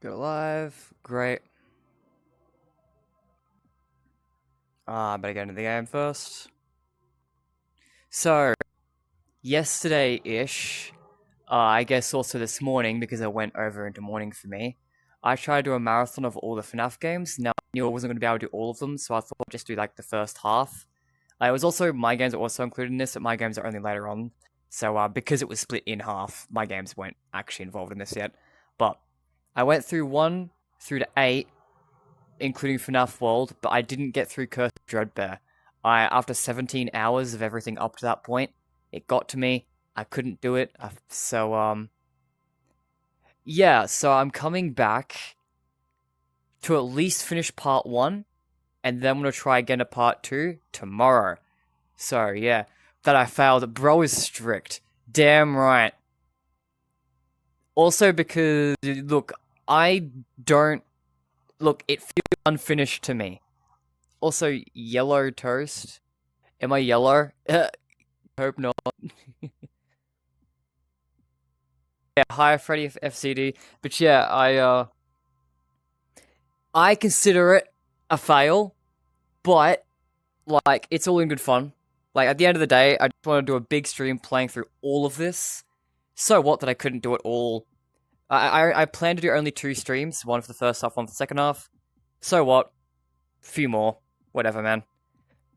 Go live. Great. Better get into the game first. So, yesterday-ish, I guess also this morning, because it went over into morning for me, I tried to do a marathon of all the FNaF games. Now, I knew I wasn't going to be able to do all of them, so I thought I'd just do like the first half. It was also, my games are also included in this, but my games are only later on. So, because it was split in half, my games weren't actually involved in this yet. But, I went through 1 through to 8, including FNaF World, but I didn't get through Curse of Dreadbear. After 17 hours of everything up to that point, it got to me. I couldn't do it, yeah, so I'm coming back to at least finish part 1, and then I'm gonna try again at part 2 tomorrow. So, yeah, that I failed. Bro is strict. Damn right. Also because, look, it feels unfinished to me. Also, yellow toast. Am I yellow? Hope not. Yeah, hi Freddy FCD. But yeah, I consider it a fail, but like it's all in good fun. Like at the end of the day, I just want to do a big stream playing through all of this. So what that I couldn't do it all. I plan to do only 2 streams, one for the first half, one for the second half. So what? Few more. Whatever, man.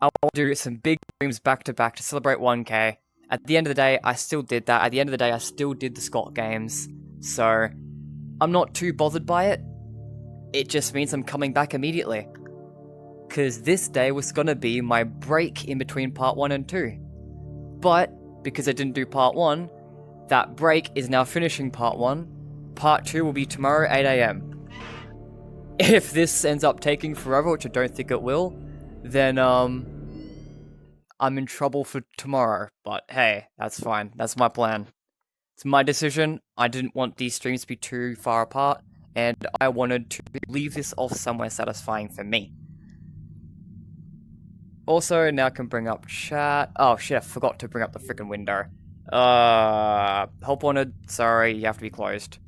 I want to do some big streams back to back to celebrate 1K. At the end of the day, I still did that. At the end of the day, I still did the Scott games. So, I'm not too bothered by it. It just means I'm coming back immediately. Because this day was gonna be my break in between part 1 and 2. But, because I didn't do part 1, that break is now finishing part 1. Part 2 will be tomorrow, 8 AM. If this ends up taking forever, which I don't think it will, then, I'm in trouble for tomorrow, but hey, that's fine. That's my plan. It's my decision. I didn't want these streams to be too far apart, and I wanted to leave this off somewhere satisfying for me. Also, now I can bring up chat. Oh shit, I forgot to bring up the freaking window. Help wanted. Sorry, you have to be closed.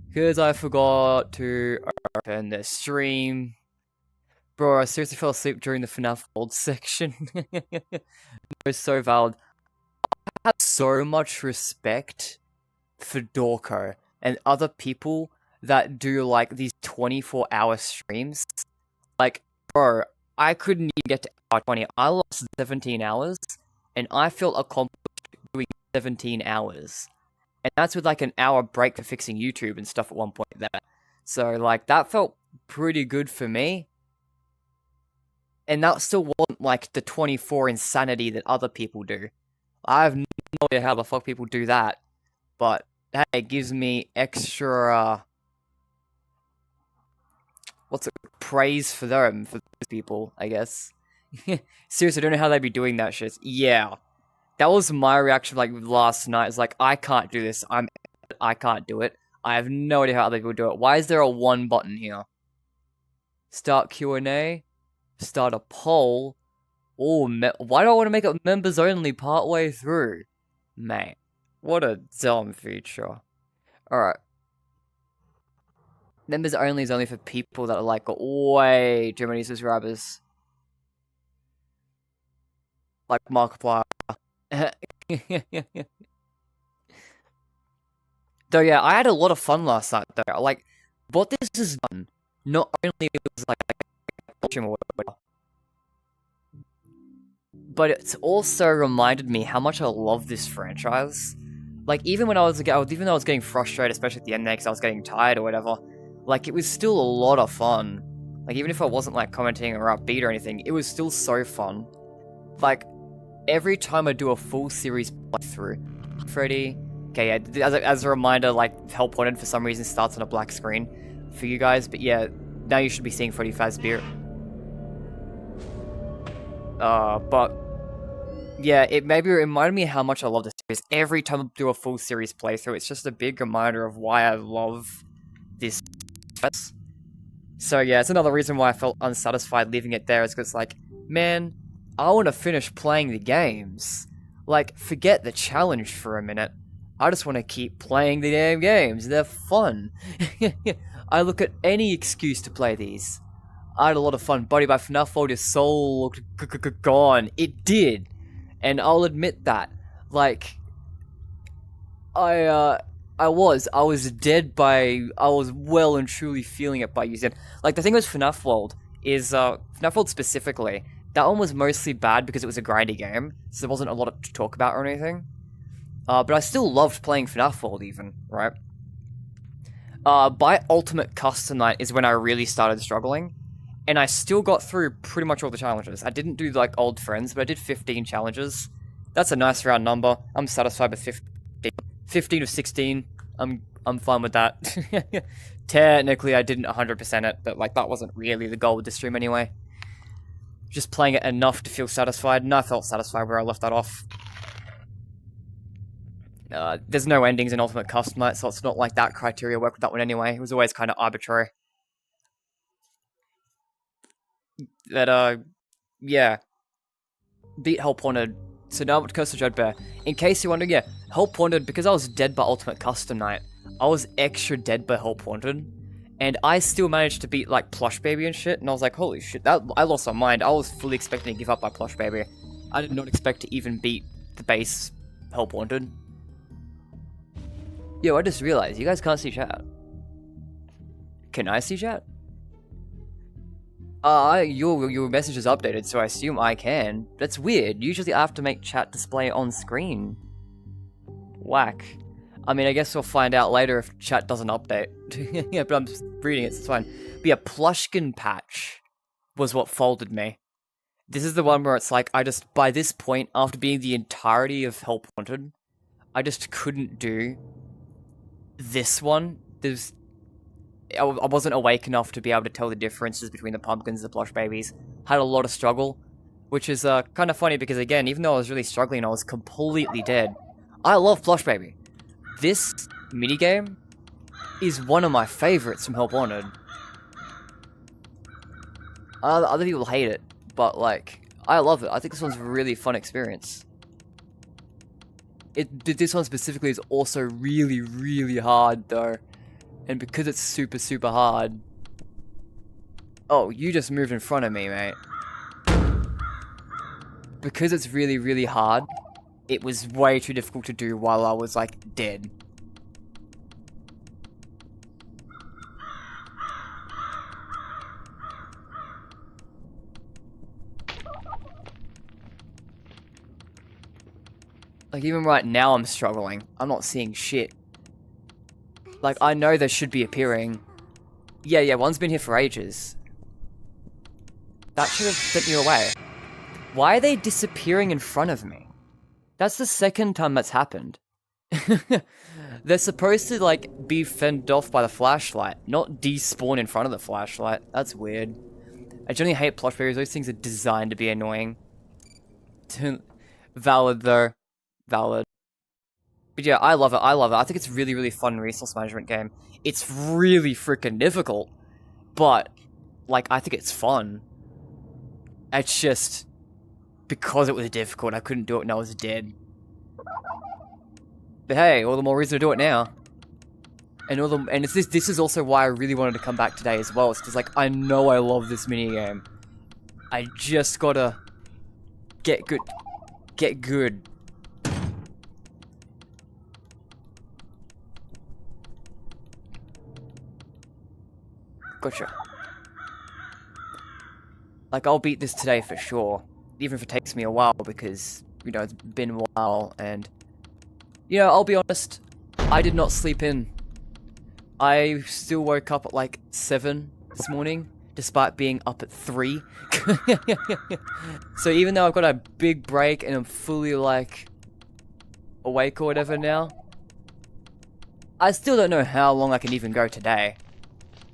Because I forgot to open the stream. Bro, I seriously fell asleep during the FNaF L.O.L.Z.H.A.X section. It's so valid. I have so much respect for Dorko and other people that do like these 24-hour streams. Like, bro, I couldn't even get to hour 20. I lost 17 hours, and I felt accomplished doing 17 hours. And that's with like an hour break for fixing YouTube and stuff at one point there. So, like, that felt pretty good for me. And that still wasn't like the 24 insanity that other people do. I have no idea how the fuck people do that. But, hey, it gives me extra, praise for them, for those people, I guess. Seriously, I don't know how they'd be doing that shit. Yeah. That was my reaction, like, last night. It's like, I can't do this. I can't do it. I have no idea how other people do it. Why is there a 1 button here? Start Q&A. Start a poll. Oh, why do I want to make it members only part way through? Mate, what a dumb feature. Alright. Members only is only for people that are like way too many subscribers. Like Markiplier. Though yeah, I had a lot of fun last night though. Like, what this has done, not only was like but it's also reminded me how much I love this franchise. Like, even though I was getting frustrated, especially at the end there, because I was getting tired or whatever, like, it was still a lot of fun. Like, even if I wasn't, like, commenting or upbeat or anything, it was still so fun. Like, every time I do a full series playthrough, Freddy, okay, yeah, as a reminder, like, Help Wanted for some reason starts on a black screen for you guys, but yeah, now you should be seeing Freddy Fazbear. But yeah, it maybe reminded me how much I love this series. Every time I do a full series playthrough, it's just a big reminder of why I love this. So yeah, it's another reason why I felt unsatisfied leaving it there, is because, like, man, I want to finish playing the games. Like, forget the challenge for a minute. I just want to keep playing the damn games. They're fun. I look at any excuse to play these. I had a lot of fun. Buddy, by FNaF World, your soul looked gone. It did. And I'll admit that. Like, I was dead by, I was well and truly feeling it by using it. Like, the thing with FNaF World is, FNaF World specifically, that one was mostly bad because it was a grindy game, so there wasn't a lot to talk about or anything. But I still loved playing FNaF World even, right? By Ultimate Custom Night is when I really started struggling, and I still got through pretty much all the challenges. I didn't do, like, old friends, but I did 15 challenges. That's a nice round number. I'm satisfied with 15. 15 of 16. I'm fine with that. Technically, I didn't 100% it, but, like, that wasn't really the goal with the stream anyway. Just playing it enough to feel satisfied, and I felt satisfied where I left that off. There's no endings in Ultimate Custom Night, so it's not like that criteria worked with that one anyway. It was always kind of arbitrary. That, yeah. Beat Help Wanted. So now I'm to Curse of Dreadbear. In case you're wondering, yeah, Help Wanted, because I was dead by Ultimate Custom Night, I was extra dead by Help Wanted. And I still managed to beat, like, Plush Baby and shit, and I was like, holy shit, I lost my mind. I was fully expecting to give up by Plush Baby. I did not expect to even beat the base Help Wanted. Yo, I just realized, you guys can't see chat. Can I see chat? Your message is updated, so I assume I can. That's weird. Usually I have to make chat display on screen. Whack. I mean, I guess we'll find out later if chat doesn't update. Yeah, but I'm just reading it, so it's fine. But yeah, Plushkin Patch was what folded me. This is the one where it's like, I just, by this point, after being the entirety of Help Wanted, I just couldn't do this one. I wasn't awake enough to be able to tell the differences between the pumpkins and the plush babies. Had a lot of struggle, which is kind of funny because, again, even though I was really struggling, I was completely dead. I love Plush Baby. This minigame is one of my favorites from Help Wanted. Other people hate it, but, like, I love it. I think this one's a really fun experience. This one specifically is also really, really hard, though. And because it's super, super hard... Oh, you just moved in front of me, mate. Because it's really, really hard, it was way too difficult to do while I was, like, dead. Like, even right now I'm struggling. I'm not seeing shit. Like, I know they should be appearing. Yeah, one's been here for ages. That should have sent me away. Why are they disappearing in front of me? That's the second time that's happened. They're supposed to, like, be fended off by the flashlight, not despawn in front of the flashlight. That's weird. I generally hate plush babies. Those things are designed to be annoying. Valid, though. Valid. But yeah, I love it. I think it's a really, really fun resource management game. It's really freaking difficult. But, like, I think it's fun. It's just... because it was difficult, I couldn't do it when I was dead. But hey, all the more reason to do it now. And this is also why I really wanted to come back today as well. It's because, like, I know I love this minigame. I just gotta... get good. Get good. Gotcha. Like, I'll beat this today for sure. Even if it takes me a while, because, you know, it's been a while, and... You know, I'll be honest, I did not sleep in. I still woke up at, like, 7 this morning, despite being up at 3. So even though I've got a big break, and I'm fully, like, awake or whatever now, I still don't know how long I can even go today.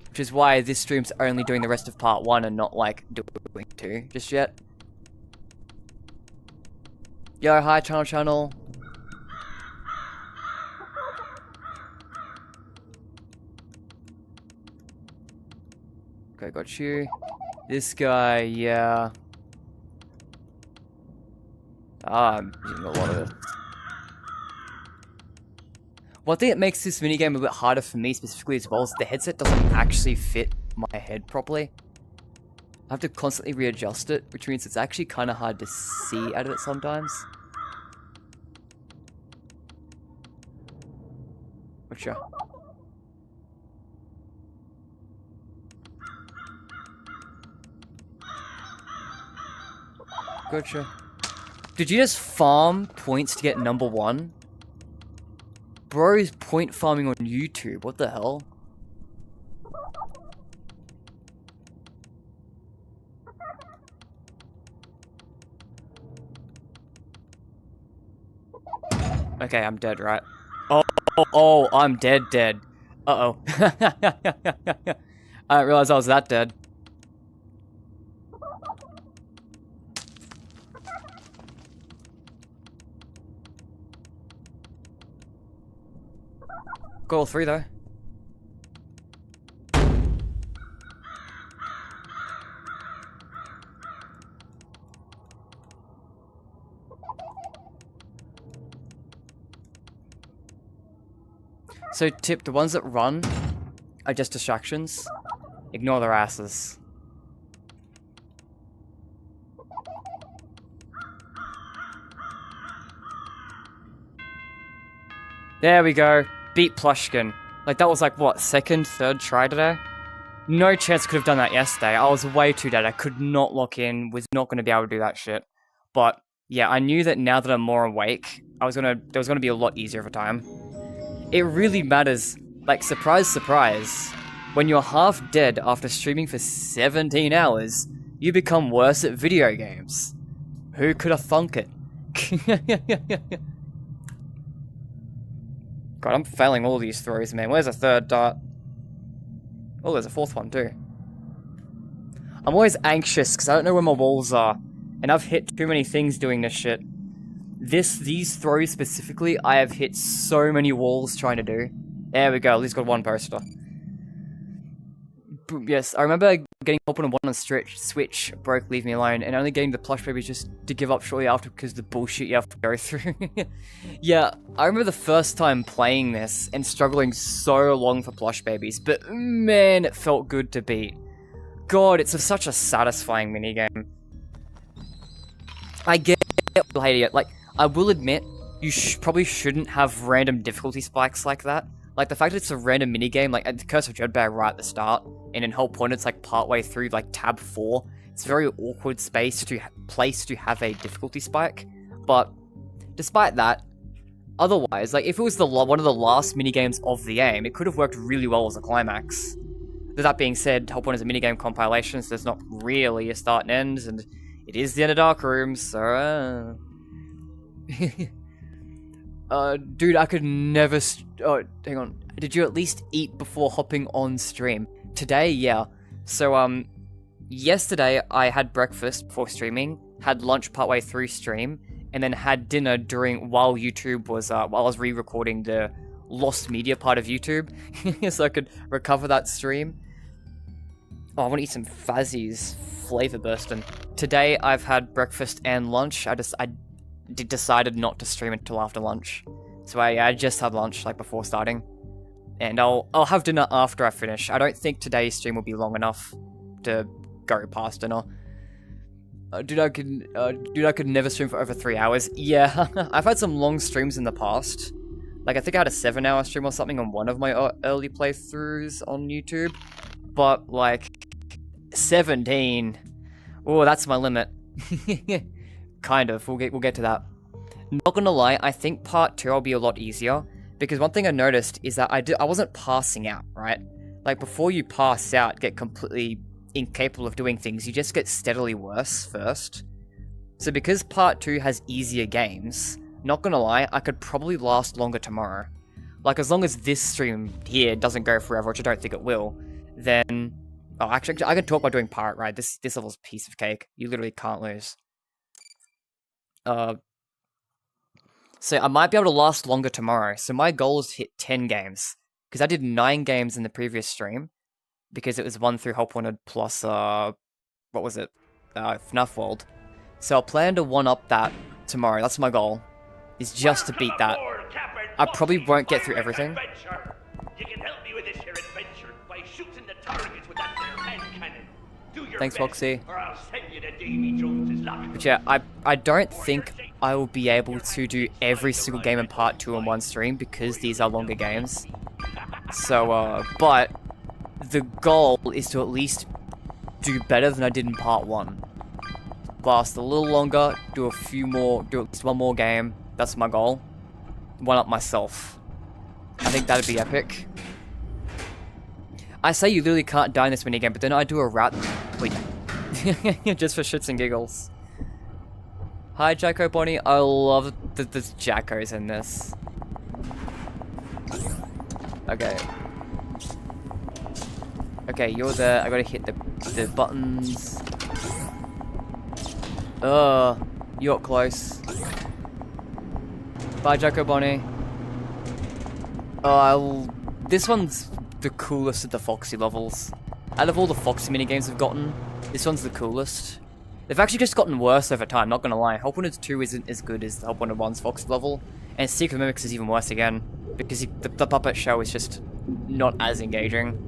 Which is why this stream's only doing the rest of part 1 and not, like, doing 2 just yet. Yo, hi, channel. Okay, got you. This guy, yeah. I'm using a lot of it. One thing that makes this minigame a bit harder for me specifically as well is the headset doesn't actually fit my head properly. I have to constantly readjust it, which means it's actually kind of hard to see out of it sometimes. Gotcha. Gotcha. Did you just farm points to get number 1? Bro is point farming on YouTube, what the hell? Okay, I'm dead, right? Oh, I'm dead. Uh-oh. I didn't realize I was that dead. Got all 3 though. So tip, the ones that run are just distractions. Ignore their asses. There we go. Beat Plushkin. Like, that was like, what, second, third try today? No chance I could have done that yesterday. I was way too dead. I could not lock in, was not going to be able to do that shit. But, yeah, I knew that now that I'm more awake, there was going to be a lot easier of a time. It really matters, like, surprise, surprise, when you're half dead after streaming for 17 hours, you become worse at video games. Who could have thunk it? God, I'm failing all these throws, man. Where's a third dart? Oh, there's a fourth one, too. I'm always anxious, because I don't know where my walls are, and I've hit too many things doing this shit. These throws specifically, I have hit so many walls trying to do. There we go, at least got one poster. Yes, I remember getting open on one on Switch, broke Leave Me Alone, and only getting the plush babies just to give up shortly after because of the bullshit you have to go through. Yeah, I remember the first time playing this and struggling so long for plush babies, but man, it felt good to beat. God, it's such a satisfying minigame. I get it, like, I will admit, you probably shouldn't have random difficulty spikes like that. Like, the fact that it's a random minigame, like, at the Curse of Dreadbear right at the start, and in Whole it's, like, partway through, like, tab 4, it's a very awkward place to have a difficulty spike. But, despite that, otherwise, like, if it was one of the last minigames of the game, it could have worked really well as a climax. With that being said, Whole is a minigame compilation, so there's not really a start and end, and it is the end of Dark Rooms, so, dude, I could never... Oh, hang on. Did you at least eat before hopping on stream? Today, yeah. So, yesterday I had breakfast before streaming, had lunch partway through stream, and then had dinner while YouTube was, while I was re-recording the lost media part of YouTube, so I could recover that stream. Oh, I want to eat some Fazzies flavor bursting. Today I've had breakfast and lunch. I decided not to stream until after lunch. So I just had lunch, like, before starting. And I'll have dinner after I finish. I don't think today's stream will be long enough to go past dinner. Dude, I could never stream for over 3 hours. Yeah, I've had some long streams in the past. Like, I think I had a 7-hour stream or something on one of my early playthroughs on YouTube. But, like, 17. Oh, that's my limit. Kind of. We'll get to that. Not gonna lie, I think part 2 will be a lot easier, because one thing I noticed is that I wasn't passing out, right? Like, before you pass out, get completely incapable of doing things, you just get steadily worse first. So because part 2 has easier games, not gonna lie, I could probably last longer tomorrow. Like, as long as this stream here doesn't go forever, which I don't think it will, then... Oh, actually, I can talk about doing pirate ride. This level's a piece of cake. You literally can't lose. So I might be able to last longer tomorrow. So my goal is to hit 10 games. Because I did 9 games in the previous stream. Because it was 1 through Help Wanted plus, what was it? FNaF World. So I'll plan to 1-up that tomorrow. That's my goal. Is just to beat that. I probably won't get through everything. You can help me with this here adventure by shooting the targets with that there hand cannon. Do your Thanks, best, Foxy. or I'll send you to Davy Jones's locker. But yeah, I don't think I will be able to do every single game in part 2 in one stream because these are longer games. So, but the goal is to at least do better than I did in part 1. Last a little longer, do a few more, do at least one more game. That's my goal. One up myself. I think that'd be epic. I say you literally can't die in this minigame, but then I do a rat. Wait. Just for shits and giggles. Hi, Jacko Bonnie. I love that there's Jackos in this. Okay. Okay, you're there. I gotta hit the buttons. You got close. Bye, Jacko Bonnie. This one's the coolest of the Foxy levels. Out of all the Foxy minigames I've gotten, this one's the coolest. They've actually just gotten worse over time, not gonna lie. Help Wanted 2 isn't as good as the Help Wanted 1's Foxy level, and Secret Mimics is even worse again, because the puppet show is just not as engaging.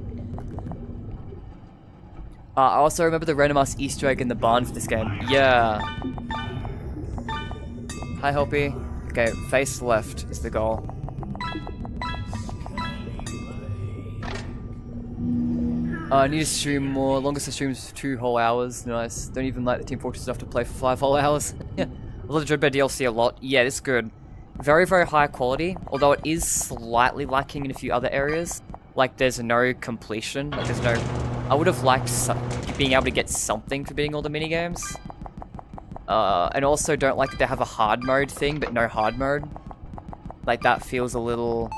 I also remember the random ass Easter egg in the barn for this game. Yeah. Hi, Helpy. Okay, face left is the goal. I need to stream more. Longest I stream is 2 whole hours. Nice. Don't even like the Team Fortress stuff to play for 5 whole hours. Yeah. I love the Dreadbear DLC a lot. Yeah, it's good. Very, very high quality. Although it is slightly lacking in a few other areas. Like, there's no completion. Like, there's no... I would have liked being able to get something for beating all the minigames. And also don't like that they have a hard mode thing, but no hard mode. Like, that feels a little...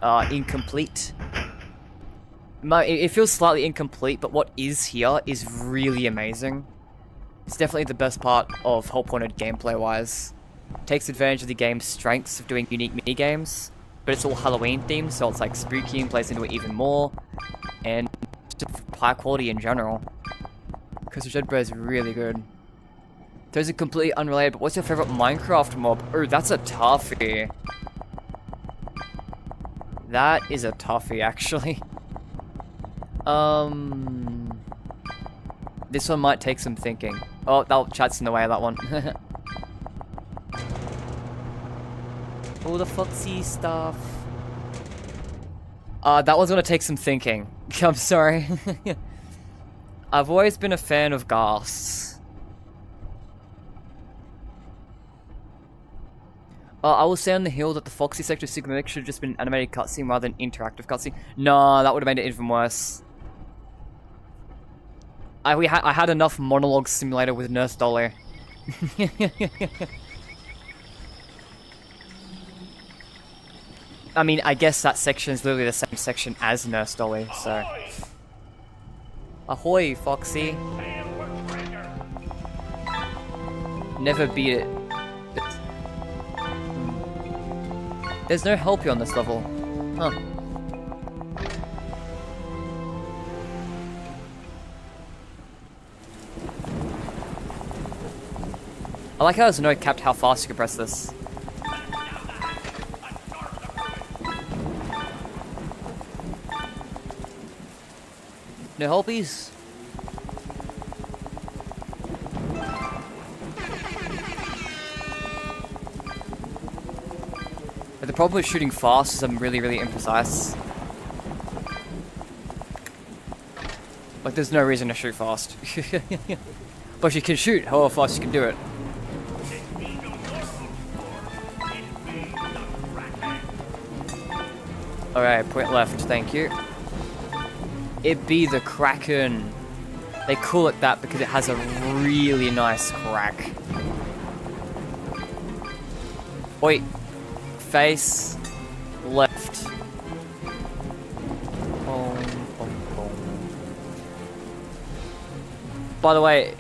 incomplete. It feels slightly incomplete, but what is here is really amazing. It's definitely the best part of Help Wanted gameplay-wise. Takes advantage of the game's strengths of doing unique minigames, but it's all Halloween themed, so it's like spooky and plays into it even more, and just high quality in general. Because the Dreadbear is really good. Those are completely unrelated, but what's your favorite Minecraft mob? Oh, that's a toughie. That is a toughie, actually. This one might take some thinking. Oh, that chat's in the way of that one. All the foxy stuff. That one's gonna take some thinking. I'm sorry. I've always been a fan of ghasts. I will say on the hill that the Foxy sector of Sigma Mix should have just been an animated cutscene rather than interactive cutscene. Nah, that would have made it even worse. I had enough monologue simulator with Nurse Dolly. I mean, I guess that section is literally the same section as Nurse Dolly, so... Ahoy, Foxy. Never beat it. There's no helpy on this level. Huh. I like how there's no capped how fast you can press this. No helpies? But the problem with shooting fast is I'm really, really imprecise. Like, there's no reason to shoot fast. But you can shoot however fast you can do it. Alright, point left, thank you. It be the Kraken. They call it that because it has a really nice crack. Wait. Face. Left. Boom, boom, boom. By the way,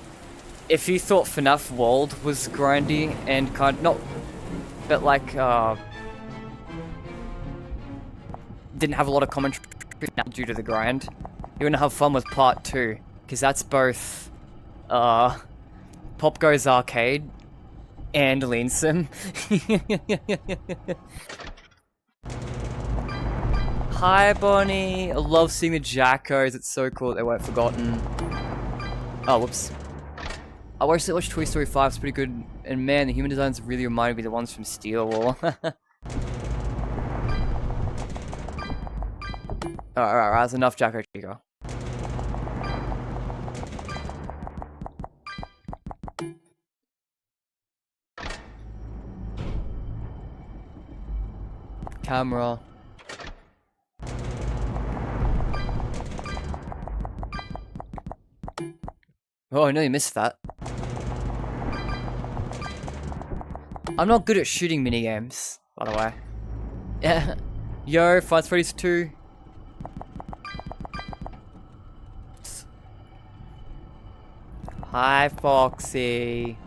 if you thought FNaF World was grindy and kind of, not, but like, didn't have a lot of commentary due to the grind, you're gonna have fun with part 2, because that's both, Pop Goes Arcade And Lean Sim. Hi, Bonnie. I love seeing the Jackos. It's so cool that they weren't forgotten. Oh, whoops. I watched Toy Story 5. It's pretty good. And man, the human designs really reminded me of the ones from Steel Wall. Alright, that's enough Jacko Chico. Camera. Oh, I know you missed that. I'm not good at shooting minigames, by the way. Yeah. Yo, Fights Freddy's 2. Hi, Foxy.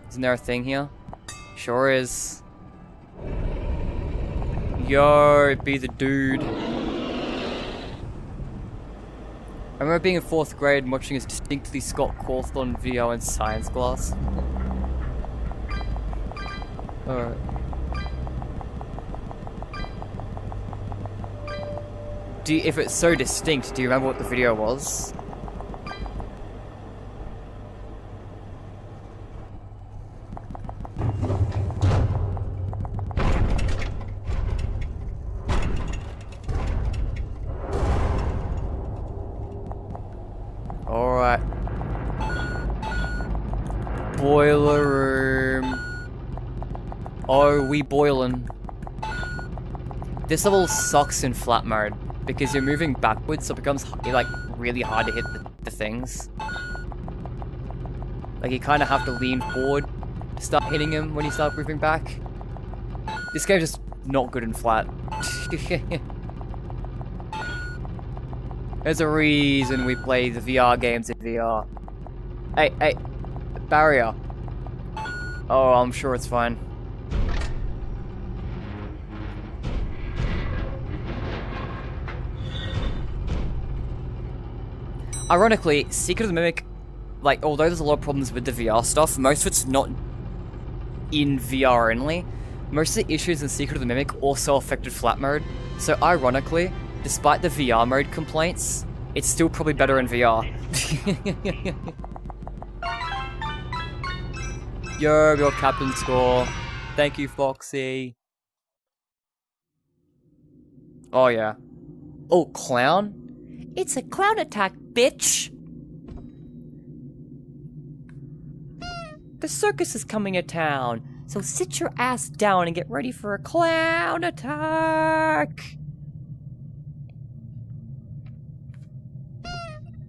Isn't there a thing here? Sure is. Yo, be the dude. I remember being in 4th grade and watching a distinctly Scott Cawthon video in science class. Alright. If it's so distinct, do you remember what the video was? Alright. Boiler room. Oh, we boilin'. This level sucks in flat mode because you're moving backwards, so it becomes like really hard to hit the things. Like you kind of have to lean forward to start hitting him when you start moving back. This game's just not good in flat. There's a reason we play the VR games in VR. Hey, barrier. Oh, I'm sure it's fine. Ironically, Secret of the Mimic, like, although there's a lot of problems with the VR stuff, most of it's not in VR only. Most of the issues in Secret of the Mimic also affected flat mode, so ironically, despite the VR mode complaints, it's still probably better in VR. Yo, your captain score. Thank you, Foxy. Oh, yeah. Oh, clown? It's a clown attack, bitch! The circus is coming to town, so sit your ass down and get ready for a clown attack!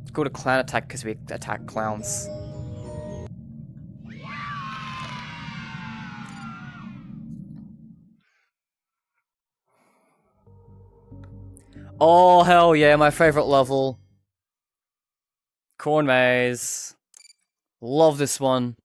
It's called a clown attack because we attack clowns. Oh, hell yeah, my favorite level. Corn Maze. Love this one.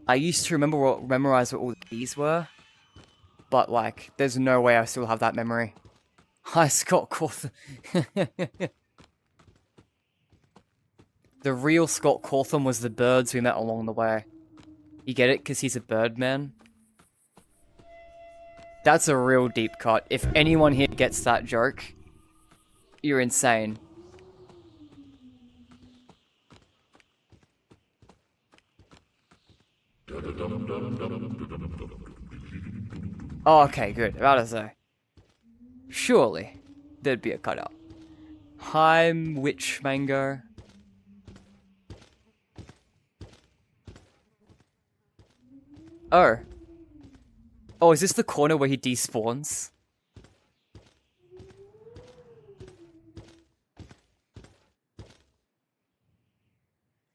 I used to memorize what all these were, but like, there's no way I still have that memory. Hi, Scott Cawthon. The real Scott Cawthon was the birds we met along the way. You get it? Because he's a bird man? That's a real deep cut. If anyone here gets that joke, you're insane. Oh, okay, good. About to say. Surely, there'd be a cutout. Hi, Witch Mango. Oh. Oh, is this the corner where he despawns?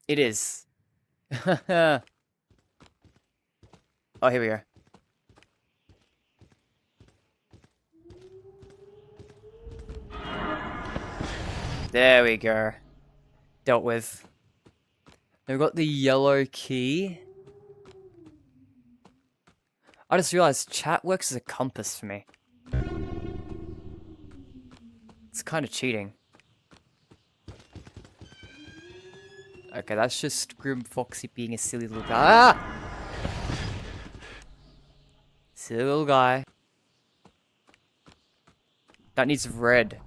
It is. Oh, here we go. There we go. Dealt with. Now we've got the yellow key. I just realized chat works as a compass for me. It's kind of cheating. Okay, that's just Grim Foxy being a silly little guy. Ah! Silly little guy. That needs red.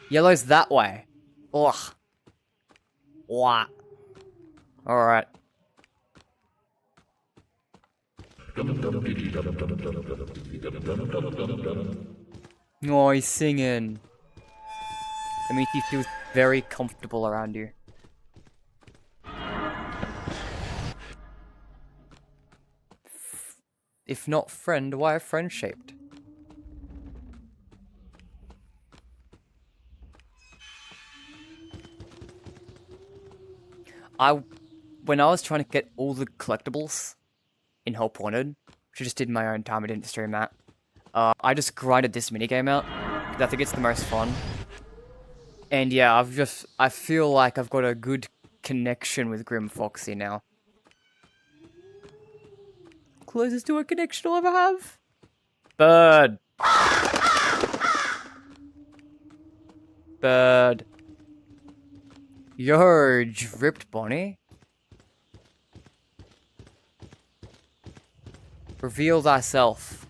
Yellow's that way. Ugh. What? Alright. Oh, he's singing. That means he feels very comfortable around you. If not friend, why friend-shaped? When I was trying to get all the collectibles in Help Wanted, which I just did in my own time, I didn't stream that. I just grinded this minigame out, because I think it's the most fun. And yeah, I feel like I've got a good connection with Grim Foxy now. Closest to a connection I'll ever have. Bird. Bird. Yo, dripped Bonnie. Reveal thyself.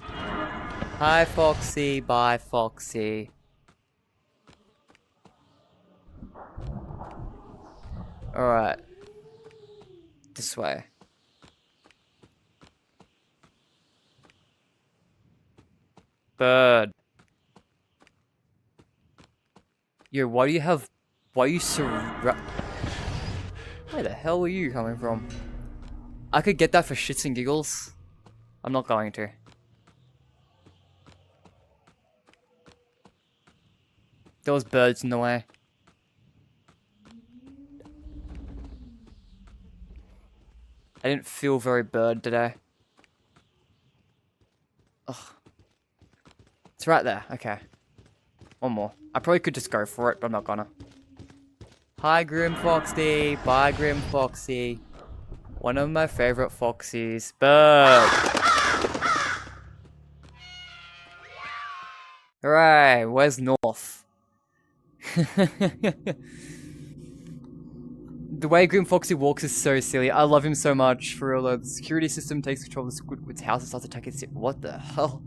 Hi, Foxy. Bye, Foxy. Alright. This way. Bird. Yo, why do you have... Why are you Where the hell are you coming from? I could get that for shits and giggles. I'm not going to. There was birds in the way. I didn't feel very bird today. Ugh. It's right there. Okay. One more. I probably could just go for it, but I'm not gonna. Hi, Grim Foxy. Bye, Grim Foxy. One of my favorite foxies. Bird. Hooray. Where's North? The way Grim Foxy walks is so silly. I love him so much. For real, the security system takes control of the Squidward's house and starts attacking it. What the hell?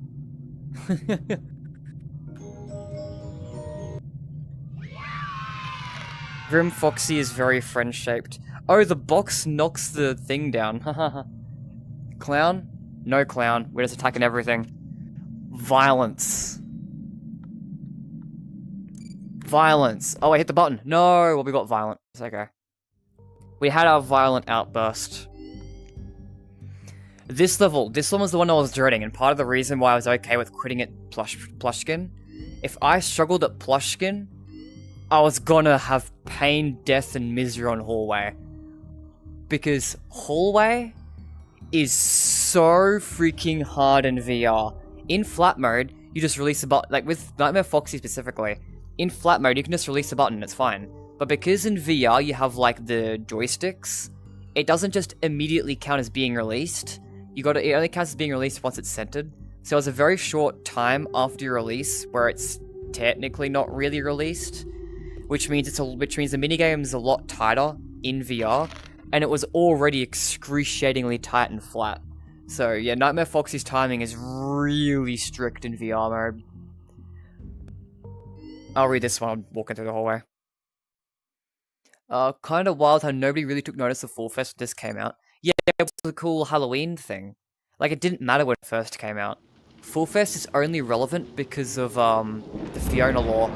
Grim Foxy is very friend-shaped. Oh, the box knocks the thing down. Clown? No clown. We're just attacking everything. Violence. Violence. Oh, I hit the button. No, well, we got violent. It's okay. We had our violent outburst. This level, this one was the one I was dreading, and part of the reason why I was okay with quitting at Plushkin. If I struggled at Plushkin, I was gonna have pain, death, and misery on Hallway. Because Hallway is so freaking hard in VR. In flat mode, you just release a button, like with Nightmare Foxy specifically, in flat mode you can just release a button, it's fine. But because in VR you have like the joysticks, it doesn't just immediately count as being released. It only counts as being released once it's centered. So it's a very short time after your release where it's technically not really released, which means the minigame is a lot tighter in VR, and it was already excruciatingly tight and flat. So yeah, Nightmare Foxy's timing is really strict in VR mode. I'll read this one, I'm walking through the hallway. Kind of wild how nobody really took notice of Fall Fest when this came out. Yeah, it was a cool Halloween thing. Like, it didn't matter when it first came out. Fall Fest is only relevant because of, the Fiona Law.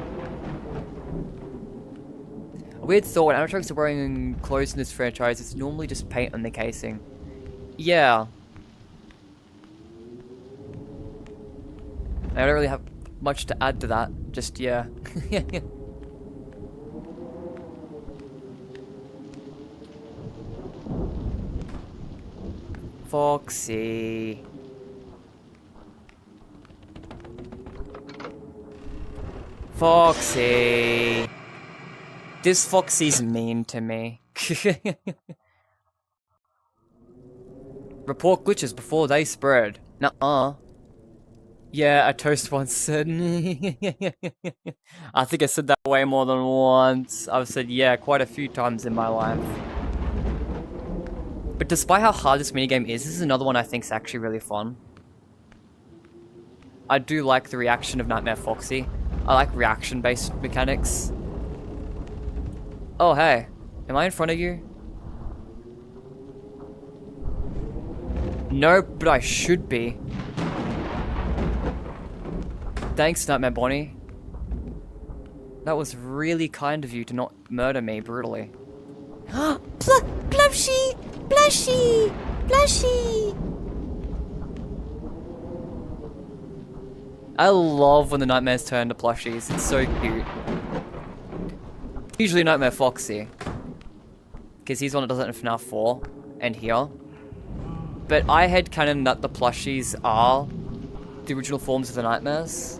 A weird thought, when animatronics are wearing clothes in this franchise, it's normally just paint on the casing. Yeah. I don't really have much to add to that, just, yeah. Foxy. Foxy. This Foxy's mean to me. Report glitches before they spread. Nuh-uh. Yeah, a toast once said. I think I said that way more than once. I've said yeah quite a few times in my life. But despite how hard this minigame is, this is another one I think is actually really fun. I do like the reaction of Nightmare Foxy. I like reaction-based mechanics. Oh hey, am I in front of you? No, but I should be. Thanks, Nightmare Bonnie. That was really kind of you to not murder me brutally. Blushy! Blushy! Blushy! I love when the nightmares turn to plushies. It's so cute. Usually Nightmare Foxy, because he's one that does it in FNaF 4 and here. But I headcanon that the plushies are the original forms of the nightmares.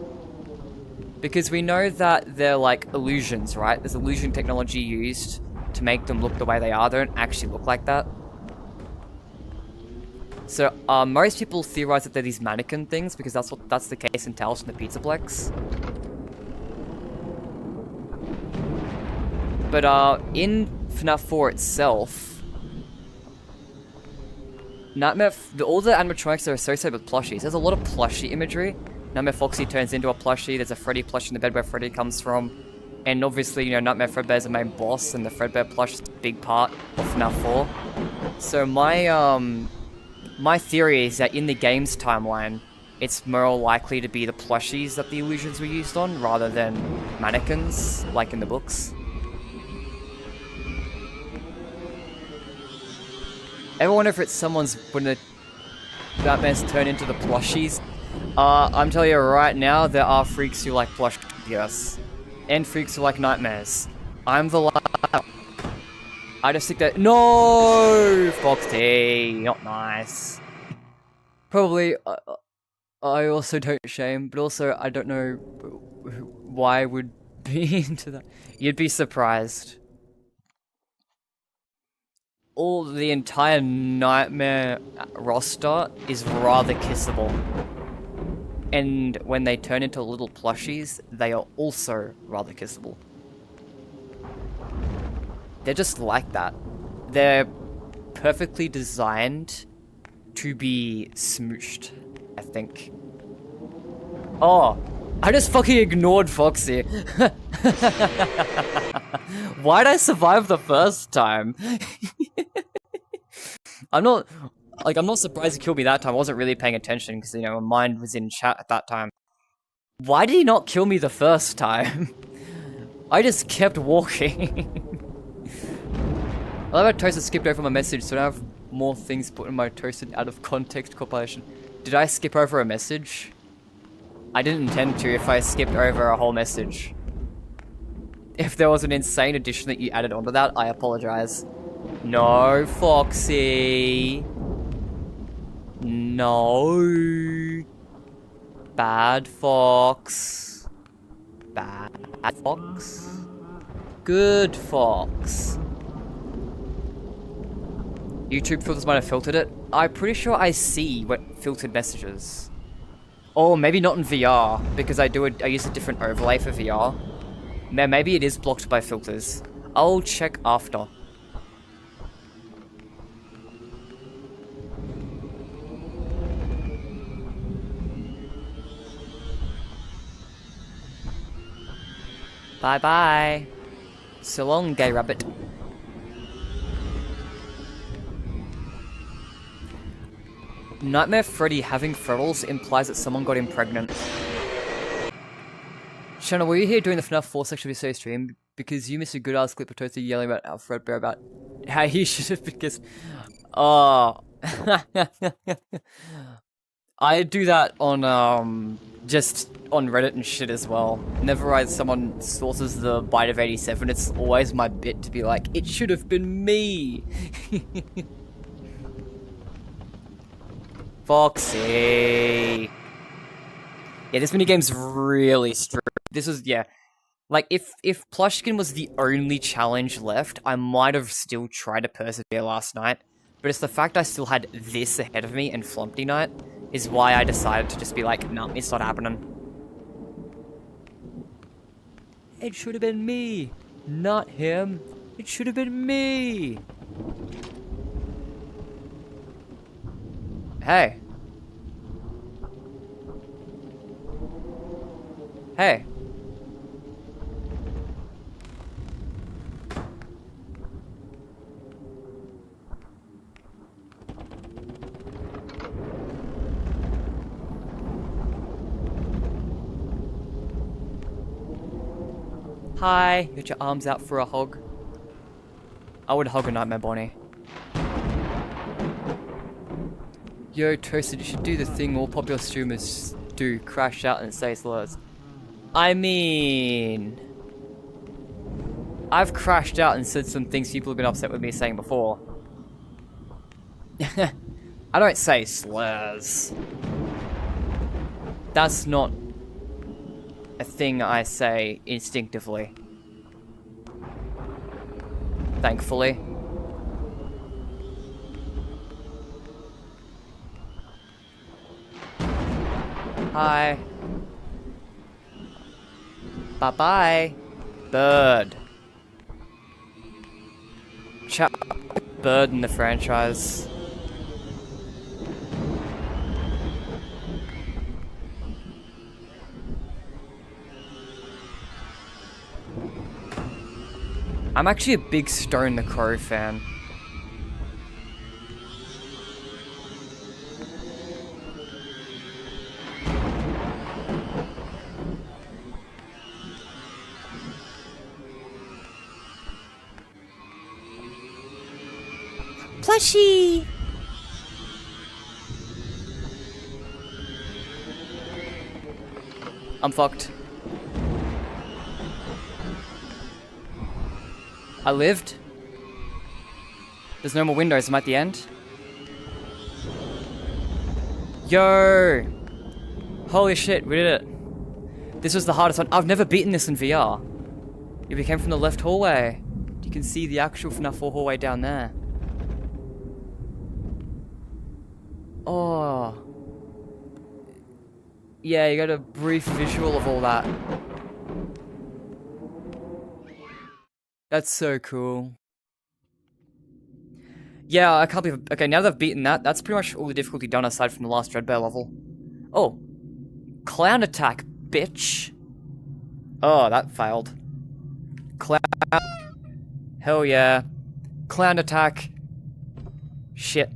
Because we know that they're like illusions, right? There's illusion technology used to make them look the way they are. They don't actually look like that. So most people theorize that they're these mannequin things because that's the case in Tales from the Pizzeria. But in FNaF 4 itself, all the animatronics are associated with plushies. There's a lot of plushie imagery. Nightmare Foxy turns into a plushie. There's a Freddy plushie in the bed where Freddy comes from. And obviously, you know, Nightmare Fredbear's the main boss, and the Fredbear plush is a big part of FNaF 4. So my theory is that in the game's timeline, it's more likely to be the plushies that the illusions were used on, rather than mannequins, like in the books. Ever wonder if it's someone's when the nightmares turn into the plushies? I'm telling you right now, there are freaks who like plush, yes. And freaks who like nightmares. I'm the latter. I just think that— No! Foxy, not nice. Probably, I also don't shame, but also I don't know why I would be into that. You'd be surprised. The entire Nightmare roster is rather kissable. And when they turn into little plushies, they are also rather kissable. They're just like that. They're perfectly designed to be smooshed, I think. Oh, I just fucking ignored Foxy. Why'd I survive the first time? I'm not surprised he killed me that time. I wasn't really paying attention because, you know, my mind was in chat at that time. Why did he not kill me the first time? I just kept walking. I love how Toasted skipped over my message, so I have more things put in my Toasted out of context compilation. Did I skip over a message? I didn't intend to if I skipped over a whole message. If there was an insane addition that you added onto that, I apologize. No, Foxy. No. Bad Fox. Bad Fox. Good Fox. YouTube filters might have filtered it. I'm pretty sure I see what filtered messages. Or maybe not in VR, because I use a different overlay for VR. Maybe it is blocked by filters. I'll check after. Bye-bye. So long, gay rabbit. Nightmare Freddy having freckles implies that someone got him pregnant. Shanna, were you here during the FNaF 4 section of your stream? Because you missed a good ass clip of Toasty yelling about Fredbear about how he should have been kissed. Oh. I do that on, just on Reddit and shit as well. Whenever someone sources the bite of 87, it's always my bit to be like, it should have been me. Foxy. Yeah, this minigame's really strict. This is, yeah. Like, if Plushkin was the only challenge left, I might have still tried to persevere last night. But it's the fact I still had this ahead of me and Flumpty night is why I decided to just be like, nah, it's not happening. It should have been me, not him. It should have been me. Hey. Hey. Hi, got your arms out for a hug? I would hug a Nightmare Bonnie. Yo, Toasted, you should do the thing all popular streamers do, crash out and say slurs. I mean... I've crashed out and said some things people have been upset with me saying before. I don't say slurs. That's not a thing I say instinctively. Thankfully. Hi. Bye-bye. Bird. Bird in the franchise. I'm actually a big Stone the Crow fan. Plushie! I'm fucked. I lived. There's no more windows. I'm at the end. Yo! Holy shit, we did it. This was the hardest one. I've never beaten this in VR. You became from the left hallway. You can see the actual FNaF 4 hallway down there. Oh. Yeah, you got a brief visual of all that. That's so cool. Yeah, I can't believe... Okay, now that I've beaten that, that's pretty much all the difficulty done aside from the last Dreadbear level. Oh. Clown attack, bitch. Oh, that failed. Clown... Hell yeah. Clown attack. Shit.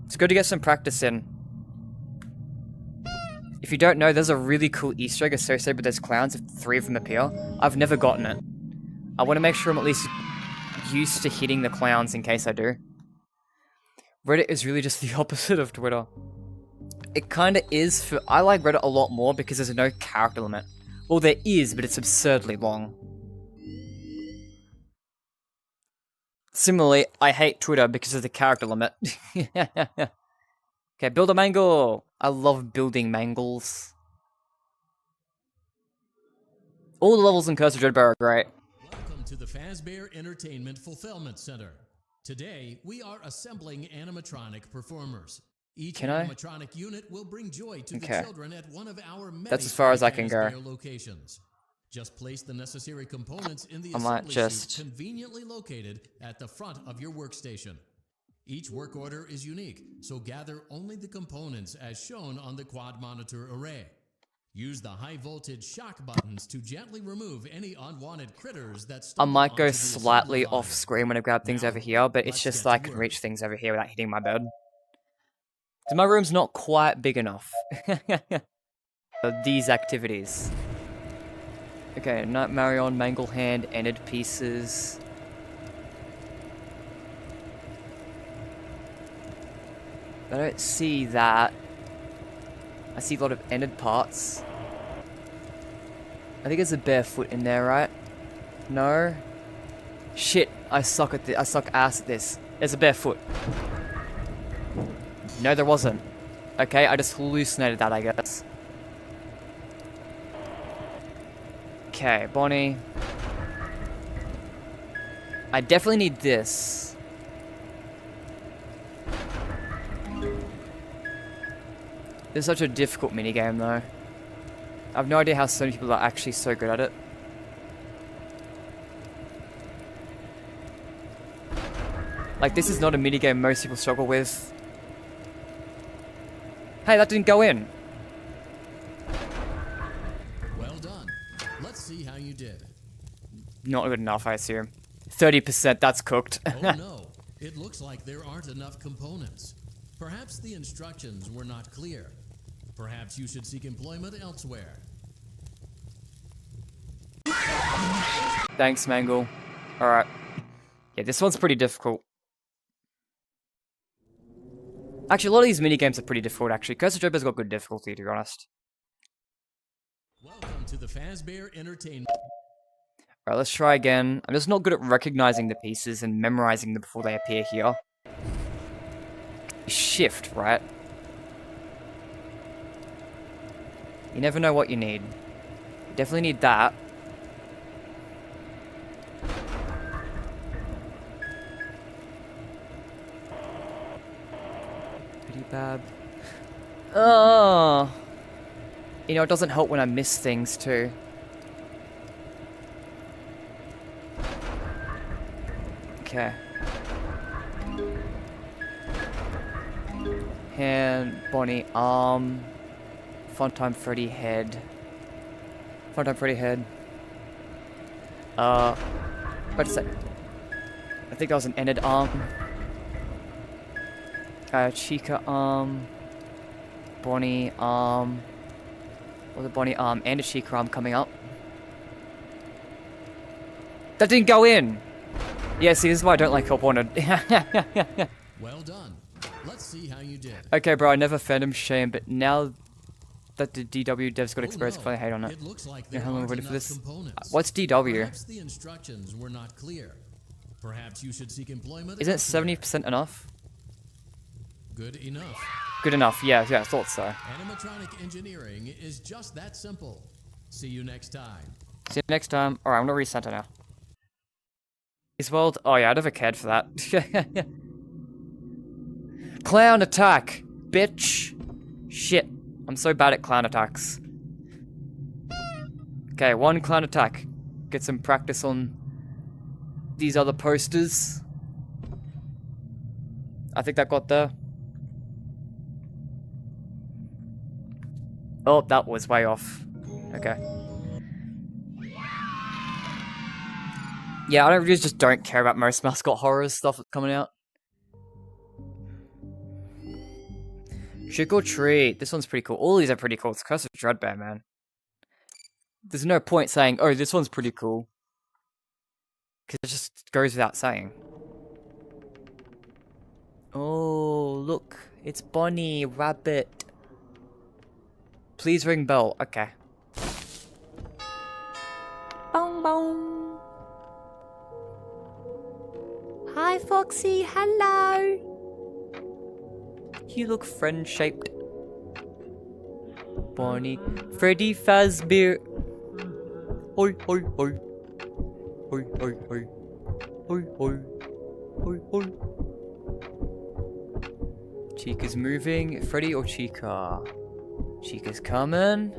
It's good to get some practice in. If you don't know, there's a really cool Easter egg associated with those clowns if 3 of them appear. I've never gotten it. I want to make sure I'm at least used to hitting the clowns in case I do. Reddit is really just the opposite of Twitter. It kinda is for... I like Reddit a lot more because there's no character limit. Well, there is, but it's absurdly long. Similarly, I hate Twitter because of the character limit. Okay, build a mangle! I love building mangles. All the levels in Curse of Dreadbear are great. Welcome to the Fazbear Entertainment Fulfillment Center. Today, we are assembling animatronic performers. Each animatronic unit will bring joy to the children at one of our many That's as far as I can go. Locations. Just place the necessary components in the I might assembly just... chute conveniently located at the front of your workstation. Each work order is unique, so gather only the components as shown on the quad monitor array. Use the high-voltage shock buttons to gently remove any unwanted critters that I might go slightly off screen when I grab things over here, but it's just that I can reach things over here without hitting my bed. So my room's not quite big enough. These activities. Okay, Night Marion, Mangle Hand, Ended Pieces. I don't see that. I see a lot of ended parts. I think there's a barefoot in there, right? No? Shit, I suck at this. I suck ass at this. There's a barefoot. No, there wasn't. Okay, I just hallucinated that, I guess. Okay, Bonnie. I definitely need this. This is such a difficult minigame, though. I have no idea how so many people are actually so good at it. Like, this is not a minigame most people struggle with. Hey, that didn't go in. Well done. Let's see how you did. Not good enough, I assume. 30%, that's cooked. Oh no, it looks like there aren't enough components. Perhaps the instructions were not clear. Perhaps you should seek employment elsewhere. Thanks, Mangle. Alright. Yeah, this one's pretty difficult. Actually, a lot of these minigames are pretty difficult, actually. Curse of Dreadbear's got good difficulty, to be honest. Welcome to the Fazbear Entertainment. Alright, let's try again. I'm just not good at recognizing the pieces and memorizing them before they appear here. Shift, right? You never know what you need. You definitely need that. Pretty bad. Oh! You know, it doesn't help when I miss things, too. Okay. Hand, Bonnie, arm. Funtime Freddy head. Funtime Freddy head. But it's like, I think that was an ended arm. Chica arm. Bonnie arm. Or the Bonnie arm and a Chica arm coming up. That didn't go in! Yeah, see, this is why I don't like Help Wanted. Well done. Let's see how you did. Okay, bro, I never found him shame, but now that the DW devs got exposed, I hate on it. It looks like Yeah, there how long aren't ready for enough this? components. What's DW? Perhaps the instructions were not clear. Perhaps you should seek employment Isn't elsewhere. 70% enough? Good enough. Good enough, yeah, I thought so. Animatronic engineering is just that simple. See you next time. See you next time. Alright, I'm gonna recenter now. This world? Oh yeah, I never cared for that. Clown attack! Bitch! Shit. I'm so bad at clown attacks. Okay, one clown attack. Get some practice on these other posters. I think that got there. Oh, that was way off. Okay. Yeah, I really just don't care about most mascot horror stuff that's coming out. Trick or Treat. This one's pretty cool. All these are pretty cool. It's Curse of Dreadbear, man. There's no point saying, oh, this one's pretty cool. Because it just goes without saying. Oh, look. It's Bonnie, Rabbit. Please ring bell. Okay. Bong bong. Hi, Foxy. Hello. You look friend-shaped. Bonnie. Freddy Fazbear. Oi, oi, oi. Oi, oi, oi. Oi, oi. Oi, oi. Chica's moving. Freddy or Chica? Chica's coming.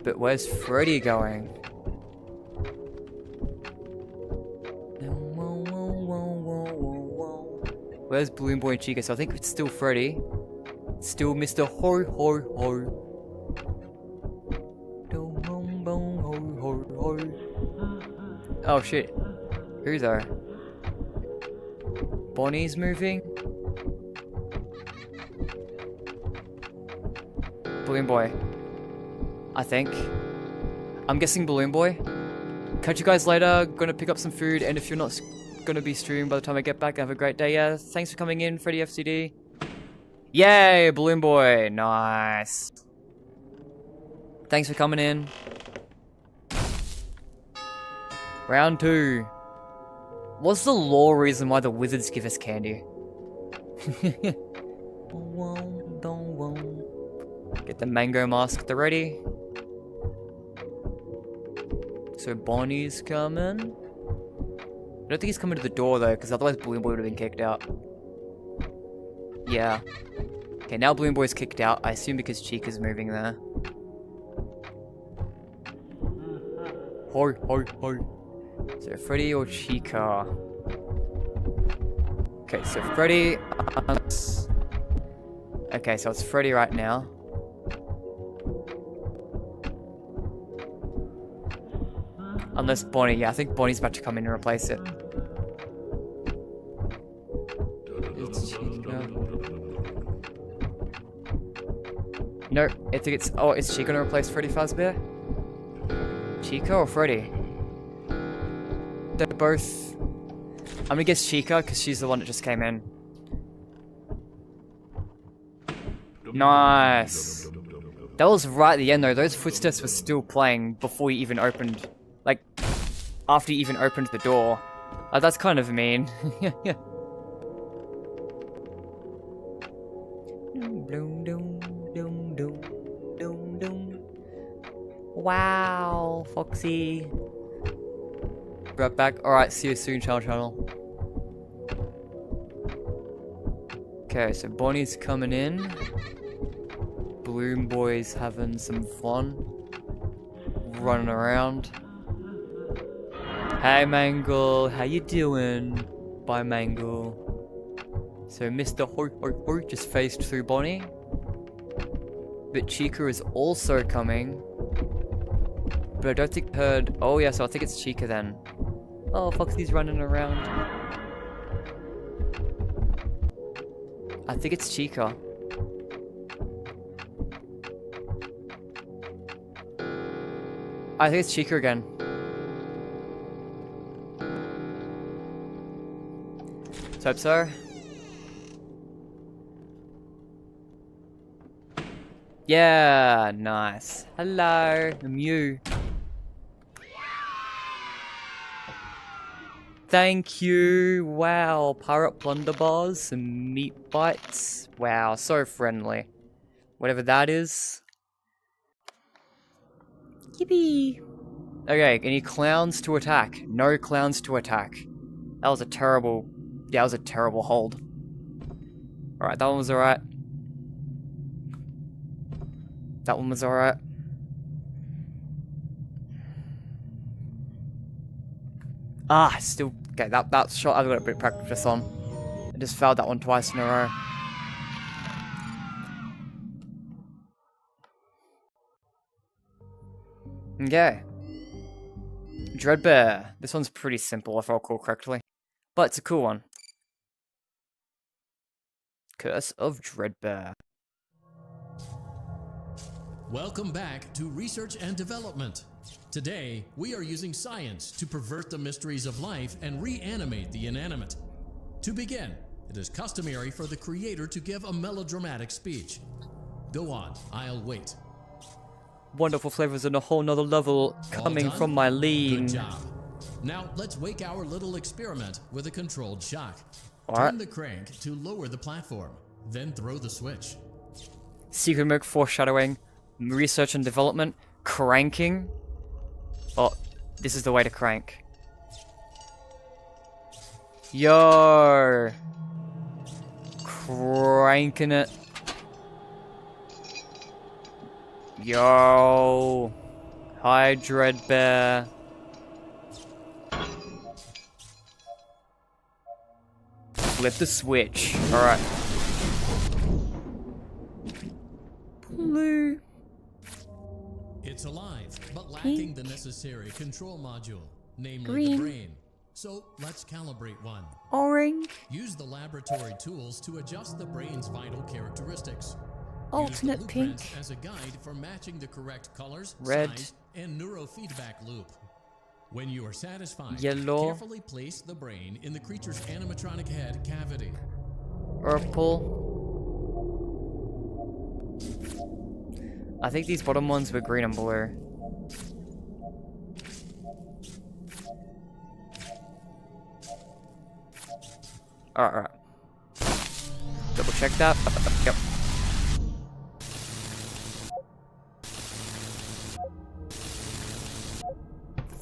But where's Freddy going? Where's Balloon Boy and Chica? So I think it's still Freddy. Still Mr. Ho Ho Ho. Oh shit. Who's there? Bonnie's moving. Balloon Boy. I think. I'm guessing Balloon Boy. Catch you guys later. Gonna pick up some food, and if you're not gonna be streaming by the time I get back, have a great day. Yeah, thanks for coming in, Freddy FCD. Yay, Balloon Boy. Nice. Thanks for coming in. Round 2. What's the lore reason why the wizards give us candy? Get the mango mask at the ready. So Bonnie's coming. I don't think he's coming to the door though, because otherwise Balloon Boy would have been kicked out. Yeah. Okay, now Balloon Boy's kicked out. I assume because Chica's moving there. Hoi, hoi, hoi. So Freddy or Chica? Okay, so Freddy. Okay, so it's Freddy right now. Unless Bonnie, yeah, I think Bonnie's about to come in and replace it. It's Chica. No, I think it's... Oh, is she gonna replace Freddy Fazbear? Chica or Freddy? They're both... I'm gonna guess Chica, because she's the one that just came in. Nice! That was right at the end though, those footsteps were still playing before you even opened... Like, after you even opened the door. That's kind of mean. Yeah. Wow, Foxy. Right back. Alright, see you soon, channel. Okay, so Bonnie's coming in. Balloon Boy's having some fun. Running around. Hey Mangle, how you doing? Bye Mangle. So Mr. Hoi Hoi Hoi just phased through Bonnie. But Chica is also coming. But I don't think heard... Oh yeah, so I think it's Chica then. Oh, Foxy's running around. I think it's Chica. I think it's Chica again. Let's hope so. Yeah, nice. Hello, I'm you. Thank you. Wow, pirate blunderbars and meat bites. Wow, so friendly. Whatever that is. Yippee. Okay, any clowns to attack? No clowns to attack. That was a terrible... Yeah, that was a terrible hold. Alright, that one was alright. That one was alright. Ah, still... Okay, that shot I've got a bit of practice on. I just failed that one twice in a row. Okay. Dreadbear. This one's pretty simple if I recall correctly. But it's a cool one. Curse of Dreadbear. Welcome back to Research and Development. Today, we are using science to pervert the mysteries of life and reanimate the inanimate. To begin, it is customary for the creator to give a melodramatic speech. Go on, I'll wait. Wonderful flavors on a whole nother level coming from my lean. Good job. Now, let's wake our little experiment with a controlled shock. Alright. Turn the crank to lower the platform, then throw the switch. Secret mode foreshadowing. Research and development. Cranking. Oh, this is the way to crank. Yo! Cranking it. Yo! Hi, Dreadbear. Flip the switch. Alright. Blue. It's alive, but lacking the necessary control module, namely Green. the brain. So let's calibrate one. Orange. Use the laboratory tools to adjust the brain's vital characteristics. Alternate Use the pink. blueprints as a guide for matching the correct colors, Red. size, and neurofeedback loop. When you are satisfied, Yellow. carefully place the brain in the creature's animatronic head cavity. Purple. I think these bottom ones were green and blue. Alright. Double check that. Yep.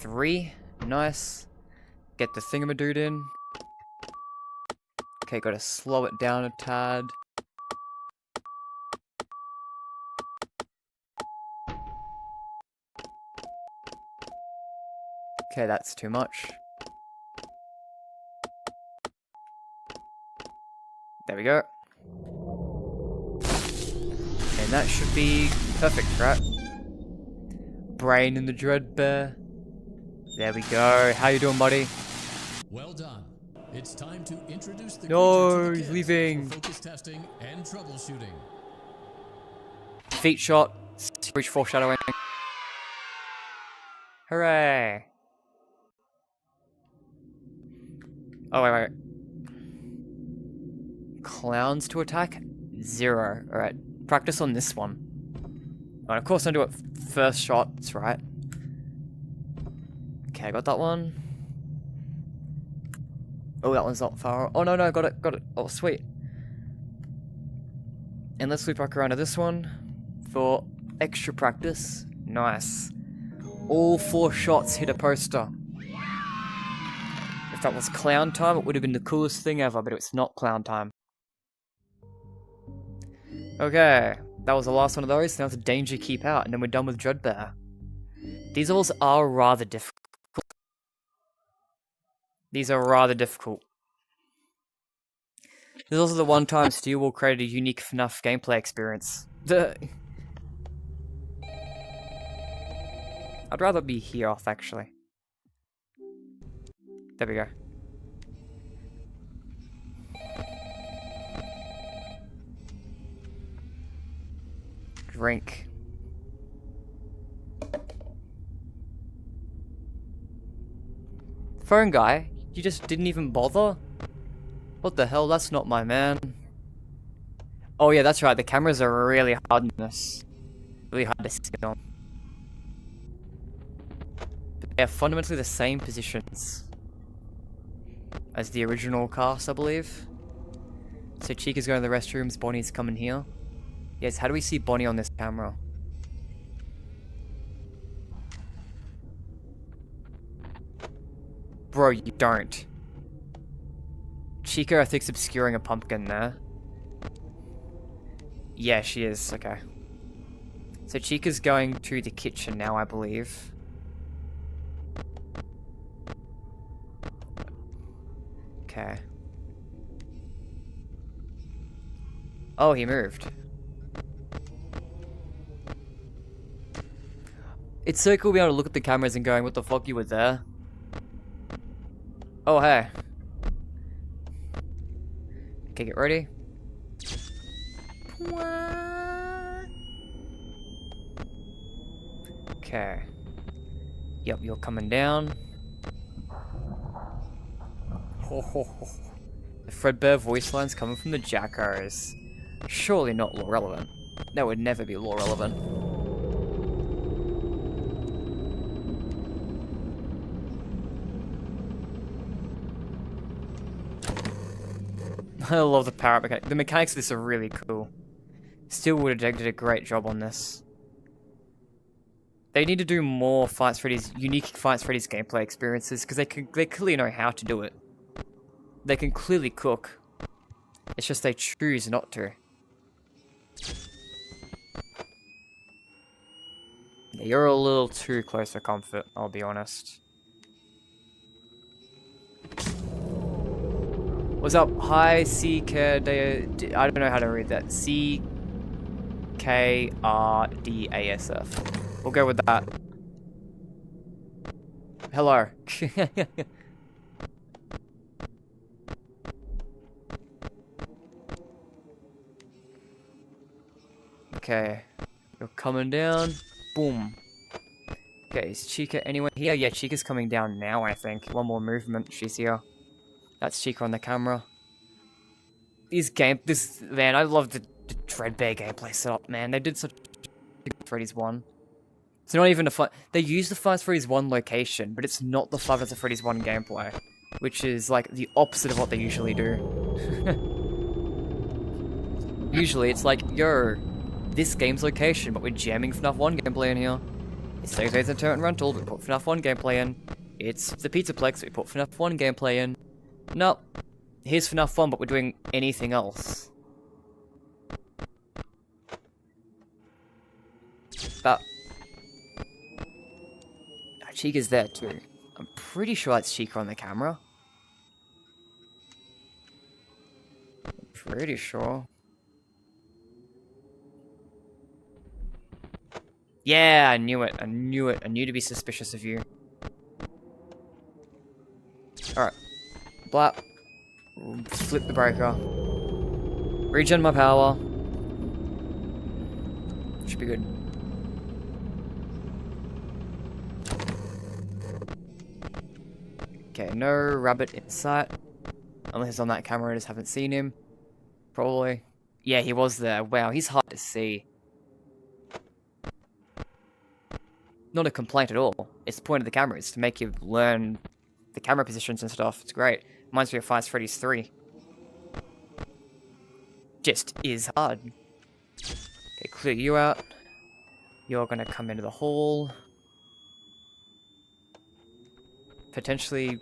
3. Nice. Get the thingamadude in. Okay, gotta slow it down a tad. Okay, that's too much. There we go. And that should be perfect, right? Brain in the Dreadbear. There we go. How you doing, buddy? Well done. It's time to introduce the No, creature to the he's kids leaving. for focus testing and troubleshooting. Feet shot. Reach foreshadowing. Hooray. Oh, wait. Clowns to attack? 0. Alright. Practice on this one. And of course, I do it first shot. That's right. Okay, I got that one. Oh, that one's not far. Oh, no, got it. Oh, sweet. And let's loop back around to this one for extra practice. Nice. All 4 shots hit a poster. If that was clown time, it would have been the coolest thing ever, but it's not clown time. Okay, that was the last one of those. Now it's a danger keep out, and then we're done with Dreadbear. These levels are rather difficult. These are rather difficult. There's also the one time Steel will create a unique FNaF gameplay experience. I'd rather be here off, actually. There we go. Drink. Phone guy? You just didn't even bother? What the hell? That's not my man. Oh yeah, that's right. The cameras are really hard in this. Really hard to see on. But they're fundamentally the same positions as the original cast, I believe. So Chica's going to the restrooms, Bonnie's coming here. Yes, how do we see Bonnie on this camera? Bro, you don't. Chica, I think's obscuring a pumpkin there. Yeah, she is. Okay. So Chica's going to the kitchen now, I believe. Okay. Oh, he moved. It's so cool being able to look at the cameras and going, what the fuck, you were there? Oh, hey. Okay, get ready. Okay. Yep, you're coming down. The Fredbear voice lines coming from the Jackos. Surely not lore relevant. That would never be lore relevant. I love the power-up mechanic. The mechanics of this are really cool. Steel would have did a great job on this. They need to do more unique Fights Freddy's gameplay experiences, because they clearly know how to do it. They can clearly cook. It's just they choose not to. Yeah, you're a little too close for comfort, I'll be honest. What's up? Hi, CKRDASF. I don't know how to read that. CKRDASF. We'll go with that. Hello. Okay. You're coming down. Boom. Okay, is Chica anyone here? Yeah, Chica's coming down now, I think. One more movement, she's here. That's Chica on the camera. Man, I love the Dreadbear gameplay setup, man. They did such a Freddy's 1. It's not even a fun. They use the Five Freddy's 1 location, but it's not the Five Nights at Freddy's 1 gameplay, which is like the opposite of what they usually do. Usually, it's like, yo, this game's location, but we're jamming FNAF 1 gameplay in here. It's Thursday's Entertainment Rental, we put FNaF 1 gameplay in. It's the Pizzaplex, we put FNaF 1 gameplay in. Nope. Here's FNaF 1, but we're doing anything else. But... Chica's there too. I'm pretty sure that's Chica on the camera. Pretty sure. Yeah, I knew it. I knew it. I knew to be suspicious of you. Alright. Blah. Flip the breaker. Regen my power. Should be good. Okay, no rabbit in sight. Unless he's on that camera, I just haven't seen him. Probably. Yeah, he was there. Wow, he's hard to see. Not a complaint at all. It's the point of the camera, is to make you learn the camera positions and stuff. It's great. Reminds me of Five Freddy's 3. Just is hard. Okay, clear you out. You're gonna come into the hall. Potentially...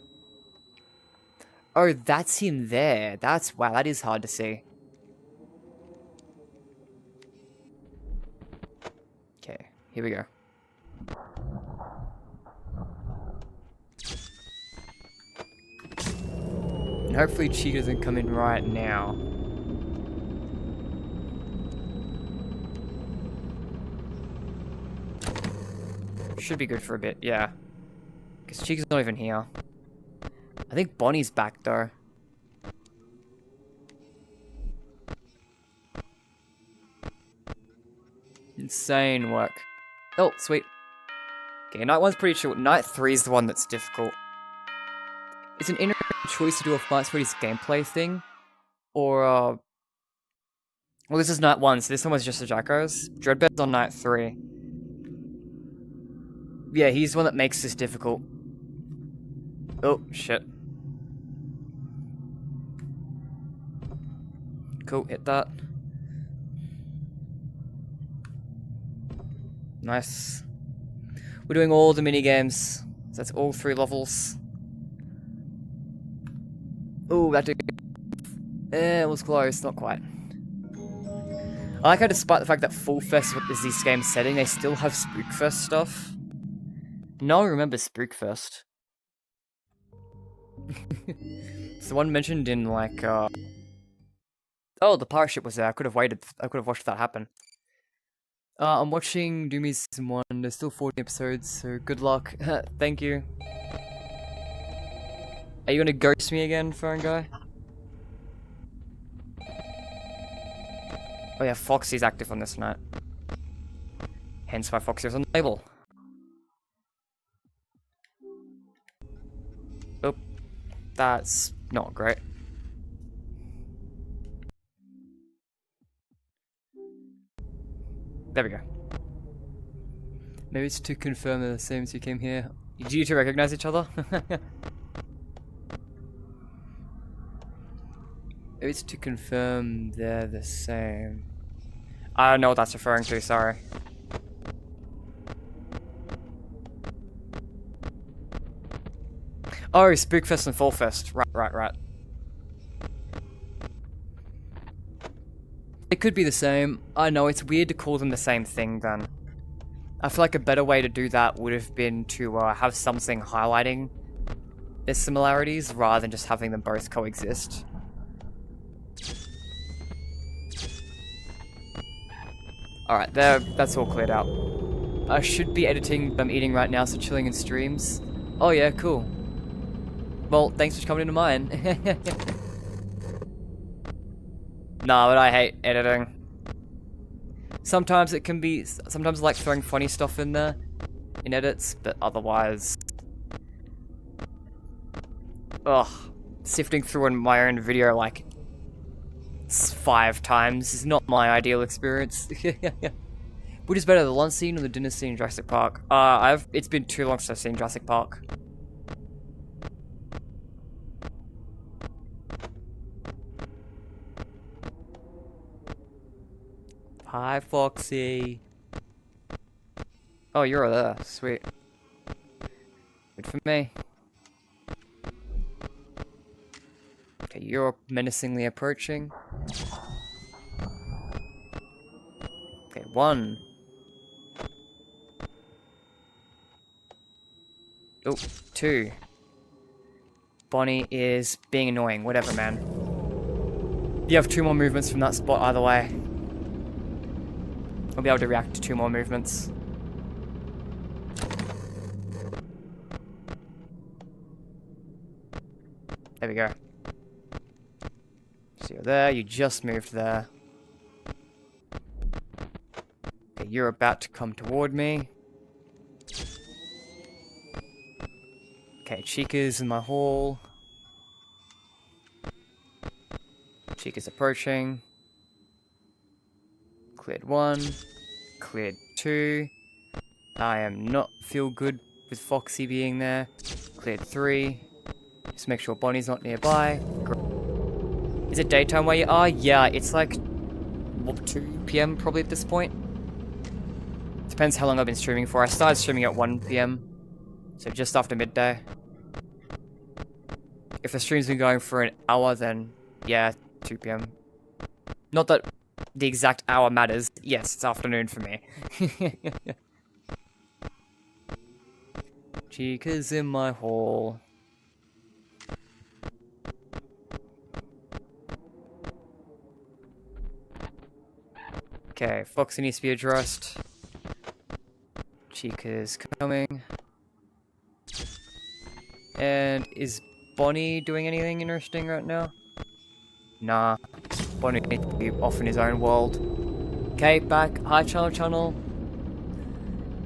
Oh, that's him there. That's... Wow, that is hard to see. Okay, here we go. And hopefully Chi doesn't come in right now. Should be good for a bit, yeah. Because Chica's not even here. I think Bonnie's back though. Insane work. Oh, sweet. Okay, night 1's pretty short. Night 3 is the one that's difficult. It's an interesting choice to do a Five Freddy's gameplay thing. Or, well, this is night 1, so this one was just the Jackos. Dreadbear's on night 3. Yeah, he's the one that makes this difficult. Oh, shit. Cool, hit that. Nice. We're doing all the minigames. So that's all 3 levels. Oh, that did... it was close, not quite. I like how despite the fact that Full Fest is this game's setting, they still have Spookfest stuff. No one remembers Spookfest. It's the one mentioned in, like, oh, the pirate ship was there. I could have waited. I could have watched that happen. I'm watching Doomy Season 1. There's still 14 episodes, so good luck. Thank you. Are you gonna ghost me again, phone guy? Oh yeah, Foxy's active on this night. Hence why Foxy was on the label. Oh, that's not great. There we go. Maybe it's to confirm they're the same as you came here. Do you two recognize each other? Maybe it's to confirm they're the same. I don't know what that's referring to, sorry. Oh, Spookfest and Fall Fest. Right. It could be the same. I know, it's weird to call them the same thing then. I feel like a better way to do that would have been to have something highlighting their similarities rather than just having them both coexist. Alright, that's all cleared out. I should be editing I'm eating right now, so chilling in streams. Oh yeah, cool. Well, thanks for coming into mine. Nah, but I hate editing. Sometimes it can be... Sometimes I like throwing funny stuff in there, in edits, but otherwise... Ugh. Sifting through in my own video like 5 times is not my ideal experience. Which is better, the lunch scene or the dinner scene in Jurassic Park? It's been too long since I've seen Jurassic Park. Hi, Foxy. Oh, you're there. Sweet. Good for me. Okay, you're menacingly approaching. Okay, 1. Oh, 2. Bonnie is being annoying. Whatever, man. You have 2 more movements from that spot either way. I'll be able to react to 2 more movements. There we go. So you're there, you just moved there. Okay, you're about to come toward me. Okay, Chica's in my hall. Chica's approaching. Cleared 1. Cleared 2. I am not feel good with Foxy being there. Cleared 3. Just make sure Bonnie's not nearby. Is it daytime where you are? Yeah, it's like 2 PM probably at this point. Depends how long I've been streaming for. I started streaming at 1 PM. So just after midday. If the stream's been going for an hour, then yeah, 2 PM. Not that the exact hour matters. Yes, it's afternoon for me. Chica's in my hall. Okay, Foxy needs to be addressed. Chica's coming. And is Bonnie doing anything interesting right now? Nah. Bonnie needs to be off in his own world. Okay, back. Hi, channel.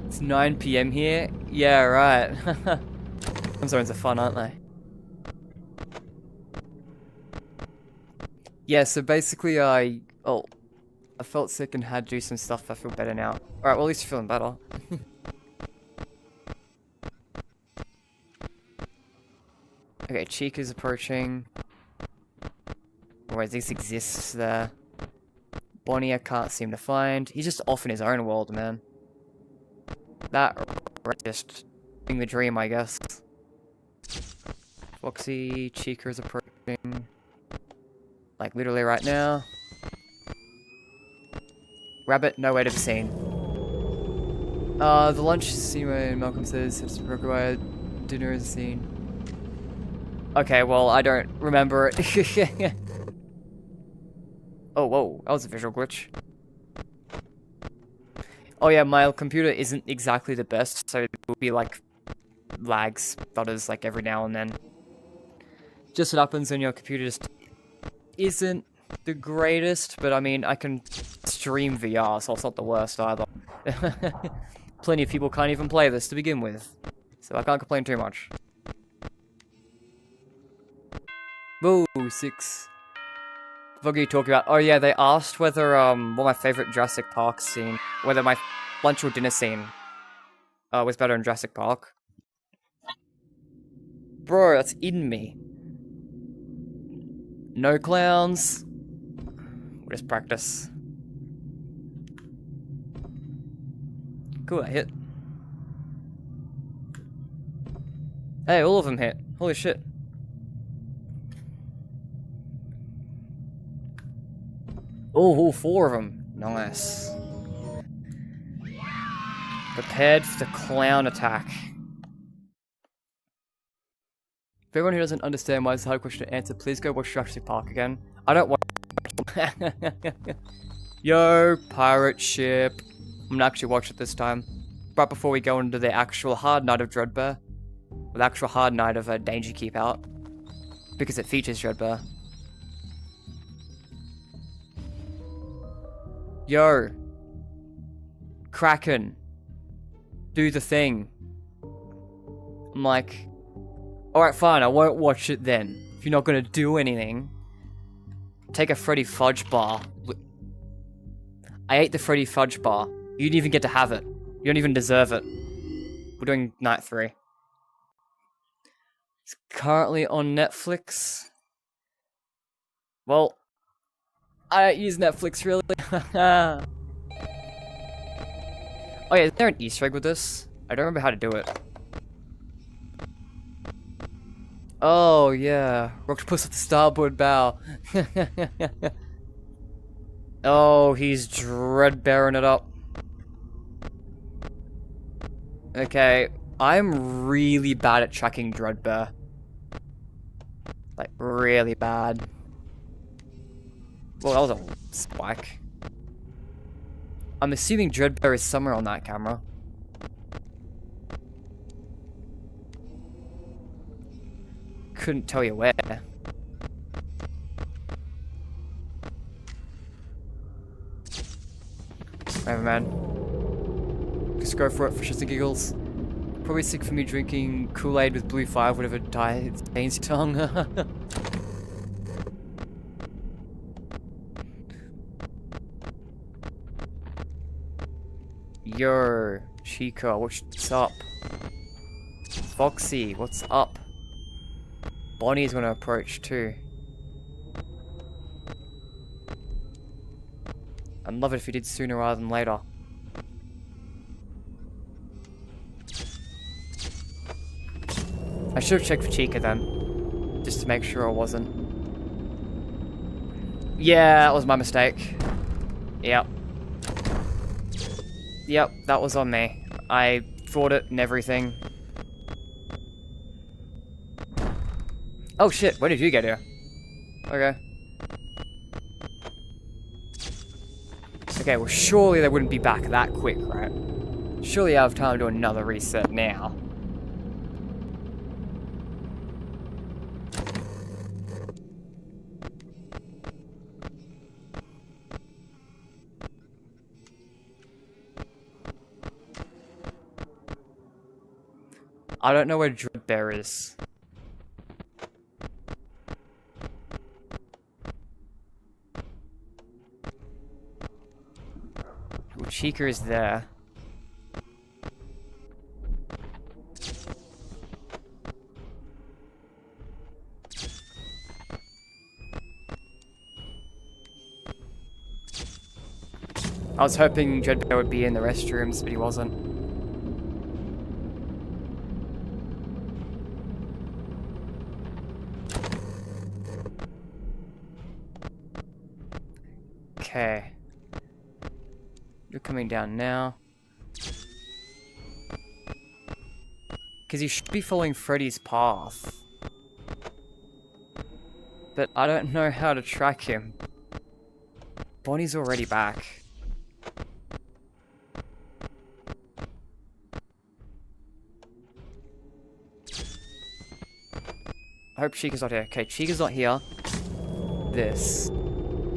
It's 9 PM here. Yeah, right. Some zones are fun, aren't they? Yeah, so basically I felt sick and had to do some stuff. I feel better now. Alright, well at least you're feeling better. Okay, Chica's approaching. Or at least exists there. Bonnie I can't seem to find. He's just off in his own world, man. That or just being the dream, I guess. Foxy, Chica is approaching. Like literally right now. Rabbit, nowhere to be seen. The lunch scene where Malcolm says it's required. Dinner is seen. Okay, well, I don't remember it. Oh, whoa, that was a visual glitch. Oh yeah, my computer isn't exactly the best, so it will be like lags, stutters like every now and then. Just what happens when your computer just isn't the greatest, but I mean, I can stream VR, so it's not the worst either. Plenty of people can't even play this to begin with, so I can't complain too much. Whoa, 6. What are you talking about? Oh yeah, they asked whether, what my favorite Jurassic Park scene, whether my lunch or dinner scene, was better in Jurassic Park. Bro, that's in me. No clowns. We'll just practice. Cool, I hit. Hey, all of them hit. Holy shit. Oh, all 4 of them. Nice. Prepared for the clown attack. For everyone who doesn't understand why it's a hard question to answer, please go watch Jurassic Park again. I don't watch. Yo, pirate ship. I'm gonna actually watch it this time. Right before we go into the actual hard night of Dreadbear. Or the actual hard night of Danger Keep Out. Because it features Dreadbear. Yo. Kraken. Do the thing. I'm like, alright, fine, I won't watch it then. If you're not gonna do anything. Take a Freddy fudge bar. I ate the Freddy fudge bar. You didn't even get to have it. You don't even deserve it. We're doing night 3. It's currently on Netflix. Well, I don't use Netflix really. Oh Oh yeah, is there an Easter egg with this? I don't remember how to do it. Oh yeah, Octopus at the starboard bow. Oh, he's Dreadbearing it up. Okay, I'm really bad at tracking Dreadbear. Like, really bad. Well, that was a spike. I'm assuming Dreadbear is somewhere on that camera. Couldn't tell you where. Whatever, man. Just go for it for shits and giggles. Probably sick for me drinking Kool-Aid with blue fire, whatever stains your tongue. Yo, Chica, what's up? Foxy, what's up? Bonnie's gonna approach too. I'd love it if you did sooner rather than later. I should have checked for Chica then, just to make sure I wasn't. Yeah, that was my mistake. Yep. Yep, that was on me. I thought it and everything. Oh shit, where did you get here? Okay. Okay, well surely they wouldn't be back that quick, right? Surely I have time to do another reset now. I don't know where Dreadbear is. Well, Chica is there. I was hoping Dreadbear would be in the restrooms, but he wasn't. Okay. You're coming down now. Because you should be following Freddy's path. But I don't know how to track him. Bonnie's already back. I hope Chica's not here. Okay, Chica's not here. This.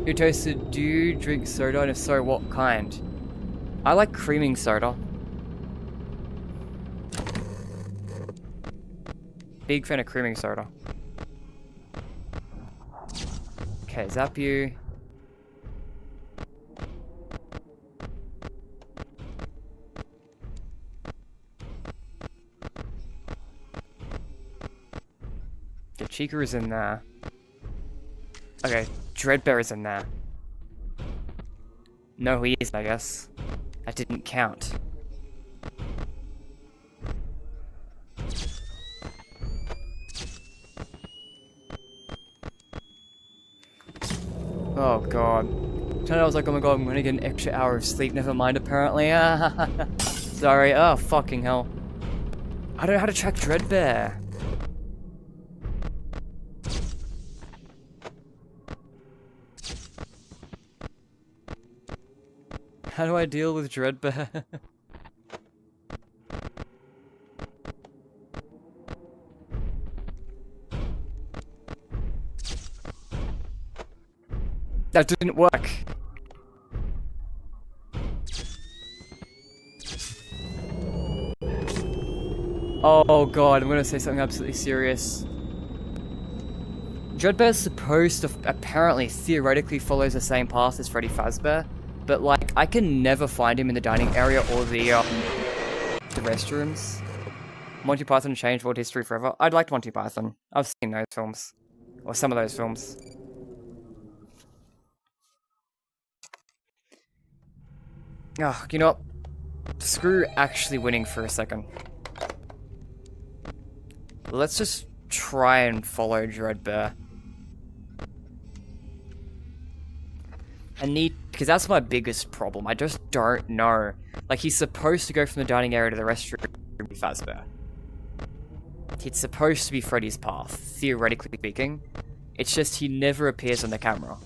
You're toasted. Do you drink soda? And if so, what kind? I like creaming soda. Big fan of creaming soda. Okay, zap you. The Chica is in there. Okay, Dreadbear is in there. No, he is, I guess. That didn't count. Oh god. Tonight I was like, oh my god, I'm gonna get an extra hour of sleep. Never mind, apparently. Sorry. Oh, fucking hell. I don't know how to track Dreadbear. How do I deal with Dreadbear? That didn't work. Oh god, I'm gonna say something absolutely serious. Dreadbear's supposed to apparently theoretically follows the same path as Freddy Fazbear, but like I can never find him in the dining area or the restrooms. Monty Python changed world history forever. I'd like Monty Python. I've seen those films, or some of those films. Oh, you know what? screw actually winning for a second. Let's just try and follow Dreadbear. Because that's my biggest problem. I just don't know. Like, he's supposed to go from the dining area to the restroom to be Fazbear. It's supposed to be Freddy's path, theoretically speaking. It's just he never appears on the camera.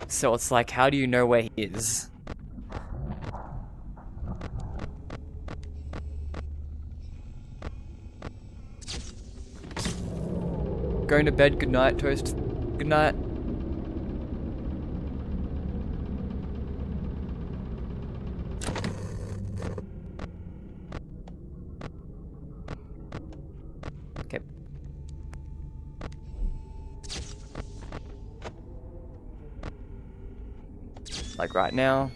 So it's like, how do you know where he is? Going to bed, good night, Toast. Good night. Okay. Like right now.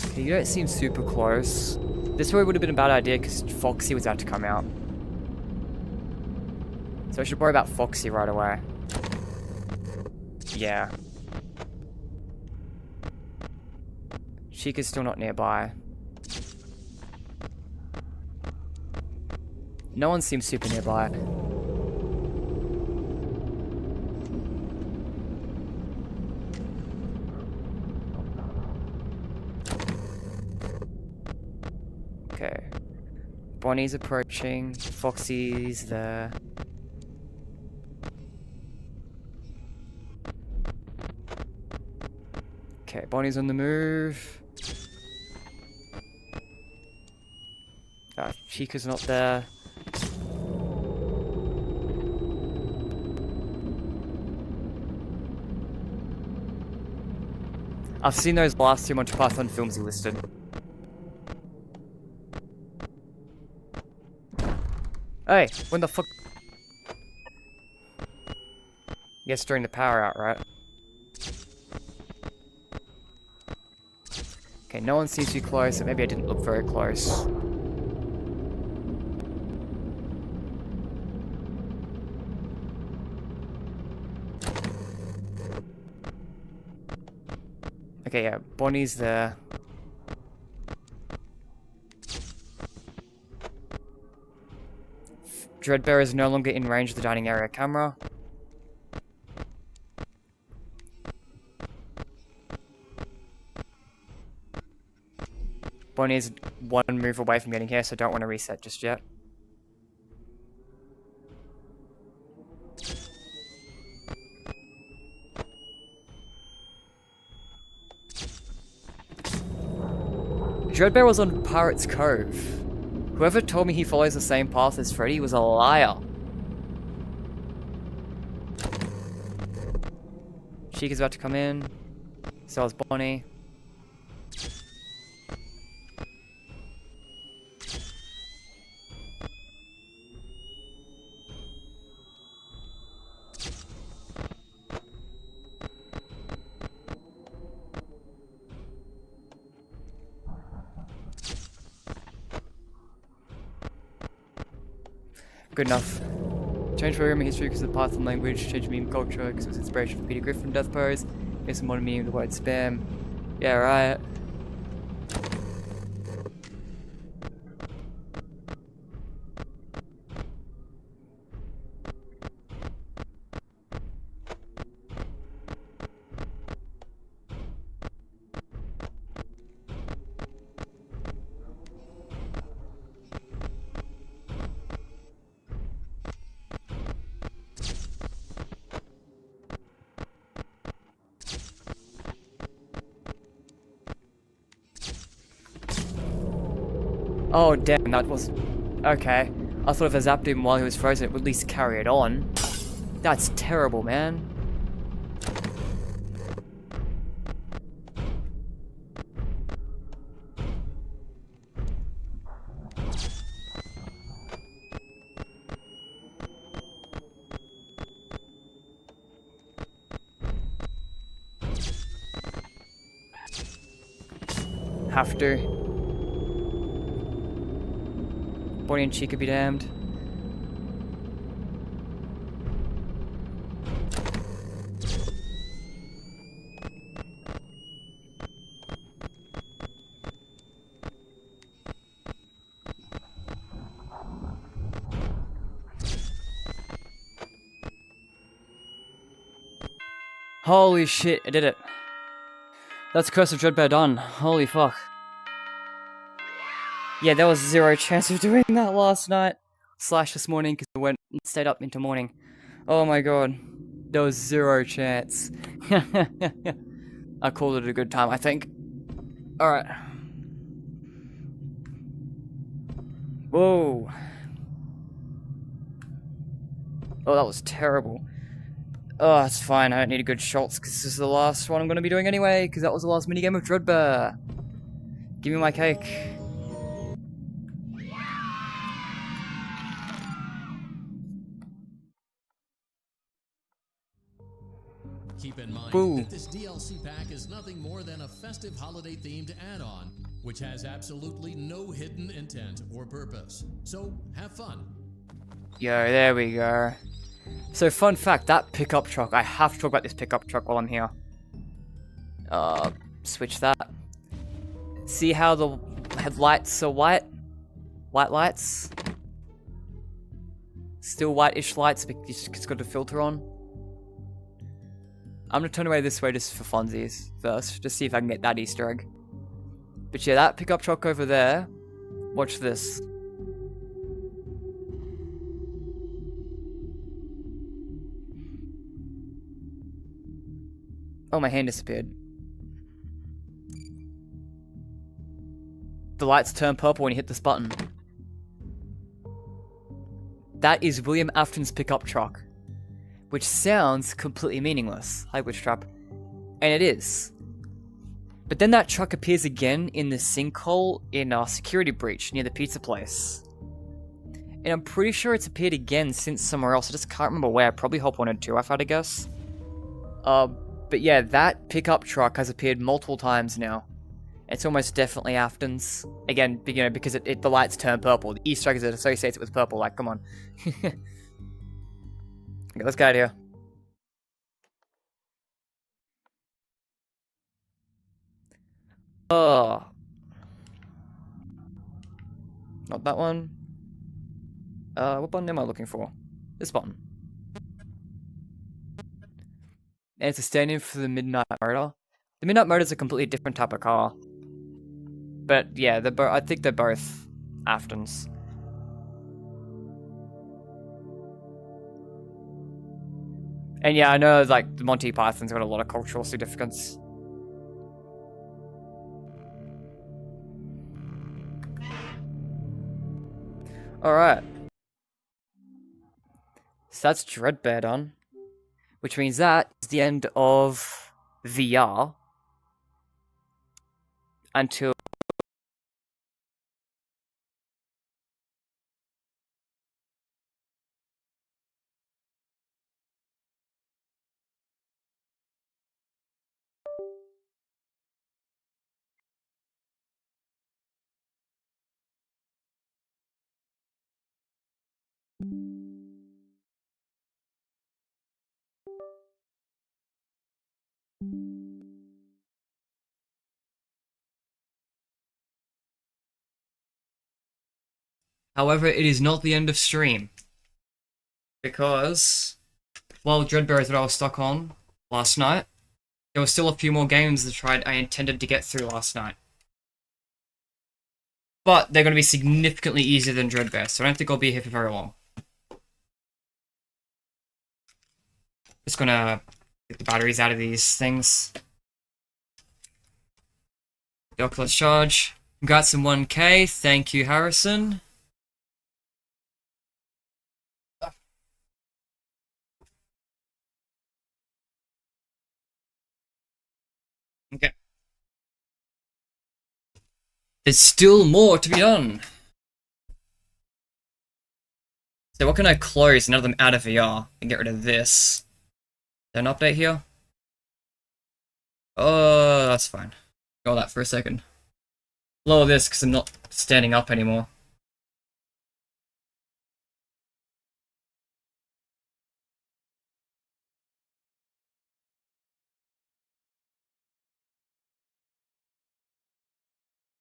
Okay, you don't seem super close. This probably would have been a bad idea because Foxy was about to come out. So I should worry about Foxy right away. Yeah. Chica's still not nearby. No one seems super nearby. Okay. Bonnie's approaching. Foxy's there. Okay, Bonnie's on the move. Chica's not there. I've seen those last 2 Monty Python films you listed. Hey, when the fuck? Yes, during the power out, right? Okay, no one seems to be close, so maybe I didn't look very close. Okay, yeah, Bonnie's there. Dreadbear is no longer in range of the dining area camera. Bonnie is one move away from getting here, so don't want to reset just yet. Dreadbear was on Pirate's Cove. Whoever told me he follows the same path as Freddy was a liar. Chica's about to come in. So is Bonnie. Good enough. Change programming history because of the Python language, change meme culture because it was inspiration for Peter Griffin Death Pose, make some modern meaning of the word spam. Yeah, right. Oh damn, that was... Okay. I thought if I zapped him while he was frozen, it would at least carry it on. That's terrible, man. Have to. Bonnie and Chica be damned. Holy shit, I did it. That's Curse of Dreadbear done. Holy fuck. Yeah, there was zero chance of doing that last night. / this morning, because I went and stayed up into morning. Oh my god. There was zero chance. I called it a good time, I think. Alright. Whoa. Oh, that was terrible. Oh, it's fine. I don't need a good shots because this is the last one I'm going to be doing anyway, because that was the last minigame of Dreadbear. Give me my cake. Keep in mind Boo. that this DLC pack is nothing more than a festive holiday-themed add-on, which has absolutely no hidden intent or purpose. So, have fun. Yo, there we go. So, fun fact, that pickup truck, I have to talk about this pickup truck while I'm here. Switch that. See how the headlights are white? White lights? Still whitish lights, but it's got a filter on. I'm gonna turn away this way just for funsies first, just see if I can get that Easter egg. But yeah, that pickup truck over there, watch this. Oh, my hand disappeared. The lights turn purple when you hit this button. That is William Afton's pickup truck, which sounds completely meaningless. Hi, Witch Trap. And it is. But then that truck appears again in the sinkhole in our security breach near the pizza place. And I'm pretty sure it's appeared again since somewhere else. I just can't remember where. Probably Hop 1 and 2, if I had to guess. But yeah, that pickup truck has appeared multiple times now. It's almost definitely Afton's. Again, you know, because the lights turn purple. The Easter egg is it associates it with purple. Like, come on. Okay, let's get out of here. Oh. Not that one. What button am I looking for? This button. And it's a stand-in for the Midnight Motor. The Midnight Motor is a completely different type of car. But yeah, I think they're both Aftons. And yeah, I know like the Monty Python's got a lot of cultural significance. Alright. So that's Dreadbear done. Which means that is the end of VR. Until... However, it is not the end of stream. Because, while Dreadbear is what I was stuck on last night, there were still a few more games that I intended to get through last night. But they're going to be significantly easier than Dreadbear, so I don't think I'll be here for very long. Just gonna get the batteries out of these things. The Oculus charge. Got some 1K, thank you, Harrison. Okay. There's still more to be done. So what can I close and have them out of VR and get rid of this? Is there an update here? Oh, that's fine. Ignore that for a second. Lower this because I'm not standing up anymore.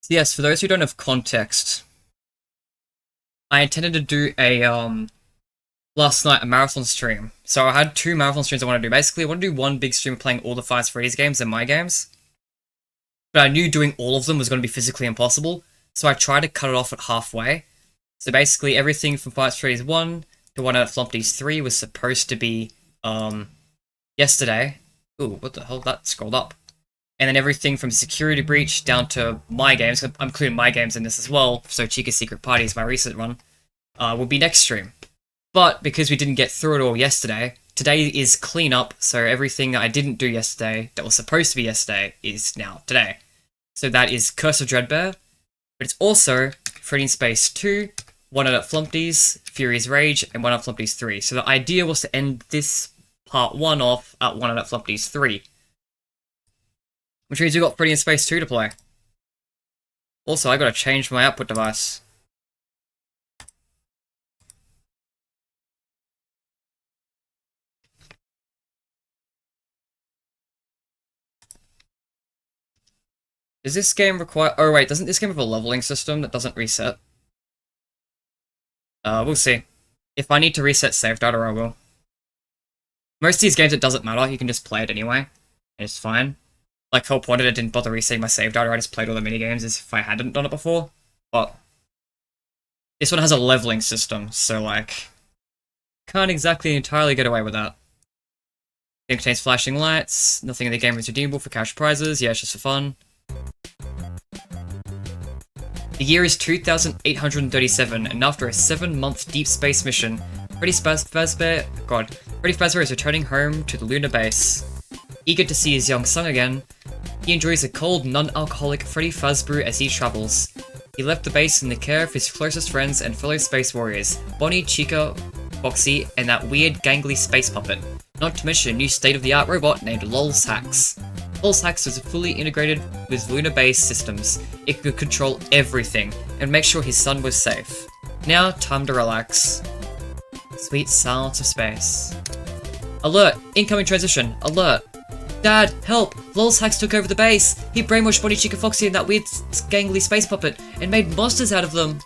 So yes, for those who don't have context, I intended to do a last night a marathon stream. So I had 2 marathon streams I want to do. Basically, I want to do one big stream playing all the Five Freddy's games and my games. But I knew doing all of them was going to be physically impossible, so I tried to cut it off at halfway. So basically, everything from Five Freddy's 1 to one at Flumpty's 3 was supposed to be, yesterday. Ooh, what the hell? That scrolled up. And then everything from Security Breach down to my games, I'm including my games in this as well, so Chica's Secret Party is my recent run, will be next stream. But because we didn't get through it all yesterday, today is cleanup, so everything that I didn't do yesterday, that was supposed to be yesterday, is now today. So that is Curse of Dreadbear, but it's also Freddy in Space 2, one at Flumpty's, Fury's Rage, and one at Flumpty's 3. So the idea was to end this part 1 off at one at Flumpty's 3. Which means we got Freddy in Space 2 to play. Also, I gotta change my output device. Does this game require... Oh wait, doesn't this game have a leveling system that doesn't reset? We'll see. If I need to reset save data, I will. Most of these games, it doesn't matter, you can just play it anyway. And it's fine. Like Whole Point, I didn't bother resetting my save data, I just played all the minigames as if I hadn't done it before. But this one has a leveling system, so like... Can't exactly entirely get away with that. It contains flashing lights, nothing in the game is redeemable for cash prizes, yeah, it's just for fun. The year is 2837, and after a 7-month deep space mission, Freddy Fazbear is returning home to the lunar base. Eager to see his young son again, he enjoys a cold, non-alcoholic Freddy Fazbear as he travels. He left the base in the care of his closest friends and fellow space warriors, Bonnie, Chica, Foxy, and that weird gangly space puppet, not to mention a new state-of-the-art robot named L.O.L.Z.H.A.X. L.O.L.Z.H.A.X was fully integrated with lunar base systems. It could control everything and make sure his son was safe. Now, time to relax. Sweet silence of space. Alert! Incoming transition! Alert! Dad, help! L.O.L.Z.H.A.X took over the base! He brainwashed Bonnie, Chica, Foxy and that weird gangly space puppet and made monsters out of them!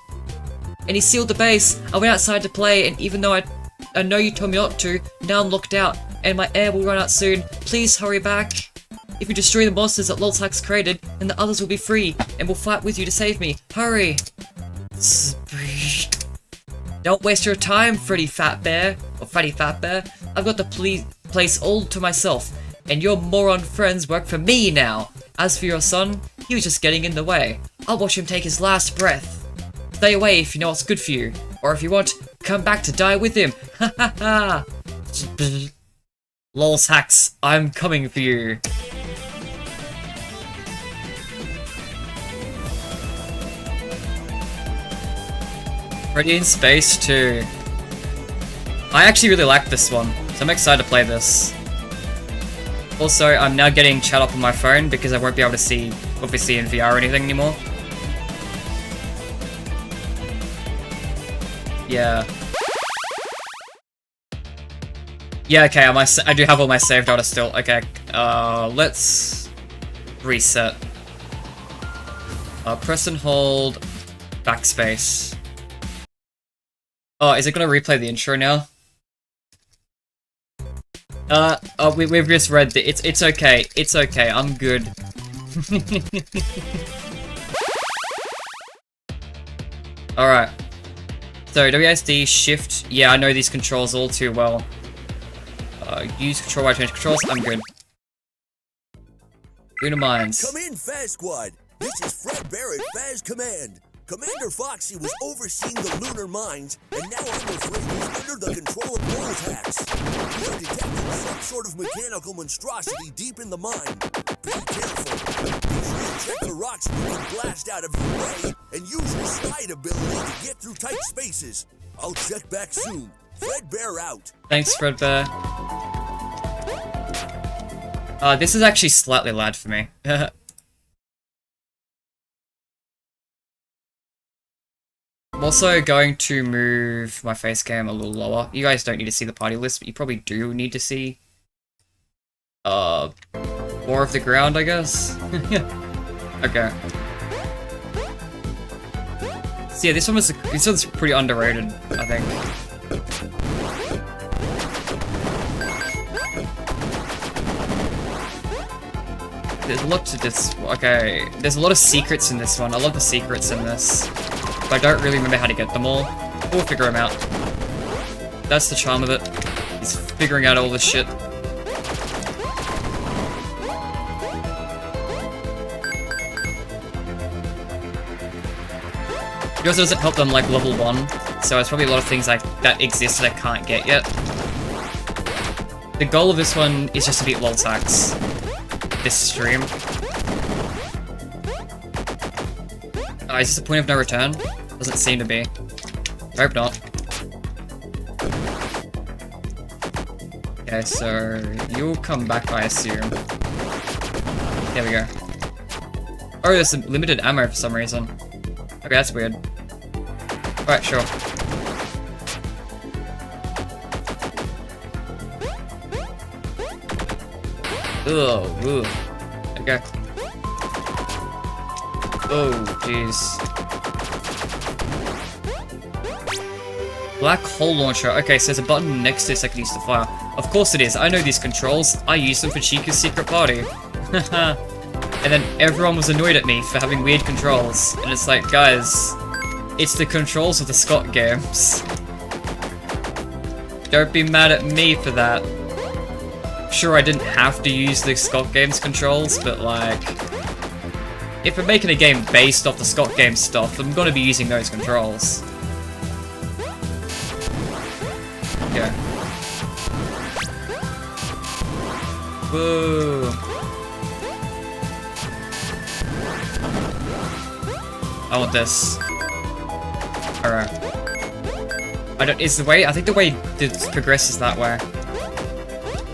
And he sealed the base! I went outside to play, and even though I know you told me not to, now I'm locked out, and my air will run out soon. Please hurry back! If you destroy the monsters that L.O.L.Z.H.A.X created, then the others will be free, and will fight with you to save me. Hurry! Don't waste your time, Freddy Fazbear. I've got the place all to myself, and your moron friends work for me now. As for your son, he was just getting in the way. I'll watch him take his last breath. Stay away if you know what's good for you, or if you want, come back to die with him. Ha ha ha! L.O.L.Z.H.A.X, I'm coming for you. Freddy in Space 2. I actually really like this one, so I'm excited to play this. Also, I'm now getting chat up on my phone because I won't be able to see, obviously, in VR or anything anymore. Yeah. Yeah, okay, I do have all my save data still. Okay, let's reset. Press and hold backspace. Oh, is it gonna replay the intro now? We've just read the- it's okay, I'm good. Alright. So, WSD, shift, yeah, I know these controls all too well. Use control while I change controls, I'm good. Lunar Mines. Come in, Faz Squad! This is Fredbear at Faz Command. Commander Foxy was overseeing the lunar mines, and now I'm afraid he's under the control of L.O.L.Z.H.A.X. We are detecting some sort of mechanical monstrosity deep in the mine. Be careful. Be sure to check the rocks you can blast out of your way, and use your slide ability to get through tight spaces. I'll check back soon. Fredbear out. Thanks, Fredbear. This is actually slightly loud for me. I'm also going to move my face cam a little lower. You guys don't need to see the party list, but you probably do need to see more of the ground, I guess. Okay. So yeah, this one's pretty underrated, I think. There's a lot to this. Okay, there's a lot of secrets in this one. I love the secrets in this, but I don't really remember how to get them all. We'll figure them out. That's the charm of it. Is figuring out all this shit. It also doesn't help them like level 1, so there's probably a lot of things like that exist that I can't get yet. The goal of this one is just to beat L.O.L.Z.H.A.X. This stream. Is this a point of no return? Doesn't seem to be. I hope not. Okay, so you'll come back, I assume. There we go. Oh, there's some limited ammo for some reason. Okay, that's weird. Alright, sure. Ugh, ugh. Okay. Oh, jeez. Black hole launcher. Okay, so there's a button next to this I can use to fire. Of course it is. I know these controls. I use them for Chica's secret party. And then everyone was annoyed at me for having weird controls. And it's like, guys, it's the controls of the Scott games. Don't be mad at me for that. Sure, I didn't have to use the Scott games controls, but like, if we're making a game based off the Scott games stuff, I'm gonna be using those controls. Okay. Whoa. I want this. Alright. I think the way this progresses that way.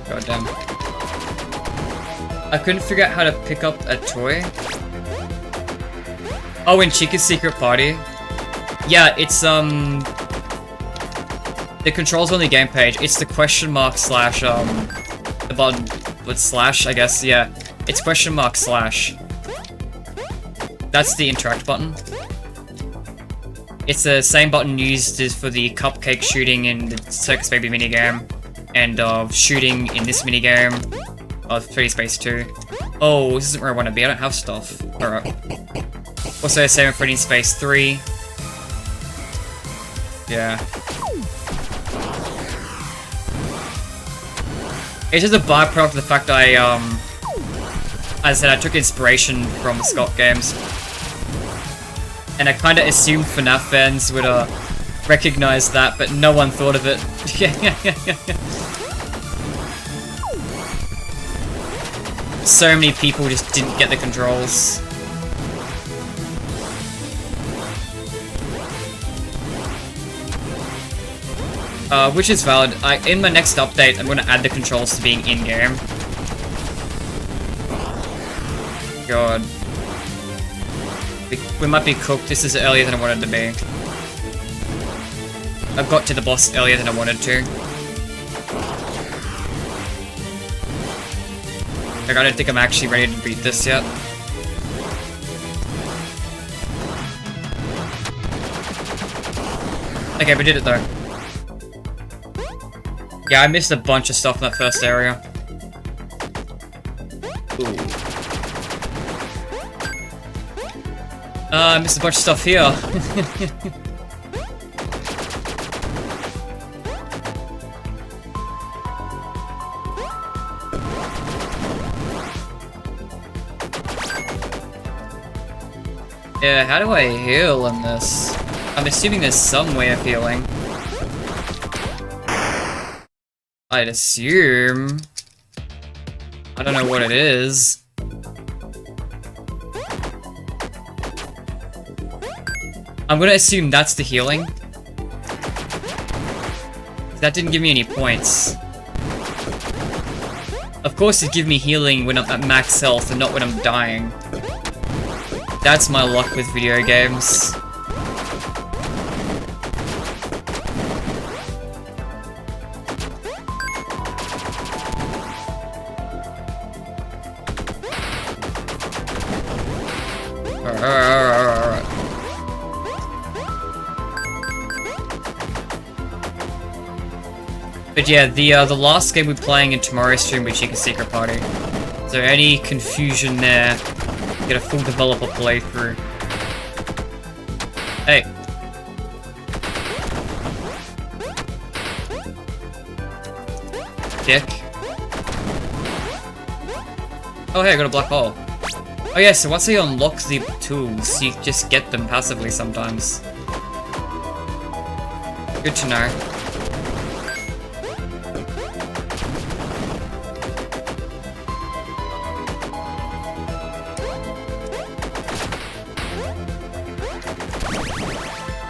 God damn. I couldn't figure out how to pick up a toy. Oh, in Chica's secret party? Yeah, it's, the controls on the game page, it's the question mark slash, the button with slash, I guess, yeah. It's question mark slash. That's the interact button. It's the same button used as for the cupcake shooting in the Circus Baby minigame, and shooting in this minigame of 3D Space 2. Oh, this isn't where I want to be, I don't have stuff. Alright. Also, same with Freddy Space 3. Yeah. It's just a byproduct of the fact I, as I said, I took inspiration from the Scott games. And I kinda assumed FNaF fans would, recognize that, but no one thought of it. So many people just didn't get the controls. Which is valid. In my next update, I'm gonna add the controls to being in-game. God. We might be cooked. This is earlier than I wanted to be. I've got to the boss earlier than I wanted to. Like, I don't think I'm actually ready to beat this yet. Okay, we did it though. Yeah, I missed a bunch of stuff in that first area. Ooh. I missed a bunch of stuff here. Yeah, how do I heal in this? I'm assuming there's some way of healing. I'd assume. I don't know what it is. I'm gonna assume that's the healing. That didn't give me any points. Of course it'd give me healing when I'm at max health and not when I'm dying. That's my luck with video games. But yeah, the last game we're playing in tomorrow's stream with Chica's Secret Party. So So any confusion there, get a full developer playthrough. Hey. Dick. Oh hey, I got a black hole. Oh yeah, so once you unlock the tools, you just get them passively sometimes. Good to know.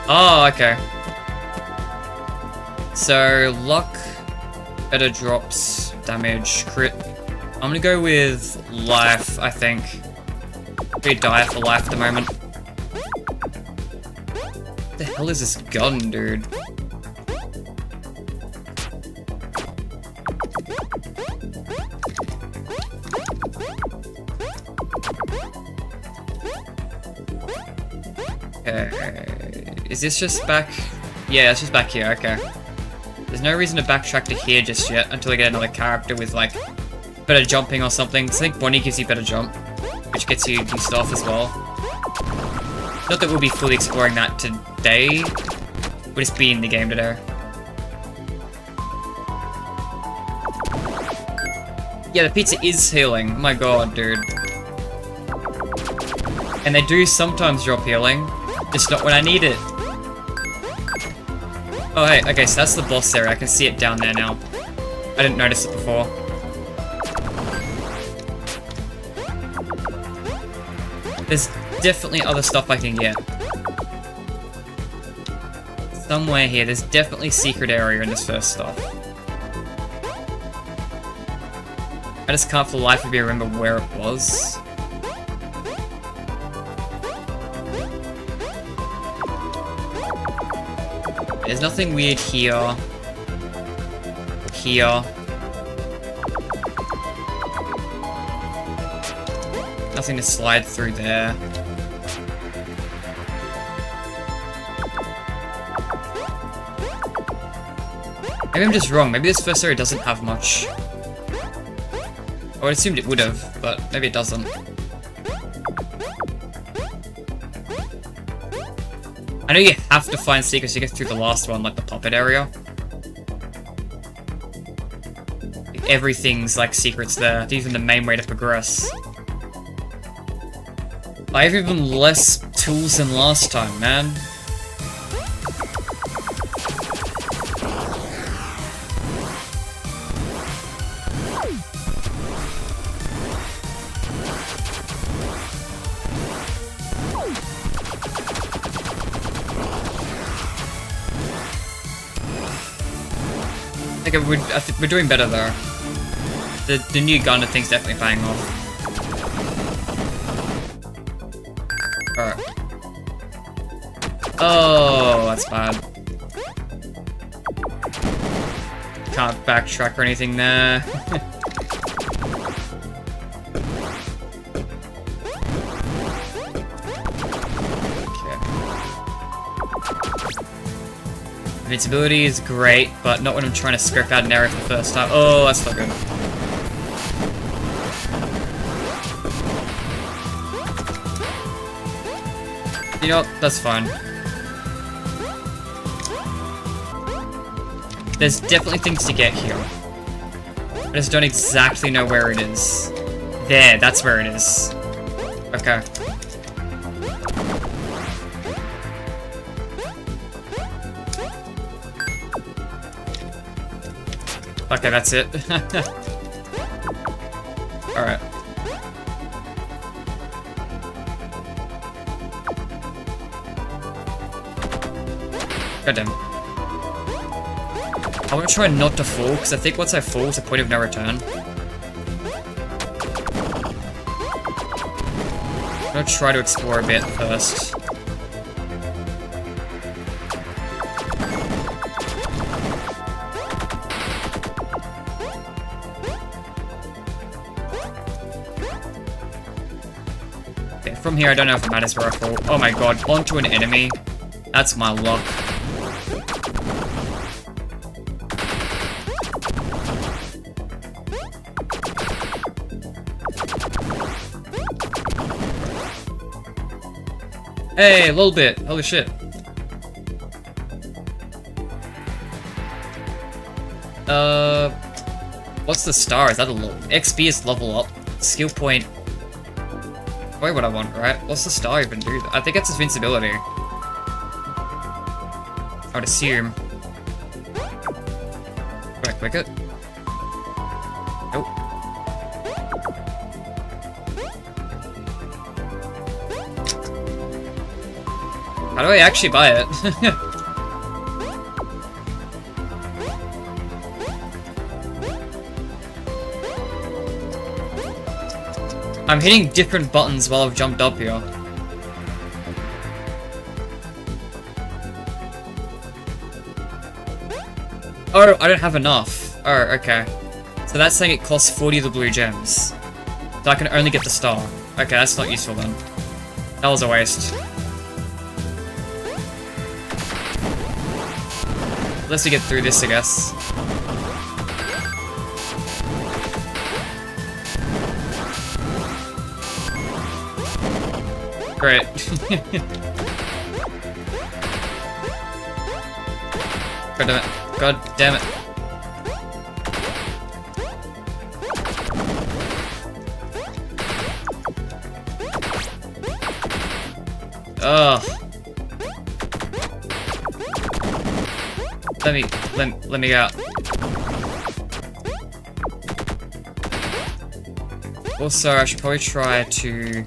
Oh, okay. So, luck, better drops, damage, crit. I'm gonna go with life, I think. Pretty dire for life at the moment. What the hell is this gun, dude? Okay. Is this just back? Yeah, it's just back here, okay. There's no reason to backtrack to here just yet until I get another character with, like, better jumping or something. I think Bonnie gives you better jump, which gets you new stuff as well. Not that we'll be fully exploring that today. We'll just be in the game today. Yeah, the pizza is healing. Oh my god, dude. And they do sometimes drop healing, just not when I need it. Oh hey, okay, so that's the boss area. I can see it down there now. I didn't notice it before. There's definitely other stuff I can get. Somewhere here, there's definitely secret area in this first stuff. I just can't for the life of me remember where it was. There's nothing weird here. Here. Nothing to slide through there. Maybe I'm just wrong. Maybe this first area doesn't have much. I would assumed it would have, but maybe it doesn't. I know you have to find secrets to get through the last one, like the puppet area. Everything's like secrets there. It's even the main way to progress. I have even less tools than last time, man. I think we're doing better though. The new gun I think's definitely paying off. Alright. Oh, that's bad. Can't backtrack or anything there. Invincibility is great, but not when I'm trying to script out an area for the first time. Oh, that's not good. You know what? That's fine. There's definitely things to get here. I just don't exactly know where it is. There, that's where it is. Okay. Okay, that's it. Alright. Goddamn. I want to try not to fall, because I think once I fall, it's a point of no return. I'm gonna try to explore a bit first. From here, I don't know if it matters where I fall. Oh my god, onto an enemy. That's my luck. Hey, a little bit. Holy shit. What's the star? Is that a level? XP is level up. Skill point. Wait, what I want, right? What's the star even do? I think it's invincibility. I would assume. Can I click it? Nope. How do I actually buy it? I'm hitting different buttons while I've jumped up here. Oh, I don't have enough. Oh, okay. So that's saying it costs 40 of the blue gems. So I can only get the star. Okay, that's not useful then. That was a waste. Unless we get through this, I guess. Great. God damn it. God damn it. Ugh. Let me out. Also, I should probably try to...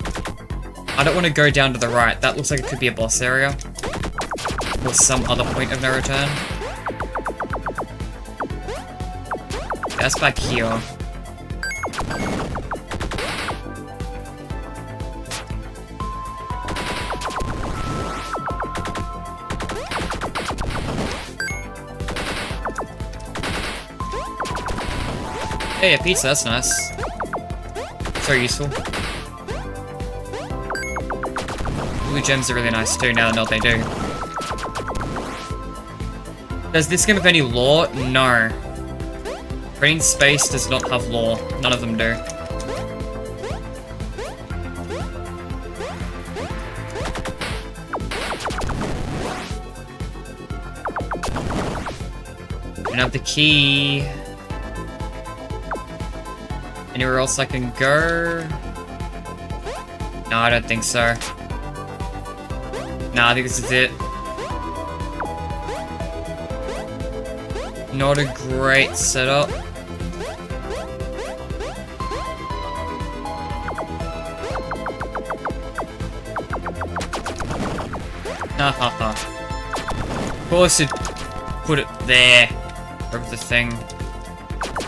I don't want to go down to the right. That looks like it could be a boss area. Or some other point of no return. That's back here. Hey, a pizza, that's nice. So useful. Blue gems are really nice too, now I know what they do. Does this game have any lore? No. Green Space does not have lore. None of them do. Don't have the key. Anywhere else I can go? No, I don't think so. Nah, I think this is it. Not a great setup. Hahaha. Of course you'd put it there. Over the thing.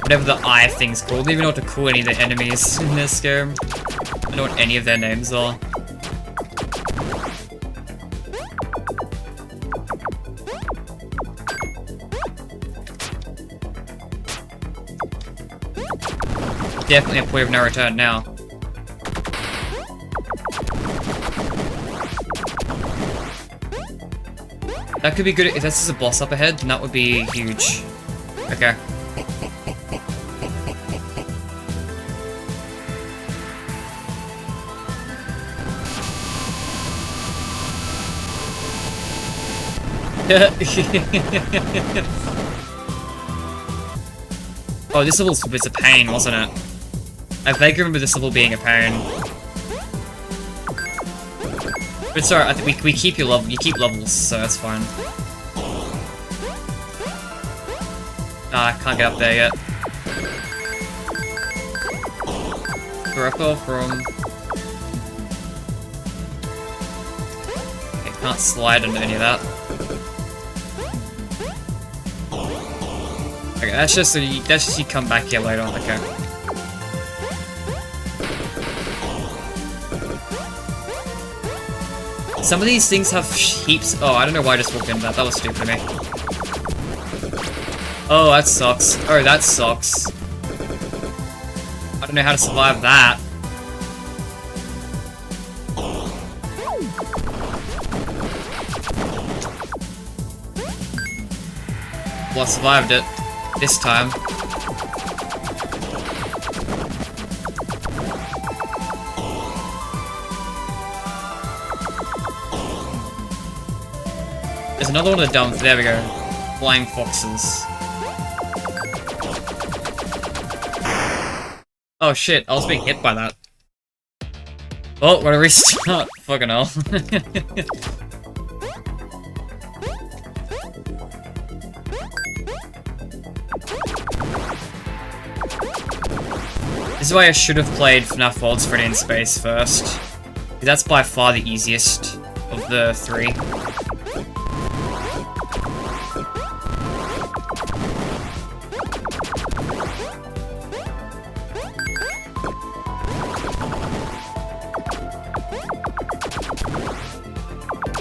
Whatever the eye thing's called. I don't even know what to call any of the enemies in this game. I don't know what any of their names are. Definitely a point of no return now. That could be good if this is a boss up ahead, then that would be huge. Okay. Oh, this level was a pain, wasn't it? I vaguely remember this level being a pain. But it's alright, I think we keep your level. You keep levels, so that's fine. Ah, I can't get up there yet. Director from... Okay, can't slide into any of that. Okay, that's just you come back here later on, okay. Some of these things have heaps. Oh, I don't know why I just walked into that. That was stupid of me. Oh, that sucks. Oh, that sucks. I don't know how to survive that. Well, I survived it. This time. There's another one of the dumb. There we go. Flying foxes. Oh shit, I was being hit by that. Oh, gotta restart. Fucking hell. This is why I should have played FNaF World's Freddy in Space first. Because that's by far the easiest of the three.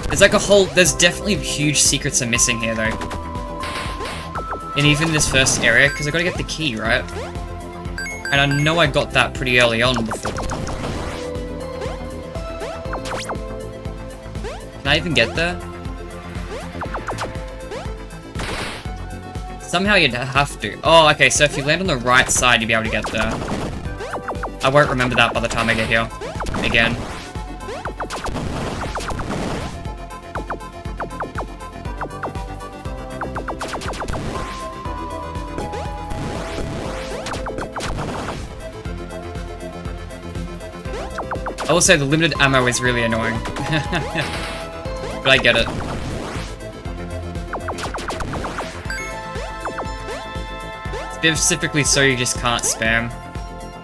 There's like a whole, there's definitely huge secrets I'm missing here though. And even this first area, because I gotta get the key, right? And I know I got that pretty early on before. Can I even get there? Somehow you'd have to. Oh, okay, so if you land on the right side, you'll be able to get there. I won't remember that by the time I get here. Again. I will say the limited ammo is really annoying. But I get it. Specifically so you just can't spam.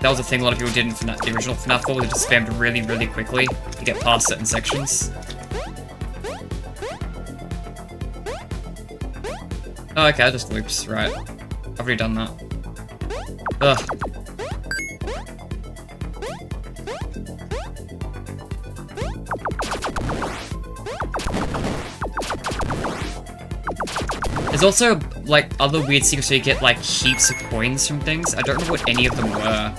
That was a thing a lot of people did in the original FNaF 4, they just spammed really, really quickly to get past certain sections. Oh, okay, that just loops, right. I've already done that. Ugh. There's also, like, other weird secrets where you get, like, heaps of coins from things. I don't remember what any of them were.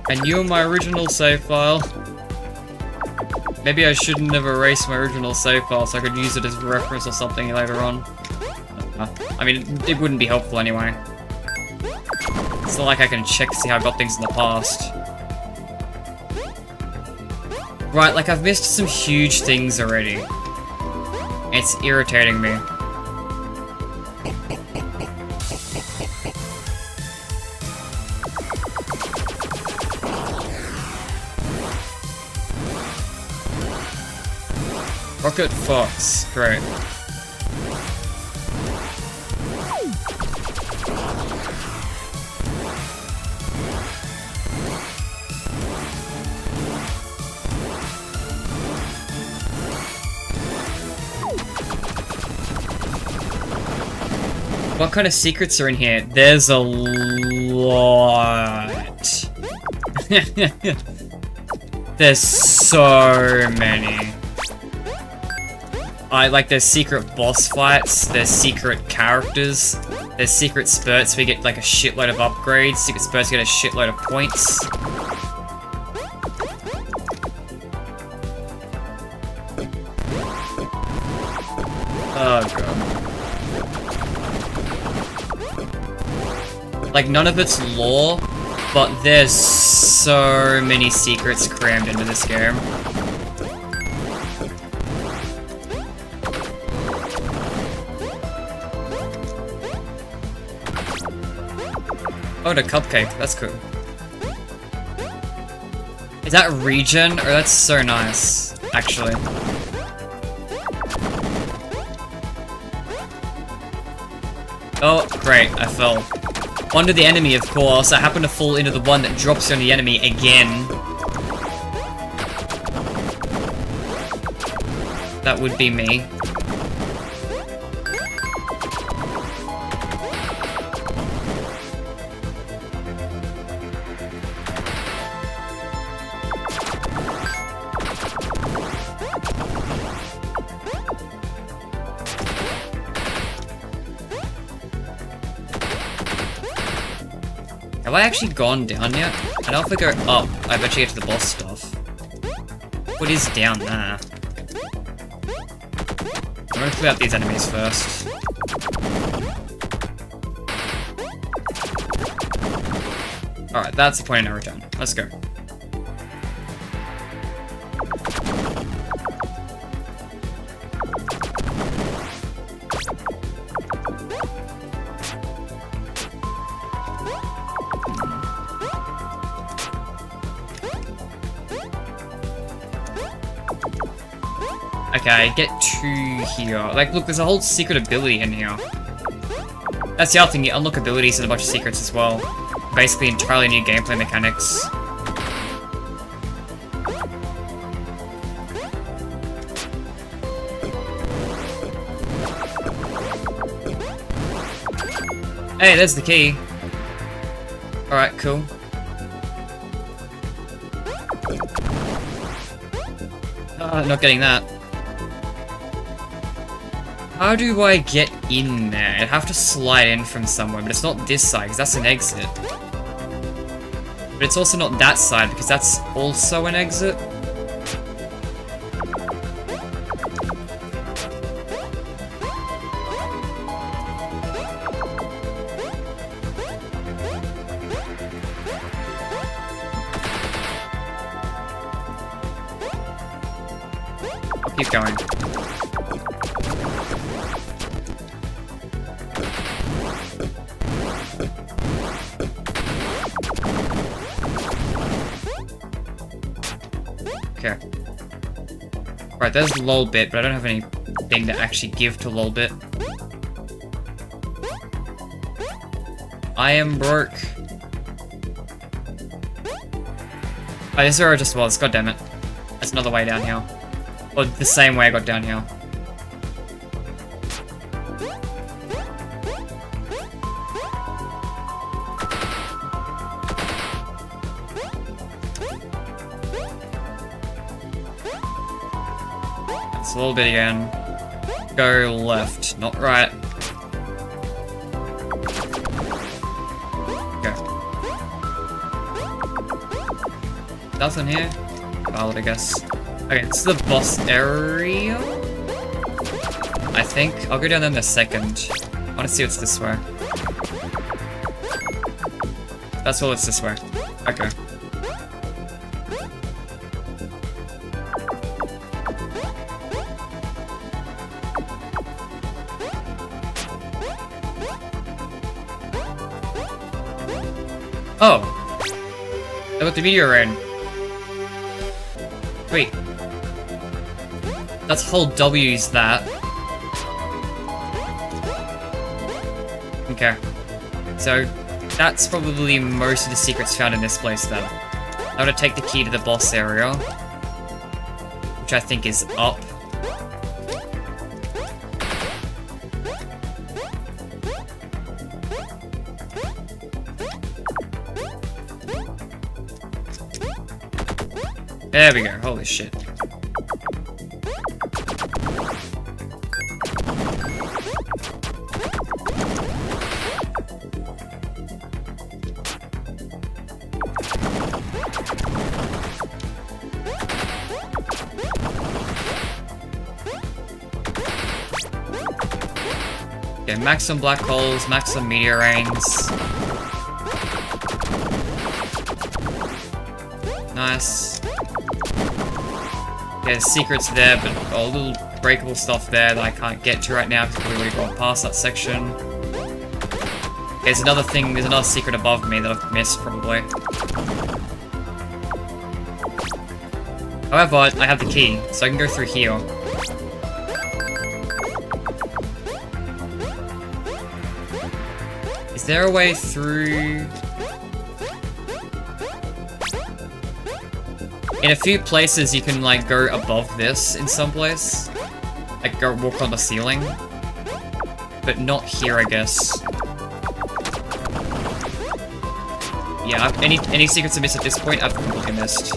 I knew my original save file. Maybe I shouldn't have erased my original save file so I could use it as a reference or something later on. I mean, it wouldn't be helpful anyway. It's not like I can check to see how I got things in the past. Right, like, I've missed some huge things already. It's irritating me. Rocket Fox, great. What kind of secrets are in here? There's a lot. There's so many. There's secret boss fights, there's secret characters, there's secret spurts where you get like a shitload of upgrades, secret spurts you get a shitload of points. Oh god. Like, none of it's lore, but there's so many secrets crammed into this game. Oh, the cupcake. That's cool. Is that regen? Or that's so nice, actually. Oh, great. I fell. Onto the enemy, of course. I happen to fall into the one that drops on the enemy again. That would be me. Have I actually gone down yet? I know if I go up, I bet you get to the boss stuff. What is down there? I'm gonna clear out these enemies first. Alright, that's the point of no return. Let's go. Okay, get to here. Like, look, there's a whole secret ability in here. That's the other thing, you unlock abilities and a bunch of secrets as well. Basically, entirely new gameplay mechanics. Hey, there's the key. Alright, cool. Not getting that. How do I get in there? I'd have to slide in from somewhere, but it's not this side, because that's an exit. But it's also not that side, because that's also an exit. I'll keep going. Okay. Right, there's L.O.L.Z.H.A.X, but I don't have anything to actually give to L.O.L.Z.H.A.X. I am broke. Oh, this is where I just was. God damn it. That's another way down here. Or the same way I got down here. It's a little bit again. Go left, not right. Okay. Nothing here. Valid, I guess. Okay, it's the boss area? I think. I'll go down there in a second. I want to see what's this way. That's all it's this way. Okay. Oh! I got the meteor rain. Wait. That's hold W's that. Okay. So, that's probably most of the secrets found in this place then. I'm gonna take the key to the boss area. Which I think is up. There we go, holy shit. Okay, max on black holes, max on meteor rains. Nice. Yeah, there's secrets there, but a little breakable stuff there that I can't get to right now because we've already gone past that section. There's another thing, there's another secret above me that I've missed, probably. However, I have the key, so I can go through here. Is there a way through... In a few places you can like go above this in some place. Like go walk on the ceiling. But not here, I guess. Yeah, any secrets I missed at this point, I've completely missed.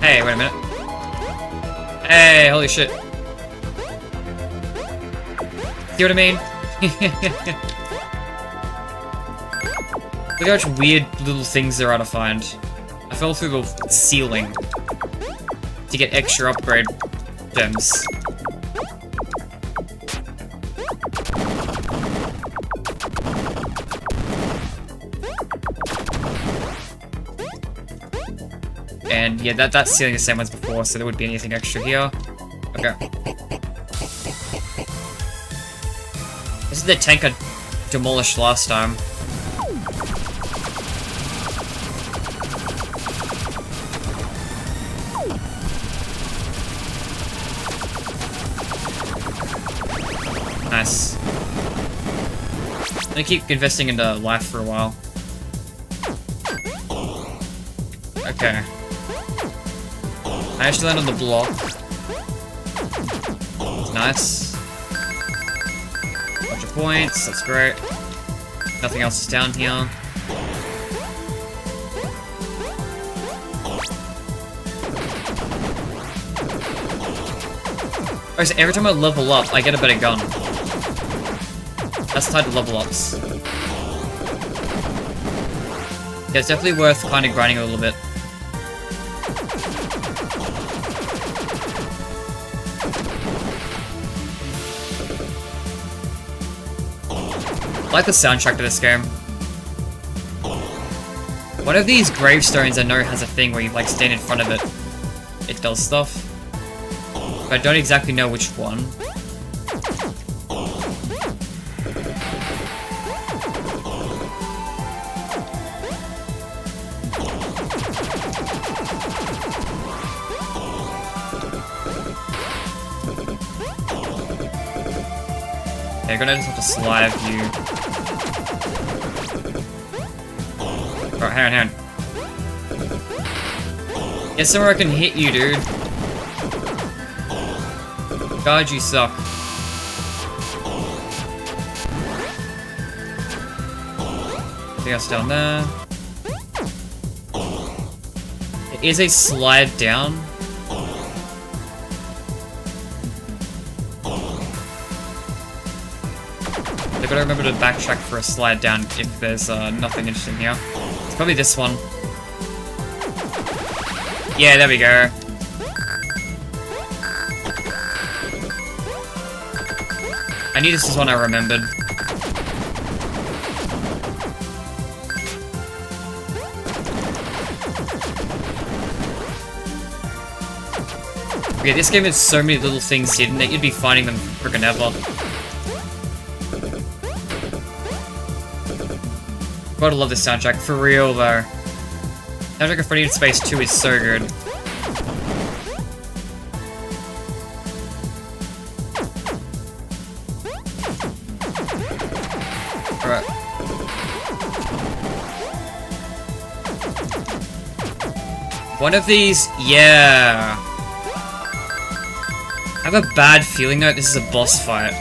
Hey, wait a minute. Hey, holy shit. See what I mean? Look how much weird little things there are to find. I fell through the ceiling to get extra upgrade gems. And yeah, that ceiling is the same as before, so there wouldn't be anything extra here. Okay. This is the tank I demolished last time. gonna keep investing into life for a while. Okay. I actually land on the block. Nice. Bunch of points, that's great. Nothing else is down here. Oh, so every time I level up, I get a better gun. That's tied to level ups. Yeah, it's definitely worth kind of grinding a little bit. I like the soundtrack to this game. One of these gravestones I know has a thing where you like stand in front of it. It does stuff. But I don't exactly know which one. Okay, I'm gonna just have to slide you. Alright, hang on. Get somewhere I can hit you, dude. God, you suck. Anything else down there? It is a slide down. I've got to remember to backtrack for a slide down if there's nothing interesting here. It's probably this one. Yeah, there we go. I knew this was one I remembered. Yeah, this game has so many little things hidden that you'd be finding them frickin' ever. Gotta love this soundtrack, for real though. Soundtrack of Freddy in Space 2 is so good. Alright. One of these, yeah. I have a bad feeling though this is a boss fight.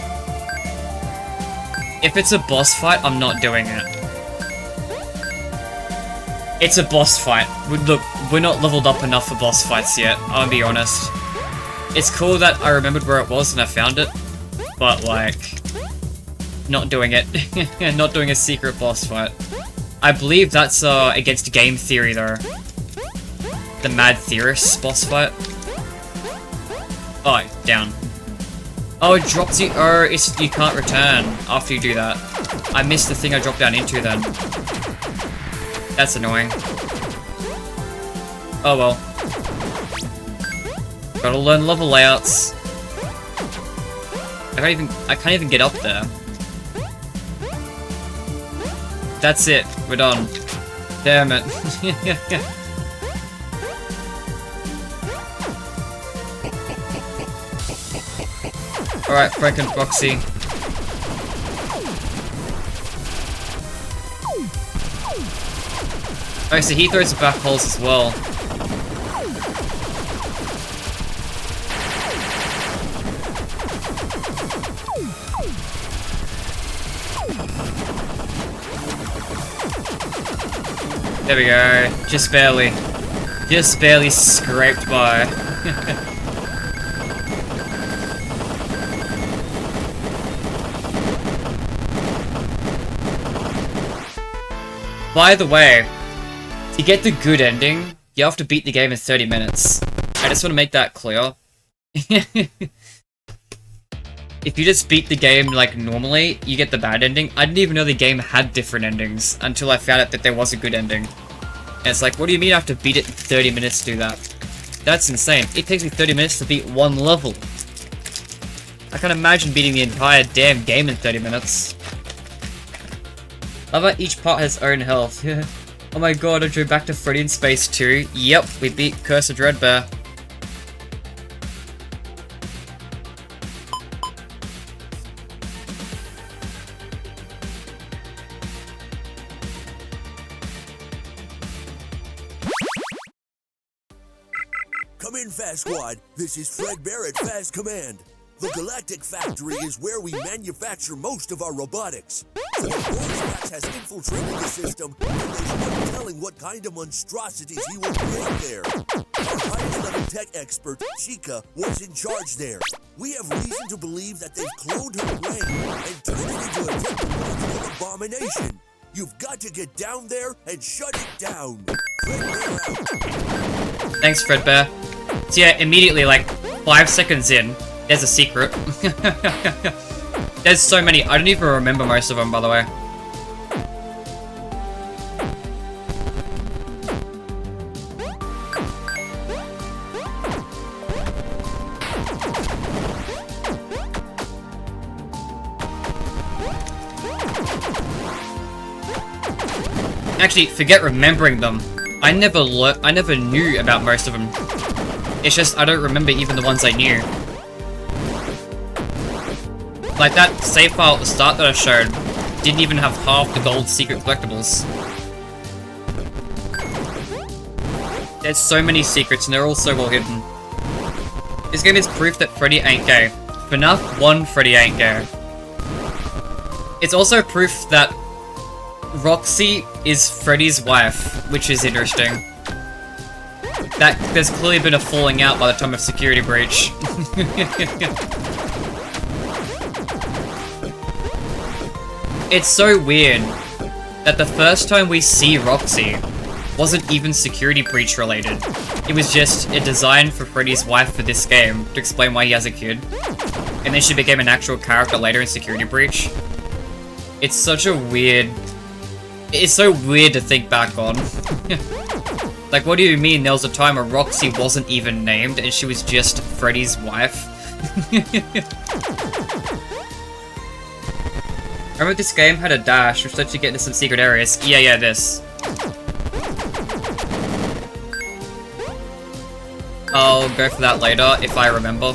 If it's a boss fight, I'm not doing it. It's a boss fight. Look, we're not leveled up enough for boss fights yet, I'll be honest. It's cool that I remembered where it was and I found it, but like, not doing it. Not doing a secret boss fight. I believe that's against game theory though. The Mad Theorist boss fight. Oh, down. Oh, it drops you. Oh, it's, you can't return after you do that. I missed the thing I dropped down into then. That's annoying. Oh well. Gotta learn level layouts. I can't even get up there. That's it. We're done. Damn it. Alright, Frank and Foxy. Oh, so he throws the back holes as well. There we go. Just barely. Just barely scraped by. By the way, to get the good ending, you have to beat the game in 30 minutes. I just want to make that clear. If you just beat the game like normally, you get the bad ending. I didn't even know the game had different endings until I found out that there was a good ending. And it's like, what do you mean I have to beat it in 30 minutes to do that? That's insane. It takes me 30 minutes to beat one level. I can't imagine beating the entire damn game in 30 minutes. How about each part has its own health? Oh my god, I drew back to Freddy in Space 2. Yep, we beat Curse of Dreadbear. Come in, Fast Squad. This is Fredbear at Fast Command. The Galactic Factory is where we manufacture most of our robotics. So if L.O.L.Z.H.A.X has infiltrated the system, and there's no telling what kind of monstrosities he will create there. Our highest level tech expert, Chica, was in charge there. We have reason to believe that they've cloned her brain and turned it into a technological abomination. You've got to get down there and shut it down. Fredbear out. Thanks, Fredbear. So yeah, immediately, like 5 seconds in, there's a secret. There's so many. I don't even remember most of them, by the way. Actually, forget remembering them. I never knew about most of them. It's just I don't remember even the ones I knew. Like that save file at the start that I showed didn't even have half the gold secret collectibles. There's so many secrets and they're all so well hidden. This game is proof that Freddy ain't gay. FNaF 1 Freddy ain't gay. It's also proof that Roxy is Freddy's wife, which is interesting. That there's clearly been a falling out by the time of Security Breach. It's so weird that the first time we see Roxy wasn't even Security Breach related. It was just a design for Freddy's wife for this game to explain why he has a kid. And then she became an actual character later in Security Breach. It's such a weird... It's so weird to think back on. Like, what do you mean there was a time where Roxy wasn't even named and she was just Freddy's wife? Remember this game had a dash, which lets you get into some secret areas. Yeah, this. I'll go for that later, if I remember.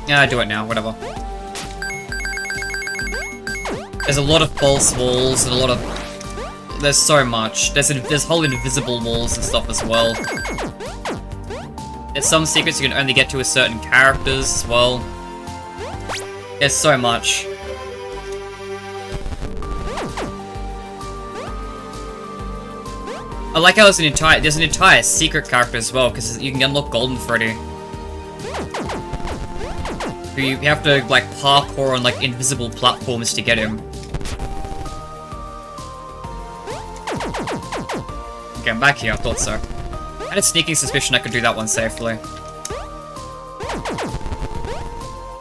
Yeah, do it now, whatever. There's a lot of false walls, and a lot of... There's so much. There's whole invisible walls and stuff as well. There's some secrets you can only get to with certain characters as well. There's so much. I like how there's an entire secret character as well, because you can unlock Golden Freddy. You have to like parkour on like invisible platforms to get him. Okay, I'm back here, I thought so. I had a sneaking suspicion I could do that one safely.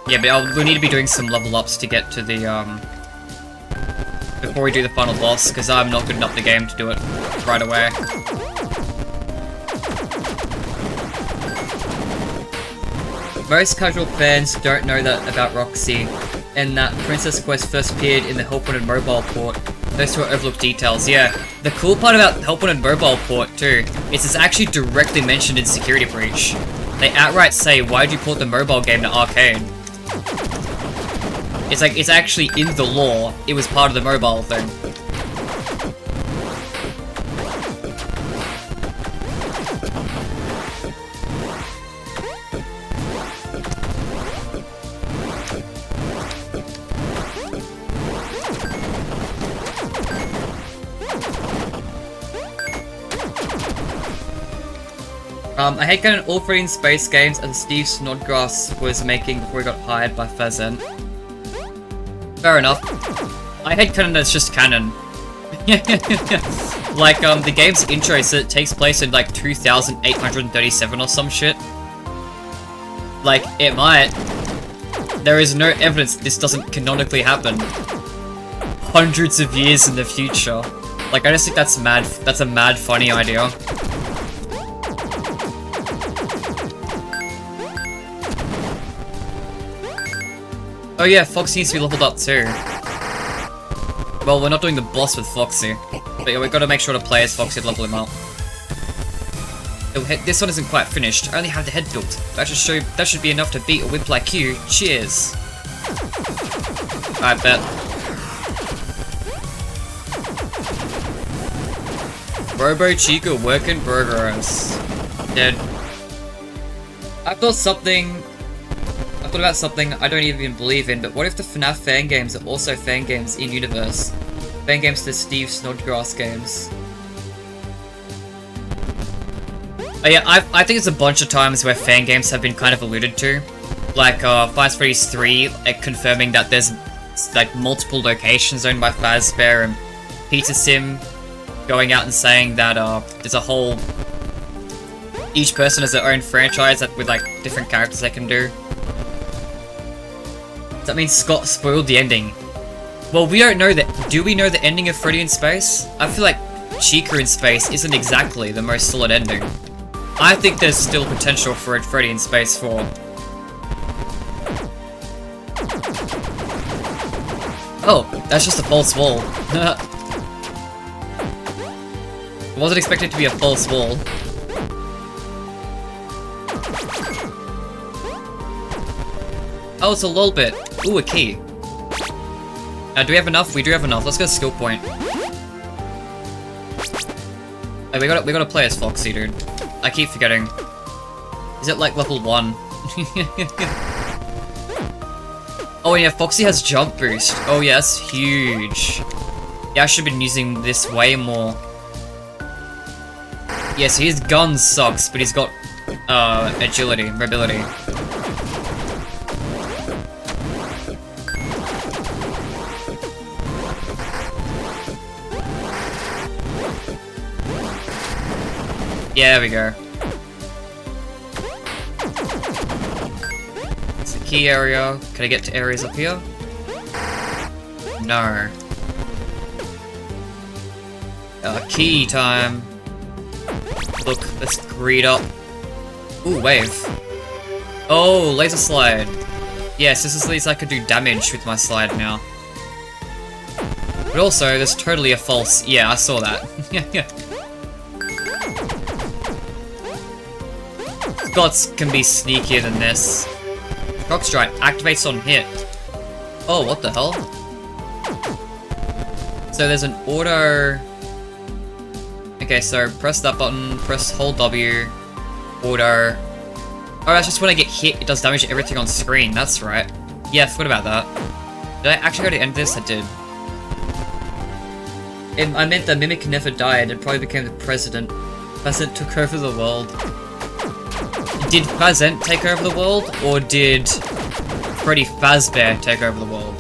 Yeah, but we need to be doing some level ups to get to the, before we do the final boss, because I'm not good enough at the game to do it right away. Most casual fans don't know that about Roxy, and that Princess Quest first appeared in the Help Wanted mobile port. Those two are overlooked details, yeah. The cool part about Help Wanted mobile port, too, is it's actually directly mentioned in Security Breach. They outright say, why'd you port the mobile game to arcade? It's like, it's actually in the lore, it was part of the mobile thing. I hate canon all Freddy in Space games as Steve Snodgrass was making before he got hired by Fazbear. Fair enough. I hate canon that's just canon. Like, the game's intro says it takes place in, like, 2837 or some shit. Like, it might. There is no evidence this doesn't canonically happen. Hundreds of years in the future. Like, I just think that's a mad funny idea. Oh yeah, Foxy needs to be leveled up too. Well, we're not doing the boss with Foxy. But yeah, we've got to make sure to play as Foxy to level him up. This one isn't quite finished. I only have the head built. That should be enough to beat a wimp like you. Cheers. I bet. Robo Chica work in progress. Dead. I thought about something I don't even believe in, but what if the FNaF fan games are also fan games in universe? Fan games to Steve Snodgrass games. Oh yeah, I think there's a bunch of times where fan games have been kind of alluded to. Like, Five Nights at Freddy's 3, confirming that there's, like, multiple locations owned by Fazbear, and Pizza Sim going out and saying that, there's a whole... Each person has their own franchise with, like, different characters they can do. Does that mean Scott spoiled the ending? Well, we don't know that. Do we know the ending of Freddy in Space? I feel like Chica in Space isn't exactly the most solid ending. I think there's still potential for a Freddy in Space 4. Oh, that's just a false wall. I wasn't expecting it to be a false wall. Oh, it's a L.O.L bit. Ooh, a key. Do we have enough? We do have enough. Let's go skill point. Hey, we gotta play as Foxy, dude. I keep forgetting. Is it like level 1? Oh yeah, Foxy has jump boost. Oh yeah, that's huge. Yeah, I should have been using this way more. Yeah, so his gun sucks, but he's got agility, mobility. Yeah, there we go. It's the key area. Can I get to areas up here? No. Key time. Look, let's greed up. Ooh, wave. Oh, laser slide. Yes, this is at least I could do damage with my slide now. But also, there's totally a false... Yeah, I saw that. Yeah. Scots can be sneakier than this. Rock Strike activates on hit. Oh, what the hell? So there's an auto... Okay, so press that button, press hold W, auto... Oh, that's just when I get hit, it does damage to everything on screen, that's right. Yeah, I forgot about that. Did I actually go to end this? I did. I meant the Mimic never died and probably became the president. President took over the world. Did Fazent take over the world, or did Freddy Fazbear take over the world?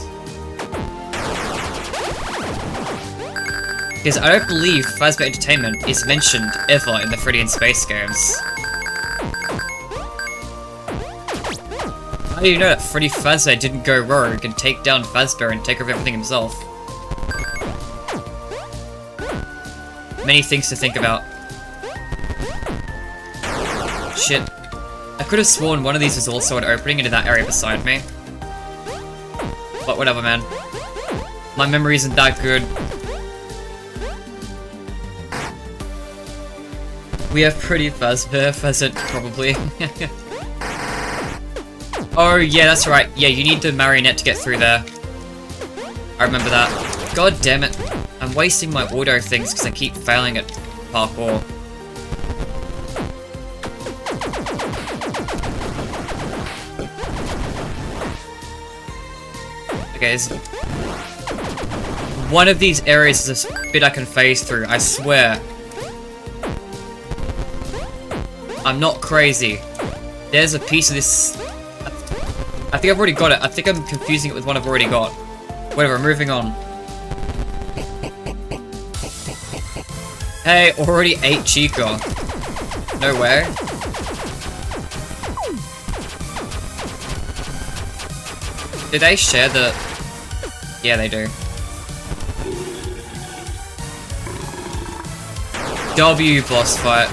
Because I don't believe Fazbear Entertainment is mentioned ever in the Freddy in Space games. How do you know that Freddy Fazbear didn't go rogue and take down Fazbear and take over everything himself? Many things to think about. Shit. I could have sworn one of these was also an opening into that area beside me. But whatever, man. My memory isn't that good. We have pretty Fazbear, Pheasant, probably. Oh yeah, that's right. Yeah, you need the marionette to get through there. I remember that. God damn it. I'm wasting my auto things because I keep failing at parkour. Okay, one of these areas is a bit I can phase through, I swear. I'm not crazy. There's a piece of this... I think I've already got it. I think I'm confusing it with one I've already got. Whatever, moving on. Hey, already ate Chica. No way. Do they share the... Yeah, they do. W boss fight.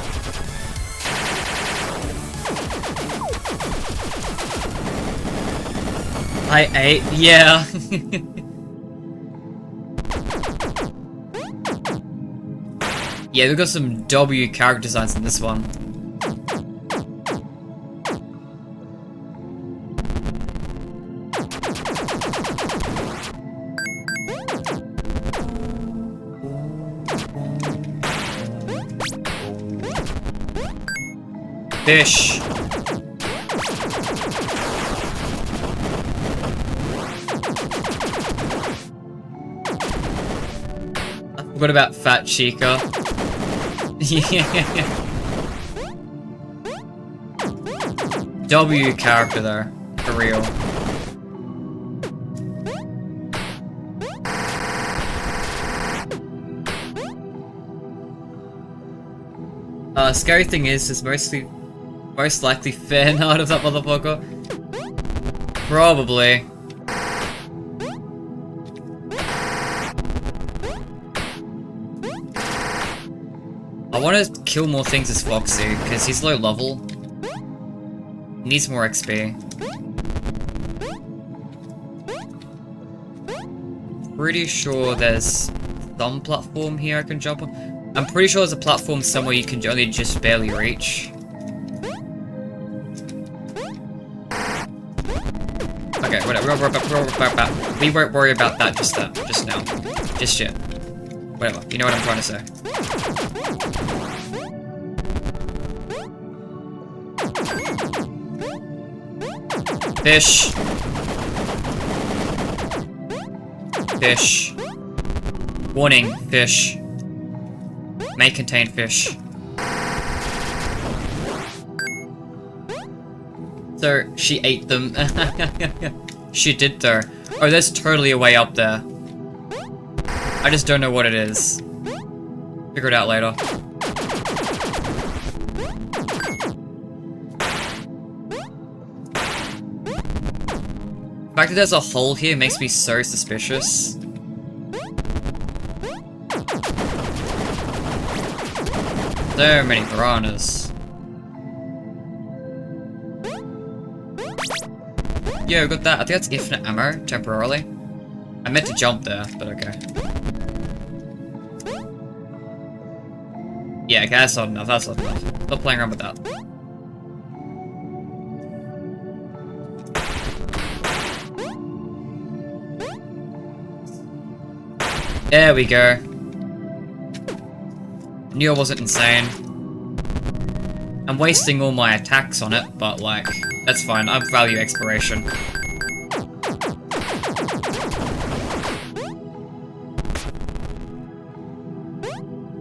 I ate, yeah. Yeah, we've got some W character designs in this one. Fish. I forgot about Fat Chica. Yeah. W character though, for real. Scary thing is most likely fan art of that motherfucker. Probably. I want to kill more things as Foxy, because he's low level. He needs more XP. Pretty sure there's some platform here I can jump on. I'm pretty sure there's a platform somewhere you can only just barely reach. Okay, whatever. We won't worry about that just now. Just yet. Whatever. You know what I'm trying to say. Fish. Fish. Warning, fish. May contain fish. So, she ate them. She did though. Oh, there's totally a way up there. I just don't know what it is. Figure it out later. The fact that there's a hole here makes me so suspicious. So many piranhas. Yo, got that. I think that's infinite ammo, temporarily. I meant to jump there, but okay. Yeah, okay, that's not enough, Stop playing around with that. There we go. Knew I wasn't insane. I'm wasting all my attacks on it, but like, that's fine. I value exploration.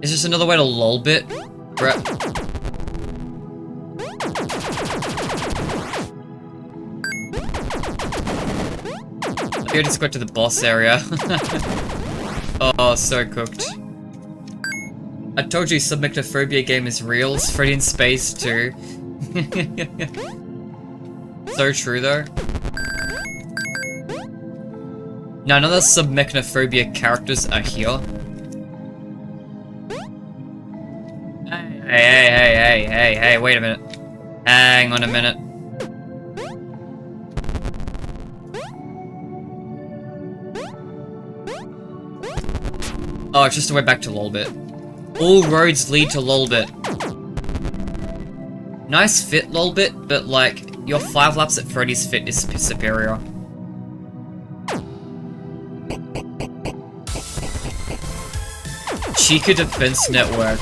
Is this another way to lol bit? Brett. I already just got to the boss area. Oh, so cooked. I told you submictophobia game is real. It's Freddy in space too. So true though. Now none of the submictophobia characters are here. Hey, wait a minute. Hang on a minute. Oh, it's just a way back to L.O.L.Z.H.A.X. All roads lead to L.O.L.Z.H.A.X. Nice fit, L.O.L.Z.H.A.X, but like, your 5 laps at Freddy's fit is superior. Chica Defense Network.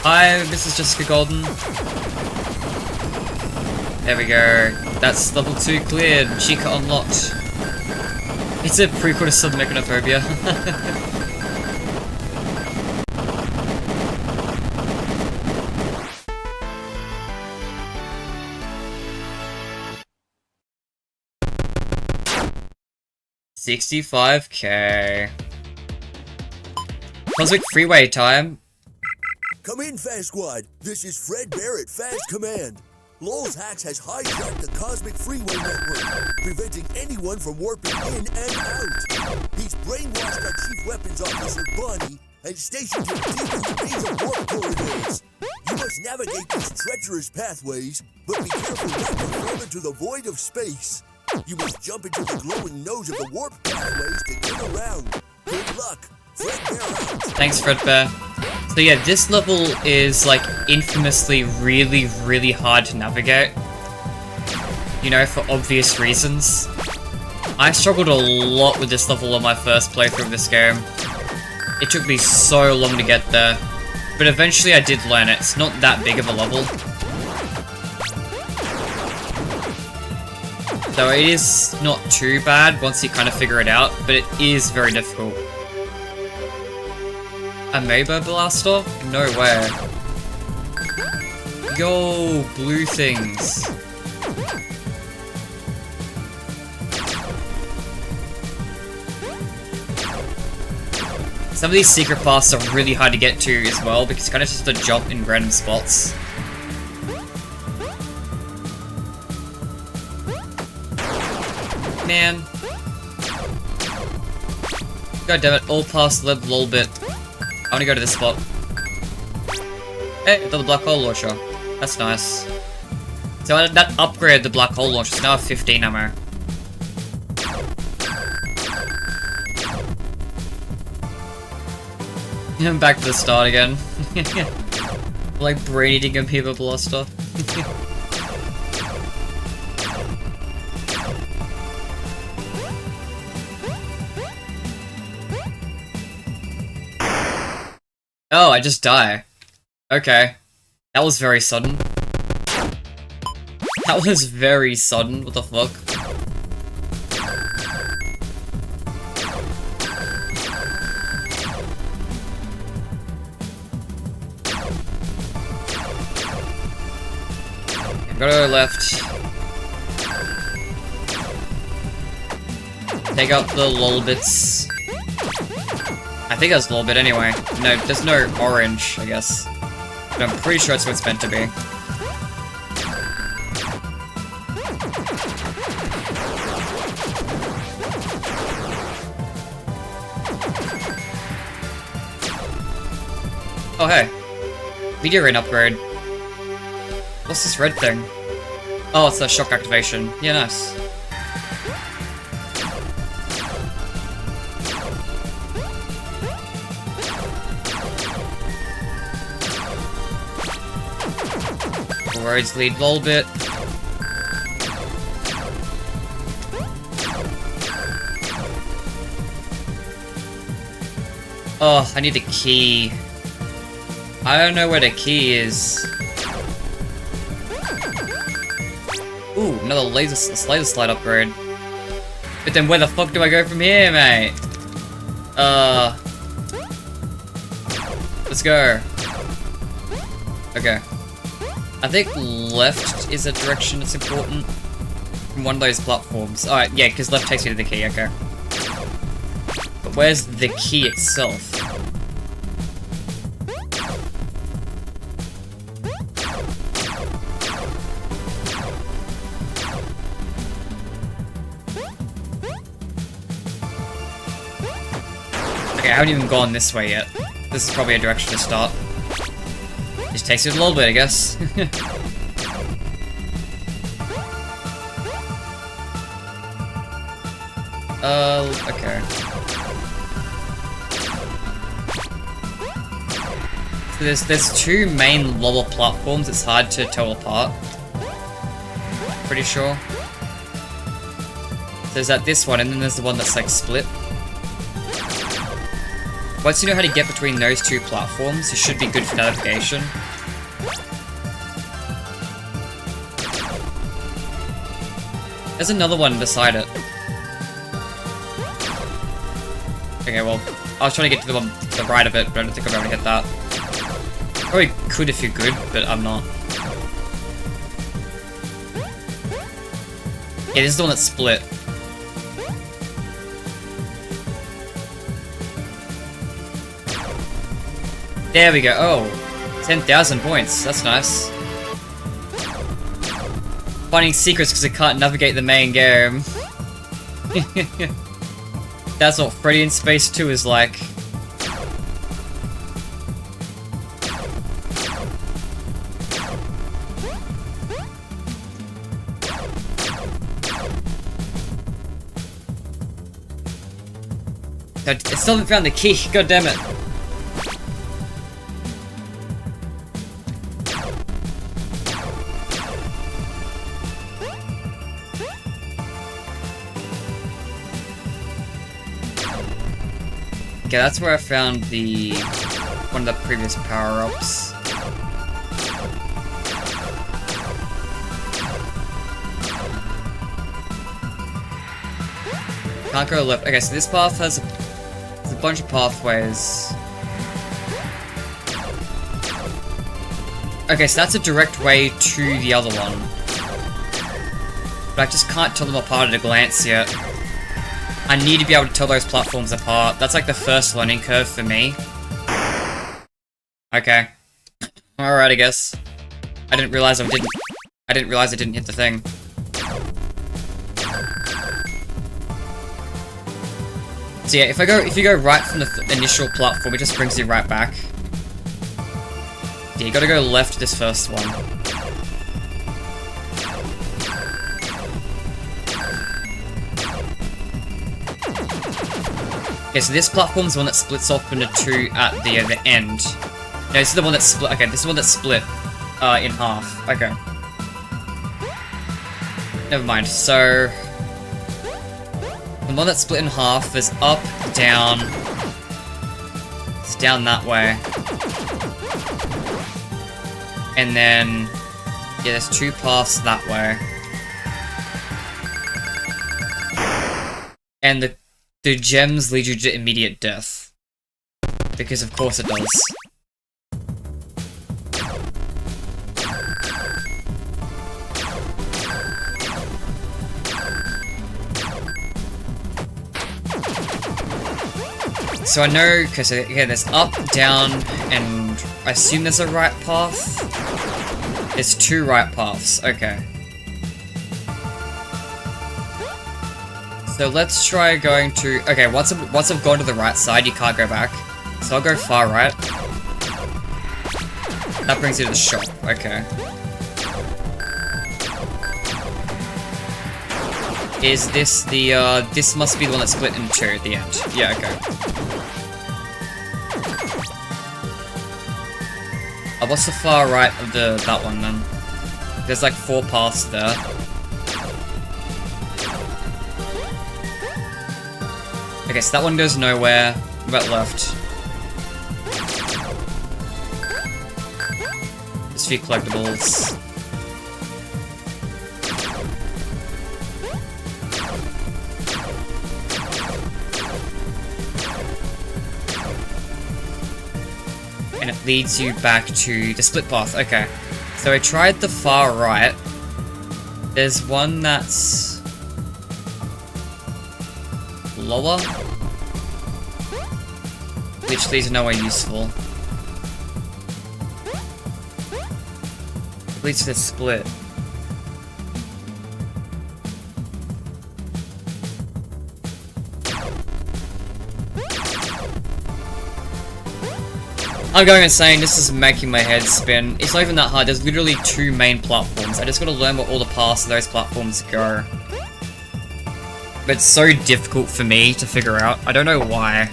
Hi, this is Jessica Golden. There we go. That's level 2 cleared. Chica unlocked. It's a prequel to Submechanophobia. $65K. Cosmic Freeway time. Come in, Faz Squad. This is Fredbear at Faz Command. L.O.L.Z.H.A.X has hijacked the Cosmic Freeway network, preventing anyone from warping in and out. He's brainwashed our Chief Weapons Officer, Bonnie, and stationed him deep in the maze of warp corridors. You must navigate these treacherous pathways, but be careful not to fall into the void of space. You must jump into the glowing nose of the warp pathways to get around. Good luck. Fredbear out. Thanks, Fredbear. So yeah, this level is like infamously really hard to navigate. you know, for obvious reasons. I struggled a lot with this level on my first playthrough of this game. It took me so long to get there, but eventually I did learn it. It's not that big of a level. So it is not too bad once you kind of figure it out, but it is very difficult. Amoeba blaster? No way. Yo, blue things. Some of these secret paths are really hard to get to as well, because it's kind of just a jump in random spots. Man. God damn it, all past L.O.L.Z.H.A.X. I wanna go to this spot. Hey, the black hole launcher. That's nice. So that upgraded the black hole launcher, so now I have 15 ammo. I'm back to the start again. Like brain eating a Amoeba blaster. Oh, I just die. Okay. That was very sudden. That was very sudden, what the fuck? Gotta go left. Take out the L.O.L.Z.H.A.X. I think that's L.O.L.Z.H.A.X anyway. No, there's no orange, I guess. But I'm pretty sure it's what it's meant to be. Oh hey. Meteorite upgrade. What's this red thing? Oh, it's a shock activation. Yeah, nice. Roads lead L.O.L.Z.H.A.X. Oh, I need a key. I don't know where the key is. Ooh, another laser slide upgrade. But then where the fuck do I go from here, mate? Let's go. Okay. I think left is a direction that's important from one of those platforms. Alright, yeah, because left takes you to the key, okay. But where's the key itself? Okay, I haven't even gone this way yet. This is probably a direction to start. Just takes it a little bit, I guess. Okay. So there's two main lower platforms. It's hard to tell apart. Pretty sure. There's this one, and then there's the one that's like split. Once you know how to get between those two platforms, it should be good for navigation. There's another one beside it. Okay, well, I was trying to get to the one to the right of it, but I don't think I've already hit that. Probably could if you're good, but I'm not. Yeah, this is the one that's split. There we go. Oh, 10,000 points. That's nice. Finding secrets because I can't navigate the main game. That's what Freddy in Space 2 is like. I still haven't found the key. God damn it. Okay, that's where I found the one of the previous power-ups. Can't go left. Okay, so this path has a bunch of pathways. Okay, so that's a direct way to the other one. But I just can't tell them apart at a glance yet. I need to be able to tell those platforms apart. That's like the first learning curve for me. Okay. Alright, I guess. I didn't realize I didn't hit the thing. So yeah, if you go right from the initial platform, it just brings you right back. Yeah, you gotta go left this first one. Okay, so this platform's the one that splits off into two at the end. No, this is the one that split. Okay, this is the one that split in half. Okay. Never mind. So the one that split in half is up, down. It's down that way. And then yeah, there's two paths that way. And the gems lead you to immediate death. Because of course it does. So I know, because yeah, there's up, down, and I assume there's a right path? There's two right paths, okay. So let's try going to... Okay, once I've gone to the right side, you can't go back. So I'll go far right. That brings you to the shop, okay. Is this the, this must be the one that split in two at the end. Yeah, okay. What's the far right of that one then? There's like 4 paths there. Okay, so that one goes nowhere. What about left? There's a few collectibles. And it leads you back to the split path. Okay. So I tried the far right. There's one that's lower, which leads to nowhere useful. Leads to the split. I'm going insane, this is making my head spin. It's not even that hard, there's literally 2 main platforms. I just gotta learn where all the paths of those platforms go. But it's so difficult for me to figure out. I don't know why.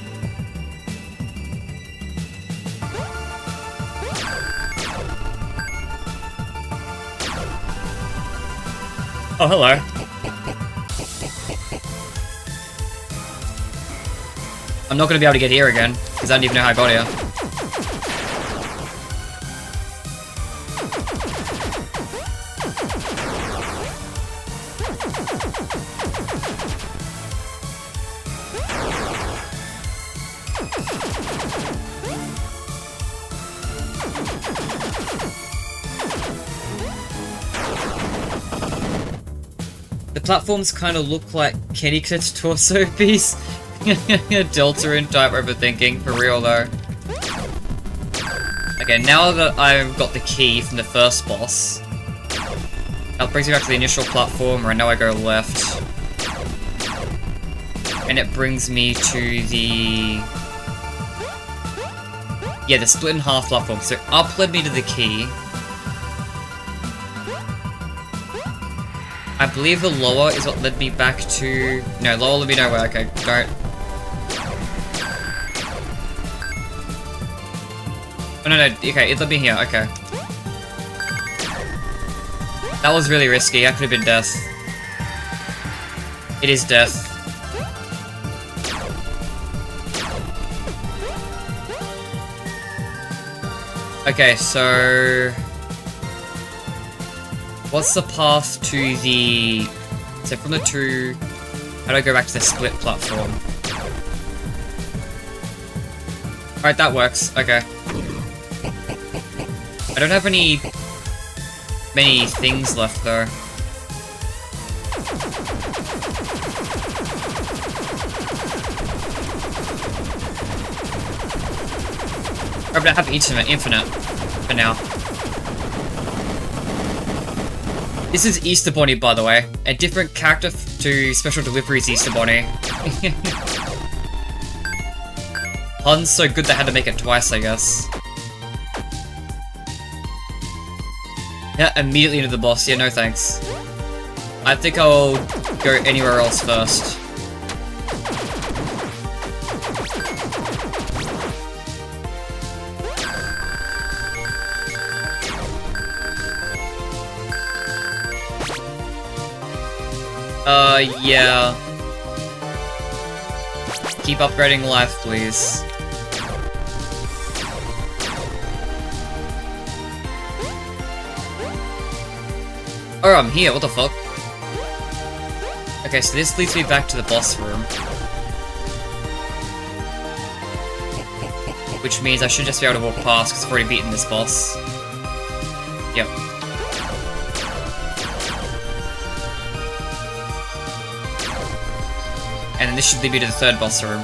Oh, hello. I'm not gonna be able to get here again, because I don't even know how I got here. The platforms kind of look like Kenny's torso piece. Delta and type overthinking, for real though. Okay, now that I've got the key from the first boss, that brings me back to the initial platform where I know I go left. And it brings me to the... yeah, the split in half platform. So up led me to the key. I believe the lower is what led me back to... no, lower led me nowhere. Okay, don't... oh, no, okay, it led me here, okay. That was really risky, that could have been death. It is death. Okay, so... What's the path to the... So from the 2... How do I go back to the split platform? Alright, that works. Okay. I don't have many things left, though. But I have infinite for now. This is Easter Bonnie, by the way. A different character to Special Delivery's Easter Bonnie. Pun's so good they had to make it twice, I guess. Yeah, immediately into the boss. Yeah, no thanks. I think I'll go anywhere else first. Yeah. Keep upgrading life, please. Oh, I'm here, what the fuck? Okay, so this leads me back to the boss room. Which means I should just be able to walk past, because I've already beaten this boss. Yep. And then this should lead me to the third boss room.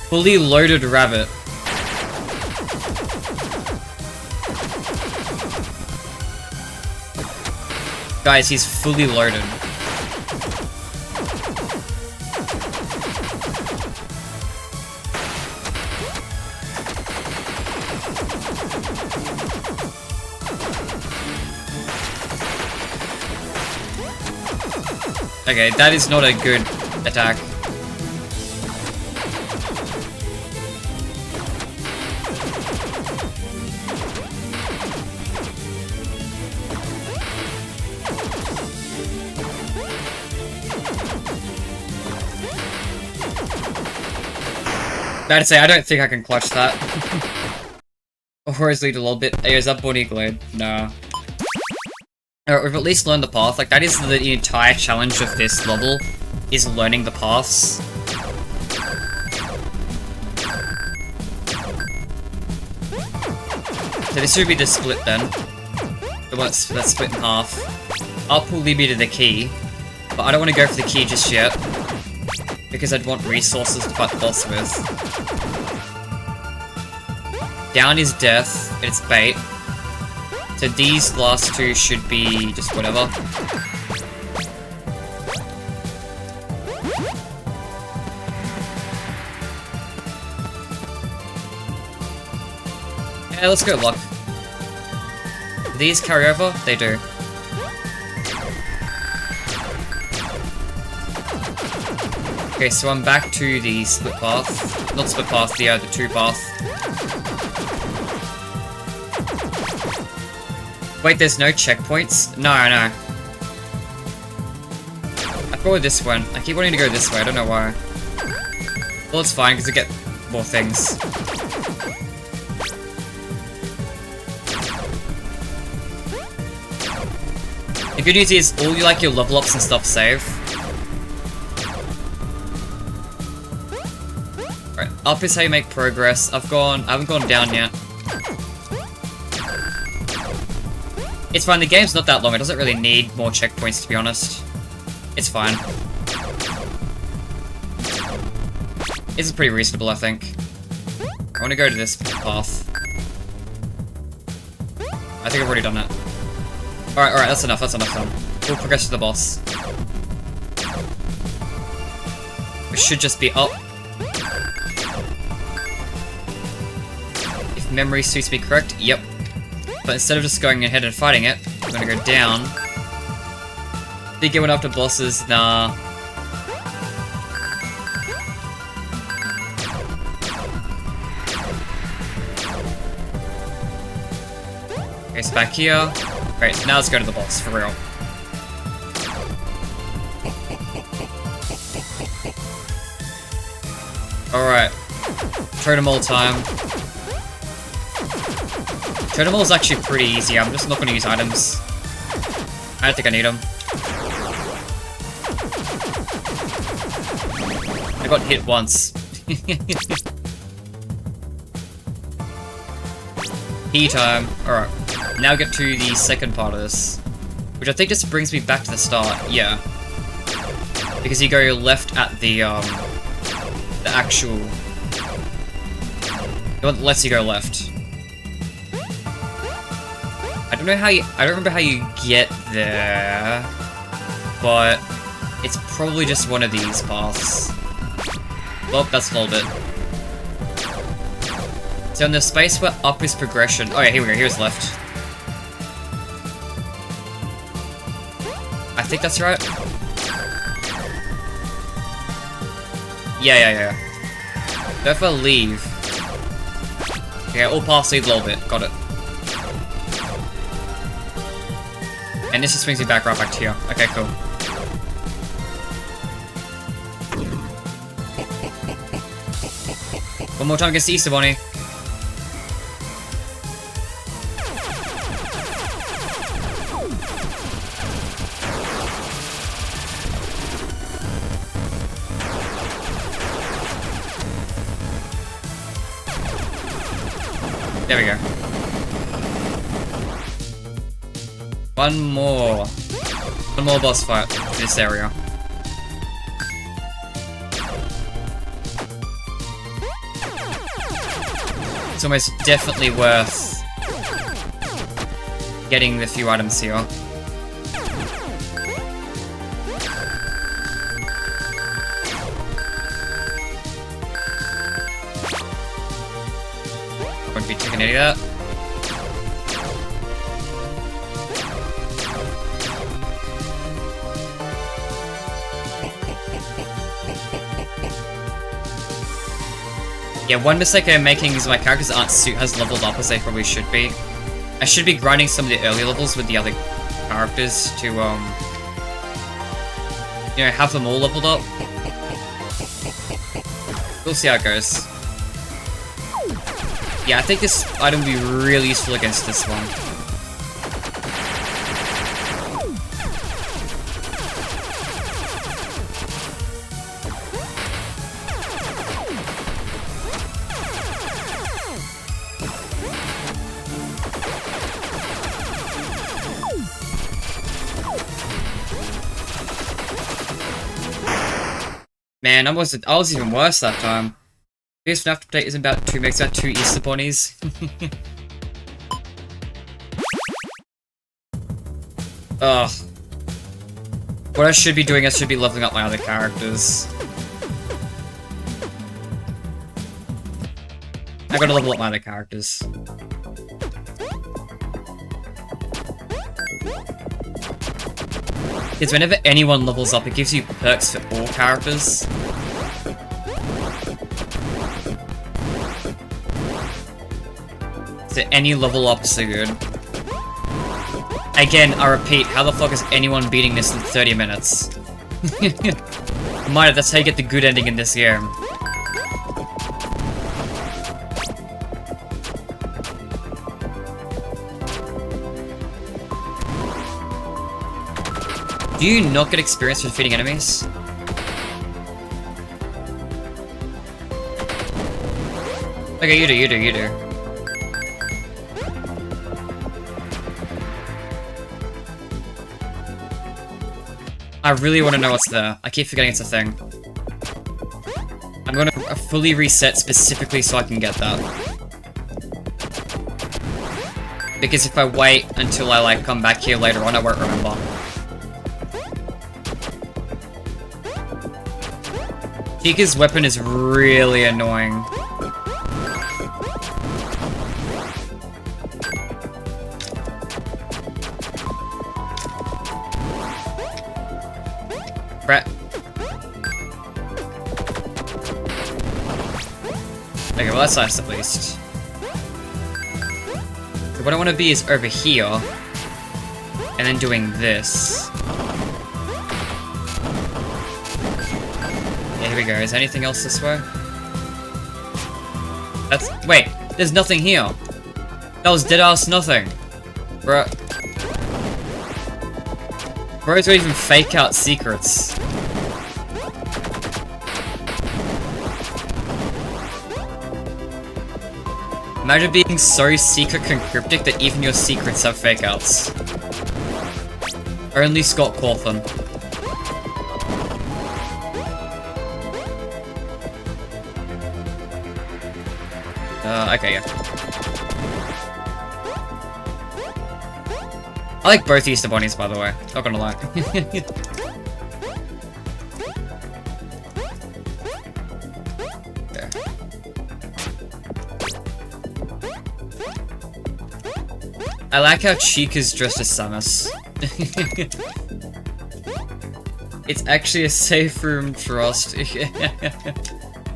Fully loaded rabbit. Guys, he's fully loaded. Okay, that is not a good attack. I'd say I don't think I can clutch that. Or is lead a little bit? Hey, is that Bonnie Glade? Nah. Alright, we've at least learned the path. Like, that is the entire challenge of this level, is learning the paths. So this should be the split then. The one that's split in half. Up will lead me to the key, but I don't want to go for the key just yet, because I'd want resources to fight the boss with. Down is death, it's bait. So these last two should be just whatever. Yeah, let's go luck. Do these carry over? They do. Okay, so I'm back to the split path. Not split path, the 2 path. Wait, there's no checkpoints? No. I go this one. I keep wanting to go this way, I don't know why. Well, it's fine, because I get more things. The good news is, all your level ups and stuff save. Right, up is how you make progress. I haven't gone down yet. It's fine, the game's not that long, it doesn't really need more checkpoints to be honest. It's fine. This is pretty reasonable, I think. I want to go to this path. I think I've already done it. Alright, that's enough done. We'll progress to the boss. It should just be up. If memory suits me correct, yep. But instead of just going ahead and fighting it, I'm gonna go down. Think it went after bosses? Nah. Okay, it's back here. Great, now let's go to the boss, for real. Alright. Totem all time. Totem all is actually pretty easy. I'm just not going to use items. I don't think I need them. I got hit once. Tea time. Alright. Now get to the second part of this. Which I think just brings me back to the start. Yeah. Because you go left at the actual... It lets you go left. I don't know how you... I don't remember how you get there. But... It's probably just one of these paths. Well, that's a little bit. So in the space where up is progression... Oh yeah, here we go, here's left. I think that's right. Yeah. So if I leave... Yeah, all paths lead a little bit, got it. And this just brings me back right back to here. Okay, cool. One more time against the Easter Bunny. There we go. One more boss fight in this area. It's almost definitely worth getting the few items here. Won't be taking any of that. Yeah, one mistake I'm making is my characters aren't as leveled up as they probably should be. I should be grinding some of the early levels with the other characters to, you know, have them all leveled up. We'll see how it goes. Yeah, I think this item will be really useful against this one. Man, I was even worse that time. This FNaF update is about 2 megs, about 2 Easter bunnies. Ugh. What I should be doing, I should be leveling up my other characters. I gotta level up my other characters. Because whenever anyone levels up, it gives you perks for all characters. So any level ups are good. Again, I repeat, how the fuck is anyone beating this in 30 minutes? Might that's how you get the good ending in this game. Do you not get experience for defeating enemies? Okay, you do. I really want to know what's there. I keep forgetting it's a thing. I'm gonna fully reset specifically so I can get that. Because if I wait until I like come back here later on, I won't remember. Tika's weapon is really annoying. Brett. Okay, well that's nice at least. So what I want to be is over here, and then doing this. Yeah, here we go. Is anything else this way? That's- wait, there's nothing here. That was dead-ass nothing. Bruh. Bros don't even fake out secrets. Imagine being so secret and cryptic that even your secrets have fake outs. Only Scott Cawthon. Okay, yeah. I like both Easter bunnies, by the way. Not gonna lie. There. I like how Cheek is dressed as Samus. It's actually a safe room, trust.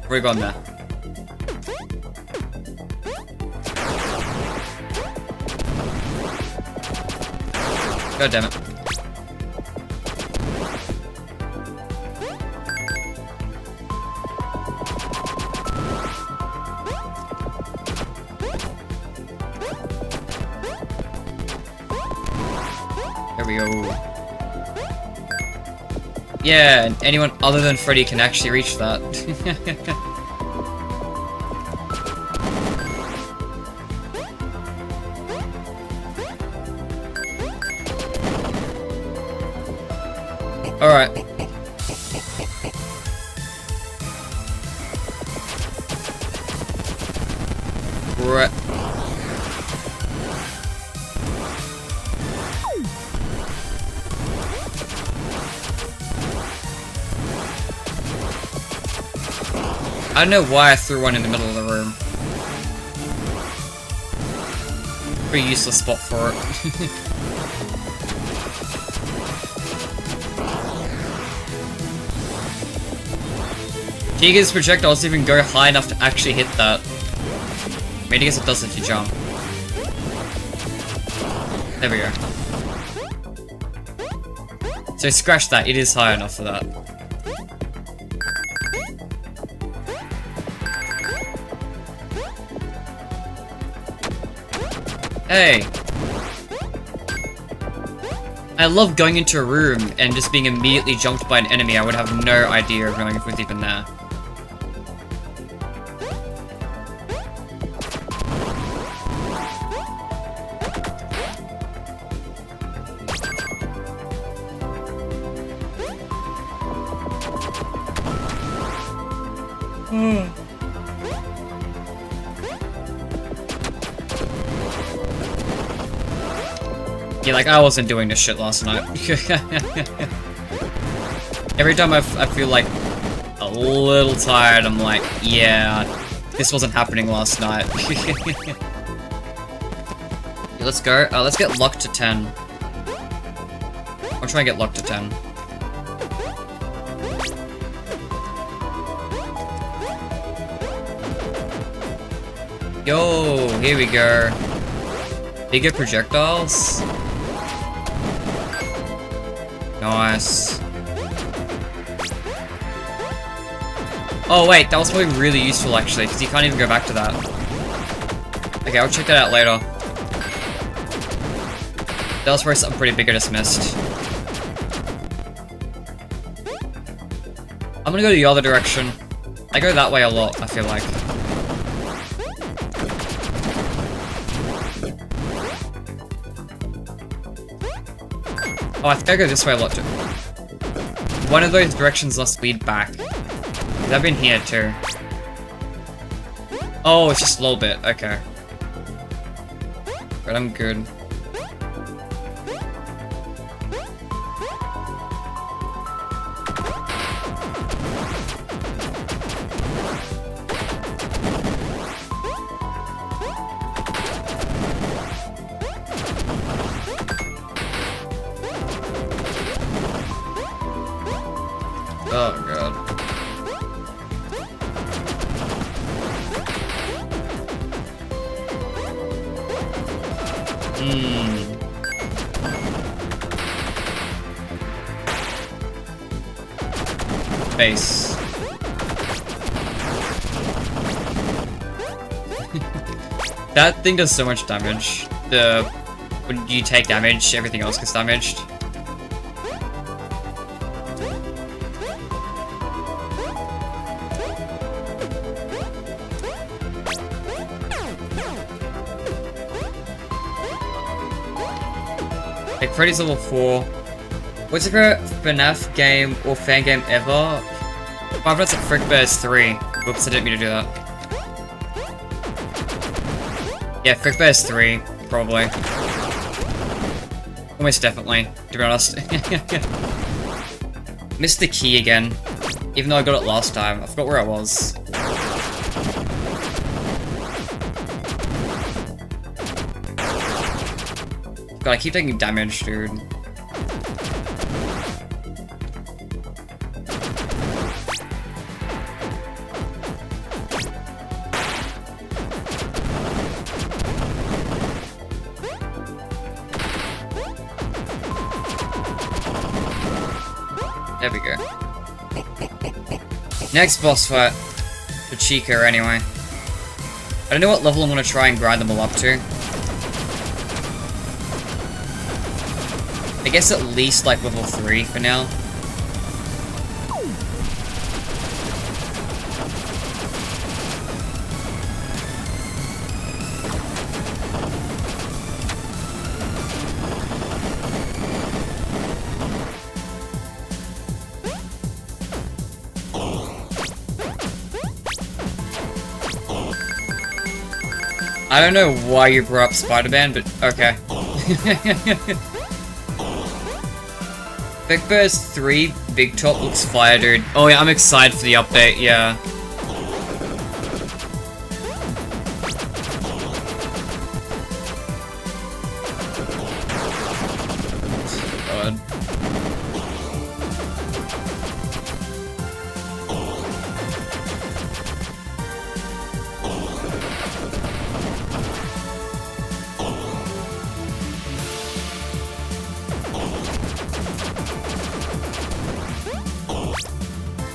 We're gone there. God damn it. There we go. Yeah, and anyone other than Freddy can actually reach that. Alright. Right. I don't know why I threw one in the middle of the room. Pretty useless spot for it. Giga's projectiles even go high enough to actually hit that. I mean, I guess it does if you jump. There we go. So scratch that, it is high enough for that. Hey! I love going into a room and just being immediately jumped by an enemy I would have no idea of knowing if it was even there. Yeah, like, I wasn't doing this shit last night. Every time I feel, like, a little tired, I'm like, yeah, this wasn't happening last night. Yeah, let's go. Let's get luck to 10. I'll try and get luck to 10. Yo, here we go. Bigger projectiles. Nice. Oh wait, that was probably really useful actually, because you can't even go back to that. Okay, I'll check that out later. That was probably something pretty big I just missed. I'm gonna go the other direction. I go that way a lot, I feel like. Oh, I think I go this way a lot too. One of those directions must lead back. I've been here too. Oh, it's just a little bit. Okay. But I'm good. Oh god. Base. That thing does so much damage. When you take damage, everything else gets damaged. Like Freddy's level 4. What's your favorite FNaF game or fan game ever? Five Nights at Freddy's 3. Whoops, I didn't mean to do that. Yeah, Freddy's 3, probably. Almost definitely, to be honest. Missed the key again. Even though I got it last time. I forgot where I was. God, I keep taking damage, dude. There we go. Next boss fight. For Chica, anyway. I don't know what level I'm gonna try and grind them all up to. I guess at least like level 3 for now. I don't know why you brought up Spider-Man, but okay. Dreadbear's 3 Big Top looks fire, dude. Oh yeah, I'm excited for the update, yeah. God.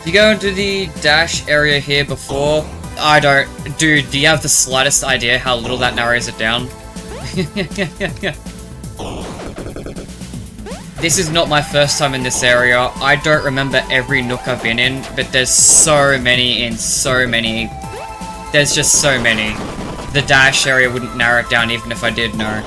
You go into the dash area here before? I don't. Dude, do you have the slightest idea how little that narrows it down? This is not my first time in this area. I don't remember every nook I've been in, but there's so many in so many. There's just so many. The dash area wouldn't narrow it down even if I did know.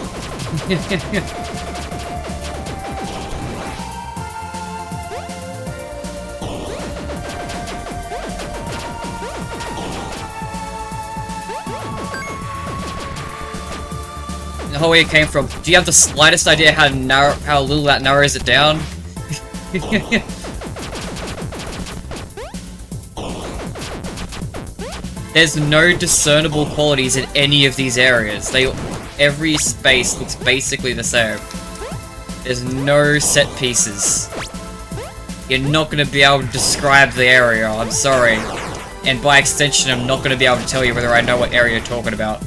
The whole way it came from. Do you have the slightest idea how little that narrows it down? There's no discernible qualities in any of these areas. Every space looks basically the same. There's no set pieces. You're not going to be able to describe the area, I'm sorry. And by extension, I'm not going to be able to tell you whether I know what area you're talking about.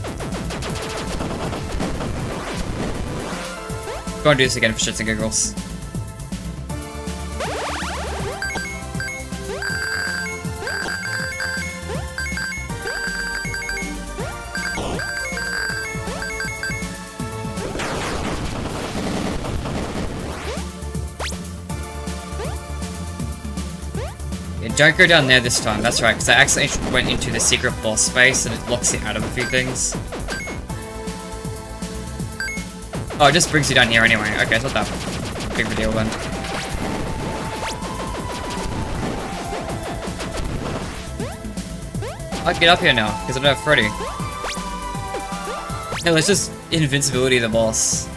Go and do this again for shits and giggles. Yeah, don't go down there this time, that's right, because I accidentally went into the secret boss space and it locks you out of a few things. Oh, it just brings you down here anyway. Okay, it's not that big of a deal then. I can get up here now, because I don't have Freddy. Hey, let's just invincibility the boss.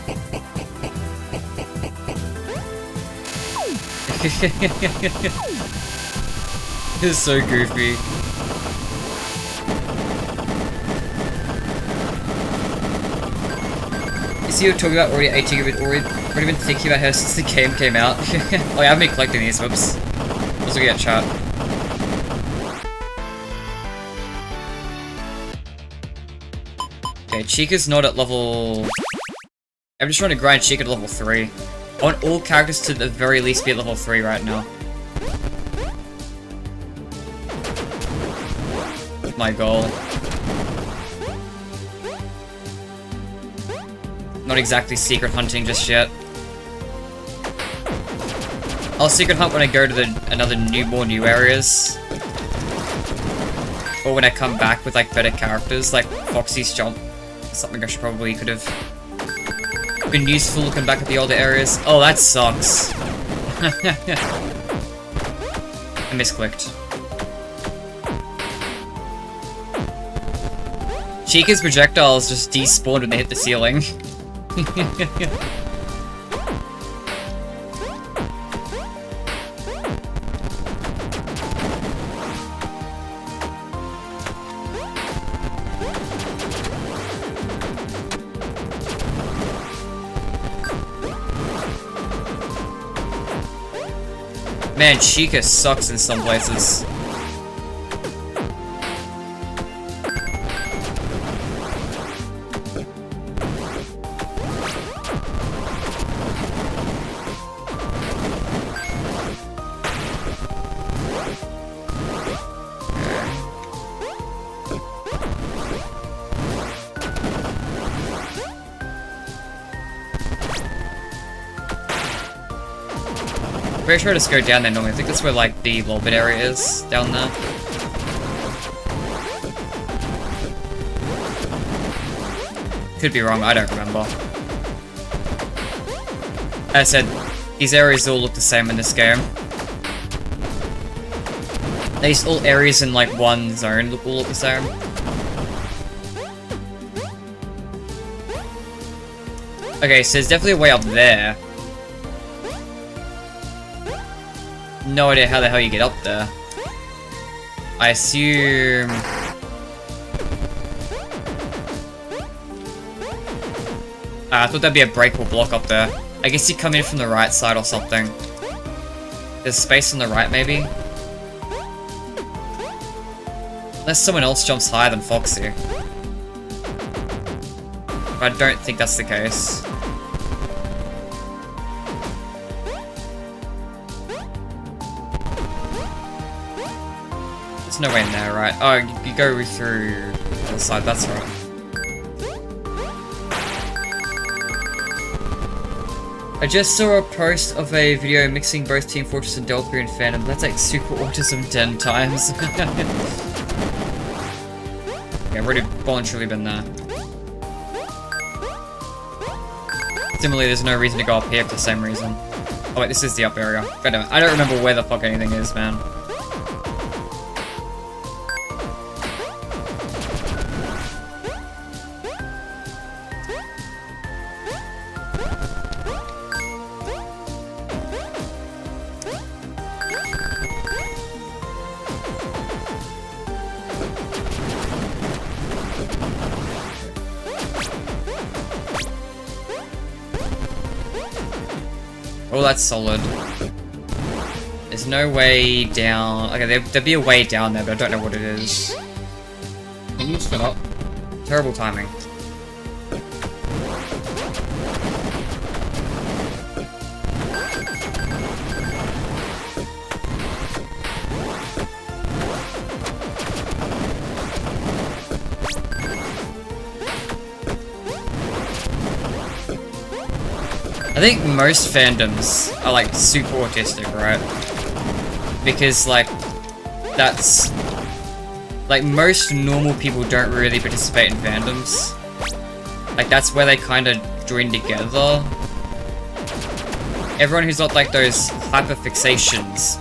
This is so goofy. See what you're talking about already 18 of it, already been thinking about her since the game came out. Oh yeah, I haven't been collecting these, whoops. I was looking at chat. Okay, Chica's not at level... I'm just trying to grind Chica to level 3. I want all characters to the very least be at level 3 right now. My goal. Not exactly secret hunting just yet. I'll secret hunt when I go to more new areas. Or when I come back with like better characters, like Foxy's jump. Something I could have been useful looking back at the older areas. Oh, that sucks. I misclicked. Chica's projectiles just despawned when they hit the ceiling. Man, Chica sucks in some places. Pretty sure I just go down there normally. I think that's where like the L.O.L.Z.H.A.X area is, down there. Could be wrong, I don't remember. As I said, these areas all look the same in this game. At least all areas in like one zone all look the same. Okay, so there's definitely a way up there. No idea how the hell you get up there. I assume... I thought there'd be a breakable block up there. I guess you come in from the right side or something. There's space on the right, maybe? Unless someone else jumps higher than Foxy. But I don't think that's the case. There's no way in there, right? Oh, you go through the other side, that's right. I just saw a post of a video mixing both Team Fortress and Dreadbear in fandom. That's like super autism 10 times. Yeah, I've already voluntarily been there. Similarly, there's no reason to go up here for the same reason. Oh wait, this is the up area. God damn it. I don't remember where the fuck anything is, man. Oh, that's solid. There's no way down. Okay, there'd be a way down there, but I don't know what it is. Can you shut up? Terrible timing. I think most fandoms are like super autistic, right? Because like, that's... like most normal people don't really participate in fandoms. Like that's where they kind of join together. Everyone who's got like those hyperfixations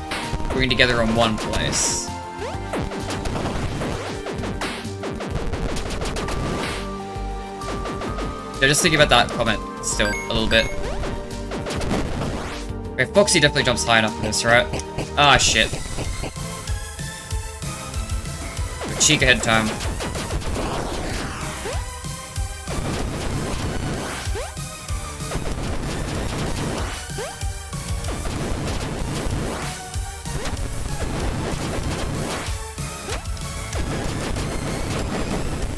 join together in one place. So just thinking about that comment still a little bit. Okay, Foxy definitely jumps high enough for this, right? Ah, shit. Cheek ahead time.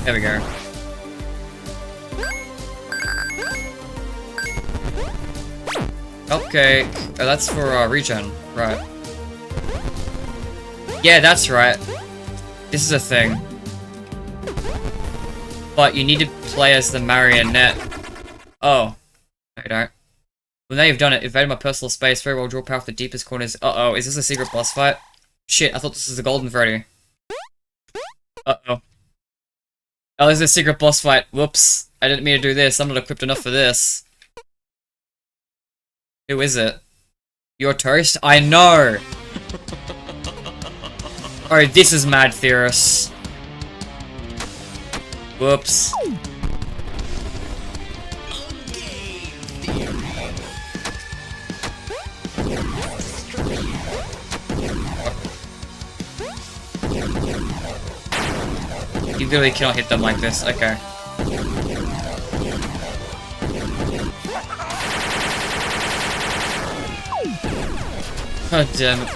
There we go. Okay, oh, that's for regen, right? Yeah, that's right. This is a thing. But you need to play as the marionette. Oh. No, you don't. Well, now you've done it. Invaded my personal space. Very well, draw power for the deepest corners. Uh-oh, is this a secret boss fight? Shit, I thought this was a golden Freddy. Uh-oh. Oh, this is a secret boss fight. Whoops. I didn't mean to do this. I'm not equipped enough for this. Who is it? Your toast? I know! Oh, this is Mad Theorist. Whoops. You literally cannot hit them like this. Okay. God damn it.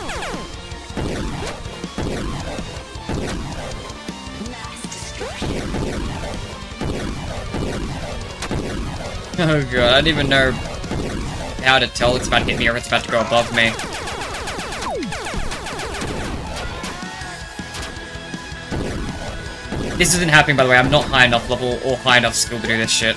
Oh god, I don't even know how to tell it's about to hit me or it's about to go above me. This isn't happening, by the way. I'm not high enough level or high enough skill to do this shit.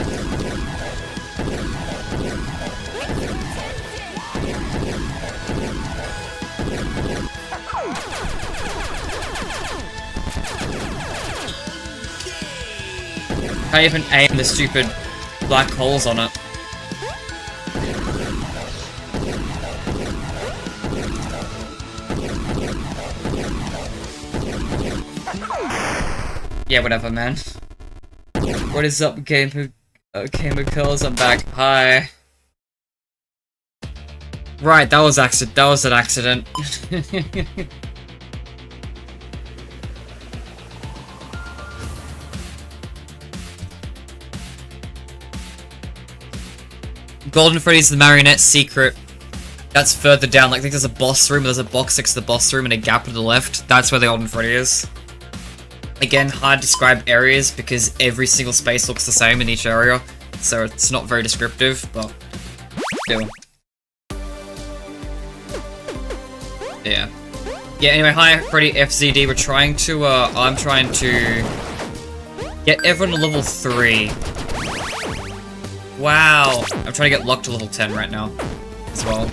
I even aim the stupid black holes on it. Yeah, whatever, man. What is up, Gamer Girls? I'm back. Hi. Right, that was an accident. Golden Freddy's the Marionette secret. That's further down. Like, I think there's a boss room, there's a box next to the boss room, and a gap to the left. That's where the Golden Freddy is. Again, hard to describe areas because every single space looks the same in each area, so it's not very descriptive, but still. Yeah. Yeah, anyway, hi, Freddy FZD. We're trying to, I'm trying to get everyone to level 3. Wow. I'm trying to get Luck to level 10 right now, as well.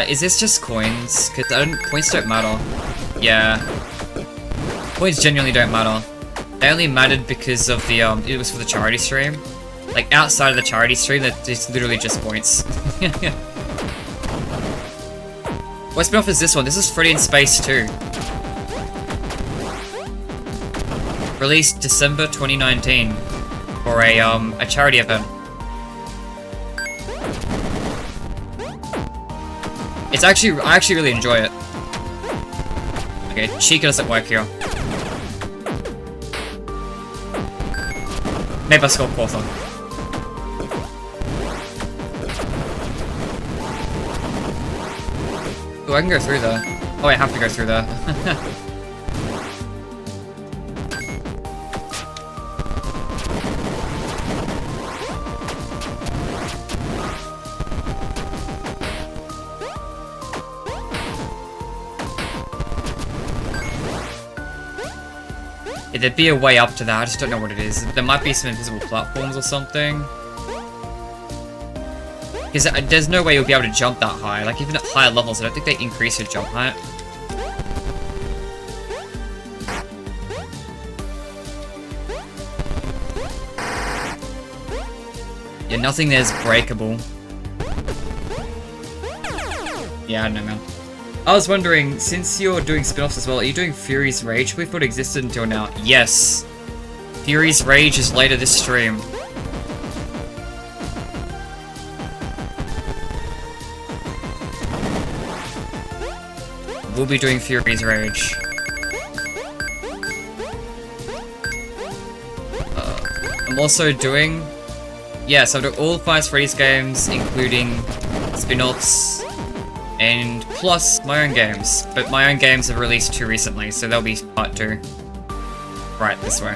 Is this just coins? Because coins don't matter. Yeah. Coins genuinely don't matter. They only mattered because of the, it was for the charity stream. Like, outside of the charity stream, it's literally just points. What spin-off is this one? This is Freddy in Space 2. Released December 2019 for a charity event. It's actually, I actually really enjoy it. Okay, Chica doesn't work here. Maybe I'll score fourth on. Oh, I can go through there. Oh, I have to go through there. Yeah, there'd be a way up to that, I just don't know what it is. There might be some invisible platforms or something. Because there's no way you'll be able to jump that high. Like, even at higher levels, I don't think they increase your jump height. Yeah, nothing there's breakable. Yeah, I don't know, man. I was wondering, since you're doing spin-offs as well, are you doing Fury's Rage? We thought it existed until now. Yes. Fury's Rage is later this stream. We'll be doing Fury's Rage. I'm also doing... Yeah, so I'm doing all 5 Freddy's games, including spin-offs, and plus my own games. But my own games have released 2 recently, so they'll be part 2. Right, this way.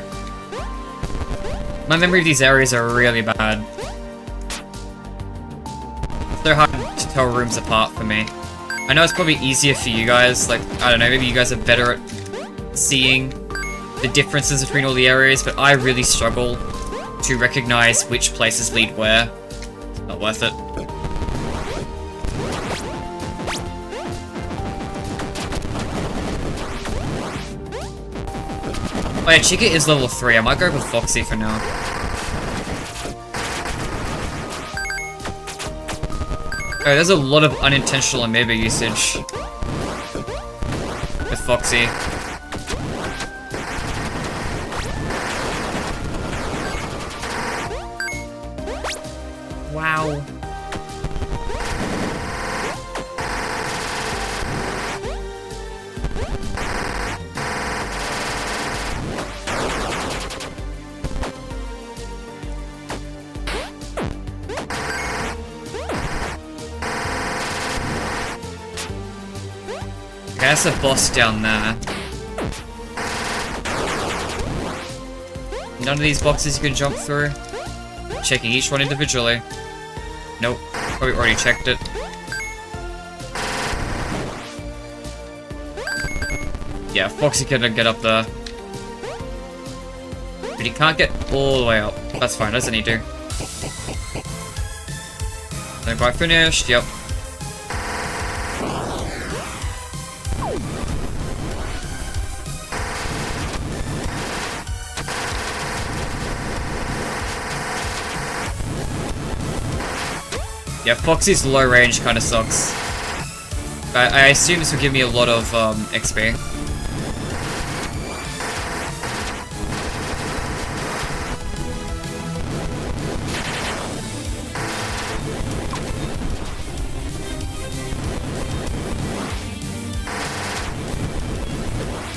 My memory of these areas are really bad. It's so hard to tell rooms apart for me. I know it's probably easier for you guys, like, I don't know, maybe you guys are better at seeing the differences between all the areas, but I really struggle to recognize which places lead where. Not worth it. Oh yeah, Chica is level 3. I might go with Foxy for now. Oh, there's a lot of unintentional amoeba usage with Foxy. Wow. Okay, that's a boss down there. None of these boxes you can jump through. Checking each one individually. Nope, probably already checked it. Yeah, Foxy can get up there. But he can't get all the way up. That's fine, doesn't need to. Not quite finished, yep. Yeah, Foxy's low range kind of sucks. I assume this will give me a lot of XP.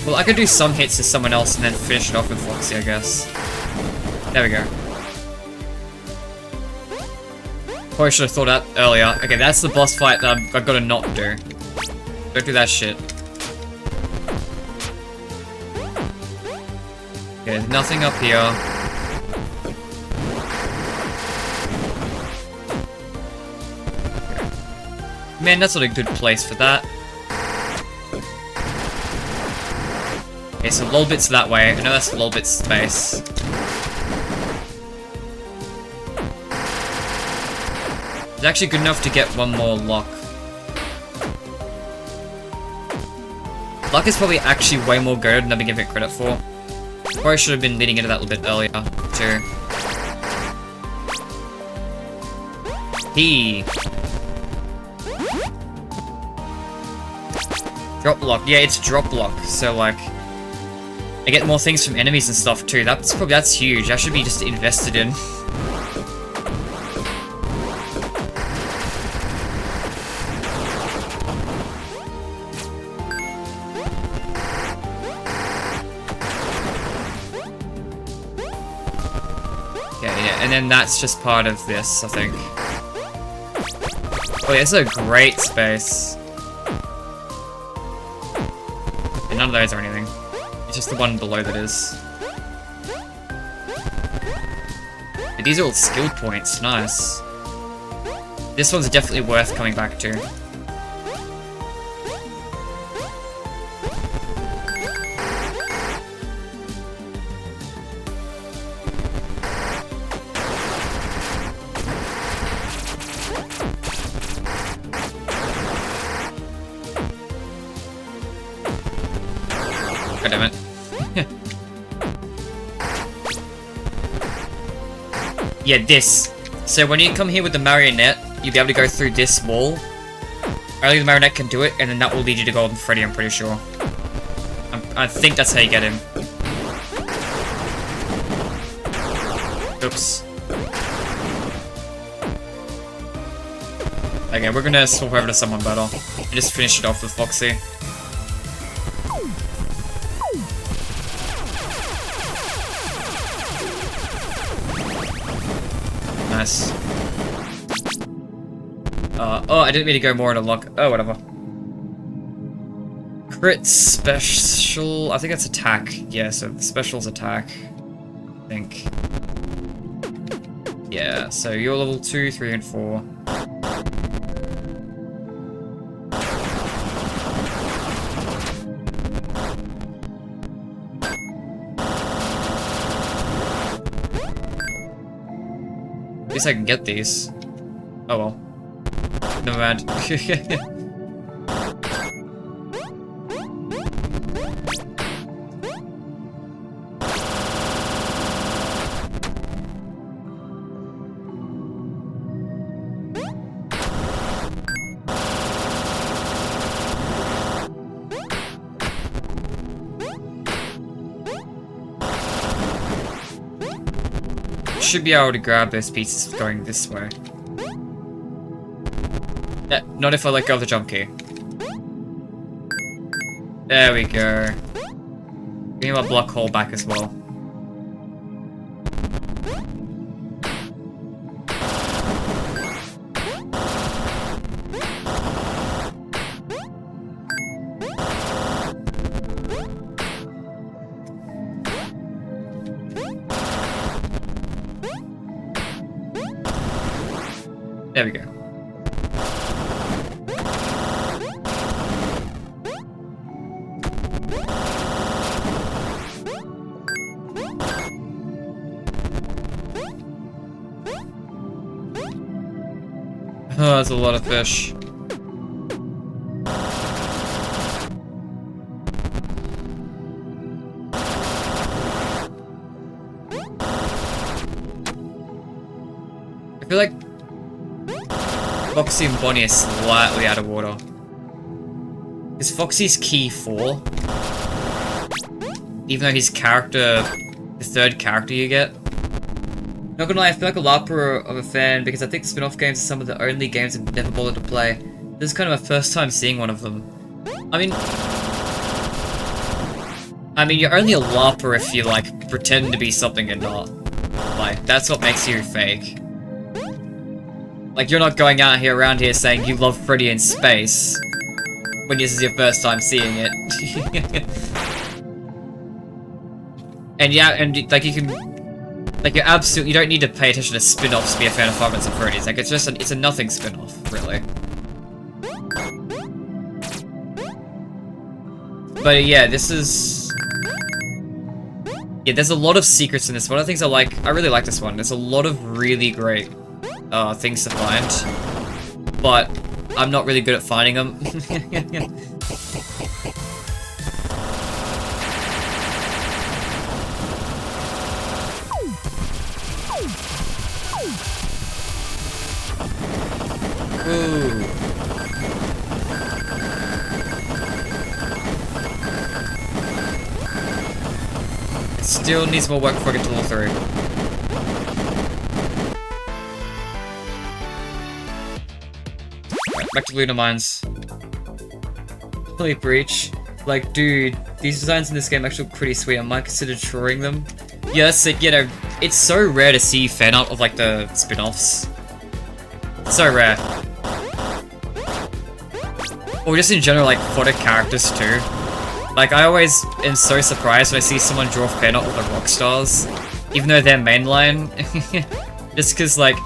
Well, I could do some hits to someone else and then finish it off with Foxy, I guess. There we go. Probably should have thought that earlier. Okay, that's the boss fight that I've got to not do. Don't do that shit. Okay, there's nothing up here. Okay. Man, that's not a good place for that. Okay, so L.O.L.Z.H.A.X that way. I know that's L.O.L.Z.H.A.X space. It's actually good enough to get one more luck. Luck is probably actually way more good than I've been giving it credit for. Probably should have been leading into that a little bit earlier, too. Drop luck. Yeah, it's drop luck. So, like, I get more things from enemies and stuff, too. That's huge. That should be just invested in. And then that's just part of this, I think. Oh yeah, this is a great space. And none of those are anything. It's just the one below that is. But these are all skill points, nice. This one's definitely worth coming back to. God damn it. Yeah, this. So when you come here with the marionette, you'll be able to go through this wall. Only the marionette can do it, and then that will lead you to Golden Freddy, I'm pretty sure. I think that's how you get him. Oops. Okay, we're gonna swap over to someone better. And just finish it off with Foxy. Nice. Oh, I didn't mean to go more into luck. Oh, whatever. Crit special. I think that's attack. Yeah, so the special's attack. I think. Yeah, so you're level 2, 3, and 4. least I can get these. Oh well. Never mind. Should be able to grab those pieces going this way. Not if I let go of the jump key. There we go. Give me my block hole back as well. There we go. Oh, that's a lot of fish. I feel like Foxy and Bonnie are slightly out of water. Is Foxy's key 4? Even though his character, the third character you get. Not gonna lie, I feel like a LARPer of a fan because I think the spin-off games are some of the only games I've never bothered to play. This is kind of my first time seeing one of them. I mean, you're only a LARPer if you, like, pretend to be something you're not. Like, that's what makes you fake. Like, you're not going out here around here saying you love Freddy in space when this is your first time seeing it. And yeah, and like you can, like you don't need to pay attention to spin-offs to be a fan of Five Nights at Freddy's. Like it's a nothing spin-off, really. But yeah, this is, yeah, there's a lot of secrets in this. One of the things I really like this one. There's a lot of really great things to find, but I'm not really good at finding them. Ooh. It still needs more work before I get to level 3. Right, back to Lunar Mines. Holy Breach. Like, dude, these designs in this game actually look pretty sweet. I might consider drawing them. Yeah, that's it, you know, it's so rare to see fan art of, like, the spin-offs. So rare. Or just in general, like, photo characters too. Like, I always am so surprised when I see someone draw fan art with the Rockstars, even though they're mainline. Just because, like,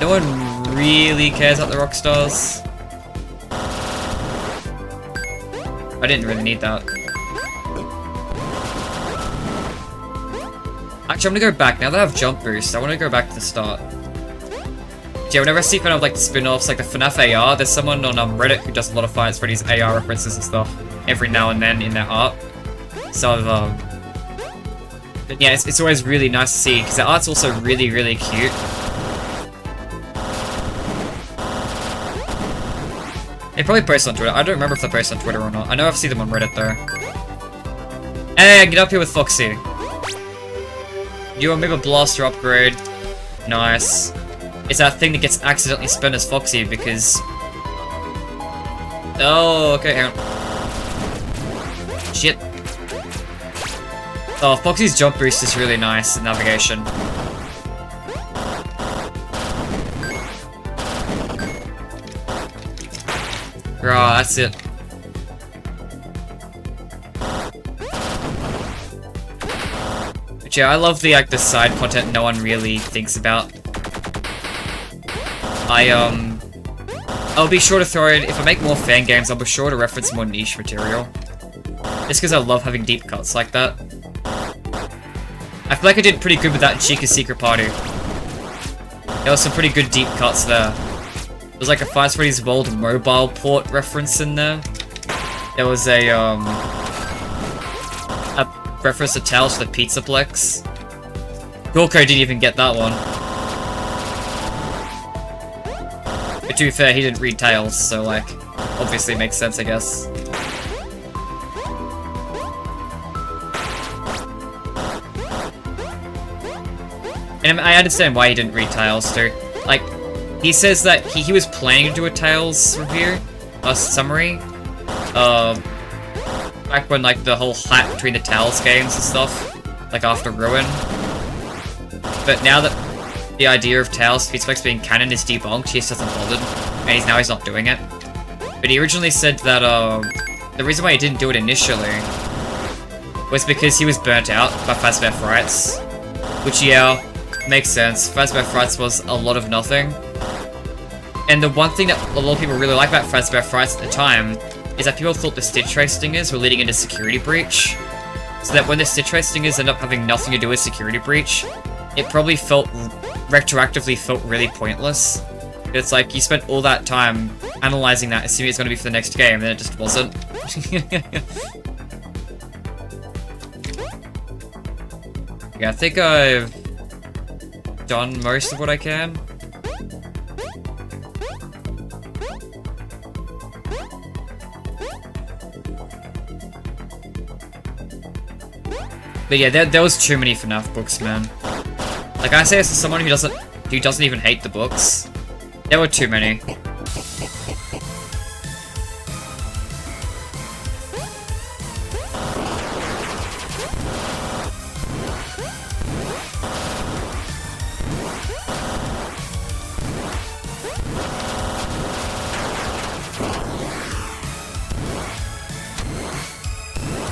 no one really cares about the Rockstars. I didn't really need that. Actually, I'm gonna go back. Now that I have Jump Boost, I want to go back to the start. Yeah, whenever I see kind of like the spin-offs, like the FNaF AR, there's someone on Reddit who does a lot of Five Nights at Freddy's AR references and stuff every now and then in their art. So, but yeah, it's always really nice to see, because the art's also really, really cute. They probably post on Twitter. I don't remember if they post on Twitter or not. I know I've seen them on Reddit, though. Hey, get up here with Foxy. You want me to blaster upgrade? Nice. It's that thing that gets accidentally spent as Foxy because... Oh, okay, hang on. Shit. Oh, Foxy's jump boost is really nice in navigation. Right, that's it. But yeah, I love the the side content no one really thinks about. I'll be sure to throw in, if I make more fan games, I'll be sure to reference more niche material. Just because I love having deep cuts like that. I feel like I did pretty good with that in Chica's Secret Party. There There was some pretty good deep cuts there. There was like a Five Freddy's World mobile port reference in there. There was a reference to Tales for the Pizzaplex. Gorko didn't even get that one. But to be fair, he didn't read Tales, so like, obviously makes sense, I guess. And I understand why he didn't read Tales too. Like, he says that he was planning to do a Tales review, a summary, back when like the whole hype between the Tales games and stuff, like after Ruin. But now that the idea of Tales Pizzeria being canon is debunked, he just hasn't bothered, and he's not doing it. But he originally said that the reason why he didn't do it initially was because he was burnt out by Fazbear Frights, which yeah, makes sense. Fazbear Frights was a lot of nothing. And the one thing that a lot of people really like about Fazbear Frights at the time is that people thought the Stitch Race stingers were leading into Security Breach. So that when the Stitch Race stingers end up having nothing to do with Security Breach, it probably retroactively felt really pointless. It's like, you spent all that time analyzing that, assuming it's going to be for the next game, and then it just wasn't. Yeah, I think I've done most of what I can. But yeah, there was too many FNaF books, man. Like, I say this as someone who doesn't even hate the books. There were too many.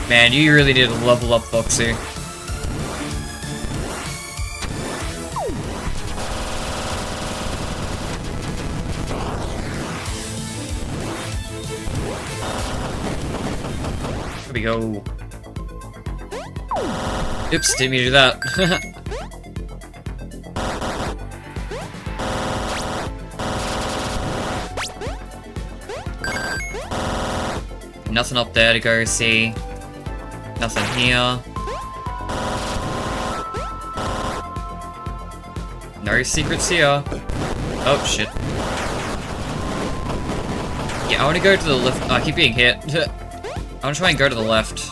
Man, you really need to level up Foxy. Here we go. Oops, didn't mean to do that. Nothing up there to go see. Nothing here. No secrets here. Oh, shit. Yeah, I want to go to the left. I keep being hit. I want to try and go to the left.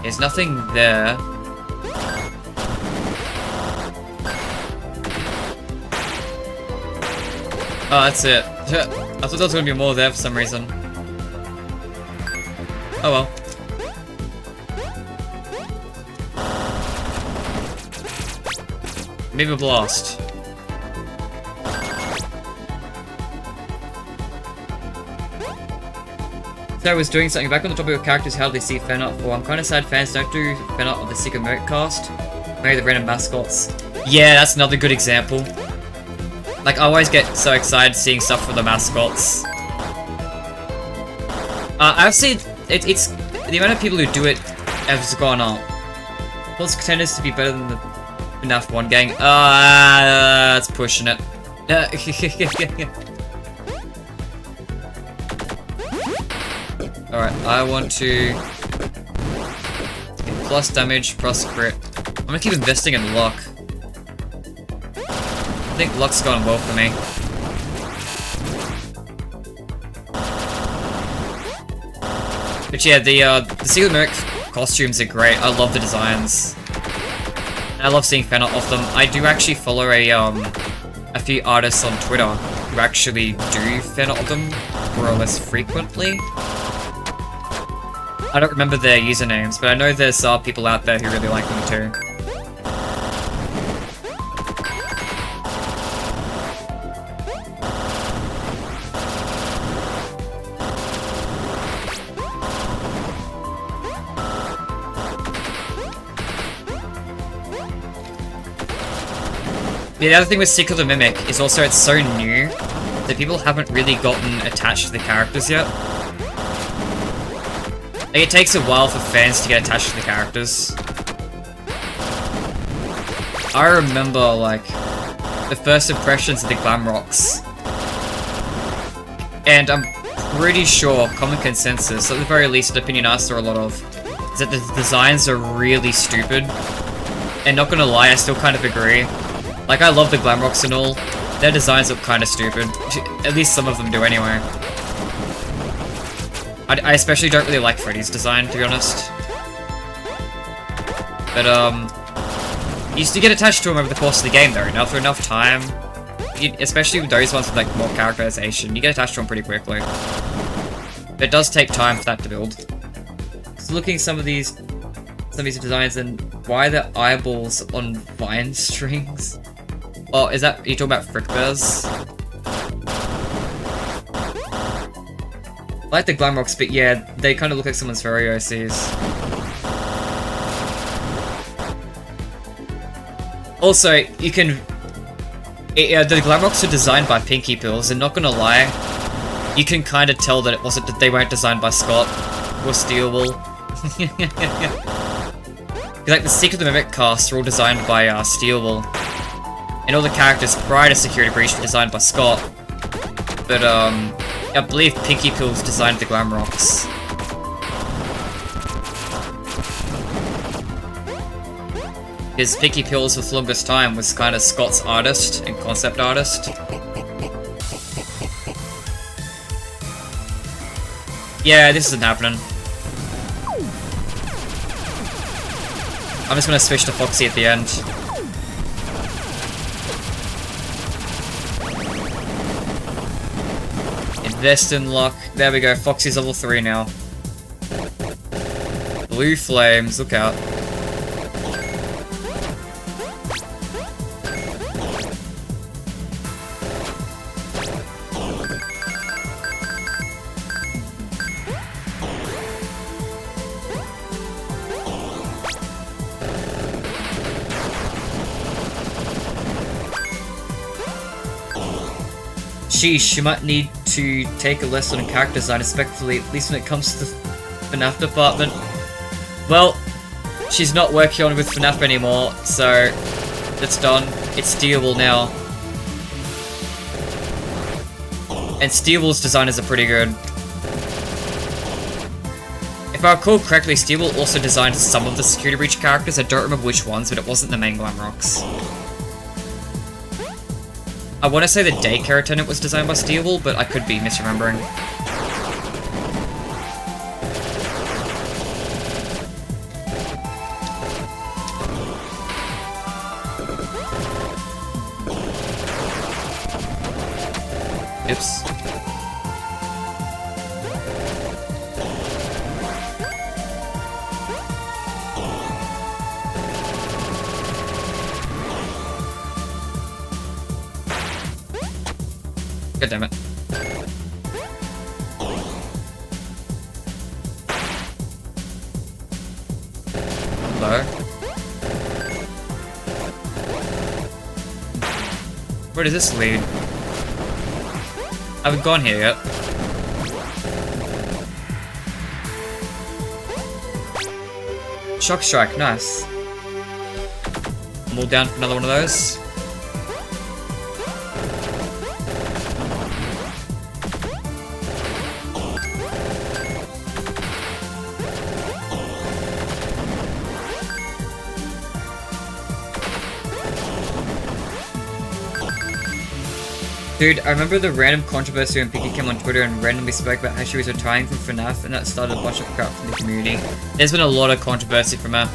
There's nothing there. Oh, that's it. I thought there was going to be more there for some reason. Oh well. Maybe a blast. So I was doing something back on the topic of characters, how do they see fan art for? I'm kinda sad fans don't do fan art of the Secret Merc cast. Maybe the random mascots. Yeah, that's another good example. Like, I always get so excited seeing stuff for the mascots. I've seen it's the amount of people who do it has gone up. Plus contenders to be better than the FNaF 1 gang. That's pushing it. Alright, I want to get plus damage, plus crit. I'm gonna keep investing in luck. I think luck's gone well for me. But yeah, the Secret Merc costumes are great. I love the designs. And I love seeing fan art of them. I do actually follow a few artists on Twitter who actually do fan art of them more or less frequently. I don't remember their usernames, but I know there's people out there who really like them too. The other thing with Secret of the Mimic is also it's so new that people haven't really gotten attached to the characters yet. Like, it takes a while for fans to get attached to the characters. I remember, like, the first impressions of the Glamrocks. And I'm pretty sure, common consensus, at the very least, an opinion I saw a lot of, is that the designs are really stupid. And not gonna lie, I still kind of agree. Like, I love the Glamrocks and all. Their designs look kind of stupid. At least some of them do anyway. I especially don't really like Freddy's design, to be honest. But, you used to get attached to him over the course of the game, though. Now, after enough time, especially with those ones with, like, more characterization, you get attached to them pretty quickly. But it does take time for that to build. So looking at some of these designs, and why are there eyeballs on vine strings? Oh, are you talking about frick bears? I like the Glamrocks, but yeah, they kind of look like someone's furry OCs. Also, you can... the Glamrocks are designed by Pinky Pills, and not gonna lie, you can kind of tell that they weren't designed by Scott or Steelwool. Like, the Secret of the Mimic cast were all designed by Steelwool. And all the characters prior to Security Breach were designed by Scott. But, I believe Pinky Pills designed the Glamrocks. Because Pinky Pills, for the longest time, was kind of Scott's artist and concept artist. Yeah, this isn't happening. I'm just gonna switch to Foxy at the end. Invest in luck. There we go, Foxy's level 3 now. Blue flames, look out. Sheesh, you might need to take a lesson in character design, respectfully, at least when it comes to the FNaF department. Well, she's not working on with FNaF anymore, so that's done. It's Steelwool now. And Steelwool's designers are pretty good. If I recall correctly, Steelwool also designed some of the Security Breach characters. I don't remember which ones, but it wasn't the main Glamrocks. I want to say the daycare attendant was designed by Steelwool, but I could be misremembering. Oops. God damn it. Hello? Where does this lead? I haven't gone here yet. Shock Strike, nice. I'm all down for another one of those. Dude, I remember the random controversy when Pinky came on Twitter and randomly spoke about how she was retiring from FNaF, and that started a bunch of crap from the community. There's been a lot of controversy from her.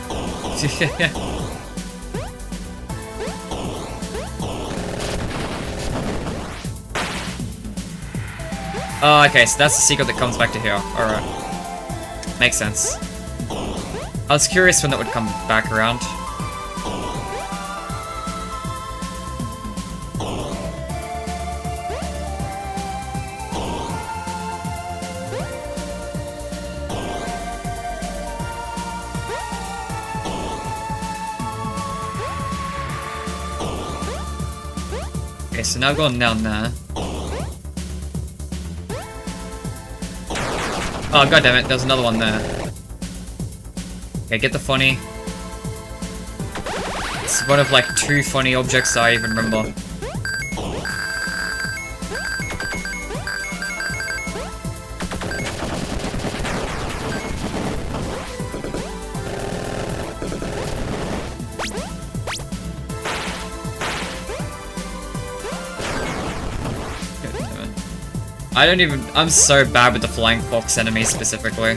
Oh, okay, so that's the secret that comes back to here. Alright. Makes sense. I was curious when that would come back around. Okay, so now going down there. Oh, goddammit, there's another one there. Okay, get the funny. It's one of like 2 funny objects I even remember. I'm so bad with the flying fox enemies specifically.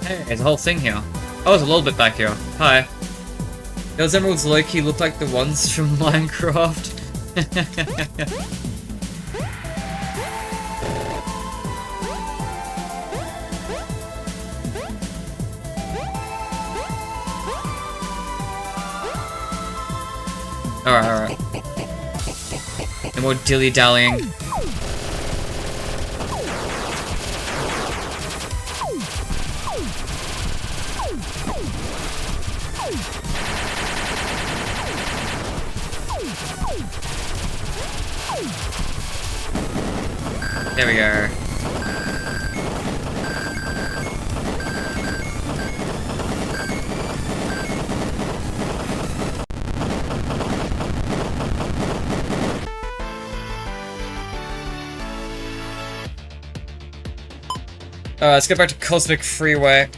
Hey, there's a whole thing here. Oh, there's a little bit back here. Hi. Those emeralds low-key look like the ones from Minecraft. Alright. No more dilly-dallying. There we go. Let's get back to Cosmic Freeway.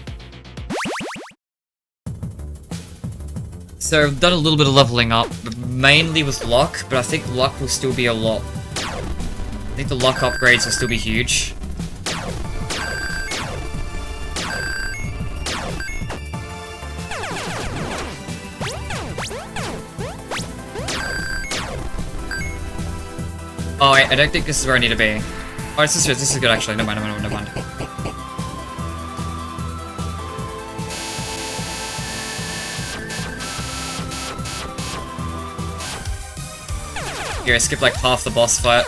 So I've done a little bit of leveling up, mainly with luck, but I think luck will still be a lot. I think the luck upgrades will still be huge. Oh wait, I don't think this is where I need to be. Oh, this is good actually. Never mind. Here, I skipped like half the boss fight.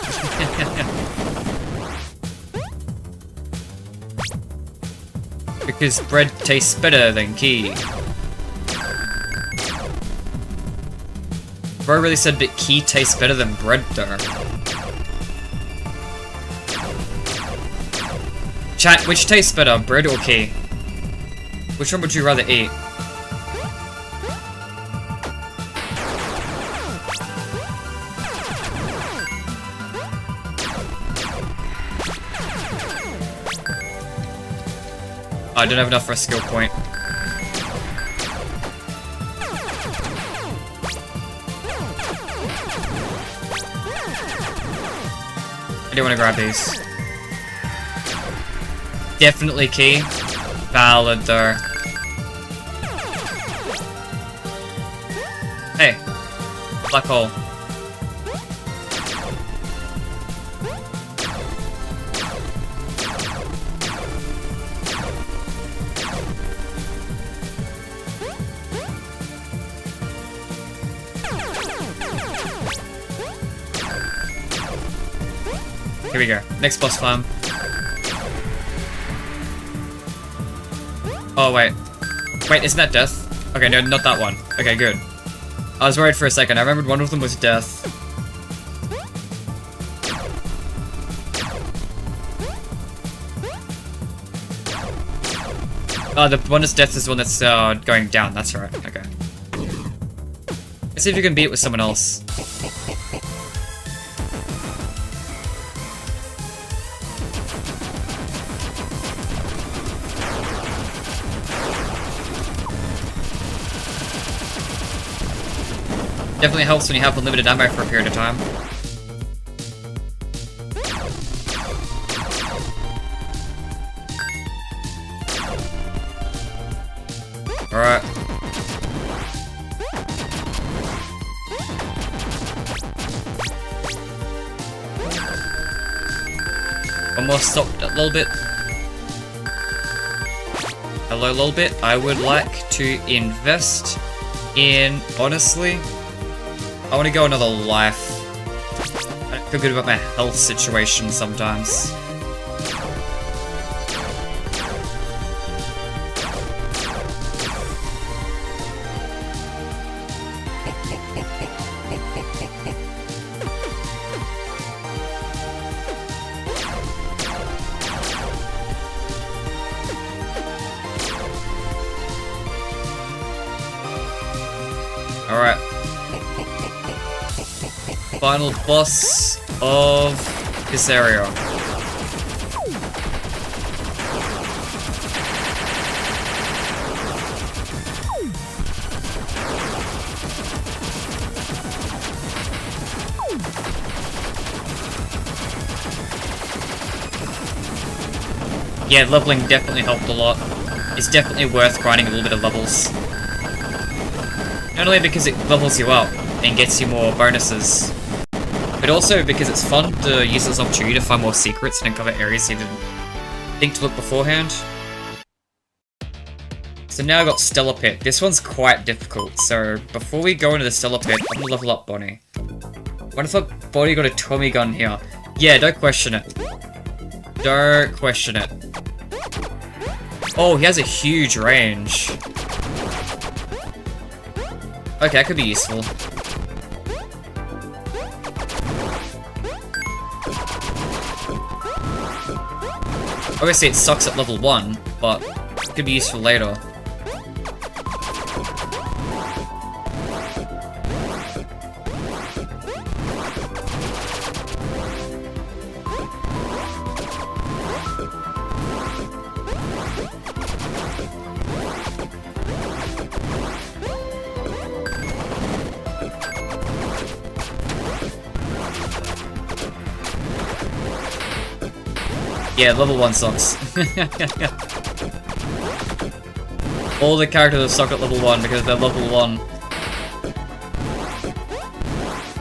Because bread tastes better than key. Bro really said that key tastes better than bread though. Chat, which tastes better, bread or key? Which one would you rather eat? I don't have enough for a skill point. I do want to grab these. Definitely key. Valid though. Hey. Black hole. Here we go. Next boss farm. Oh, wait. Wait, isn't that death? Okay, no, not that one. Okay, good. I was worried for a second. I remembered one of them was death. Oh, the one that's death is the one that's going down. That's right. Okay. Let's see if you can beat it with someone else. Definitely helps when you have unlimited ammo for a period of time. Alright. One more stop a little bit. Hello, L.O.L.Z.H.A.X. I would like to invest in, honestly, I want to go another life. I don't feel good about my health situation sometimes. Alright. Final boss of Pizzeria. Yeah, leveling definitely helped a lot. It's definitely worth grinding a little bit of levels. Not only because it levels you up and gets you more bonuses, but also because it's fun to use this opportunity to find more secrets and uncover areas you didn't think to look beforehand. So now I've got Stellar Pit. This one's quite difficult, so before we go into the Stellar Pit, I'm gonna level up Bonnie. What if Bonnie got a Tommy gun here? Yeah, don't question it. Don't question it. Oh, he has a huge range. Okay, that could be useful. Obviously, it sucks at level 1, but it could be useful later. Yeah, level 1 sucks. All the characters suck at level 1 because they're level 1.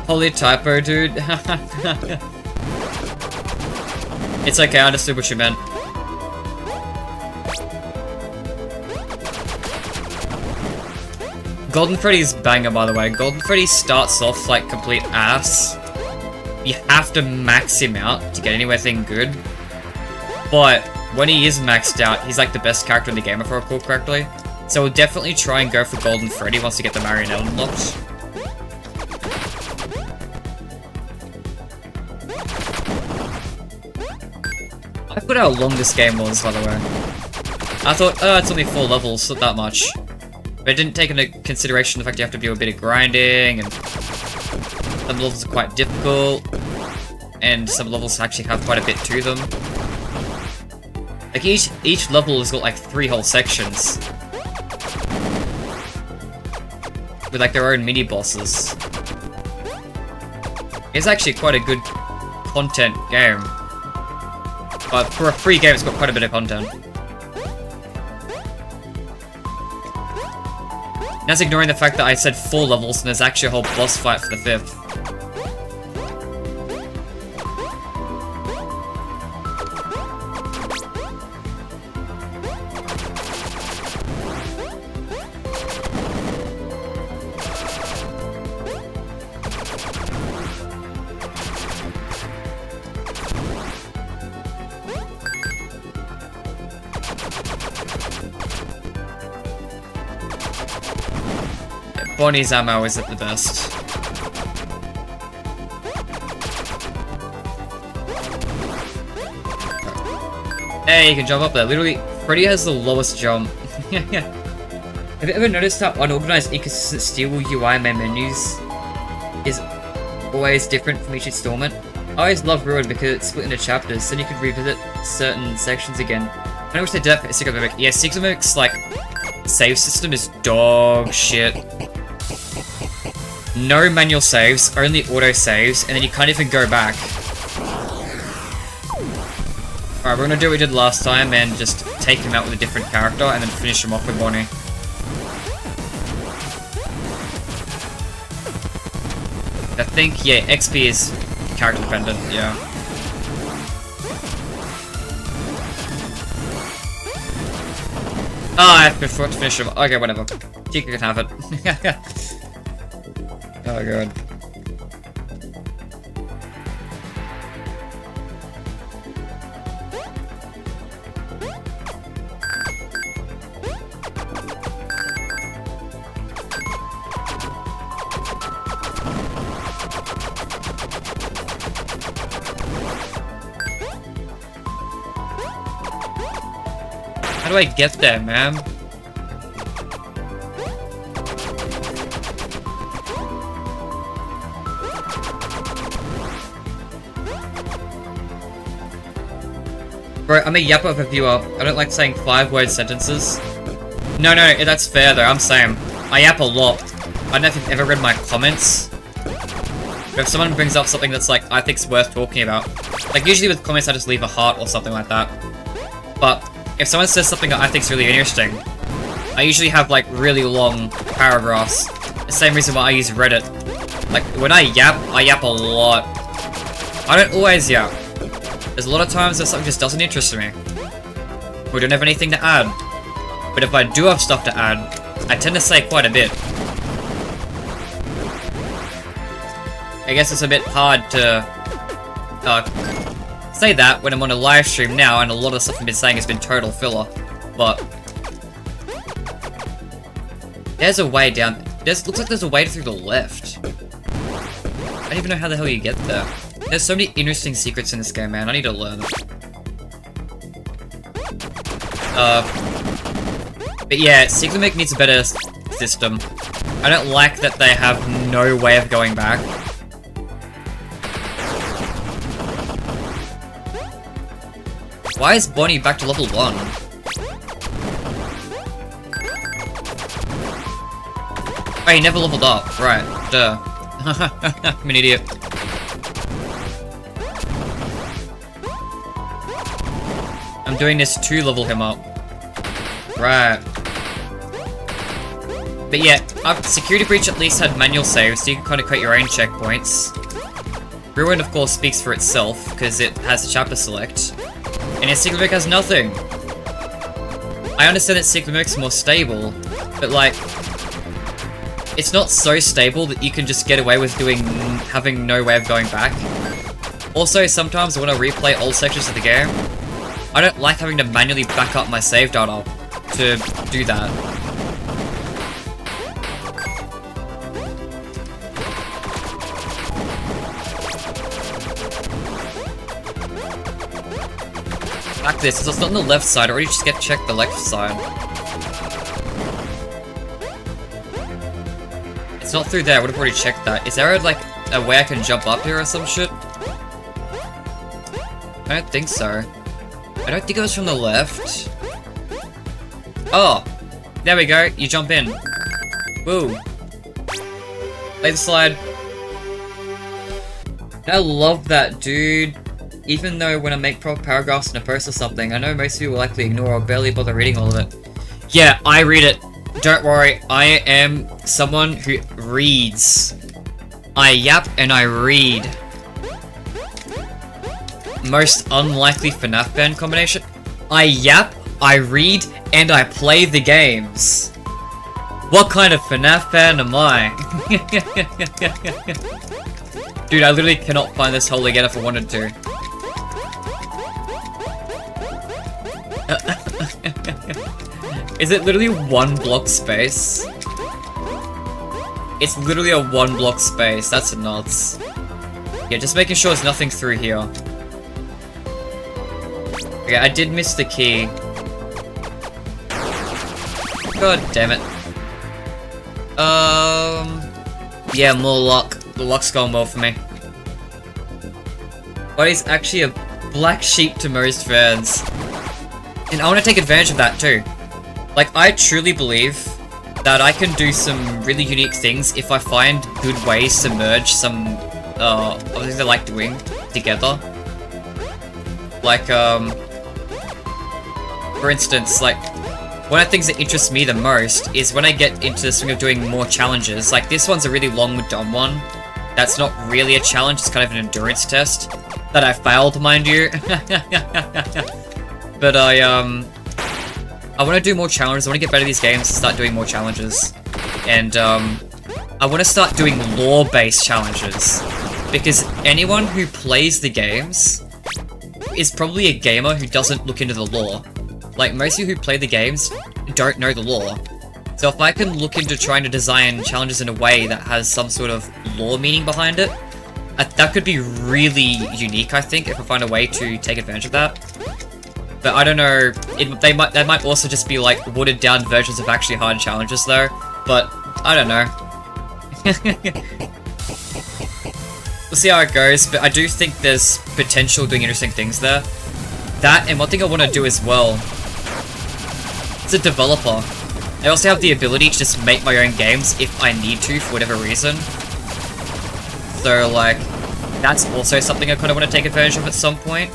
Holy typo, dude. It's okay, I understood what you meant. Golden Freddy's banger, by the way. Golden Freddy starts off like complete ass. You have to max him out to get anything good. But when he is maxed out, he's like the best character in the game if I recall correctly. So we'll definitely try and go for Golden Freddy once we get the Marionette unlocked. I forgot how long this game was, by the way. I thought, oh, it's only 4 levels, not that much. But it didn't take into consideration the fact you have to do a bit of grinding, and some levels are quite difficult, and some levels actually have quite a bit to them. Like, each level has got, like, 3 whole sections. With, like, their own mini-bosses. It's actually quite a good content game. But for a free game, it's got quite a bit of content. And that's ignoring the fact that I said 4 levels, and there's actually a whole boss fight for the 5th. Bonnie's ammo is at the best. Hey, you can jump up there. Literally, Freddy has the lowest jump. Have you ever noticed how unorganized, inconsistent steel UI main menus is always different from each installment? I always love Ruin because it's split into chapters, then you can revisit certain sections again. I wish they did that for Secret Mimic. Yeah, Secret Mimic's, like, save system is dog shit. No manual saves, only auto saves, and then you can't even go back. Alright, we're gonna do what we did last time and just take him out with a different character and then finish him off with Bonnie. I think, yeah, XP is character dependent, yeah. Ah, I have to finish him. Okay, whatever. Chica can have it. Oh god. How do I get there, man? Bro, I'm a yapper of a viewer. I don't like saying 5-word sentences. No, that's fair though, I'm saying. I yap a lot. I don't know if you've ever read my comments. But if someone brings up something that's like, I think's worth talking about. Like, usually with comments I just leave a heart or something like that. But, if someone says something that I think's really interesting, I usually have like really long paragraphs. The same reason why I use Reddit. Like, when I yap a lot. I don't always yap. There's a lot of times that something just doesn't interest me. We don't have anything to add. But if I do have stuff to add, I tend to say quite a bit. I guess it's a bit hard to say that when I'm on a live stream now and a lot of stuff I've been saying has been total filler. But there's a way down. Looks like there's a way through the left. I don't even know how the hell you get there. There's so many interesting secrets in this game, man. I need to learn them. But yeah, Secret Mimic needs a better system. I don't like that they have no way of going back. Why is Bonnie back to level 1? Oh, he never leveled up. Right, duh. I'm an idiot. I'm doing this to level him up. Right. But yeah, Security Breach at least had manual saves, so you can kind of create your own checkpoints. Ruin, of course, speaks for itself, because it has a chapter select. And its Secret Mimic has nothing! I understand that Secret Mimic's more stable, but like, it's not so stable that you can just get away with having no way of going back. Also, sometimes when I replay old sections of the game, I don't like having to manually back up my save data to do that. Back this, so it's not on the left side, or you just get checked the left side. It's not through there, I would have already checked that. Is there like a way I can jump up here or some shit? I don't think so. I don't think it was from the left. Oh! There we go, you jump in. Woo. Play the slide. I love that, dude. Even though when I make proper paragraphs in a post or something, I know most of you will likely ignore or barely bother reading all of it. Yeah, I read it. Don't worry, I am someone who reads. I yap and I read. Most unlikely FNaF band combination. I yap, I read, and I play the games. What kind of FNaF fan am I? Dude, I literally cannot find this hole again if I wanted to. Is it literally 1 block space? It's literally a 1 block space, that's nuts. Yeah, just making sure there's nothing through here. Okay, I did miss the key. God damn it. Yeah, more luck. The luck's going well for me. But he's actually a black sheep to most fans. And I want to take advantage of that too. Like, I truly believe that I can do some really unique things if I find good ways to merge some, of things I like doing together. Like, for instance, like, one of the things that interests me the most is when I get into the swing of doing more challenges. Like, this one's a really long and dumb one. That's not really a challenge, it's kind of an endurance test. That I failed, mind you. But I want to do more challenges. I want to get better at these games and start doing more challenges. And I want to start doing lore-based challenges. Because anyone who plays the games is probably a gamer who doesn't look into the lore. Like, most of you who play the games don't know the lore. So if I can look into trying to design challenges in a way that has some sort of lore meaning behind it, that could be really unique, I think, if I find a way to take advantage of that. But I don't know, they might also just be like watered down versions of actually hard challenges though, but I don't know. We'll see how it goes, but I do think there's potential doing interesting things there. That, and one thing I want to do as well, as a developer, I also have the ability to just make my own games if I need to for whatever reason. So, like, that's also something I kind of want to take advantage of at some point.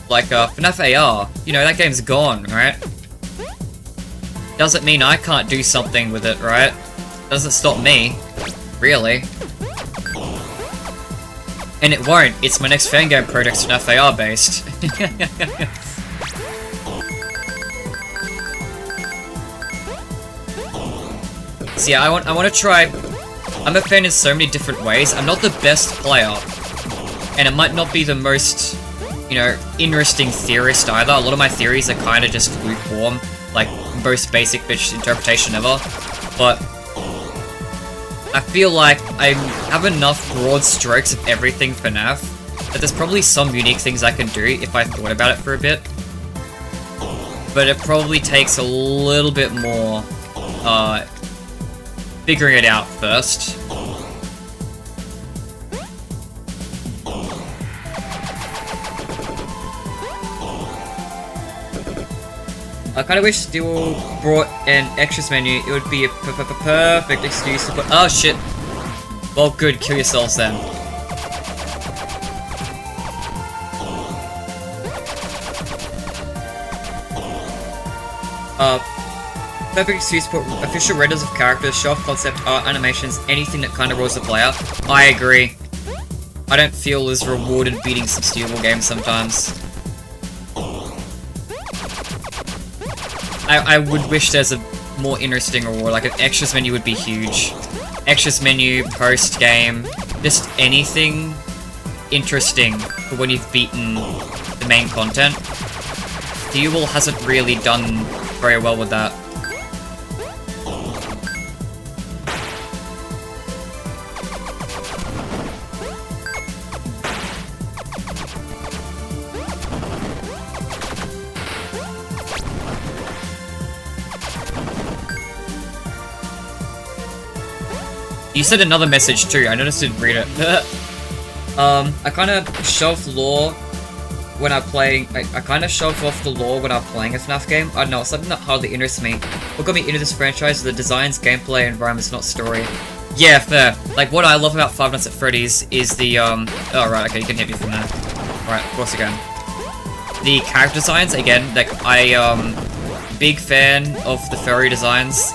Like, FNaF AR, you know, that game's gone, right? Doesn't mean I can't do something with it, right? Doesn't stop me, really. And it won't, it's my next fangame project's FNaF AR based. So yeah, I want to try. I'm a fan in so many different ways. I'm not the best player, and it might not be the most, you know, interesting theorist either. A lot of my theories are kind of just lukewarm, like most basic bitch interpretation ever. But I feel like I have enough broad strokes of everything for FNaF that there's probably some unique things I can do if I thought about it for a bit. But it probably takes a little bit more figuring it out first. I kind of wish Steel brought an extras menu. It would be a perfect excuse to put. Oh shit! Well, good. Kill yourselves then. Perfect excuse to put official renders of characters, show off concept art, animations, anything that kind of rolls the player. I agree. I don't feel as rewarded beating some Steelball games sometimes. I would wish there's a more interesting reward, like an extras menu would be huge. Extras menu, post game, just anything interesting for when you've beaten the main content. L.O.L.Z.H.A.X hasn't really done very well with that. You said another message too, I noticed I didn't read it. I kind of shelf lore when I'm playing. I kind of shelf off the lore when I'm playing a FNaF game. I don't know, it's something that hardly interests me. What got me into this franchise is the designs, gameplay, environments, not story. Yeah, fair. Like, what I love about Five Nights at Freddy's is the, oh, right, okay, you can hit me from there. Alright, of course you can. The character designs, again, like, big fan of the furry designs.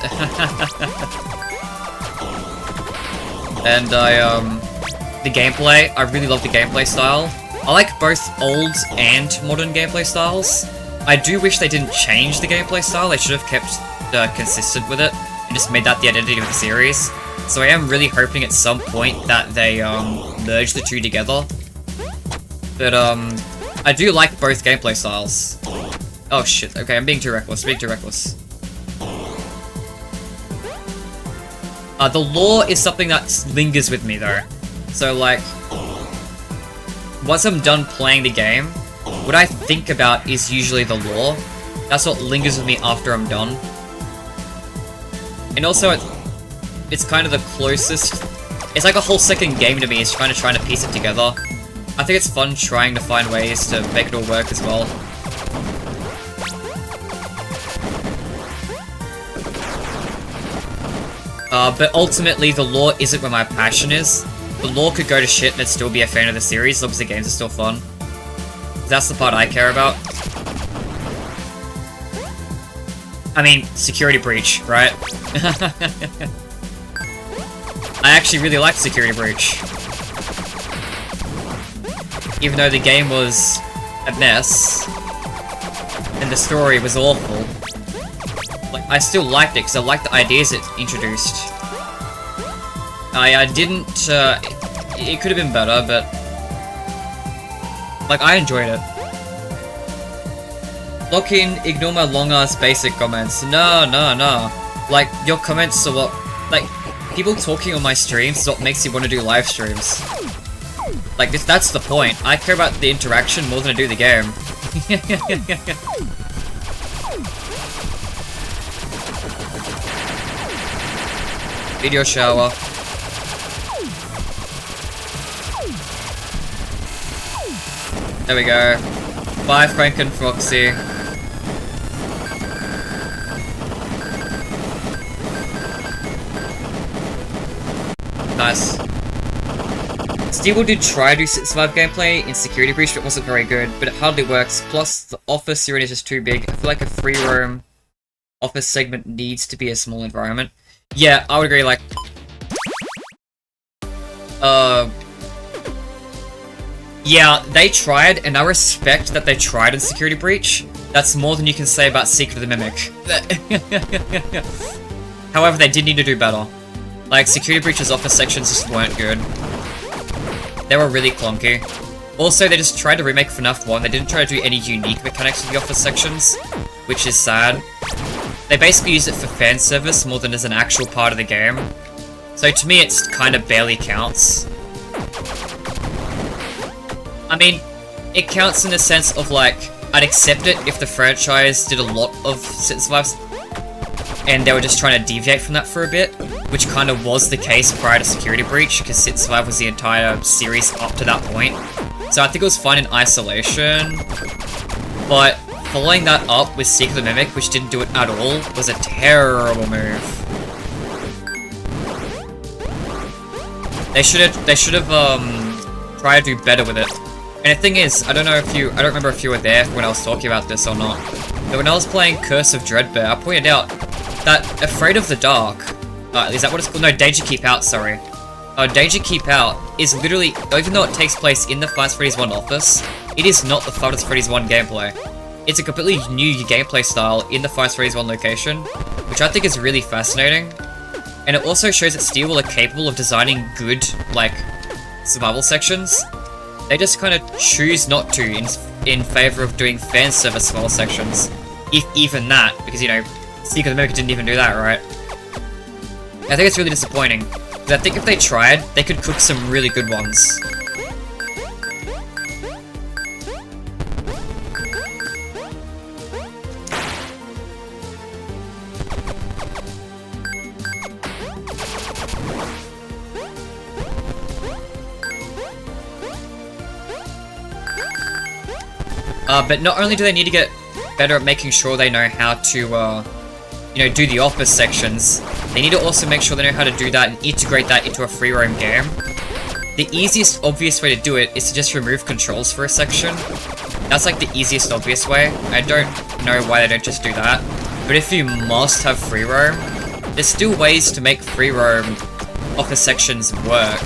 And the gameplay, I really love the gameplay style. I like both old and modern gameplay styles. I do wish they didn't change the gameplay style, they should have kept consistent with it, and just made that the identity of the series. So I am really hoping at some point that they merge the two together. But I do like both gameplay styles. Oh shit, okay, I'm being too reckless, The lore is something that lingers with me though. So like, once I'm done playing the game, what I think about is usually the lore. That's what lingers with me after I'm done. And also it's kind of the closest, it's like a whole second game to me, is trying to piece it together. I think it's fun trying to find ways to make it all work as well. But ultimately, the lore isn't where my passion is. The lore could go to shit and I'd still be a fan of the series, as long as the games are still fun. That's the part I care about. I mean, Security Breach, right? I actually really liked Security Breach. Even though the game was a mess, and the story was awful. Like, I still liked it, because I liked the ideas it introduced. I didn't, it could have been better, but... like, I enjoyed it. Lock in, ignore my long-ass basic comments. No. Like, your comments are what... like, people talking on my streams is what makes you want to do live streams. Like, that's the point. I care about the interaction more than I do the game. Video shower. There we go. Bye, Frank and Foxy. Nice. Steel did try to do survive gameplay in Security Breach, but it wasn't very good, but it hardly works. Plus, the office arena is just too big. I feel like a free roam office segment needs to be a small environment. Yeah, I would agree, like... Yeah, they tried, and I respect that they tried in Security Breach. That's more than you can say about Secret of the Mimic. However, they did need to do better. Like, Security Breach's office sections just weren't good. They were really clunky. Also, they just tried to remake FNaF 1. They didn't try to do any unique mechanics with the office sections, which is sad. They basically use it for fan service more than as an actual part of the game. So to me, it's kind of barely counts. I mean, it counts in the sense of, like, I'd accept it if the franchise did a lot of Sit Survives and they were just trying to deviate from that for a bit, which kind of was the case prior to Security Breach, because Sit Survive was the entire series up to that point. So I think it was fine in isolation, but following that up with Secret of the Mimic, which didn't do it at all, was a terrible move. They should have tried to do better with it. And the thing is, I don't remember if you were there when I was talking about this or not, but when I was playing Curse of Dreadbear, I pointed out that Afraid of the Dark, is that what it's called? No, Danger Keep Out, sorry. Danger Keep Out is literally, even though it takes place in the Five Nights at Freddy's 1 office, it is not the Five Nights at Freddy's 1 gameplay. It's a completely new gameplay style in the Five Nights at Freddy's 1 location, which I think is really fascinating. And it also shows that Steel are capable of designing good, like, survival sections. They just kind of choose not to in favor of doing fan service survival sections. If even that, because, you know, Secret of the Mimic didn't even do that, right? I think it's really disappointing, because I think if they tried, they could cook some really good ones. But not only do they need to get better at making sure they know how to, you know, do the office sections, they need to also make sure they know how to do that and integrate that into a free roam game. The easiest, obvious way to do it is to just remove controls for a section. That's like the easiest, obvious way. I don't know why they don't just do that. But if you must have free roam, there's still ways to make free roam office sections work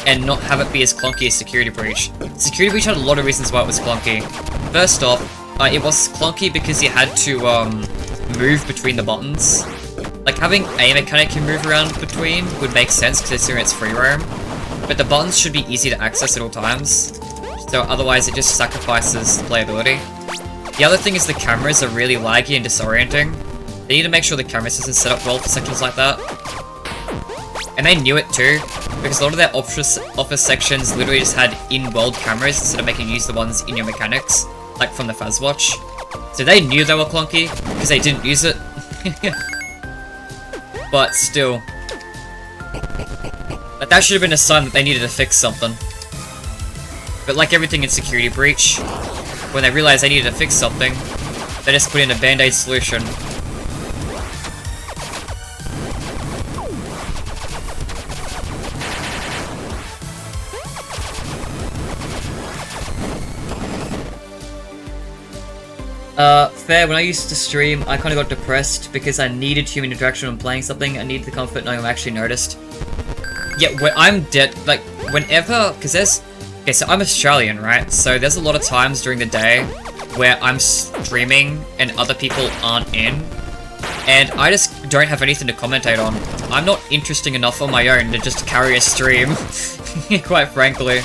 and not have it be as clunky as Security Breach. Security Breach had a lot of reasons why it was clunky. First off, it was clunky because you had to move between the buttons. Like, having a mechanic you move around between would make sense considering it's free roam, but the buttons should be easy to access at all times, so otherwise it just sacrifices playability. The other thing is the cameras are really laggy and disorienting. They need to make sure the camera system is set up well for sections like that. And they knew it too, because a lot of their office sections literally just had in-world cameras instead of making you use the ones in your mechanics, like from the Fazbear. So they knew they were clunky, because they didn't use it. But still. But that should have been a sign that they needed to fix something. But like everything in Security Breach, when they realized they needed to fix something, they just put in a band-aid solution. Fair, when I used to stream, I kinda got depressed because I needed human interaction when playing something. I needed the comfort knowing I'm actually noticed. Yeah, when I'm dead, like, whenever, cause there's, okay, so I'm Australian, right? So there's a lot of times during the day where I'm streaming and other people aren't in, and I just don't have anything to commentate on. I'm not interesting enough on my own to just carry a stream, quite frankly.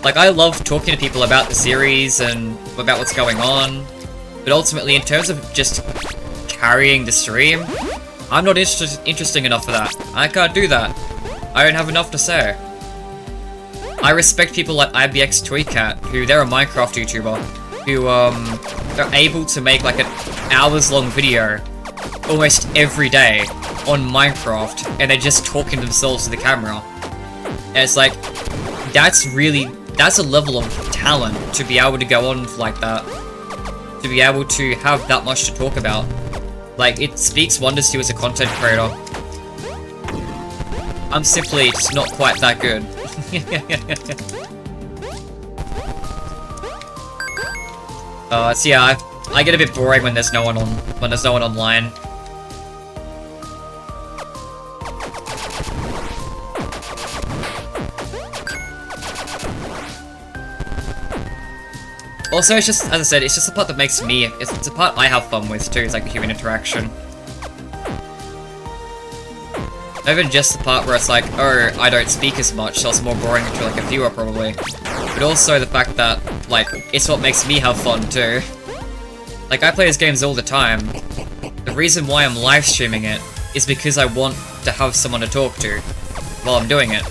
Like, I love talking to people about the series and about what's going on, but ultimately, in terms of just carrying the stream, I'm not interesting enough for that. I can't do that. I don't have enough to say. I respect people like IBX Toycat, who they're a Minecraft YouTuber, who they're able to make like an hours-long video almost every day on Minecraft, and they're just talking themselves to the camera. And it's like, that's a level of talent to be able to go on like that. To be able to have that much to talk about. Like, it speaks wonders to you as a content creator. I'm simply just not quite that good. So yeah, I get a bit boring when there's no one online. Also, it's just, as I said, it's just the part that makes me, it's the part I have fun with too, it's like the human interaction. Not even just the part where it's like, oh, I don't speak as much, so it's more boring to like a viewer probably. But also the fact that, like, it's what makes me have fun too. Like, I play these games all the time. The reason why I'm live streaming it is because I want to have someone to talk to while I'm doing it.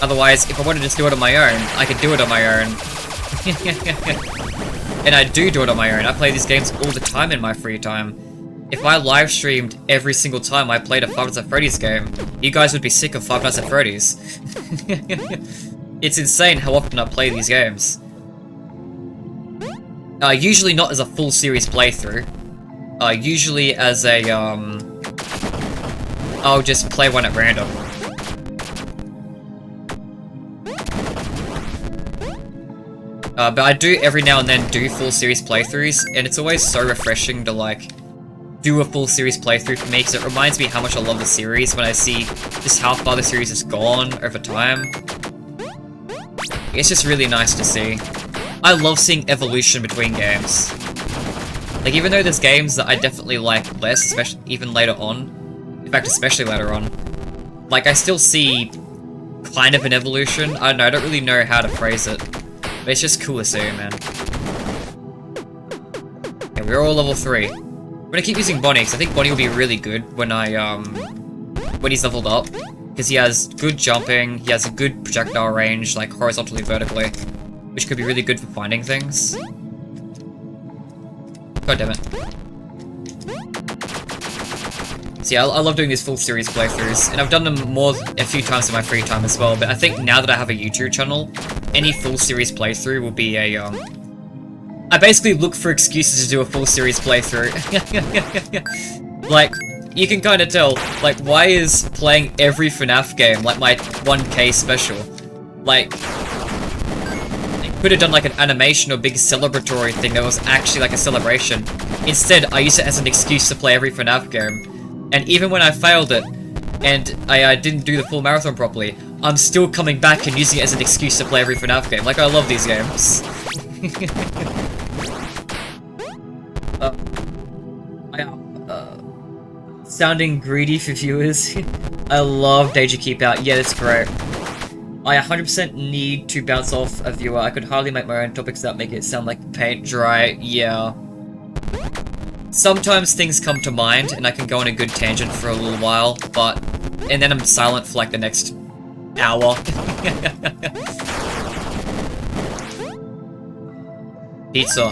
Otherwise, if I wanted to just do it on my own, I could do it on my own. And I do it on my own. I play these games all the time in my free time. If I live streamed every single time I played a Five Nights at Freddy's game, you guys would be sick of Five Nights at Freddy's. It's insane how often I play these games. Usually not as a full series playthrough. Usually as a, I'll just play one at random. But I do every now and then do full series playthroughs, and it's always so refreshing to like do a full series playthrough for me, because it reminds me how much I love the series when I see just how far the series has gone over time. It's just really nice to see. I love seeing evolution between games. Like, even though there's games that I definitely like less, especially even later on, in fact especially later on, like I still see kind of an evolution. I don't know, I don't really know how to phrase it. But it's just cool to see, man. Yeah, we're all level 3. I'm gonna keep using Bonnie, because I think Bonnie will be really good when when he's leveled up. Because he has good jumping, he has a good projectile range, like horizontally, vertically. Which could be really good for finding things. God damn it. So yeah, I love doing these full series playthroughs, and I've done them a few times in my free time as well, but I think now that I have a YouTube channel, any full series playthrough will be a, I basically look for excuses to do a full series playthrough. Like, you can kind of tell, like, why is playing every FNaF game like my 1K special? Like, I could have done like an animation or big celebratory thing that was actually like a celebration. Instead, I use it as an excuse to play every FNaF game. And even when I failed it, and I didn't do the full marathon properly, I'm still coming back and using it as an excuse to play every FNaF game. Like, I love these games. Sounding greedy for viewers. I love Danger Keep Out. Yeah, that's great. I 100% need to bounce off a viewer. I could hardly make my own topics without making it sound like paint dry. Yeah. Sometimes things come to mind, and I can go on a good tangent for a little while, and then I'm silent for like the next hour. Pizza.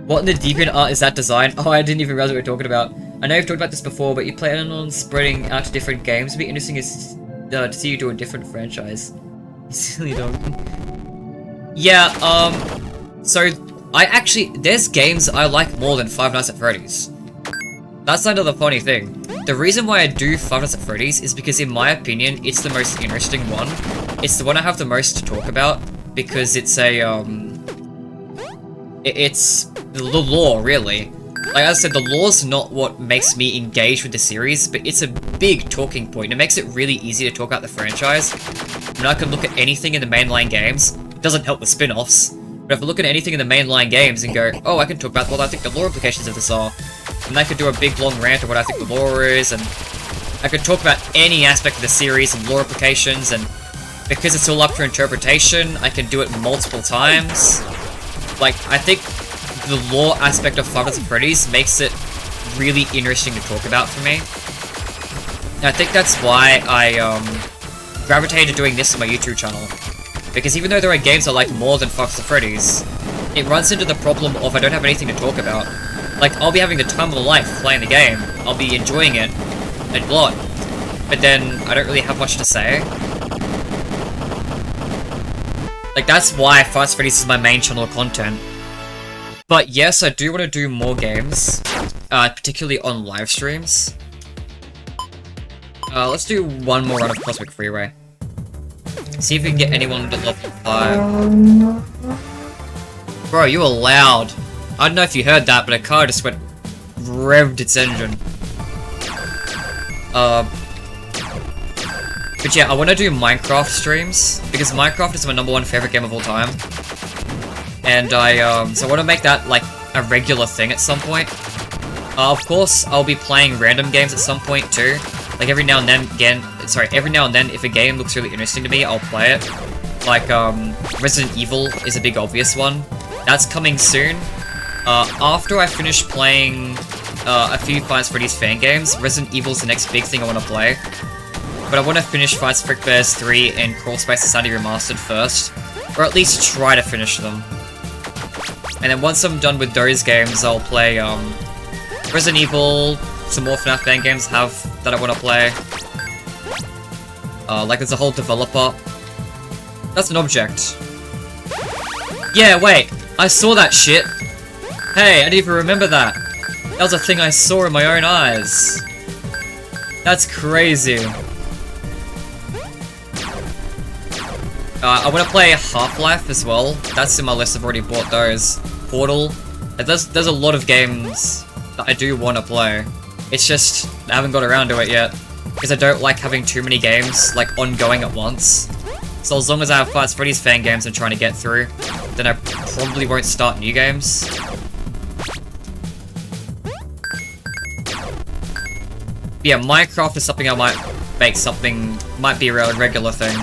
What in the deviant art is that design? Oh, I didn't even realize what we were talking about. I know you've talked about this before, but you plan on spreading out to different games. It'd be interesting to see you do a different franchise. You silly dog. Yeah, so there's games I like more than Five Nights at Freddy's. That's another funny thing. The reason why I do Five Nights at Freddy's is because, in my opinion, it's the most interesting one. It's the one I have the most to talk about, because it's it's the lore, really. Like I said, the lore's not what makes me engage with the series, but it's a big talking point. It makes it really easy to talk about the franchise. I mean, I can look at anything in the mainline games. It doesn't help with spin-offs. But if I look at anything in the mainline games and go, oh, I can talk about what I think the lore implications of this are, and I could do a big long rant of what I think the lore is, and I could talk about any aspect of the series and lore implications, and because it's all up for interpretation, I can do it multiple times. Like, I think the lore aspect of Five Nights at Freddy's makes it really interesting to talk about for me. And I think that's why I gravitated to doing this on my YouTube channel. Because even though there are games I like more than Five Nights at Freddy's, it runs into the problem of I don't have anything to talk about. Like, I'll be having the time of my life playing the game, I'll be enjoying it a lot, but then I don't really have much to say. Like, that's why Fast Freddy's is my main channel of content. But yes, I do want to do more games, particularly on live streams. Let's do one more run of Cosmic Freeway. See if we can get anyone to level 5. Bro, you were loud. I don't know if you heard that, but a car just revved its engine. But yeah, I want to do Minecraft streams, because Minecraft is my #1 favorite game of all time. And so I want to make that, like, a regular thing at some point. Of course, I'll be playing random games at some point too. Like, every now and then, if a game looks really interesting to me, I'll play it. Like, Resident Evil is a big obvious one. That's coming soon. After I finish playing a few Five Freddy's fan games, Resident Evil's the next big thing I want to play. But I want to finish Fazbear 3 and Crawl Space Insanity Remastered first. Or at least try to finish them. And then once I'm done with those games, I'll play Resident Evil, some more FNaF fan games that I want to play. Like there's a whole developer. That's an object. Yeah, wait, I saw that shit. Hey, I didn't even remember that. That was a thing I saw in my own eyes. That's crazy. I want to play Half-Life as well. That's in my list. I've already bought those. Portal. There's a lot of games that I do want to play. It's just I haven't got around to it yet because I don't like having too many games like ongoing at once. So as long as I have Five Freddy's fan games I'm trying to get through, then I probably won't start new games. Yeah, Minecraft is something I might make might be a regular thing.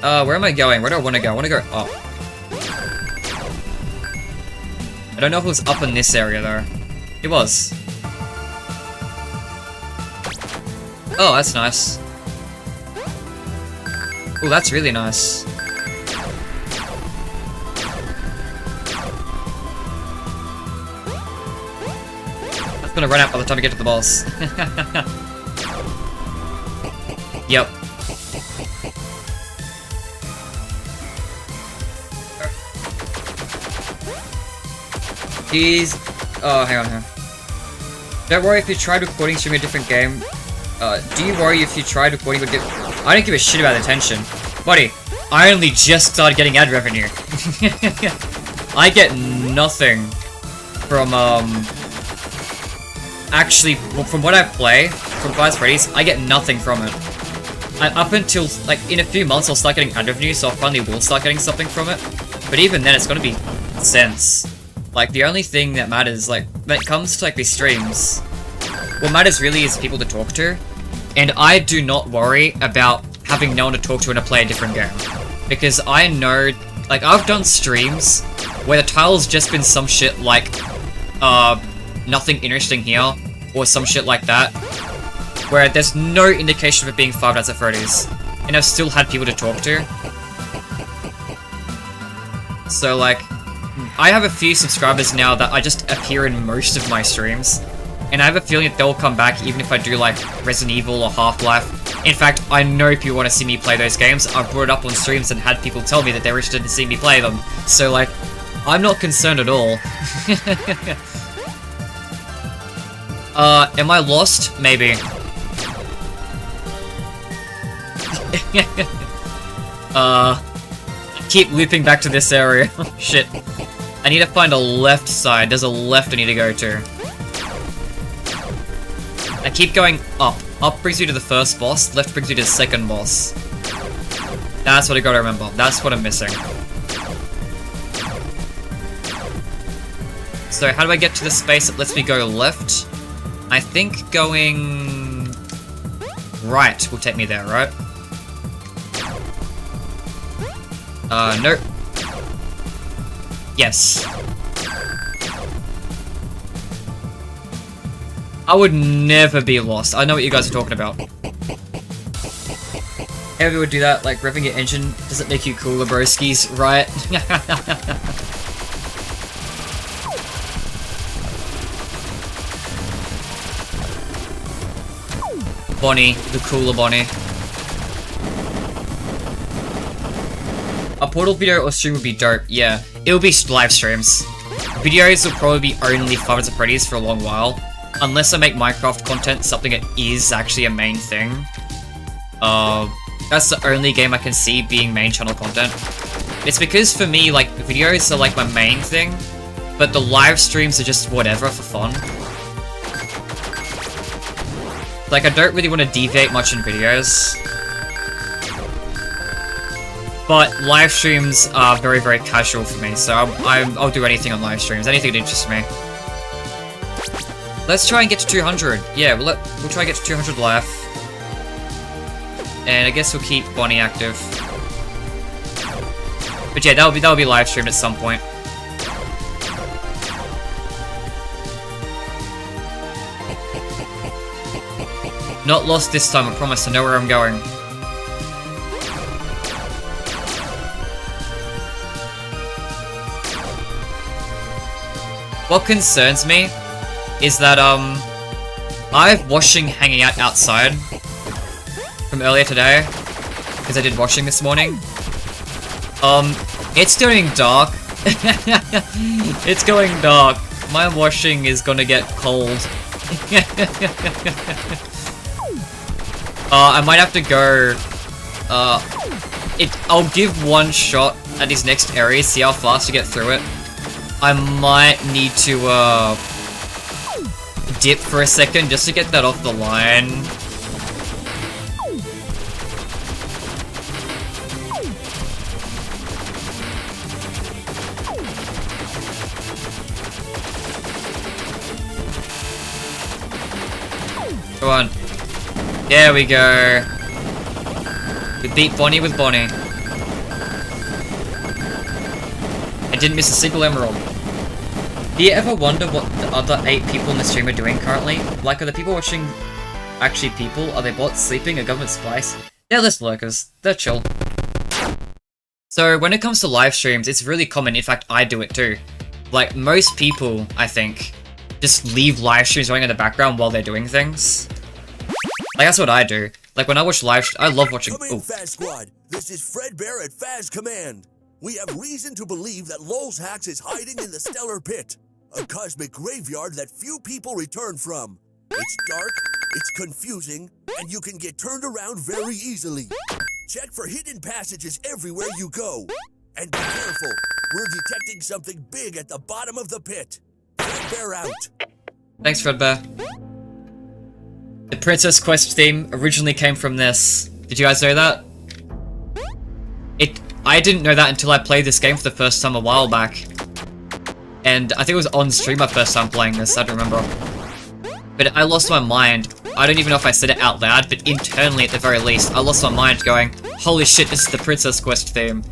Where am I going? Where do I want to go? I want to go up. I don't know if it was up in this area, though. It was. Oh, that's nice. Oh, that's really nice. That's gonna run out by the time we get to the boss. Yep. Oh, hang on. Don't worry if you tried recording streaming a different game. Do you worry if you tried recording with I don't give a shit about attention. Buddy, I only just started getting ad revenue. I get nothing from, actually, from what I play, from Five Freddy's, I get nothing from it. Up until, like, in a few months I'll start getting ad revenue, so I finally will start getting something from it. But even then, it's gonna be cents. Like, the only thing that matters, like, when it comes to, like, these streams, what matters really is people to talk to. And I do not worry about having no one to talk to when I play a different game. Because I know, like, I've done streams where the title's just been some shit like, nothing interesting here, or some shit like that, where there's no indication of it being Five Nights at Freddy's. And I've still had people to talk to. So, like, I have a few subscribers now that I just appear in most of my streams, and I have a feeling that they'll come back even if I do like Resident Evil or Half-Life. In fact, I know people want to see me play those games. I've brought it up on streams and had people tell me that they're interested to see me play them. So like, I'm not concerned at all. Am I lost? Maybe. I keep looping back to this area. Shit. I need to find a left side. There's a left I need to go to. I keep going up. Up brings you to the first boss, left brings you to the second boss. That's what I gotta remember. That's what I'm missing. So how do I get to the space that lets me go left? I think going right will take me there, right? Nope. Yes. I would never be lost. I know what you guys are talking about. Everyone would do that, like revving your engine doesn't make you cooler, broskies, right? Bonnie, the cooler Bonnie. A Portal video or stream would be dope, yeah. It would be live streams. Videos will probably be only Five Nights at Freddy's for a long while. Unless I make Minecraft content something that is actually a main thing. That's the only game I can see being main channel content. It's because for me, like, videos are like my main thing, but the live streams are just whatever for fun. Like, I don't really want to deviate much in videos. But live streams are very, very casual for me, so I'll do anything on live streams, anything that interests me. Let's try and get to 200. Yeah, we'll try and get to 200 live. And I guess we'll keep Bonnie active. But yeah, that'll be live streamed at some point. Not lost this time, I promise. I know where I'm going. What concerns me is that, I have washing hanging out outside from earlier today, because I did washing this morning. It's getting dark. It's going dark. My washing is gonna get cold. I might have to go, I'll give one shot at these next areas, see how fast I get through it. I might need to, dip for a second just to get that off the line. Come on. There we go. We beat Bonnie with Bonnie. I didn't miss a single emerald. Do you ever wonder what the other 8 people in the stream are doing currently? Like, are the people watching actually people? Are they bots sleeping? Are government spies? They're just lurkers. They're chill. So, when it comes to live streams, it's really common. In fact, I do it too. Like, most people, I think, just leave live streams going in the background while they're doing things. Like, that's what I do. Like, when I watch live I love watching- Come in, Faz Squad. This is Fredbear at Faz Command. We have reason to believe that L.O.L.Z.H.A.X is hiding in the Stellar Pit, a cosmic graveyard that few people return from. It's dark, it's confusing, and you can get turned around very easily. Check for hidden passages everywhere you go. And be careful, we're detecting something big at the bottom of the pit. Fredbear out. Thanks, Dreadbear. The Princess Quest theme originally came from this. Did you guys know that? I didn't know that until I played this game for the first time a while back. And I think it was on stream my first time playing this, I don't remember. But I lost my mind. I don't even know if I said it out loud, but internally at the very least, I lost my mind going, holy shit, this is the Princess Quest theme.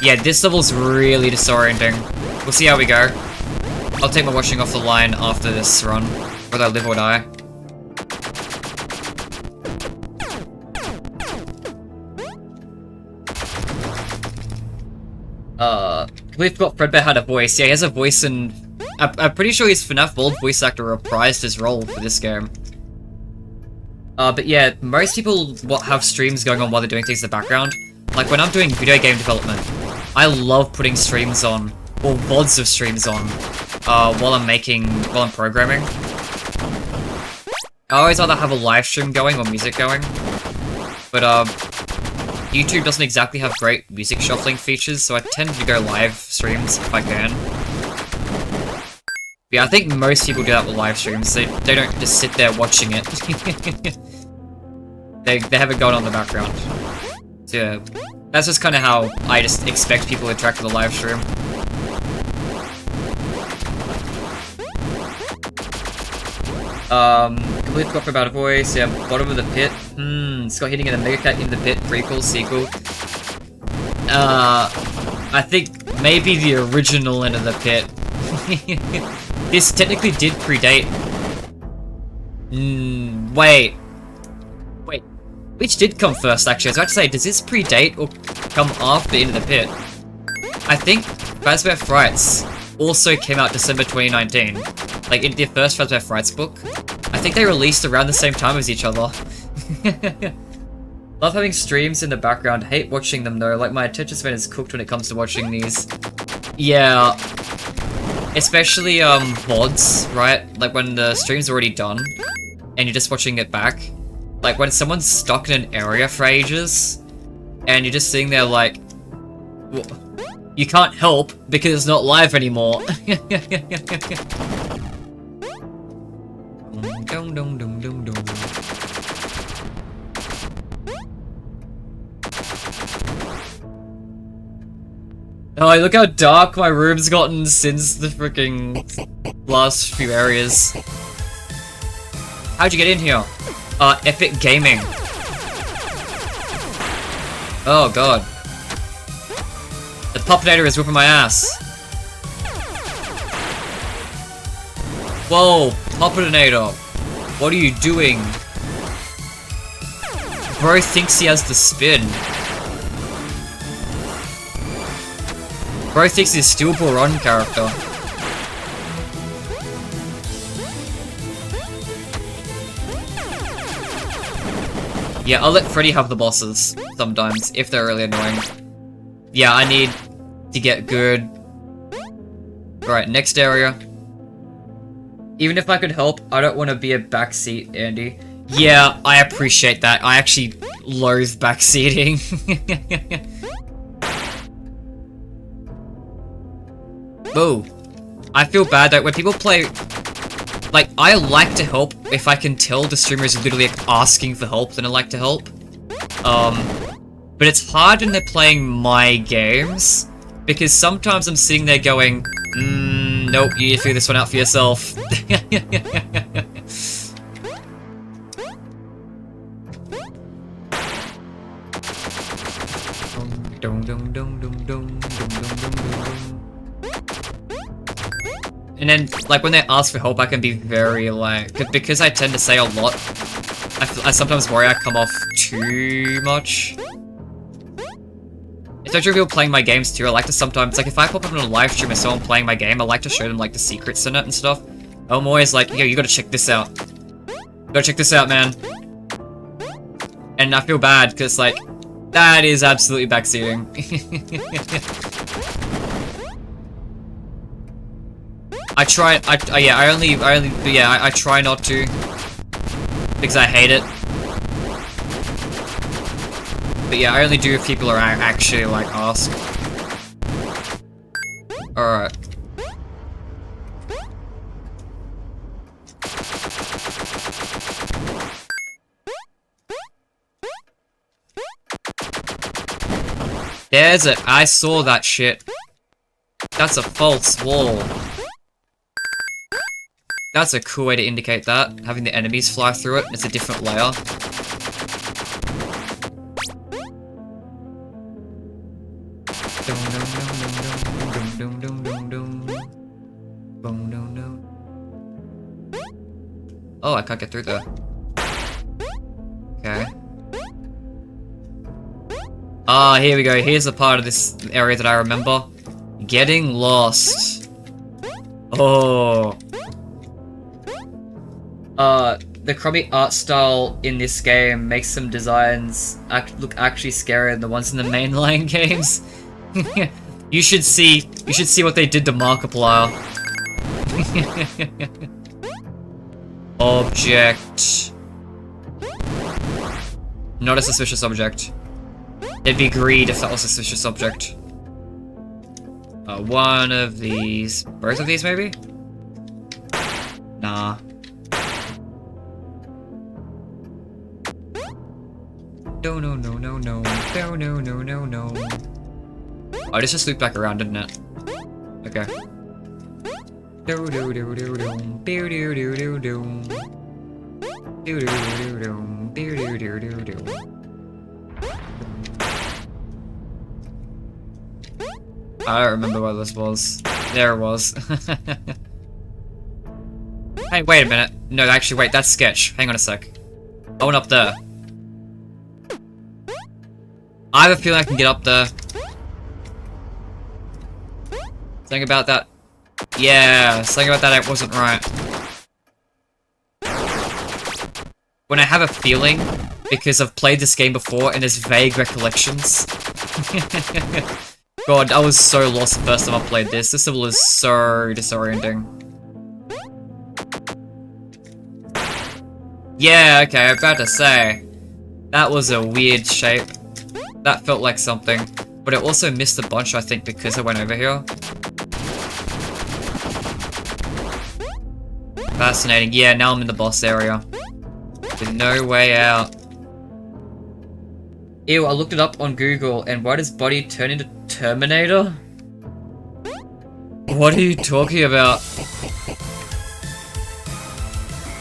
Yeah, this level's really disorienting. We'll see how we go. I'll take my washing off the line after this run, whether I live or die. Completely forgot Fredbear had a voice. Yeah, he has a voice in... I'm pretty sure his FNaF World voice actor reprised his role for this game. But yeah, most people have streams going on while they're doing things in the background. Like when I'm doing video game development, I love putting streams on, or VODs of streams on, while I'm programming. I always either have a live stream going or music going. But YouTube doesn't exactly have great music shuffling features, so I tend to go live streams if I can. Yeah, I think most people do that with live streams. They don't just sit there watching it. they have it going on in the background. So yeah, that's just kind of how I just expect people to interact with a live stream. Complete copy about a voice, yeah, bottom of the pit. Scott hitting in the Mega Cat in the Pit prequel, sequel. I think maybe the original End of the Pit. This technically did predate Wait. Which did come first, actually? I was about to say, does this predate or come after Into the Pit? I think Fazbear Frights also came out December 2019. Like, in the first Fazbear Frights book. I think they released around the same time as each other. Love having streams in the background. Hate watching them, though. Like, my attention span is cooked when it comes to watching these. Yeah. Especially, VODs, right? Like, when the stream's already done, and you're just watching it back. Like, when someone's stuck in an area for ages, and you're just sitting there like... You can't help, because it's not live anymore. Oh, look how dark my room's gotten since the freaking last few areas. How'd you get in here? Epic Gaming. Oh god. The Puppinator is whipping my ass. Whoa, Puppinator. What are you doing? Bro thinks he has the spin. Bro thinks he's Steel Ball Run character. Yeah, I'll let Freddy have the bosses sometimes, if they're really annoying. Yeah, I need to get good. Right, next area. Even if I could help, I don't want to be a backseat, Andy. Yeah, I appreciate that. I actually loathe backseating. Oh, I feel bad though when people play. Like, I like to help if I can tell the streamer is literally asking for help, then I like to help. But it's hard when they're playing my games, because sometimes I'm sitting there going, nope, you need to figure this one out for yourself. And then, like, when they ask for help, I can be very, like... Because I tend to say a lot, I sometimes worry I come off too much. Especially if people playing my games too, I like to sometimes... Like, if I pop up on a live stream and someone playing my game, I like to show them, like, the secrets in it and stuff. I'm always like, yo, you gotta check this out. You gotta check this out, man. And I feel bad, because, like, that is absolutely backseating. I try not to, because I hate it. But yeah, I only do if people are actually, like, ask. Alright. There's it. I saw that shit. That's a false wall. That's a cool way to indicate that. Having the enemies fly through it. It's a different layer. Oh, I can't get through there. Okay. Ah, here we go. Here's the part of this area that I remember. Getting lost. Oh. The crummy art style in this game makes some designs look actually scarier than the ones in the mainline games. You should see what they did to Markiplier. Object. Not a suspicious object. It'd be greed if that was a suspicious object. One of these. Both of these, maybe? Nah. No, no, no, no, no. No, no, no, no, no. Oh, this just looped back around, didn't it? Okay. Do do do do do do do do do do do do do do do do do. I don't remember what this was. There it was. Hey, wait a minute. No, actually, wait, that's sketch. Hang on a sec. I went up there. I have a feeling I can get up there. Something about that. Yeah, something about that wasn't right. When I have a feeling, because I've played this game before and there's vague recollections. God, I was so lost the first time I played this. This level is so disorienting. Yeah, okay, I'm about to say. That was a weird shape. That felt like something. But it also missed a bunch, I think, because I went over here. Fascinating. Yeah, now I'm in the boss area. With no way out. Ew, I looked it up on Google, and why does Buddy turn into Terminator? What are you talking about?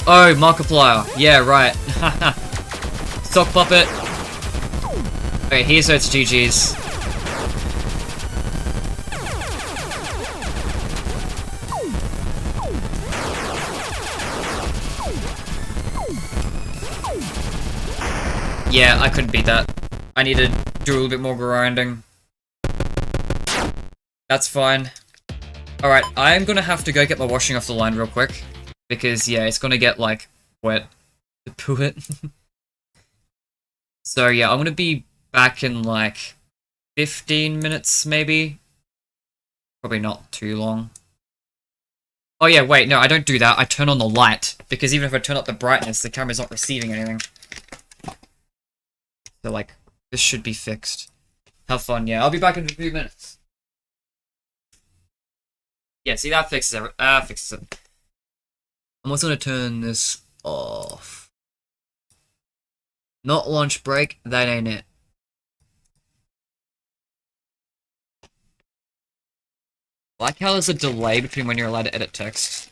Oh, Markiplier. Yeah, right. Sock puppet. Okay, here's so it's GG's. Yeah, I couldn't beat that. I need to do a little bit more grinding. That's fine. Alright, I'm gonna have to go get my washing off the line real quick. Because, yeah, it's gonna get, like, wet to poo it. So, yeah, I'm gonna be back in, like, 15 minutes, maybe? Probably not too long. Oh, yeah, wait, no, I don't do that. I turn on the light. Because even if I turn up the brightness, the camera's not receiving anything. So, like, this should be fixed. Have fun, yeah. I'll be back in a few minutes. Yeah, see, that fixes it. Fixes it. I'm also gonna turn this off. Not lunch break, that ain't it. I like how there's a delay between when you're allowed to edit text.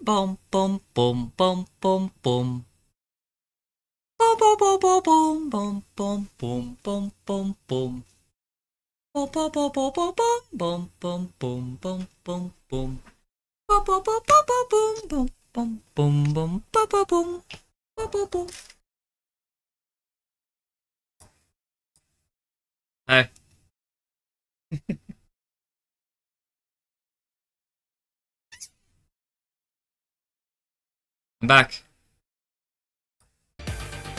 bum bum bum bum bum bum. Bum bum bum bum bum bum bum bum bum bum. Bum bum bum bum bum bum bum bum bum bum. Bum bum bum bum bum bum bum bum bum bum bum bum bum bum. Hi. I'm back.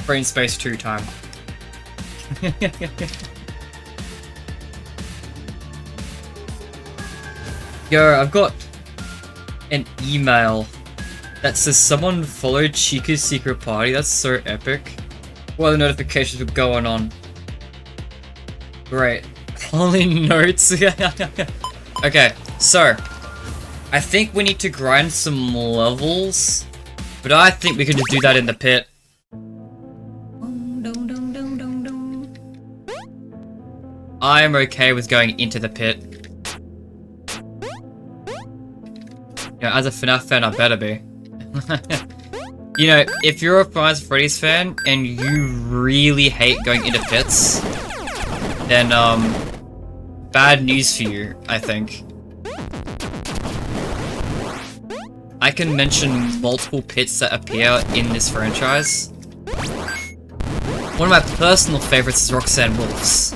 Brain space 2 time. Yo, I've got an email that says someone followed Chica's secret party. That's so epic. What other notifications were going on? Great. Only notes. Okay, so I think we need to grind some levels, but I think we can just do that in the pit. I'm okay with going into the pit. You know, as a FNaF fan, I better be. You know, if you're a Five Freddy's fan and you really hate going into pits, then bad news for you, I think. I can mention multiple pits that appear in this franchise. One of my personal favorites is Roxanne-Wolf's.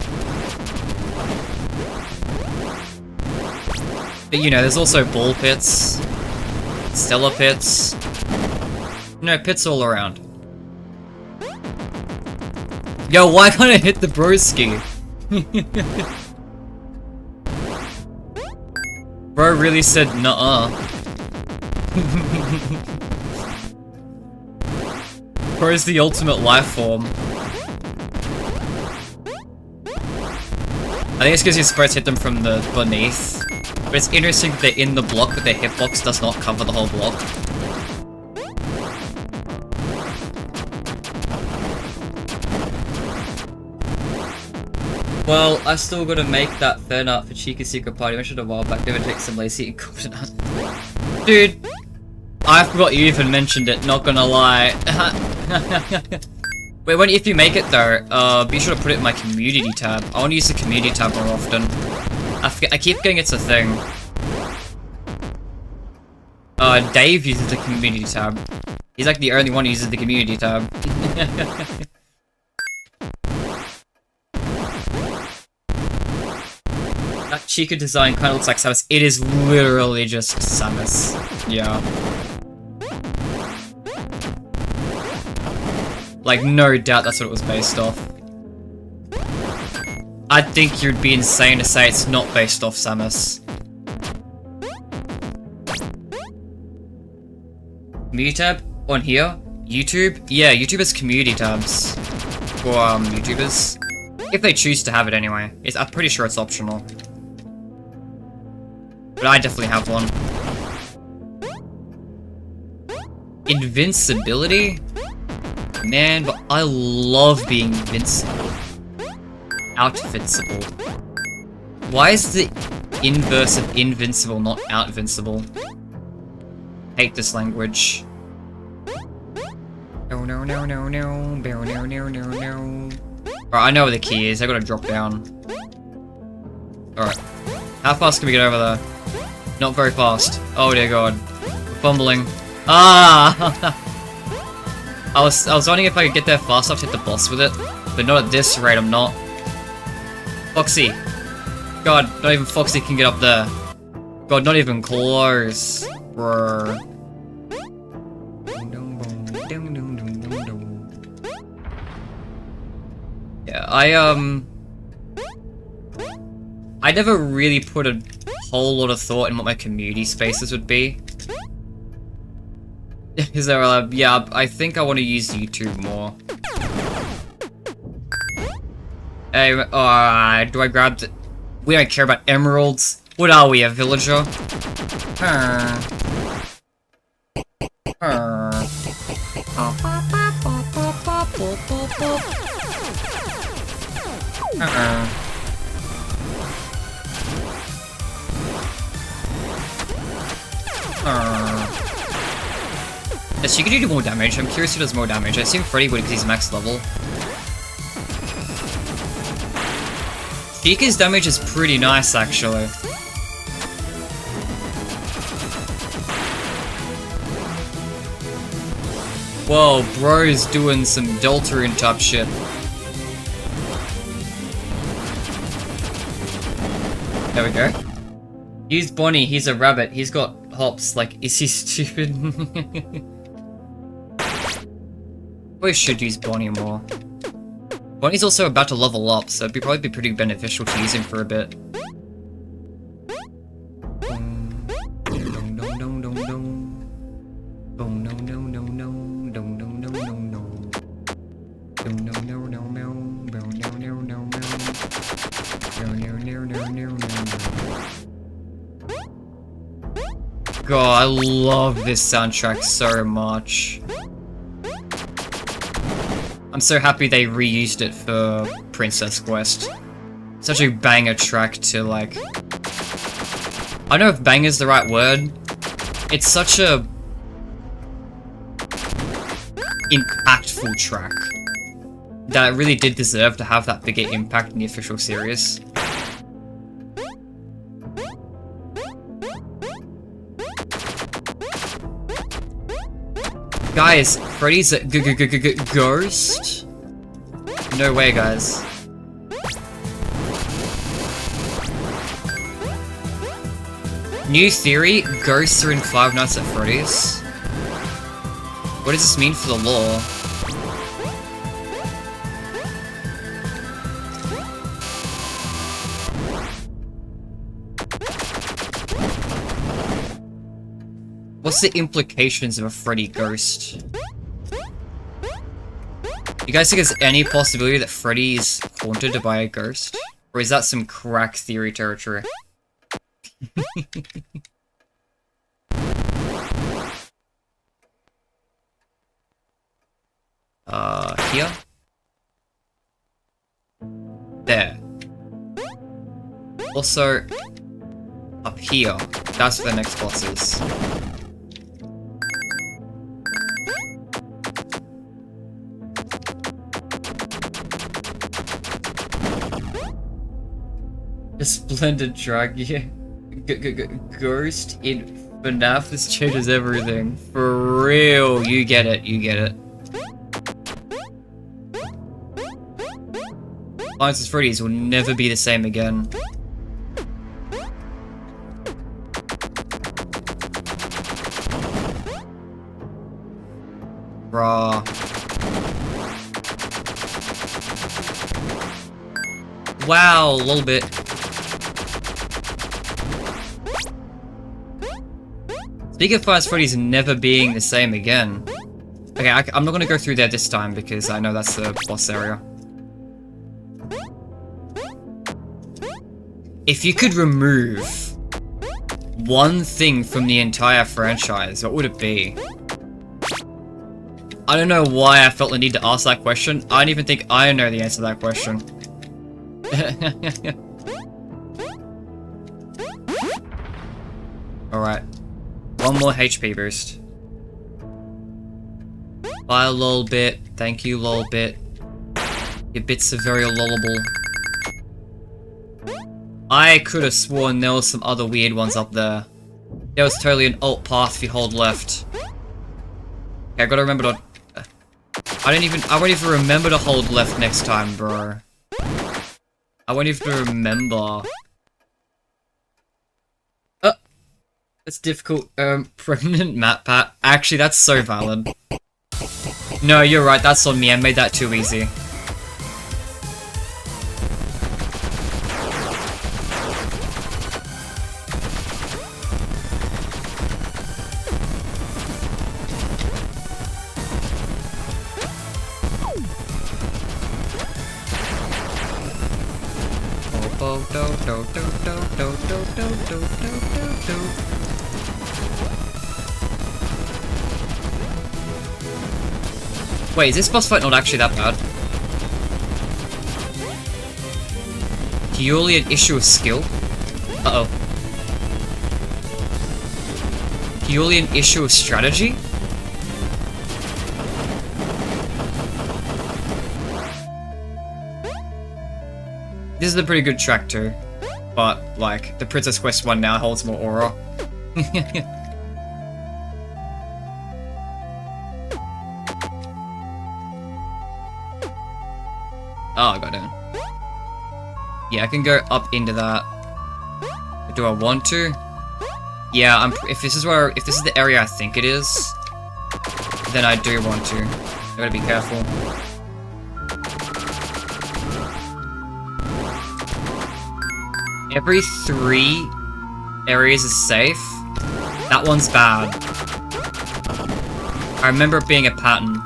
But you know, there's also ball pits, stellar pits, you know, pits all around. Yo, why can't I hit the broski? Bro really said nuh-uh. Bro's the ultimate life form. I think it's because you're supposed to hit them from the beneath. But it's interesting that they're in the block, but their hitbox does not cover the whole block. Well, I still gotta make that fan art for Chica's secret party. I mentioned a while back. Never take some lazy and coconut. Dude, I forgot you even mentioned it. Not gonna lie. Wait, if you make it though, be sure to put it in my community tab. I want to use the community tab more often. I keep forgetting it's a thing. Dave uses the community tab. He's like the only one who uses the community tab. That Chica design kind of looks like Samus. It is literally just Samus. Yeah. Like, no doubt that's what it was based off. I think you'd be insane to say it's not based off Samus. Community tab? On here? YouTube? Yeah, YouTube has community tabs. For, YouTubers. If they choose to have it anyway. I'm pretty sure it's optional. But I definitely have one. Invincibility? Man, but I love being invincible. Outvincible. Why is the inverse of invincible not outvincible? Hate this language. No, no, no, no, no, no, no, no, no, no. Alright, I know where the key is. I gotta drop down. Alright. How fast can we get over there? Not very fast. Oh dear god. We're fumbling. Ah! I was wondering if I could get there fast enough to hit the boss with it, but not at this rate, I'm not. Foxy. God, not even Foxy can get up there. God, not even close. Brr. Yeah, I never really put a whole lot of thought in what my community spaces would be. Is there yeah, I think I want to use YouTube more. Hey, do I grab the... We don't care about emeralds. What are we, a villager? Does Chickadee do more damage? I'm curious who does more damage. I assume Freddy would because he's max level. Chica's damage is pretty nice, actually. Whoa, bro's doing some Deltarune type shit. There we go. Use Bonnie, he's a rabbit. He's got hops. Like, is he stupid? Probably should use Bonnie more. Bonnie's also about to level up, so it'd probably be pretty beneficial to use him for a bit. God, I love this soundtrack so much. I'm so happy they reused it for Princess Quest. Such a banger track to, like... I don't know if banger is the right word. It's such a... impactful track. That it really did deserve to have that bigger impact in the official series. Guys, Freddy's a ghost? No way, guys. New theory, ghosts are in Five Nights at Freddy's. What does this mean for the lore? What's the implications of a Freddy ghost? You guys think there's any possibility that Freddy is haunted by a ghost? Or is that some crack theory territory? Here? There. Also, up here. That's where the next boss is. A splendid track, yeah. Ghost in FNaF, this changes everything. For real, you get it, you get it. Five Nights at Freddy's will never be the same again. Bruh. Wow, a little bit. Speaking of Five Nights at Freddy's never being the same again. Okay, I'm not gonna go through there this time because I know that's the boss area. If you could remove one thing from the entire franchise, what would it be? I don't know why I felt the need to ask that question. I don't even think I know the answer to that question. Alright. One more HP boost. Bye, L.O.L.Z.H.A.X. Thank you, L.O.L.Z.H.A.X. Your bits are very lullable. I could have sworn there was some other weird ones up there. There was totally an alt path if you hold left. Okay, I gotta remember to... I won't even remember to hold left next time, bro. I won't even remember. That's difficult. Permanent map pat. Actually, that's so valid. No, you're right, that's on me. I made that too easy. Wait, is this boss fight not actually that bad? Purely an issue of skill? Uh-oh. Purely an issue of strategy? This is a pretty good track too. But, like, the Princess Quest one now holds more aura. Oh, I got in. Yeah, I can go up into that. But do I want to? Yeah, if this is the area I think it is, then I do want to. I gotta be careful. Every 3 areas is safe. That one's bad. I remember it being a pattern.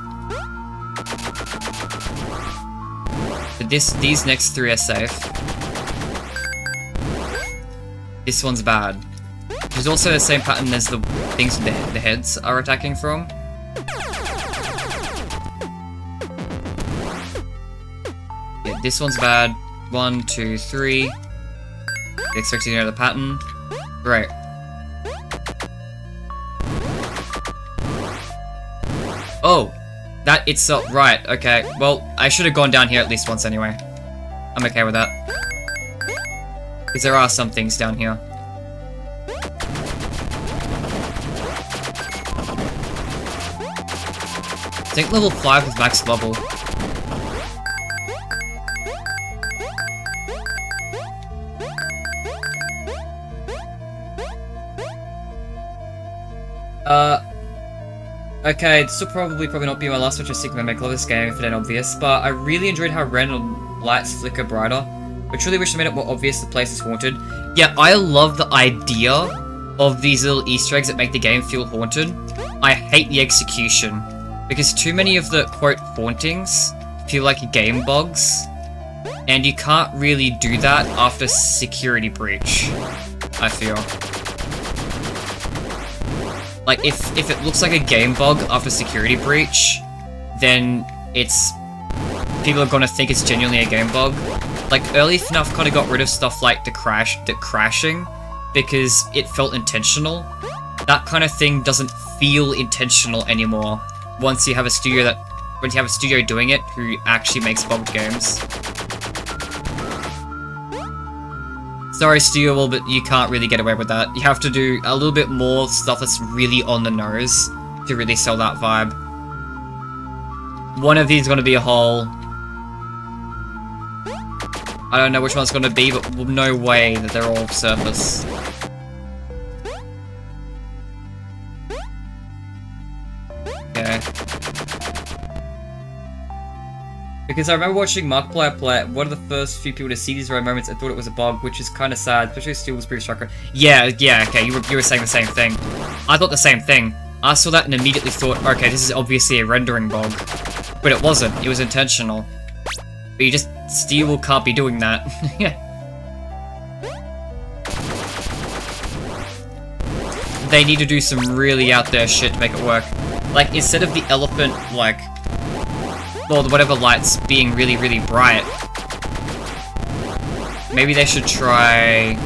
But these next 3 are safe. This one's bad. There's also the same pattern as the things the heads are attacking from. Yeah, this one's bad. 1, 2, 3. Expecting another pattern. Great. Oh! That itself, right, okay. Well, I should have gone down here at least once anyway. I'm okay with that. Because there are some things down here. I think level 5 is max level. Okay, this will probably not be my last Switch of Sigma make. I love this game if it ain't obvious, but I really enjoyed how random lights flicker brighter. I truly wish I made it more obvious the place is haunted. Yeah, I love the idea of these little Easter eggs that make the game feel haunted. I hate the execution, because too many of the, quote, hauntings feel like game bugs, and you can't really do that after Security Breach, I feel. Like, if it looks like a game bug after Security Breach, then people are gonna think it's genuinely a game bug. Like, early FNaF kind of got rid of stuff like the crashing, because it felt intentional. That kind of thing doesn't feel intentional anymore once you have a studio doing it who actually makes bugged games. Sorry, Studio, but you can't really get away with that. You have to do a little bit more stuff that's really on the nose to really sell that vibe. One of these is going to be a hole. I don't know which one's going to be, but no way that they're all surface. Okay. Because I remember watching Markiplier play it, one of the first few people to see these rare moments, I thought it was a bug, which is kind of sad, especially Steel was pretty shocker. Yeah, okay, you were saying the same thing. I thought the same thing. I saw that and immediately thought, okay, this is obviously a rendering bug. But it wasn't, it was intentional. But Steel can't be doing that. They need to do some really out there shit to make it work. Like, instead of the elephant, like, or whatever lights being really, really bright, maybe they should try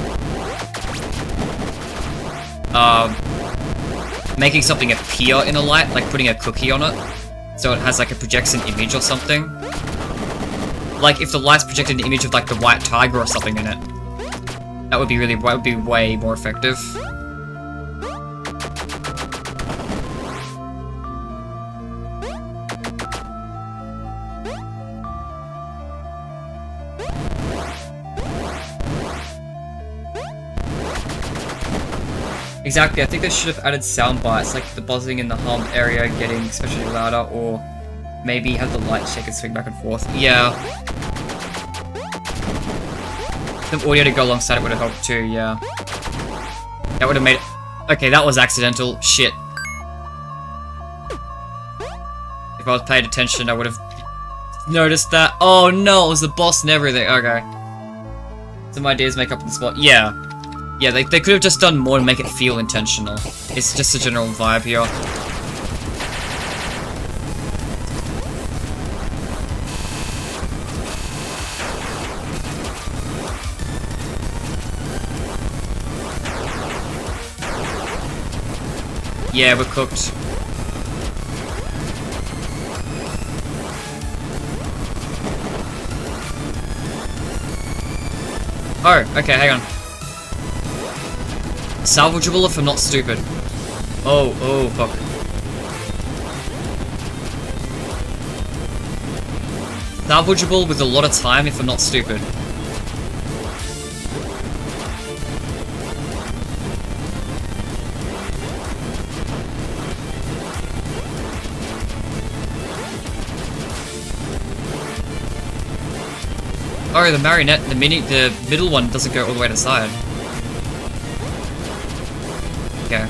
making something appear in a light, like putting a cookie on it, so it has like a projects an image or something. Like if the lights projected an image of like the white tiger or something in it, that would be way more effective. Exactly, I think they should have added sound bites, like the buzzing in the hum area getting especially louder, or maybe have the light shake and swing back and forth. Yeah. Some audio to go alongside it would have helped too, yeah. That would have made it... Okay, that was accidental. Shit. If I was paying attention, I would have noticed that. Oh no, it was the boss and everything. Okay. Some ideas make up on the spot. Yeah. Yeah, they could have just done more to make it feel intentional. It's just a general vibe here. Yeah, we're cooked. Oh, okay, hang on. Salvageable if I'm not stupid. Oh, fuck. Salvageable with a lot of time if I'm not stupid. Oh, the marionette, the middle one doesn't go all the way to the side. Okay.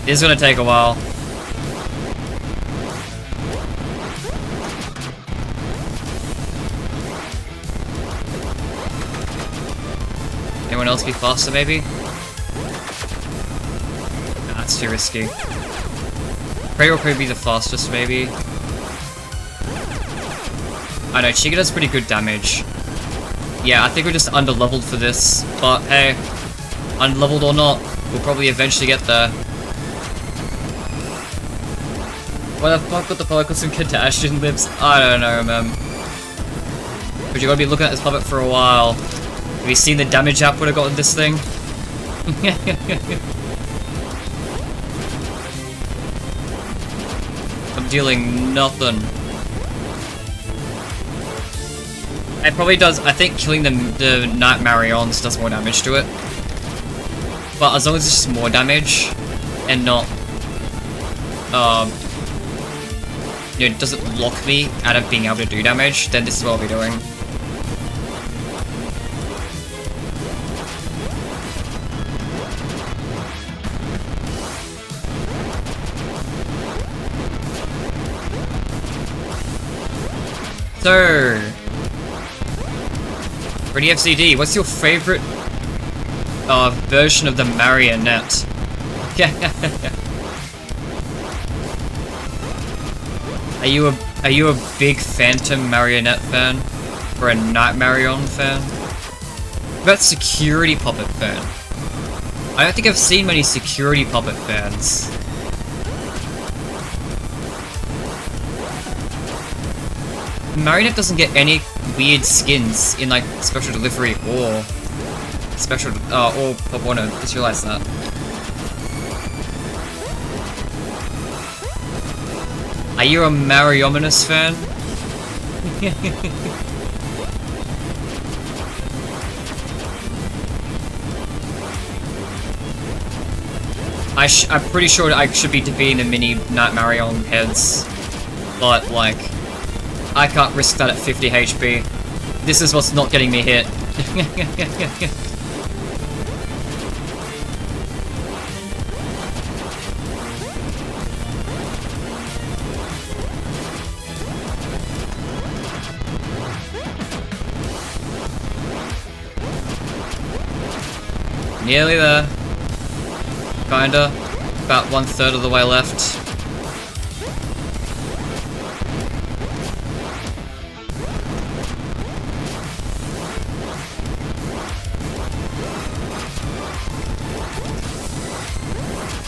This is gonna take a while. Anyone else be faster, maybe? Nah, that's too risky. Prey will probably be the fastest, maybe. I know, Chica does pretty good damage. Yeah, I think we're just underleveled for this, but hey, underleveled or not, we'll probably eventually get there. Why the fuck would the focus and Kardashian lips? I don't know, man. But you gotta be looking at this puppet for a while. Have you seen the damage output I got in this thing? I'm dealing nothing. It probably does. I think killing the Night Marions does more damage to it. But as long as it's just more damage and not, you know, it doesn't lock me out of being able to do damage, then this is what I'll be doing. So, Freddy FCD, what's your favorite version of the marionette? Are you a big Phantom Marionette fan? Or a Night Marion fan? What about Security Puppet fan? I don't think I've seen many Security Puppet fans. Marionette doesn't get any weird skins in like Special Delivery or Special or Pop Warner. Just realized that. Are you a Mariominous fan? I'm pretty sure I should be defeating the mini Night Marion heads, but like, I can't risk that at 50 HP. This is what's not getting me hit. Nearly there. Kinda. About 1/3 of the way left.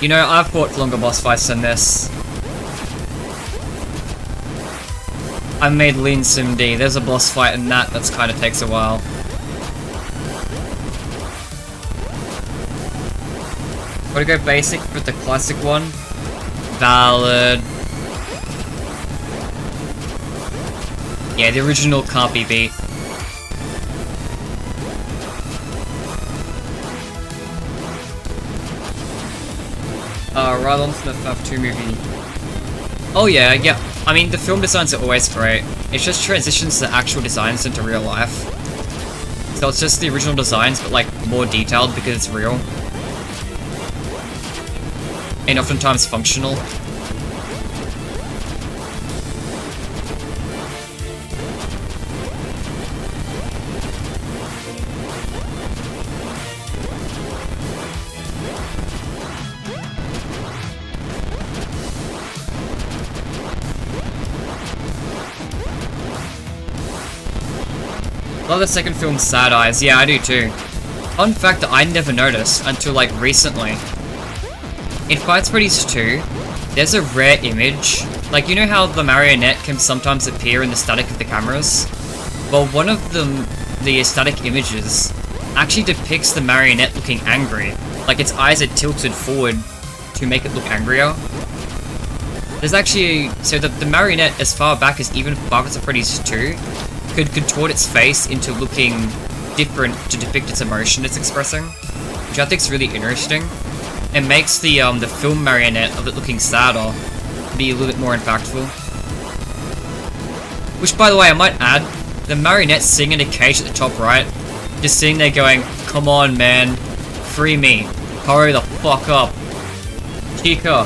You know, I've fought longer boss fights than this. I made Lean Sim D. There's a boss fight in that kind of takes a while. Want to go basic with the classic one? Valid. Yeah, the original can't be beat. Right on from the FNaF 2 movie. Oh yeah. I mean, the film designs are always great. It just transitions the actual designs into real life. So it's just the original designs, but like more detailed because it's real. And oftentimes functional. Love the second film, Sad Eyes. Yeah, I do too. Fun fact that I never noticed until like recently in Five Freddy's 2, there's a rare image. Like, you know how the marionette can sometimes appear in the static of the cameras? Well, one of the static images actually depicts the marionette looking angry. Like, its eyes are tilted forward to make it look angrier. There's actually... So the marionette, as far back as even Five Nights at Freddy's 2, could contort its face into looking different to depict its emotion it's expressing, which I think is really interesting. It makes the film marionette of it looking sadder be a little bit more impactful. Which, by the way, I might add, the marionette sitting in a cage at the top right, just sitting there going, "Come on, man, free me, hurry the fuck up, Chica.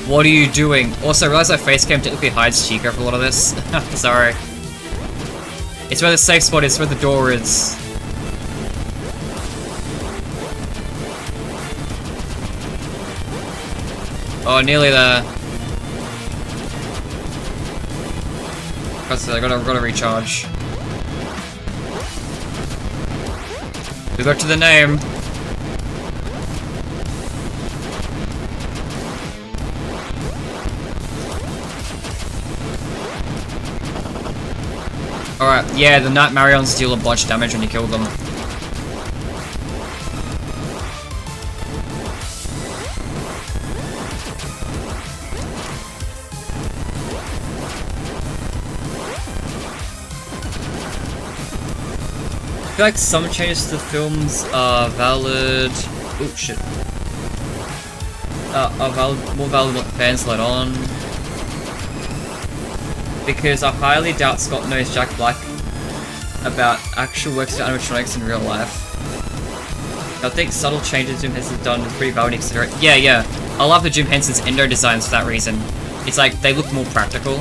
What are you doing?" Also, I realized that face cam technically hides Chica for a lot of this. Sorry. It's where the safe spot is, where the door is. Oh, nearly there. I gotta recharge. We got to the name. Alright, yeah, the Night Marions deal a bunch of damage when you kill them. I feel like some changes to the films are valid. Oh shit. Are valid, more valid than what the fans let on. Because I highly doubt Scott knows Jack Black about actual works of animatronics in real life. I think subtle changes Jim Henson's done is pretty valid considering. Yeah. I love the Jim Henson's endo designs for that reason. It's like, they look more practical.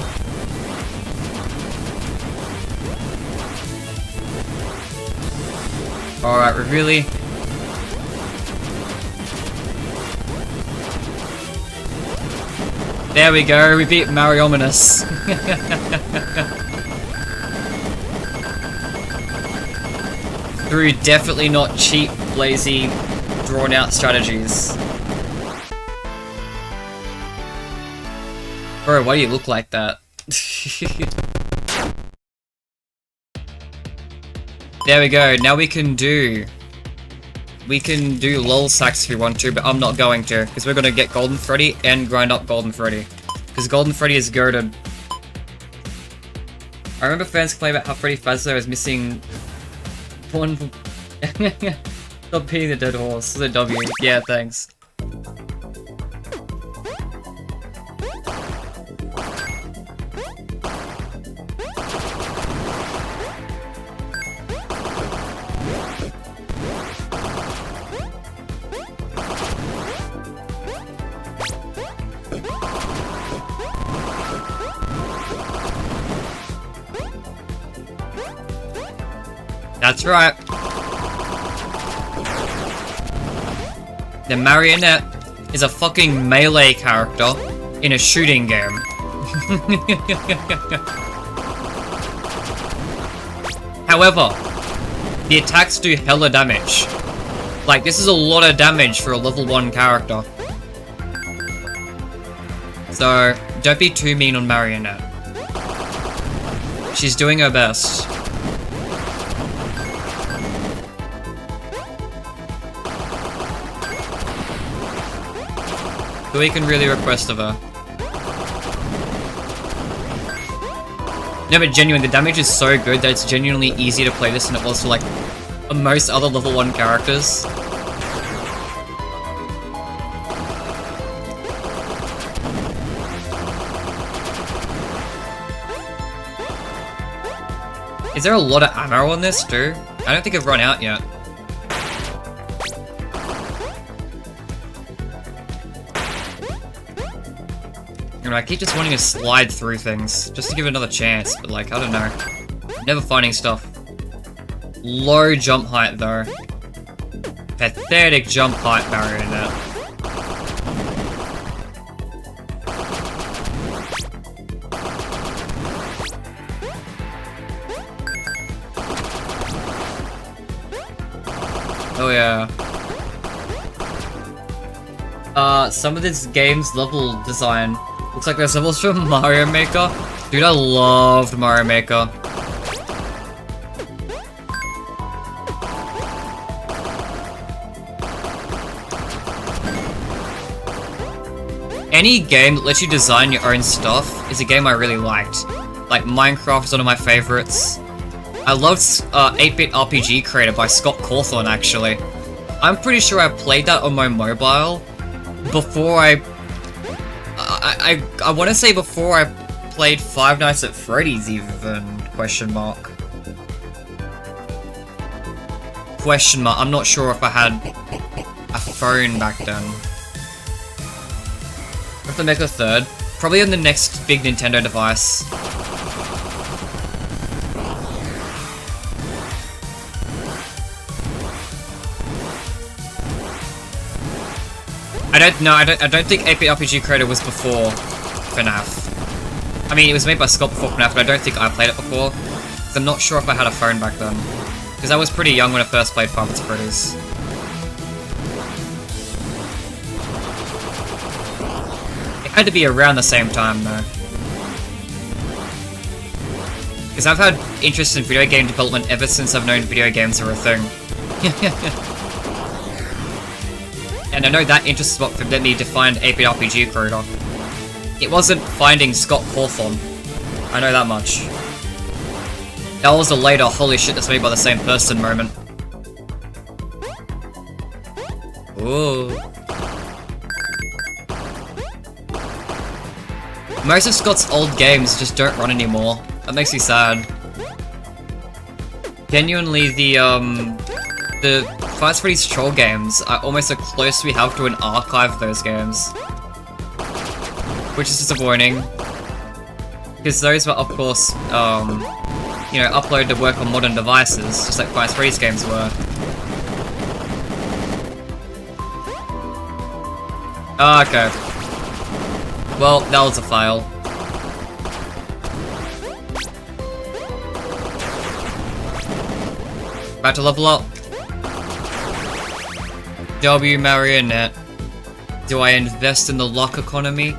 Alright, really? There we go, we beat Mariominous. Through definitely not cheap, lazy, drawn-out strategies. Bro, why do you look like that? There we go, now we can do L.O.L.Z.H.A.X if we want to, but I'm not going to, because we're gonna get Golden Freddy and grind up Golden Freddy. Because Golden Freddy is goated. I remember fans complaining about how Freddy Fazbear is missing one. Stop beating the dead horse. The W. Yeah, thanks. That's right. The marionette is a fucking melee character in a shooting game. However, the attacks do hella damage. Like, this is a lot of damage for a level 1 character. So, don't be too mean on Marionette. She's doing her best. So we can really request of her. No, but genuinely, the damage is so good that it's genuinely easier to play this than it was for, like, most other level 1 characters. Is there a lot of ammo on this, too? I don't think I've run out yet. I keep just wanting to slide through things, just to give it another chance, but like, I don't know. Never finding stuff. Low jump height though. Pathetic jump height Marionette. Oh yeah. Some of this game's level design looks like there's levels from Mario Maker. Dude, I loved Mario Maker. Any game that lets you design your own stuff is a game I really liked. Like, Minecraft is one of my favorites. I loved 8-Bit RPG Creator by Scott Cawthon, actually. I'm pretty sure I played that on my mobile before I want to say before I played Five Nights at Freddy's even, question mark. Question mark, I'm not sure if I had a phone back then. I have to make a third. Probably on the next big Nintendo device. I don't think 8-Bit RPG Creator was before FNaF. I mean, it was made by Scott before FNaF, but I don't think I played it before. So I'm not sure if I had a phone back then. Because I was pretty young when I first played Five Nights at Freddy's. It had to be around the same time, though. Because I've had interest in video game development ever since I've known video games are a thing. And I know that interest is what led me to find 8-Bit RPG Creator. It wasn't finding Scott Cawthon. I know that much. That was a later, holy shit, that's made by the same person moment. Ooh. Most of Scott's old games just don't run anymore. That makes me sad. Genuinely, the Five Nights at Freddy's troll games are almost the closest we have to an archive of those games. Which is disappointing. Because those were, of course, you know, uploaded to work on modern devices, just like Five Nights at Freddy's games were. Ah, okay. Well, that was a fail. About to level up. W Marionette. Do I invest in the luck economy?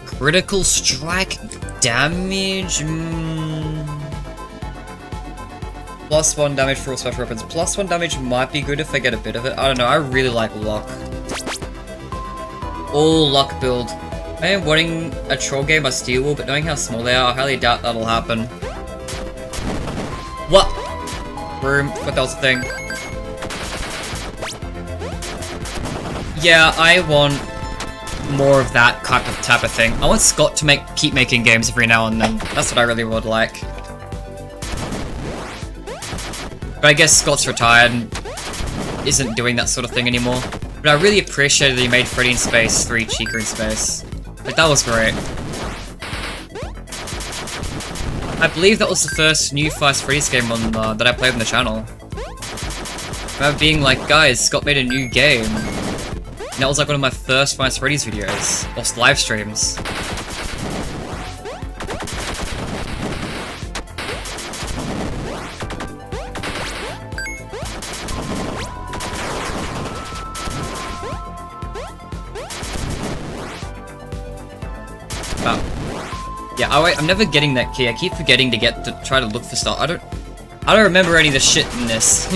Critical strike damage? +1 damage for all special weapons. +1 damage might be good if I get a bit of it. I don't know, I really like luck. All luck build. I am wanting a troll game by Steel Wool, but knowing how small they are, I highly doubt that'll happen. What? Room? What else thing? Yeah, I want more of that type of thing. I want Scott to keep making games every now and then. That's what I really would like. But I guess Scott's retired and isn't doing that sort of thing anymore. But I really appreciated that he made Freddy in Space 3 Chica in Space. Like, that was great. I believe that was the first new Five Nights at Freddy's game on, that I played on the channel. I remember being like, guys, Scott made a new game. And that was like one of my first Five Nights at Freddy's videos, or live streams. Yeah, I'm never getting that key. I keep forgetting to try to look for stuff. I don't remember any of the shit in this.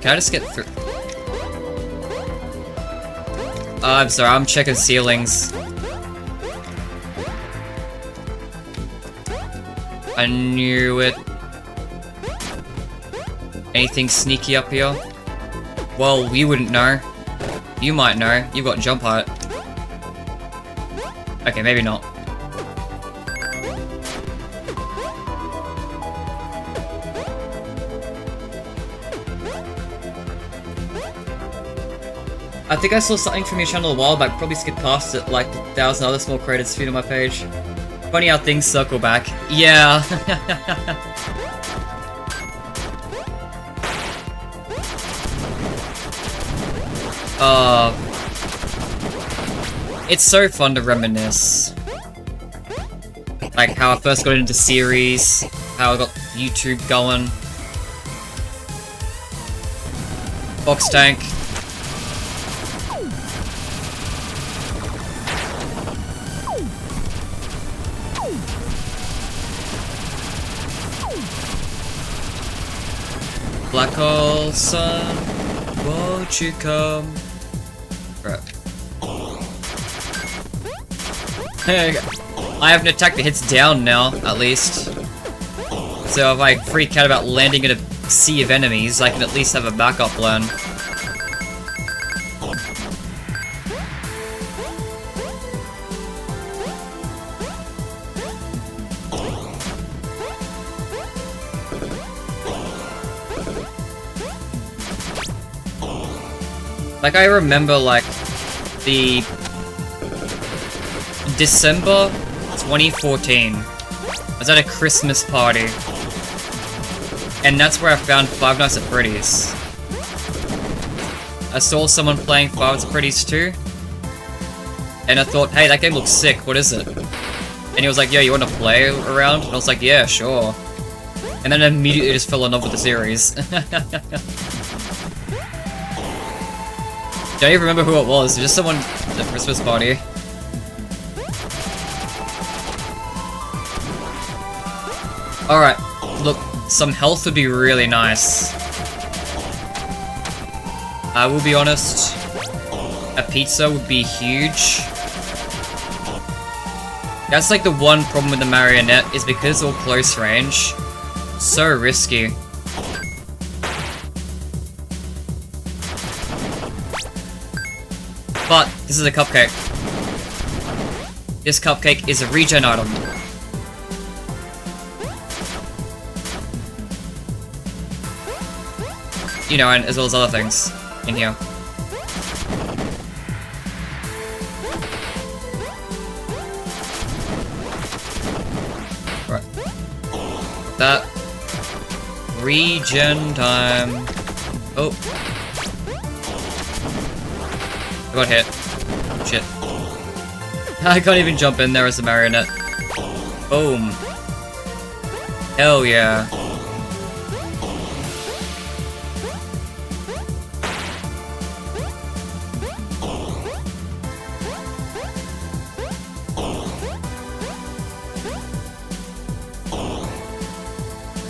Can I just get through? I'm sorry, I'm checking ceilings. I knew it. Anything sneaky up here? Well, we wouldn't know. You might know. You've got jump height. Okay, maybe not. I think I saw something from your channel a while back, probably skipped past it like 1,000 other small creators feed on my page. Funny how things circle back. Yeah. It's so fun to reminisce. Like how I first got into series, how I got YouTube going. Box tank. Black hole sun, won't you come? Right. I have an attack that hits down now, at least. So if I freak out about landing in a sea of enemies, I can at least have a backup plan. Like, I remember, like, the December 2014. I was at a Christmas party. And that's where I found Five Nights at Freddy's. I saw someone playing Five Nights at Freddy's 2. And I thought, hey, that game looks sick, what is it? And he was like, yo, you wanna play around? And I was like, yeah, sure. And then I immediately just fell in love with the series. Don't even remember who it was, just someone at the Christmas party. Alright, look, some health would be really nice. I will be honest, a pizza would be huge. That's like the one problem with the marionette, is because it's all close range. So risky. But, this is a cupcake. This cupcake is a regen item. You know, and as well as other things in here. Right. That. Regen time. Oh. I got hit. Shit. I can't even jump in there as a marionette. Boom. Hell yeah.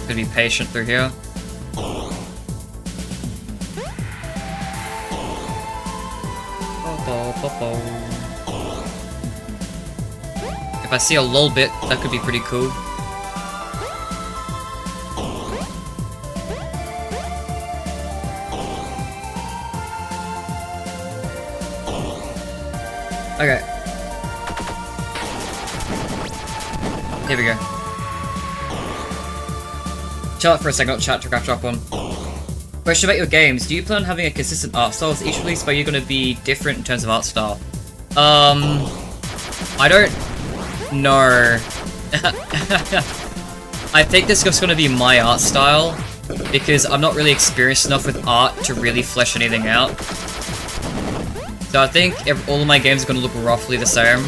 Gonna be patient through here. If I see a L.O.L.Z.H.A.X, that could be pretty cool. Okay. Here we go. Chill out for a second, not chat to craft drop one. Question about your games. Do you plan on having a consistent art style? Is each release by you going to be different in terms of art style? I don't know. I think this is just going to be my art style, because I'm not really experienced enough with art to really flesh anything out. So I think all of my games are going to look roughly the same.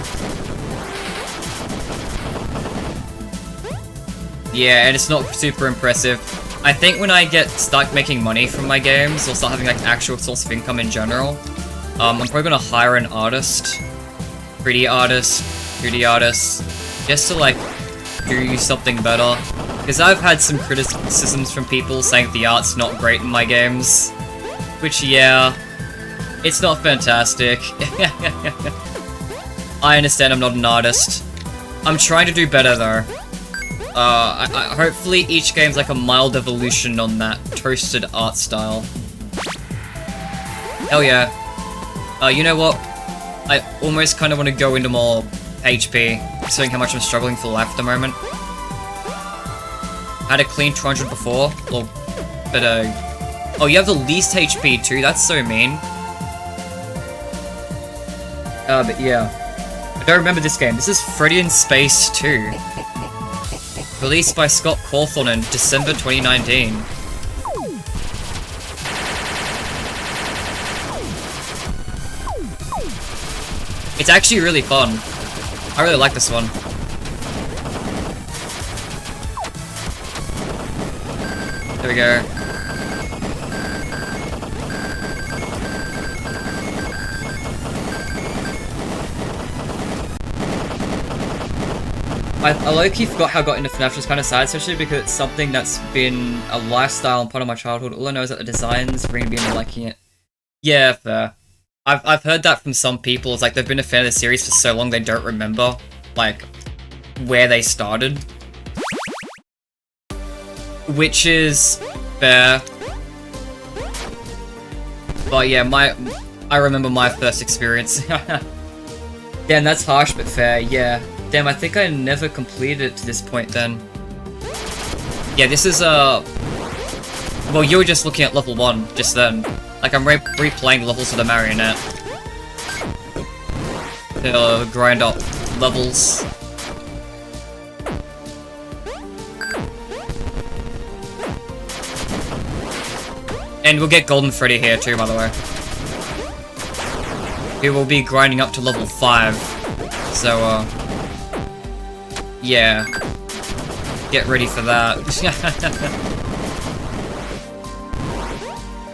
Yeah, and it's not super impressive. I think when I start making money from my games, or start having like actual source of income in general, I'm probably gonna hire an artist, 3D artist, 2D artist, just to like do something better. Because I've had some criticisms from people saying the art's not great in my games, which yeah, it's not fantastic. I understand I'm not an artist. I'm trying to do better though. Hopefully each game's like a mild evolution on that toasted art style. Hell yeah. You know what? I almost kind of want to go into more HP, considering how much I'm struggling for life at the moment. I had a clean 200 before, but oh, you have the least HP too, that's so mean. But yeah. I don't remember this game. This is Freddy in Space 2. Released by Scott Cawthon in December 2019. It's actually really fun. I really like this one. There we go. I low-key forgot how I got into FNaF, which is kind of sad, especially because it's something that's been a lifestyle and part of my childhood. All I know is that the designs bring me into liking it. Yeah, fair. I've heard that from some people. It's like they've been a fan of the series for so long they don't remember, like, where they started. Which is fair. But yeah, I remember my first experience. Damn, that's harsh but fair, yeah. Damn, I think I never completed it to this point then. Yeah, this is, well, you were just looking at level 1 just then. Like, I'm replaying levels of the marionette. To grind up levels. And we'll get Golden Freddy here too, by the way. We will be grinding up to level 5. So, yeah. Get ready for that.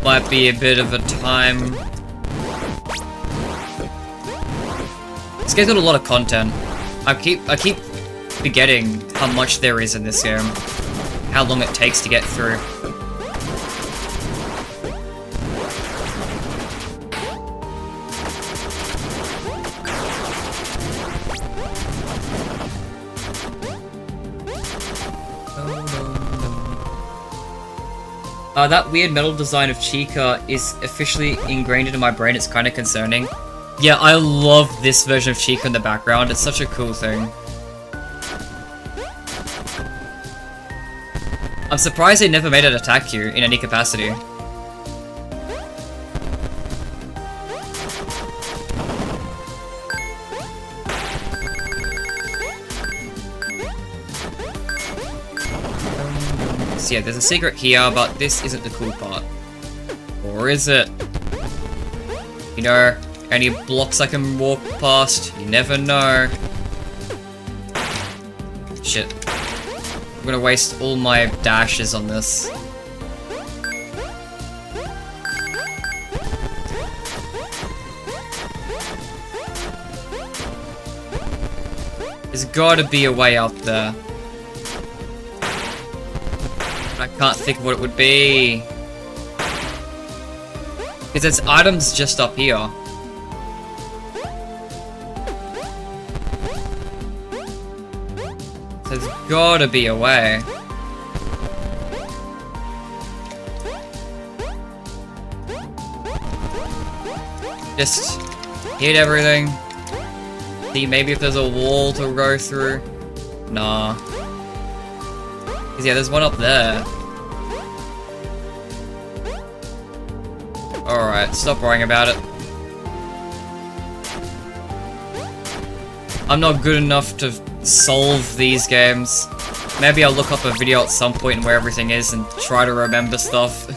Might be a bit of a time. This game's got a lot of content. I keep forgetting how much there is in this game. How long it takes to get through. That weird metal design of Chica is officially ingrained into my brain. It's kind of concerning. Yeah, I love this version of Chica in the background. It's such a cool thing. I'm surprised they never made it attack you in any capacity. So yeah, there's a secret here, but this isn't the cool part. Or is it? You know, any blocks I can walk past? You never know. Shit. I'm gonna waste all my dashes on this. There's gotta be a way up there. I can't think of what it would be. Because there's items just up here. There's gotta be a way. Just hit everything. See maybe if there's a wall to go through. Nah. Cause yeah, there's one up there. Alright, stop worrying about it. I'm not good enough to solve these games. Maybe I'll look up a video at some point where everything is and try to remember stuff.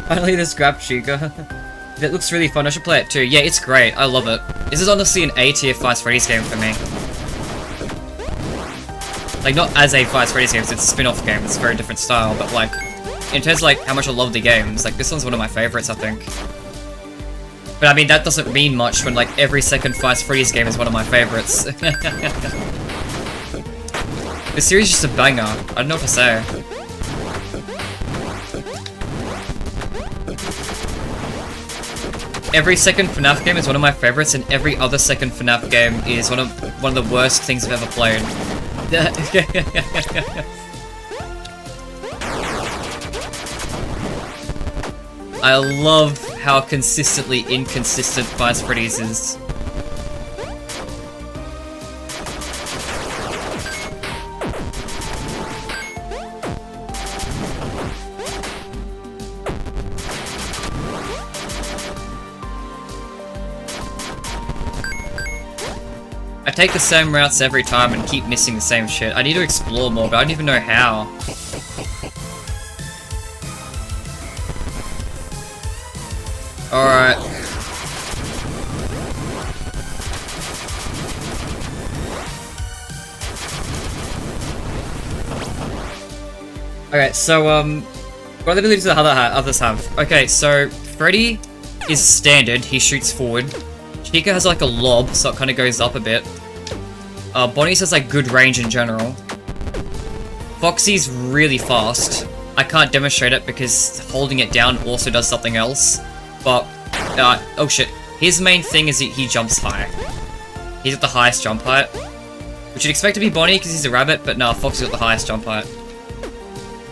Finally this grab Chica. It looks really fun, I should play it too. Yeah, it's great, I love it. This is honestly an A-tier Five Freddy's game for me. Like, not as a Five Freddy's game, it's a spin-off game, it's a very different style, but like, in terms of like how much I love the games, like this one's one of my favorites, I think. But I mean, that doesn't mean much when like every second Five Freddy's game is one of my favorites. The series is just a banger, I don't know what to say. Every second FNaF game is one of my favorites, and every other second FNaF game is one of the worst things I've ever played. I love how consistently inconsistent Five Freddy's is. I take the same routes every time and keep missing the same shit. I need to explore more, but I don't even know how. Alright. Okay, so, what abilities do the others have? Okay, so, Freddy is standard, he shoots forward. Chica has like a lob, so it kind of goes up a bit. Bonnie's has like good range in general. Foxy's really fast. I can't demonstrate it because holding it down also does something else. But, oh shit. His main thing is he jumps high. He's at the highest jump height. Which you'd expect to be Bonnie because he's a rabbit, but nah, Foxy's got the highest jump height.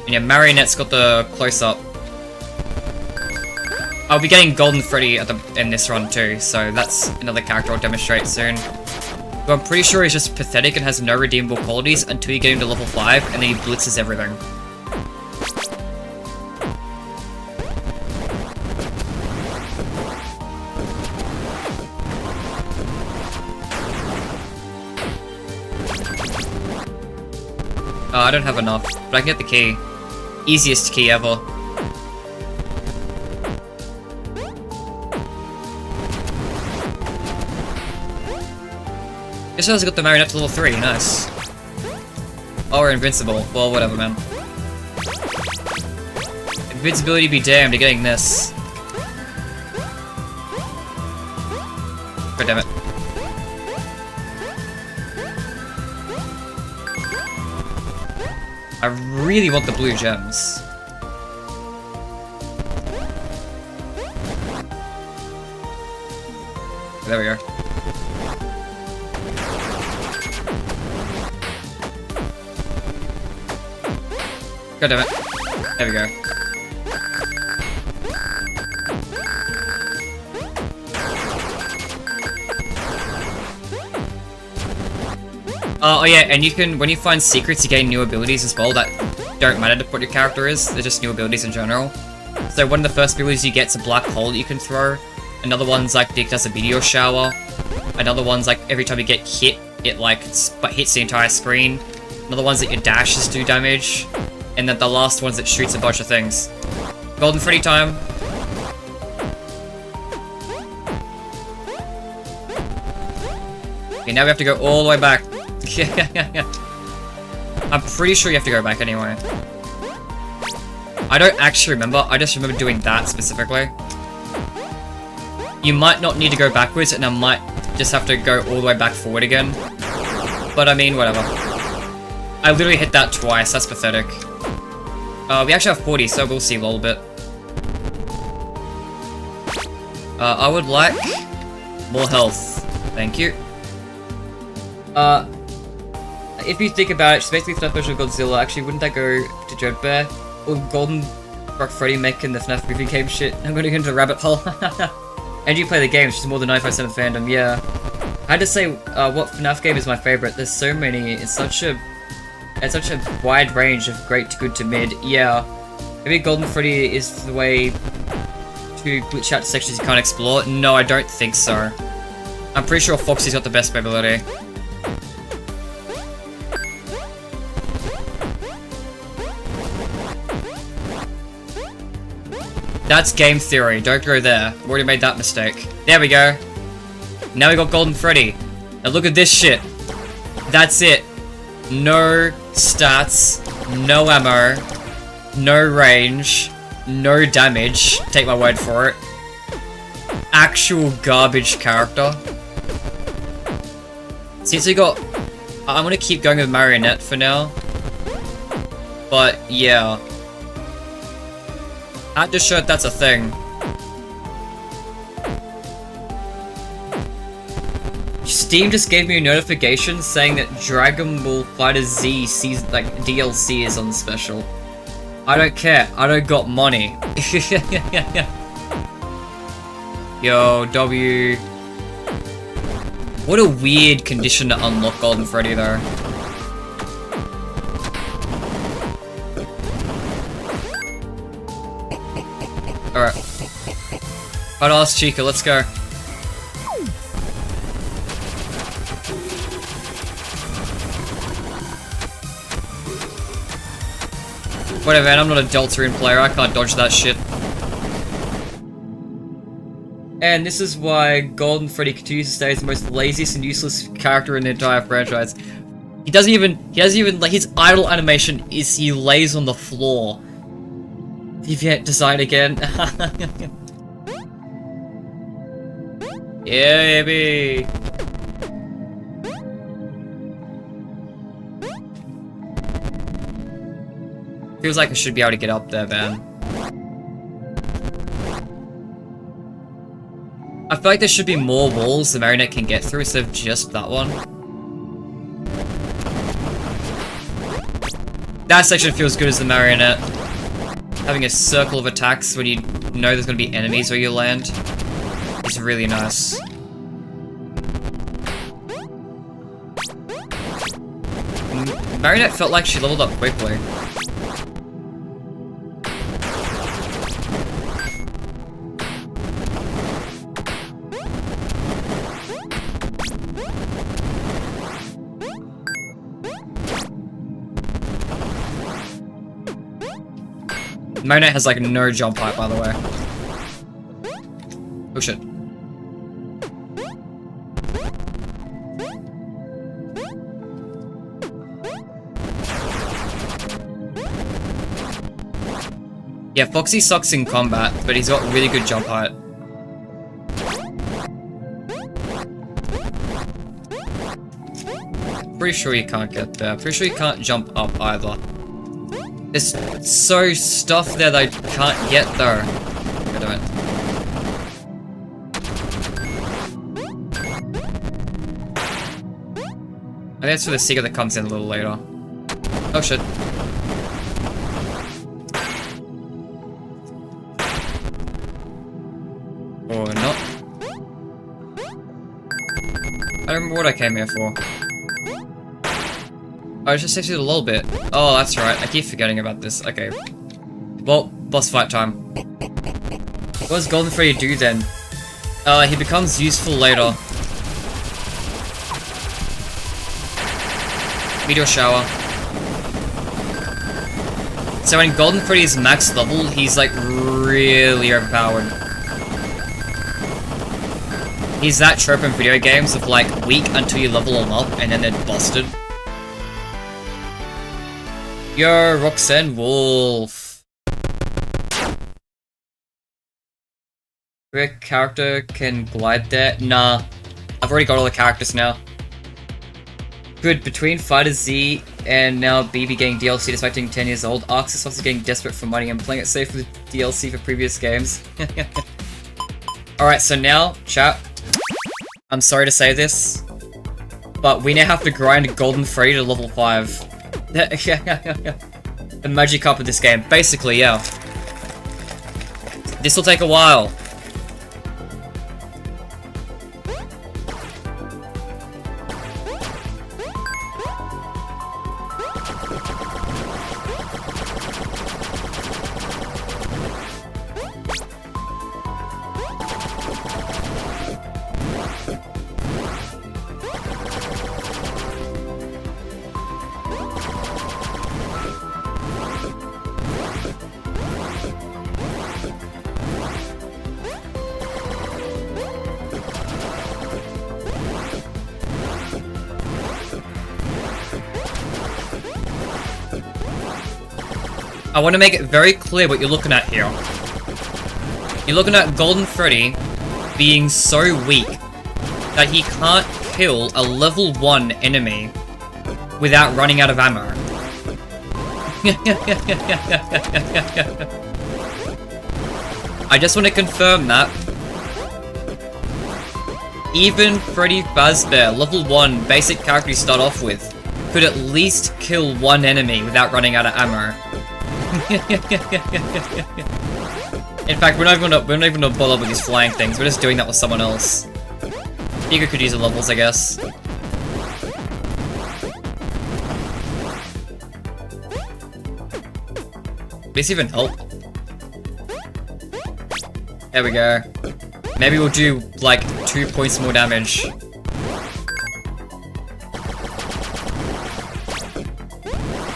And yeah, Marionette's got the close-up. I'll be getting Golden Freddy in this run too, so that's another character I'll demonstrate soon. But I'm pretty sure he's just pathetic and has no redeemable qualities until you get him to level 5, and then he blitzes everything. I don't have enough, but I can get the key. Easiest key ever. This has got the Marionette to level 3, nice. Oh, we're invincible. Well, whatever, man. Invincibility be damned, you're getting this. God damn it. I really want the blue gems. There we go. God damn it. There we go. Oh yeah, and you can, when you find secrets, you gain new abilities as well that don't matter to what your character is, they're just new abilities in general. So one of the first abilities you get is a black hole that you can throw. Another one's like, it does a meteor shower. Another one's like, every time you get hit, it like hits the entire screen. Another one's that your dashes do damage. And then the last one's that shoots a bunch of things. Golden Freddy time. Okay, now we have to go all the way back. I'm pretty sure you have to go back anyway. I don't actually remember, I just remember doing that specifically. You might not need to go backwards, and I might just have to go all the way back forward again. But I mean, whatever. I literally hit that twice, that's pathetic. We actually have 40, so we'll see a little bit. I would like more health. Thank you. If you think about it, it's basically FNaF version of Godzilla. Actually, wouldn't that go to Dreadbear? Or Golden Freddy making the FNaF movie game shit? I'm gonna get into the rabbit hole. And you play the game, which is more than 95% of fandom, yeah. I had to say, what FNaF game is my favorite? There's so many, it's such a wide range of great to good to mid, yeah. Maybe Golden Freddy is the way to glitch out to sections you can't explore? No, I don't think so. I'm pretty sure Foxy's got the best ability. That's game theory, don't go there. I've already made that mistake. There we go. Now we got Golden Freddy. Now look at this shit. That's it. No stats, no ammo, no range, no damage. Take my word for it. Actual garbage character. Since we got... I'm gonna keep going with Marionette for now. But, yeah. I just showed that's a thing. Steam just gave me a notification saying that Dragon Ball FighterZ season, like, DLC is on special. I don't care. I don't got money. Yo, W. What a weird condition to unlock Golden Freddy, though. Alright. Badass Chica, let's go. Whatever, man, I'm not a Deltarune player, I can't dodge that shit. And this is why Golden Freddy continues to stay as the most laziest and useless character in the entire franchise. He doesn't even, like, his idle animation is he lays on the floor. Deviant design again. Yeah, baby. Feels like I should be able to get up there, man. I feel like there should be more walls the marionette can get through instead of just that one. That section feels good as the marionette. Having a circle of attacks when you know there's gonna be enemies where you land is really nice. Marionette felt like she leveled up quickly. Marionette has like no jump height, by the way. Oh shit. Yeah, Foxy sucks in combat, but he's got really good jump height. Pretty sure you can't get there. Pretty sure you can't jump up either. There's so stuff there that I can't get though. Wait a minute. I think that's for the secret that comes in a little later. Oh shit. Or not. I don't remember what I came here for. Oh, I just saved it a little bit. Oh, that's right. I keep forgetting about this. Okay. Well, boss fight time. What does Golden Freddy do then? He becomes useful later. Meteor shower. So when Golden Freddy is max level, he's like really overpowered. He's that trope in video games of like weak until you level them up and then they're busted. Yo, Roxanne Wolf. Your character can glide there? Nah. I've already got all the characters now. Good, between Fighter Z and now BB getting DLC despite being 10 years old, Arx is also getting desperate for money and playing it safe with DLC for previous games. Alright, so now, chat, I'm sorry to say this, but we now have to grind Golden Freddy to level 5. The magic up of this game. Basically, yeah. This will take a while. I want to make it very clear what you're looking at here. You're looking at Golden Freddy being so weak that he can't kill a level 1 enemy without running out of ammo. I just want to confirm that. Even Freddy Fazbear, level 1 basic character you start off with, could at least kill one enemy without running out of ammo. In fact, we're not even gonna bother with these flying things. We're just doing that with someone else. Ego could use the levels, I guess. This even help? There we go. Maybe we'll do like 2 points more damage.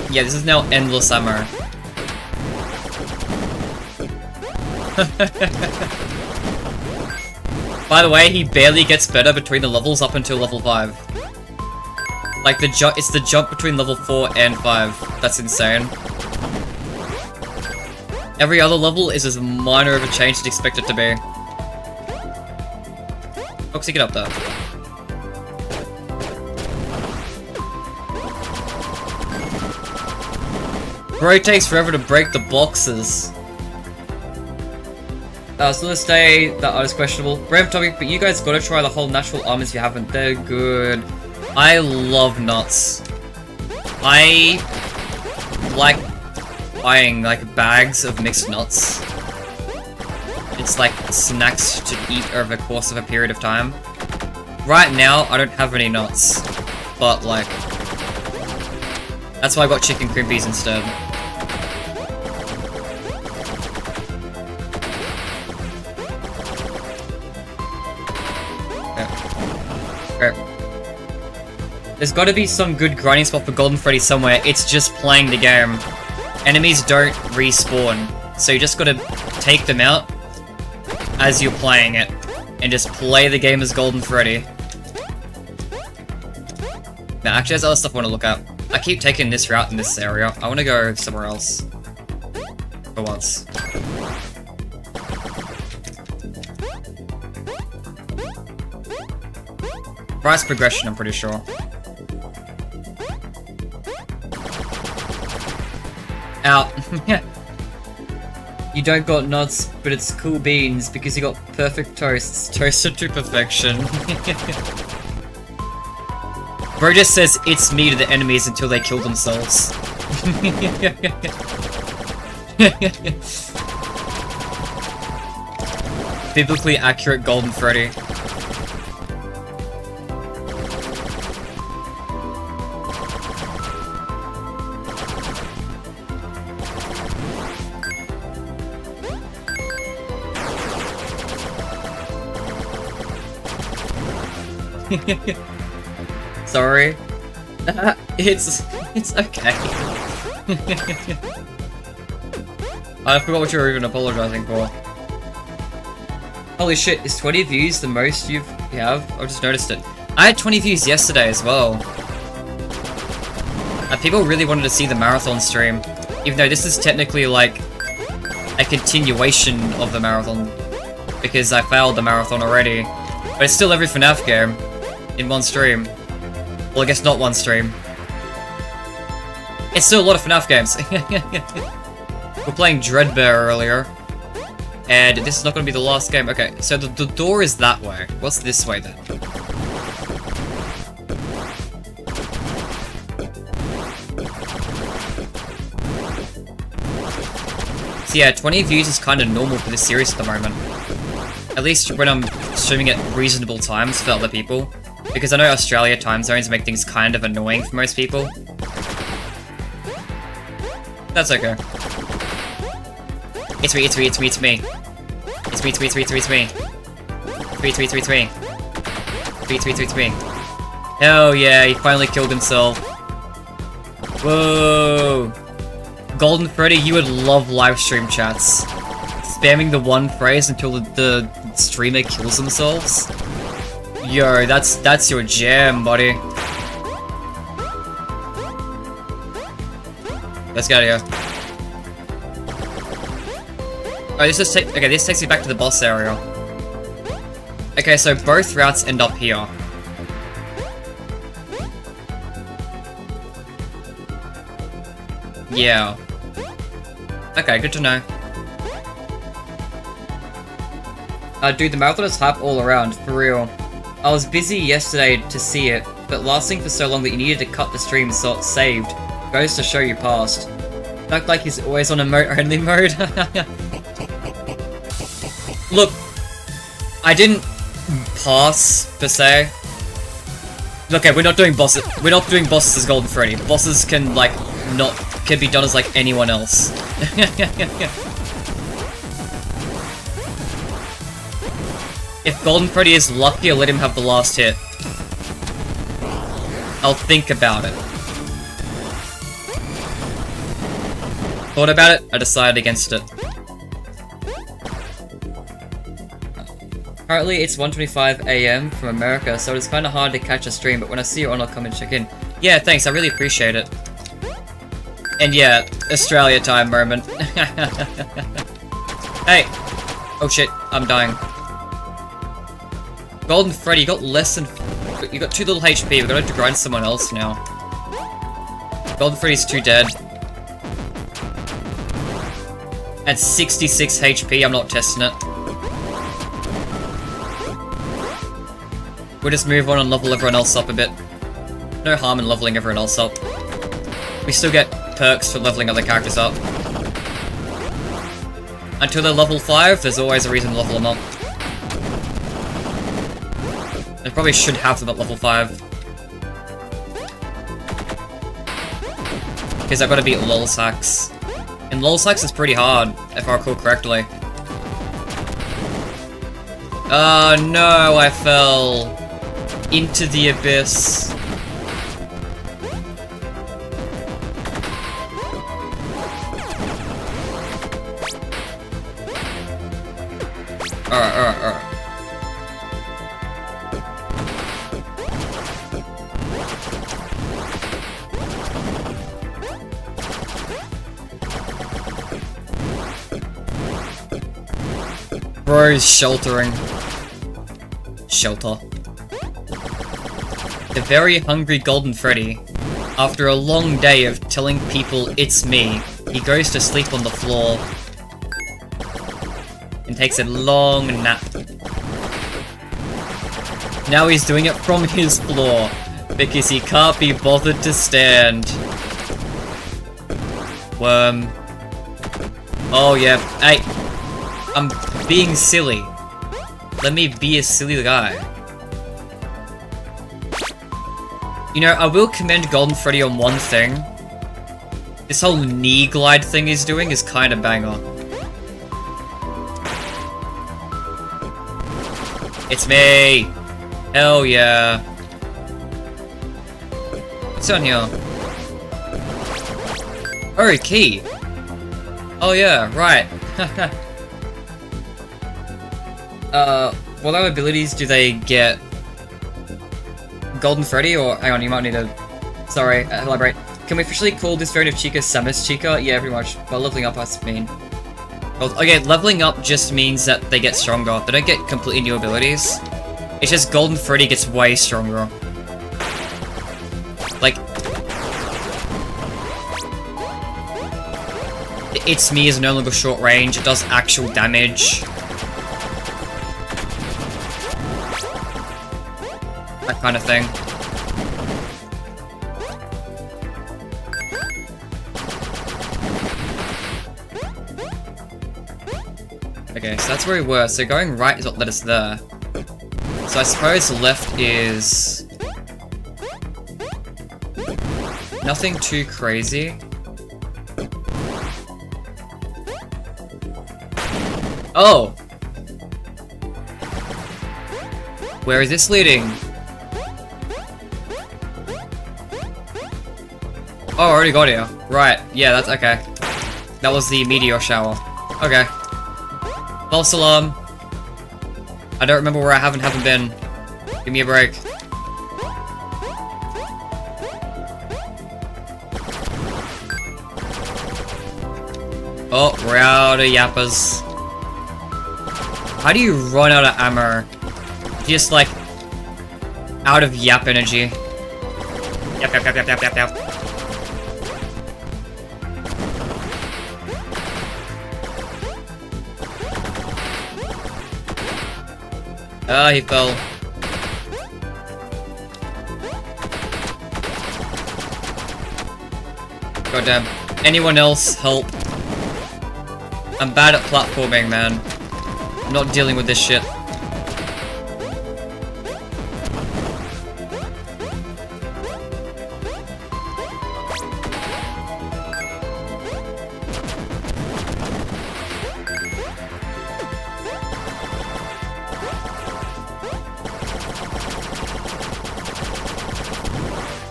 Yeah, this is now endless ammo. By the way, he barely gets better between the levels up until level 5. Like, it's the jump between level 4 and 5. That's insane. Every other level is as minor of a change as you'd expect it to be. Foxy, get up there. Bro, it takes forever to break the boxes. So let's say that art is questionable. Random topic, but you guys gotta try the whole natural almonds if you haven't. They're good. I love nuts. I like buying like bags of mixed nuts. It's like snacks to eat over the course of a period of time. Right now, I don't have any nuts, but like, that's why I got chicken cream peas instead. Okay. There's gotta be some good grinding spot for Golden Freddy somewhere. It's just playing the game. Enemies don't respawn, so you just gotta take them out as you're playing it, and just play the game as Golden Freddy. Now, actually, there's other stuff I want to look at. I keep taking this route in this area. I want to go somewhere else. For once. Price progression, I'm pretty sure. Out. You don't got nuts, but it's cool beans because you got perfect toasts. Toasted to perfection. Bro just says it's me to the enemies until they kill themselves. Biblically accurate Golden Freddy. Sorry. It's okay. I forgot what you were even apologizing for. Holy shit, is 20 views the most you have? I just noticed it. I had 20 views yesterday as well. People really wanted to see the marathon stream, even though this is technically like a continuation of the marathon, because I failed the marathon already. But it's still every FNaF game in one stream. Well, I guess not one stream. It's still a lot of FNaF games. We're playing Dreadbear earlier. And this is not going to be the last game. Okay, so the door is that way. What's this way then? So yeah, 20 views is kind of normal for this series at the moment. At least when I'm streaming at reasonable times for other people. Because I know Australia time zones make things kind of annoying for most people. That's okay. It's me, it's me, it's me, it's me. It's me, it's me, it's me, it's me, it's me. It's me, it's me, it's me, it's me. It's me, it's me, it's me, it's me. Hell yeah, he finally killed himself. Whoa. Golden Freddy, you would love live stream chats. Spamming the one phrase until the streamer kills themselves. Yo, that's your jam, buddy. Let's get out of here. Oh, this takes me back to the boss area. Okay, so both routes end up here. Yeah. Okay, good to know. Dude, the marathon is hype all around, for real. I was busy yesterday to see it, but lasting for so long that you needed to cut the stream so it's saved. Goes to show you passed. Act like he's always on emote-only mode. Look, I didn't pass, per se. Okay, we're not doing bosses. We're not doing bosses as Golden Freddy. Bosses can, like, can be done as, like, anyone else. If Golden Freddy is lucky, I'll let him have the last hit. I'll think about it. Thought about it, I decided against it. Currently, it's 1:25 AM from America, so it's kinda hard to catch a stream, but when I see you on, I'll come and check in. Yeah, thanks, I really appreciate it. And yeah, Australia time moment. Hey! Oh shit, I'm dying. Golden Freddy, you got less than... You got 2 little HP, we gotta grind someone else now. Golden Freddy's 2 dead. At 66 HP, I'm not testing it. We'll just move on and level everyone else up a bit. No harm in leveling everyone else up. We still get perks for leveling other characters up. Until they're level 5, there's always a reason to level them up. I probably should have them at level 5. Because I've got to beat L.O.L.Z.H.A.X. And L.O.L.Z.H.A.X is pretty hard, if I recall correctly. Oh no, I fell into the abyss. Alright. Bro's sheltering. Shelter. The very hungry Golden Freddy. After a long day of telling people it's me, he goes to sleep on the floor and takes a long nap. Now he's doing it from his floor because he can't be bothered to stand. Worm. Oh yeah, hey, I'm being silly. Let me be a silly guy. You know, I will commend Golden Freddy on one thing. This whole knee glide thing he's doing is kind of banger. It's me! Hell yeah. What's on here? Oh, key! Oh yeah, right. What other abilities do they get? Golden Freddy, or hang on, you might need to... Sorry, elaborate. Can we officially call this variant of Chica Samus Chica? Yeah, pretty much. But leveling up, I mean. Well, okay, leveling up just means that they get stronger. They don't get completely new abilities. It's just Golden Freddy gets way stronger. Like... It's Me is no longer short range, it does actual damage. That kind of thing. Okay, so that's where we were. So going right is what led us there. So I suppose left is... nothing too crazy. Oh! Where is this leading? Oh, I already got here. Right, yeah, that's okay. That was the meteor shower. Okay. False alarm. I don't remember where I haven't been. Give me a break. Oh, we're out of yappers. How do you run out of ammo? Just like out of yap energy. Yap. Ah, he fell. Goddamn. Anyone else help? I'm bad at platforming, man. I'm not dealing with this shit.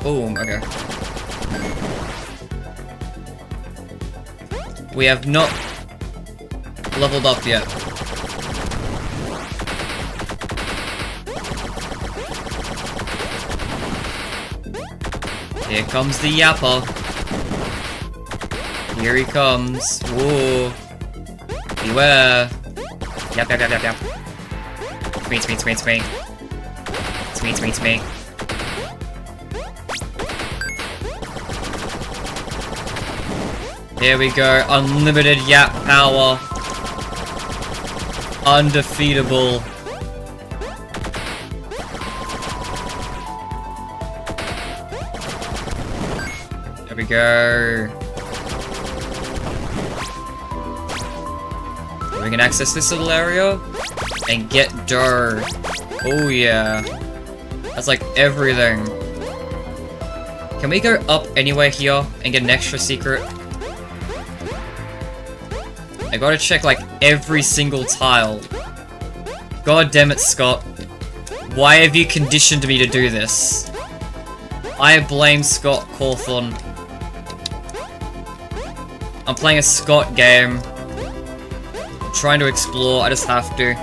Boom, okay. We have not leveled up yet. Here comes the yapper. Here he comes. Whoa. Beware. Yap, yap, yap, yap, yap. Swing, swing, swing, swing. Swing, swing, swing. Here we go. Unlimited yap power. Undefeatable. There we go. We can access this little area and get dirt. Oh yeah. That's like everything. Can we go up anywhere here and get an extra secret? I gotta check like every single tile. God damn it, Scott. Why have you conditioned me to do this? I blame Scott Cawthorn. I'm playing a Scott game. I'm trying to explore, I just have to.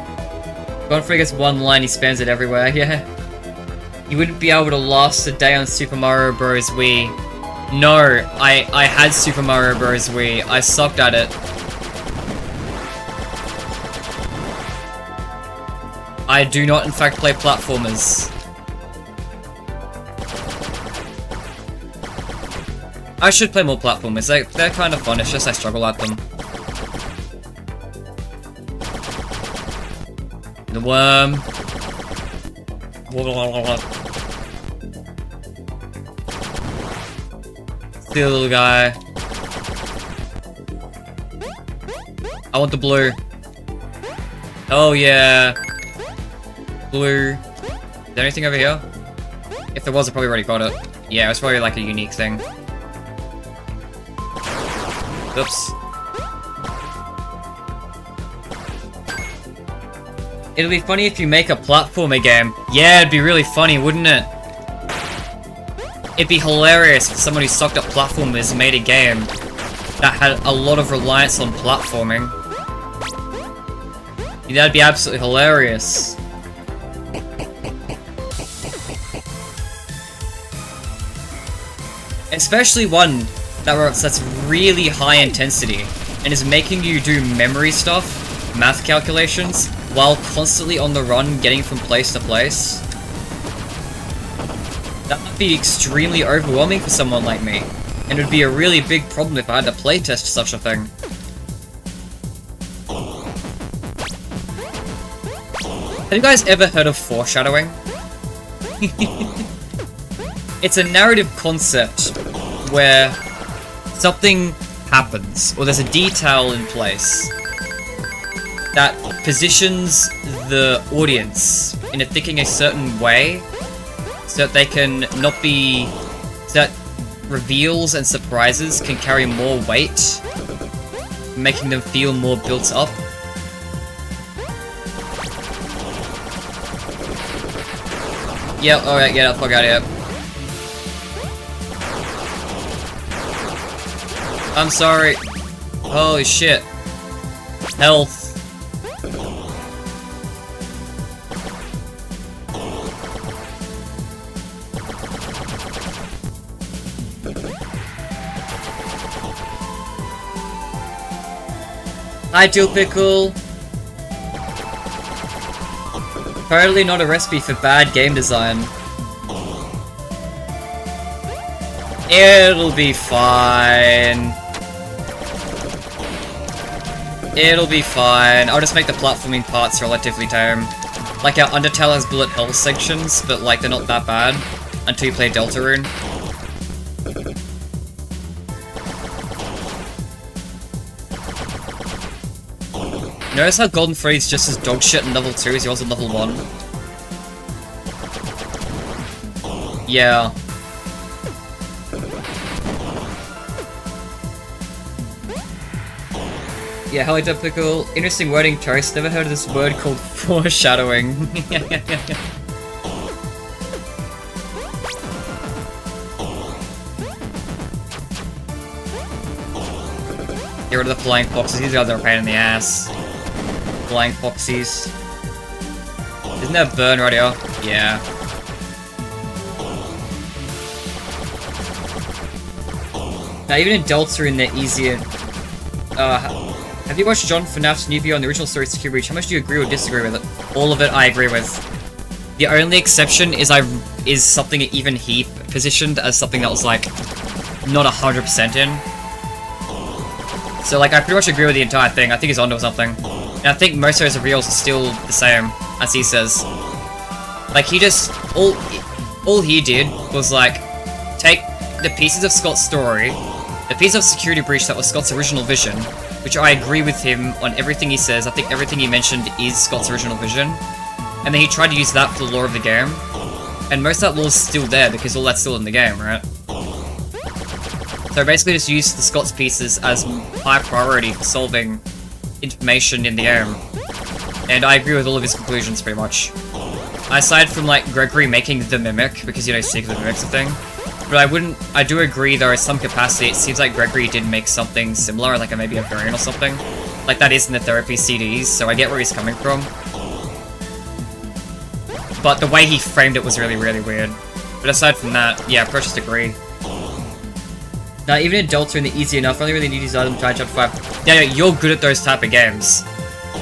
Godfrey gets one line, he spams it everywhere, yeah. You wouldn't be able to last a day on Super Mario Bros. Wii. No, I had Super Mario Bros. Wii. I sucked at it. I do not, in fact, play platformers. I should play more platformers. They're kind of fun, it's just I struggle at them. The worm. The little guy. I want the blue. Oh yeah. Blue. Is there anything over here? If there was, I probably already got it. Yeah, it's probably like a unique thing. Oops. It'll be funny if you make a platformer game. Yeah, it'd be really funny, wouldn't it? It'd be hilarious if someone who sucked at platformers made a game that had a lot of reliance on platforming. That'd be absolutely hilarious. Especially one that's really high intensity and is making you do memory stuff, math calculations, while constantly on the run getting from place to place. That would be extremely overwhelming for someone like me, and it would be a really big problem if I had to playtest such a thing. Have you guys ever heard of foreshadowing? It's a narrative concept where something happens, or there's a detail in place that positions the audience into thinking a certain way so that they can not be... so that reveals and surprises can carry more weight, making them feel more built up. Yeah, alright, get the fuck out of here. I'm sorry. Holy shit. Health. Hi, Dill Pickle. Apparently not a recipe for bad game design. It'll be fine. It'll be fine. I'll just make the platforming parts relatively tame. Like how Undertale has bullet hell sections, but like they're not that bad until you play Deltarune. Notice how Golden Freddy's just as dog shit in level 2 as he was in level 1? Yeah. Yeah, hello Pickle. Interesting wording choice. Never heard of this word called foreshadowing. Get rid of the flying foxes. These guys are a pain in the ass. Flying foxies. Isn't there a burn right here? Yeah. Now, even in Deltarune, they're easier. Have you watched John FNaF's new video on the original story Security Breach? How much do you agree or disagree with it? All of it I agree with. The only exception is something even he positioned as something that was like not 100% in. So like I pretty much agree with the entire thing. I think he's onto something. And I think most of his reveals are still the same, as he says. Like he just all he did was like take the pieces of Scott's story, the piece of Security Breach that was Scott's original vision, which I agree with him on everything he says. I think everything he mentioned is Scott's original vision. And then he tried to use that for the lore of the game. And most of that lore is still there because all that's still in the game, right? So basically just use the Scott's pieces as high priority for solving information in the game. And I agree with all of his conclusions pretty much. Aside from like Gregory making the Mimic, because you know Secret Mimic's a thing. But I do agree there is some capacity. It seems like Gregory did make something similar, like maybe a variant or something. Like that is in the therapy CDs, so I get where he's coming from. But the way he framed it was really, really weird. But aside from that, yeah, I just agree. Now, even in Deltarune, they're easy enough. I only really need these items to try chapter 5. Yeah, you're good at those type of games.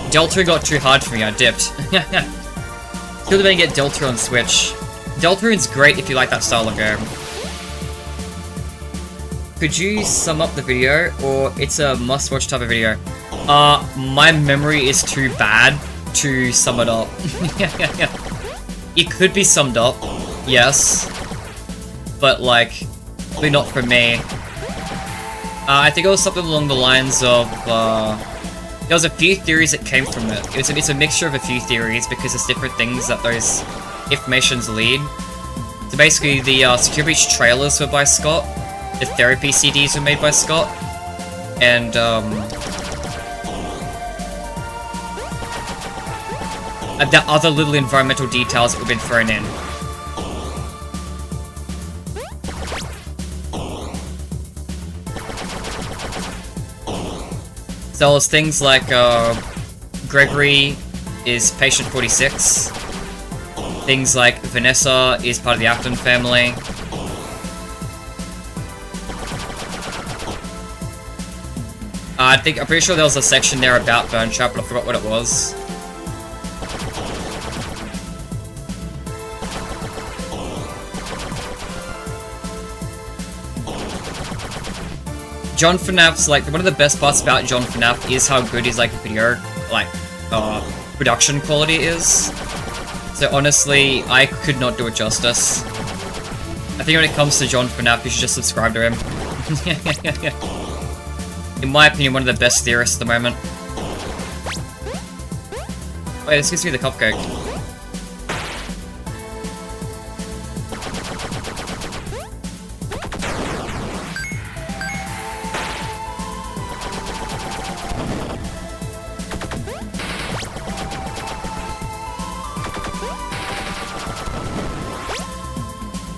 Deltarune got too hard for me, I dipped. Still didn't get Deltarune on Switch. Deltarune's great if you like that style of game. Could you sum up the video, or it's a must-watch type of video? My memory is too bad to sum it up. It could be summed up, yes, but like, probably not for me. I think it was something along the lines of, there was a few theories that came from it. It's a mixture of a few theories because there's different things that those informations lead. So basically, the Security Breach trailers were by Scott, the therapy CDs were made by Scott, and the other little environmental details that have been thrown in. So there's things like Gregory is patient 46. Things like Vanessa is part of the Afton family. I'm pretty sure there was a section there about Burn Trap, but I forgot what it was. John FNaF's, like, one of the best parts about John FNaF is how good his, like, video, like, production quality is. So honestly, I could not do it justice. I think when it comes to John FNaF, you should just subscribe to him. In my opinion, one of the best theorists at the moment. Wait, this gives me the cupcake.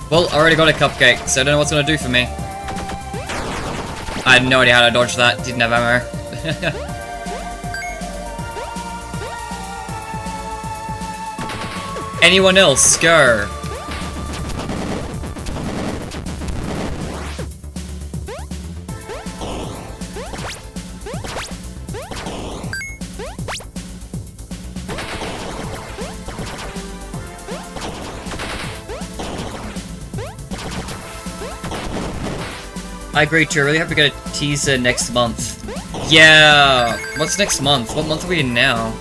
Well, I already got a cupcake, so I don't know what's gonna do for me. I had no idea how to dodge that, didn't have ammo. Anyone else? Go! I agree too, I really hope we get a teaser next month. Yeah, what's next month? What month are we in now?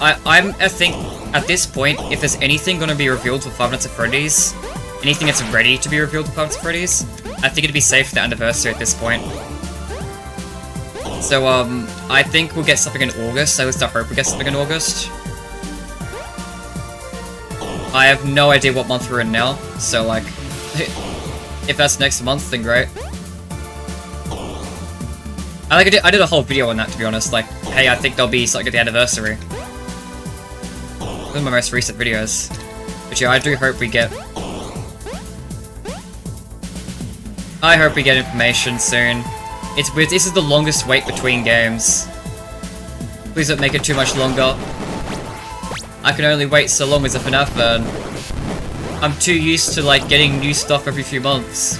I think, at this point, if there's anything gonna be revealed for Five Nights at Freddy's, anything that's ready to be revealed for Five Nights at Freddy's, I think it'd be safe for the anniversary at this point. So, I think we'll get something in August, at least I hope we get something in August. I have no idea what month we're in now, so like... If that's next month, then great. I did a whole video on that, to be honest. Like, hey, I think there'll be something at the anniversary. One of my most recent videos. But yeah, I do hope we get... I hope we get information soon. It's weird, this is the longest wait between games. Please don't make it too much longer. I can only wait so long as a FNaF fan. I'm too used to, like, getting new stuff every few months.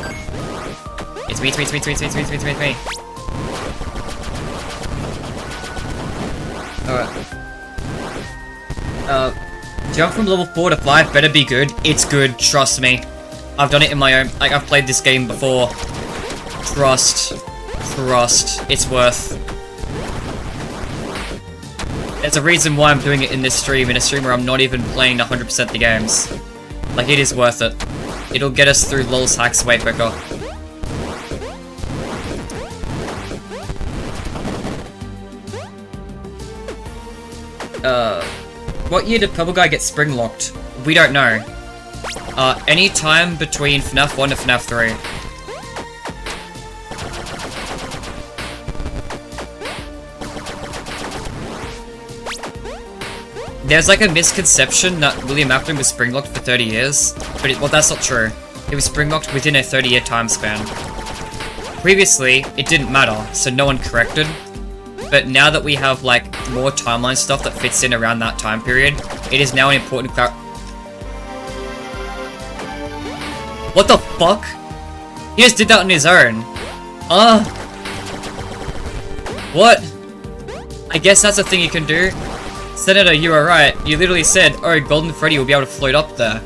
It's me. Alright. Jump from level 4 to 5 better be good. It's good, trust me. I've done it in my own, like, I've played this game before. Trust, it's worth. There's a reason why I'm doing it in this stream, in a stream where I'm not even playing 100% the games. Like, it is worth it. It'll get us through L.O.L.Z.H.A.X way quicker. What year did Purple Guy get spring locked? We don't know. Any time between FNaF 1 to FNaF 3. there's like a misconception that William Afton was springlocked for 30 years, but well, that's not true. It was springlocked within a 30-year time span. Previously, it didn't matter, so no one corrected. But now that we have like more timeline stuff that fits in around that time period, it is now an important What the fuck? He just did that on his own. What? I guess that's a thing you can do. Senator, you are right. You literally said, oh, Golden Freddy will be able to float up there.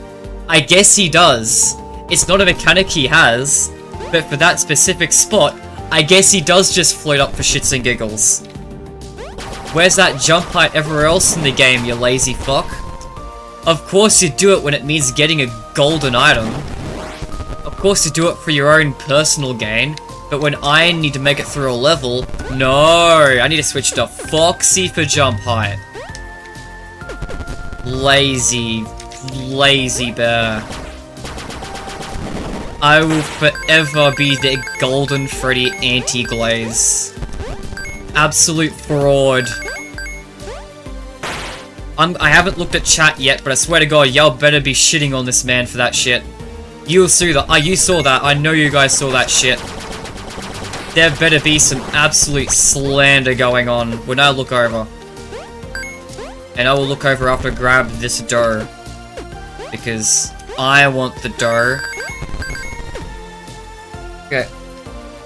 I guess he does. It's not a mechanic he has, but for that specific spot, I guess he does just float up for shits and giggles. Where's that jump height everywhere else in the game, you lazy fuck? Of course you do it when it means getting a golden item. Of course you do it for your own personal gain, but when I need to make it through a level, no, I need to switch to Foxy for jump height. Lazy bear. I will forever be the Golden Freddy anti-glaze. Absolute fraud. I haven't looked at chat yet, but I swear to God, y'all better be shitting on this man for that shit. You saw that. You saw that. I know you guys saw that shit. There better be some absolute slander going on when I look over. And I will look over after I grab this dough. Because I want the dough. Okay.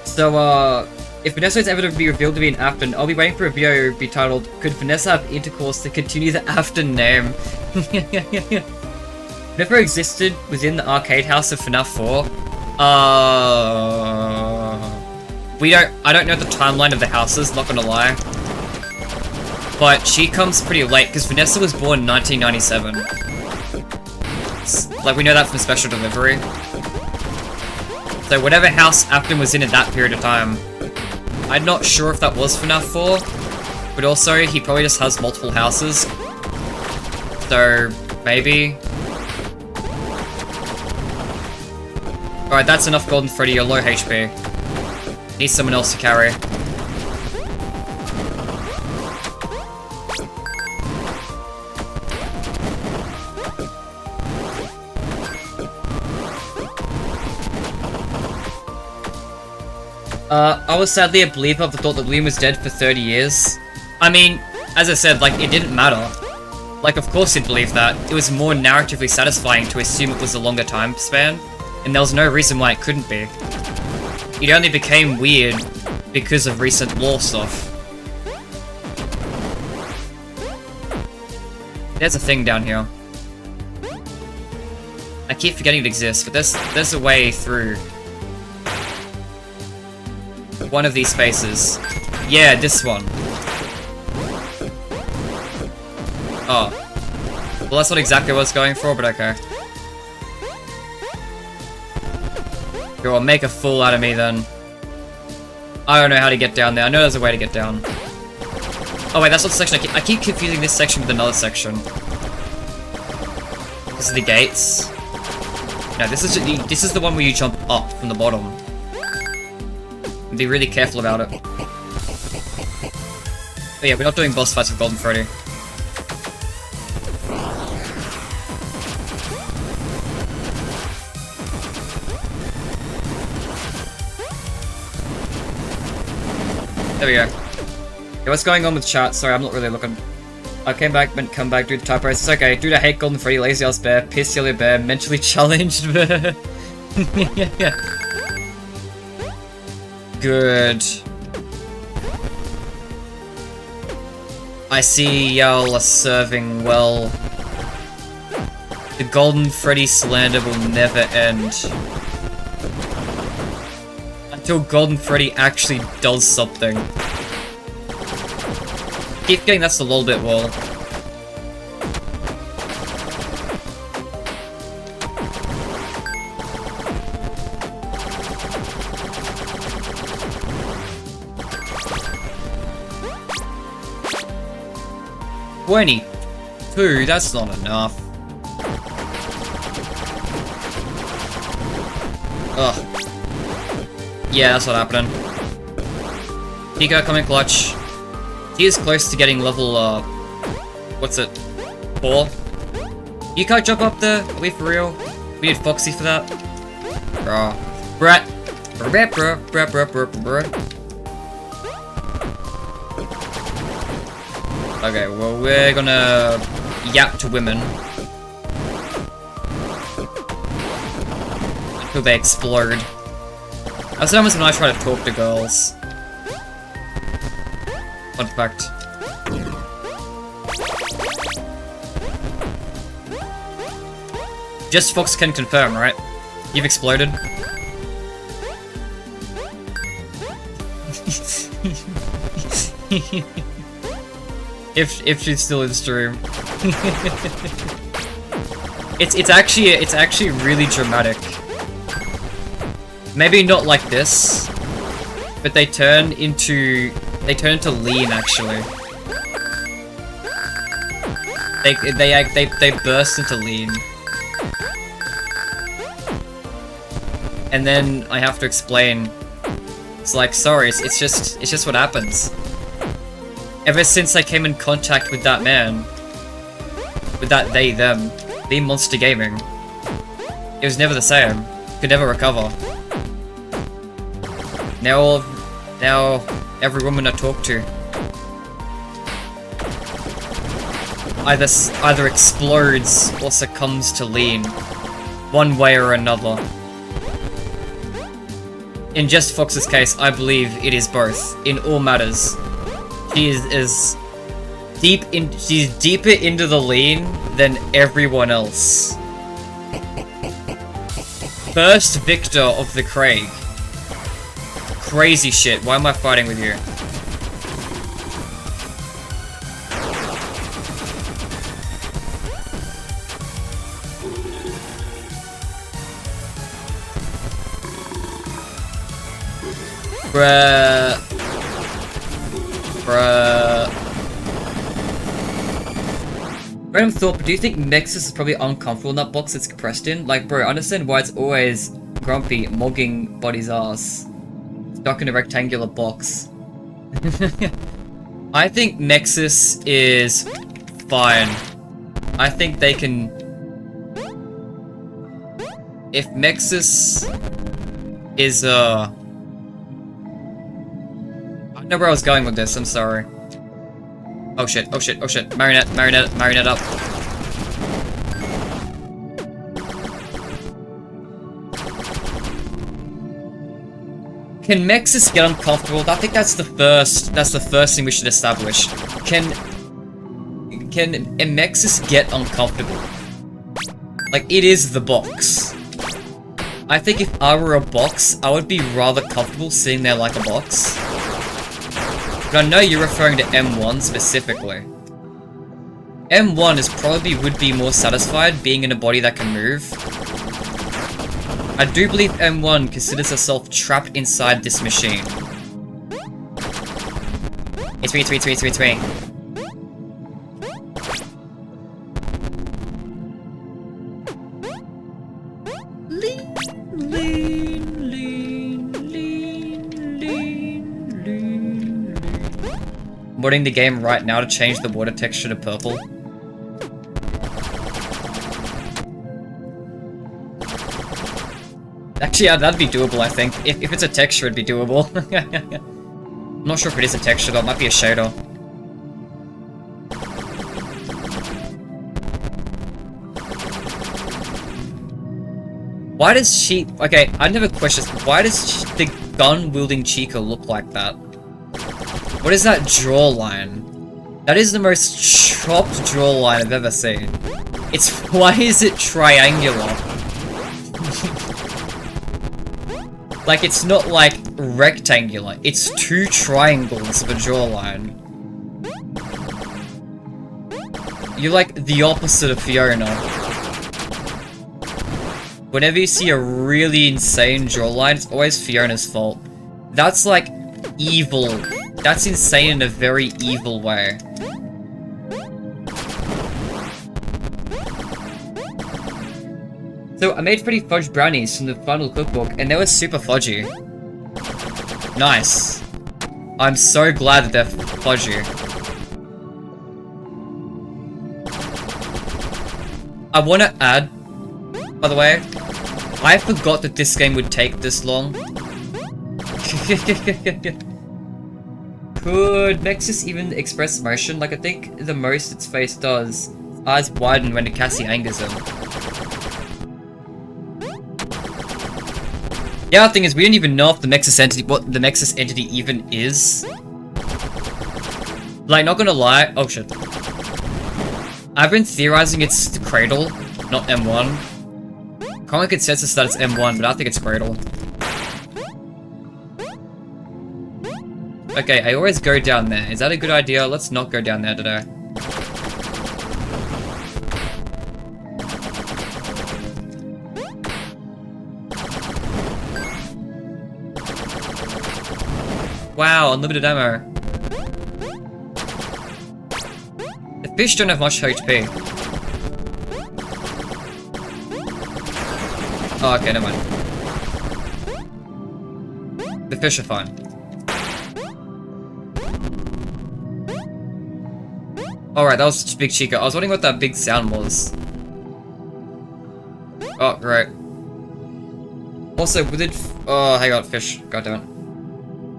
So, if Vanessa is ever to be revealed to be an Afton, I'll be waiting for a video to be titled, Could Vanessa have intercourse to continue the Afton name? Never existed within the arcade house of FNaF 4. I don't know the timeline of the houses, not gonna lie. But she comes pretty late, because Vanessa was born in 1997. Like, we know that from Special Delivery. So whatever house Afton was in at that period of time, I'm not sure if that was FNaF 4, but also, he probably just has multiple houses. So, maybe. Alright, that's enough Golden Freddy, you're low HP. Need someone else to carry. I was sadly a believer of the thought that William was dead for 30 years. I mean, as I said, like, it didn't matter. Like, of course you'd believe that. It was more narratively satisfying to assume it was a longer time span, and there was no reason why it couldn't be. It only became weird because of recent lore stuff. There's a thing down here. I keep forgetting it exists, but there's a way through one of these spaces. Yeah, this one. Oh. Well, that's not exactly what I was going for, but okay. Go on, make a fool out of me then. I don't know how to get down there. I know there's a way to get down. Oh wait, that's not the section. I keep confusing this section with another section. This is the gates. No, this is the one where you jump up from the bottom. And be really careful about it. Oh yeah, we're not doing boss fights with Golden Freddy. There we go. Okay, what's going on with chat? Sorry, I'm not really looking. I came back, meant come back, dude, type race. It's okay. Dude, I hate Golden Freddy, lazy ass bear, piss yellow bear, mentally challenged bear. Yeah. Good. I see y'all are serving well. The Golden Freddy slander will never end. Until Golden Freddy actually does something. Keep getting that's the lol bit wall. $22, that's not enough. Ugh. Yeah, that's what happening. Pico coming clutch. He is close to getting level, what's it? 4. You can't jump up there? Are we for real? We need Foxy for that? Bruh. Brat. Okay, well, we're gonna yap to women until they explode. That's almost when I try to talk to girls. Fun fact. Just Fox can confirm, right? You've exploded. if she's still in stream. it's actually really dramatic. Maybe not like this, but they turn into lean actually. They burst into lean. And then I have to explain. It's like, sorry, it's just what happens. Ever since I came in contact with that man, with that them, Monster Gaming, it was never the same. Could never recover. Now every woman I talk to either explodes or succumbs to lean, one way or another. In Just Fox's case, I believe it is both, in all matters. She's deeper into the lean than everyone else. First victor of the Craig. Crazy shit, why am I fighting with you? Bruh. Random thought, but do you think Nexus is probably uncomfortable in that box it's compressed in? Like, bro, I understand why it's always grumpy, mogging Buddy's ass. Stuck in a rectangular box. I think Nexus is fine. I think they can... If Nexus is, I don't know where I was going with this, I'm sorry. Oh shit, oh shit, oh shit. Marionette up. Can Nexus get uncomfortable? I think that's the first thing we should establish. Can Nexus get uncomfortable? Like, it is the box. I think if I were a box, I would be rather comfortable sitting there like a box. But I know you're referring to M1 specifically. M1 would be more satisfied being in a body that can move. I do believe M1 considers herself trapped inside this machine. It's me. Modding the game right now to change the water texture to purple. Actually, yeah, that'd be doable, I think. If it's a texture, it'd be doable. I'm not sure if it is a texture, though. It might be a shader. Why does she... Okay, I never questioned this. Why does the gun-wielding Chica look like that? What is that jawline? That is the most chopped jawline I've ever seen. Why is it triangular? Like, it's not like rectangular. It's two triangles of a jawline. You're like the opposite of Fiona. Whenever you see a really insane jawline, it's always Fiona's fault. That's like evil. That's insane in a very evil way. So, I made Freddy fudge brownies from the final cookbook, and they were super fudgy. Nice. I'm so glad that they're fudgy. I want to add, by the way, I forgot that this game would take this long. Could Nexus even express emotion? Like, I think the most its face does, its eyes widen when Cassie angers him. The other thing is, we don't even know if the Nexus entity, what the Nexus entity even is. Like, not gonna lie, oh shit. I've been theorizing it's the Cradle, not M1. Common consensus that it's M1, but I think it's Cradle. Okay, I always go down there. Is that a good idea? Let's not go down there today. Wow, unlimited ammo. The fish don't have much HP. Oh, okay, never mind. The fish are fine. Alright, that was Big Chica. I was wondering what that big sound was. Oh, right. Also, withered... Oh, hang on, fish. God damn it.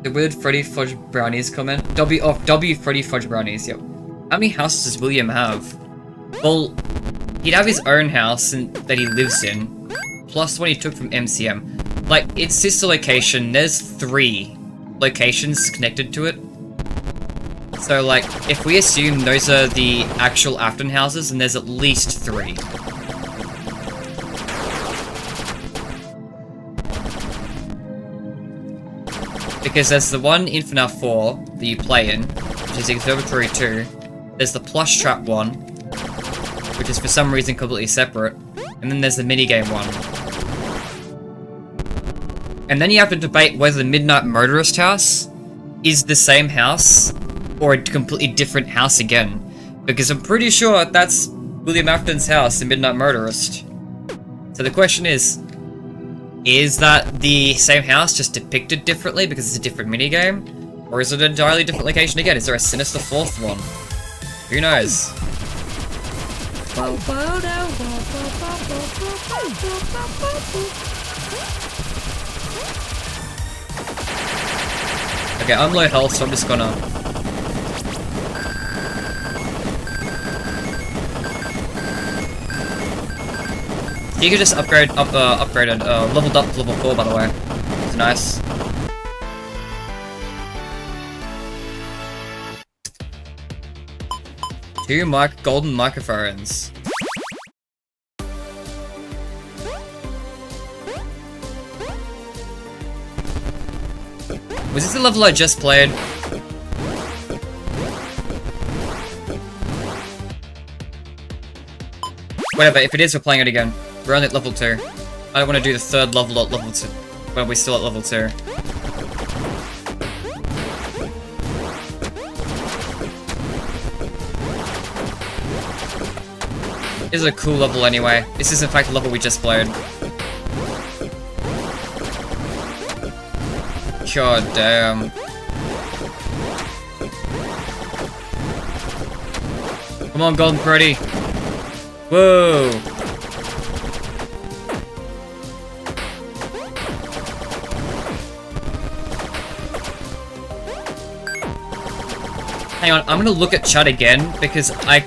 The withered Freddy Fudge Brownies comment. W Freddy Fudge Brownies, yep. How many houses does William have? Well, he'd have his own house that he lives in, plus one he took from MCM. Like, its sister location, there's 3 locations connected to it. So, like, if we assume those are the actual Afton houses, then there's at least 3. Because there's the one in FNaF 4 that you play in, which is the Observatory 2. There's the Plush Trap one, which is for some reason completely separate. And then there's the minigame one. And then you have to debate whether the Midnight Motorist house is the same house, or a completely different house again. Because I'm pretty sure that's William Afton's house, the Midnight Motorist. So the question is that the same house just depicted differently because it's a different minigame? Or is it an entirely different location again? Is there a sinister 4th one? Who knows? Okay, I'm low health, so I'm just gonna... You could just leveled up to level 4, by the way. It's nice. Two golden microphones. Was this the level I just played? Whatever, if it is, we're playing it again. We're only at level 2. I don't want to do the 3rd level at level 2. Well, we're still at level 2. This is a cool level anyway. This is in fact the level we just played. God damn. Come on, Golden Freddy. Whoa. Hang on, I'm gonna look at chat again because I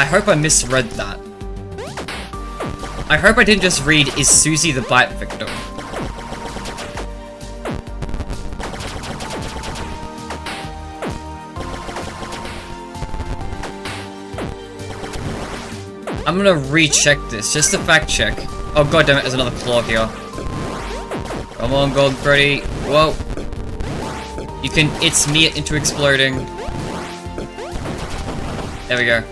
hope I misread that. I hope I didn't just read, is Susie the bite victim? I'm gonna recheck this, just to fact check. Oh god damn it, there's another claw here. Come on, Golden Freddy. Whoa. You can it's me it into exploding. There we go.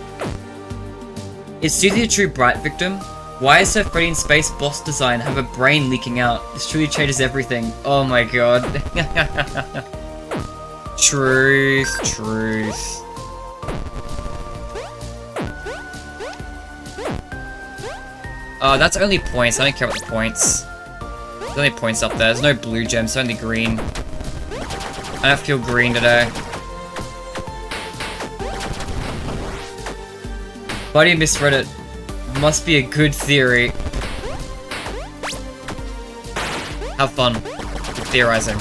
Is Susie a true Bright victim? Why is her Freddy in Space boss design have a brain leaking out? This truly changes everything. Oh my god. Truth, truth. That's only points. I don't care about the points. There's only points up there. There's no blue gems, only green. I don't feel green today. Buddy misread it. must be a good theory. Have fun with theorizing.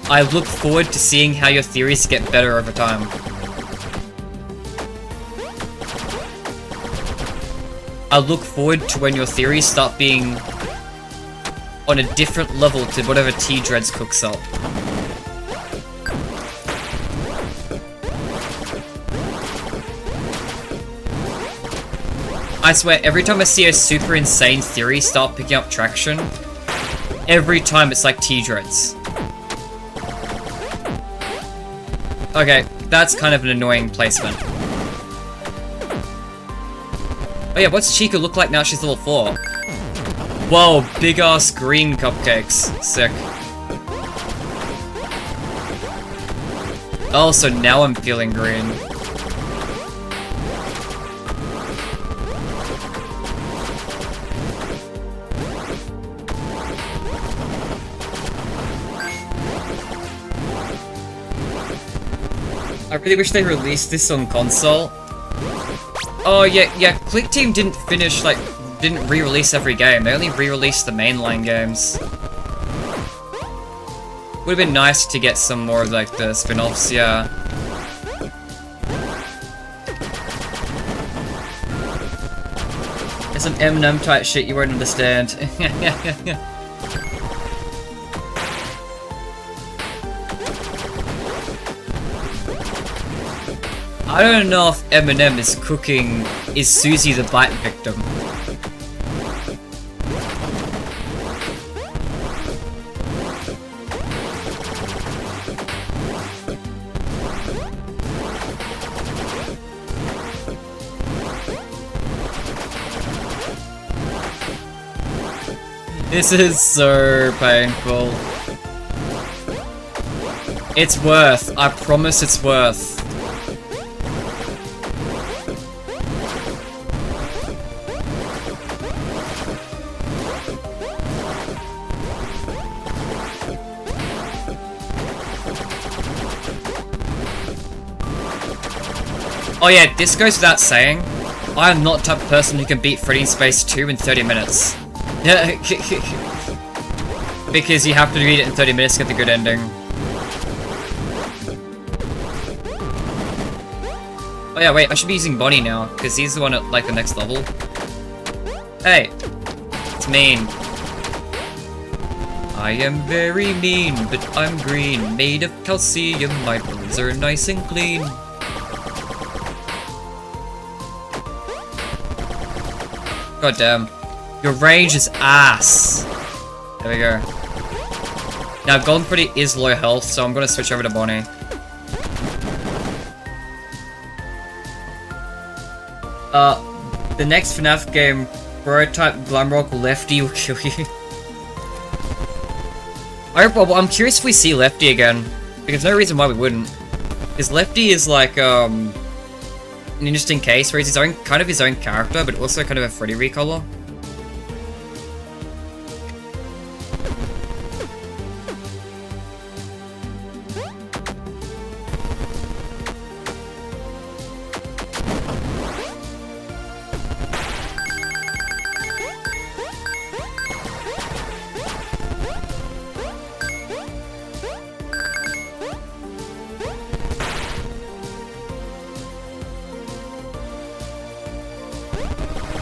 I look forward to seeing how your theories get better over time. I look forward to when your theories start being on a different level to whatever T-Dreads cooks up. I swear, every time I see a super insane theory start picking up traction, every time it's like T-Dreads. Okay, that's kind of an annoying placement. Oh yeah, what's Chica look like now she's level 4? Whoa, big ass green cupcakes. Sick. Oh, so now I'm feeling green. I really wish they released this on console. Oh yeah, Click Team didn't finish, like, didn't re-release every game. They only re-released the mainline games. Would've been nice to get some more of, like, the spin-offs, yeah. There's some Eminem type shit you won't understand. I don't know if Eminem is cooking Is Susie the Bite victim. This is so painful. It's worth. I promise it's worth. Oh yeah, this goes without saying. I am not the type of person who can beat Freddy in Space 2 in 30 minutes. Because you have to beat it in 30 minutes to get the good ending. Oh yeah, wait, I should be using Bonnie now, because he's the one at, like, the next level. Hey! It's mean. I am very mean, but I'm green. Made of calcium, my bones are nice and clean. God damn. Your range is ass. There we go. Now, Golden Freddy is low health, so I'm gonna switch over to Bonnie. The next FNaF game, Prototype Glamrock Lefty will kill you. I'm curious if we see Lefty again, because there's no reason why we wouldn't. Because Lefty is like, an interesting case where he's his own, kind of his own character, but also kind of a Freddy recolor.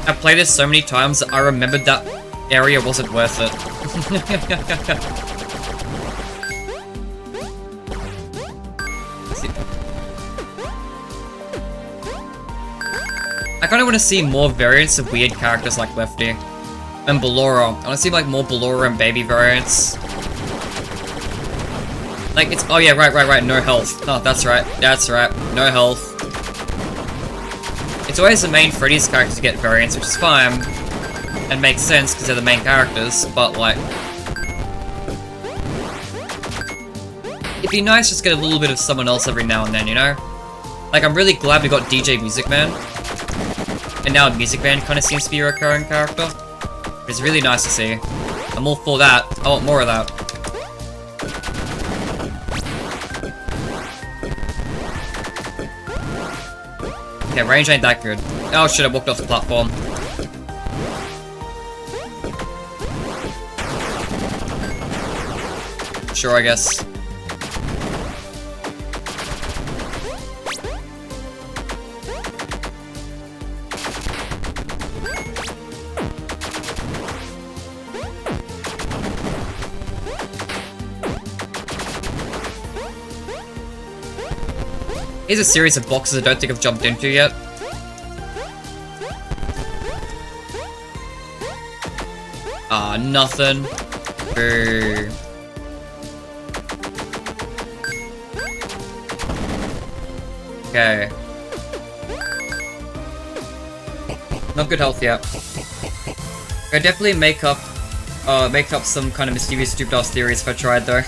I played this so many times that I remembered that area wasn't worth it. I kind of want to see more variants of weird characters like Lefty. And Ballora. I want to see like more Ballora and Baby variants. Like it's- oh yeah, right, no health. Oh, that's right, no health. It's always the main Freddy's characters get variants, which is fine, and makes sense because they're the main characters, but like... it'd be nice just to get a little bit of someone else every now and then, you know? Like, I'm really glad we got DJ Music Man, and now Music Man kind of seems to be a recurring character. It's really nice to see. I'm all for that. I want more of that. Okay, range ain't that good. Oh shit, I walked off the platform. Sure, I guess. Here's a series of boxes I don't think I've jumped into yet. Ah, nothing. Boo. Okay. Not good health yet. I'd definitely make up some kind of mysterious stupid-ass theories if I tried though.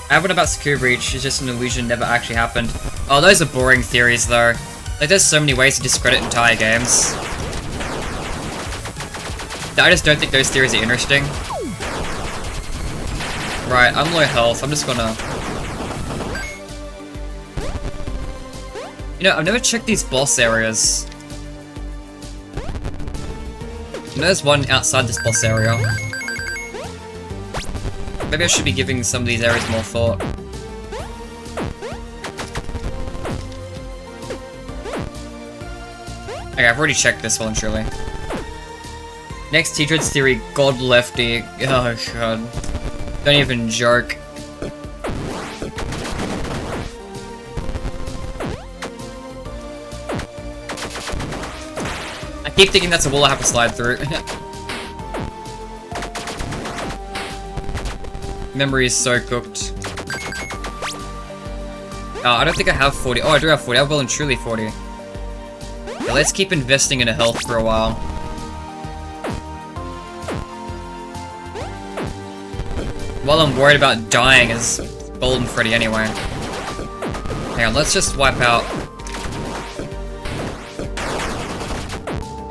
I have one about Secure Breach, it's just an illusion, never actually happened. Oh, those are boring theories though. Like, there's so many ways to discredit entire games. I just don't think those theories are interesting. Right, I'm low health, I'm just gonna... You know, I've never checked these boss areas. You know, there's one outside this boss area. Maybe I should be giving some of these areas more thought. Okay, I've already checked this one, surely. Next, T-Dread's theory, God Lefty. Oh god. Don't even joke. I keep thinking that's a wall I have to slide through. Memory is so cooked. I don't think I have 40. Oh, I do have 40. I have well and truly 40. Yeah, let's keep investing in a health for a while. While I'm worried about dying as Golden Freddy anyway. Hang on, let's just wipe out.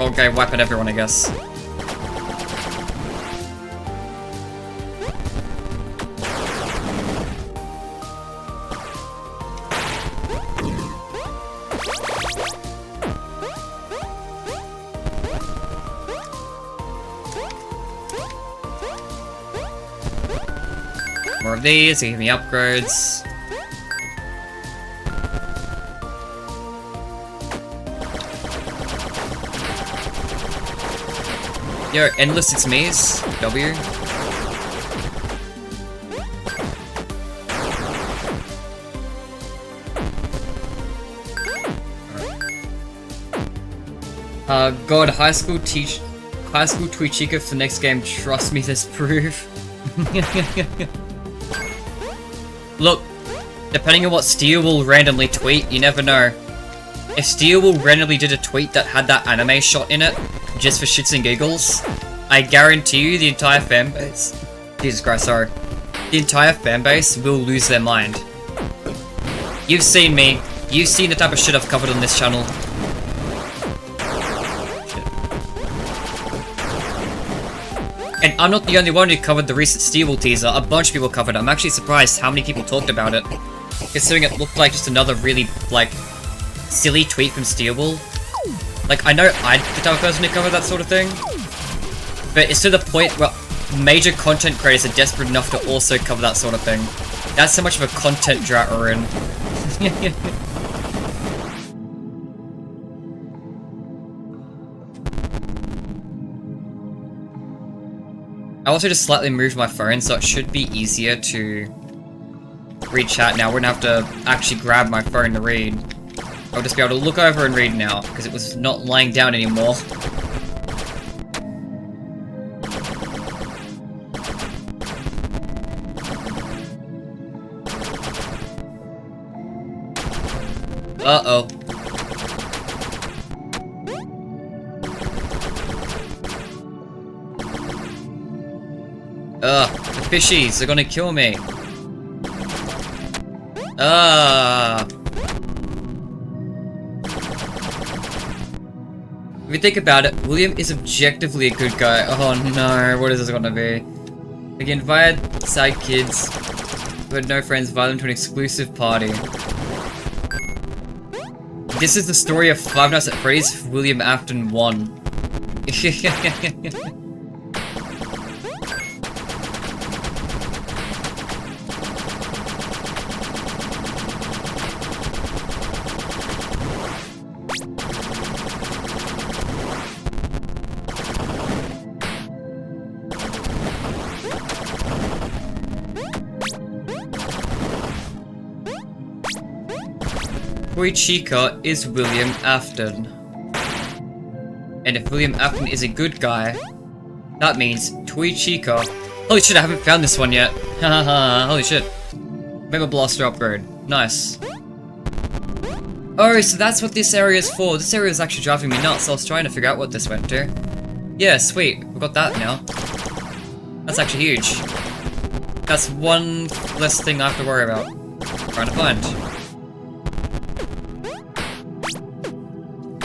Okay, wipe out everyone, I guess. More of these, they give me upgrades. Yo, endless it's me's. W. God, high school tweet chica for the next game. Trust me, there's proof. Look, depending on what Steel will randomly tweet, you never know. If Steel will randomly did a tweet that had that anime shot in it, just for shits and giggles, I guarantee you the entire fanbase... Jesus Christ, sorry. The entire fanbase will lose their mind. You've seen me. You've seen the type of shit I've covered on this channel. And I'm not the only one who covered the recent Steel teaser, a bunch of people covered it. I'm actually surprised how many people talked about it. Considering it looked like just another really, like, silly tweet from Steel. Like, I know I'd be the type of person to cover that sort of thing, but it's to the point where major content creators are desperate enough to also cover that sort of thing. That's how much of a content drought we're in. I also just slightly moved my phone, so it should be easier to read chat now. I wouldn't have to actually grab my phone to read. I'll just be able to look over and read now, because it was not lying down anymore. Uh-oh. Ugh, the fishies, they're gonna kill me. If you think about it, William is objectively a good guy. Oh no, what is this gonna be? Again, invite side kids who had no friends, invite them to an exclusive party. This is the story of Five Nights at Freddy's William Afton 1. Toy Chica is William Afton. And if William Afton is a good guy, that means Toy Chica. Holy shit, I haven't found this one yet. Hahaha, holy shit. Mega Blaster upgrade. Nice. Oh, so that's what this area is for. This area is actually driving me nuts. I was trying to figure out what this went to. Yeah, sweet. We've got that now. That's actually huge. That's one less thing I have to worry about. Trying to find.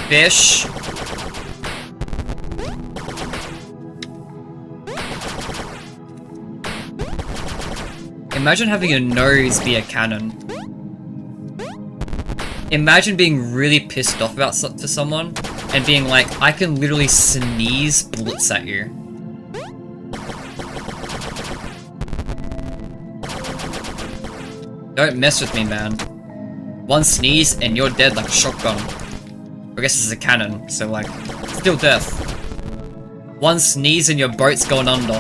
Fish. Imagine having your nose be a cannon. Imagine being really pissed off about to someone and being like, I can literally sneeze bullets at you. Don't mess with me, man. One sneeze and you're dead like a shotgun. I guess this is a cannon, so like, still death. One sneeze and your boat's going under.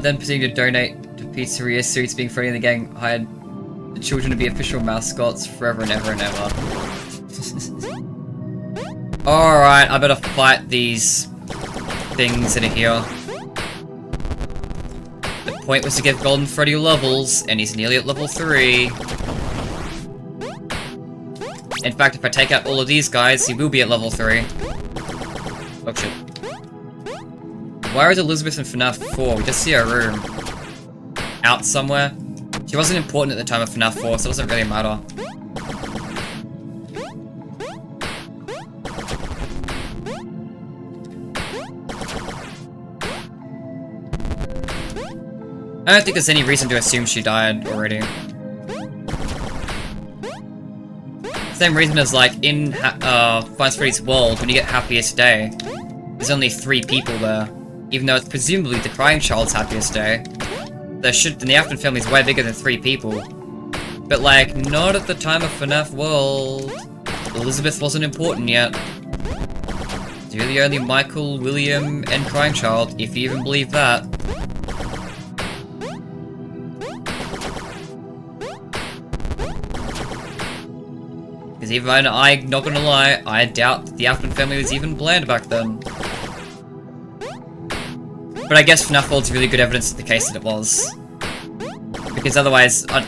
Then proceeding to donate to Pizzeria suits, being Freddy and the gang hired the children to be official mascots forever and ever and ever. Alright, I better fight these things that are here. The point was to give Golden Freddy levels, and he's nearly at level 3. In fact, if I take out all of these guys, he will be at level 3. Oh shit. Where is Elizabeth in FNaF 4? We just see her room. Out somewhere. She wasn't important at the time of FNaF 4, so it doesn't really matter. I don't think there's any reason to assume she died already. Same reason as like in Five Nights at Freddy's World, when you get Happiest Day, there's only 3 people there. Even though it's presumably the Crying Child's happiest day. The Afton family's way bigger than 3 people. But like, not at the time of FNaF World. Elizabeth wasn't important yet. It's really only Michael, William, and Crying Child, if you even believe that. Because even I'm not gonna lie, I doubt that the Afton family was even bland back then. But I guess FNaF World's really good evidence of the case that it was. Because otherwise, I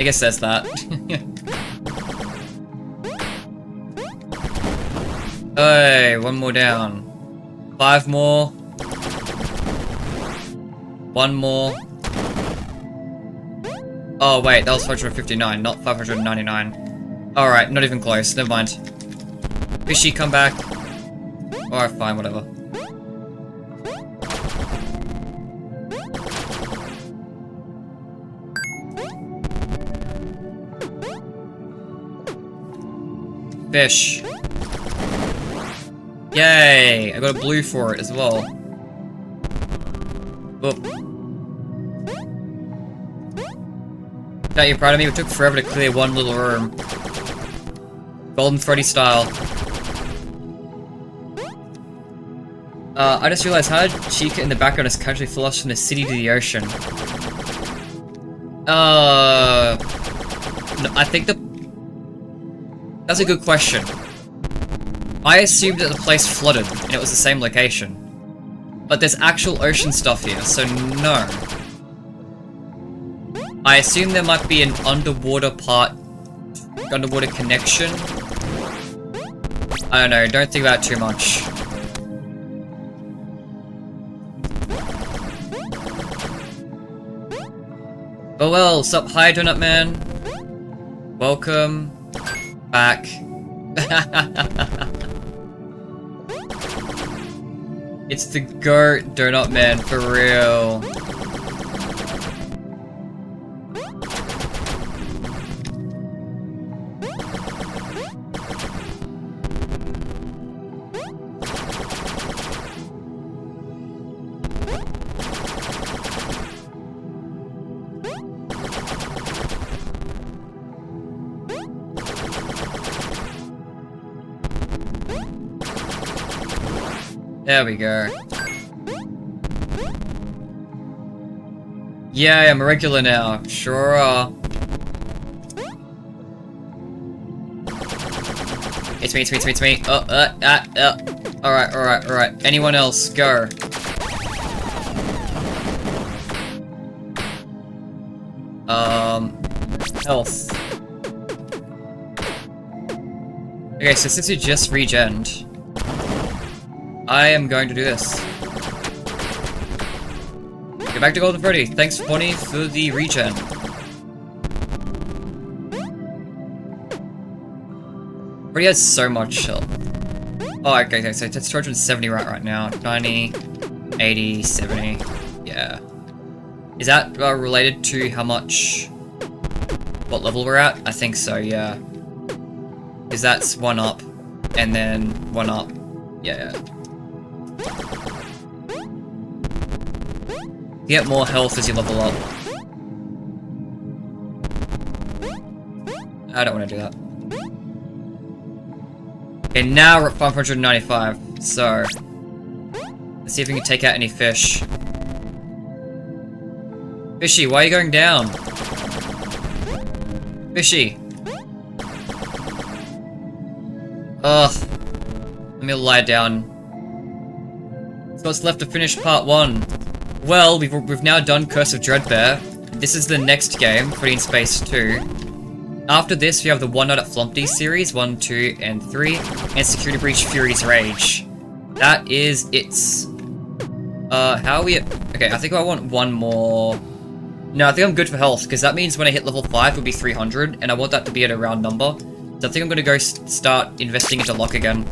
guess there's that. Hey, 1 more down. 5 more. 1 more. Oh wait, that was 559, not 599. Alright, not even close, never mind. Fishy, come back. Alright, fine, whatever. Fish. Yay! I got a blue for it as well. Oop. Are you proud of me? It took forever to clear one little room. Golden Freddy style. I just realized how did Chica in the background is casually flushed from the city to the ocean? No, I think that's a good question. I assumed that the place flooded, and it was the same location. But there's actual ocean stuff here, so no. I assume there might be an underwater connection. I don't know, don't think about it too much. Oh well, sup, hi Donut Man. Welcome back. It's the GOAT Donut Man, for real. There we go. Yay, I'm a regular now. Sure are. It's me, it's me, it's me, it's me. Alright, alright, alright. Anyone else? Go. Health. Okay, so since you just regened, I am going to do this. Go back to Golden Freddy. Thanks, Bonnie, for the regen. Freddy has so much health. Oh, okay, so it's 270 right now. 90, 80, 70. Yeah. Is that related to how much... what level we're at? I think so, yeah. Because that's 1 up, and then 1 up. Yeah. You get more health as you level up. I don't want to do that. Okay, now we're at 595, so... let's see if we can take out any fish. Fishy, why are you going down? Fishy. Ugh. Let me lie down. So what's left to finish part 1? Well, we've now done Curse of Dreadbear. This is the next game, Freddy in Space 2. After this, we have the One Night at Flumpty series, 1, 2, and 3, and Security Breach Fury's Rage. That is it. How are we at... okay, I think I want one more... no, I think I'm good for health, because that means when I hit level 5, it'll be 300, and I want that to be at a round number. So I think I'm gonna go start investing into luck again.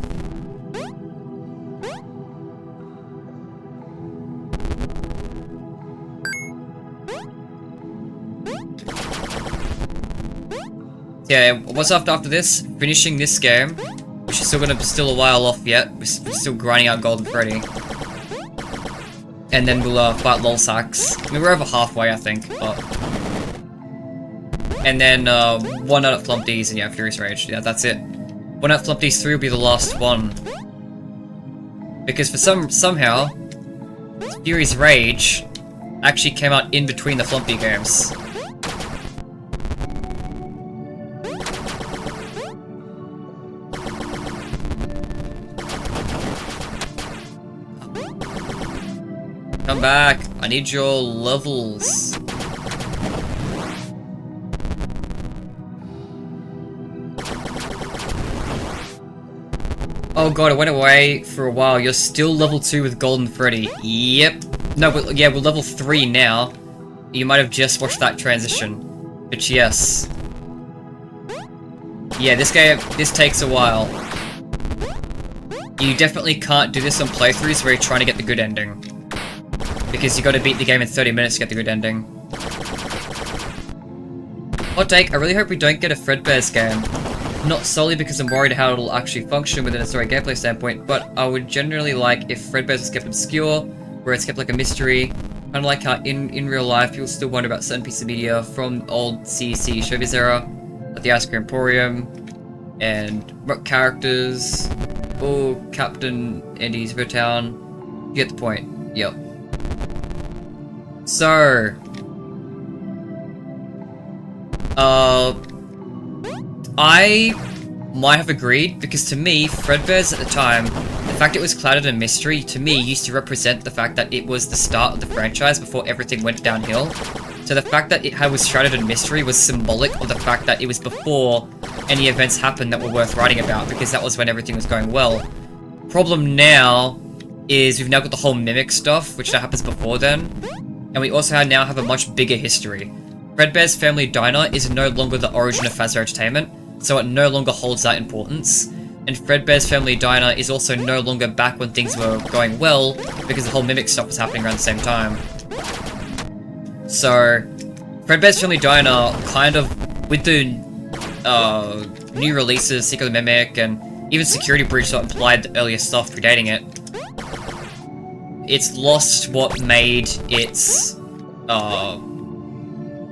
Yeah, what's after this? Finishing this game, which is still a while off yet. We're still grinding out Golden Freddy. And then we'll fight L.O.L.Z.H.A.X. I mean, we're over halfway, I think, but... and then, One Night at Flumpty's, and yeah, Fury's Rage. Yeah, that's it. One Night at Flumpty's 3 will be the last one. Because for somehow, Fury's Rage actually came out in between the Flumpty games. Come back. I need your levels. Oh god, it went away for a while. You're still level 2 with Golden Freddy. Yep. No, but yeah, we're level 3 now. You might have just watched that transition. But yes. Yeah, this takes a while. You definitely can't do this on playthroughs where you're trying to get the good ending. Because you gotta beat the game in 30 minutes to get the good ending. Hot take, I really hope we don't get a Fredbear's game. Not solely because I'm worried how it'll actually function within a story gameplay standpoint, but I would generally like if Fredbear's was kept obscure, where it's kept like a mystery, kind of like how in real life people still wonder about certain pieces of media from old CEC showbiz era, like the Ice Cream Emporium, and rock characters, or Captain Andy's Town. You get the point. Yep. So, I might have agreed, because to me, Fredbear's at the time, the fact it was clouded in mystery, to me, used to represent the fact that it was the start of the franchise before everything went downhill. So the fact that it was shrouded in mystery was symbolic of the fact that it was before any events happened that were worth writing about, because that was when everything was going well. Problem now is we've now got the whole mimic stuff, which that happens before then. And we also now have a much bigger history. Fredbear's Family Diner is no longer the origin of Fazbear Entertainment, so it no longer holds that importance. And Fredbear's Family Diner is also no longer back when things were going well, because the whole mimic stuff was happening around the same time. So, Fredbear's Family Diner, kind of, with the new releases, Secret of the Mimic, and even Security Breach that implied the earlier stuff predating it, it's lost what made its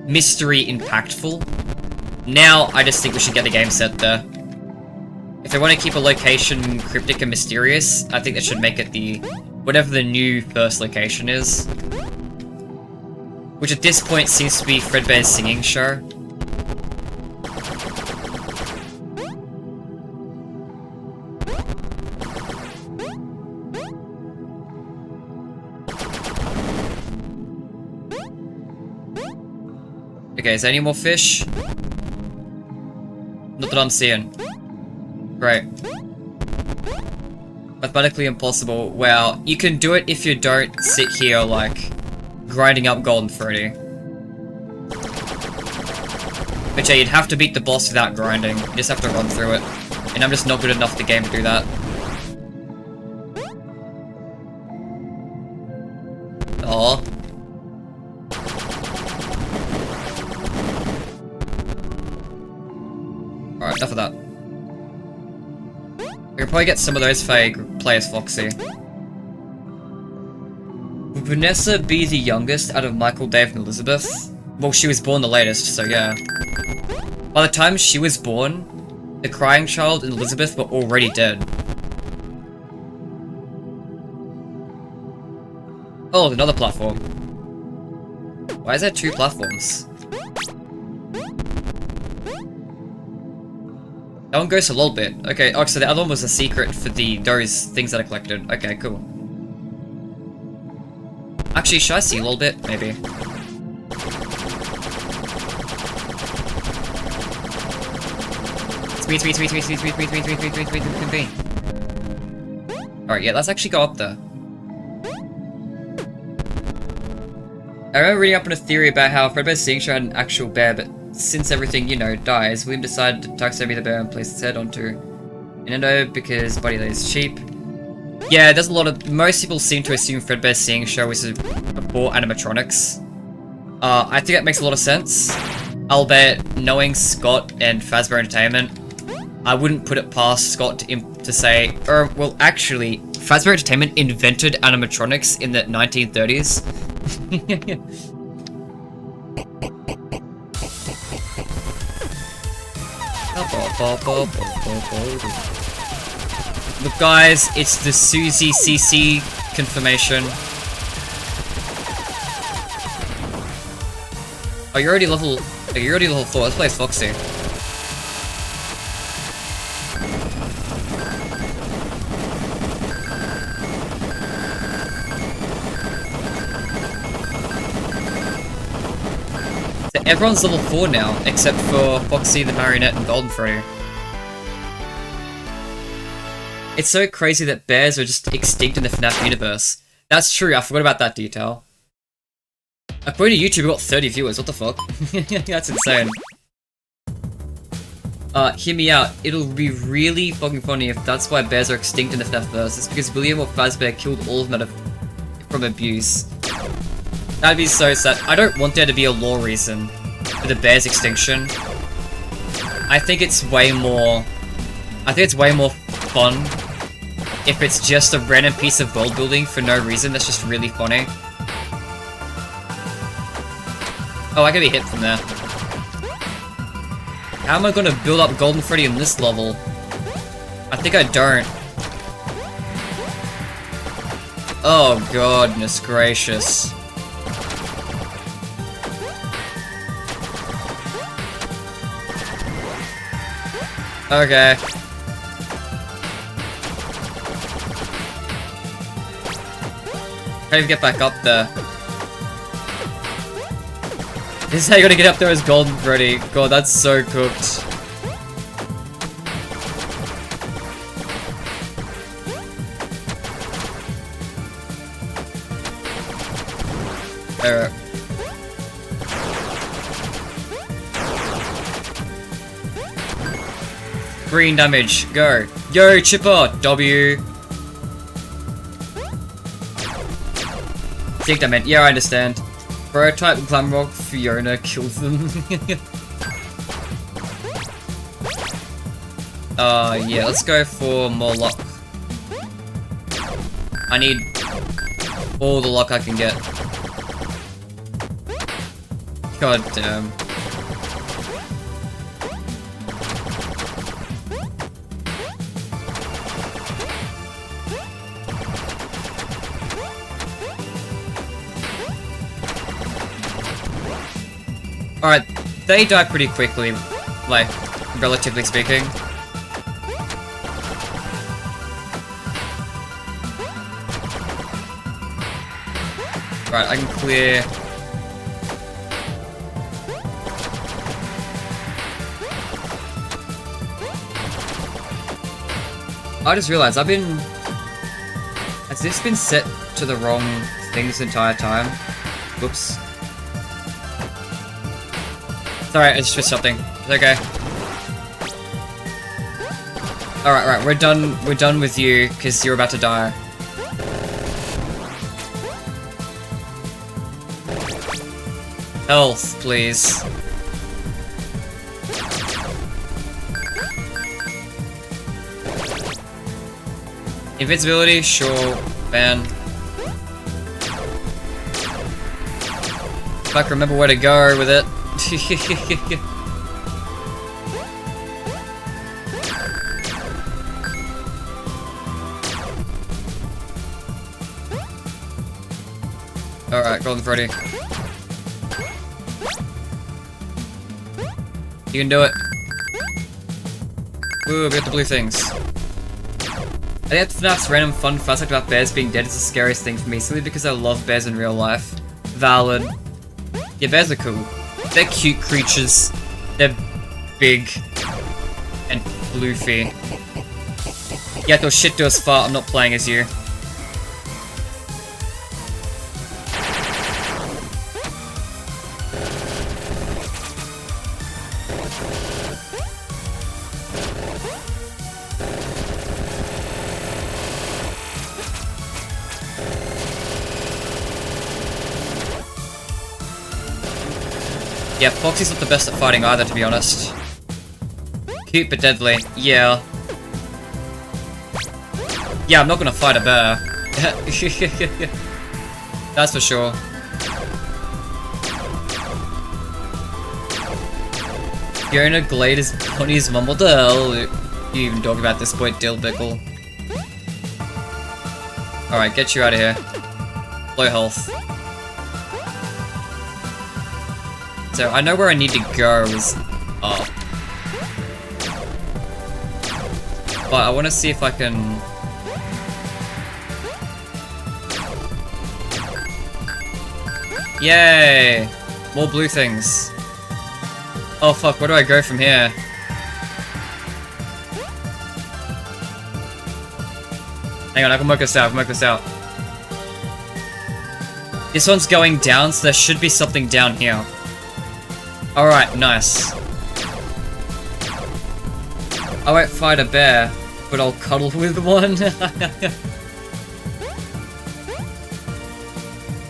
mystery impactful. Now, I just think we should get the game set there. If they want to keep a location cryptic and mysterious, I think they should make it the... whatever the new first location is. Which at this point seems to be Fredbear's singing show. Okay, is there any more fish? Not that I'm seeing. Great. Mathematically impossible. Wow, you can do it if you don't sit here, like, grinding up Golden Freddy. But yeah, you'd have to beat the boss without grinding. You just have to run through it. And I'm just not good enough at the game to do that. Oh. Alright, enough of that. We can probably get some of those if I play as Foxy. Would Vanessa be the youngest out of Michael, Dave, and Elizabeth? Well, she was born the latest, so yeah. By the time she was born, the crying child and Elizabeth were already dead. Oh, another platform. Why is there 2 platforms? That one goes to L.O.L.Z.H.A.X. Okay, oh, so the other one was a secret for those things that I collected. Okay, cool. Actually, should I see L.O.L.Z.H.A.X? Maybe. It's me. Alright, yeah, let's actually go up there. I remember reading up on a theory about how Fredbear's singing show had an actual bear, but since everything, you know, dies, William decided to taxidermy the bear and place its head onto an endo because body that is cheap. Yeah, there's a lot of... most people seem to assume Fredbear's singing show is for animatronics. I think that makes a lot of sense. Albeit, knowing Scott and Fazbear Entertainment, I wouldn't put it past Scott to say, well, actually, Fazbear Entertainment invented animatronics in the 1930s. Look, guys, it's the Susie CC confirmation. Oh, you're already level... oh, you're already level 4. Let's play as Foxy. So everyone's level 4 now, except for Foxy, the Marionette, and Golden Freddy. It's so crazy that bears are just extinct in the FNaF universe. That's true, I forgot about that detail. According to YouTube, we got 30 viewers, what the fuck? That's insane. Hear me out. It'll be really fucking funny if that's why bears are extinct in the FNaF verse. It's because William or Fazbear killed all of them from abuse. That'd be so sad. I don't want there to be a lore reason for the bear's extinction. I think it's way more fun if it's just a random piece of world building for no reason that's just really funny. Oh, I can be hit from there. How am I gonna build up Golden Freddy in this level? I think I don't. Oh, goodness gracious. Okay. How do you get back up there? This is how you're gonna get up there as Golden Freddy. God, that's so cooked. Alright. Green damage, go. Yo, Chipper, W. Dig damage, yeah, I understand. Prototype Glamrock Fiona kills them. Yeah, let's go for more luck. I need all the luck I can get. God damn. Alright, they die pretty quickly, like, relatively speaking. Right, I can clear... I just realized I've been... Has this been set to the wrong thing this entire time? Whoops. It's alright, I just switched something. It's okay. Alright, right, we're done with you, because you're about to die. Health, please. Invincibility, sure, ban. If I can remember where to go with it. Alright, Golden Freddy. You can do it. Ooh, we got the blue things. I think FNaF's random fun fact about bears being dead is the scariest thing for me, simply because I love bears in real life. Valid. Yeah, bears are cool. They're cute creatures. They're big. And floofy. Yeah, throw shit to us far, I'm not playing as you. Yeah, Foxy's not the best at fighting either, to be honest. Cute but deadly. Yeah. Yeah, I'm not gonna fight a bear. That's for sure. Fiona Glade is Pony's mum. What the hell you even talk about at this point, Dillbickle? Alright, get you out of here. Low health. So I know where I need to go is up. But I want to see if I can... Yay! More blue things. Oh fuck, where do I go from here? Hang on, I can work this out, This one's going down, so there should be something down here. Alright, nice. I won't fight a bear, but I'll cuddle with one.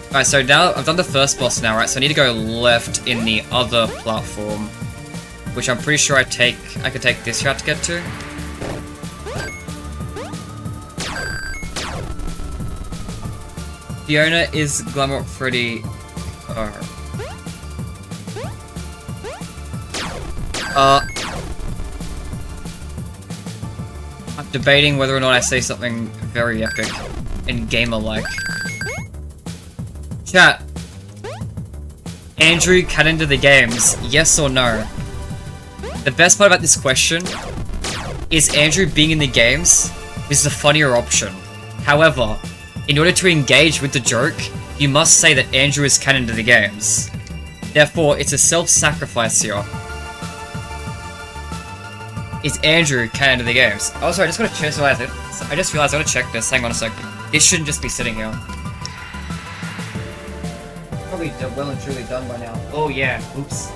Alright, so now I've done the first boss now, right? So I need to go left in the other platform, which I'm pretty sure I could take this route to get to. Fiona is Glamour Freddy. I'm debating whether or not I say something very epic and gamer-like. Chat. Andrew cut into the games, yes or no? The best part about this question is Andrew being in the games is the funnier option. However, in order to engage with the joke, you must say that Andrew is canon to the games. Therefore, it's a self-sacrifice here. Is Andrew canon to the games? Oh, sorry, I just realized I gotta check this. Hang on a sec. This shouldn't just be sitting here. Probably well and truly done by now. Oh yeah, oops.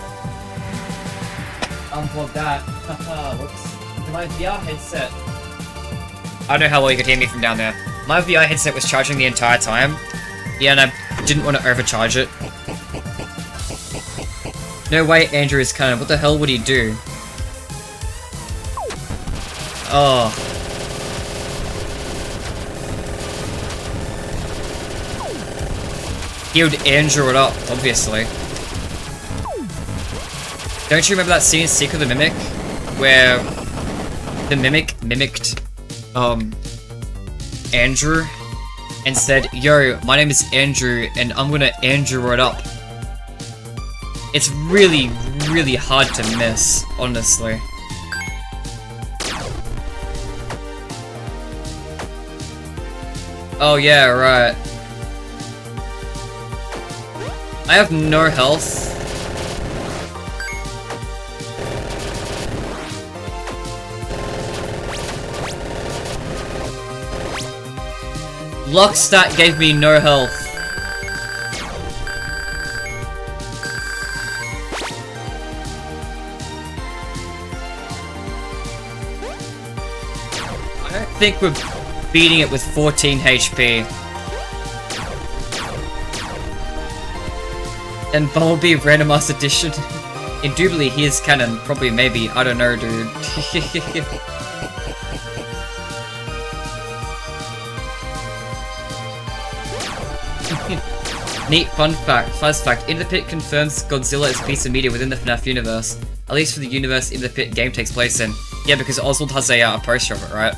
Unplug that. Whoops. My VR headset. I don't know how well you could hear me from down there. My VR headset was charging the entire time. Yeah, and I didn't want to overcharge it. No way Andrew is canon. What the hell would he do? Oh. He would Andrew it up, obviously. Don't you remember that scene in Secret of the Mimic? Where the Mimic mimicked, Andrew? And said, yo, my name is Andrew, and I'm gonna Andrew it up. It's really, really hard to miss, honestly. Oh yeah, right. I have no health. Luck stat gave me no health. I don't think we're beating it with 14 HP. And Bumblebee Randomized Edition. Indubitably he is canon, probably maybe, I don't know dude. Neat fun fact, fuzz fact, In the Pit confirms Godzilla is a piece of media within the FNaF universe. At least for the universe In the Pit game takes place in. Yeah, because Oswald has a poster of it, right?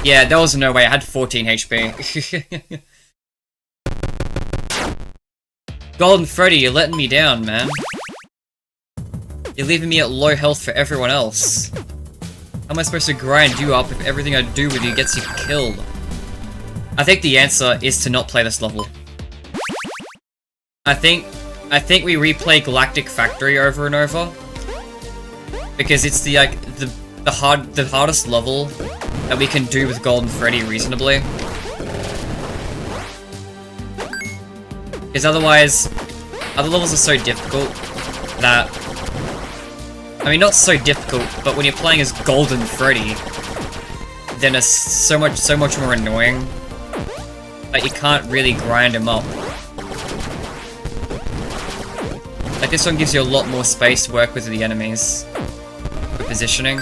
Yeah, there was no way, I had 14 HP. Golden Freddy, you're letting me down, man. You're leaving me at low health for everyone else. How am I supposed to grind you up if everything I do with you gets you killed? I think the answer is to not play this level. I think we replay Galactic Factory over and over. Because it's the hardest level that we can do with Golden Freddy reasonably. Because otherwise, other levels are so difficult that... I mean, not so difficult, but when you're playing as Golden Freddy, then it's so much more annoying that you can't really grind him up. Like, this one gives you a lot more space to work with the enemies for positioning.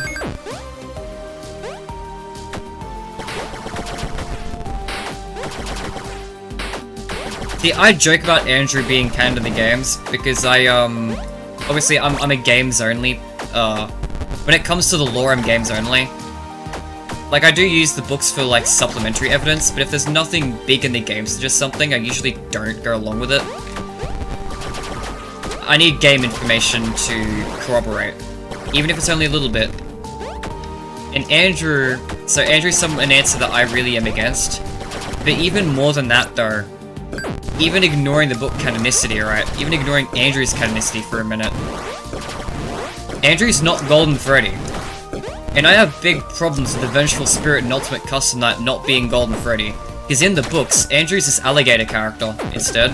See, I joke about Andrew being canon to the games because obviously I'm a games only. When it comes to the lore, I'm games only. Like, I do use the books for, like, supplementary evidence, but if there's nothing big in the game, suggest something, I usually don't go along with it. I need game information to corroborate, even if it's only a little bit. And Andrew... So Andrew's an answer that I really am against. But even more than that, though, even ignoring the book canonicity, right? Even ignoring Andrew's canonicity for a minute. Andrew's not Golden Freddy. And I have big problems with the Vengeful Spirit and Ultimate Custom Night not being Golden Freddy. Because in the books, Andrew's this alligator character, instead.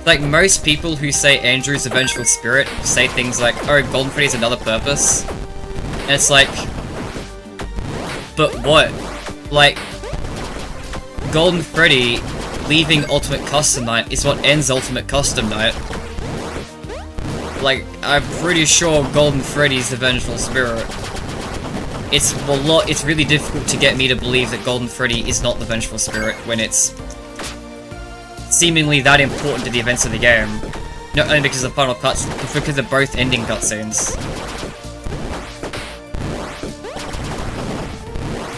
Like, most people who say Andrew's a Vengeful Spirit say things like, oh, Golden Freddy's another purpose. And it's like... But what? Like... Golden Freddy leaving Ultimate Custom Night is what ends Ultimate Custom Night. Like, I'm pretty sure Golden Freddy's the Vengeful Spirit. It's really difficult to get me to believe that Golden Freddy is not the Vengeful Spirit when it's seemingly that important to the events of the game. Not only because of the final cuts, but because of both ending cutscenes.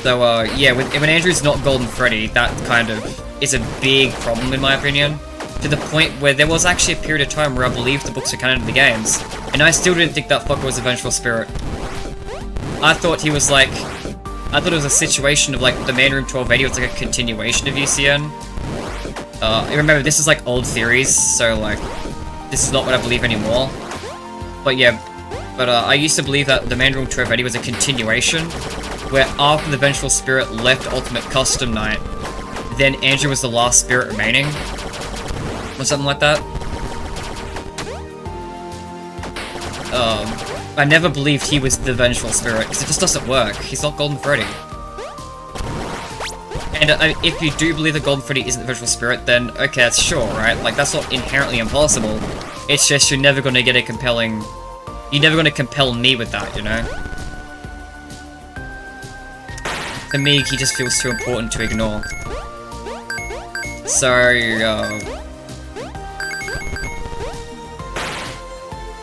So, yeah, when Andrew's not Golden Freddy, that kind of is a big problem in my opinion. To the point where there was actually a period of time where I believed the books were canon to the games, and I still didn't think that fucker was a Vengeful Spirit. I thought he was like... I thought it was a situation of like, the Man Room 1280 was like a continuation of UCN. Remember, this is like old theories, so like, this is not what I believe anymore. But yeah, I used to believe that the Man Room 1280 was a continuation, where after the Vengeful Spirit left Ultimate Custom Night, then Andrew was the last spirit remaining. Or something like that. I never believed he was the Vengeful Spirit, because it just doesn't work. He's not Golden Freddy. And if you do believe that Golden Freddy isn't the Vengeful Spirit, then okay, that's sure, right? Like, that's not inherently impossible. It's just you're never gonna get a compelling... You're never gonna compel me with that, you know? To me, he just feels too important to ignore. So,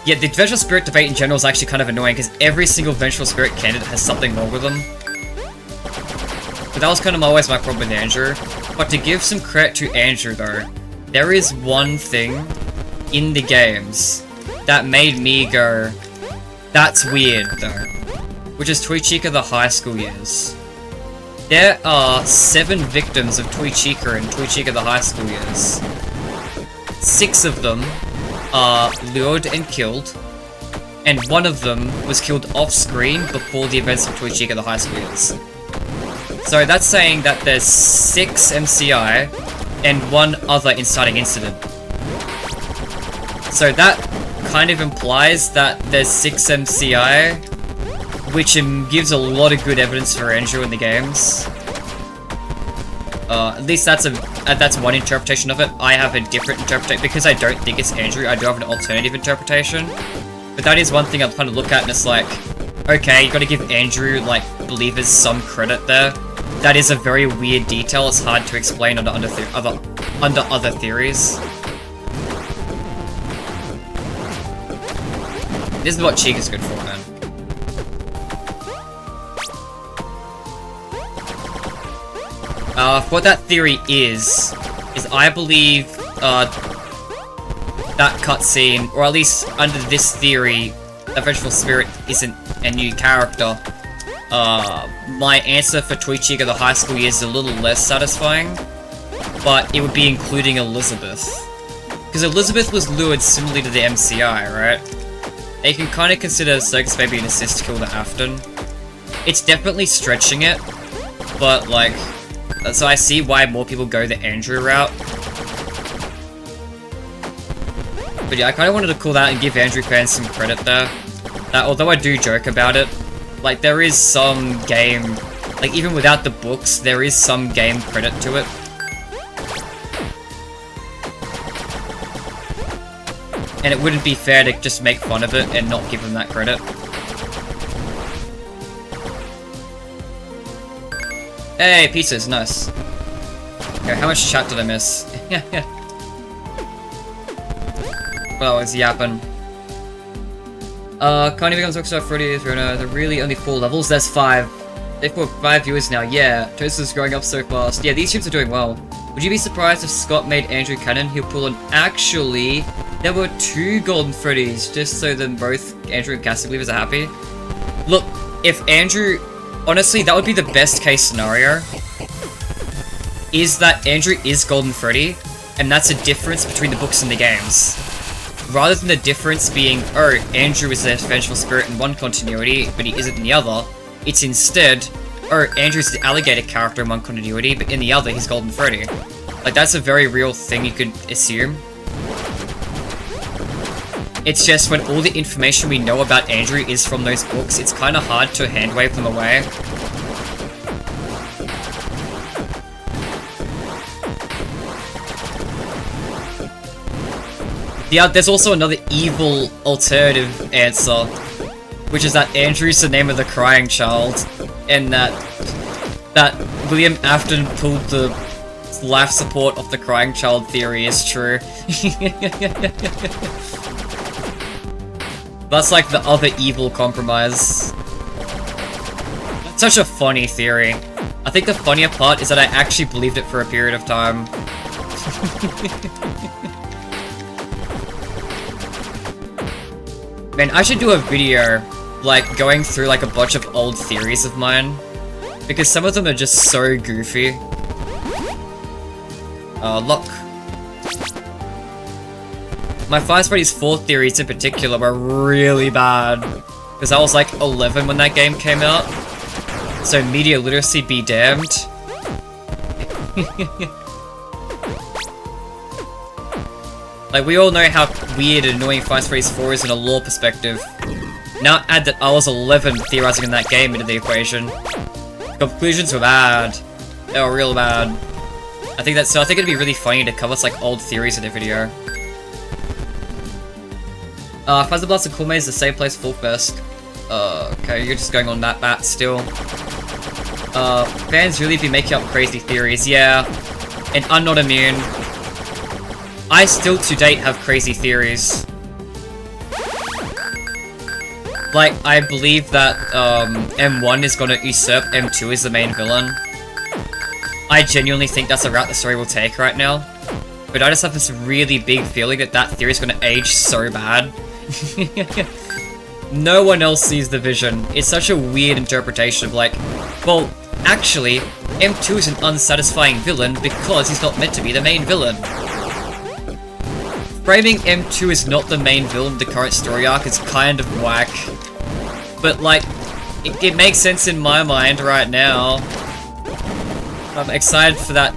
Yeah, the vengeful spirit debate in general is actually kind of annoying because every single vengeful spirit candidate has something wrong with them. But that was kind of always my problem with Andrew. But to give some credit to Andrew though, there is one thing in the games that made me go, that's weird though, which is Toy-Chica the high school years. There are 7 victims of Toy-Chica in Toy-Chica the high school years. 6 of them are lured and killed, and 1 of them was killed off-screen before the events of Toy-Chica the high school years. So that's saying that there's 6 MCI and 1 other inciting incident. So that kind of implies that there's 6 MCI, which gives a lot of good evidence for Andrew in the games. At least that's one interpretation of it. I have a different interpretation because I don't think it's Andrew. I do have an alternative interpretation, but that is one thing I kind of look at, and it's like, okay, you got to give Andrew, like, believers some credit there. That is a very weird detail. It's hard to explain under other theories. This is what Cheek is good for, man. What that theory is I believe, that cutscene, or at least under this theory, a vengeful spirit isn't a new character. My answer for Toy-Chica the high school years is a little less satisfying, but it would be including Elizabeth. Because Elizabeth was lured similarly to the MCI, right? They can kind of consider Circus Baby an assist kill to Afton. It's definitely stretching it, but like, so I see why more people go the Andrew route. But yeah, I kind of wanted to call that and give Andrew fans some credit there. That although I do joke about it, like there is some game, like even without the books, there is some game credit to it. And it wouldn't be fair to just make fun of it and not give them that credit. Hey, pizzas, nice. Okay, how much chat did I miss? Well, I was yapping. Connie becomes Rockstar Freddy, they're really only 4 levels, there's 5. They've got 5 viewers now, yeah. Toast is growing up so fast. Yeah, these streams are doing well. Would you be surprised if Scott made Andrew canon? He'll pull an actually, there were 2 Golden Freddys, just so then both Andrew and Cassie believers are happy. Look, if Andrew, honestly, that would be the best case scenario. Is that Andrew is Golden Freddy, and that's a difference between the books and the games. Rather than the difference being, oh, Andrew is a vengeful spirit in one continuity, but he isn't in the other, it's instead, oh, Andrew's the alligator character in one continuity, but in the other, he's Golden Freddy. Like, that's a very real thing you could assume. It's just when all the information we know about Andrew is from those books, it's kind of hard to handwave them away. Yeah, there's also another evil alternative answer, which is that Andrew's the name of the crying child, and that William Afton pulled the life support of the crying child theory is true. That's like the other evil compromise. It's such a funny theory. I think the funnier part is that I actually believed it for a period of time. Man, I should do a video, like, going through, like, a bunch of old theories of mine. Because some of them are just so goofy. Look. My Five Freddy's 4 theories in particular were really bad. Because I was, like, 11 when that game came out. So media literacy be damned. Like, we all know how weird and annoying Five Freddy's 4 is in a lore perspective. Now add that I was 11 theorizing in that game into the equation. The conclusions were bad. They were real bad. I think it'd be really funny to cover like old theories in a video. Fazbear Blast and Cool Maze is the same place full first. Okay, you're just going on that bat still. Fans really be making up crazy theories, yeah. And I'm not immune. I still, to date, have crazy theories. Like, I believe that M1 is gonna usurp M2 as the main villain. I genuinely think that's the route the story will take right now. But I just have this really big feeling that that theory is gonna age so bad. No one else sees the vision. It's such a weird interpretation of like, well, actually, M2 is an unsatisfying villain because he's not meant to be the main villain. Framing M2 as not the main villain of the current story arc is kind of whack. But like, it makes sense in my mind right now. I'm excited for that.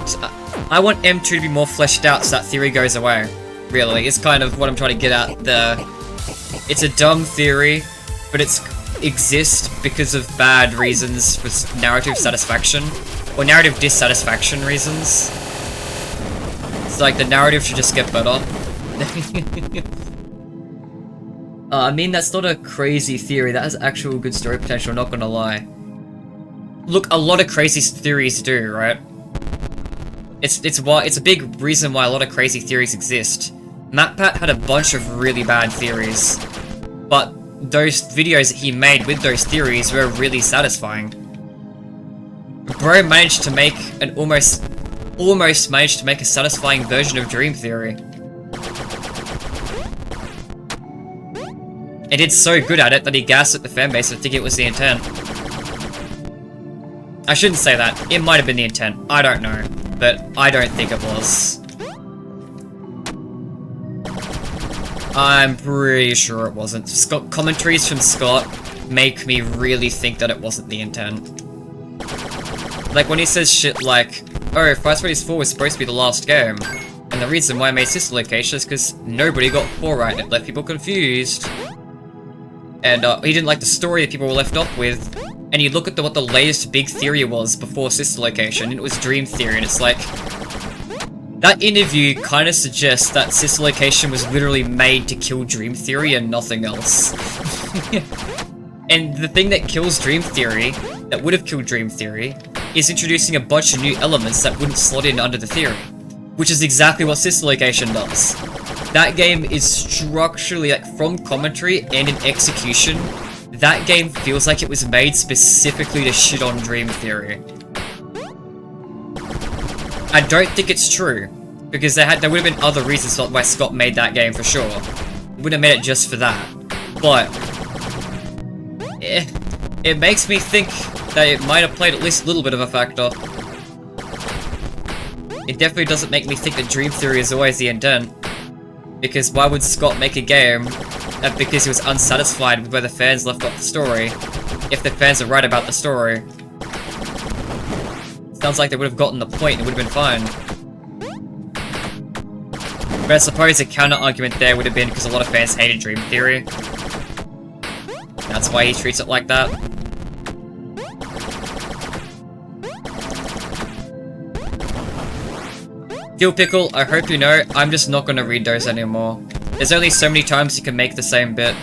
I want M2 to be more fleshed out so that theory goes away. Really, it's kind of what I'm trying to get at there. It's a dumb theory, but it exists because of bad reasons for narrative satisfaction. Or narrative dissatisfaction reasons. It's like the narrative should just get better. I mean, that's not a crazy theory. That has actual good story potential, not gonna lie. Look, a lot of crazy theories do, right? It's a big reason why a lot of crazy theories exist. MatPat had a bunch of really bad theories, but those videos that he made with those theories were really satisfying. Bro managed to make an almost managed to make a satisfying version of Dream Theory. And did so good at it that he gassed at the fanbase and think it was the intent. I shouldn't say that. It might have been the intent. I don't know. But I don't think it was. I'm pretty sure it wasn't. Commentaries from Scott make me really think that it wasn't the intent. Like when he says shit like, oh, Five Freddy's 4 was supposed to be the last game. And the reason why I made Sister Location is because nobody got 4 right and it left people confused. And he didn't like the story that people were left off with. And you look at what the latest big theory was before Sister Location, and it was Dream Theory, and it's like... That interview kind of suggests that Sister Location was literally made to kill Dream Theory and nothing else. And the thing that kills Dream Theory, that would have killed Dream Theory, is introducing a bunch of new elements that wouldn't slot in under the theory. Which is exactly what Sister Location does. That game is structurally, like, from commentary and in execution, that game feels like it was made specifically to shit on Dream Theory. I don't think it's true, because there would have been other reasons why Scott made that game for sure. He wouldn't have made it just for that. But it makes me think that it might have played at least a little bit of a factor. It definitely doesn't make me think that Dream Theory is always the intent. Because why would Scott make a game because he was unsatisfied with where the fans left off the story, if the fans are right about the story? Sounds like they would have gotten the point and it would have been fine. But I suppose a counter-argument there would have been because a lot of fans hated Dream Theory. That's why he treats it like that. Dill Pickle, I hope you know, I'm just not gonna read those anymore. There's only so many times you can make the same bit.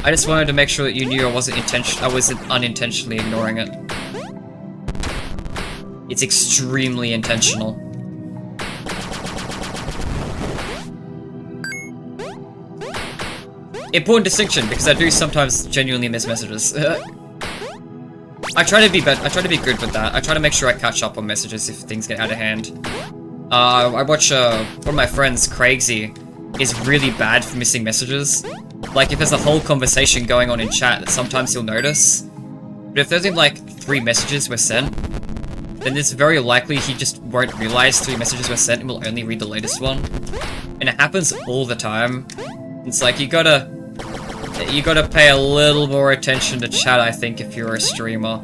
I just wanted to make sure that you knew I wasn't unintentionally ignoring it. It's extremely intentional. Important distinction, because I do sometimes genuinely miss messages. I try to be good with that. I try to make sure I catch up on messages if things get out of hand. I watch one of my friends, Craigsy, is really bad for missing messages. Like if there's a whole conversation going on in chat, that sometimes he'll notice. But if there's only like 3 messages were sent, then it's very likely he just won't realize 3 messages were sent and will only read the latest one. And it happens all the time. It's like you gotta pay a little more attention to chat, I think, if you're a streamer.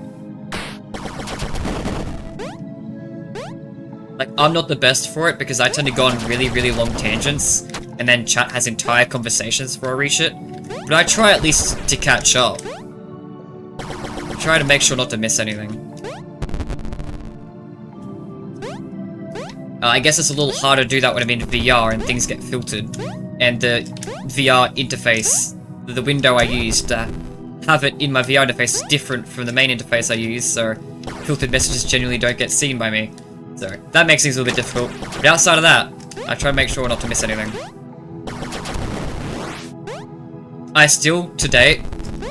Like, I'm not the best for it because I tend to go on really, really long tangents, and then chat has entire conversations before I reach it. But I try at least to catch up. I try to make sure not to miss anything. I guess it's a little harder to do that when I'm in VR and things get filtered. And the VR interface, the window I use to have it in my VR interface different from the main interface I use, so filtered messages genuinely don't get seen by me. So that makes things a little bit difficult. But outside of that, I try to make sure not to miss anything. I still, to date,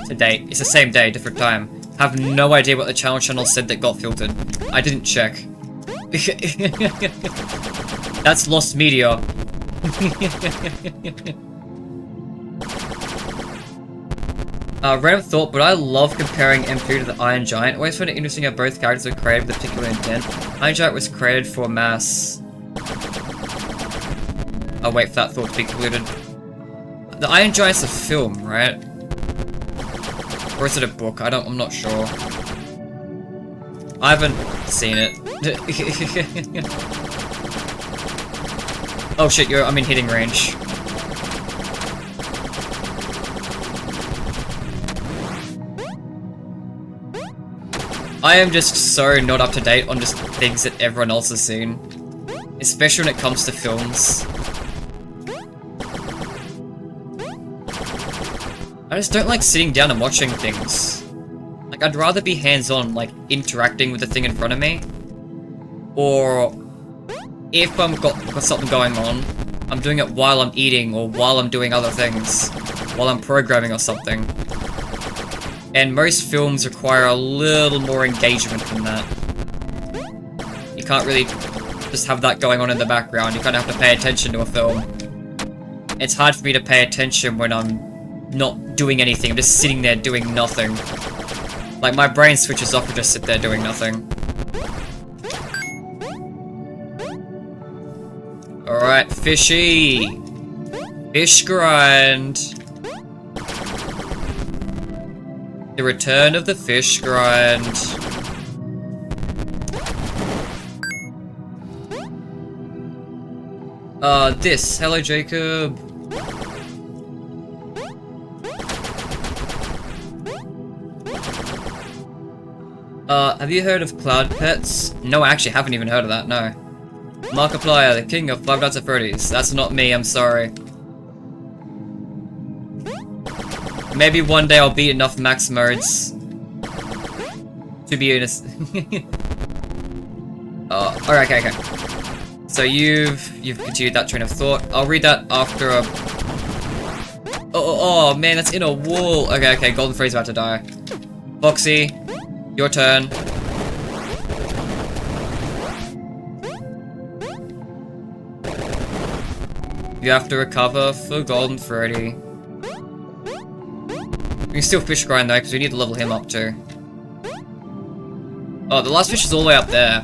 it's the same day, different time, have no idea what the channel said that got filtered. I didn't check. That's lost media. Random thought, but I love comparing M3 to the Iron Giant. Always find it interesting how both characters are created with a particular intent. Iron Giant was created for mass. I'll wait for that thought to be concluded. The Iron Giant's a film, right? Or is it a book? I'm not sure. I haven't seen it. Oh shit, I'm in hitting range. I am just so not up to date on just things that everyone else has seen. Especially when it comes to films. I just don't like sitting down and watching things. Like, I'd rather be hands-on, like, interacting with the thing in front of me. Or, if I've got something going on, I'm doing it while I'm eating, or while I'm doing other things. While I'm programming or something. And most films require a little more engagement than that. You can't really just have that going on in the background, you kind of have to pay attention to a film. It's hard for me to pay attention when I'm not doing anything, I'm just sitting there doing nothing. Like, my brain switches off and just sit there doing nothing. Alright, fishy! Fish grind! The return of the fish grind. This. Hello, Jacob. Have you heard of Cloud Pets? No, I actually haven't even heard of that, no. Markiplier, the king of Five Nights at Freddy's. That's not me, I'm sorry. Maybe one day I'll beat enough max modes to be honest. Alright, okay. So you've continued that train of thought. I'll read that after a... Oh man, that's in a wall. Okay, Golden Freddy's about to die. Foxy, your turn. You have to recover for Golden Freddy. We can still fish grind though, because we need to level him up too. Oh, the last fish is all the way up there.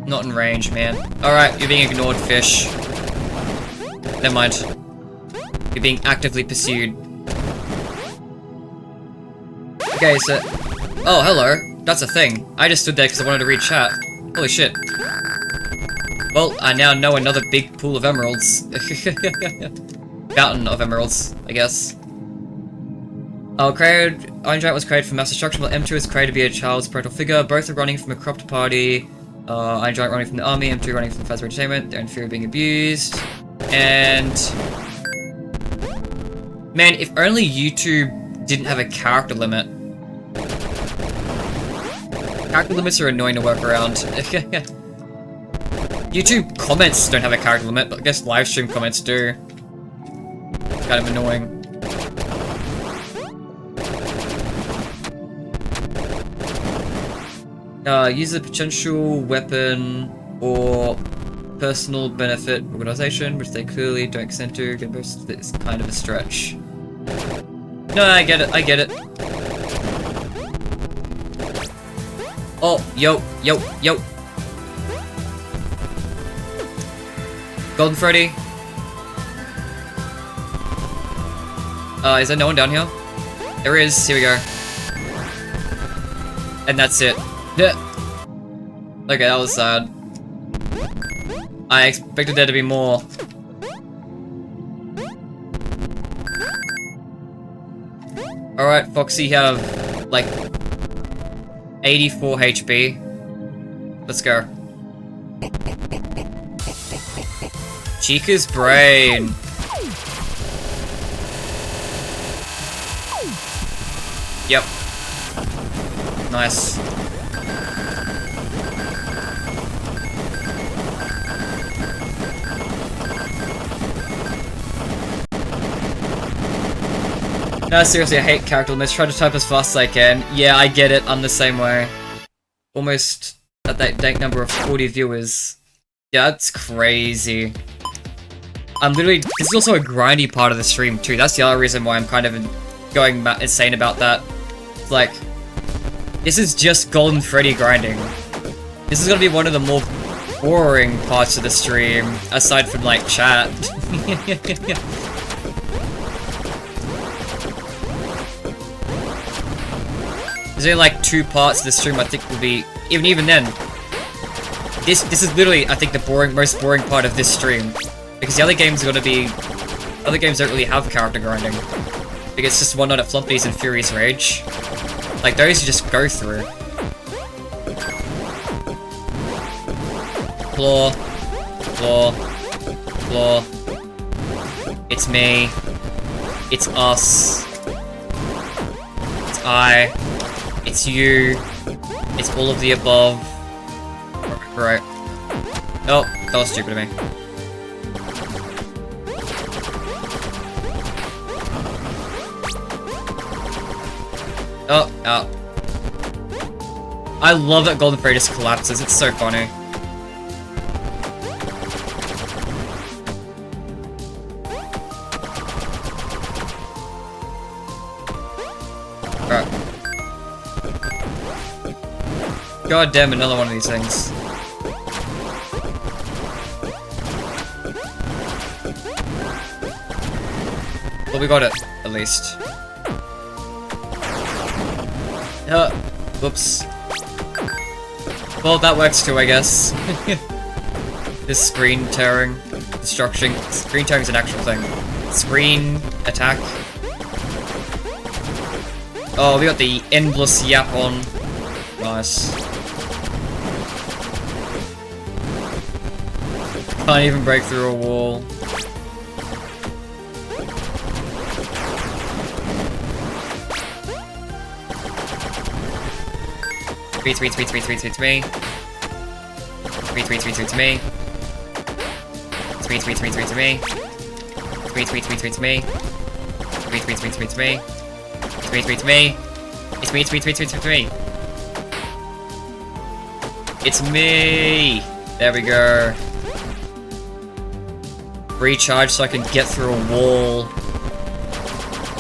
Not in range, man. Alright, you're being ignored, fish. Never mind. You're being actively pursued. Okay, so... Oh, hello. That's a thing. I just stood there because I wanted to read chat. Holy shit. Well, I now know another big pool of emeralds. Fountain of emeralds, I guess. Iron Giant was created for mass destruction, while M2 was created to be a child's parental figure. Both are running from a corrupt party. Iron Giant running from the army, M2 running from Fazbear Entertainment. They're in fear of being abused. And... Man, if only YouTube didn't have a character limit. Character limits are annoying to work around. YouTube comments don't have a character limit, but I guess live stream comments do. It's kind of annoying. Use a potential weapon or personal benefit organization, which they clearly don't consent to. It's kind of a stretch. No, I get it. Oh, yo. Golden Freddy. Is there no one down here? There is, here we go. And that's it. Okay, that was sad. I expected there to be more. Alright, Foxy, you have, like, 84 HP. Let's go. Chica's brain. Yep. Nice. No, seriously, I hate character limits. Try to type as fast as I can. Yeah, I get it. I'm the same way. Almost at that dank number of 40 viewers. Yeah, that's crazy. I'm literally... This is also a grindy part of the stream, too. That's the other reason why I'm kind of going insane about that. Like... This is just Golden Freddy grinding. This is gonna be one of the more boring parts of the stream, aside from, like, chat. There's only like 2 parts of the stream I think will be... Even then, this is literally, I think, the most boring part of this stream. Because the other games are gonna be... Other games don't really have character grinding. Because it's just one night at Flumpty's and Furious Rage. Like, those you just go through. Claw. Claw. Claw. It's me. It's us. It's I. It's you. It's all of the above. Right. Oh, that was stupid of me. Oh, out. I love that Golden Freddy just collapses. It's so funny. Alright. God damn, another one of these things. Well, we got it, at least. Whoops. Well, that works too, I guess. This screen tearing. Destruction. Screen tearing is an actual thing. Screen attack. Oh, we got the endless yap on. Nice. Can't even break through a wall. Three to me. Three to me. Three to me. Three to me. Three to me. Three to me. Three to me. It's me. It's me. It's me. There we go. Recharge so I can get through a wall.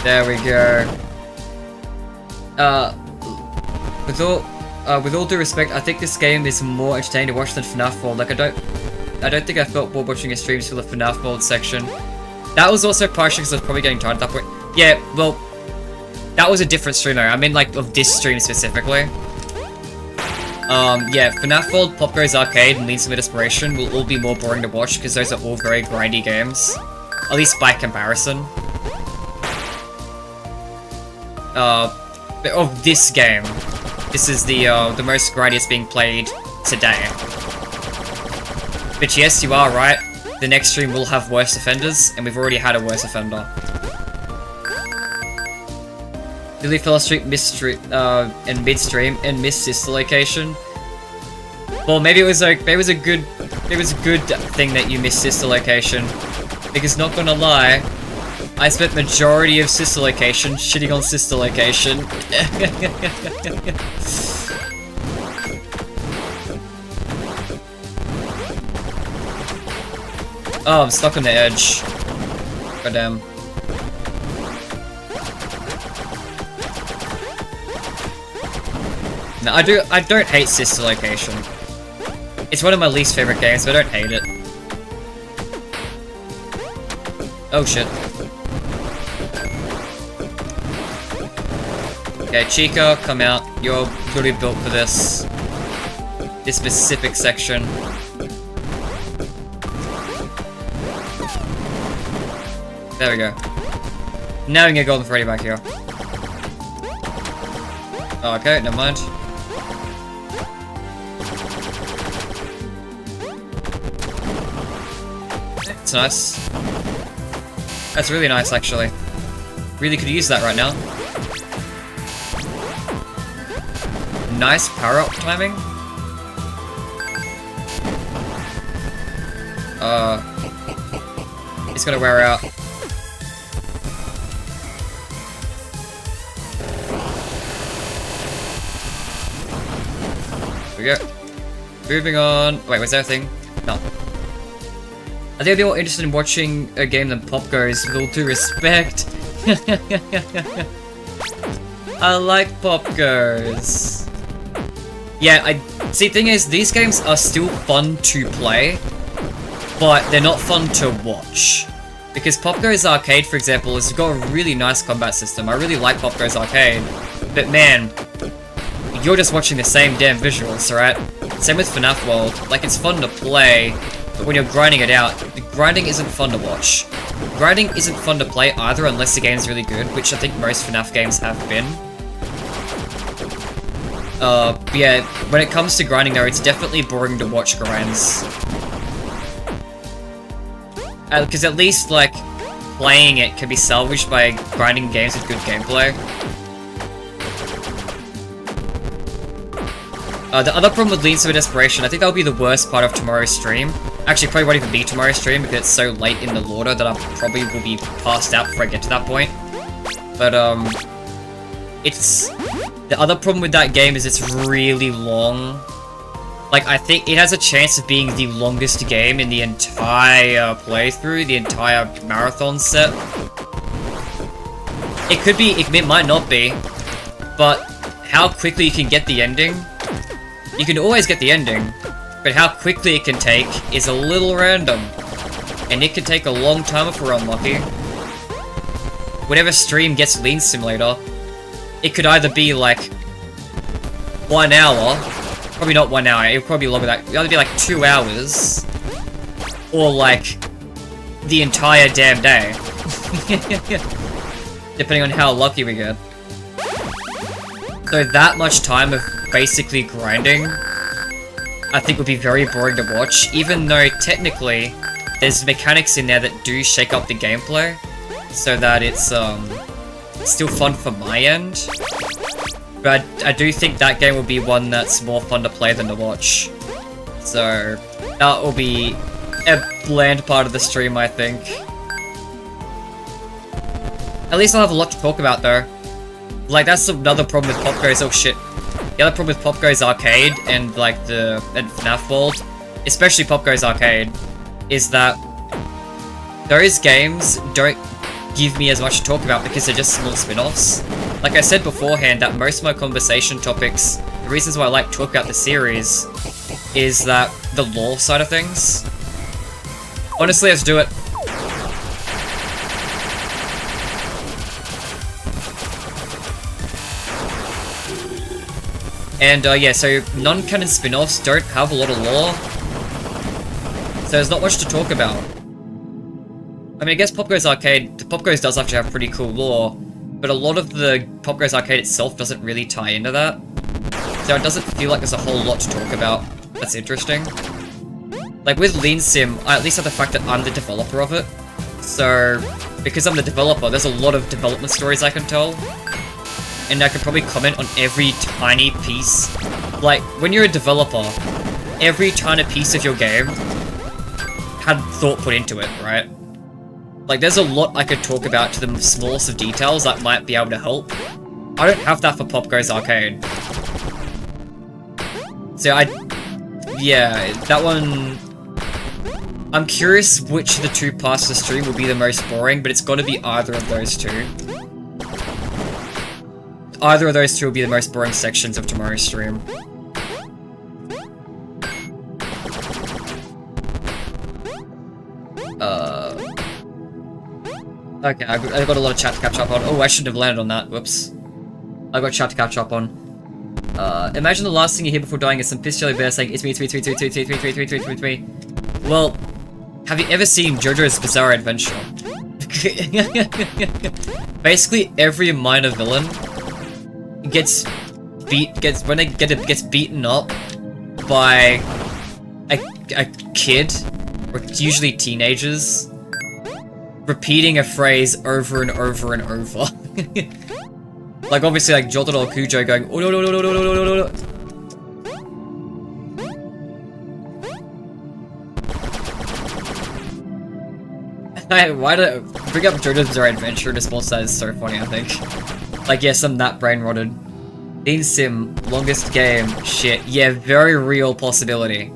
There we go. With all due respect, I think this game is more entertaining to watch than FNaF World. Like, I don't think I felt bored watching your streams for the FNaF World section. That was also partially because I was probably getting tired at that point. Yeah, well, that was a different stream though. I mean, like, of this stream specifically. Yeah, FNaF World, Pop Goes Arcade, and Lean Summit Inspiration will all be more boring to watch because those are all very grindy games. At least by comparison. But of this game, this is the most grindiest being played today. But yes, you are right. The next stream will have worse offenders, and we've already had a worse offender. Lily fell asleep in midstream and missed sister location. Well, maybe it was a good thing that you missed sister location, because not gonna lie, I spent majority of sister location shitting on sister location. Oh, I'm stuck on the edge. God damn. No, I don't hate sister location. It's one of my least favorite games, but I don't hate it. Oh shit. Okay, Chica, come out. You're literally built for this. This specific section. There we go. Now we can get Golden Freddy back here. Oh, okay, never mind. That's nice. That's really nice, actually. Really could use that right now. nice power-up timing. It's gonna wear out. Here we go. Moving on. Wait, was there a thing? No. I think I'd be more interested in watching a game than Pop Goes, with all due respect. I like Pop Goes. Yeah, see, thing is, these games are still fun to play, but they're not fun to watch. Because Pop Goes Arcade, for example, has got a really nice combat system. I really like Pop Goes Arcade, but man, you're just watching the same damn visuals, right? Same with FNaF World. Like, it's fun to play, but when you're grinding it out, the grinding isn't fun to watch. Grinding isn't fun to play either unless the game's really good, which I think most FNaF games have been. Yeah, when it comes to grinding though, it's definitely boring to watch grinds. Because at least, like, playing it can be salvaged by grinding games with good gameplay. The other problem with Lean Sim Desperation, I think that'll be the worst part of tomorrow's stream. Actually, probably won't even be tomorrow's stream because it's so late in the order that I probably will be passed out before I get to that point. But, it's... The other problem with that game is it's really long. Like, I think it has a chance of being the longest game in the entire playthrough, the entire marathon set. It could be, it might not be, but how quickly you can get the ending, you can always get the ending, but how quickly it can take is a little random. And it can take a long time if we're unlucky. Whenever stream gets Lean Simulator, it could either be like 1 hour, probably not 1 hour, it would probably be longer than that. It would either be like 2 hours, or like the entire damn day. Depending on how lucky we get. So that much time of basically grinding, I think would be very boring to watch, even though technically there's mechanics in there that do shake up the gameplay, so that it's still fun for my end. But I do think that game will be one that's more fun to play than to watch. So that will be a bland part of the stream, I think. At least I'll have a lot to talk about though. Like, that's another problem with Pop Goes, oh shit. The other problem with Pop Goes Arcade and like and FNaF World, especially Pop Goes Arcade, is that those games don't give me as much to talk about because they're just small spin-offs. Like I said beforehand, that most of my conversation topics, the reasons why I like to talk about the series, is that the lore side of things. Honestly, let's do it. And yeah, so non-canon spin-offs don't have a lot of lore, so there's not much to talk about. I mean, I guess Pop Goes Arcade, Pop Goes does actually have pretty cool lore, but a lot of the Pop Goes Arcade itself doesn't really tie into that. So it doesn't feel like there's a whole lot to talk about that's interesting. Like with Lean Sim, I at least have the fact that I'm the developer of it. So, because I'm the developer, there's a lot of development stories I can tell. And I can probably comment on every tiny piece. Like, when you're a developer, every tiny piece of your game had thought put into it, right? Like, there's a lot I could talk about to the smallest of details that might be able to help. I don't have that for Pop Goes Arcade. So yeah, that one... I'm curious which of the two parts of the stream will be the most boring, but it's gotta be either of those two. Either of those two will be the most boring sections of tomorrow's stream. Okay, I've got a lot of chat to catch up on. Oh, I shouldn't have landed on that. Whoops. I've got chat to catch up on. Imagine the last thing you hear before dying is some piss jelly bear saying, "It's me, it's me, it's me, it's me, it's me, it's me, it's me, it's me, it's me, it's me." Well, have you ever seen JoJo's Bizarre Adventure? Basically, every minor villain gets beaten up by a kid, or usually teenagers, repeating a phrase over and over and over. Like obviously like Jotaro Kujo going, "Oh no no no no no no no no no." Why did I bring up JoJo's Bizarre Adventure in response to that is so funny, I think. Like, yes, I'm that brain rotted. Teen Sim, longest game, shit. Yeah, very real possibility.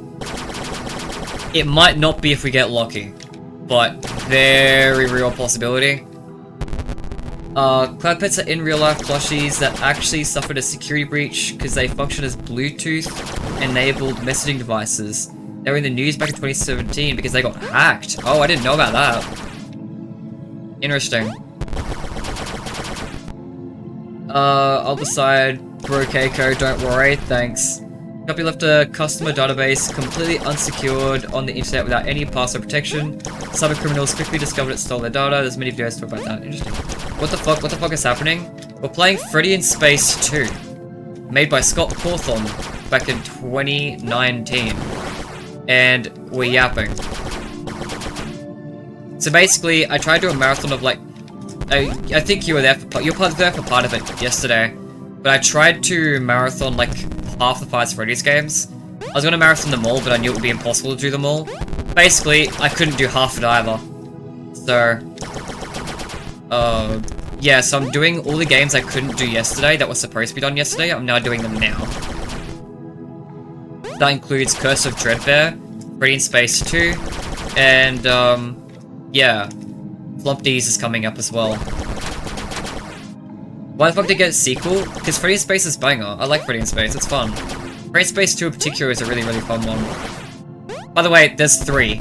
It might not be if we get lucky, but very real possibility. Cloud pets are in real life plushies that actually suffered a security breach because they function as Bluetooth-enabled messaging devices. They were in the news back in 2017 because they got hacked. Oh, I didn't know about that. Interesting. I'll decide. Bro Keiko, don't worry, thanks. Copy left a customer database completely unsecured on the internet without any password protection. Cyber criminals quickly discovered it stole their data. There's many videos to talk about that. Interesting. What the fuck is happening? We're playing Freddy in Space 2. Made by Scott Cawthon back in 2019. And we're yapping. So basically, I tried to do a marathon of like... I think you were there for there for part of it yesterday. But I tried to marathon like half the Five Freddy's games. I was gonna marathon them all, but I knew it would be impossible to do them all. Basically, I couldn't do half it either. So... yeah, so I'm doing all the games I couldn't do yesterday that were supposed to be done yesterday. I'm now doing them now. That includes Curse of Dreadbear, Freddy in Space 2, and, yeah. Flumpty's is coming up as well. Why the fuck did it get a sequel? Because Freddy in Space is banger. I like Freddy in Space, it's fun. Freddy in Space 2 in particular is a really, really fun one. By the way, there's 3.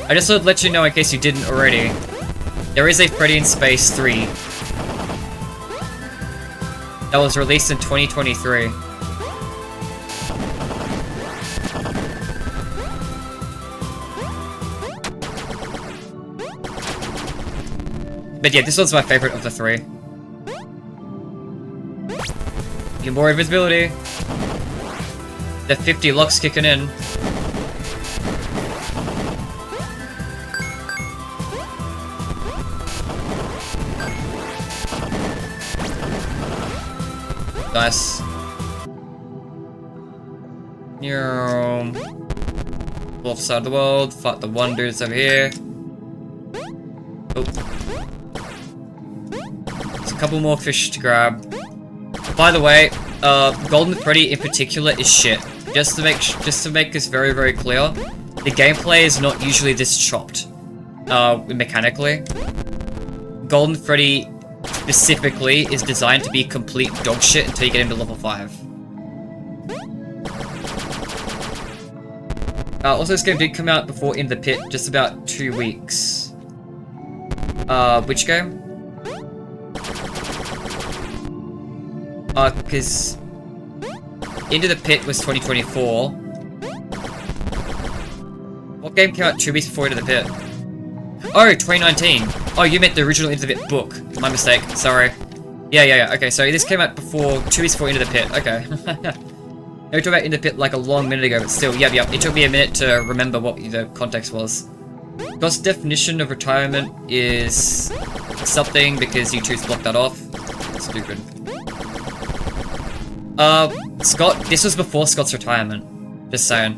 I just thought I'd let you know in case you didn't already. There is a Freddy in Space 3. That was released in 2023. But yeah, this one's my favorite of the 3. Get more invisibility. The 50 locks kicking in. Nice. Left side of the world. Fight the one dudes over here. Oh. There's a couple more fish to grab. By the way, Golden Freddy in particular is shit. Just to make this very, very clear, the gameplay is not usually this chopped, mechanically. Golden Freddy specifically is designed to be complete dog shit until you get into level 5. Also, this game did come out before In the Pit, just about 2 weeks. Which game? Because Into the Pit was 2024. What game came out 2 weeks before Into the Pit? Oh, 2019. Oh, you meant the original Into the Pit book. My mistake. Sorry. Yeah. Okay, so this came out before 2 weeks before Into the Pit. Okay. We talked about Into the Pit like a long minute ago, but still, yep. It took me a minute to remember what the context was. God's definition of retirement is something because you choose to block that off. Stupid. Scott, this was before Scott's retirement. Just saying.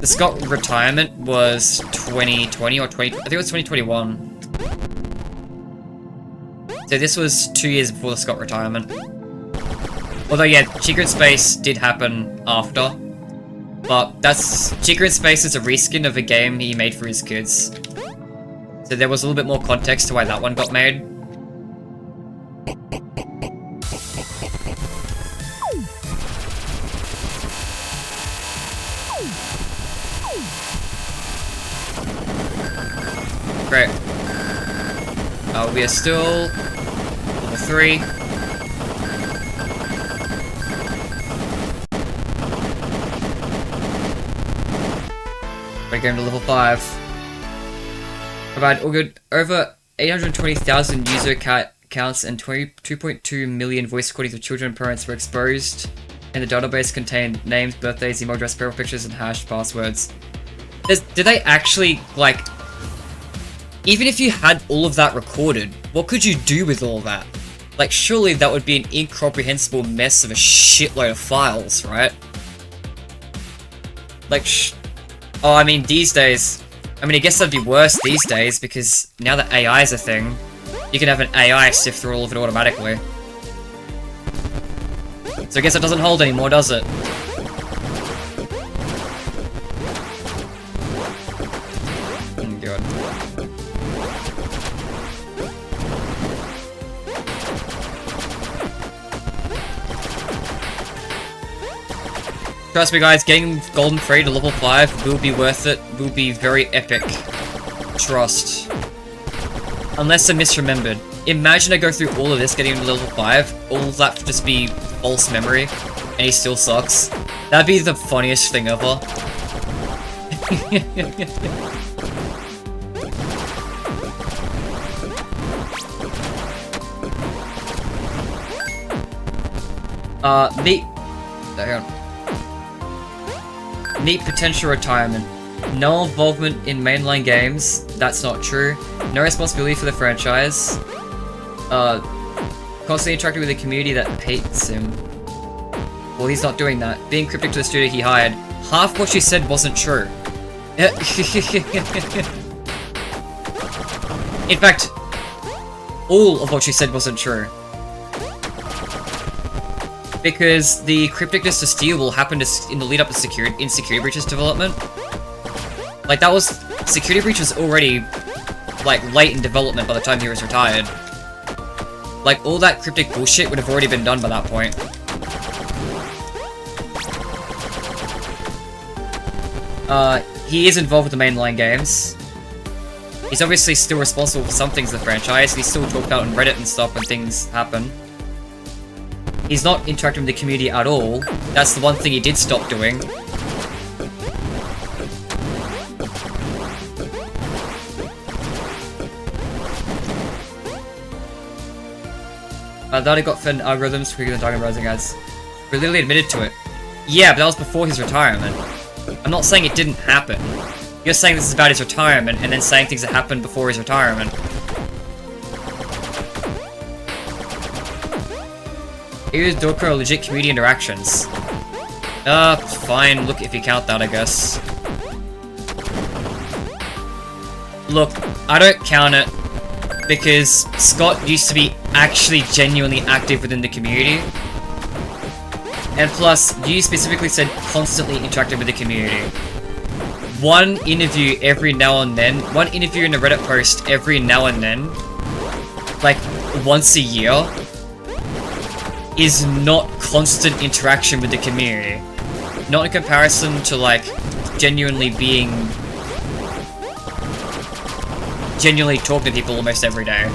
The Scott retirement was 2020 or 20... I think it was 2021. So this was 2 years before the Scott retirement. Although, yeah, Chica in Space did happen after. But Chica in Space is a reskin of a game he made for his kids. So there was a little bit more context to why that one got made. Great. We are still level 3. We're going to level 5. Provide over 820,000 user counts and 22.2 million voice recordings of children and parents were exposed, and the database contained names, birthdays, email address, profile pictures, and hashed passwords. Did they actually, like... Even if you had all of that recorded, what could you do with all of that? Like, surely that would be an incomprehensible mess of a shitload of files, right? Like, oh, I mean, these days, I mean, I guess that'd be worse these days, because now that AI is a thing, you can have an AI sift through all of it automatically. So I guess it doesn't hold anymore, does it? Oh, God. Trust me guys, getting Golden Freddy to level 5 will be worth it, will be very epic. Trust. Unless I misremembered. Imagine I go through all of this getting to level 5, all of that to just be false memory, and he still sucks. That'd be the funniest thing ever. Neat potential retirement. No involvement in mainline games. That's not true. No responsibility for the franchise. Constantly interacting with a community that hates him. Well, he's not doing that. Being cryptic to the studio he hired. Half what she said wasn't true. In fact, all of what she said wasn't true. Because the crypticness to steal will happen in the lead up to Security Breach's development. Like, that was... Security Breach was already, like, late in development by the time he was retired. Like, all that cryptic bullshit would have already been done by that point. He is involved with the mainline games. He's obviously still responsible for some things in the franchise. He's still talked about on Reddit and stuff when things happen. He's not interacting with the community at all. That's the one thing he did stop doing. That he got fed algorithms quicker than Dragon Rising ads. We literally admitted to it. Yeah, but that was before his retirement. I'm not saying it didn't happen. You're saying this is about his retirement, and then saying things that happened before his retirement. Here's Doka are legit community interactions. Fine, look if you count that, I guess. Look, I don't count it, because Scott used to be actually genuinely active within the community. And plus, you specifically said constantly interacting with the community. One interview every now and then, one interview in a Reddit post every now and then, like once a year, is not constant interaction with the community. Not in comparison to, like, genuinely talking to people almost every day.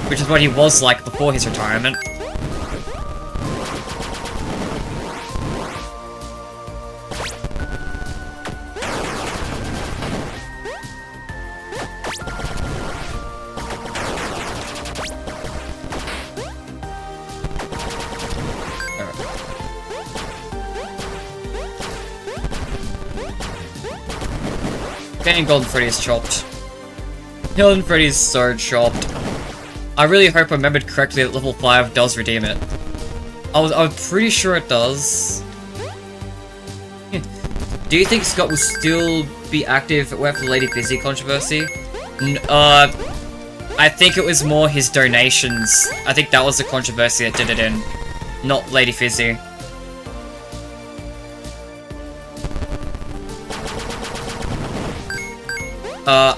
Which is what he was like before his retirement. Getting Golden Freddy is chopped. Golden Freddy is so chopped. I really hope I remembered correctly that level 5 does redeem it. I'm pretty sure it does. Do you think Scott will still be active after the Lady Fizzy controversy? I think it was more his donations. I think that was the controversy that did it in, not Lady Fizzy.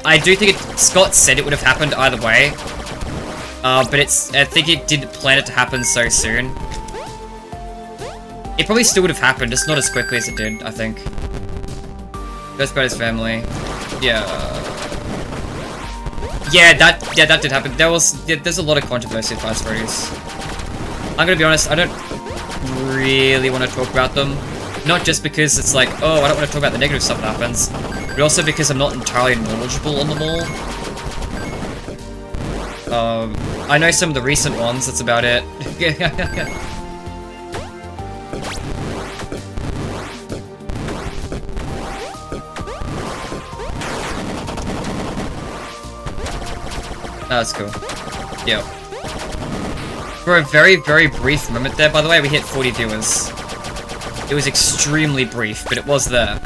I do think Scott said it would have happened either way. But I think it didn't plan it to happen so soon. It probably still would have happened, just not as quickly as it did, I think. Goes about his family. Yeah. Yeah, that did happen. There's a lot of controversy with Fazbears. I'm gonna be honest, I don't really want to talk about them. Not just because it's like, oh, I don't want to talk about the negative stuff that happens, but also because I'm not entirely knowledgeable on them all. I know some of the recent ones, that's about it. That's cool. Yeah. For a very, very brief moment there, by the way, we hit 40 viewers. It was extremely brief, but it was there.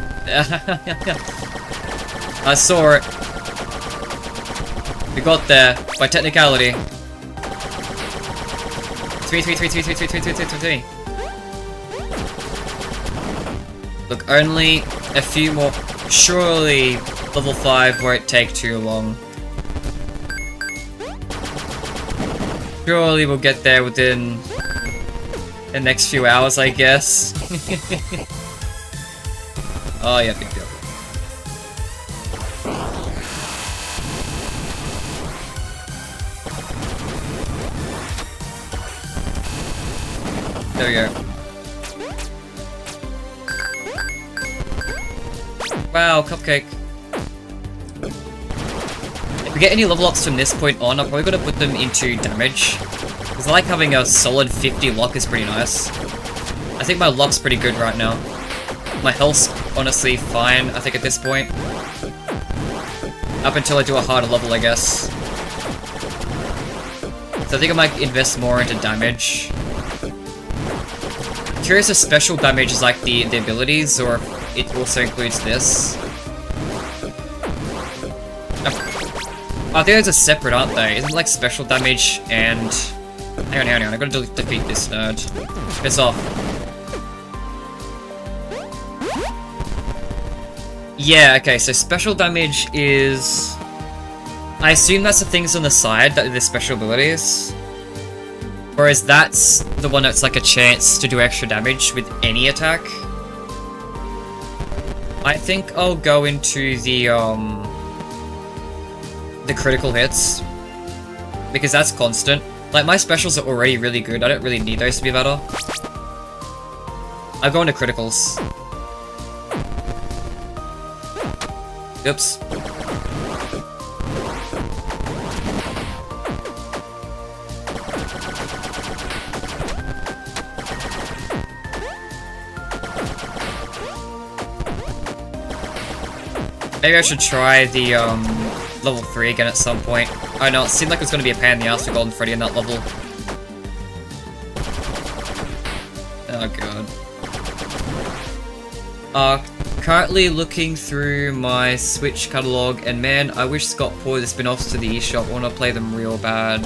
I saw it. We got there by technicality. 3. Look, only a few more. Surely level 5 won't take too long. Surely we'll get there within the next few hours, I guess. Oh yeah, big deal. There we go. Wow, cupcake. If we get any level ups from this point on, I'm probably gonna put them into damage. Because I like having a solid 50 luck is pretty nice. I think my luck's pretty good right now. My health's honestly fine, I think, at this point. Up until I do a harder level, I guess. So I think I might invest more into damage. Curious if special damage is like the abilities, or if it also includes this. I think those are separate, aren't they? Isn't it like special damage and... Hang on, I gotta defeat this nerd. Piss off. Yeah, okay, so special damage is... I assume that's the things on the side that are the special abilities. Whereas that's the one that's like a chance to do extra damage with any attack. I think I'll go into the critical hits. Because that's constant. Like, my specials are already really good, I don't really need those to be better. I'll go into criticals. Oops. Maybe I should try the, level 3 again at some point. I know, it seemed like it was going to be a pain in the ass for Golden Freddy in that level. Oh god. Currently looking through my Switch catalog, and man, I wish Scott poured the spin-offs to the eShop. I want to play them real bad.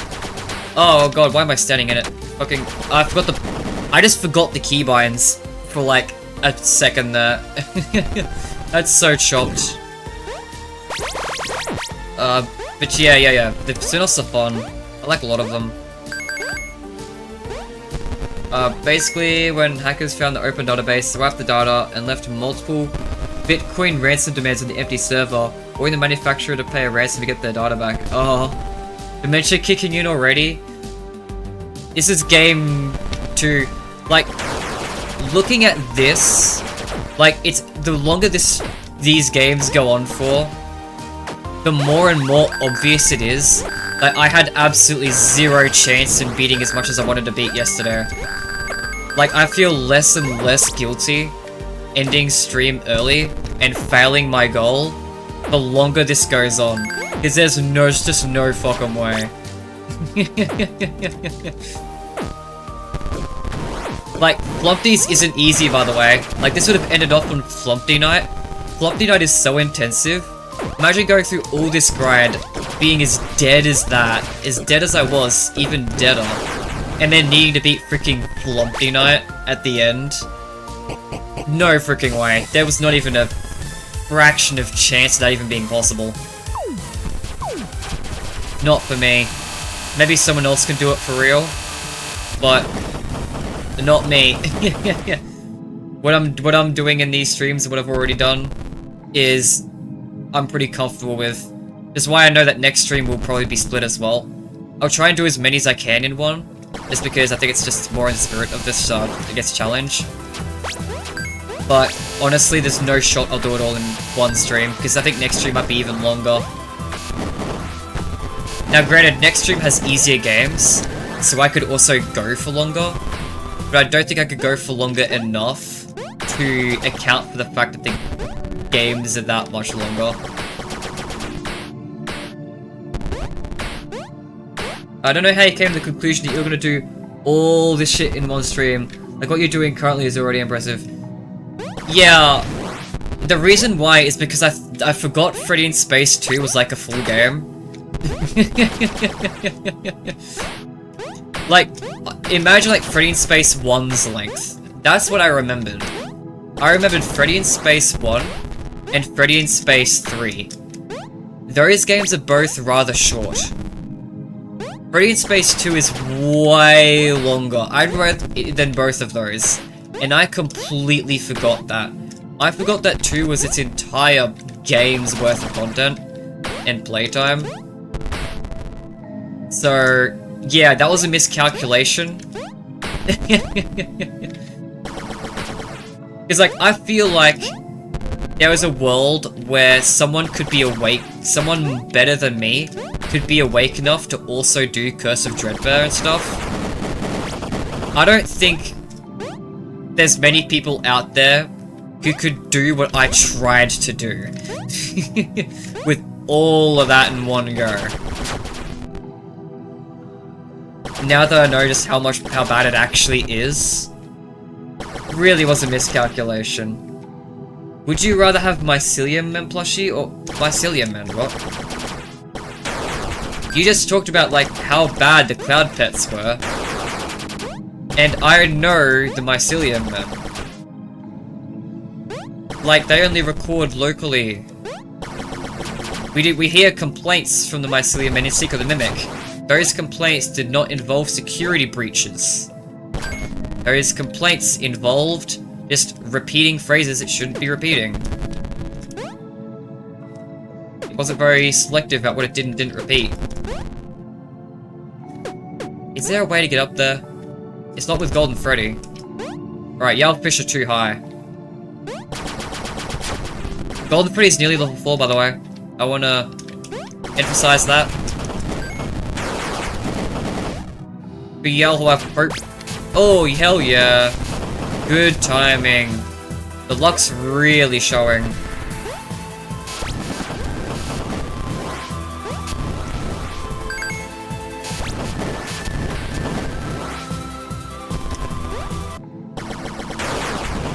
Oh god, why am I standing in it? Fucking, I forgot the... I just forgot the keybinds for like a second there. That's so chopped. But yeah. The spin-offs are fun. I like a lot of them. Basically, when hackers found the open database, swapped the data, and left multiple Bitcoin ransom demands on the empty server, ordering the manufacturer to pay a ransom to get their data back. Oh, dementia kicking in already? This is game 2. Like, looking at this, like, it's the longer these games go on for, the more and more obvious it is. Like, I had absolutely zero chance in beating as much as I wanted to beat yesterday. Like, I feel less and less guilty ending stream early and failing my goal the longer this goes on. Because there's just no fucking way. Like, Flumpty's isn't easy, by the way. Like, this would have ended off on Flumpty night. Flumpty night is so intensive. Imagine going through all this grind, being as dead as that, as dead as I was, even deader, and then needing to beat freaking Flumpty night at the end. No freaking way. There was not even a fraction of chance of that even being possible. Not for me. Maybe someone else can do it for real, but not me. What I'm doing in these streams and what I've already done is I'm pretty comfortable with. That's why I know that next stream will probably be split as well. I'll try and do as many as I can in one, just because I think it's just more in the spirit of this, I guess, challenge. But honestly, there's no shot I'll do it all in one stream, because I think next stream might be even longer. Now granted, next stream has easier games, so I could also go for longer, but I don't think I could go for longer enough to account for the fact that the games are that much longer. I don't know how you came to the conclusion that you're gonna do all this shit in one stream. Like, what you're doing currently is already impressive. Yeah, the reason why is because I forgot Freddy in Space 2 was like a full game. Like, imagine like Freddy in Space 1's length. That's what I remembered. I remembered Freddy in Space 1 and Freddy in Space 3. Those games are both rather short. Freddy in Space 2 is way longer. I'd rather than both of those. And I completely forgot that. I forgot that 2 was its entire game's worth of content and playtime. So, yeah, that was a miscalculation. Because, like, I feel like there was a world where someone could be awake, someone better than me, could be awake enough to also do Curse of Dreadbear and stuff. I don't think there's many people out there who could do what I tried to do. With all of that in one go. Now that I know just how bad it actually is, really was a miscalculation. Would you rather have Mycelium Man plushie or Mycelium Man? What? You just talked about like how bad the Cloud Pets were. And I know the Mycelium Men. Like, they only record locally. We hear complaints from the Mycelium Men in Secret the Mimic. Those complaints did not involve security breaches. Those complaints involved just repeating phrases it shouldn't be repeating. It wasn't very selective about what it did and didn't repeat. Is there a way to get up there? It's not with Golden Freddy. Alright, Yellowfish are too high. Golden Freddy's nearly level 4, by the way. I wanna emphasize that. But Yell will have hope. Oh, hell yeah. Good timing. The luck's really showing.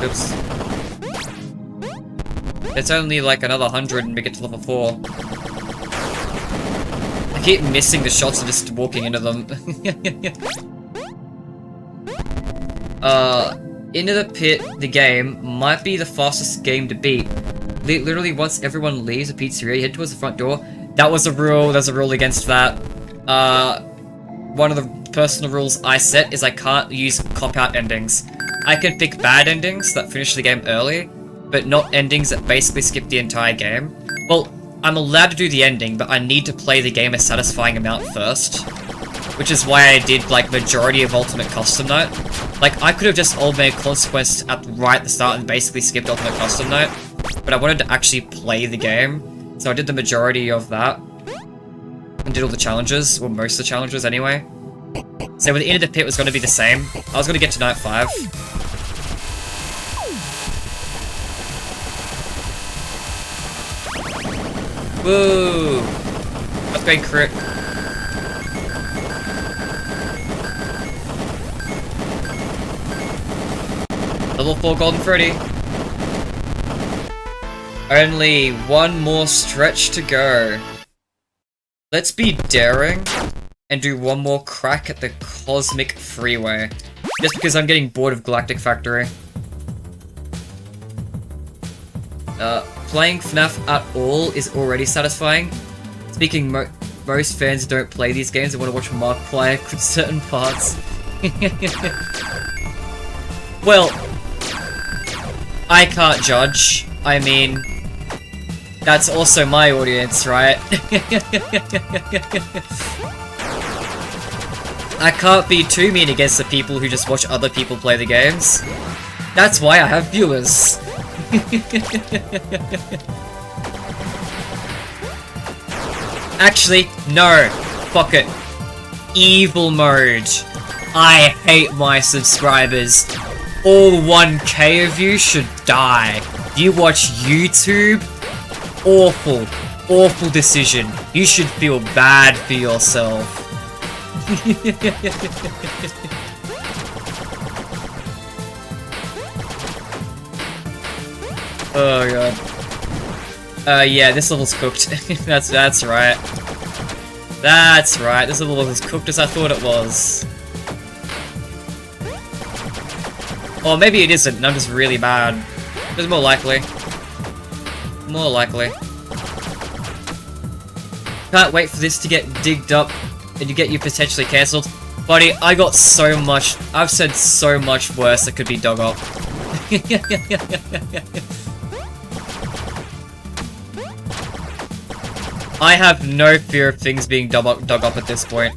Oops. It's only like another 100 and we get to level 4. I keep missing the shots and just walking into them. Into the Pit, the game, might be the fastest game to beat. Literally, once everyone leaves a pizzeria, you head towards the front door. That was a rule, there's a rule against that. One of the personal rules I set is I can't use cop-out endings. I can pick bad endings that finish the game early, but not endings that basically skip the entire game. Well, I'm allowed to do the ending, but I need to play the game a satisfying amount first. Which is why I did, like, majority of Ultimate Custom Night. Like, I could have just old made Consequence right at the start and basically skipped Ultimate Custom Night, but I wanted to actually play the game, so I did the majority of that. And did all the challenges, or most of the challenges anyway. So with the Into the Pit was going to be the same. I was going to get to Night 5. Woo! Upgrade crit. Level 4 Golden Freddy. Only one more stretch to go. Let's be daring and do one more crack at the Cosmic Freeway. Just because I'm getting bored of Galactic Factory. Playing FNaF at all is already satisfying. Speaking, most fans don't play these games and want to watch Mark play certain parts. Well, I can't judge. I mean, that's also my audience, right? I can't be too mean against the people who just watch other people play the games. That's why I have viewers. Actually, no. Fuck it. Evil mode. I hate my subscribers. All 1K of you should die. You watch YouTube? Awful. Awful decision. You should feel bad for yourself. Oh god. Yeah, this level's cooked. that's right. That's right, this level was as cooked as I thought it was. Or maybe it isn't, and I'm just really bad. It's more likely. More likely. Can't wait for this to get digged up and you get you potentially cancelled. Buddy, I got so much. I've said so much worse that could be dug up. I have no fear of things being dug up at this point.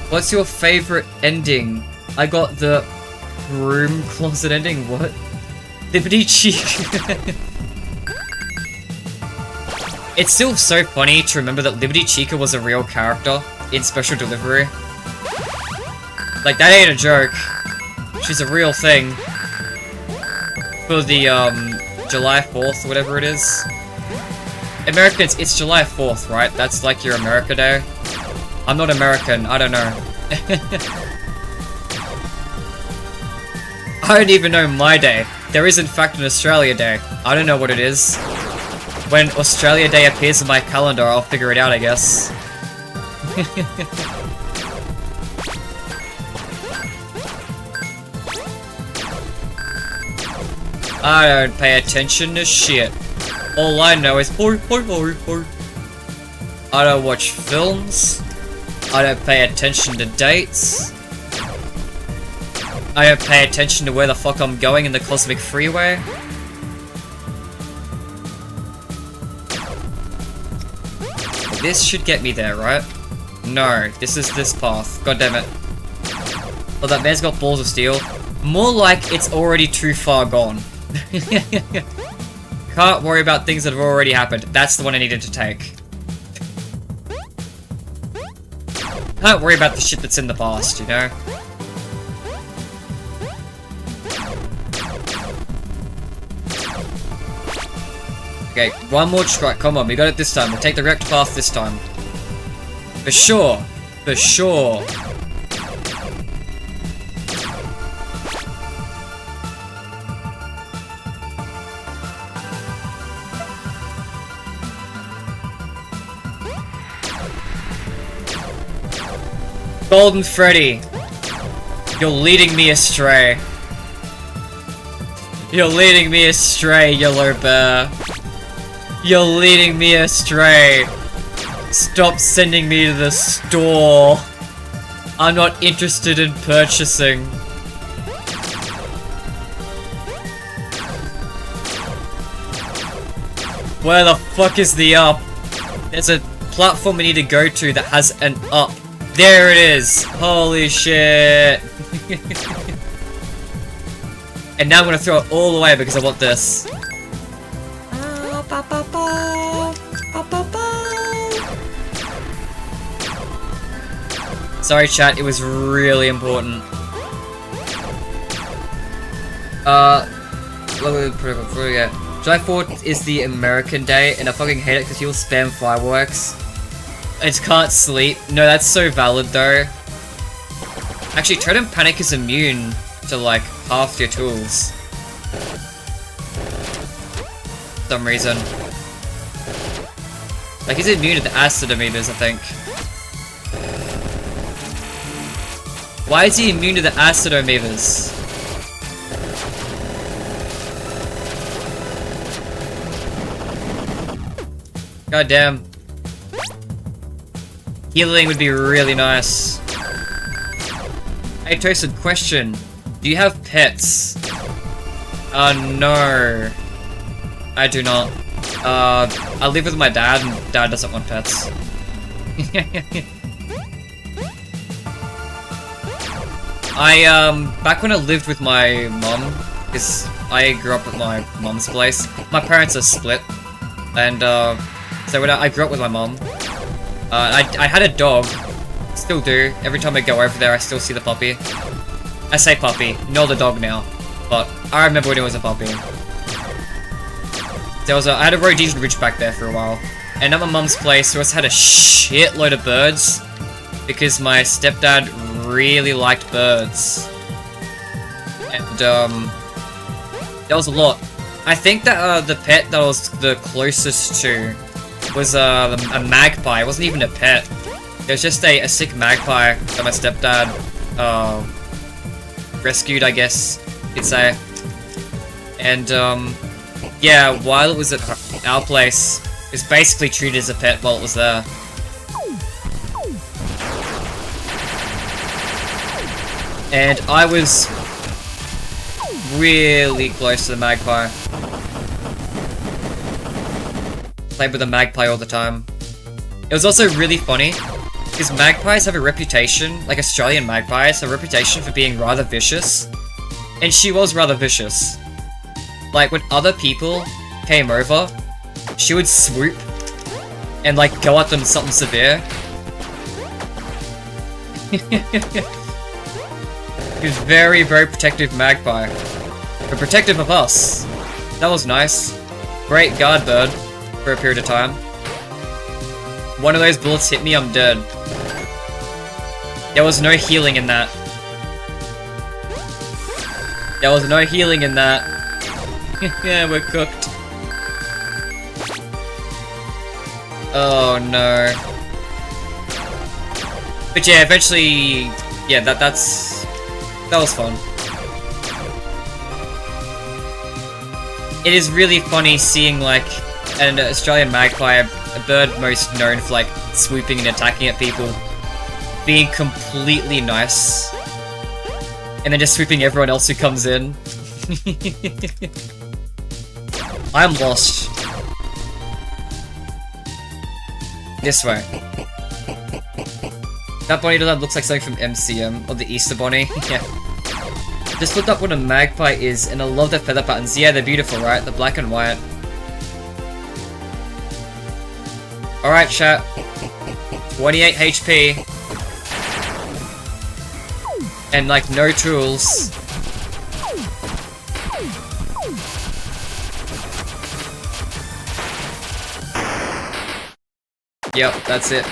What's your favorite ending? I got the room closet ending. What? Liberty-Chica. It's still so funny to remember that Liberty-Chica was a real character in Special Delivery. Like, that ain't a joke. She's a real thing. For the, July 4th, or whatever it is. Americans, it's July 4th, right? That's like your America Day. I'm not American, I don't know. I don't even know my day. There is in fact an Australia Day. I don't know what it is. When Australia Day appears in my calendar, I'll figure it out, I guess. I don't pay attention to shit. All I know is I don't watch films. I don't pay attention to dates. I don't pay attention to where the fuck I'm going in the Cosmic Freeway. This should get me there, right? No, this is this path. God damn it. Oh, that man's got balls of steel. More like it's already too far gone. Can't worry about things that have already happened. That's the one I needed to take. Can't worry about the shit that's in the past, you know? Okay, one more try. Come on, we got it this time. We'll take the correct path this time. For sure. For sure. Golden Freddy, you're leading me astray. You're leading me astray, Yellow Bear. You're leading me astray. Stop sending me to the store. I'm not interested in purchasing. Where the fuck is the up? There's a platform we need to go to that has an up. There it is! Holy shit! And now I'm gonna throw it all away because I want this. Sorry chat, it was really important. July 4th is the American Day and I fucking hate it because you'll spam fireworks. I just can't sleep. No, that's so valid though. Actually, Totem Panic is immune to like half your tools. For some reason. Like he's immune to the acid amoebas, I think. Why is he immune to the acid amoebas? God damn. Healing would be really nice. Hey Toasted, question. Do you have pets? No. I do not. I live with my dad and dad doesn't want pets. Back when I lived with my mom, because I grew up at my mom's place, my parents are split. And, so when I grew up with my mom, I had a dog, still do. Every time I go over there, I still see the puppy. I say puppy, not the dog now, but I remember when it was a puppy. I had a Rhodesian Ridgeback back there for a while, and at my mum's place, we also had a shitload of birds. because my stepdad really liked birds. And, that was a lot. I think that, the pet that I was the closest to was, a magpie. It wasn't even a pet. It was just a sick magpie that my stepdad, rescued, I guess you'd say. And, yeah, while it was at our place, it was basically treated as a pet while it was there. And I was really close to the magpie. Played with a magpie all the time. It was also really funny, because magpies have a reputation, like Australian magpies, have a reputation for being rather vicious. And she was rather vicious. Like, when other people came over, she would swoop and, like, go at them something severe. He was very, very protective magpie. But protective of us. That was nice. Great guard bird for a period of time. One of those bullets hit me, I'm dead. There was no healing in that. There was no healing in that. Yeah, we're cooked. Oh no. But yeah, eventually, yeah, that was fun. It is really funny seeing, like, an Australian magpie, a bird most known for, like, swooping and attacking at people, being completely nice, and then just swooping everyone else who comes in. I'm lost. This way. That bunny looks like something from MCM, or the Easter bunny. Yeah. Just looked up what a magpie is, and I love the feather patterns. Yeah, they're beautiful, right? The black and white. Alright, chat. 28 HP. And, like, no tools. Yep, that's it.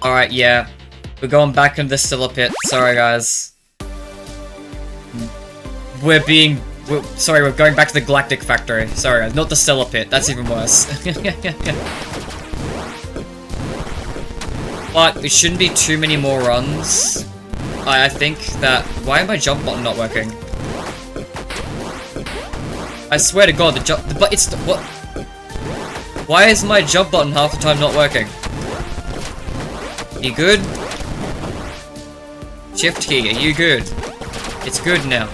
Alright, yeah. We're going back into the Stellar Pit. Sorry, guys. We're going back to the Galactic Factory. Sorry, guys. Not the Stellar Pit. That's even worse. But it shouldn't be too many more runs. I think that... Why is my jump button not working? I swear to God, but it's... What? Why is my jump button half the time not working? You good? Shift key, are you good? It's good now.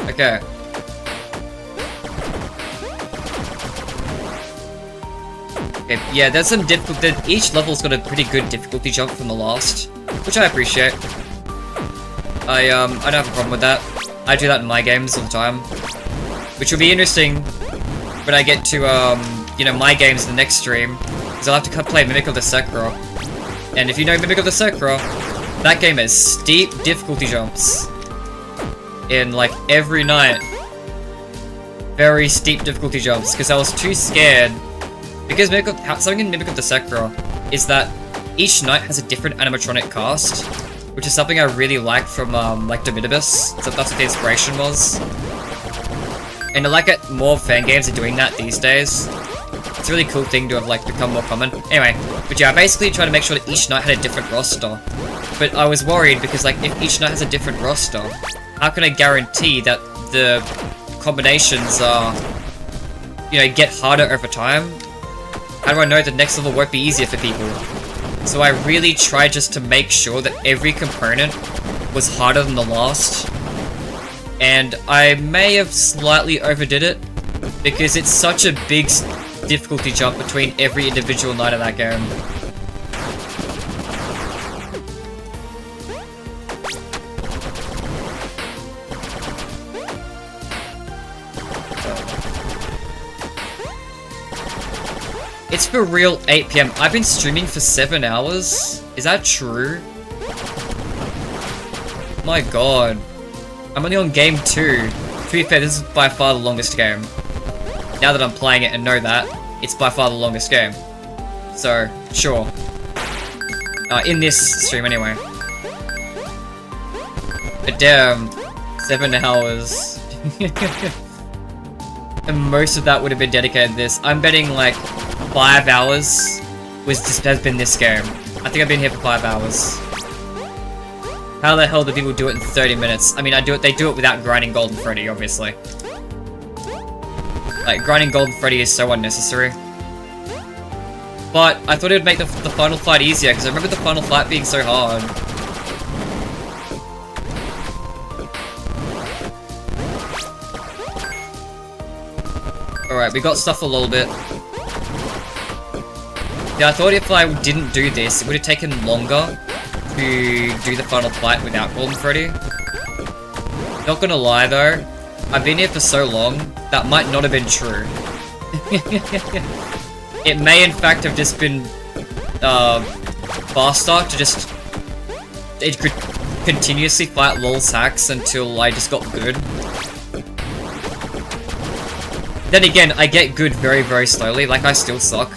Okay. Okay, yeah, there's some difficulty. Each level's got a pretty good difficulty jump from the last, which I appreciate. I don't have a problem with that. I do that in my games all the time. Which will be interesting when I get to, you know, my games in the next stream. Because I'll have to play Mimic of the Sekiro. And if you know Mimic of the Sekiro, that game has steep difficulty jumps. In, like, every night. Very steep difficulty jumps, because I was too scared. Because something in Mimic of the Sekiro is that each night has a different animatronic cast. Which is something I really like from, like, Dominibus. So that's what the inspiration was. And I like it more fan games are doing that these days. It's a really cool thing to have, like, become more common. Anyway, but yeah, I basically try to make sure that each night had a different roster. But I was worried because, like, if each night has a different roster, how can I guarantee that the combinations are, you know, get harder over time? How do I know the next level won't be easier for people? So I really tried just to make sure that every component was harder than the last. And I may have slightly overdid it, because it's such a big difficulty jump between every individual night of that game. It's for real 8 PM. I've been streaming for 7 hours? Is that true? My god. I'm only on game 2. To be fair, this is by far the longest game. Now that I'm playing it and know that. it's by far the longest game. So, sure. In this stream anyway. But damn, 7 hours. And most of that would have been dedicated to this. I'm betting like 5 hours has been this game. I think I've been here for 5 hours. How the hell do people do it in 30 minutes? I mean, they do it without grinding Golden Freddy, obviously. Like, grinding Golden Freddy is so unnecessary. But I thought it would make the final fight easier, because I remember the final fight being so hard. Alright, we got stuff a little bit. Yeah, I thought if I didn't do this, it would have taken longer to do the final fight without Golden Freddy. Not gonna lie though, I've been here for so long, that might not have been true. It may in fact have just been faster to just... It could continuously fight L.O.L.Z.H.A.X until I just got good. Then again, I get good very, very slowly, like I still suck.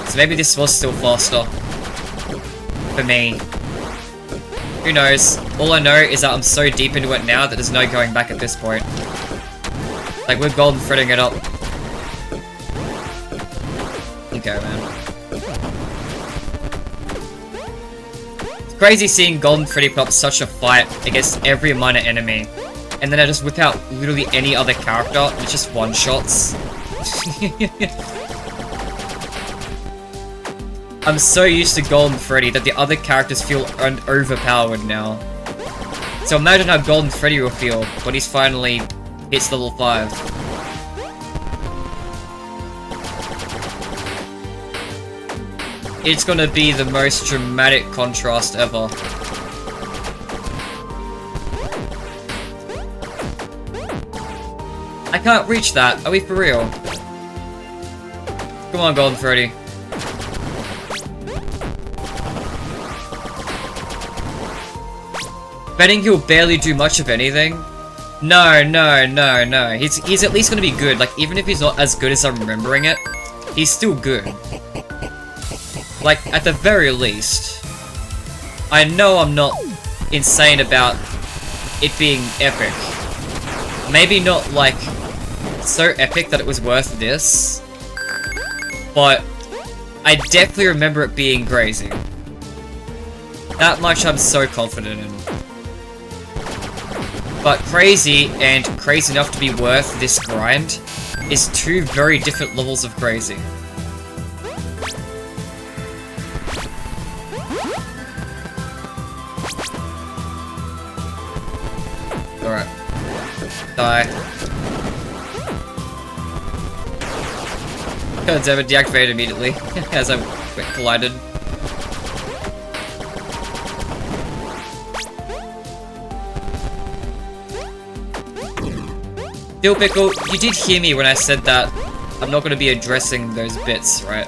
So maybe this was still faster. For me. Who knows? All I know is that I'm so deep into it now that there's no going back at this point. Like, we're Golden Freddying it up. Okay, man. It's crazy seeing Golden Freddy put up such a fight against every minor enemy. And then I just whip out literally any other character, and it's just one-shots. I'm so used to Golden Freddy that the other characters feel overpowered now. So imagine how Golden Freddy will feel when he's finally hits level 5. It's gonna be the most dramatic contrast ever. I can't reach that. Are we for real? Come on, Golden Freddy. Betting he'll barely do much of anything? No. He's at least gonna be good. Like, even if he's not as good as I'm remembering it, he's still good. Like, at the very least. I know I'm not insane about it being epic. Maybe not, like, so epic that it was worth this. But I definitely remember it being crazy. That much I'm so confident in. But crazy and crazy enough to be worth this grind is two very different levels of crazy. Alright. Die. God damn it, deactivated immediately as I collided. Dill Pickle, you did hear me when I said that I'm not going to be addressing those bits, right?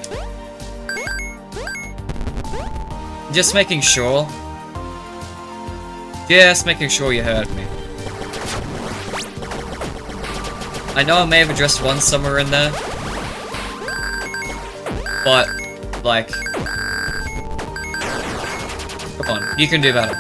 Just making sure. Just making sure you heard me. I know I may have addressed one somewhere in there. But, like... Come on, you can do better.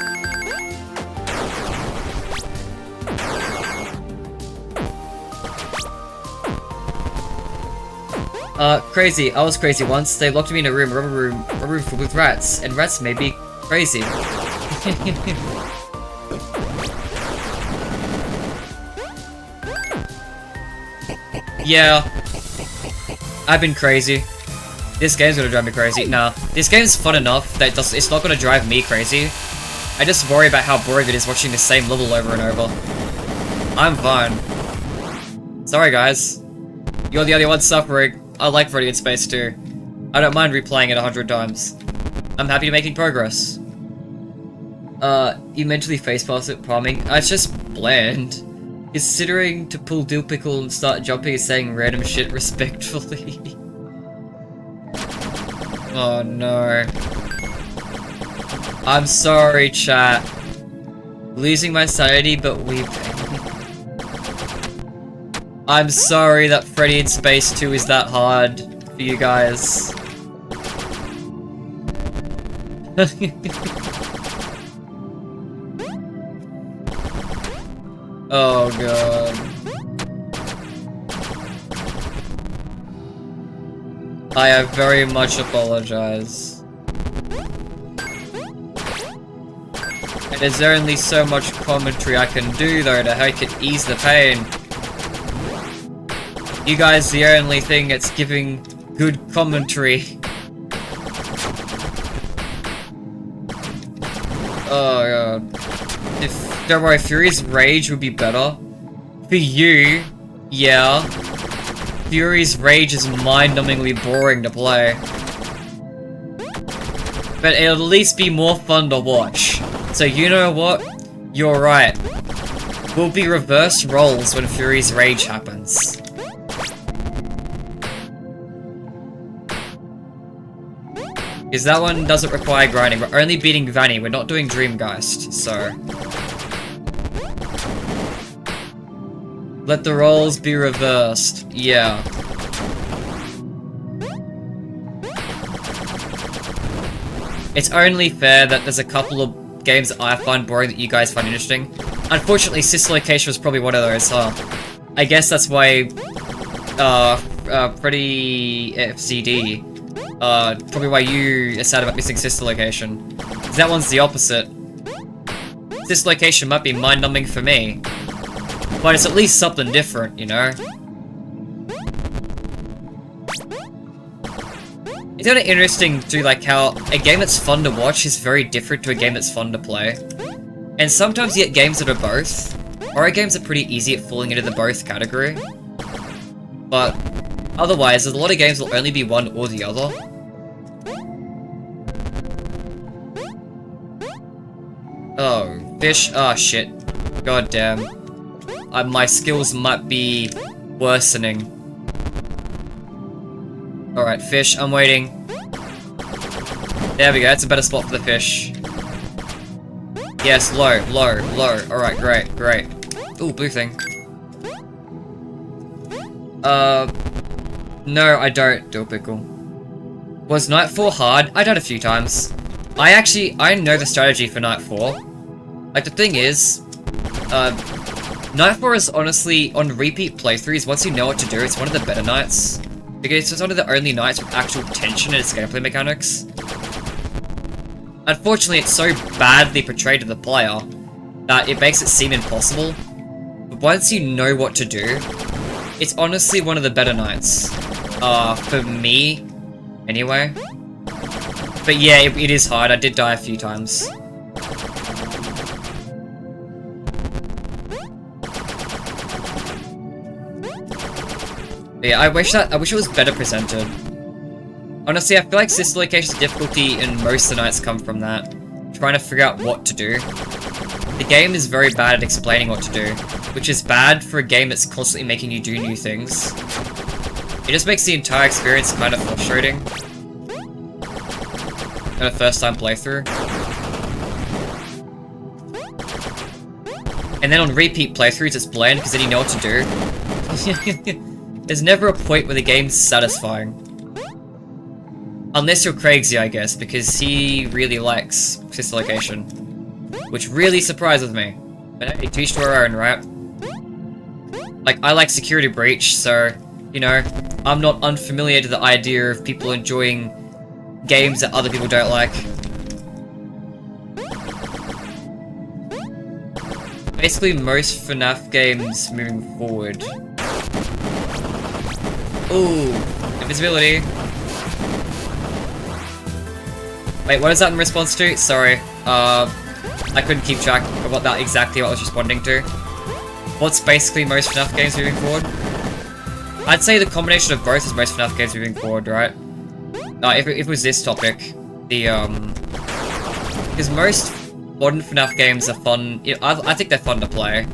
Crazy. I was crazy once. They locked me in a room filled with rats, and rats made me crazy. Yeah. I've been crazy. This game's gonna drive me crazy. Nah. This game's fun enough that it's not gonna drive me crazy. I just worry about how boring it is watching the same level over and over. I'm fine. Sorry guys. You're the only one suffering. I like Freddy in Space too. I don't mind replaying it 100 times. I'm happy to making progress. You mentally face palming. It's just bland. Considering to pull Dill Pickle and start jumping and saying random shit respectfully. Oh no. I'm sorry, chat. Losing my sanity, but weeping. I'm sorry that Freddy in Space 2 is that hard for you guys. Oh god. I very much apologize. And there's only so much commentary I can do though to make it ease the pain. You guys the only thing that's giving good commentary. Oh god. Don't worry, Fury's Rage would be better. For you, yeah. Fury's Rage is mind-numbingly boring to play. But it'll at least be more fun to watch. So you know what? You're right. We'll be reverse roles when Fury's Rage happens. Because that one doesn't require grinding. We're only beating Vanny, we're not doing Dreamgeist, so... Let the roles be reversed. Yeah. It's only fair that there's a couple of games that I find boring that you guys find interesting. Unfortunately, Sister Location was probably one of those, huh? I guess that's why, Freddy FCD, probably why you are sad about missing Sister Location. 'Cause that one's the opposite. Sister Location might be mind-numbing for me, but it's at least something different, you know? It's kind of interesting to like how a game that's fun to watch is very different to a game that's fun to play. And sometimes you get games that are both. Horror games are pretty easy at falling into the both category. But otherwise, there's a lot of games that will only be one or the other. Oh, fish. Oh, shit. God damn. My skills might be worsening. Alright, fish, I'm waiting. There we go, that's a better spot for the fish. Yes, low. Alright, great. Ooh, blue thing. No, I don't do a pickle. Was Nightfall hard? I died a few times. I know the strategy for Nightfall. Like, the thing is, Nightfall is honestly, on repeat playthroughs, once you know what to do, it's one of the better nights. Because it's one of the only nights with actual tension in its gameplay mechanics. Unfortunately, it's so badly portrayed to the player that it makes it seem impossible. But once you know what to do, it's honestly one of the better nights. For me, anyway. But yeah, it is hard. I did die a few times. Yeah, I wish it was better presented. Honestly, I feel like Sister Location's difficulty in most of the nights come from that. Trying to figure out what to do. The game is very bad at explaining what to do, which is bad for a game that's constantly making you do new things. It just makes the entire experience kind of frustrating. On a first time playthrough. And then on repeat playthroughs it's bland because then you know what to do. There's never a point where the game's satisfying. Unless you're Craigsy, I guess, because he really likes Sister Location. Which really surprises me. But hey, to each to our own, right? Like, I like Security Breach, so, you know, I'm not unfamiliar to the idea of people enjoying games that other people don't like. Basically, most FNaF games moving forward. Ooh, invisibility. Wait, what is that in response to? Sorry, I couldn't keep track of what exactly I was responding to. What's basically most FNaF games moving forward? I'd say the combination of both is most FNaF games moving forward, right? If it was this topic, because most modern FNaF games are fun. I think they're fun to play,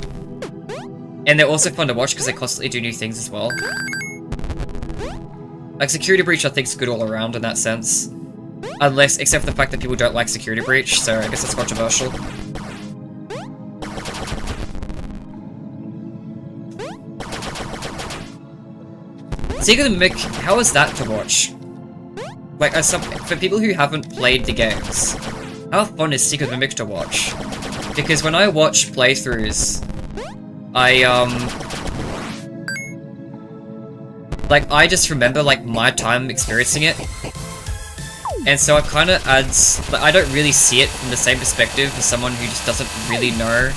and they're also fun to watch because they constantly do new things as well. Like, Security Breach I think is good all around in that sense. Except for the fact that people don't like Security Breach, so I guess that's controversial. Secret of the Mimic, how is that to watch? Like, for people who haven't played the games, how fun is Secret of the Mimic to watch? Because when I watch playthroughs, I just remember, like, my time experiencing it. And so it kind of adds, like, I don't really see it from the same perspective as someone who just doesn't really know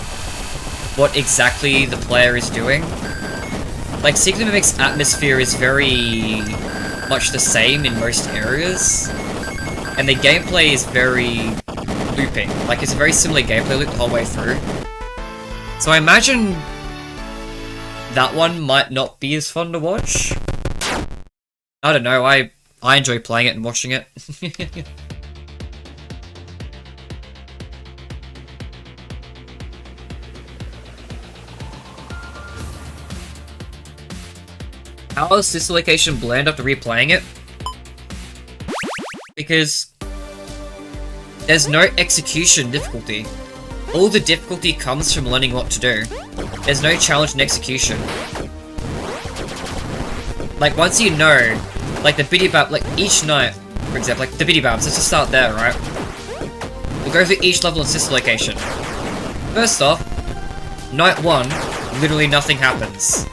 what exactly the player is doing. Like, Secret of the Mimic's atmosphere is very much the same in most areas, and the gameplay is very looping. Like, it's a very similar gameplay loop the whole way through. So I imagine that one might not be as fun to watch. I don't know, I enjoy playing it and watching it. How is this location bland after replaying it? Because there's no execution difficulty. All the difficulty comes from learning what to do. There's no challenge in execution. Like, once you know, like the biddy-bab, like each night, for example, like the biddy-babs, let's just start there, right? We'll go through each level and sister location. First off, night 1, literally nothing happens.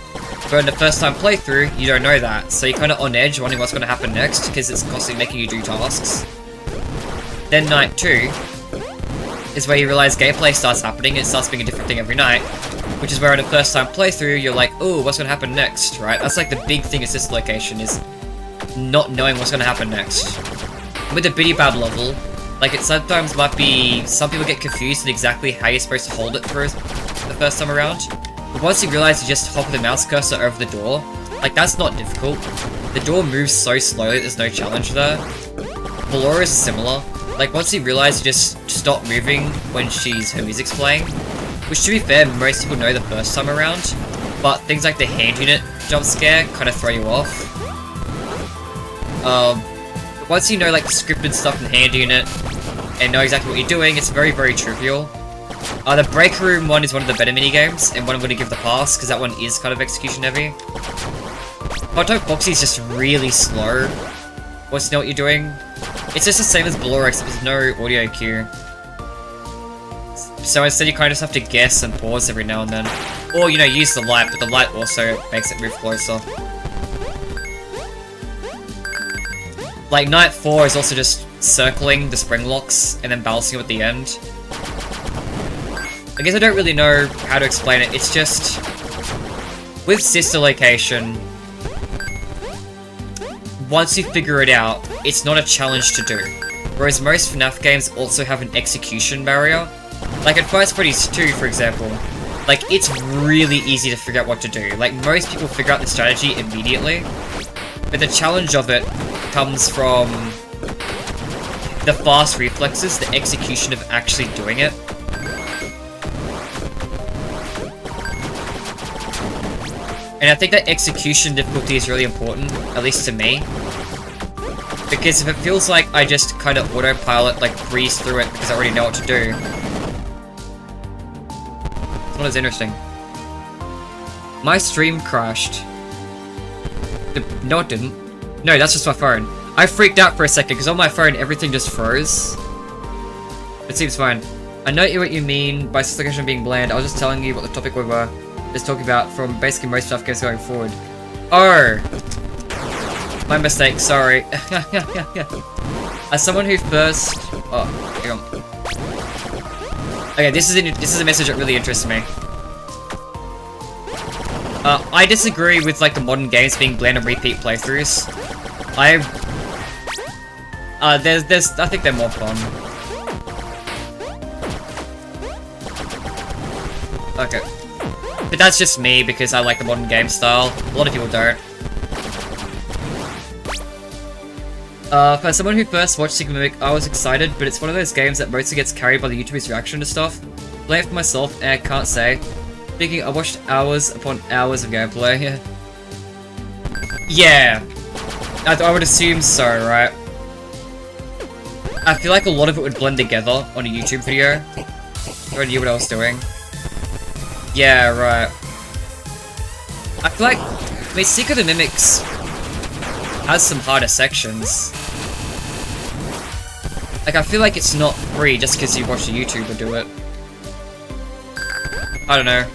But in the first time playthrough, you don't know that, so you're kind of on edge wondering what's going to happen next, because it's constantly making you do tasks. Then night 2 is where you realize gameplay starts happening, it starts being a different thing every night, which is where in the first time playthrough, you're like, oh, what's going to happen next, right? That's like the big thing of sister location, is not knowing what's going to happen next. With the biddy-bab level, like it sometimes might be, some people get confused with exactly how you're supposed to hold it for the first time around. But once you realize you just hover the mouse cursor over the door, like that's not difficult. The door moves so slowly, there's no challenge there. Ballora is similar. Like once you realize you just stop moving when her music's playing, which to be fair, most people know the first time around, but things like the hand unit jump scare kind of throw you off. Once you know like the scripted stuff in the hand unit and know exactly what you're doing, it's very, very trivial. The break room one is one of the better minigames, and one I'm going to give the pass, because that one is kind of execution heavy. Hot Dog Foxy is just really slow. Once you know what you're doing, it's just the same as Ballora, except there's no audio cue. So instead you kind of just have to guess and pause every now and then. Or, you know, use the light, but the light also makes it move closer. Like, Night 4 is also just circling the spring locks, and then balancing them at the end. I guess I don't really know how to explain it, it's just... with sister location, once you figure it out, it's not a challenge to do. Whereas most FNaF games also have an execution barrier. Like in Freddy 2, for example, like it's really easy to figure out what to do. Like most people figure out the strategy immediately, but the challenge of it comes from the fast reflexes, the execution of actually doing it. And I think that execution difficulty is really important, at least to me. Because if it feels like I just kind of autopilot, like breeze through it because I already know what to do, it's not as interesting. My stream crashed. No, it didn't. No, that's just my phone. I freaked out for a second because on my phone everything just froze. It seems fine. I know what you mean by sister location being bland. I was just telling you what the topic we were just talking about from basically most FNaF games going forward. Oh! My mistake, sorry. As someone who first... oh, hang on. Okay, this is a message that really interests me. I disagree with like the modern games being bland and repeat playthroughs. I think they're more fun. Okay. But that's just me because I like the modern game style. A lot of people don't. For someone who first watched Secret Mimic, I was excited, but it's one of those games that mostly gets carried by the YouTuber's reaction to stuff. Playing it for myself, and I can't say. Thinking I watched hours upon hours of gameplay. Yeah. I would assume so, right? I feel like a lot of it would blend together on a YouTube video. I already knew what I was doing. Yeah, right. I feel like, I mean, Secret of the Mimic's has some harder sections. Like, I feel like it's not free just because you watch a YouTuber do it. I don't know.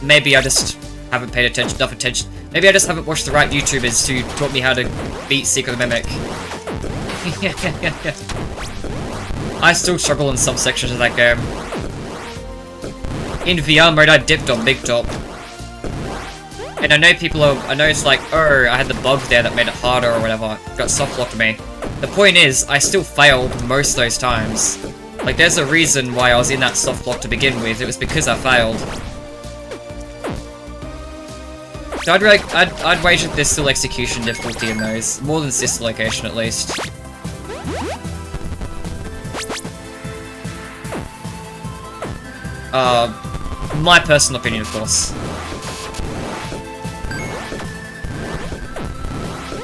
Maybe I just haven't paid enough attention. Maybe I just haven't watched the right YouTubers who taught me how to beat Secret Mimic. I still struggle in some sections of that game. In VR mode, I dipped on Big Top. And I know I know it's like, oh, I had the bug there that made it harder or whatever. Got soft locked me. The point is, I still failed most of those times. Like, there's a reason why I was in that soft lock to begin with. It was because I failed. So I'd wager there's still execution difficulty in those. More than sister location, at least. My personal opinion, of course.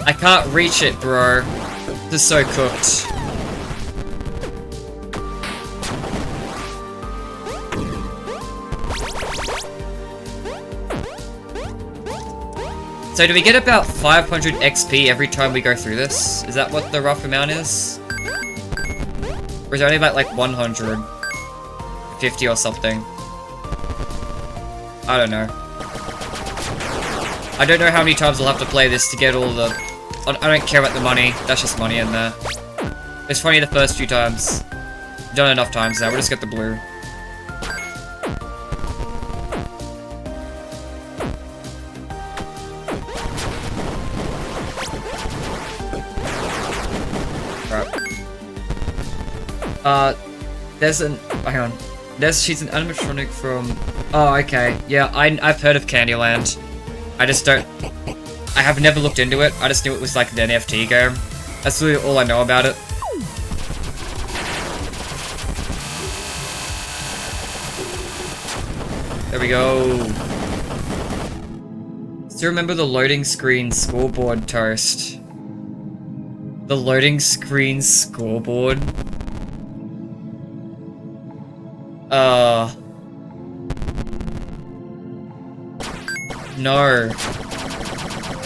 I can't reach it, bro. This is so cooked. So do we get about 500 XP every time we go through this? Is that what the rough amount is? Or is it only about like 150 or something? I don't know. I don't know how many times I'll have to play this to get all the... I don't care about the money, that's just money in there. It's funny the first few times. Done enough times now, we'll just get the blue. Right. There's an... hang on. She's an animatronic from... oh, okay. Yeah, I've heard of Candyland. I just don't... I have never looked into it. I just knew it was like an NFT game. That's really all I know about it. There we go. Still remember the loading screen scoreboard toast. The loading screen scoreboard? No.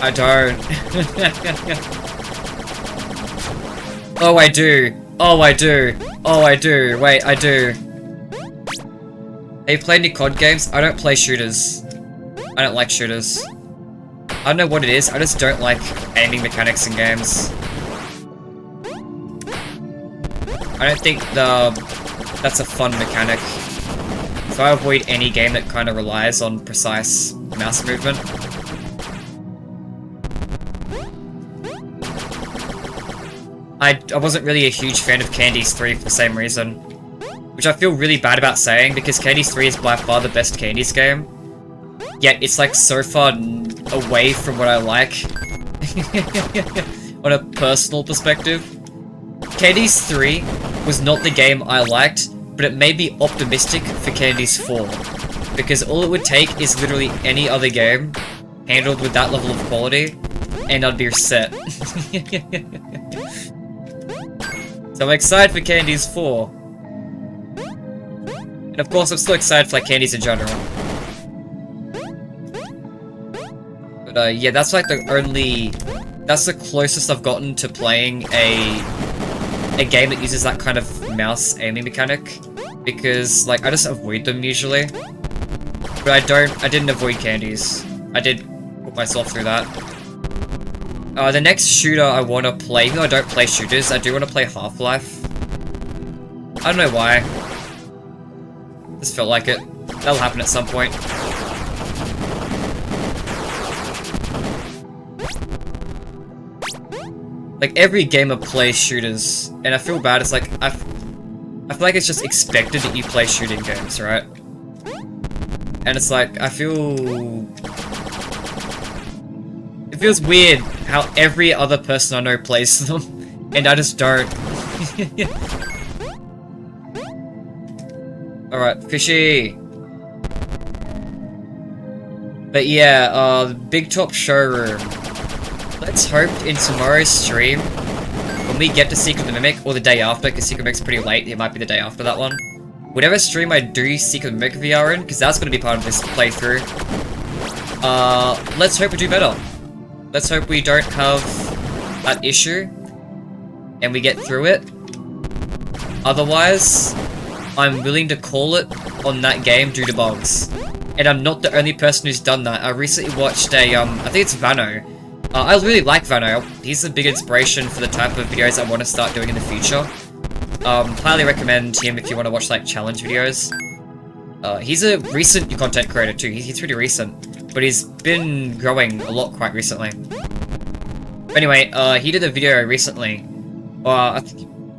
I don't. Oh, I do. Oh, I do. Oh, I do. Wait, I do. Have you played any COD games? I don't play shooters. I don't like shooters. I don't know what it is, I just don't like aiming mechanics in games. I don't think that's a fun mechanic. So I avoid any game that kind of relies on precise mouse movement. I wasn't really a huge fan of Candy's 3 for the same reason. Which I feel really bad about saying, because Candy's 3 is by far the best Candy's game. Yet it's like so far away from what I like. On a personal perspective. Candy's 3 was not the game I liked, but it made me optimistic for Candy's 4. Because all it would take is literally any other game, handled with that level of quality, and I'd be set. So I'm excited for Candy's 4. And of course I'm still excited for like Candy's in general. But yeah, that's like that's the closest I've gotten to playing a game that uses that kind of mouse aiming mechanic. Because like I just avoid them usually. But I didn't avoid Candy's. I did put myself through that. The next shooter I want to play, even though I don't play shooters, I do want to play Half-Life. I don't know why. Just felt like it. That'll happen at some point. Like, every gamer plays shooters, and I feel bad, it's like, I feel like it's just expected that you play shooting games, right? And it's like, it feels weird how every other person I know plays them, and I just don't. Alright, fishy. But yeah, Big Top Showroom. Let's hope in tomorrow's stream, when we get to Secret of the Mimic, or the day after, because Secret of the Mimic's pretty late, it might be the day after that one. Whatever stream I do Secret of the Mimic VR in, because that's going to be part of this playthrough, let's hope we do better. Let's hope we don't have that issue, and we get through it. Otherwise, I'm willing to call it on that game due to bugs. And I'm not the only person who's done that. I recently watched a, I think it's Vano. I really like Vano. He's a big inspiration for the type of videos I want to start doing in the future. Highly recommend him if you want to watch, like, challenge videos. He's a recent content creator too. He's pretty recent, but he's been growing a lot quite recently. Anyway, he did a video recently,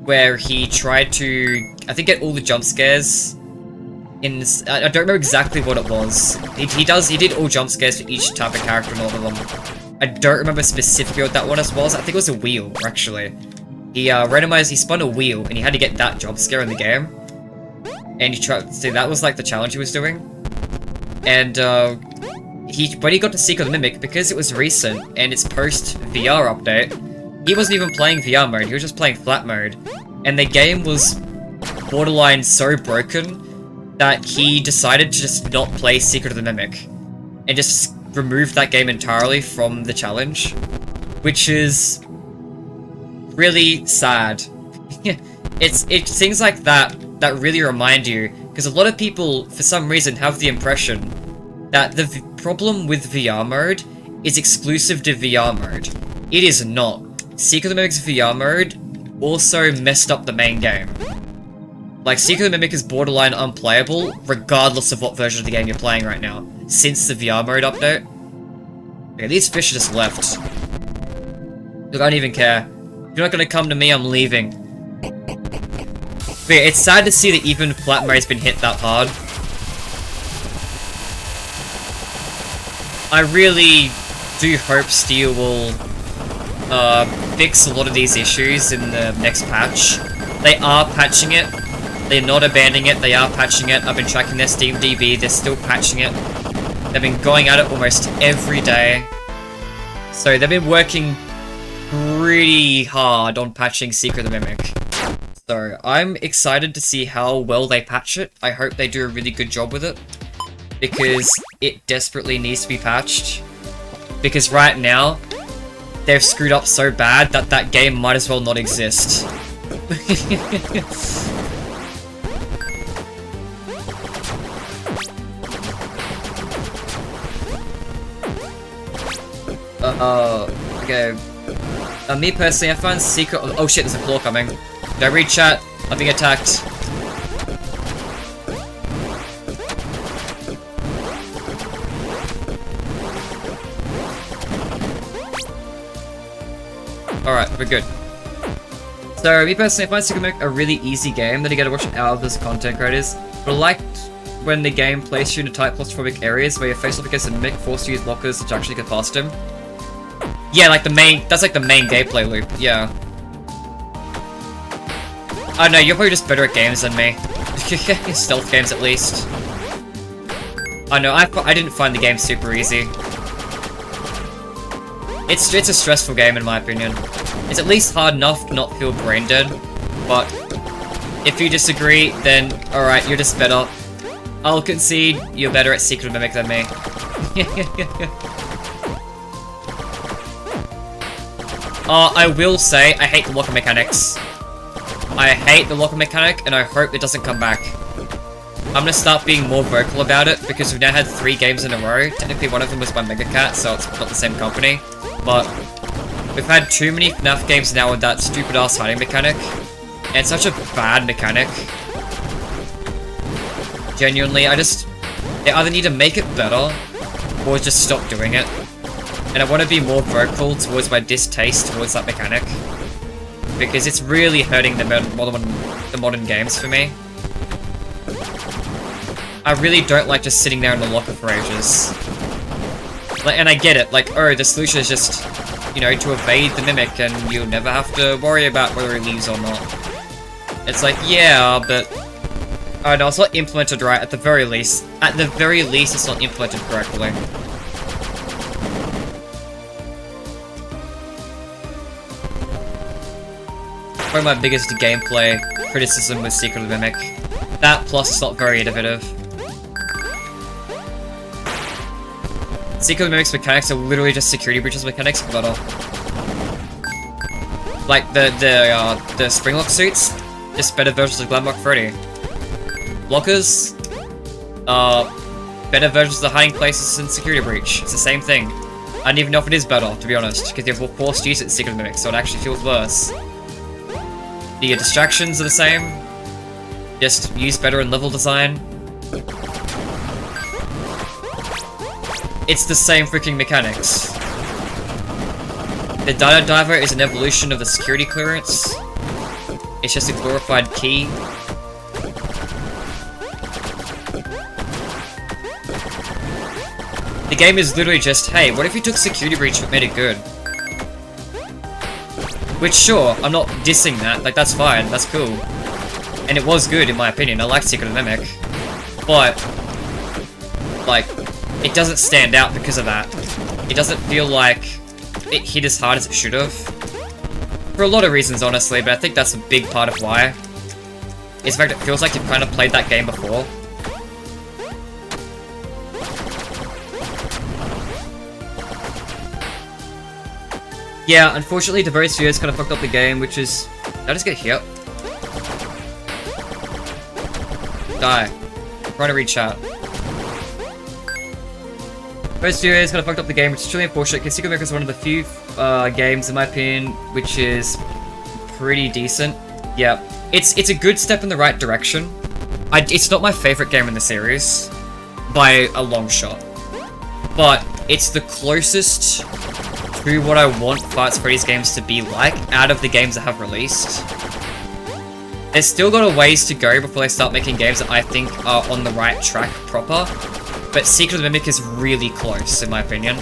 where he tried to, I think, get all the jump scares. I don't remember exactly what it was. He did all jump scares for each type of character and all of them. I don't remember specifically what that one was. I think it was a wheel, actually. He spun a wheel, and he had to get that jump scare in the game. And he tried, so that was like the challenge he was doing. And when he got to Secret of the Mimic, because it was recent, and it's post-VR update, he wasn't even playing VR mode, he was just playing flat mode. And the game was borderline so broken that he decided to just not play Secret of the Mimic. And just removed that game entirely from the challenge. Which is really sad. It's things like that really remind you, because a lot of people, for some reason, have the impression that the problem with VR mode is exclusive to VR mode. It is not. Secret of the Mimic's VR mode also messed up the main game. Like, Secret of the Mimic is borderline unplayable, regardless of what version of the game you're playing right now, since the VR mode update. Okay, these fish just left. Look, I don't even care. If you're not gonna come to me, I'm leaving. But yeah, it's sad to see that even flat mode's been hit that hard. I really do hope Steel will fix a lot of these issues in the next patch. They are patching it. They're not abandoning it, they are patching it. I've been tracking their Steam DB, they're still patching it. They've been going at it almost every day. So they've been working pretty hard on patching Secret of the Mimic. So I'm excited to see how well they patch it. I hope they do a really good job with it, because it desperately needs to be patched. Because right now, they've screwed up so bad that that game might as well not exist. Okay. Me personally, I find Secret of— oh shit, there's a claw coming. Don't read chat, I'm being attacked. Alright, we're good. So, me personally, I find Secret of the Mimic a really easy game that you gotta watch out of as content creators. But I liked when the game placed you into tight claustrophobic areas where you're faced up against a mimic, forced to use lockers to actually get past him. Yeah, like the main— that's like the main gameplay loop, yeah. I don't know, you're probably just better at games than me. Stealth games, at least. I know, I didn't find the game super easy. It's a stressful game, in my opinion. It's at least hard enough to not feel brain dead, but if you disagree, then alright, you're just better. I'll concede you're better at Secret of the Mimic than me. I will say, I hate the locker mechanics. I hate the locker mechanic, and I hope it doesn't come back. I'm gonna start being more vocal about it, because we've now had 3 games in a row. Technically, one of them was by Megacat, so it's not the same company. But we've had too many FNaF games now with that stupid-ass hiding mechanic. And it's such a bad mechanic. Genuinely, they either need to make it better, or just stop doing it. And I want to be more vocal towards my distaste towards that mechanic. Because it's really hurting the modern games for me. I really don't like just sitting there in the locker for ages. And I get it, like, oh, the solution is just, you know, to evade the mimic and you'll never have to worry about whether he leaves or not. It's like, yeah, but I don't know, it's not implemented right at the very least. At the very least, it's not implemented correctly. Probably my biggest gameplay criticism with Secret of the Mimic. That plus it's not very innovative. Secret of the Mimic's mechanics are literally just security breaches mechanics, but Like the Springlock suits, just better versions of Glamrock Freddy. Lockers, better versions of the hiding places and security breach. It's the same thing. I don't even know if it is better, to be honest, because you're forced to use it in Secret Mimic, so it actually feels worse. The distractions are the same, just used better in level design. It's the same freaking mechanics. The Dino Diver is an evolution of the security clearance. It's just a glorified key. The game is literally just, hey, what if you took security breach but made it good? Which, sure, I'm not dissing that, like, that's fine, that's cool. And it was good, in my opinion, I liked Secret of the Mimic. But, like, it doesn't stand out because of that. It doesn't feel like it hit as hard as it should have. For a lot of reasons, honestly, but I think that's a big part of why. Is the fact it feels like you've kind of played that game before. Yeah, unfortunately, Devoted Studios kind of fucked up the game, which is... Did I just get hit? Die. I'm trying to read chat. Devoted Studios kind of fucked up the game, which is truly unfortunate, because Secret Mimic is one of the few games, in my opinion, which is pretty decent. Yeah, it's a good step in the right direction. It's not my favorite game in the series, by a long shot. But it's the closest to what I want Freddy's games to be like, out of the games that have released. There's still got a ways to go before they start making games that I think are on the right track proper, but Secret of the Mimic is really close, in my opinion.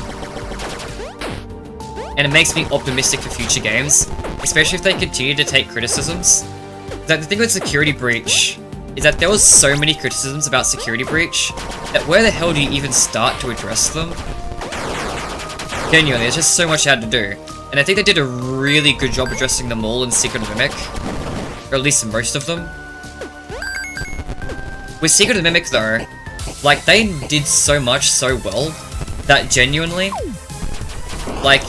And it makes me optimistic for future games, especially if they continue to take criticisms. That the thing with Security Breach is that there was so many criticisms about Security Breach that where the hell do you even start to address them? Genuinely, there's just so much you had to do. And I think they did a really good job addressing them all in Secret of the Mimic. Or at least most of them. With Secret of the Mimic though, like, they did so much so well that genuinely, like,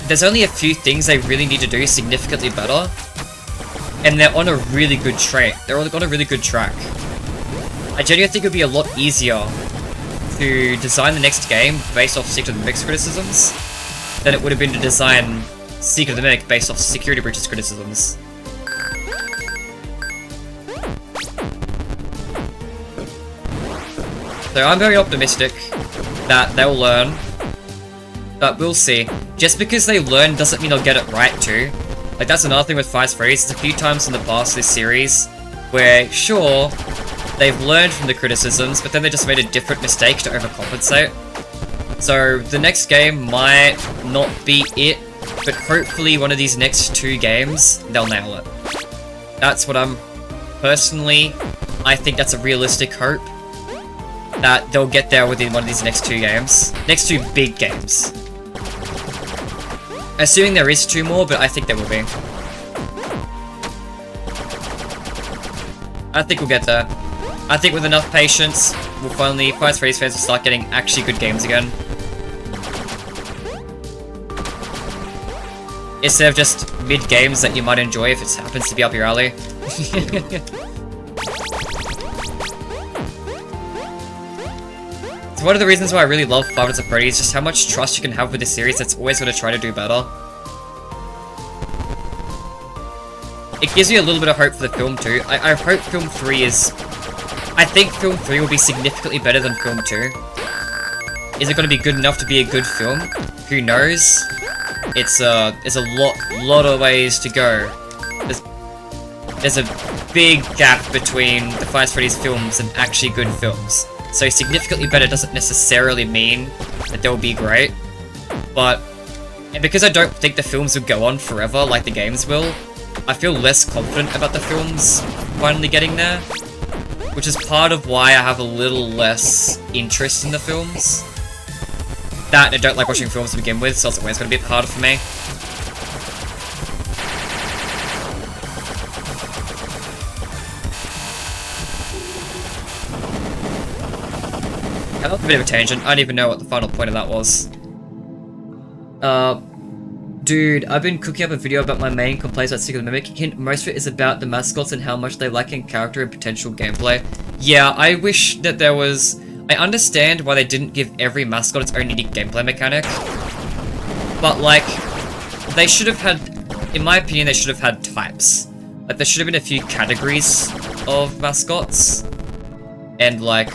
there's only a few things they really need to do significantly better, and they're on a really good track. They're on a really good track. I genuinely think it would be a lot easier to design the next game based off Secret of the Mimic's criticisms than it would have been to design Secret of the Mimic based off Security Breach's criticisms. So I'm very optimistic that they'll learn, but we'll see. Just because they learn doesn't mean they'll get it right too. Like, that's another thing with Freddy's. There's a few times in the past this series where, sure, they've learned from the criticisms, but then they just made a different mistake to overcompensate. So the next game might not be it, but hopefully one of these next two games, they'll nail it. That's what I'm... Personally, I think that's a realistic hope. That they'll get there within one of these next two games. Next two big games. Assuming there is two more, but I think there will be. I think we'll get there. I think with enough patience, we'll finally, Freddy's fans will start getting actually good games again. Instead of just mid-games that you might enjoy if it happens to be up your alley. It's one of the reasons why I really love Five Nights at Freddy's, just how much trust you can have with this series that's always going to try to do better. It gives me a little bit of hope for the film too. I hope film 3 is... I think film 3 will be significantly better than film 2. Is it going to be good enough to be a good film? Who knows? It's there's a lot of ways to go. There's a big gap between the Five Nights at Freddy's films and actually good films. So significantly better doesn't necessarily mean that they'll be great. But, and because I don't think the films will go on forever like the games will, I feel less confident about the films finally getting there. Which is part of why I have a little less interest in the films. That, I don't like watching films to begin with, so it's always going to be a bit harder for me. That was a bit of a tangent. I don't even know what the final point of that was. Dude, I've been cooking up a video about my main complaints about Secret Mimic. Hint, most of it is about the mascots and how much they lack in character and potential gameplay. Yeah, I wish that there was... I understand why they didn't give every mascot its own unique gameplay mechanic. But, like, they should have had... In my opinion, they should have had types. Like, there should have been a few categories of mascots. And, like,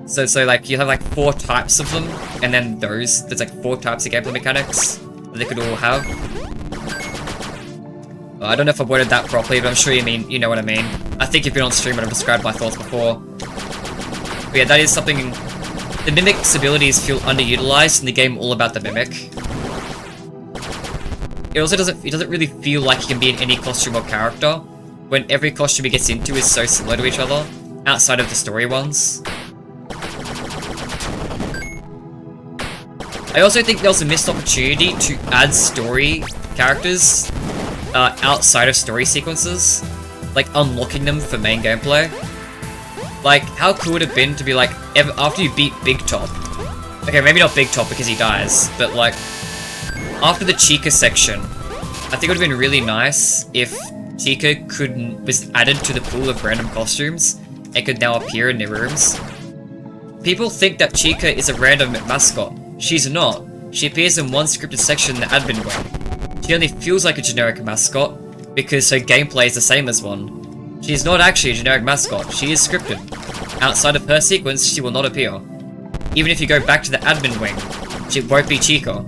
So like, you have, like, 4 types of them, and then there's, like, 4 types of gameplay mechanics that they could all have. I don't know if I worded that properly, but I'm sure you know what I mean. I think you've been on stream and I've described my thoughts before. But yeah, that is something... The Mimic's abilities feel underutilized in the game all about the Mimic. It also doesn't really feel like you can be in any costume or character, when every costume he gets into is so similar to each other, outside of the story ones. I also think there was a missed opportunity to add story characters outside of story sequences, like unlocking them for main gameplay. Like, how cool would it have been to be like, after you beat Big Top, okay, maybe not Big Top because he dies, but like, after the Chica section, I think it would have been really nice if Chica was added to the pool of random costumes and could now appear in their rooms. People think that Chica is a random mascot. She's not. She appears in one scripted section in the admin wing. She only feels like a generic mascot because her gameplay is the same as one. She is not actually a generic mascot, she is scripted. Outside of her sequence, she will not appear. Even if you go back to the admin wing, she won't be Chica.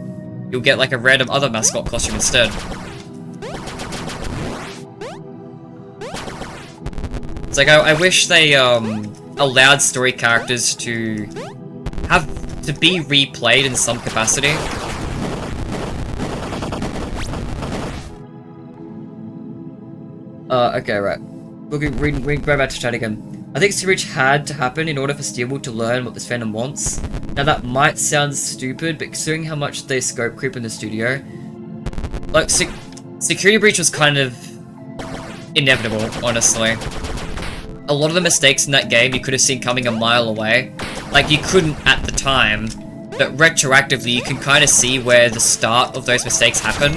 You'll get like a random other mascot costume instead. It's like, I wish they allowed story characters to be replayed in some capacity. Okay, right. We'll go back to chat again. I think L.O.L.Z.H.A.X had to happen in order for Steelwood to learn what this fandom wants. Now that might sound stupid, but considering how much they scope creep in the studio, like, Security Breach was kind of inevitable, honestly. A lot of the mistakes in that game you could have seen coming a mile away. Like, you couldn't at the time, but retroactively you can kind of see where the start of those mistakes happen.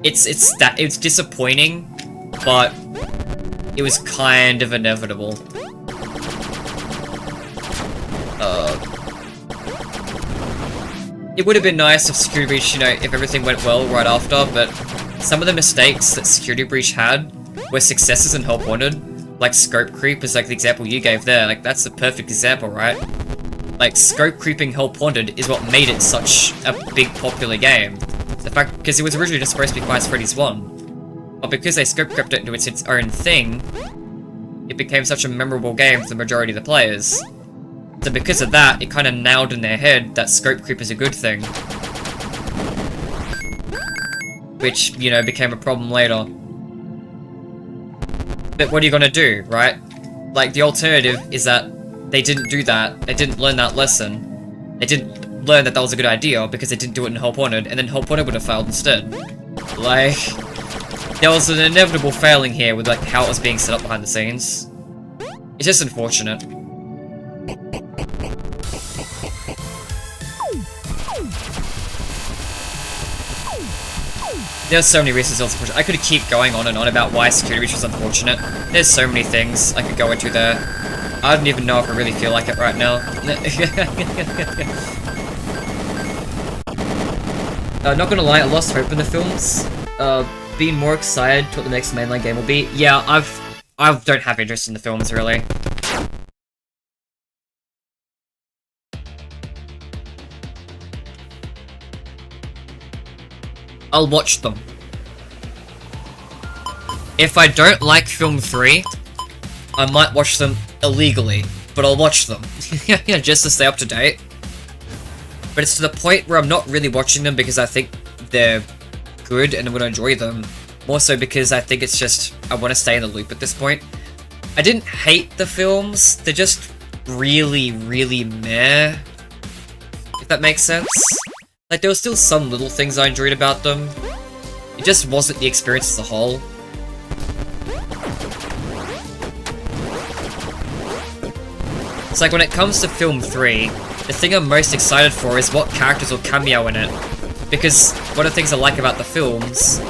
It's disappointing, but it was kind of inevitable. It would have been nice if Security Breach, you know, if everything went well right after, but some of the mistakes that Security Breach had were successes in Help Wanted. Like, scope creep is like the example you gave there. Like, that's the perfect example, right? Like, scope creeping Help Wanted is what made it such a big popular game. The fact, because it was originally just supposed to be Five Freddy's 1. But because they scope crept it into its own thing, it became such a memorable game for the majority of the players. So because of that, it kind of nailed in their head that scope creep is a good thing. Which, you know, became a problem later. But what are you gonna do, right? Like, the alternative is that they didn't do that, they didn't learn that lesson, they didn't learn that that was a good idea because they didn't do it in Help Wanted, and then Help Wanted would have failed instead. Like, there was an inevitable failing here with, like, how it was being set up behind the scenes. It's just unfortunate. There's so many reasons it's unfortunate. I could keep going on and on about why Security Breach was unfortunate. There's so many things I could go into there. I don't even know if I really feel like it right now. Not gonna lie, I lost hope in the films. Being more excited to what the next mainline game will be. Yeah, I don't have interest in the films, really. I'll watch them. If I don't like film 3, I might watch them illegally, but I'll watch them. Yeah, just to stay up to date. But it's to the point where I'm not really watching them because I think they're good and I'm gonna enjoy them. More so because I think it's just, I want to stay in the loop at this point. I didn't hate the films, they're just really, really meh. If that makes sense. Like, there were still some little things I enjoyed about them. It just wasn't the experience as a whole. It's like, when it comes to film 3, the thing I'm most excited for is what characters will cameo in it. Because one of the things I like about the films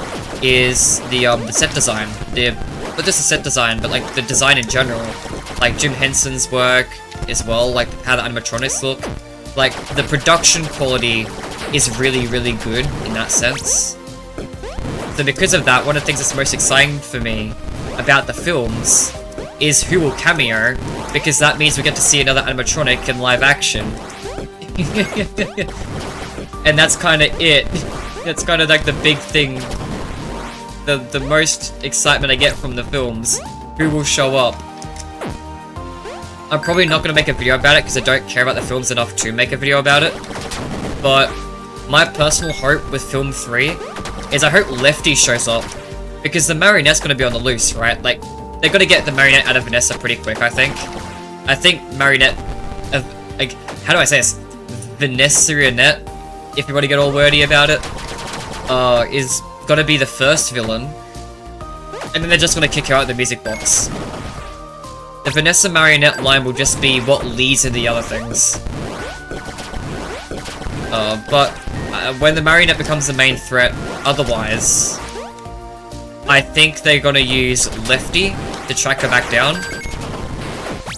is the set design. Not just the set design, but like the design in general. Like Jim Henson's work as well, like how the animatronics look. Like the production quality is really, really good in that sense. So because of that, one of the things that's most exciting for me about the films is who will cameo, because that means we get to see another animatronic in live action. And that's kind of it. That's kind of like the big thing. The most excitement I get from the films. Who will show up? I'm probably not going to make a video about it because I don't care about the films enough to make a video about it. But my personal hope with film 3 is I hope Lefty shows up. Because the Marionette's going to be on the loose, right? Like, they're going to get the Marionette out of Vanessa pretty quick, I think. I think Marionette... like, how do I say this? Vanessa-Rionette, if you want to get all wordy about it, is going to be the first villain. And then they're just going to kick her out of the music box. The Vanessa Marionette line will just be what leads into the other things. But when the Marionette becomes the main threat, otherwise, I think they're gonna use Lefty to track her back down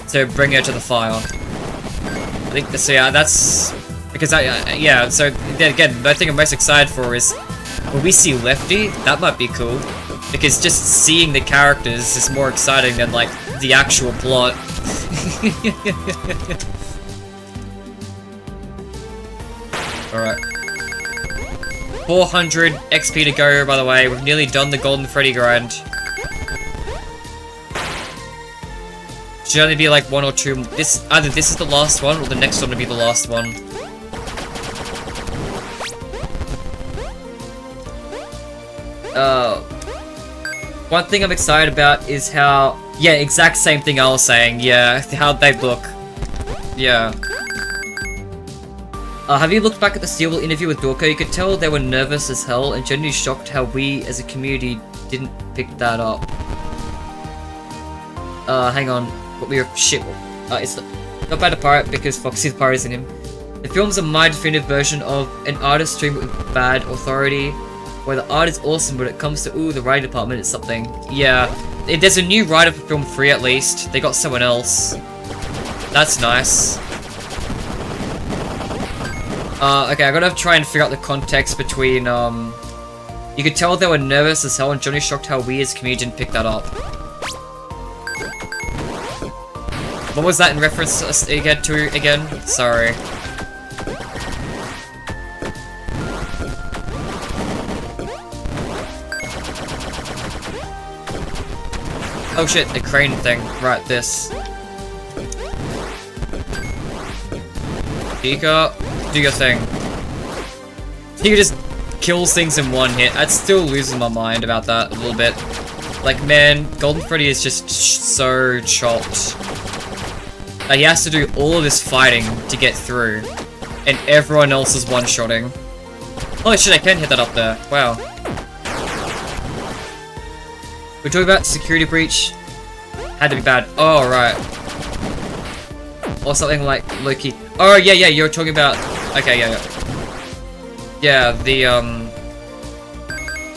to bring her to the fire. I think so. Yeah, that's because yeah. So then again, the thing I'm most excited for is when we see Lefty. That might be cool because just seeing the characters is more exciting than like the actual plot. Alright. 400 XP to go, by the way. We've nearly done the Golden Freddy grind. Should only be like 1 or 2. Either this is the last one, or the next one will be the last one. One thing I'm excited about is how... Yeah, exact same thing I was saying. Yeah, how they look. Yeah. Have you looked back at the Steel interview with Dorko? You could tell they were nervous as hell and genuinely shocked how we, as a community, didn't pick that up. Hang on. What we were... Shit. It's not bad to pirate because Foxy the pirate is in him. The film's a my definitive version of an artist stream with bad authority, where the art is awesome, but it comes to, ooh, the writing department is something. Yeah. There's a new writer for film 3 at least. They got someone else. That's nice. Okay, I gotta try and figure out the context between, you could tell they were nervous as hell and Johnny shocked how we as community didn't pick that up. What was that in reference to again? Sorry. Oh shit, the crane thing. Right, this. Chica, do your thing. He just kills things in one hit. I'd still losing my mind about that a little bit. Like, man, Golden Freddy is just so chopped. Like, he has to do all of this fighting to get through. And everyone else is one-shotting. Holy shit, I can hit that up there. Wow. We're talking about security breach. Had to be bad. Oh, right. Or something like Loki. Oh, yeah, you're talking about... Okay, yeah. Yeah, the,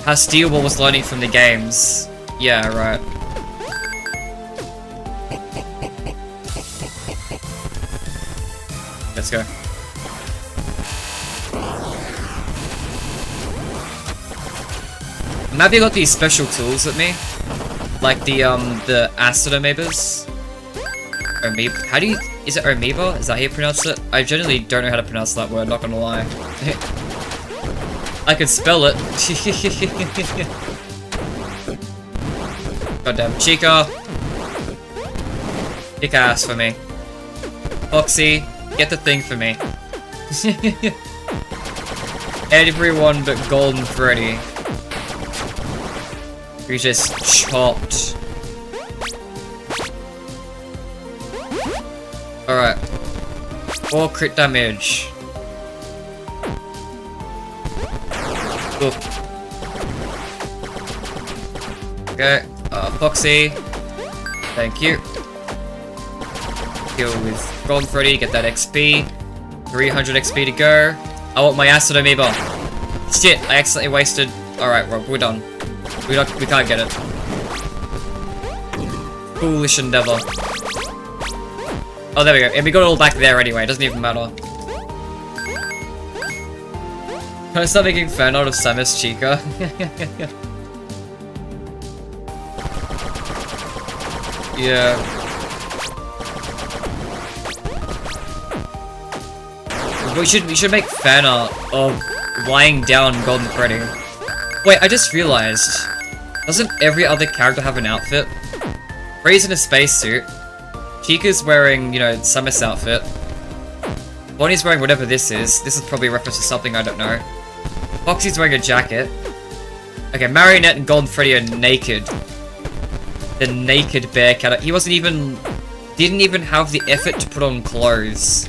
how Steelball was learning from the games. Yeah, right. Let's go. Maybe I got these special tools with me. Like the acid amoebas. Amoeba? How do you... Is it amoeba? Is that how you pronounce it? I generally don't know how to pronounce that word, not gonna lie. I can spell it. Goddamn Chica. Kick ass for me. Foxy, get the thing for me. Everyone but Golden Freddy. We just chopped. Alright. 4 crit damage. Cool. Okay, Foxy. Thank you. Kill with Golden Freddy, get that XP. 300 XP to go. I want my acid amoeba. Shit, I accidentally wasted. Alright, we're done. We can't get it. Foolish endeavor. Oh, there we go. And we got it all back there anyway. It doesn't even matter. Can I start making fan art of Samus Chica? Yeah. We should make fan art of lying down Golden Freddy. Wait, I just realized. Doesn't every other character have an outfit? Freddy's in a spacesuit. Chica's wearing, you know, Samus outfit. Bonnie's wearing whatever this is. This is probably a reference to something I don't know. Foxy's wearing a jacket. Okay, Marionette and Golden Freddy are naked. The naked bear cat. He didn't even have the effort to put on clothes.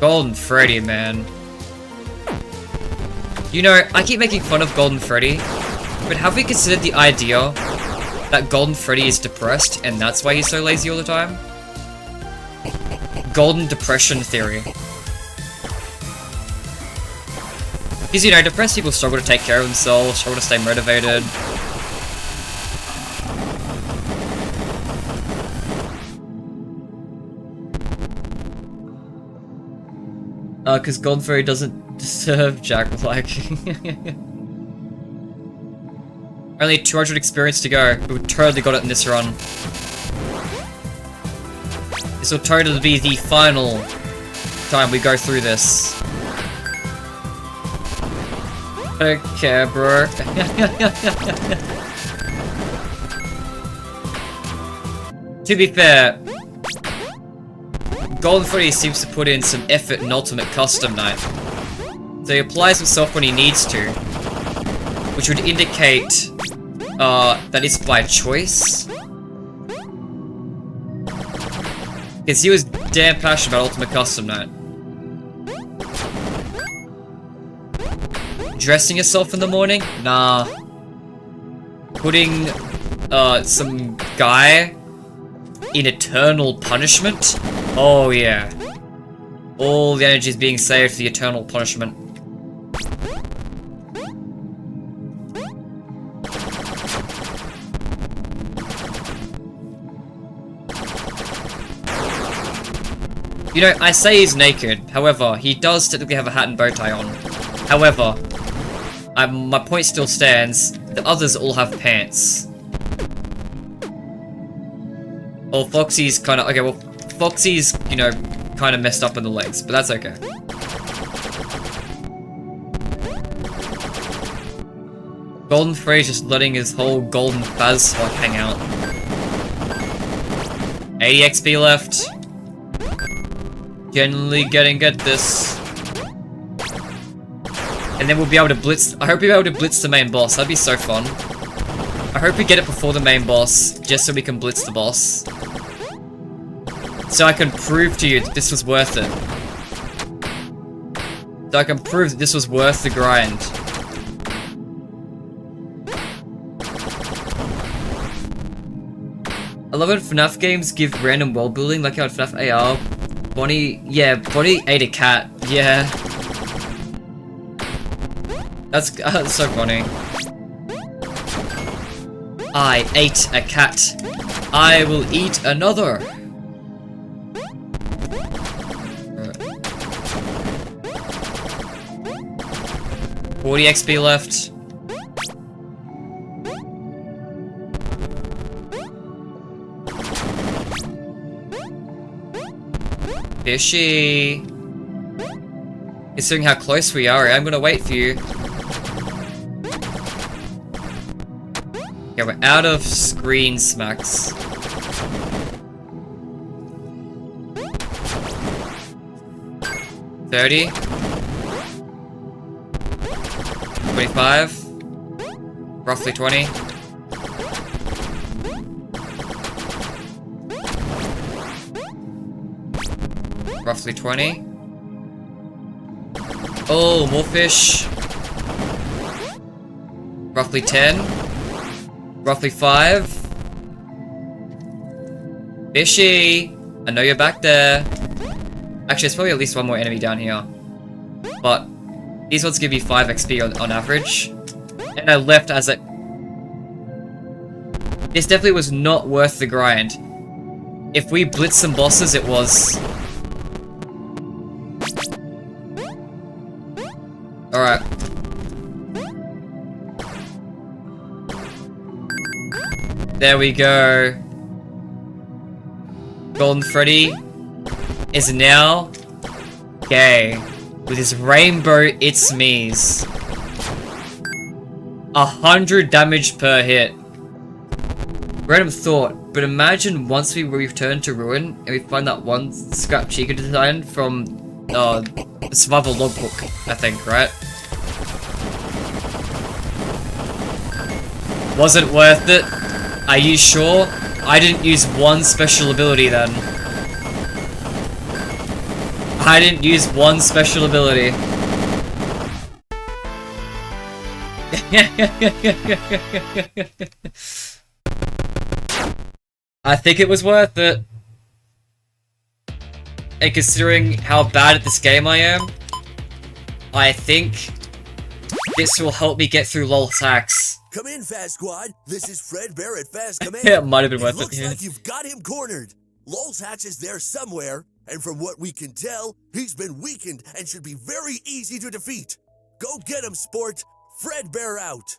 Golden Freddy, man. You know, I keep making fun of Golden Freddy, but have we considered the idea that Golden Freddy is depressed and that's why he's so lazy all the time? Golden Depression theory. Because, you know, depressed people struggle to take care of themselves, struggle to stay motivated. Because Golden Freddy doesn't deserve Jack-like. Only 200 experience to go. We totally got it in this run. This will totally be the final time we go through this. Okay, bro. To be fair, Golden Freddy seems to put in some effort in Ultimate Custom Night. So he applies himself when he needs to, which would indicate that it's by choice. Because he was damn passionate about Ultimate Custom Night. Dressing yourself in the morning? Nah. Putting some guy in eternal punishment? Oh yeah. All the energy is being saved for the eternal punishment. You know, I say he's naked, however, he does technically have a hat and bow tie on. However, my point still stands, the others all have pants. Well, Foxy's kinda, okay, well, Foxy's, you know, kinda messed up in the legs, but that's okay. Golden Freddy's just letting his whole golden Fazbear hang out. 80 XP left. Generally get this. And then we'll be able to blitz. I hope we'll be able to blitz the main boss. That'd be so fun. I hope we get it before the main boss, just so we can blitz the boss. So I can prove to you that this was worth it. So I can prove that this was worth the grind. I love when FNaF games give random world building, like how in FNaF AR, Bonnie ate a cat, yeah. That's so funny. I ate a cat. I will eat another. 40 XP left. Fishy. Considering how close we are, I'm gonna wait for you. Okay, we're out of screen smacks. $30. 25. Roughly 20. Roughly 20. Oh, more fish. Roughly 10. Roughly 5. Fishy! I know you're back there. Actually, there's probably at least one more enemy down here. But these ones give you 5 XP on average. And I left as a... This definitely was not worth the grind. If we blitzed some bosses, it was... Alright. There we go. Golden Freddy is now gay with his rainbow it's me's. 100 damage per hit. Random thought, but imagine once we return to Ruin and we find that one scrap Chica design from the survival logbook, I think, right? Was it worth it? Are you sure? I didn't use one special ability then. I didn't use one special ability. I think it was worth it. And considering how bad at this game I am, I think this will help me get through L.O.L.Z.H.A.X. Come in, Faz Squad. This is Fredbear at Faz Command. Yeah, it might have been worth it. Looks like you've got him cornered. L.O.L.Z.H.A.X is there somewhere, and from what we can tell, he's been weakened and should be very easy to defeat. Go get him, sport. Fredbear out.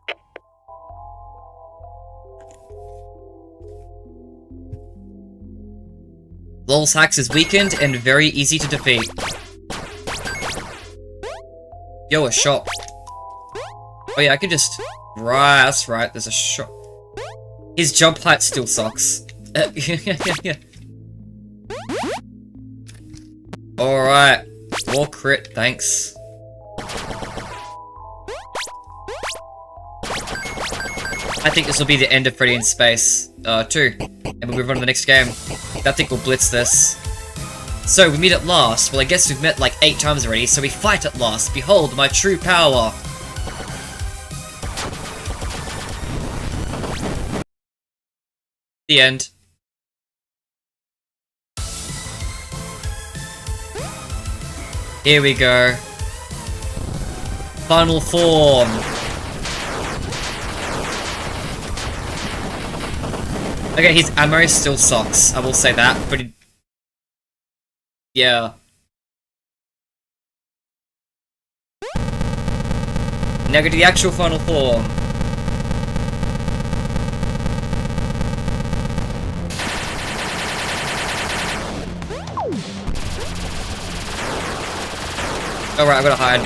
L.O.L.Z.H.A.X is weakened and very easy to defeat. Yo, a shop. Oh yeah, I can just... Right, that's right, there's a shop. His jump height still sucks. Alright. More crit, thanks. I think this will be the end of Freddy in Space 2. And we'll move on to the next game. I think we'll blitz this. So, we meet at last. Well, I guess we've met like 8 times already, so we fight at last. Behold my true power. The end. Here we go. Final form. Okay, his ammo still sucks, I will say that, but it... Yeah. Now go to the actual final form. Alright, I gotta hide.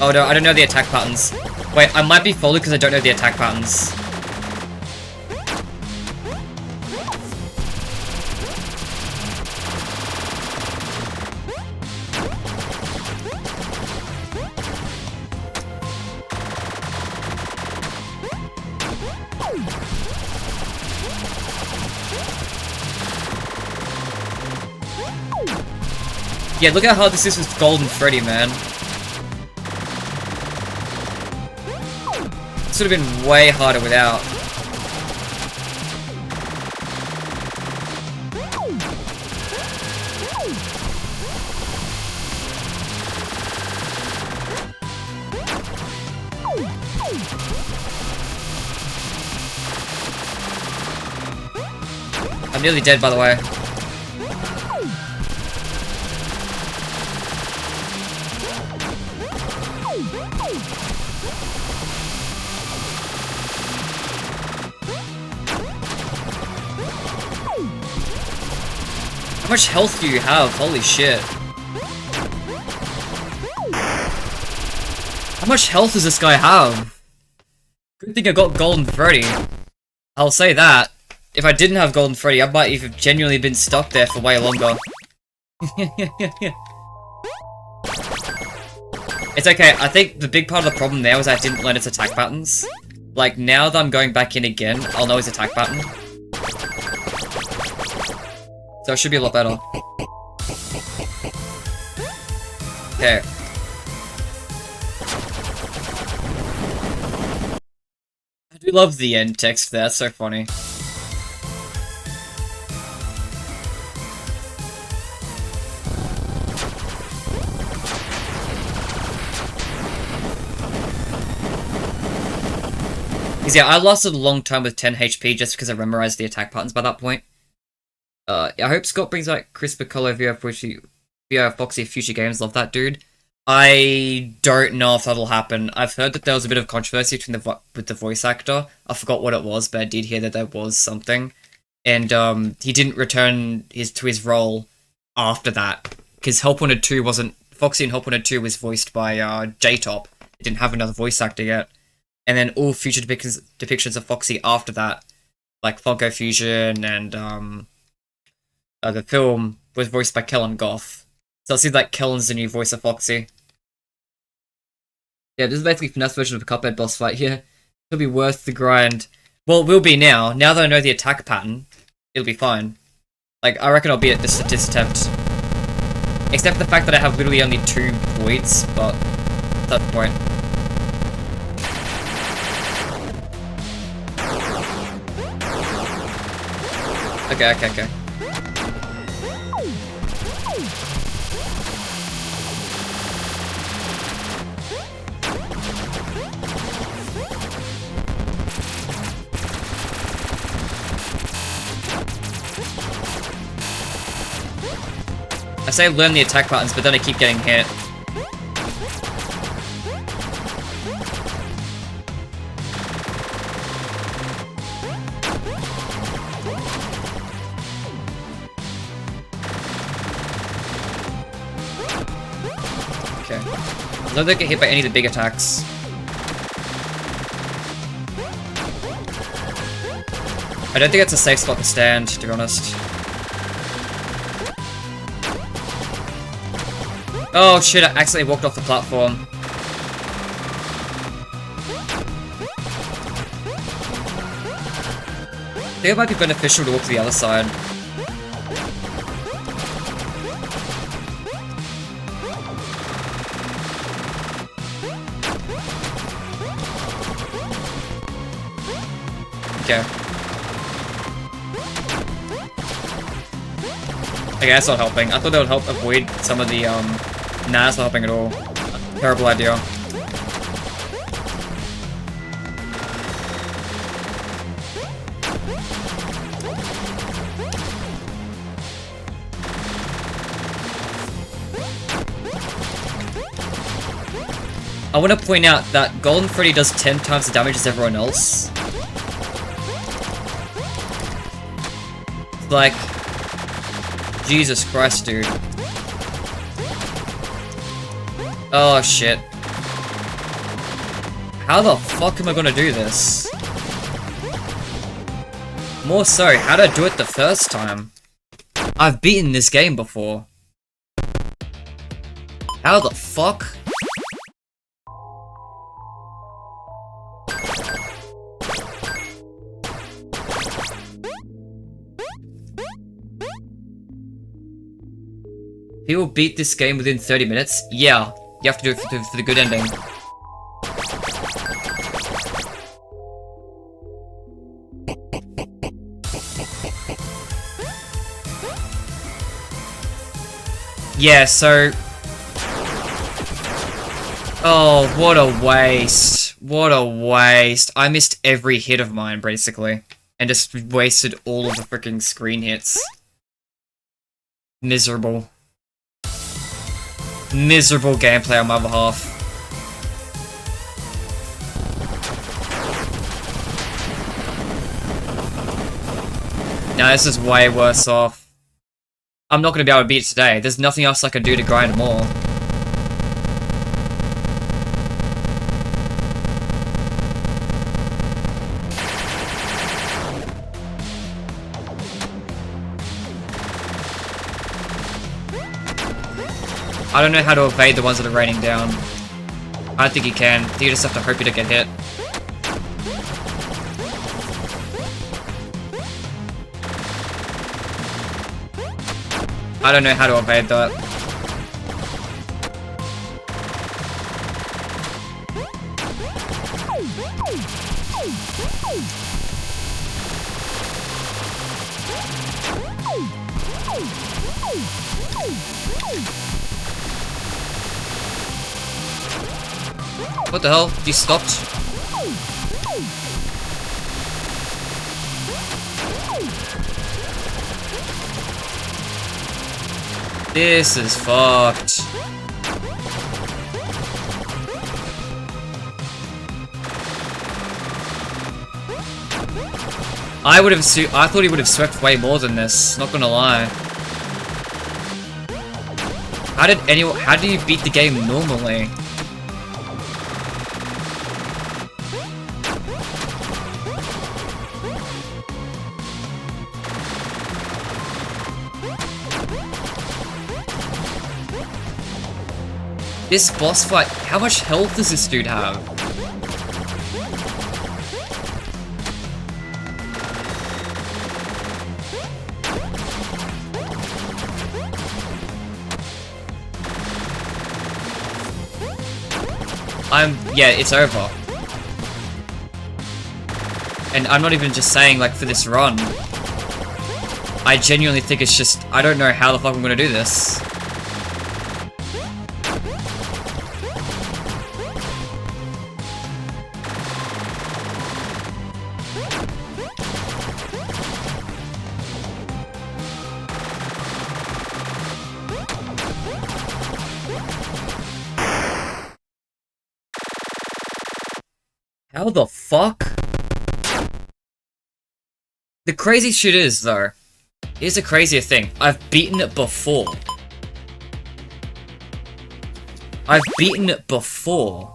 Oh no, I don't know the attack patterns. Wait, I might be folded because I don't know the attack patterns. Yeah, look how hard this is with Golden Freddy, man. This would have been way harder without. I'm nearly dead, by the way. How much health do you have? Holy shit. How much health does this guy have? Good thing I got Golden Freddy. I'll say that. If I didn't have Golden Freddy, I might have genuinely been stuck there for way longer. It's okay, I think the big part of the problem there was I didn't learn its attack patterns. Like, now that I'm going back in again, I'll know its attack pattern. So it should be a lot better. Okay. I do love the end text there, that's so funny. Because yeah, I lasted a long time with 10 HP just because I memorized the attack patterns by that point. I hope Scott brings back crisper color via Foxy future games. Love that dude. I don't know if that'll happen. I've heard that there was a bit of controversy with the voice actor. I forgot what it was, but I did hear that there was something. And he didn't return to his role after that. Because Help Wanted 2 wasn't... Foxy in Help Wanted 2 was voiced by J-Top. It didn't have another voice actor yet. And then all future depictions of Foxy after that, like Funko Fusion and the film, was voiced by Kellen Goff. So it seems like Kellen's the new voice of Foxy. Yeah, this is basically FNaF's version of a Cuphead boss fight here. It'll be worth the grind. Well, it will be now. Now that I know the attack pattern, it'll be fine. Like, I reckon I'll be at this attempt. Except for the fact that I have literally only 2 voids, but at that point. Okay. I say learn the attack patterns, but then I keep getting hit. Okay. I don't get hit by any of the big attacks. I don't think it's a safe spot to stand, to be honest. Oh shit, I accidentally walked off the platform. I think it might be beneficial to walk to the other side. Okay. Okay, that's not helping. I thought that would help avoid some of the, Nah, that's not helping at all. Terrible idea. I want to point out that Golden Freddy does 10 times the damage as everyone else. Like... Jesus Christ, dude. Oh, shit. How the fuck am I gonna do this? More so, how did I do it the first time? I've beaten this game before. How the fuck? People beat this game within 30 minutes? Yeah, you have to do it for the good ending. Yeah, so... Oh, what a waste. What a waste. I missed every hit of mine, basically. And just wasted all of the freaking screen hits. Miserable. Miserable gameplay on my behalf. Now this is way worse off. I'm not going to be able to beat it today. There's nothing else I can do to grind more. I don't know how to evade the ones that are raining down. I don't think you can. I think you just have to hope you don't get hit. I don't know how to evade that. What the hell? You stopped? This is fucked. I thought he would have swept way more than this, not gonna lie. How do you beat the game normally? This boss fight, how much health does this dude have? Yeah, it's over. And I'm not even just saying, like, for this run. I genuinely think it's just, I don't know how the fuck I'm gonna do this. How the fuck? The crazy shit is, though, here's the crazier thing. I've beaten it before. I've beaten it before.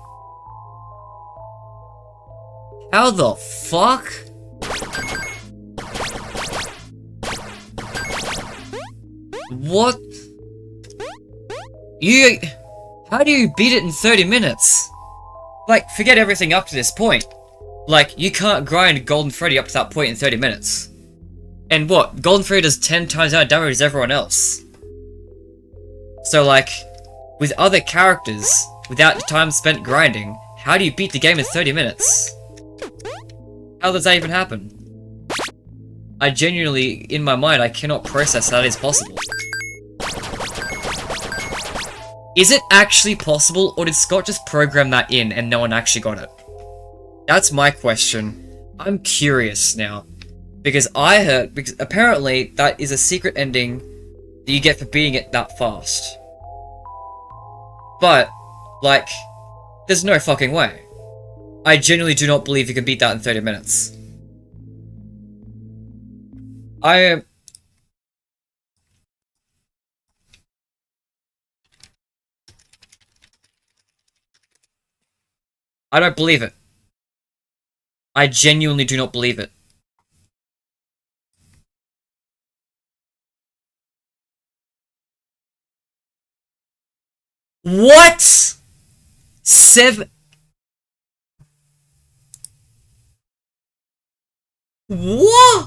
How the fuck? What? How do you beat it in 30 minutes? Like, forget everything up to this point. Like, you can't grind Golden Freddy up to that point in 30 minutes. And what? Golden Freddy does 10 times more damage as everyone else. So, like, with other characters, without the time spent grinding, how do you beat the game in 30 minutes? How does that even happen? I genuinely, in my mind, I cannot process that is possible. Is it actually possible, or did Scott just program that in and no one actually got it? That's my question. I'm curious now. Because apparently that is a secret ending that you get for beating it that fast. But, like, there's no fucking way. I genuinely do not believe you can beat that in 30 minutes. I don't believe it. I genuinely do not believe it. What? What?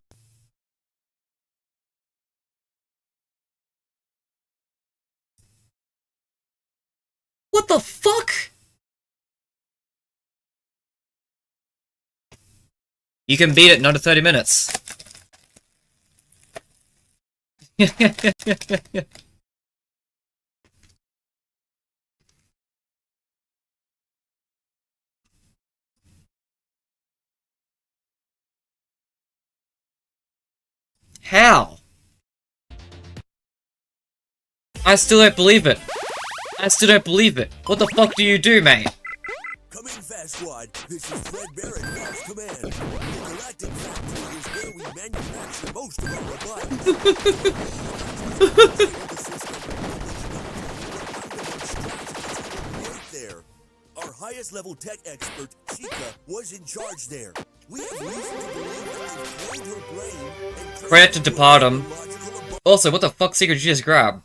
What the fuck? You can beat it in under 30 minutes. How? I still don't believe it. I still don't believe it. What the fuck do you do, mate? Come in fast, squad. This is Dreadbear at Fast Command. The Galactic Factory is where we manufacture most of our robotics. There. Our highest level tech expert, Chica, was in charge there. We have reason to believe that they cloned her brain and Credit to Departum. Also, what the fuck secret did you just grab?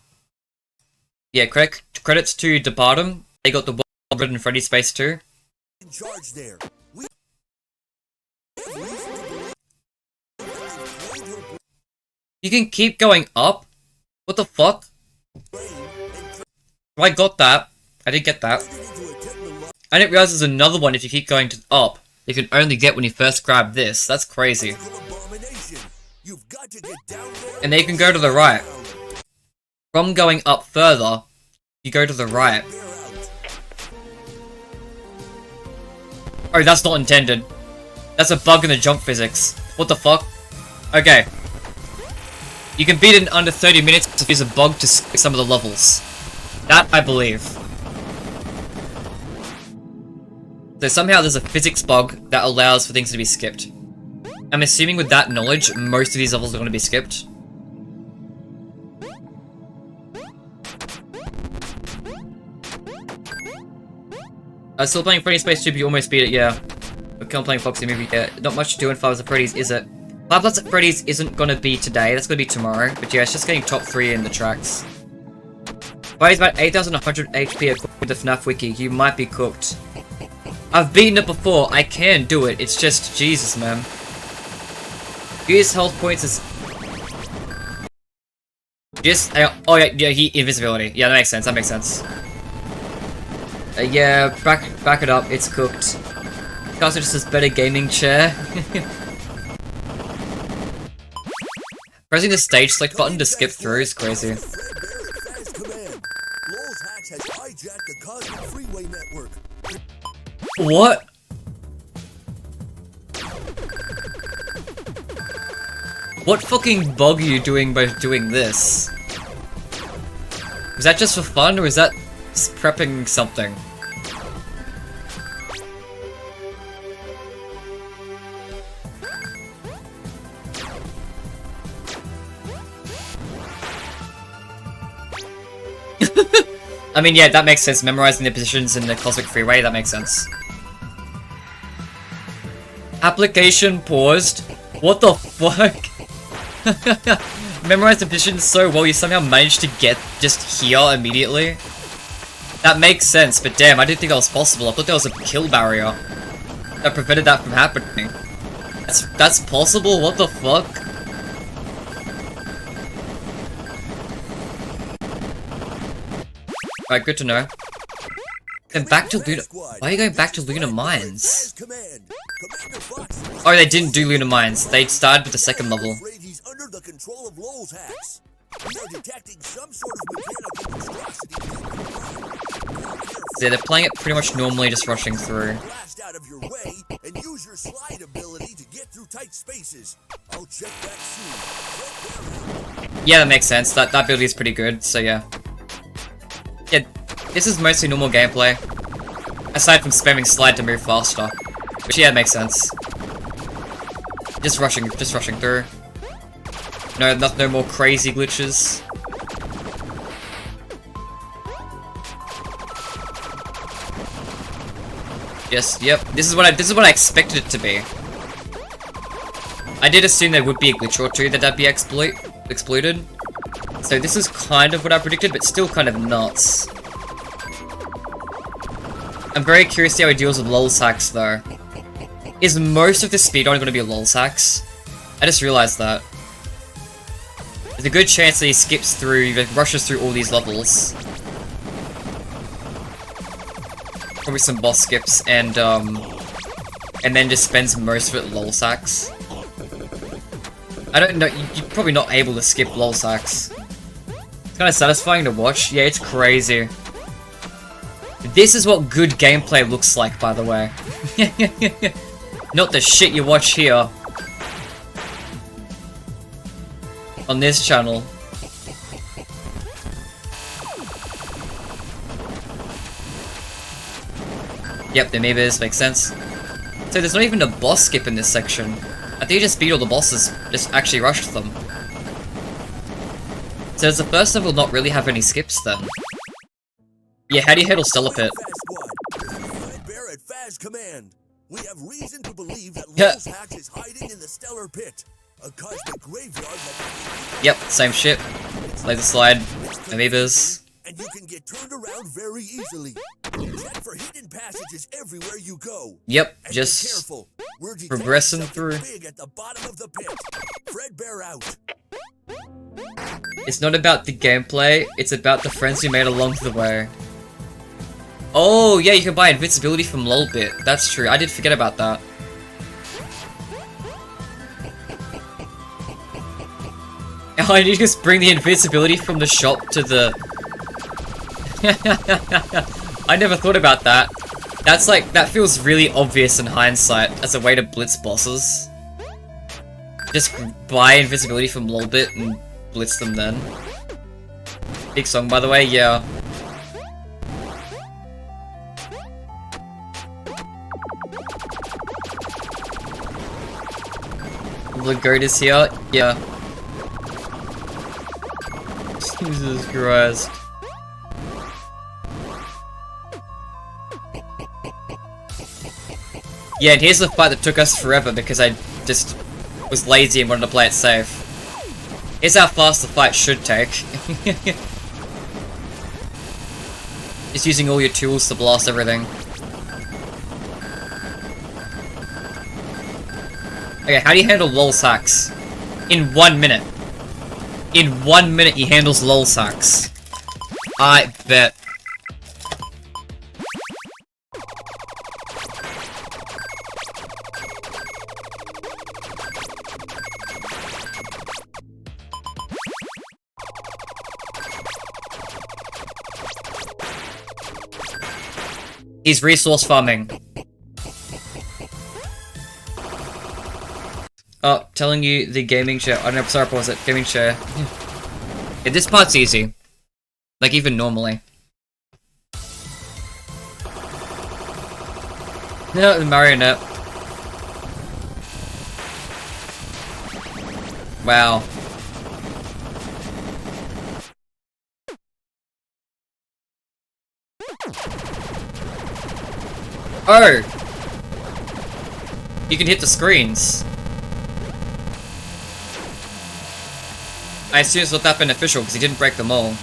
Yeah, credits to Departum. They got the world in Freddy Space 2. in charge there. You can keep going up? What the fuck? I got that. I did get that. I didn't realize there's another one if you keep going to up. You can only get when you first grab this. That's crazy. And then you can go to the right. From going up further, you go to the right. Oh, that's not intended. That's a bug in the jump physics. What the fuck? Okay. You can beat it in under 30 minutes if you use a bug to skip some of the levels. That, I believe. So somehow there's a physics bug that allows for things to be skipped. I'm assuming with that knowledge, most of these levels are going to be skipped. Still playing Freddy Space 2, but you almost beat it, yeah. But come playing Foxy Movie, yeah. Not much to do in Five Nights at Freddy's, is it? Five Nights at Freddy's isn't gonna be today, that's gonna be tomorrow. But yeah, it's just getting top 3 in the tracks. Freddy's about 8,100 HP according to FNaF Wiki. You might be cooked. I've beaten it before, I can do it. It's just, Jesus, man. Use health points is... Just, oh yeah, invisibility. Yeah, that makes sense, that makes sense. Yeah, back it up, it's cooked. Also just this better gaming chair. Pressing the stage select button to skip through is crazy. L.O.L.Z.H.A.X has hijacked the Cosmic Freeway network. What? What fucking bug are you doing by doing this? Is that just for fun, or is that prepping something? I mean, yeah, that makes sense. Memorizing the positions in the Cosmic Freeway, that makes sense. Application paused? What the fuck? Memorize the positions so well you somehow managed to get just here immediately? That makes sense, but damn, I didn't think that was possible. I thought there was a kill barrier that prevented that from happening. That's possible? What the fuck? Alright, good to know. Then back to Luna... Why are you going back to Luna Mines? Oh, they didn't do Luna Mines. They started with the second level. He's under the control of L.O.L.Z.H.A.X. We are detecting some sort of mechanical monstrosity. So yeah, they're playing it pretty much normally, just rushing through. Blast out of your way and use your slide ability to get through tight spaces. I'll check back soon. Yeah, that makes sense. That ability is pretty good, so yeah. Yeah, this is mostly normal gameplay. Aside from spamming slide to move faster. Which yeah, makes sense. Just rushing through. No more crazy glitches. Yes, yep. This is what I expected it to be. I did assume there would be a glitch or two that'd be exploited. So this is kind of what I predicted, but still kind of nuts. I'm very curious to see how he deals with L.O.L.Z.H.A.X though. Is most of the speedrun going to be L.O.L.Z.H.A.X? I just realized that. There's a good chance that he skips through, rushes through all these levels. Probably some boss skips and then just spends most of it L.O.L.Z.H.A.X. I don't know, you're probably not able to skip L.O.L.Z.H.A.X. It's kind of satisfying to watch. Yeah, it's crazy. This is what good gameplay looks like, by the way. Not the shit you watch here. On this channel. Yep, the amoebas, makes sense. So there's not even a boss skip in this section. I think you just beat all the bosses, just actually rushed them. So does the first level not really have any skips then? Yeah, how do you handle Stellar Pit? Fredbear at Faz Command. We have reason to believe that L.O.L.Z.H.A.X is hiding in the Stellar Pit, a cosmic graveyard that... Yep, same shit. Laser slide, amoebas. And you can get turned around very easily. Check for hidden passages everywhere you go. Yep, and just be careful. We're progressing through. Big at the bottom of the pit. Fredbear out. It's not about the gameplay, it's about the friends you made along the way. Oh, yeah, you can buy invincibility from L.O.L.Z.H.A.X. That's true, I did forget about that. Oh, you just bring the invincibility from the shop to the... I never thought about that. That's like, that feels really obvious in hindsight as a way to blitz bosses. Just buy invisibility from L.O.L.Z.H.A.X and blitz them then. Big song, by the way, yeah. The goat is here? Yeah. Jesus Christ. Yeah, and here's the fight that took us forever because I just was lazy and wanted to play it safe. Here's how fast the fight should take. Just using all your tools to blast everything. Okay, how do you handle L.O.L.Z.H.A.X? In 1 minute. In 1 minute he handles L.O.L.Z.H.A.X. I bet. He's resource farming. Oh, telling you the gaming share. I don't know, sorry, what was it? Gaming share. Yeah, this part's easy. Like, even normally. No, the marionette. Wow. Oh! You can hit the screens. I assume it's not that beneficial because he didn't break them all.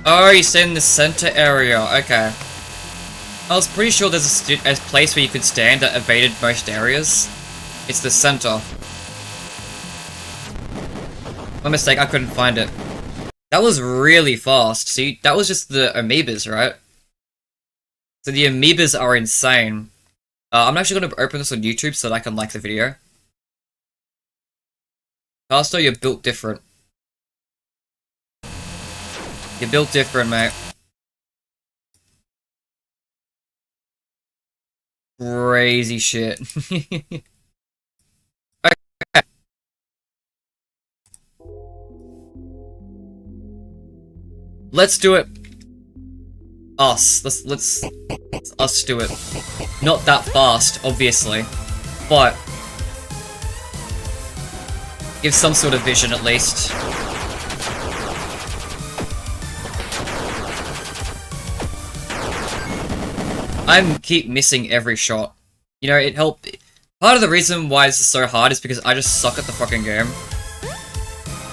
Oh, he's in the center area. Okay. I was pretty sure there's a place where you could stand that evaded most areas. It's the center. My mistake, I couldn't find it. That was really fast. See, that was just the amoebas, right? So the amoebas are insane. I'm actually going to open this on YouTube so that I can like the video. Casto, you're built different. You're built different, mate. Crazy shit. Okay. Let's do it. Let's us do it. Not that fast, obviously, but give some sort of vision at least. I keep missing every shot. You know, it helped. Part of the reason why this is so hard is because I just suck at the fucking game.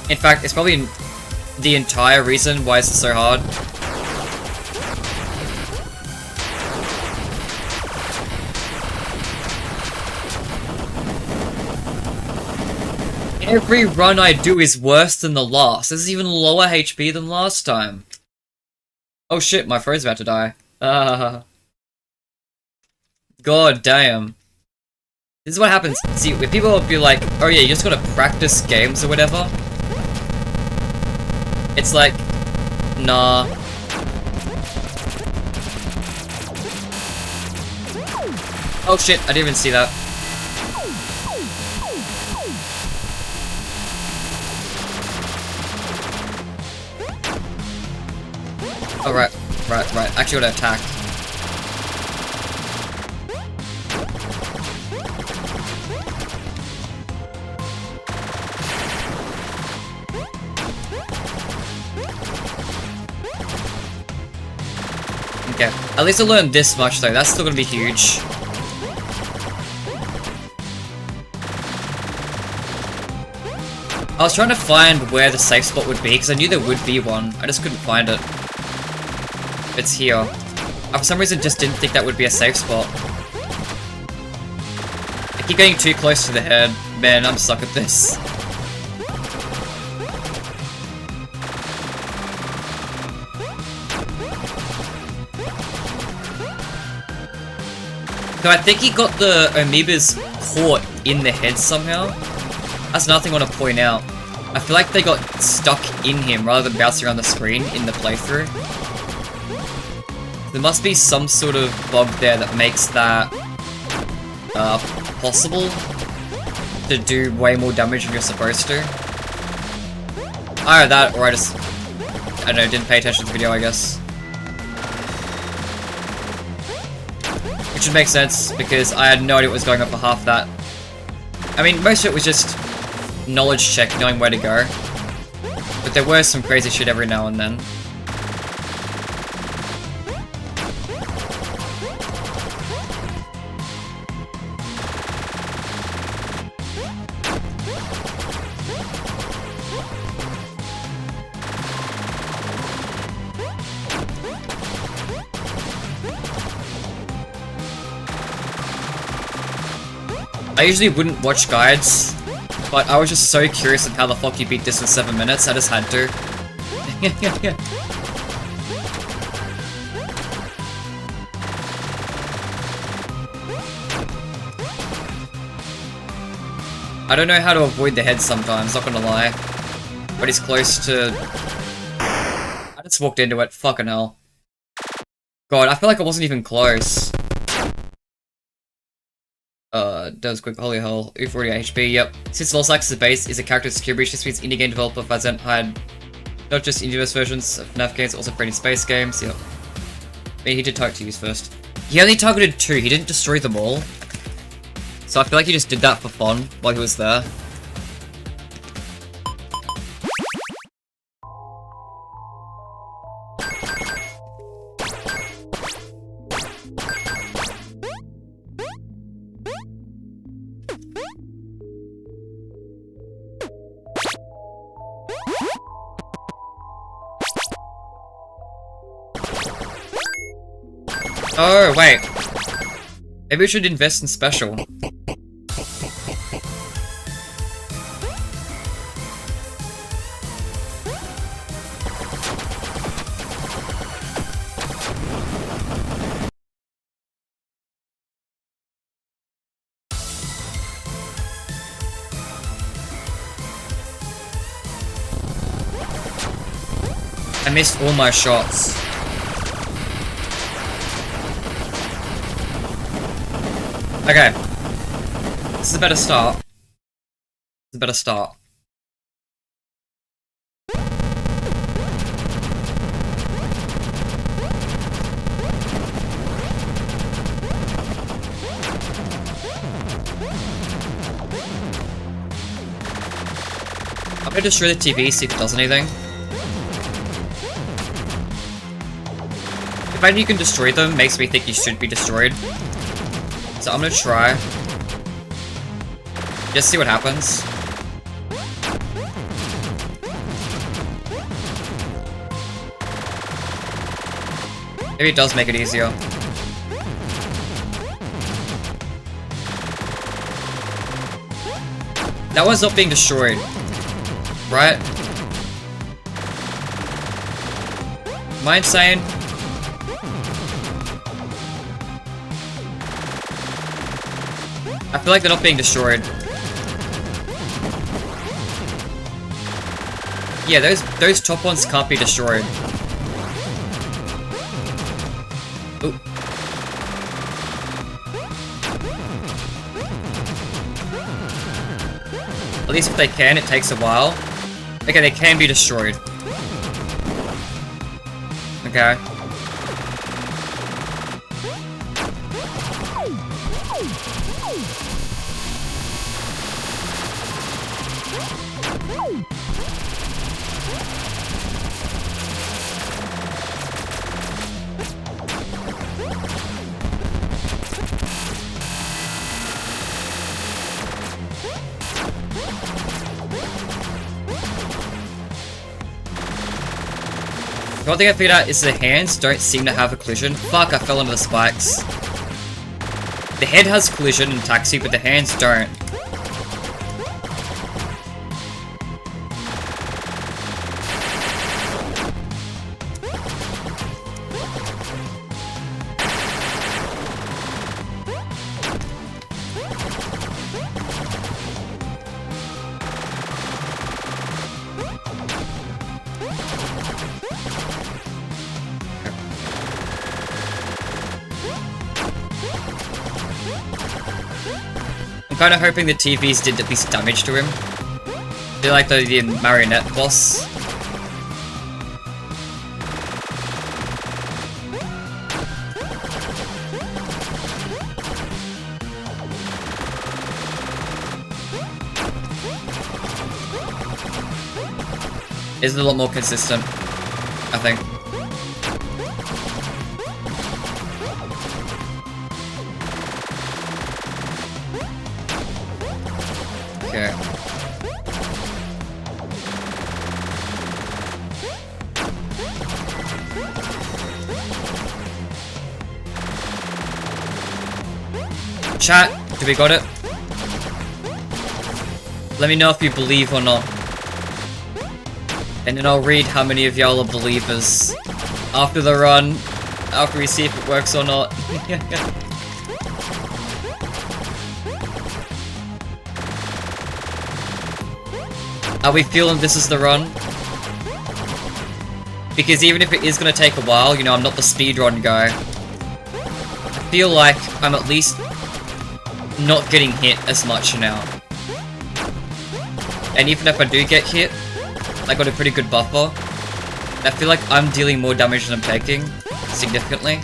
In fact, it's probably the entire reason why this is so hard. Every run I do is worse than the last. This is even lower HP than last time. Oh shit, my phone's about to die. God damn. This is what happens. See, when people will be like, oh yeah, you just gotta practice games or whatever. It's like, nah. Oh shit, I didn't even see that. Oh, right. Actually gotta attack. Okay, at least I learned this much though, that's still gonna be huge. I was trying to find where the safe spot would be, because I knew there would be one, I just couldn't find it. It's here. I for some reason just didn't think that would be a safe spot. I keep getting too close to the head. Man, I'm stuck at this. So I think he got the amoebas caught in the head somehow. That's another thing I want to point out. I feel like they got stuck in him rather than bouncing around the screen in the playthrough. There must be some sort of bug there that makes that possible. to do way more damage than you're supposed to. Either that, or I don't know, didn't pay attention to the video, I guess. Which would make sense, because I had no idea what was going on for half that. I mean, most of it was just knowledge check, knowing where to go. But there were some crazy shit every now and then. I usually wouldn't watch guides, but I was just so curious of how the fuck you beat this in 7 minutes, I just had to. I don't know how to avoid the head sometimes, not gonna lie. But he's close to... I just walked into it, fucking hell. God, I feel like I wasn't even close. Does quick holy hell. 40 HP, yep. Since L.O.L.Z.H.A.X base is a character security breach, this means indie game developer Fazbear had not just indie versions of FNaF games, also Freddy space games, yep. I mean, he did target TVs first. He only targeted 2, he didn't destroy them all. So I feel like he just did that for fun while he was there. Oh, wait. Maybe we should invest in special. I missed all my shots. Okay. This is a better start. This is a better start. I'm gonna destroy the TV, see if it does anything. The fact that you can destroy them makes me think you should be destroyed. So I'm gonna try. Just see what happens. Maybe it does make it easier. That one's not being destroyed. Right? Am I insane? I feel like they're not being destroyed. Yeah, those top ones can't be destroyed. Ooh. At least if they can, it takes a while. Okay, they can be destroyed. Okay. The one thing I figured out is the hands don't seem to have a collision. Fuck, I fell into the spikes. The head has collision and taxi, but the hands don't. I'm kind of hoping the TVs did at least damage to him. I feel like the marionette boss. Is a lot more consistent, I think. Okay. Chat, do we got it? Let me know if you believe or not. And then I'll read how many of y'all are believers after the run, after we see if it works or not. Are we feeling this is the run? Because even if it is going to take a while, you know, I'm not the speedrun guy. I feel like I'm at least not getting hit as much now. And even if I do get hit, I got a pretty good buffer. I feel like I'm dealing more damage than I'm taking, significantly.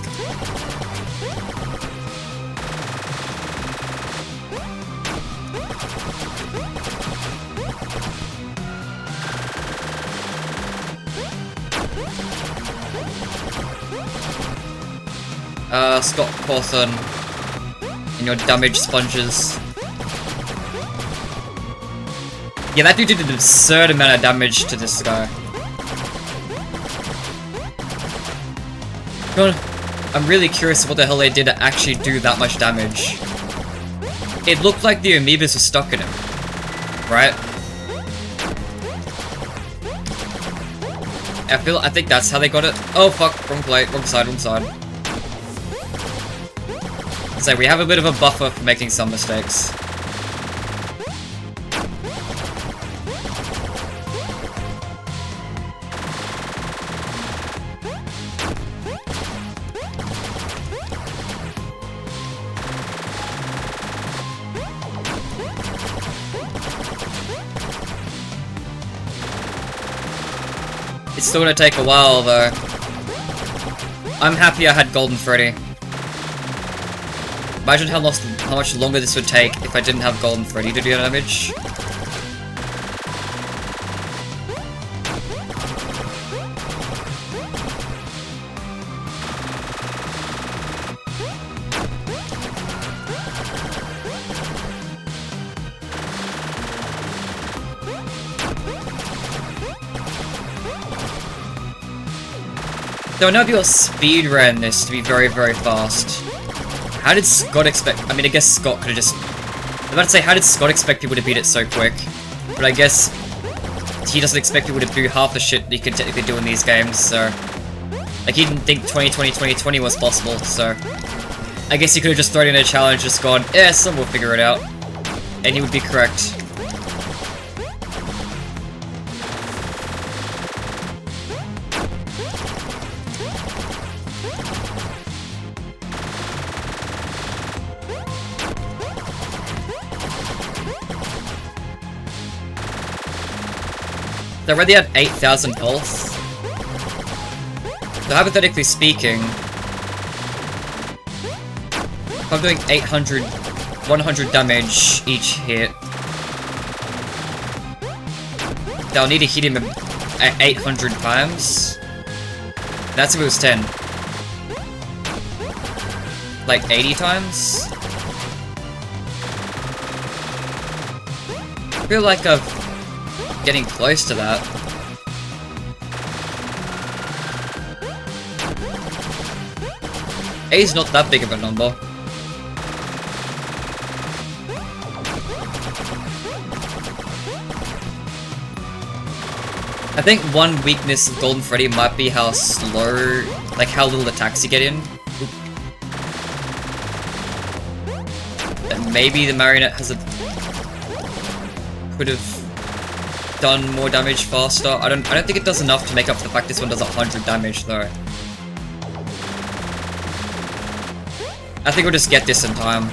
Scott Cawthon and your damage sponges. Yeah, that dude did an absurd amount of damage to this guy. God, I'm really curious what the hell they did to actually do that much damage. It looked like the amoebas were stuck in him, right? I think that's how they got it. Oh fuck, wrong plate, wrong side, wrong side. So we have a bit of a buffer for making some mistakes. It's still gonna take a while though. I'm happy I had Golden Freddy. Imagine how much longer this would take if I didn't have Golden Freddy to do damage. So I know people speed ran this to be very, very fast. How did Scott expect? I mean, I guess Scott could have just. I was about to say, how did Scott expect people to beat it so quick? But I guess he doesn't expect people to do half the shit that you can technically do in these games. So, like, he didn't think 2020 was possible. So, I guess he could have just thrown in a challenge, just gone, yeah, someone will figure it out, and he would be correct. They already had 8,000 health. So hypothetically speaking, if I'm doing 100 damage each hit, they'll need to hit him at 800 times. That's if it was 10. Like 80 times? I feel like I'm getting close to that. A's not that big of a number. I think one weakness of Golden Freddy might be how slow, like how little attacks you get in. And maybe the marionette has could have done more damage faster. I don't think it does enough to make up for the fact this one does 100 damage though. I think we'll just get this in time.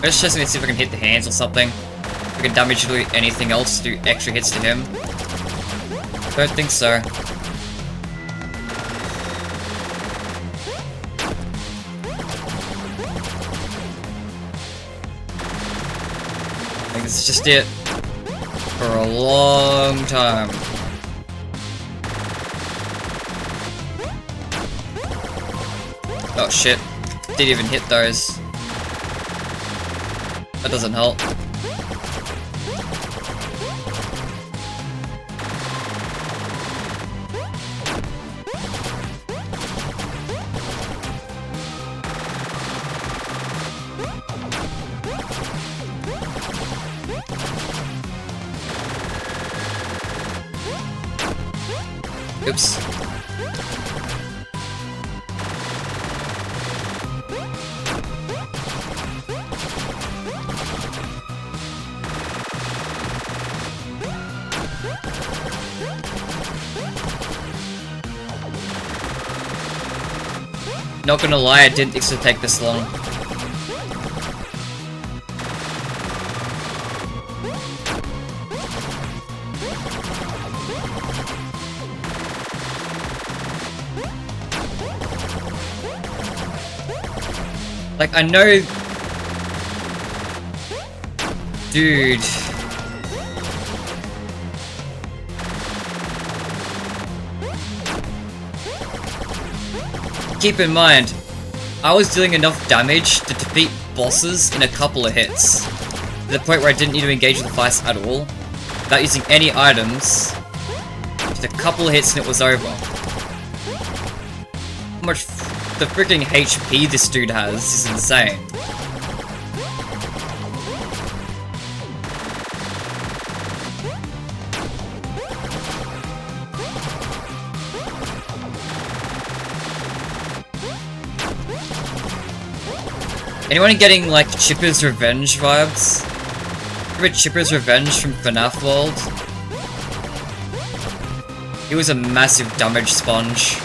Let's just see if I can hit the hands or something. If I can damage anything else to do extra hits to him. Don't think so. I think this is just it. For a long time. Oh shit. Didn't even hit those. That doesn't help. Oops. Not gonna lie, I didn't think it would take this long. Like, I know... Dude... Keep in mind, I was dealing enough damage to defeat bosses in a couple of hits. To the point where I didn't need to engage with the fights at all. Without using any items. Just a couple of hits and it was over. How much the freaking HP this dude has is insane. Anyone getting, like, Chipper's Revenge vibes? Remember Chipper's Revenge from FNaF World? He was a massive damage sponge.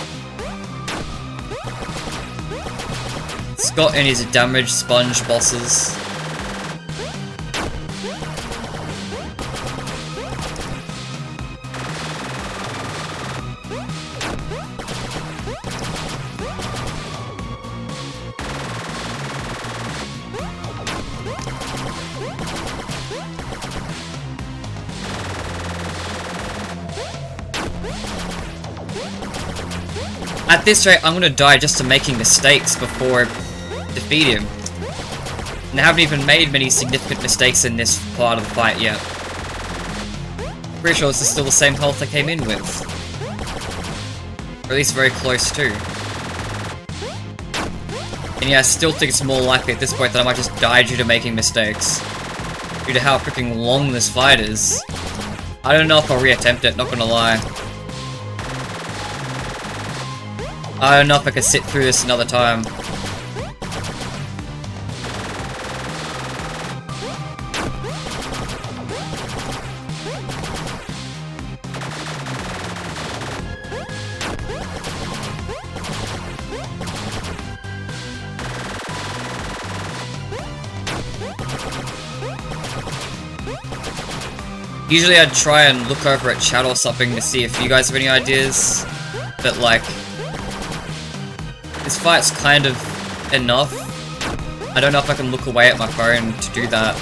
Scott and his damage sponge bosses. At this rate, I'm gonna die just to making mistakes before I defeat him. And I haven't even made many significant mistakes in this part of the fight yet. Pretty sure this is still the same health I came in with. Or at least very close to. And yeah, I still think it's more likely at this point that I might just die due to making mistakes. Due to how freaking long this fight is. I don't know if I'll reattempt it, not gonna lie. I don't know if I could sit through this another time. Usually I'd try and look over at chat or something to see if you guys have any ideas, but like, this fight's kind of enough. I don't know if I can look away at my phone to do that.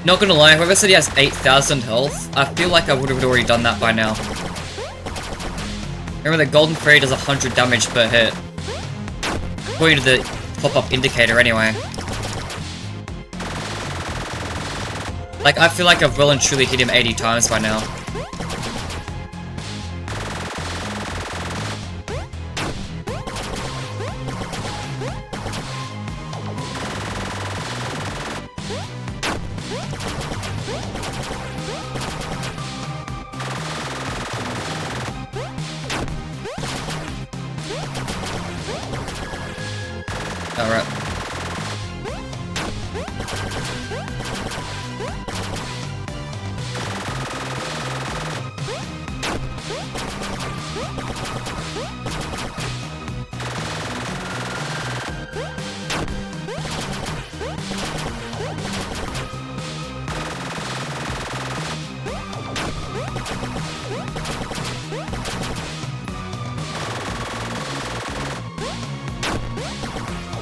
Not gonna lie, whoever said he has 8,000 health, I feel like I would have already done that by now. Remember, the Golden Freddy does 100 damage per hit. According to the pop-up indicator anyway. Like, I feel like I've well and truly hit him 80 times by now.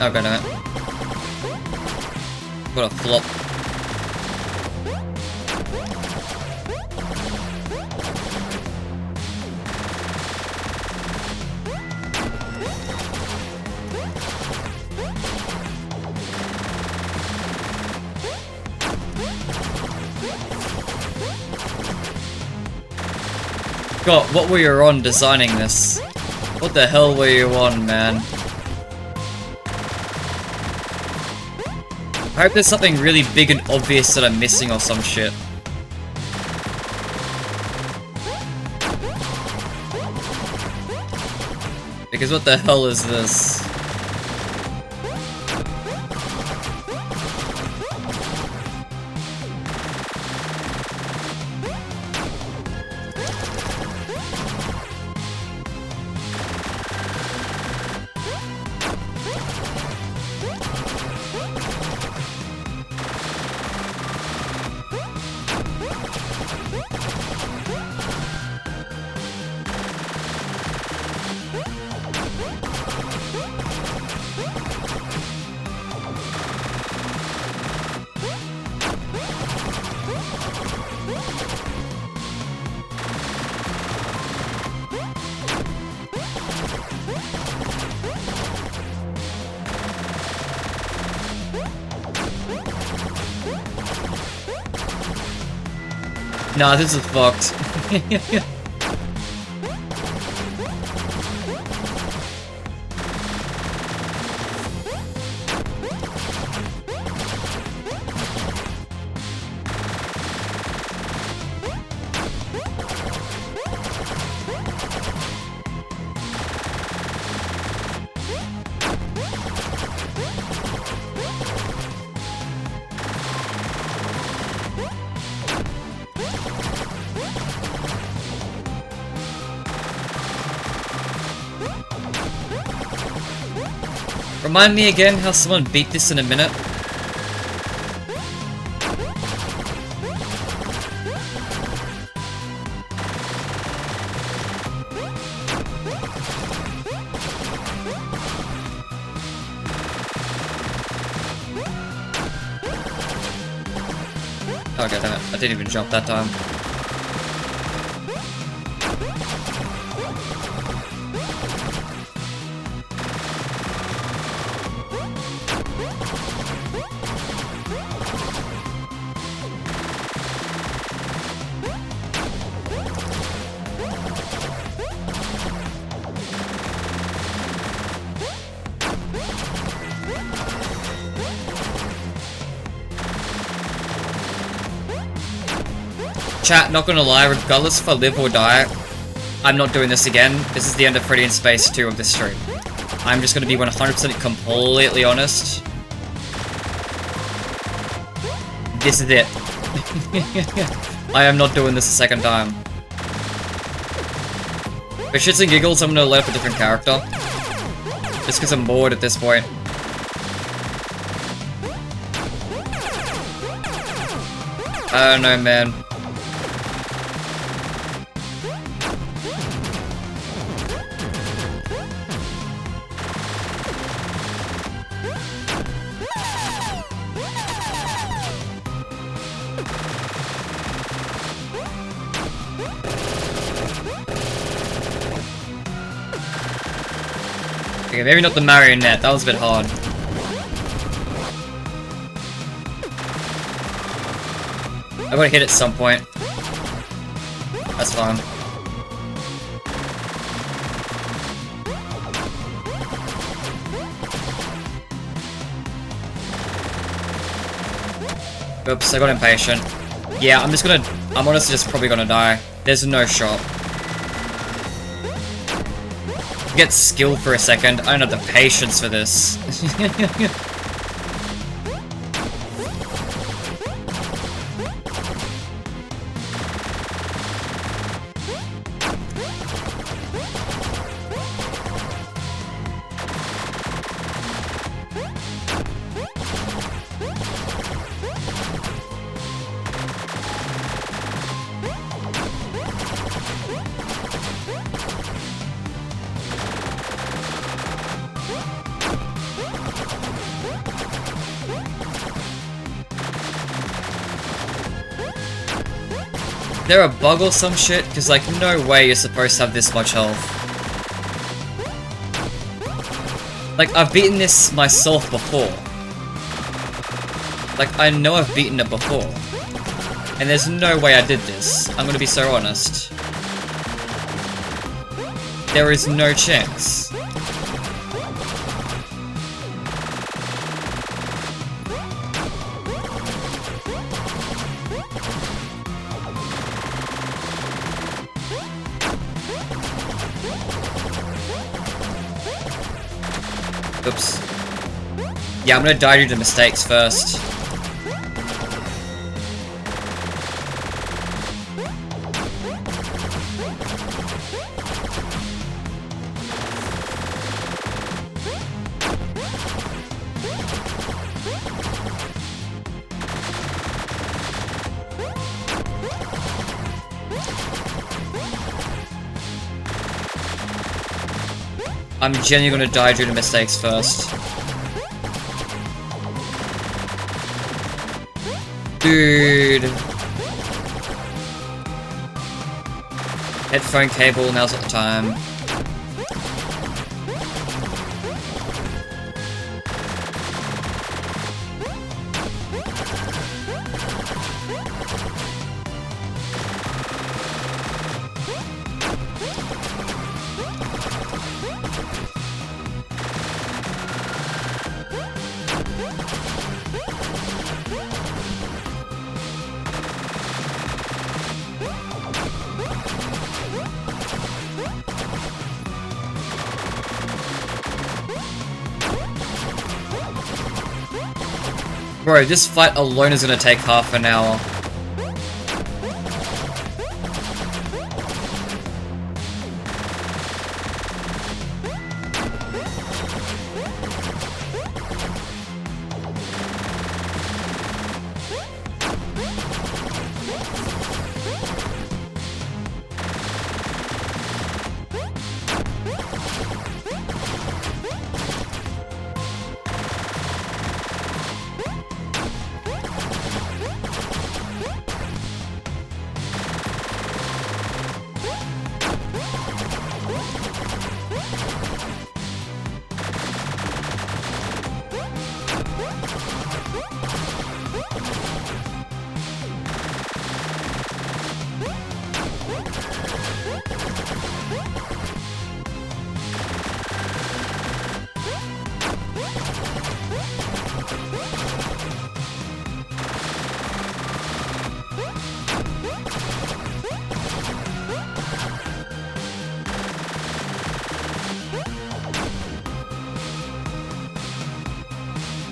Oh, god damn it. What a flop. God, what were you on designing this? What the hell were you on, man? I hope there's something really big and obvious that I'm missing or some shit. Because what the hell is this? Nah, this is fucked. Remind me again how someone beat this in a minute? Oh god damn it, I didn't even jump that time. Chat, not gonna lie, regardless if I live or die, I'm not doing this again. This is the end of Freddy in Space 2 of this stream. I'm just gonna be 100% completely honest. This is it. I am not doing this a second time. For shits and giggles, I'm gonna load up a different character. Just because I'm bored at this point. I don't know, man. Okay, maybe not the marionette, that was a bit hard. I gotta hit at some point. That's fine. Oops, I got impatient. Yeah, I'm honestly just probably gonna die. There's no shot. Get skill for a second. I don't have the patience for this. there a bug or some shit? Because, like, no way you're supposed to have this much health. Like, I've beaten this myself before. Like, I know I've beaten it before. And there's no way I did this. I'm gonna be so honest. There is no chance. Oops. Yeah, I'm gonna die due to mistakes first. I'm genuinely gonna die due to mistakes first. Dude. Headphone cable, now's not the time. Bro, this fight alone is gonna take half an hour.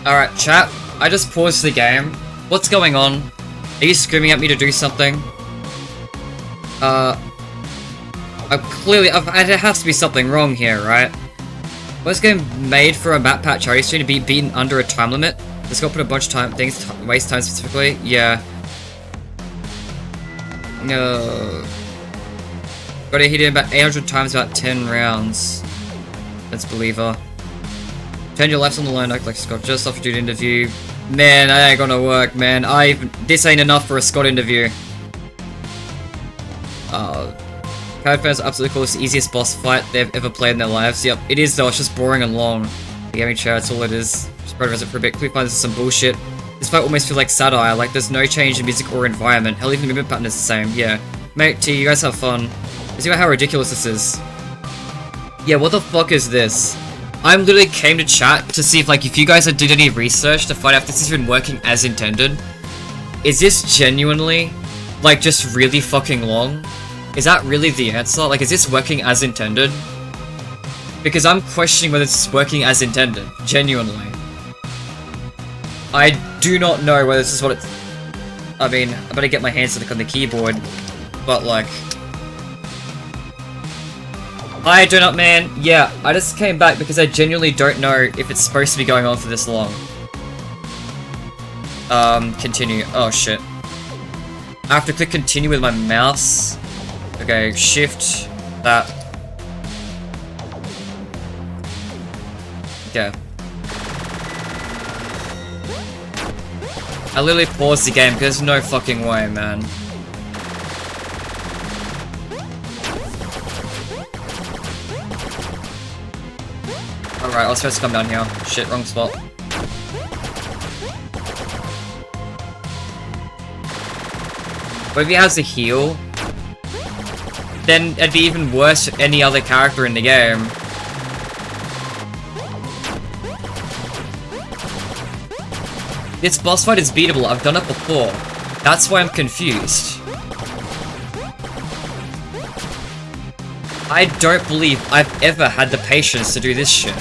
Alright, chat. I just paused the game. What's going on? Are you screaming at me to do something? There has to be something wrong here, right? Was this game made for a map patch? Are you trying to be beaten under a time limit? This got put a bunch of things, waste time specifically? Yeah. No. Gotta hit him about 800 times, about 10 rounds. Let's believe her. Turn your left on the line, act like Scott. Just off duty interview. Man, that ain't gonna work, man. This ain't enough for a Scott interview. Code fans absolutely cool. It's the easiest boss fight they've ever played in their lives. Yep, it is though. It's just boring and long. The gaming chair, that's all it is. Just progress it for a bit. Quick find this is some bullshit. This fight almost feels like satire. Like there's no change in music or environment. Hell, even the movement pattern is the same. Yeah, mate, T, you guys have fun. See how ridiculous this is. Yeah, what the fuck is this? I literally came to chat to see if you guys did any research to find out if this has been working as intended. Is this genuinely, like, just really fucking long? Is that really the answer? Like, is this working as intended? Because I'm questioning whether it's working as intended. Genuinely. I do not know whether this is what it's... I mean, I better get my hands on the keyboard. But, like... Hi, Donut Man. Yeah, I just came back because I genuinely don't know if it's supposed to be going on for this long. Continue. Oh, shit. I have to click continue with my mouse. Okay, shift that. Okay. I literally paused the game because there's no fucking way, man. Alright, I was supposed to come down here. Shit, wrong spot. But if he has a heal, then it'd be even worse for any other character in the game. This boss fight is beatable, I've done it before. That's why I'm confused. I don't believe I've ever had the patience to do this shit.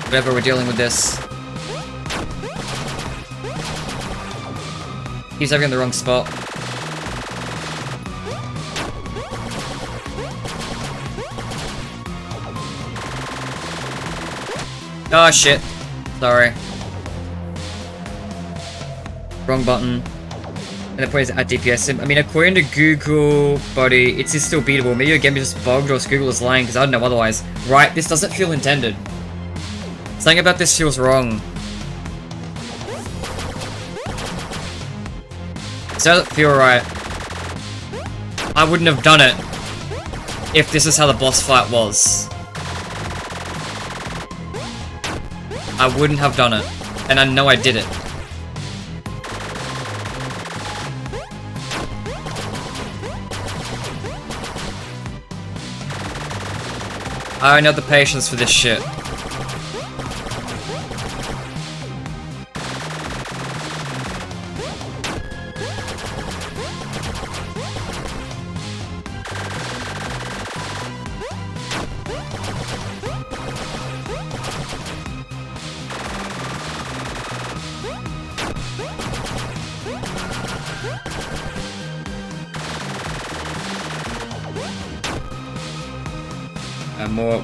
Whatever, we're dealing with this. He's over in the wrong spot. Oh shit. Sorry. Wrong button. And the point is at DPS. I mean, according to Google, buddy, it's still beatable. Maybe your game is just bugged or Google is lying, because I don't know otherwise. Right, this doesn't feel intended. Something about this feels wrong. This doesn't feel right. I wouldn't have done it if this is how the boss fight was. I wouldn't have done it. And I know I did it. I don't have the patience for this shit.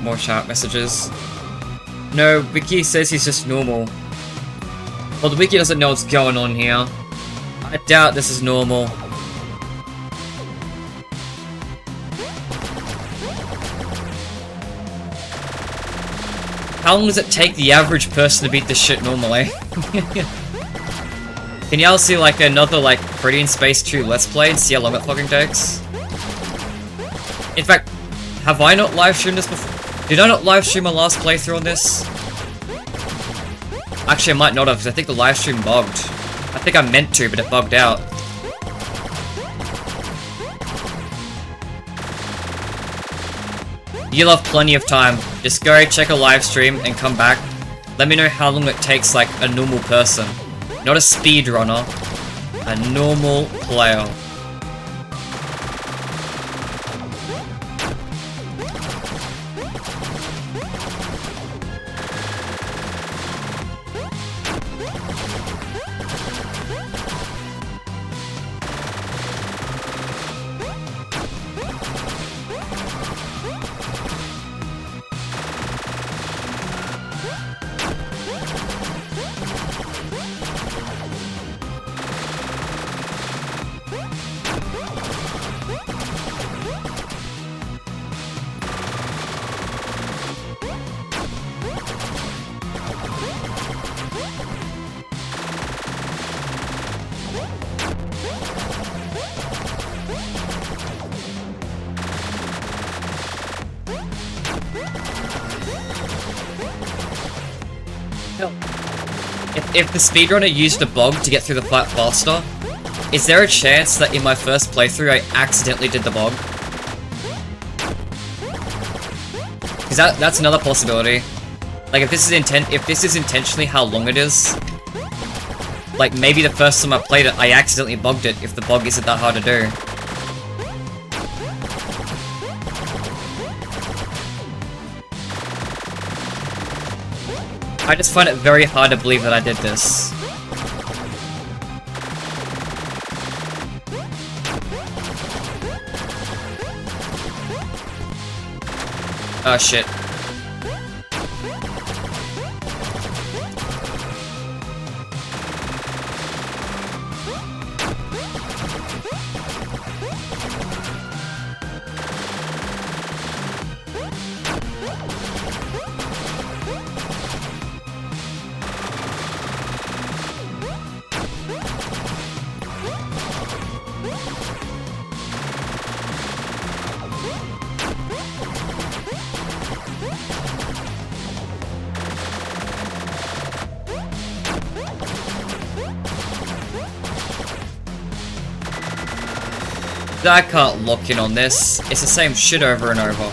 More chat messages. No, Wiki says he's just normal. Well, the Wiki doesn't know what's going on here. I doubt this is normal. How long does it take the average person to beat this shit normally? Can y'all see like another like Freddy in Space 2 Let's Play and see how long it fucking takes? In fact, have I not live streamed this before? Did I not live stream my last playthrough on this? Actually, I might not have, because I think the live stream bugged. I think I meant to, but it bugged out. You'll have plenty of time. Just go check a live stream and come back. Let me know how long it takes like a normal person. Not a speedrunner. A normal player. If the speedrunner used a bug to get through the fight faster, is there a chance that in my first playthrough I accidentally did the bug? Because that's another possibility. Like if this is intentionally how long it is, like maybe the first time I played it I accidentally bugged it if the bug isn't that hard to do. I just find it very hard to believe that I did this. Oh shit. I can't lock in on this. It's the same shit over and over.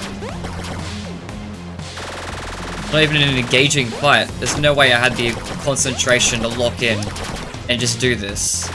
Not even an engaging fight. There's no way I had the concentration to lock in and just do this.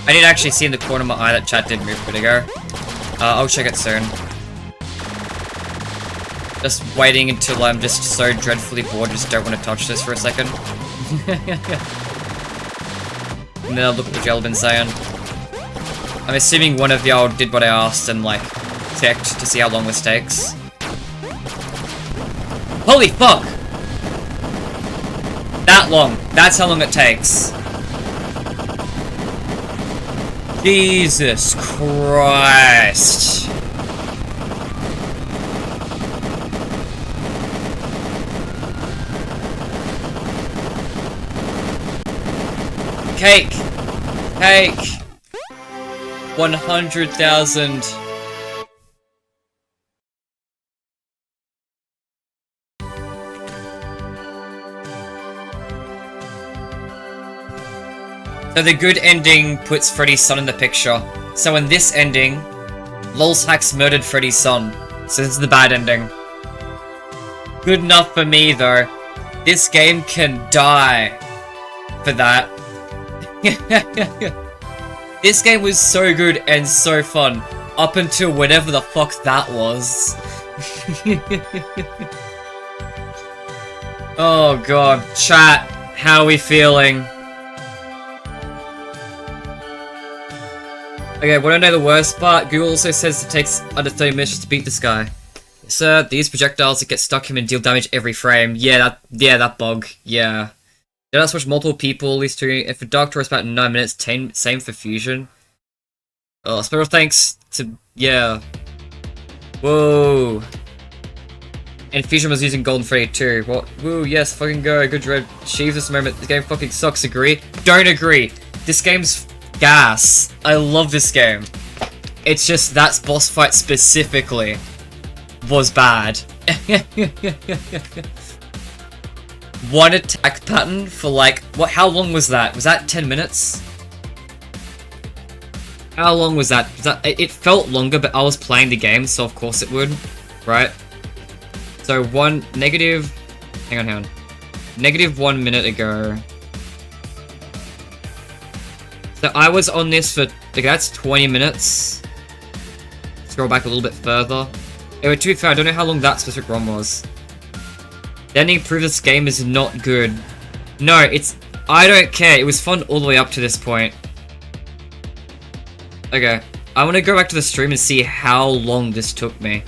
I did actually see in the corner of my eye that chat did move pretty go. I'll check it soon. Just waiting until I'm just so dreadfully bored, just don't want to touch this for a second. And then I'll look at what y'all have been saying. I'm assuming one of y'all did what I asked and like checked to see how long this takes. Holy fuck! That long. That's how long it takes. Jesus Christ. Cake. Cake. 100,000. So the good ending puts Freddy's son in the picture. So in this ending, L.O.L.Z.H.A.X murdered Freddy's son. So this is the bad ending. Good enough for me though. This game can die for that. This game was so good and so fun. Up until whatever the fuck that was. Oh god. Chat, how are we feeling? Okay, wanna know the worst part? Google also says it takes under 30 minutes to beat this guy. Sir, these projectiles that get stuck him and deal damage every frame. Yeah, that bug. Yeah. Did I switch multiple people, at least two? If for Doctor it's about 9 minutes, same for Fusion. Oh, special thanks to, yeah. Whoa. And Fusion was using Golden Freddy too. What? Woo, yes, fucking go. Good dread. Achieve this moment. This game fucking sucks, agree? Don't agree. This game's gas. I love this game. It's just that boss fight specifically was bad. One attack pattern for like, what? How long was that? Was that 10 minutes? How long was that? It felt longer, but I was playing the game, so of course it would, right? So hang on. Negative 1 minute ago. So I was on this for, okay, that's 20 minutes. Scroll back a little bit further. Anyway, to be fair, I don't know how long that specific run was. Then he proved this game is not good. No, I don't care. It was fun all the way up to this point. Okay, I want to go back to the stream and see how long this took me.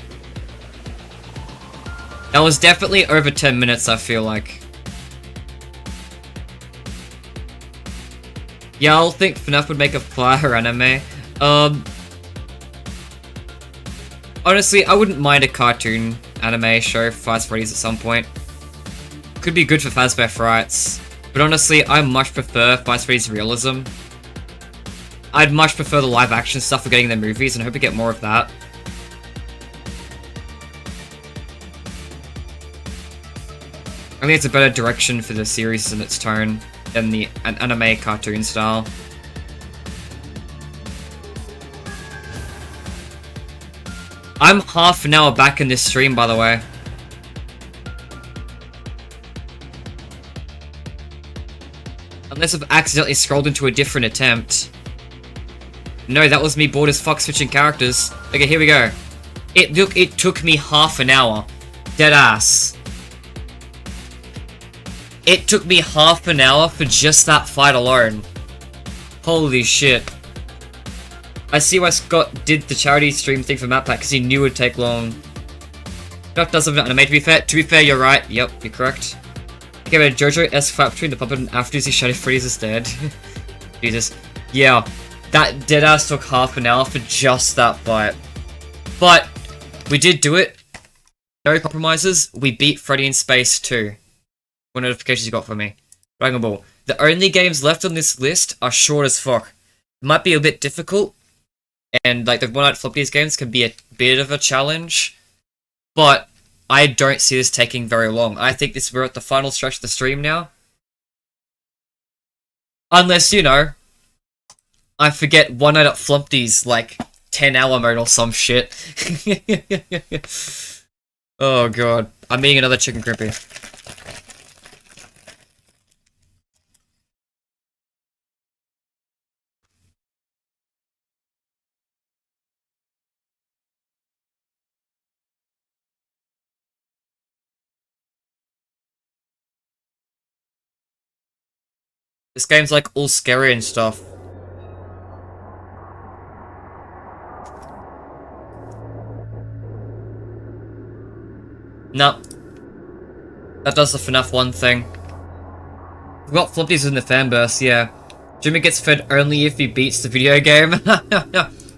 That was definitely over 10 minutes, I feel like. Yeah, I'll think FNaF would make a fire anime. Honestly, I wouldn't mind a cartoon anime show for Five Freddy's at some point. Could be good for Fazbear Frights. But honestly, I much prefer Five Freddy's realism. I'd much prefer the live action stuff for getting the movies, and I hope we get more of that. I think it's a better direction for the series in its tone than the anime cartoon style. I'm half an hour back in this stream, by the way. Unless I've accidentally scrolled into a different attempt. No, that was me bored as fuck switching characters. Okay, here we go. It took me half an hour. Dead ass. It took me half an hour for just that fight alone. Holy shit. I see why Scott did the charity stream thing for Map Pack, because he knew it would take long. Scott does something anime, to be fair, you're right. Yep, you're correct. Okay, but JoJo-esque fight between the puppet and after he Shiny Freddy's is dead. Jesus. Yeah, that deadass took half an hour for just that fight. But, we did do it. No compromises. We beat Freddy in Space too. What notifications you got for me? Dragon Ball. The only games left on this list are short as fuck. It might be a bit difficult. And like the one-night Flumpty's games can be a bit of a challenge. But I don't see this taking very long. I think we're at the final stretch of the stream now. Unless, you know, I forget One Night at Flumpty's like 10-hour mode or some shit. Oh god. I'm eating another chicken crispy. This game's like all scary and stuff. No. That does the FNaF 1 thing. We've got Flumpty's in the fanburst, yeah. Jimmy gets fed only if he beats the video game.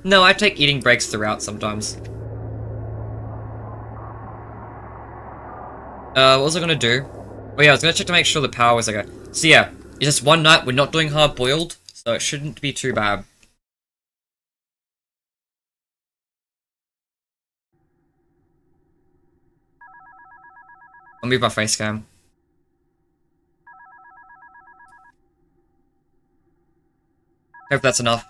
No, I take eating breaks throughout sometimes. What was I gonna do? Oh yeah, I was gonna check to make sure the power was okay. So yeah, it's just one night, we're not doing hard boiled, so it shouldn't be too bad. I'll move my face cam. Hope that's enough.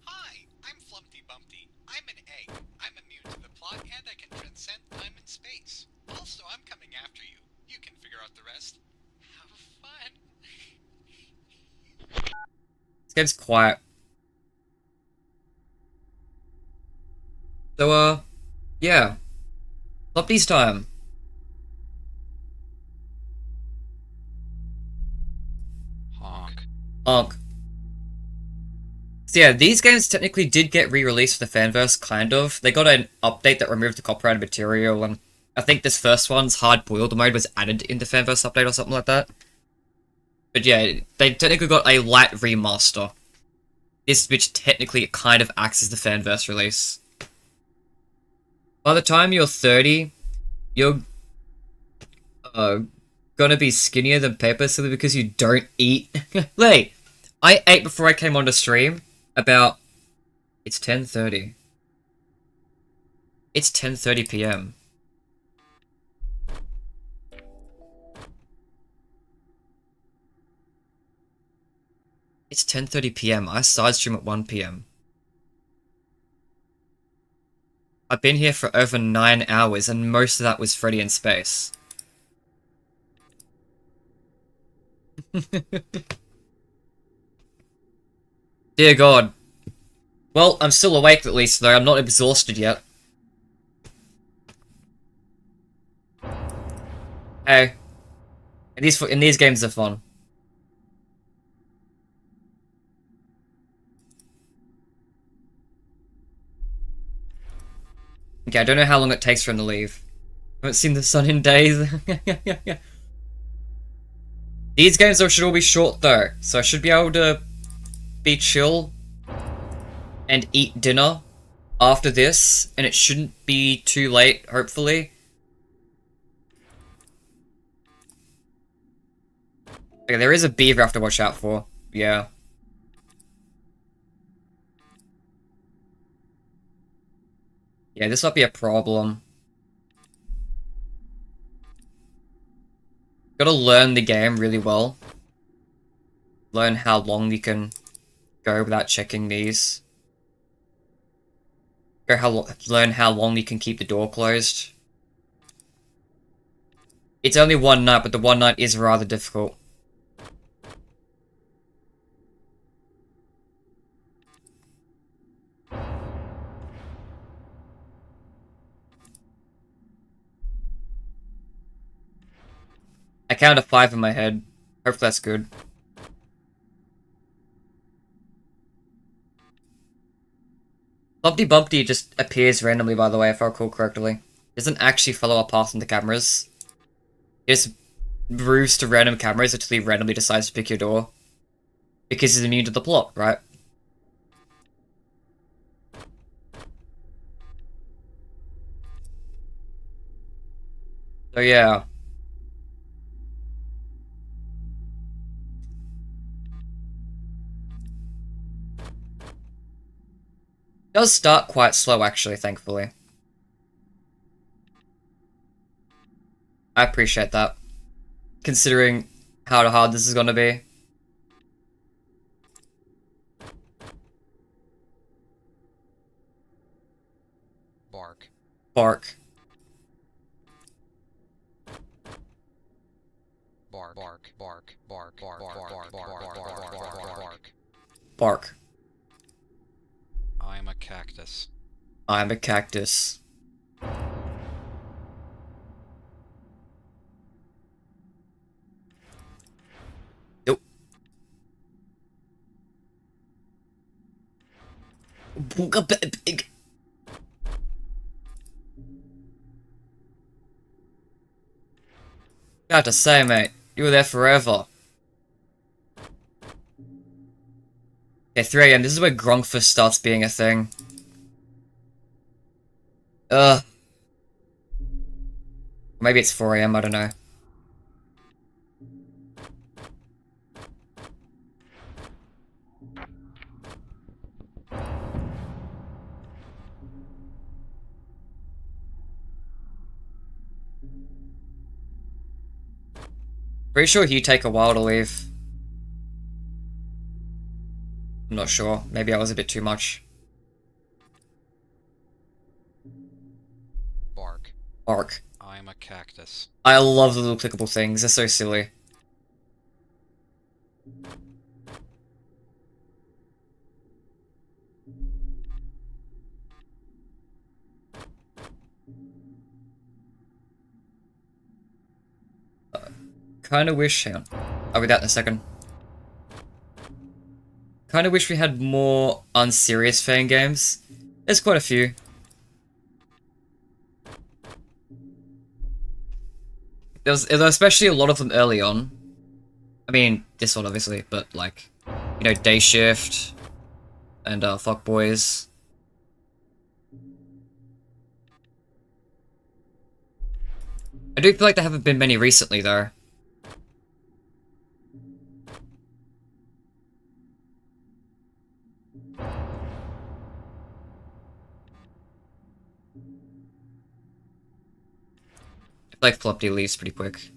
Hi, I'm Flumpty Bumpty. I'm an egg. I'm immune to the plot and I can transcend time and space. Also, I'm coming after you. You can figure out the rest. Have fun. This game's quiet. So, yeah. Flumpty's time. Honk. So yeah, these games technically did get re-released for the fanverse, kind of. They got an update that removed the copyrighted material, and I think this first one's hard-boiled mode was added in the fanverse update or something like that. But yeah, they technically got a light remaster. This, which technically kind of acts as the fanverse release. By the time you're 30, you're gonna be skinnier than paper simply because you don't eat. Wait, I ate before I came on to stream. It's 10:30. It's 10:30 p.m. It's 10:30 p.m. I started stream at 1 p.m. I've been here for over 9 hours, and most of that was Freddy in Space. Dear God. Well, I'm still awake at least, though. I'm not exhausted yet. Hey. And these games are fun. Okay, I don't know how long it takes for him to leave. I haven't seen the sun in days. These games should all be short though, so I should be able to be chill and eat dinner after this, and it shouldn't be too late, hopefully. Okay, there is a beaver I have to watch out for. Yeah. Yeah, this might be a problem. Gotta learn the game really well. Learn how long you can go without checking these. Learn how long you can keep the door closed. It's only one night, but the one night is rather difficult. I counted 5 in my head. Hopefully that's good. Flumpty Bumpty just appears randomly, by the way, if I recall correctly. Doesn't actually follow our path on the cameras. He just moves to random cameras until he randomly decides to pick your door. Because he's immune to the plot, right? So yeah. It does start quite slow, actually, thankfully. I appreciate that. Considering how hard this is gonna be. Bark. Bark. Bark. Bark. Bark. Bark. Bark. Bark. Bark. Bark. Bark. Bark. I'm a cactus. I'm a cactus. Nope. Got to say, mate, you were there forever. Okay, 3 AM, this is where Grunkfist starts being a thing. Maybe it's 4 AM, I don't know. Pretty sure he'd take a while to leave. I'm not sure. Maybe I was a bit too much. Bark. Bark. I'm a cactus. I love the little clickable things. They're so silly. Kinda wish... Hang on. I'll be that in a second. Kinda wish we had more unserious fan games. There's quite a few. There was especially a lot of them early on. I mean, this one obviously, but like, you know, Day Shift and Fuck Boys. I do feel like there haven't been many recently though. I feel like Flumpty leaves pretty quick.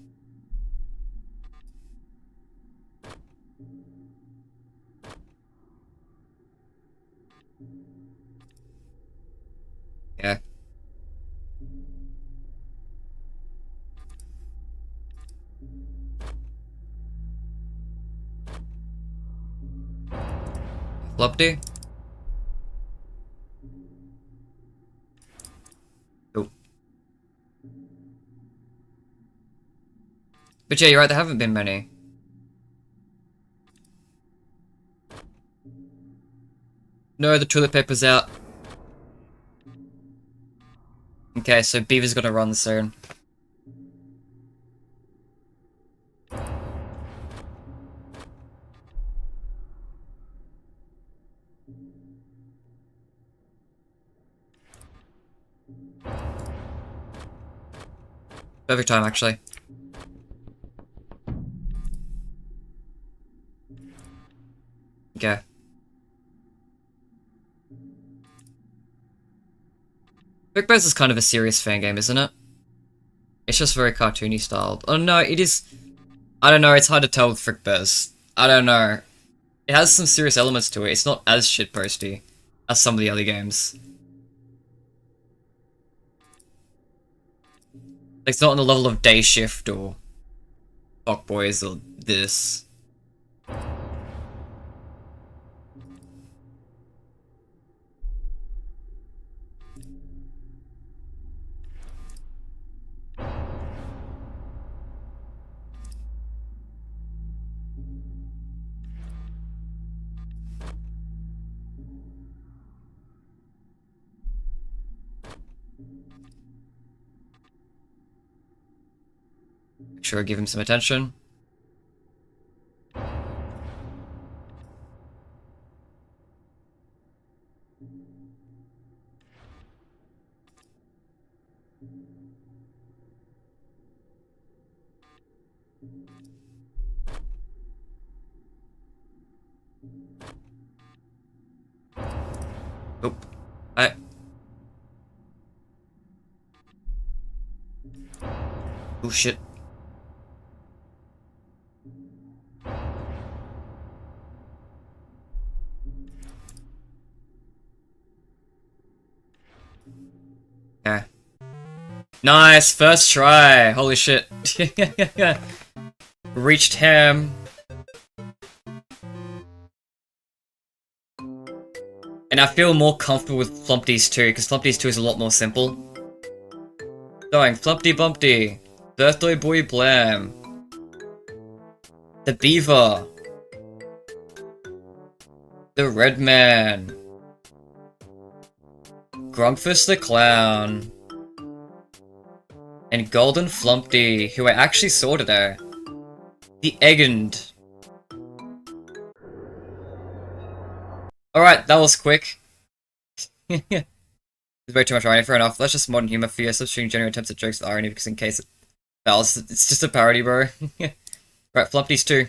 Yeah. Flumpty? Oh. But yeah, you're right, there haven't been many. No, the toilet paper's out. Okay, so Beaver's gonna run soon. Perfect time, actually. Okay. Dreadbear is kind of a serious fan game, isn't it? It's just very cartoony styled. Oh no, it is... I don't know, it's hard to tell with Dreadbears. I don't know. It has some serious elements to it. It's not as shitposty as some of the other games. It's not on the level of Day Shift or Fuck Boys or this. Make sure I give him some attention. Oop. Oh shit. Okay. Nice, first try. Holy shit. Reached him. And I feel more comfortable with Flumpty's 2, because Flumpty's 2 is a lot more simple. Going Flumpty Bumpty, Birthday Boy Blam, the Beaver, the Red Man, Grunkfist the Clown, and Golden Flumpty, who I actually saw today. The Eggend. Alright, that was quick. It's way too much irony, fair enough. That's just modern humor for you. Stop shooting genuine attempts at jokes with irony because in case it fails, it's just a parody, bro. Right, Flumpty's 2.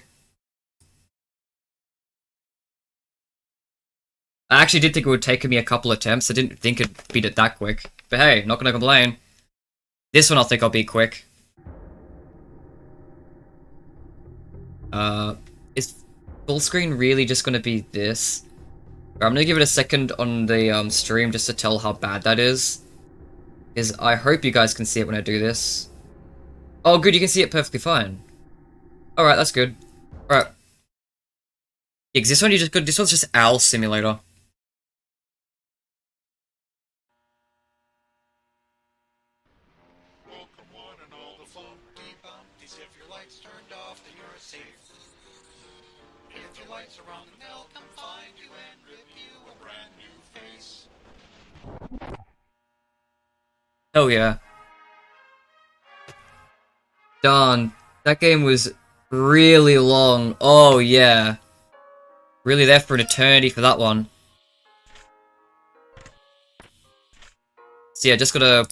I actually did think it would take me a couple attempts. I didn't think it'd beat it that quick. But hey, not gonna complain. This one I'll think I'll beat quick. Is full screen really just gonna be this? I'm gonna give it a second on the stream just to tell how bad that is. Because I hope you guys can see it when I do this. Oh good, you can see it perfectly fine. Alright, that's good. Alright. Yeah, this one you just good. This one's just Owl Simulator. Welcome one and all the Flumpty Bumpties. If your lights turned off, then you're safe. If your lights are on, then they'll come find you and rip you a brand new face. Oh yeah. Darn, that game was really long. Oh yeah. Really there for an eternity for that one. So yeah, just gotta...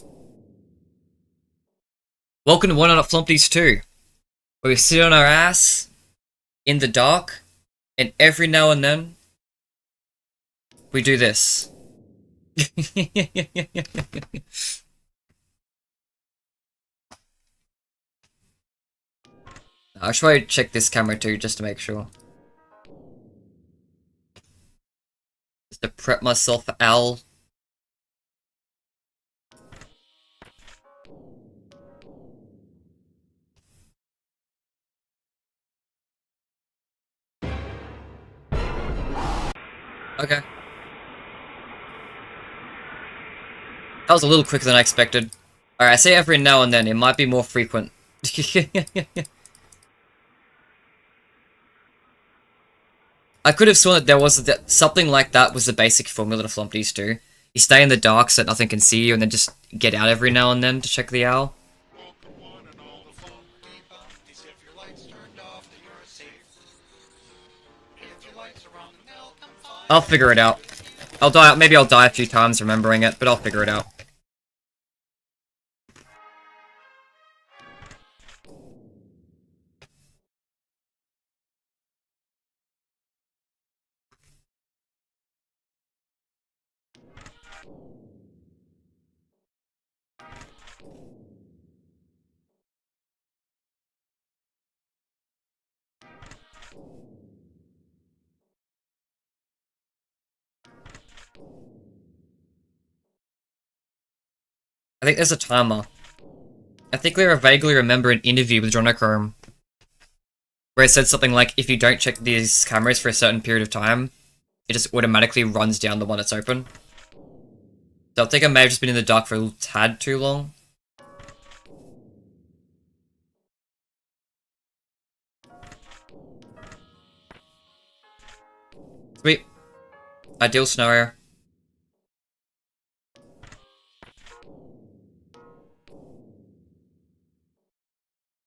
Welcome to one on Flumpty's 2. Where we sit on our ass in the dark, and every now and then we do this. I should probably check this camera too, just to make sure. Just to prep myself for Owl. Okay. That was a little quicker than I expected. Alright, I say every now and then, it might be more frequent. I could have sworn that there was something like that was the basic formula to Flumpty's 2. You stay in the dark so that nothing can see you, and then just get out every now and then to check the owl. Welcome one and all the Flumpty Bumpties. If your lights turned off, then you're safe. If your lights are on, then they'll come find I'll figure it out. I'll die. Maybe I'll die a few times remembering it, but I'll figure it out. I think there's a timer. I think I vaguely remember an interview with Jonochrome where it said something like, if you don't check these cameras for a certain period of time, it just automatically runs down the one that's open. So I think I may have just been in the dark for a tad too long. Sweet. Ideal scenario.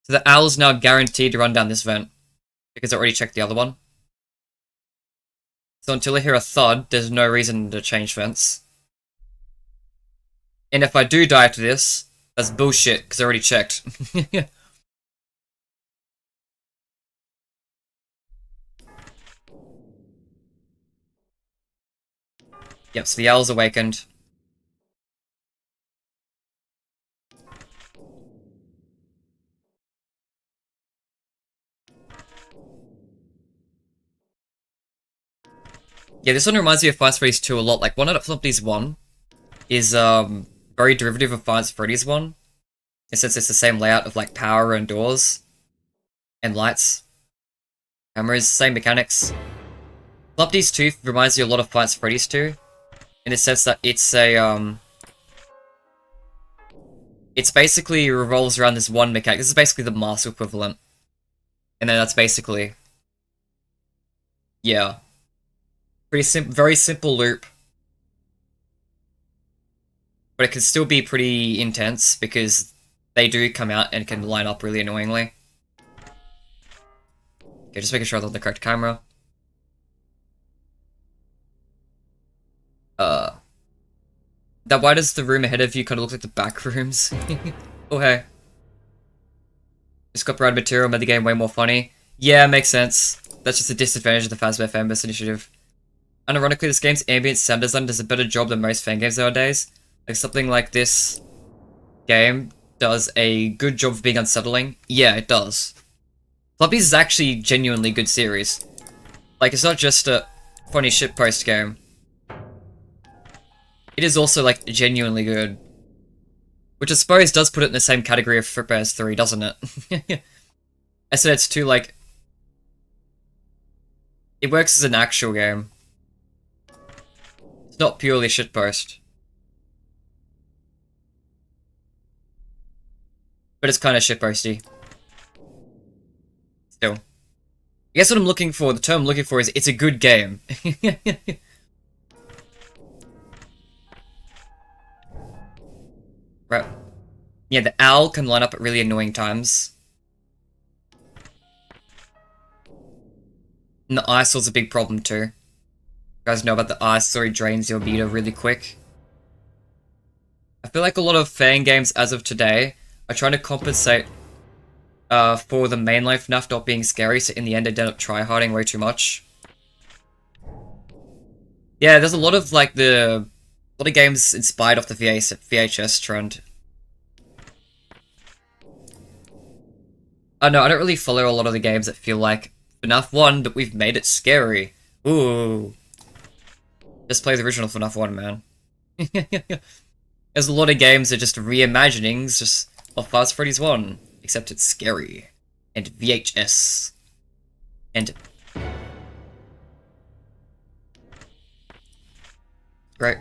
So the owl's now guaranteed to run down this vent, because I already checked the other one. So until I hear a thud, there's no reason to change vents. And if I do die after this, that's bullshit, because I already checked. Yep, so the owl's awakened. Yeah, this one reminds me of Five Nights at Freddy's 2 a lot. Like, One Night at Flumpty's 1 is, very derivative of Five Nights at Freddy's 1. In a sense, it's the same layout of, like, power and doors. And lights. Cameras, same mechanics. Flumpty's 2 reminds me a lot of Five Nights at Freddy's 2. In the sense that it's a, it's basically revolves around this one mechanic. This is basically the master equivalent. And then that's basically... Yeah. Very simple loop. But it can still be pretty intense, because they do come out and can line up really annoyingly. Okay, just making sure I have the correct camera. Why does the room ahead of you kind of look like the back rooms? Oh, hey. Just copyrighted material made the game way more funny. Yeah, makes sense. That's just a disadvantage of the Fazbear fanbase initiative. Unironically, this game's ambient sound design does a better job than most fan games nowadays. Like, something like this game does a good job of being unsettling. Yeah, it does. Flumpty's is actually genuinely good series. Like, it's not just a funny shitpost game. It is also, like, genuinely good. Which I suppose does put it in the same category of Fredbear's 3, doesn't it? I said it's too, like... It works as an actual game. It's not purely shitpost. But it's kind of shitposty. Still. I guess what I'm looking for, the term I'm looking for is, it's a good game. Right. Yeah, the owl can line up at really annoying times. And the ice was a big problem too. You guys know about the ice, so it drains your meter really quick. I feel like a lot of fan games as of today are trying to compensate for the mainline FNaF not being scary, so in the end they end up tryharding way too much. Yeah, there's a lot of like a lot of games inspired off the VHS trend. I know, I don't really follow a lot of the games that feel like FNaF 1, but we've made it scary. Ooh. Just play the original FNaF 1, man. There's a lot of games that are just reimaginings just of Five Nights at Freddy's 1, except it's scary. And VHS. And... Great.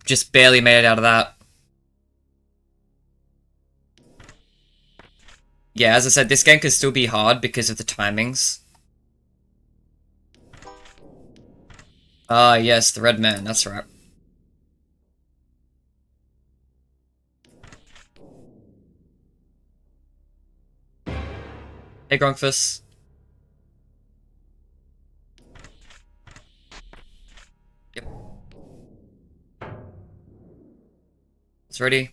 Just barely made it out of that. Yeah, as I said, this game could still be hard because of the timings. Ah, yes, the Red Man, that's right. Hey, Grunkfus. Yep. It's ready.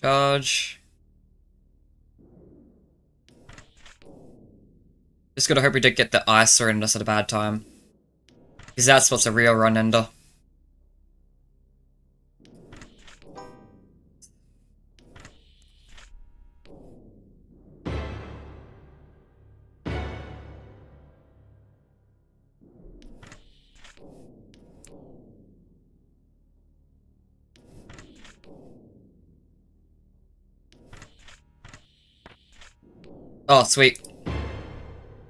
Charge. Just gotta hope we don't get the ice or in us at a bad time. Because that's what's a real run ender. Oh, sweet.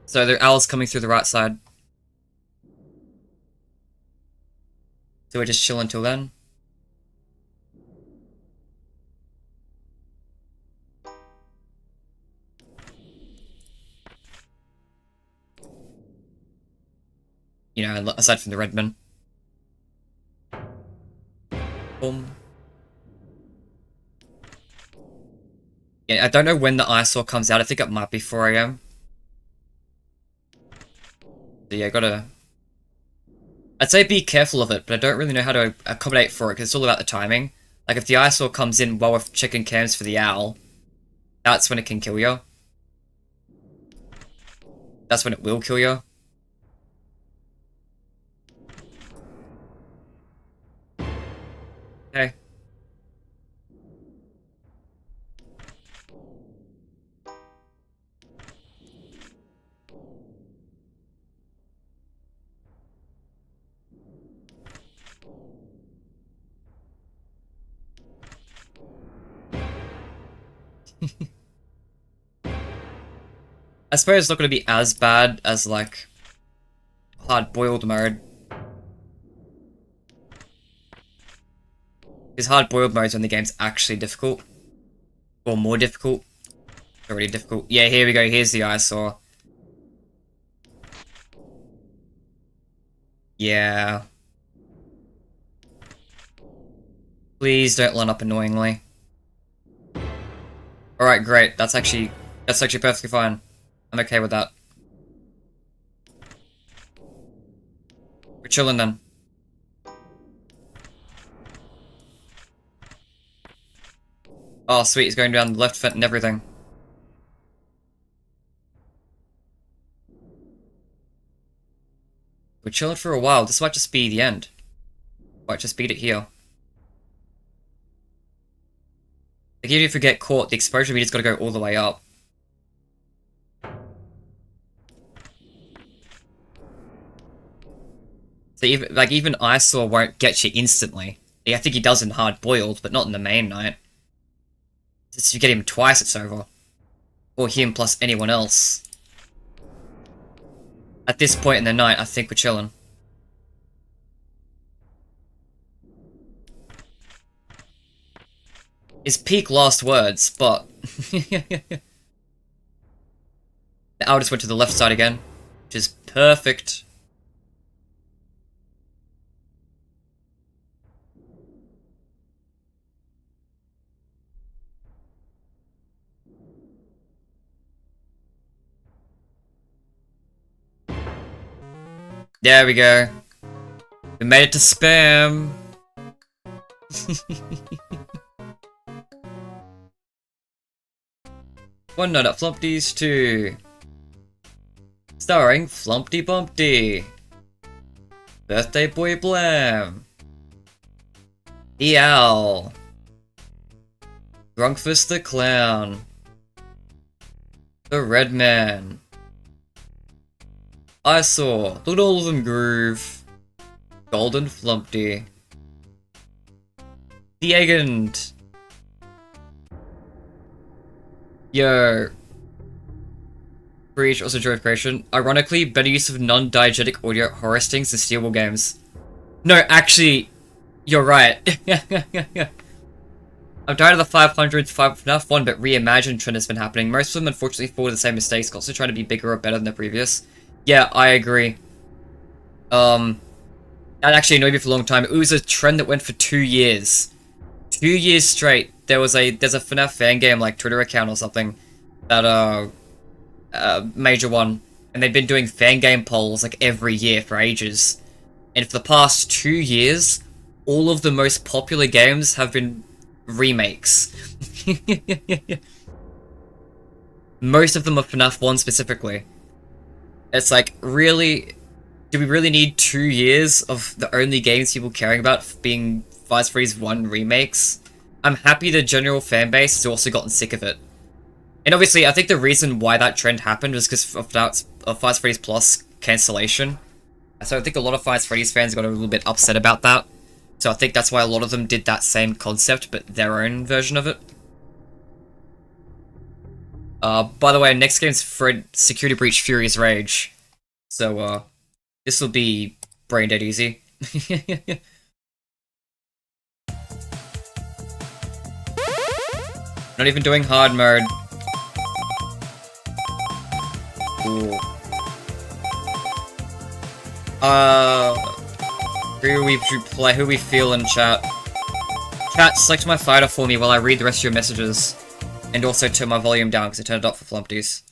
So the owl's coming through the right side. So we just chill until then. You know, aside from the Redman. Boom. Yeah, I don't know when the eyesore comes out. I think it might be 4 AM. So yeah, gotta... I'd say be careful of it, but I don't really know how to accommodate for it, because it's all about the timing. Like, if the eyesore comes in while we're checking cams for the owl, that's when it can kill you. That's when it will kill you. Okay. I suppose it's not going to be as bad as, like, hard-boiled mode. Because hard-boiled mode is when the game's actually difficult. Or more difficult. Already difficult. Yeah, here we go. Here's the eyesore. Yeah. Please don't line up annoyingly. Alright, great. That's actually perfectly fine. I'm okay with that. We're chilling then. Oh, sweet, he's going down the left vent and everything. We're chilling for a while. This might just be the end. Might just beat it here. Like, even if we get caught, the exposure meter's gotta go all the way up. So even eyesore won't get you instantly. I think he does in hard boiled, but not in the main night. If you get him twice, it's over. Or him plus anyone else. At this point in the night, I think we're chilling. His peak last words, but... I just went to the left side again, which is perfect. There we go. We made it to spam. One Night at Flumpty's 2. Starring Flumpty Bumpty. Birthday Boy Blam. The Owl. Grunkfist the Clown. The Red Man. Eyesore, the Northern Groove, Golden Flumpty, The Agent. Yo. Breach also drove creation. Ironically, better use of non-diegetic audio horror stings in Steelball games. No, actually, you're right. I'm tired of the 500 FNaF 1 but reimagined trend that's been happening. Most of them unfortunately fall to the same mistakes, also trying to be bigger or better than the previous. Yeah, I agree. That actually annoyed me for a long time. It was a trend that went for 2 years. 2 years straight. There's a FNaF fan game, like Twitter account or something, that major one, and they've been doing fan game polls like every year for ages. And for the past 2 years, all of the most popular games have been remakes. Most of them are FNaF 1 specifically. It's like, really, do we really need 2 years of the only games people caring about being Five Freddy's 1 remakes? I'm happy the general fan base has also gotten sick of it. And obviously, I think the reason why that trend happened was because of Five Freddy's Plus cancellation. So I think a lot of Five Freddy's fans got a little bit upset about that. So I think that's why a lot of them did that same concept, but their own version of it. By the way, next game's Security Breach Furious Rage. So, this will be brain dead easy. Not even doing hard mode. Ooh. Who we feel in chat? Chat, select my fighter for me while I read the rest of your messages. And also turn my volume down because I turned it up for Flumpties.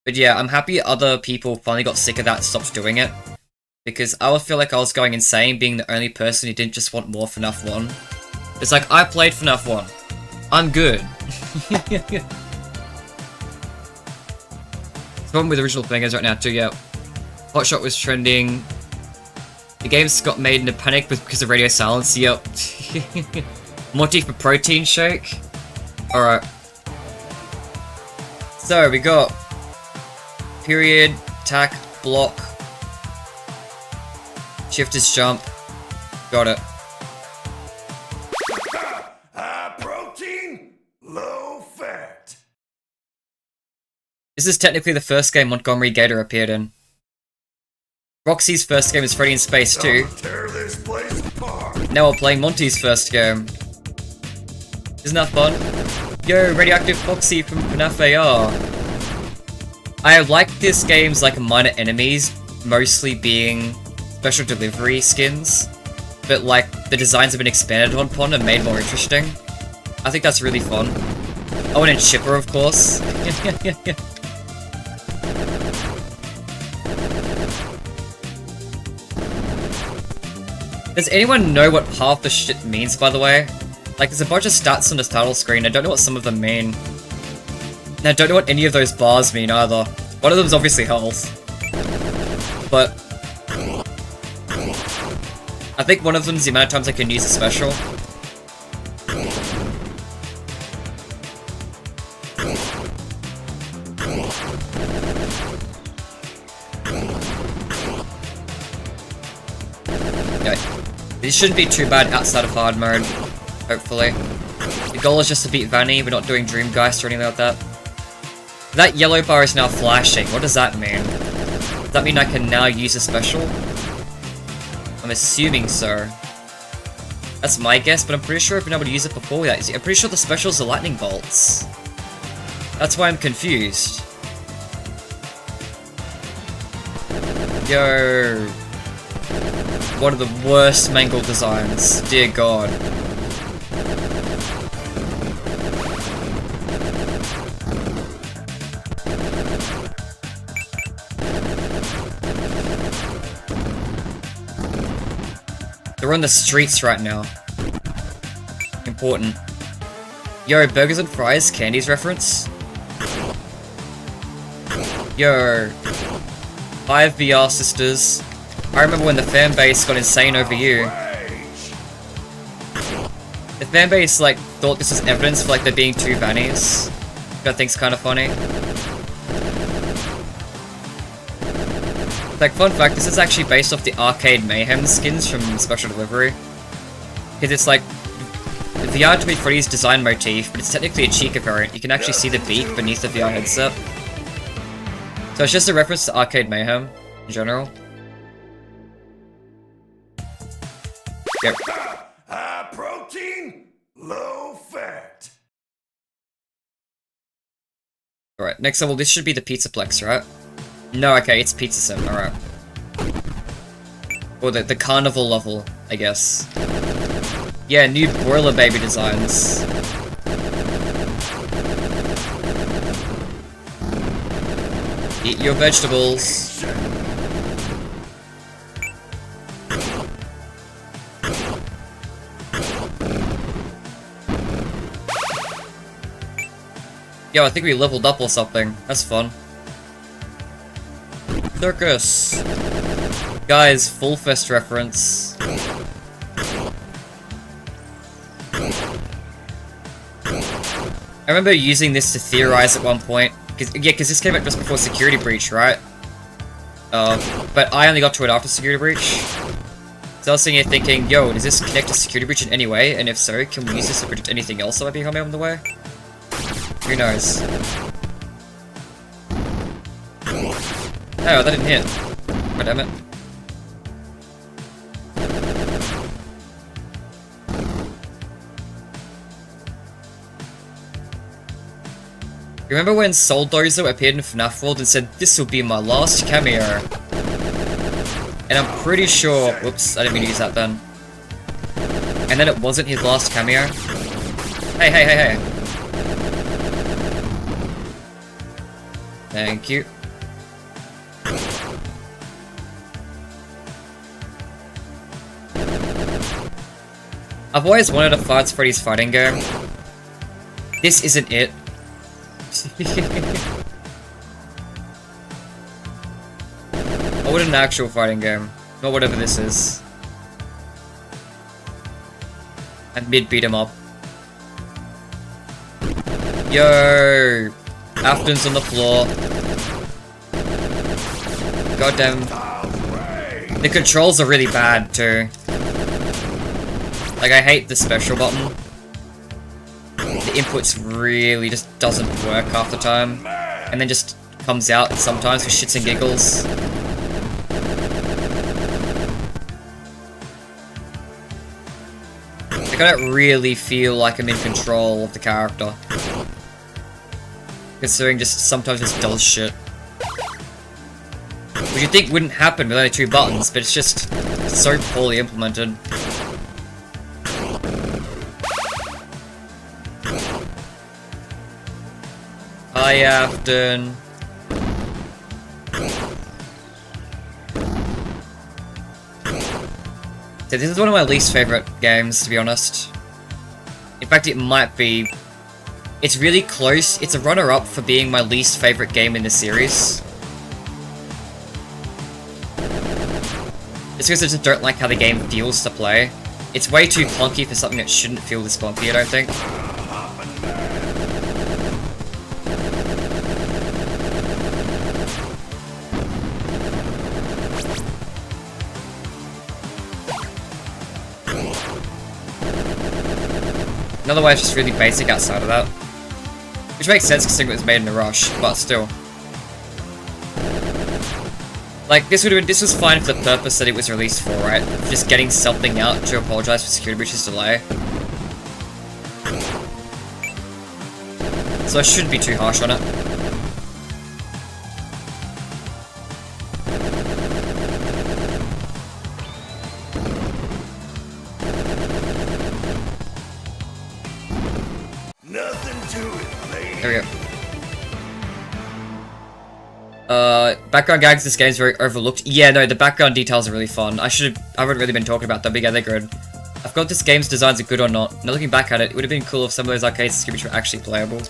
But yeah, I'm happy other people finally got sick of that and stopped doing it. Because I would feel like I was going insane being the only person who didn't just want more FNaF 1. It's like, I played FNaF 1. I'm good. It's the one with original bangers right now too, yeah. Hotshot was trending. The game's got made in a panic because of radio silence, yep. Monty for protein shake. Alright. So, we got period, attack, block, shift is jump. Got it. High protein, low fat. This is technically the first game Montgomery Gator appeared in. Roxy's first game is Freddy in Space 2. Tear this place apart. Now we're playing Monty's first game. Isn't that fun? Yo, Radioactive Foxy from FNaF AR. I like this game's like minor enemies mostly being special delivery skins, but like the designs have been expanded upon and made more interesting. I think that's really fun. Oh, and it's Chipper, of course. Does anyone know what half the shit means, by the way? Like, there's a bunch of stats on this title screen, I don't know what some of them mean. And I don't know what any of those bars mean either. One of them's obviously health. But I think one of them's the amount of times I can use a special. This shouldn't be too bad outside of hard mode, hopefully. The goal is just to beat Vanny, we're not doing Dreamgeist or anything like that. That yellow bar is now flashing, what does that mean? Does that mean I can now use a special? I'm assuming so. That's my guess, but I'm pretty sure I've been able to use it before that. I'm pretty sure the specials are lightning bolts. That's why I'm confused. Yo. One of the worst mangled designs. Dear God. They're on the streets right now. Important. Yo, burgers and fries, candies reference? Yo. 5 VR sisters. I remember when the fanbase got insane over you. The fanbase, like, thought this was evidence for, like, there being 2 Vannies. Which I think's kind of funny. Like, fun fact, this is actually based off the Arcade Mayhem skins from Special Delivery. Because it's like, the VR to be Freddy's design motif, but it's technically a Chica variant. You can actually see the beak beneath the VR headset. So it's just a reference to Arcade Mayhem, in general. Yep. High protein, low fat. Alright, next level, this should be the Pizzaplex, right? No, okay, it's Pizza Sim, alright. Or the carnival level, I guess. Yeah, new broiler baby designs. Eat your vegetables. Yo, I think we leveled up or something. That's fun. Circus! Guys, Full Fest reference. I remember using this to theorize at one point. Because this came out just before Security Breach, right? But I only got to it after Security Breach. So I was sitting here thinking, yo, does this connect to Security Breach in any way? And if so, can we use this to predict anything else that might be coming on the way? Who knows? Oh, that didn't hit. God damn it. You remember when L.O.L.Z.H.A.X appeared in FNaF World and said, "This will be my last cameo"? And I'm pretty sure... Whoops, I didn't mean to use that then. And then it wasn't his last cameo. Hey, hey, hey, hey. Thank you. I've always wanted a Freddy's fighting game. This isn't it. I want an actual fighting game, not whatever this is. And mid beat 'em up. Yo! Afton's on the floor. Goddamn. The controls are really bad too. Like, I hate the special button. The input's really just doesn't work half the time. And then just comes out sometimes for shits and giggles. Like, I don't really feel like I'm in control of the character. Considering just sometimes just does shit. Which you'd think wouldn't happen with only 2 buttons, but it's just so poorly implemented. Hi, Afton. So this is one of my least favorite games, to be honest. In fact, it might be. It's really close. It's a runner-up for being my least favorite game in the series. It's because I just don't like how the game feels to play. It's way too clunky for something that shouldn't feel this clunky, I don't think. Otherwise, just really basic outside of that. Which makes sense considering it was made in a rush, but still. Like, this was fine for the purpose that it was released for, right? Just getting something out to apologize for security breach's delay. So I shouldn't be too harsh on it. There we go. Background gags, this game's very overlooked. Yeah, no, the background details are really fun. I haven't really been talking about them, but yeah, they're good. I've got this game's designs are good or not. Now looking back at it, it would have been cool if some of those arcade skirmishes were actually playable.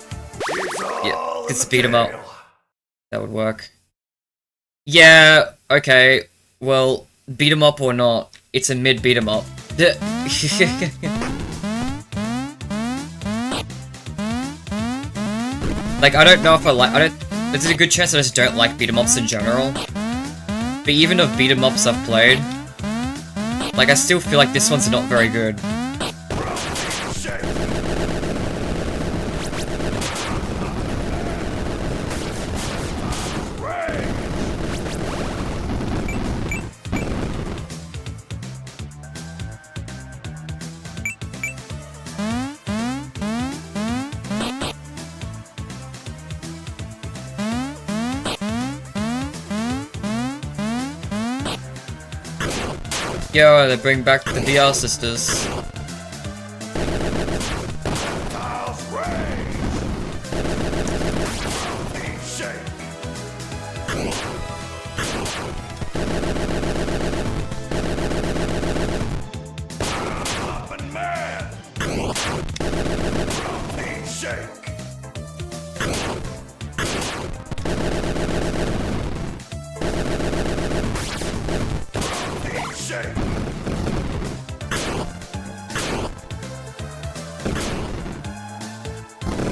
Yeah, could speed them up. That would work. Yeah, okay. Well, beat 'em up or not, it's a mid beat 'em up. Like, I don't know if there's a good chance I just don't like beat 'em ups in general. But even of beat 'em ups I've played, like, I still feel like this one's not very good. Yo, they bring back the VR sisters.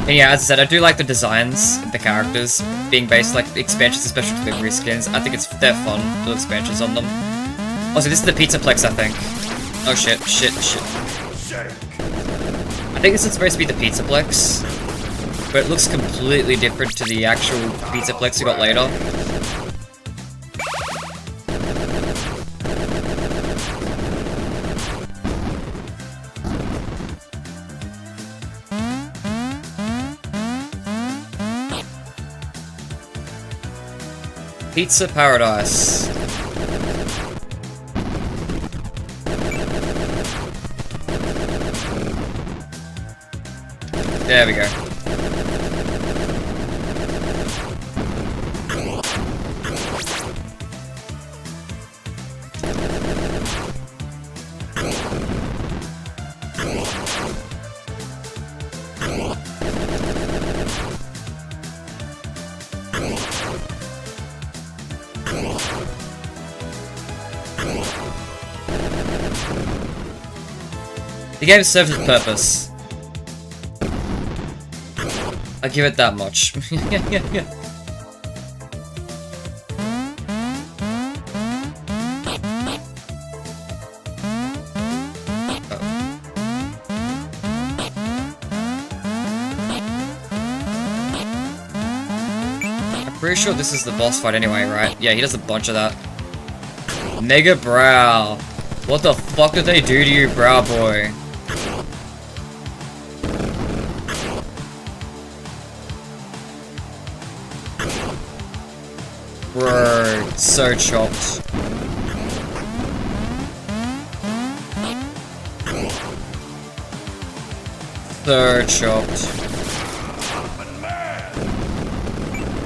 And yeah, as I said, I do like the designs of the characters being based like expansions and special delivery skins. I think they're fun, little expansions on them. Also, this is the Pizzaplex, I think. Oh shit, shit, shit. I think this is supposed to be the Pizzaplex. but it looks completely different to the actual Pizzaplex we got later. Pizza Paradise. There we go. The game served its purpose. I give it that much. I'm pretty sure this is the boss fight anyway, right? Yeah, he does a bunch of that. Mega Brow. What the fuck did they do to you, Brow Boy? Bro, so chopped. So chopped.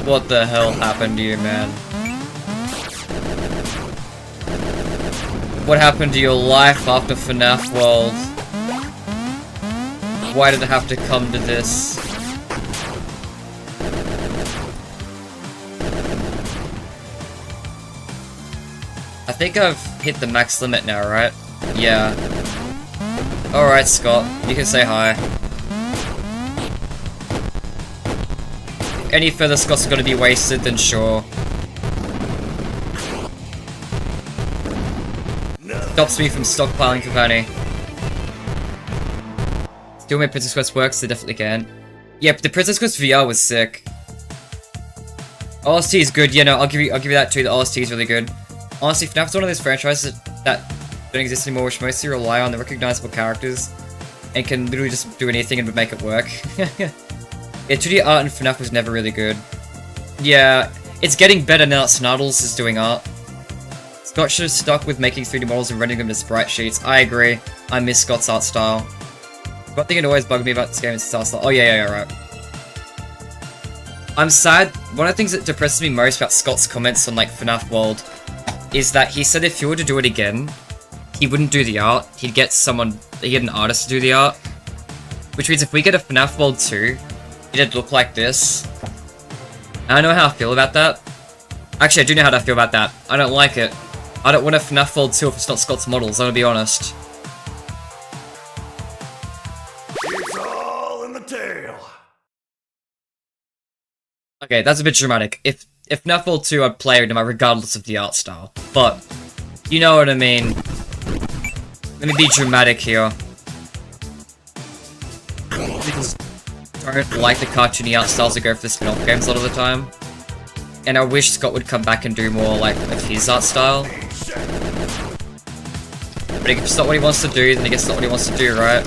What the hell happened to you, man? What happened to your life after FNaF World? Why did it have to come to this? I think I've hit the max limit now, right? Yeah. Alright, Scott. You can say hi. If any further Scots are gonna be wasted, then sure. Stops me from stockpiling for Vanny. Still, my Princess Quest works, they definitely can. Yep, the Princess Quest VR was sick. L.O.L.Z.H.A.X is good, yeah, no, I'll give you that too, the L.O.L.Z.H.A.X is really good. Honestly, FNAF's one of those franchises that don't exist anymore, which mostly rely on the recognizable characters, and can literally just do anything and make it work. Yeah, 2D art in FNAF was never really good. Yeah, it's getting better now that Snartles is doing art. Scott should have stuck with making 3D models and rendering them to sprite sheets. I agree. I miss Scott's art style. One thing that always bugged me about this game is its art style. Oh yeah, right. I'm sad. One of the things that depresses me most about Scott's comments on like FNAF World is that he said if he were to do it again, he wouldn't do the art. He'd get an artist to do the art. Which means if we get a FNAF World 2, it'd look like this. I don't know how I feel about that. Actually, I do know how I feel about that. I don't like it. I don't want a FNAF World 2 if it's not Scott's models, I'm gonna be honest. It's all in the tail. Okay, that's a bit dramatic. If FNAF World 2, I'd play it regardless of the art style. But, you know what I mean. Let me be dramatic here. Because I don't like the cartoony art styles that go for the spin-off games a lot of the time. And I wish Scott would come back and do more, like, of his art style. But if it's not what he wants to do, then I guess it's not what he wants to do, right?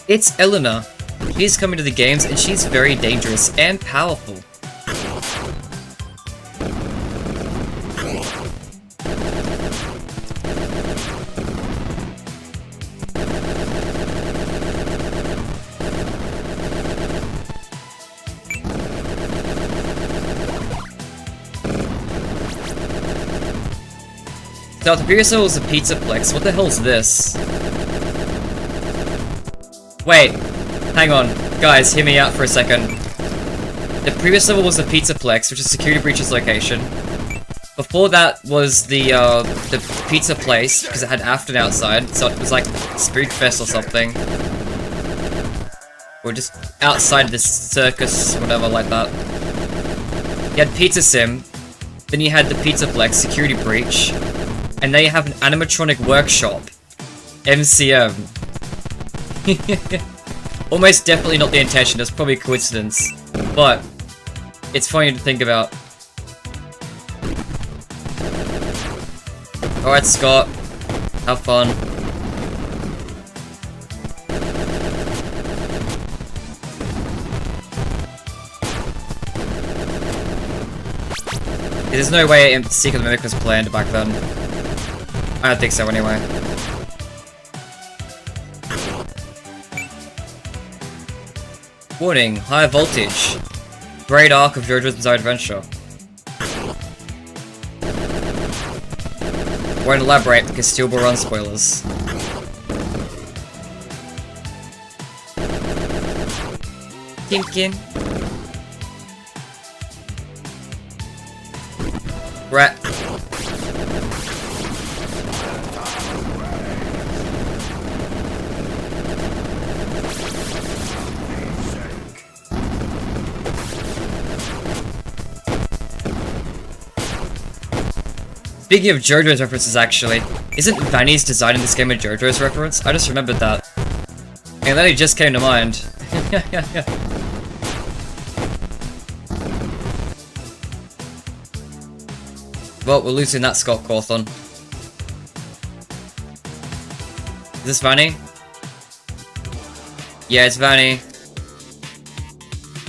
It's Eleanor. She's coming to the games and she's very dangerous and powerful. So the previous level was a Pizzaplex. What the hell is this? Wait, hang on. Guys, hear me out for a second. The previous level was the Pizzaplex, which is Security Breach's location. Before that was the pizza place, because it had Afton outside, so it was like Spookfest or something. Or just outside this circus, whatever like that. You had Pizza Sim, then you had the Pizzaplex Security Breach, and now you have an animatronic workshop. MCM. Almost definitely not the intention, that's probably a coincidence. But, it's funny to think about. Alright, Scott. Have fun. There's no way Secret Mimic was planned back then. I don't think so anyway. Warning, high voltage. Great arc of JoJo's Bizarre Adventure. Won't elaborate because still will run spoilers. Kimkin. Rat. Speaking of JoJo's references, actually, isn't Vanny's design in this game a JoJo's reference? I just remembered that. And that just came to mind. Well, we're losing that Scott Cawthon. Is this Vanny? Yeah, it's Vanny.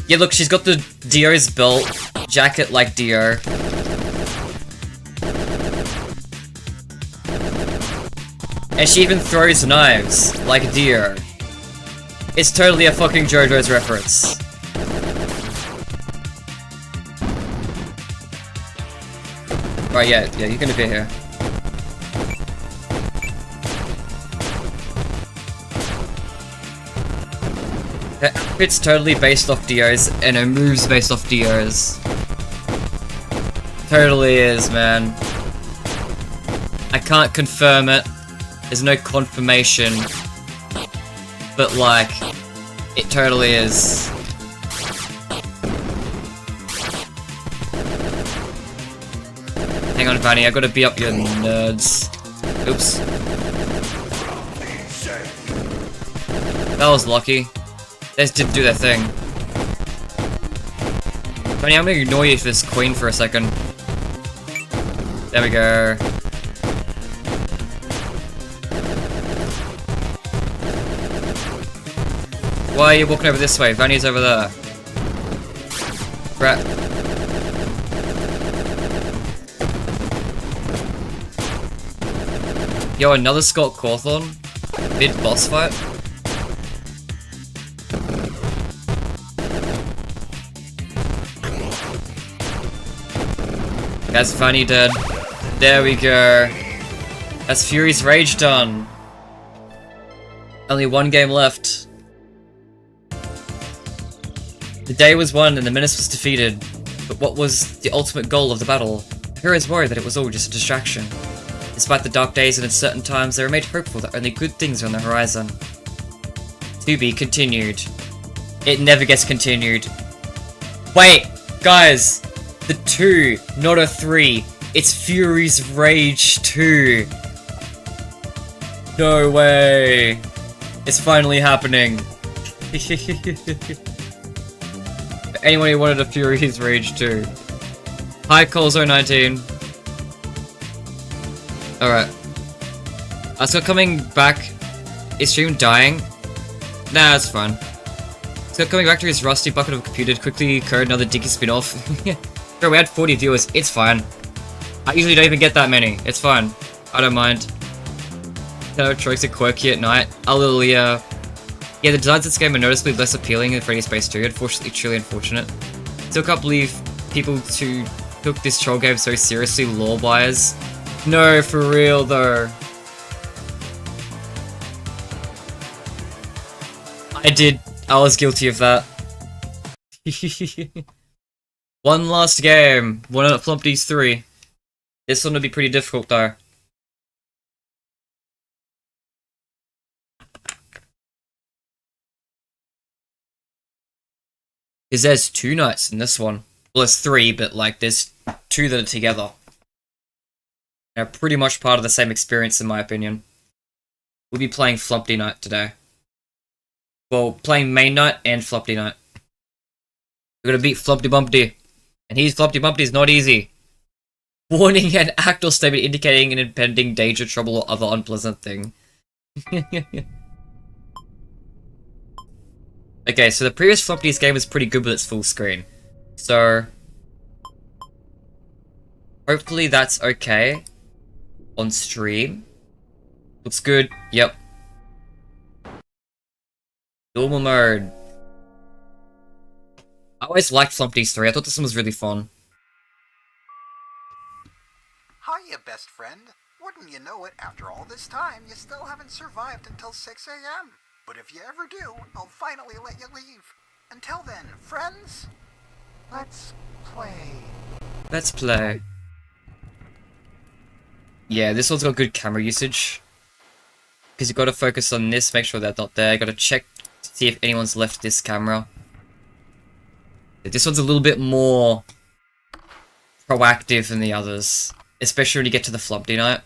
Yeah, look, she's got the Dio's belt, jacket like Dio. And she even throws knives, like Dio. It's totally a fucking JoJo's reference. Right, yeah, you can appear here. Her outfit's totally based off Dio's, and her moves based off Dio's. Totally is, man. I can't confirm it. There's no confirmation, but like, it totally is. Hang on, Vanny, I gotta beat up your nerds. Oops. That was lucky. They just didn't do their thing. Vanny, I'm gonna ignore you for this queen for a second. There we go. Why are you walking over this way? Vanny's over there. Crap. Yo, another Scott Cawthon? Mid-boss fight? That's Vanny dead. There we go. That's Fury's Rage done. Only one game left. The day was won and the menace was defeated, but what was the ultimate goal of the battle? Heroes worried that it was all just a distraction. Despite the dark days and uncertain times, they remained hopeful that only good things are on the horizon. To be continued. It never gets continued. Wait, guys! The 2, not a 3. It's Fury's Rage 2. No way. It's finally happening. Anyone who wanted a Fury's Rage 2. Hi, Coles019. Alright. So coming back. Is stream dying? Nah, it's fine. So coming back to his rusty bucket of a computer to quickly code another Dicky spin-off. Bro, we had 40 viewers. It's fine. I usually don't even get that many. It's fine. I don't mind. Tricks are quirky at night. A little, yeah. Yeah, the designs of this game are noticeably less appealing than Freddy Space 2. Unfortunately, truly unfortunate. Still can't believe people who took this troll game so seriously, lore buyers. No, for real though. I was guilty of that. One last game. One at Flumpty's 3. This one would be pretty difficult though. Because there's 2 nights in this one. Well, there's 3, but like there's 2 that are together. They're pretty much part of the same experience in my opinion. We'll be playing Flumpty Night today. Well, playing Main Night and Flumpty Night. We're gonna beat Flumpty Bumpty. And he's Flumpty Bumpty is not easy. Warning, an act or statement indicating an impending danger, trouble, or other unpleasant thing. Okay, so the previous Flumpty's game was pretty good with its full screen. So... hopefully that's okay. On stream. Looks good, yep. Normal mode. I always liked Flumpty's 3, I thought this one was really fun. Hiya, best friend. Wouldn't you know it, after all this time, you still haven't survived until 6 a.m. But if you ever do, I'll finally let you leave. Until then, friends, let's play. Let's play. Yeah, this one's got good camera usage. Because you gotta focus on this, make sure they're not there. You gotta check to see if anyone's left this camera. This one's a little bit more proactive than the others. Especially when you get to the Flumpty Night.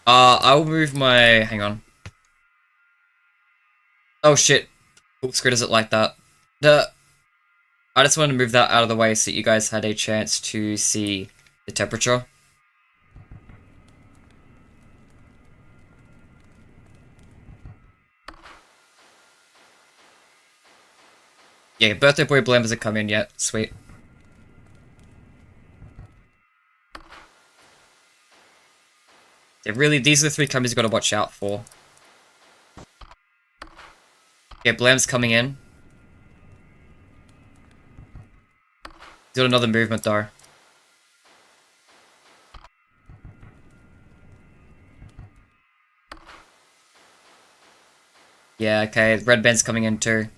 I'll move my... hang on. Oh shit. Full screen doesn't like that. I just wanted to move that out of the way so that you guys had a chance to see the temperature. Yeah, Birthday Boy Blam hasn't come in yet. Sweet. Yeah, really, these are the 3 cameras you gotta watch out for. Yeah, Blam's coming in. He's got another movement though. Yeah, okay, Red Band's coming in too.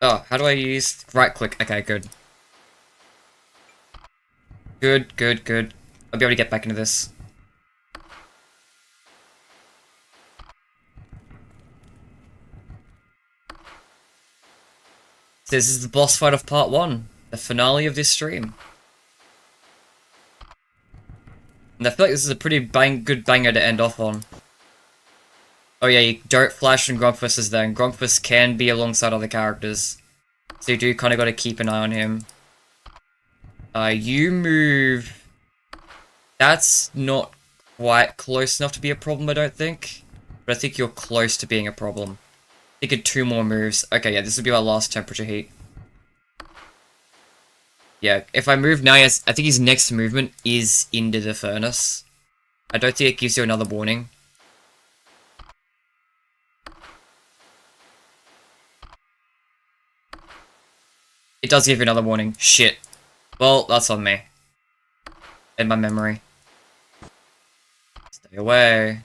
Oh, how do I use right click? Okay, good. Good, good, good. I'll be able to get back into this. So this is the boss fight of part 1. The finale of this stream. And I feel like this is a pretty good banger to end off on. Oh yeah, you don't flash and Grumpus is there, and Grumpus can be alongside other characters. So you do kind of got to keep an eye on him. You move... that's not quite close enough to be a problem, I don't think. But I think you're close to being a problem. I think 2 more moves. Okay, yeah, this will be our last temperature heat. Yeah, if I move now, yes, I think his next movement is into the furnace. I don't think it gives you another warning. It does give you another warning. Shit. Well, that's on me. And my memory. Stay away.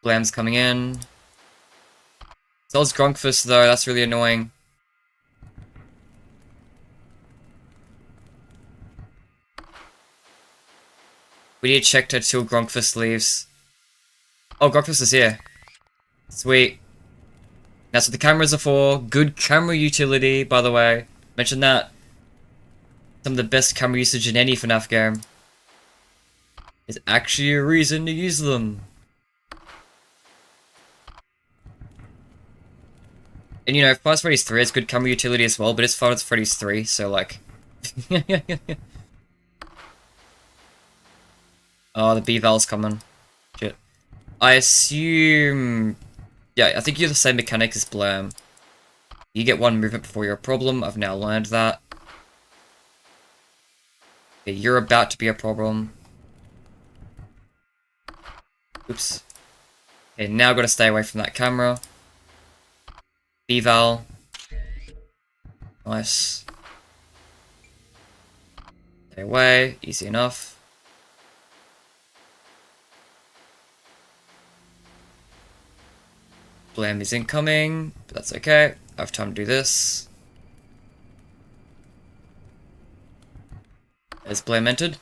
Blam's coming in. Sells Grunkfist though, that's really annoying. We need to check till Grunkfist leaves. Oh, Grunkfist is here. Sweet. That's what the cameras are for. Good camera utility, by the way. Mention that. Some of the best camera usage in any FNaF game. There's actually a reason to use them. And you know, Five Freddy's 3 has good camera utility as well, but it's Five Freddy's 3, so like... Oh, the B-Val's coming. Shit. I assume... yeah, I think you're the same mechanic as Blam. You get 1 movement before you're a problem. I've now learned that. Okay, you're about to be a problem. Oops. Okay, now I've got to stay away from that camera. B-Val. Nice. Stay away. Easy enough. Blam is incoming, but that's okay. I have time to do this. Is Blame entered?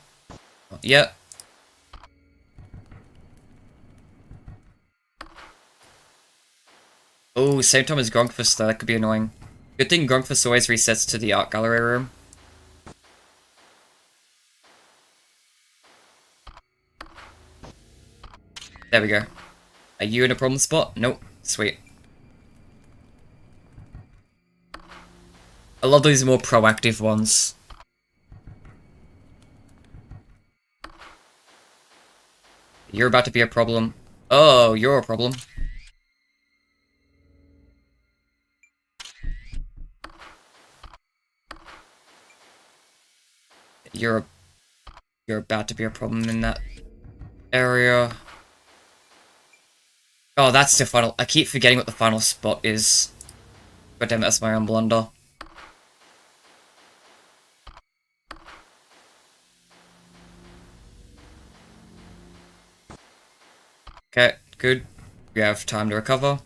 Yeah. Oh, same time as Grunkfist though, that could be annoying. Good thing Grunkfist always resets to the art gallery room. There we go. Are you in a problem spot? Nope. Sweet. I love these more proactive ones. You're about to be a problem. Oh, you're a problem. You're about to be a problem in that area. Oh, that's the final. I keep forgetting what the final spot is. God damn it, that's my own blunder. Okay, good. We have time to recover.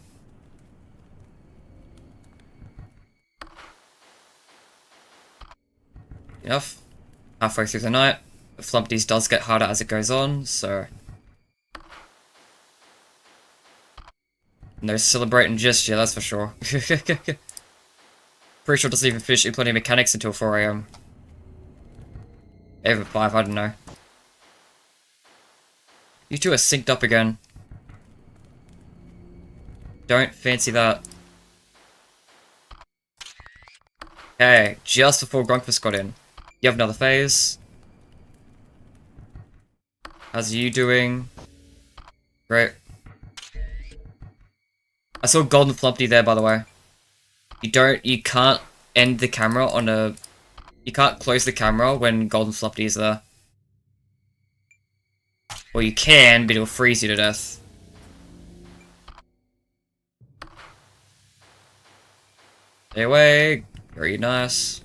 Enough. Halfway through the night. The Flumpties does get harder as it goes on, so... No celebrating just yet, that's for sure. Pretty sure it doesn't even finish implementing mechanics until 4 AM. Even 5, I don't know. You two are synced up again. Don't fancy that. Okay, just before Grunkfist got in. You have another phase. How's you doing? Great. I saw Golden Flumpty there, by the way. You can't end the camera on a... You can't close the camera when Golden Flumpty is there. Well, you can, but it'll freeze you to death. Stay away. Very nice.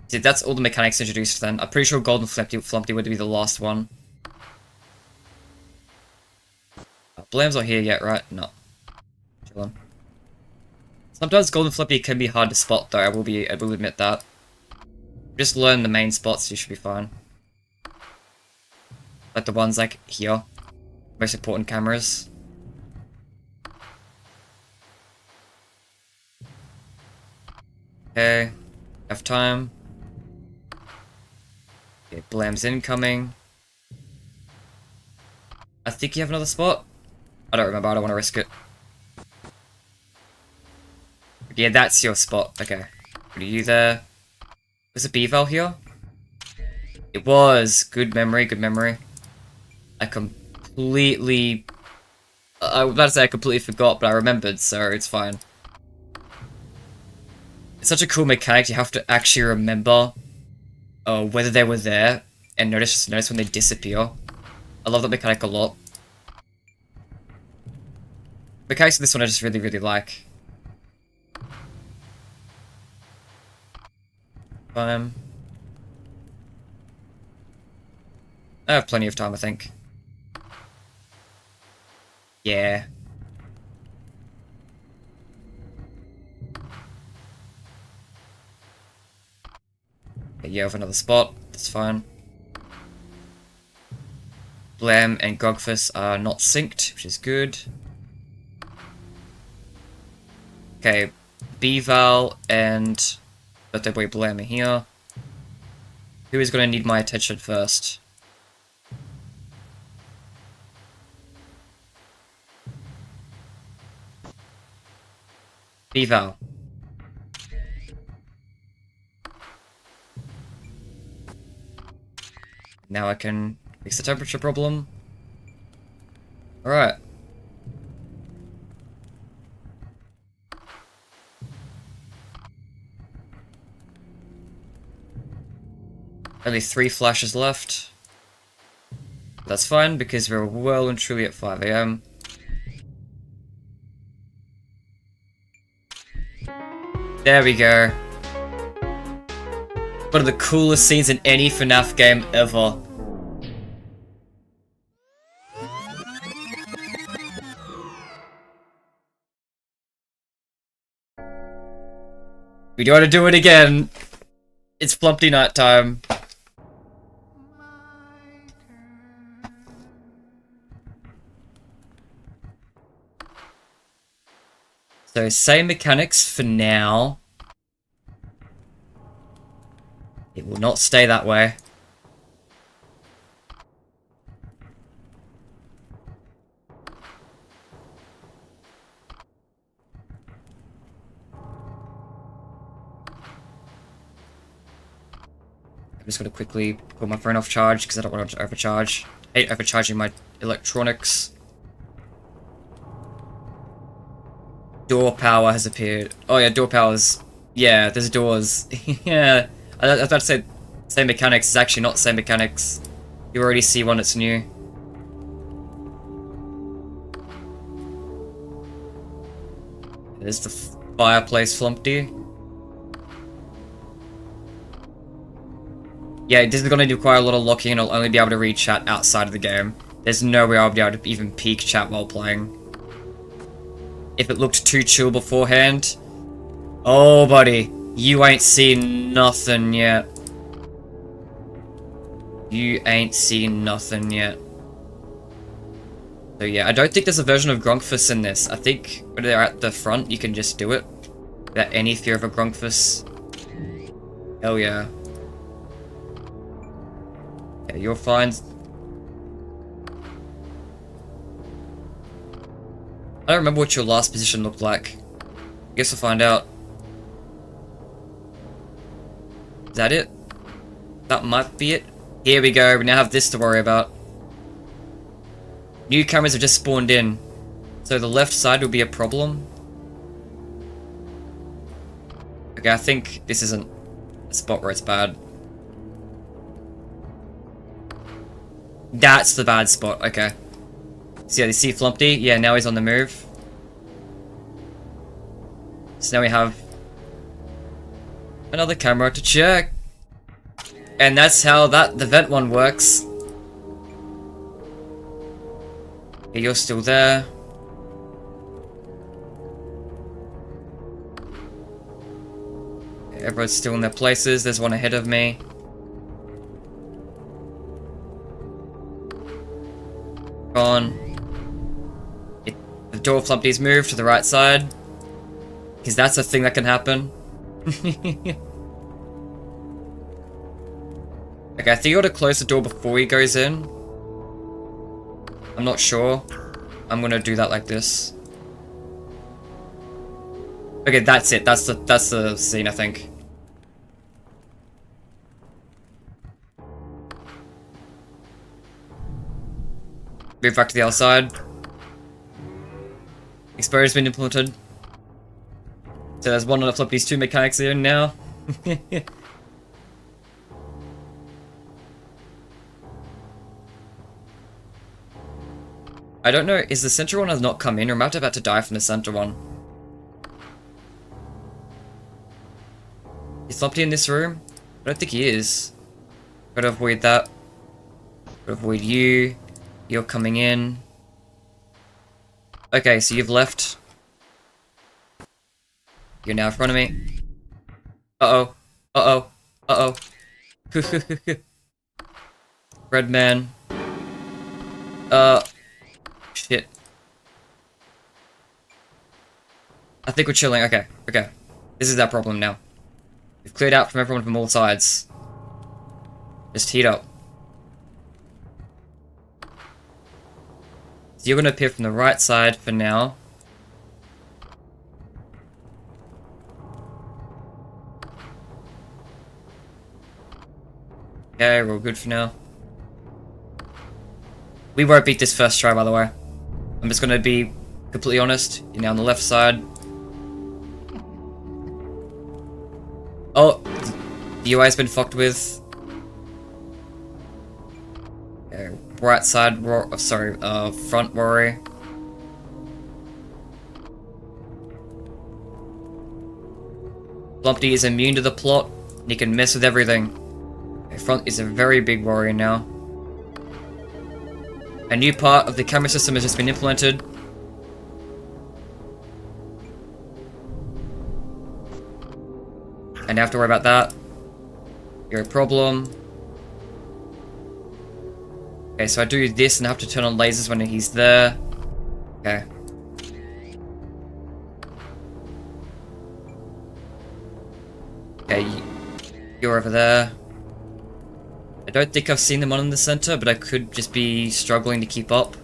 See, that's all the mechanics introduced then. I'm pretty sure Golden Flumpty would be the last one. Blame's not here yet, right? No. Chillin'. Sometimes Golden Flumpty can be hard to spot though, I will admit that. Just learn the main spots, you should be fine. Like the ones like here. Most important cameras. Okay. Have time. Okay, Blam's incoming. I think you have another spot? I don't remember, I don't want to risk it. Yeah, that's your spot. Okay. What are you there? Was a B-Val here? It was. Good memory, good memory. I completely... I was about to say I completely forgot, but I remembered, so it's fine. It's such a cool mechanic, you have to actually remember whether they were there, and notice when they disappear. I love that mechanic a lot. Mechanics of this one I just really, really like. I have plenty of time, I think. Yeah. Okay, you have another spot, that's fine. Blam and Gogfus are not synced, which is good. Okay, B-Val and Birthday Boy Blam are here. Who is going to need my attention first? B-Val. Now I can fix the temperature problem. Alright. Only 3 flashes left. That's fine, because we're well and truly at 5 AM. There we go. One of the coolest scenes in any FNaF game ever. We gotta do it again. It's Flumpty night time. So same mechanics for now. It will not stay that way. I'm just gonna quickly put my phone off charge because I don't want it to overcharge. I hate overcharging my electronics. Door power has appeared. Oh yeah, door powers. Yeah, there's doors. Yeah, I was about to say same mechanics. It's actually not same mechanics. You already see one that's new. There's the fireplace Flumpty. Yeah, this is going to require a lot of locking and I'll only be able to read chat outside of the game. There's no way I'll be able to even peek chat while playing. If it looked too chill beforehand... Oh, buddy. You ain't seen nothing yet. You ain't seen nothing yet. So yeah, I don't think there's a version of Grunkfus in this. I think when they're at the front, you can just do it. Without any fear of a Grunkfus. Hell yeah. Okay, you'll find... I don't remember what your last position looked like. Guess we'll find out. Is that it? That might be it. Here we go, we now have this to worry about. New cameras have just spawned in. So the left side will be a problem. Okay, I think this isn't a spot where it's bad. That's the bad spot, okay. So yeah, you see Flumpty? Yeah, now he's on the move. So now we have another camera to check. And that's how the vent one works. Okay, you're still there. Okay, everyone's still in their places. There's one ahead of me. Gone. The door of Flumpty's moved to the right side. Because that's a thing that can happen. Okay, I think you gotta close the door before he goes in. I'm not sure. I'm gonna do that like this. Okay, that's it. That's the scene, I think. Move back to the other side. Exposure has been implemented. So there's one on the Flumpty's two mechanics in now. I don't know, is the center one has not come in, or am I about to die from the center one? Is Flumpty in this room? I don't think he is. Gotta avoid that. Gotta avoid you. You're coming in. Okay, so you've left. You're now in front of me. Uh-oh. Uh-oh. Uh-oh. Red man. Shit. I think we're chilling. Okay, okay. This is our problem now. We've cleared out from everyone from all sides. Just heat up. So you're gonna appear from the right side for now. Okay, we're all good for now. We won't beat this first try, by the way. I'm just gonna be completely honest. You're now on the left side. Oh, the UI's been fucked with. Okay, right side, front Rory. Flumpty is immune to the plot, and he can mess with everything. Okay, front is a very big warrior now. A new part of the camera system has just been implemented. I don't have to worry about that. You're a problem. Okay, so I do this and I have to turn on lasers when he's there. Okay. Okay, you're over there. I don't think I've seen them on in the center, but I could just be struggling to keep up.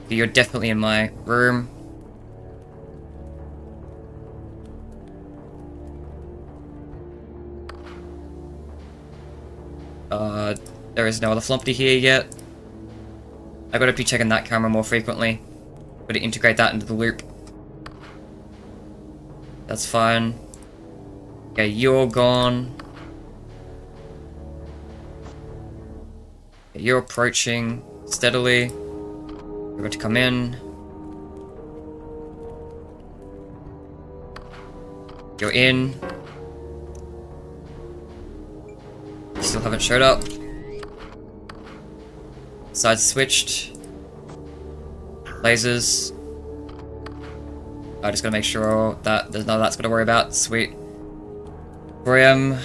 You're definitely in my room. There is no other Flumpty here yet. I gotta be checking that camera more frequently. Gotta integrate that into the loop. That's fine. Okay, you're gone. Okay, you're approaching steadily. You're about to come in. You're in. You still haven't showed up. Sides switched. Lasers. I just gotta make sure that there's none of that's gotta worry about. Sweet. Brim.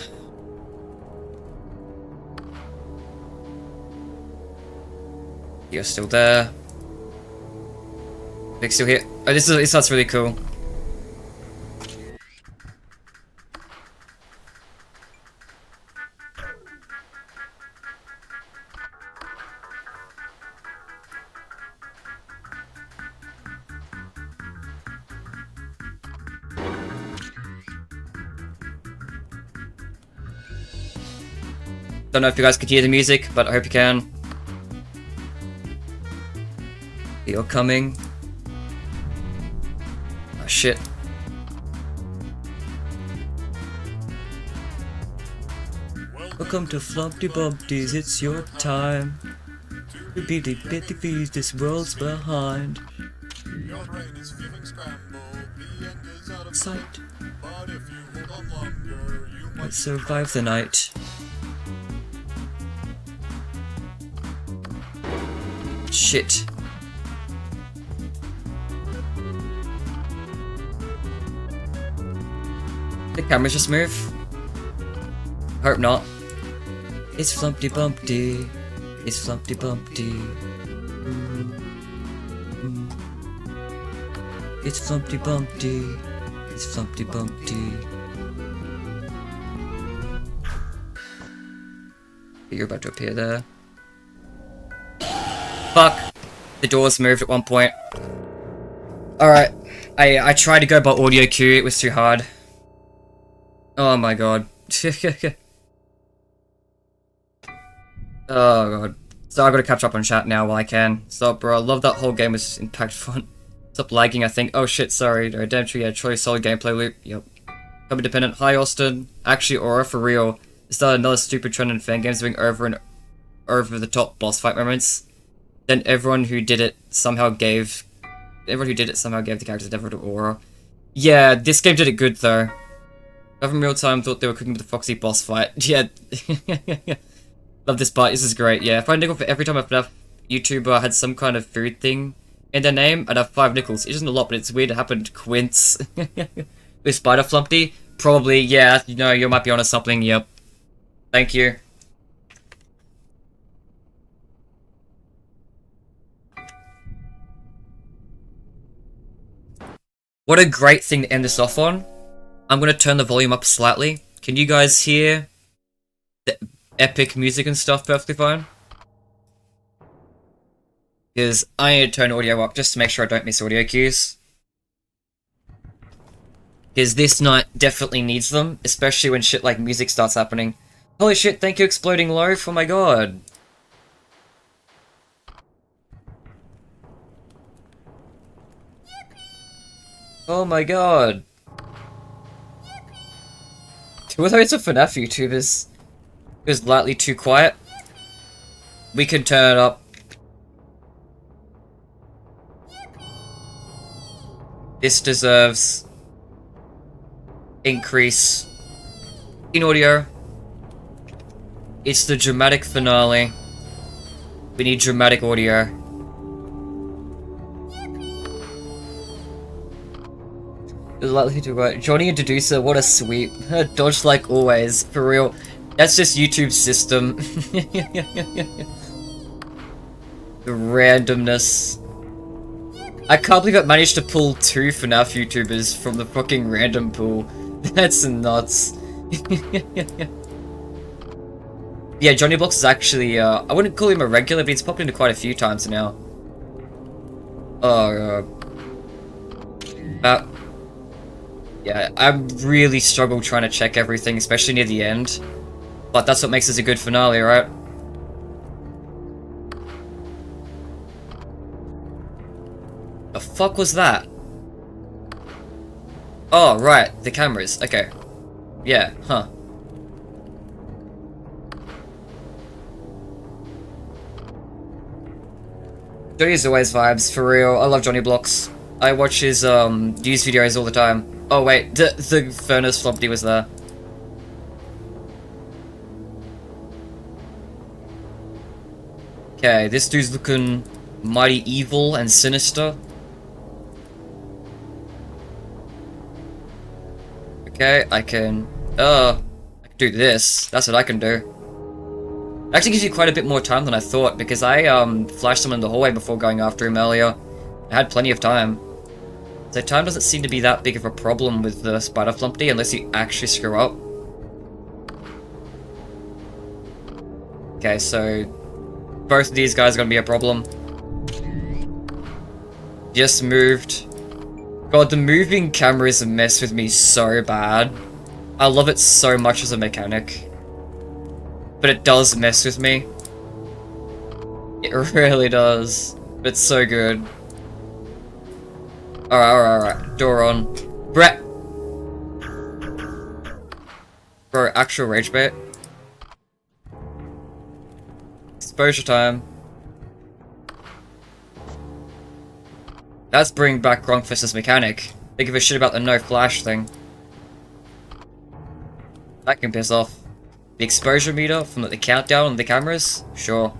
You're still there. Big still here. Oh, this that's really cool. Don't know if you guys could hear the music, but I hope you can. You're coming. Oh shit. Welcome to Flumpty Bumpties, it's your time. To be the bitty bees this world's behind. Your brain is feeling scrambled, the end is out of sight. But if you hold on longer, you might survive the night. Shit. The cameras just move? Hope not. It's Flumpty Bumpty. It's Flumpty Bumpty. It's Flumpty Bumpty. It's Flumpty Bumpty. You're about to appear there. Fuck. The doors moved at one point. Alright. I tried to go by audio cue, it was too hard. Oh my god. Oh god. So I gotta catch up on chat now while I can. Stop, bro. I love that whole game was impactful. Stop lagging, I think. Oh shit, sorry. Redemption, yeah, truly solid gameplay loop. Yep. Come independent. Hi, Austin. Actually, Aura, for real. It started another stupid trend in fan games doing over and over the top boss fight moments. Then everyone who did it somehow gave the characters a different aura. Yeah, this game did it good though. Government real time thought they were cooking with the Foxy boss fight. Yeah. Love this part, this is great. Yeah, if I nickel for every time a FNaF YouTuber had some kind of food thing in their name, I'd have 5 nickels. It isn't a lot, but it's weird it happened to Quince. With Spider Flumpty? Probably, yeah, you know, you might be onto something, yep. Thank you. What a great thing to end this off on. I'm gonna turn the volume up slightly. Can you guys hear the epic music and stuff perfectly fine? Because I need to turn audio up just to make sure I don't miss audio cues. Because this night definitely needs them, especially when shit like music starts happening. Holy shit, thank you Exploding Loaf, oh my god. Oh my god. Two of those are FNaF YouTubers. It was lightly too quiet. We can turn it up. This deserves increase in audio. It's the dramatic finale. We need dramatic audio. Likely to work. Johnny Introducer, what a sweep. Dodge like always, for real. That's just YouTube's system. The randomness. I can't believe I managed to pull 2 FNaF YouTubers from the fucking random pool. That's nuts. Yeah, Johnny Blocks is actually, I wouldn't call him a regular, but he's popped into quite a few times now. Yeah, I really struggle trying to check everything, especially near the end. But that's what makes this a good finale, right? The fuck was that? Oh, right, the cameras, okay. Yeah, huh. Johnny's always vibes, for real. I love Johnny Blocks. I watch his news videos all the time. Oh wait, the furnace Flumpty was there. Okay, this dude's looking mighty evil and sinister. Okay, I can do this. That's what I can do. It actually gives you quite a bit more time than I thought, because I flashed someone in the hallway before going after him earlier. I had plenty of time. So time doesn't seem to be that big of a problem with the Spider Flumpty unless you actually screw up. Okay, so both of these guys are gonna be a problem. Just moved. God, the moving cameras mess with me so bad. I love it so much as a mechanic. But it does mess with me. It really does. It's so good. Alright. Door on. Brett! Bro, actual rage bait. Exposure time. That's bringing back Grunkfist's mechanic. They give a shit about the no flash thing. That can piss off. The exposure meter from the countdown on the cameras? Sure.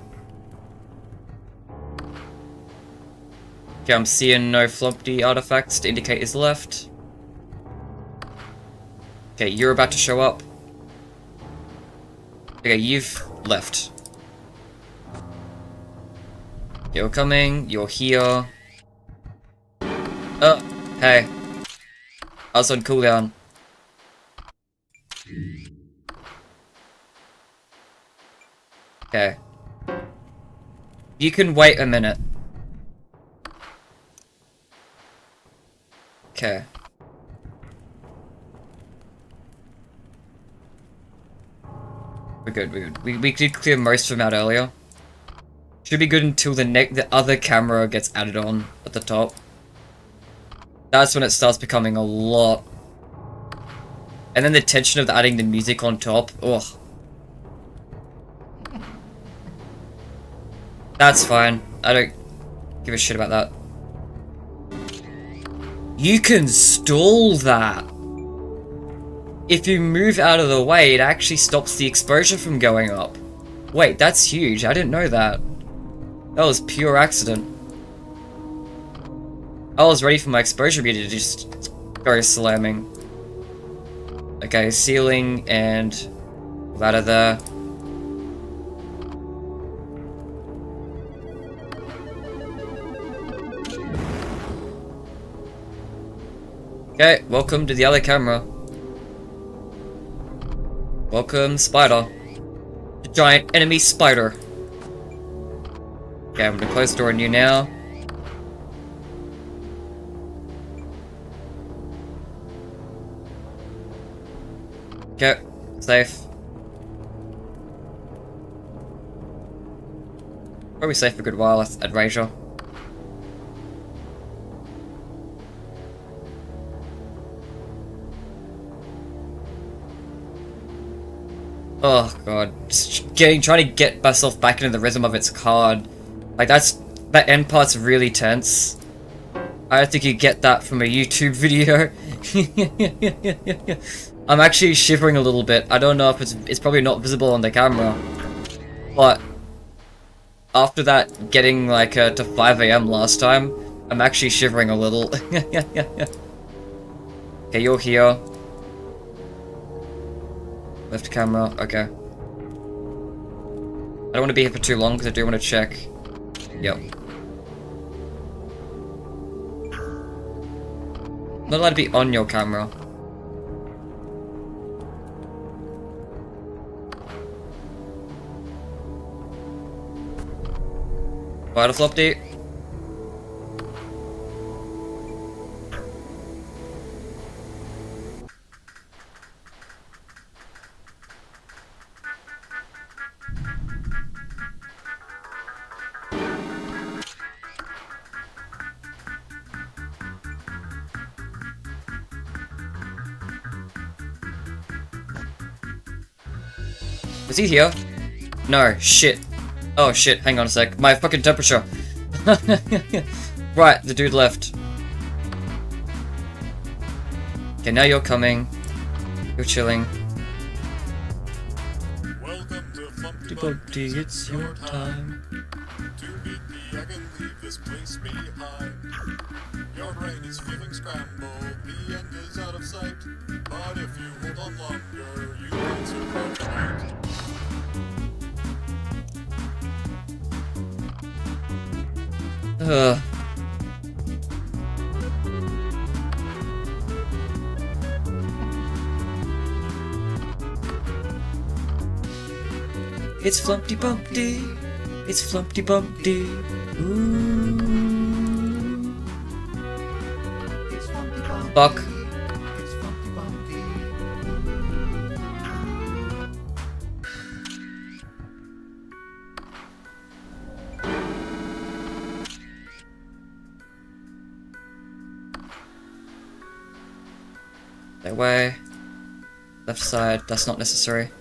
Okay, I'm seeing no Flumpty artifacts to indicate his left. Okay, you're about to show up. Okay, you've left. You're coming, you're here. Oh, hey. I was on cooldown. Okay. You can wait a minute. Okay. We're good. We did clear most of them out earlier. Should be good until the other camera gets added on at the top. That's when it starts becoming a lot. And then the tension of adding the music on top. Ugh. That's fine. I don't give a shit about that. You can stall that. If you move out of the way, it actually stops the exposure from going up. Wait, that's huge. I didn't know that. That was pure accident. I was ready for my exposure meter to just go slamming. Okay, ceiling and ladder there. Okay, welcome to the other camera. Welcome, spider. The giant enemy spider. Okay, I'm gonna close the door on you now. Okay, safe. Probably safe for a good while at Razor. Oh god, just trying to get myself back into the rhythm of its card. Like that end part's really tense. I don't think you get that from a YouTube video. I'm actually shivering a little bit. I don't know if it's probably not visible on the camera, but after that getting like to 5 AM last time, I'm actually shivering a little. Okay, you're here. Left camera, okay. I don't want to be here for too long because I do want to check. Yep. Not allowed to be on your camera. Bye, Flumpty. Is he here? No, shit. Oh shit, hang on a sec. My fucking temperature. Right, the dude left. Okay, now you're coming. You're chilling. Welcome to Flumpty Bumpty, it's your time. To beat me, I can leave this place behind. Your brain is feeling scrambled, the end is out of sight. But if you hold on longer, you can survive tonight. It's Flumpty Bumpty. It's Flumpty Bumpty. Ooh. Fuck. That way. Left side, that's not necessary.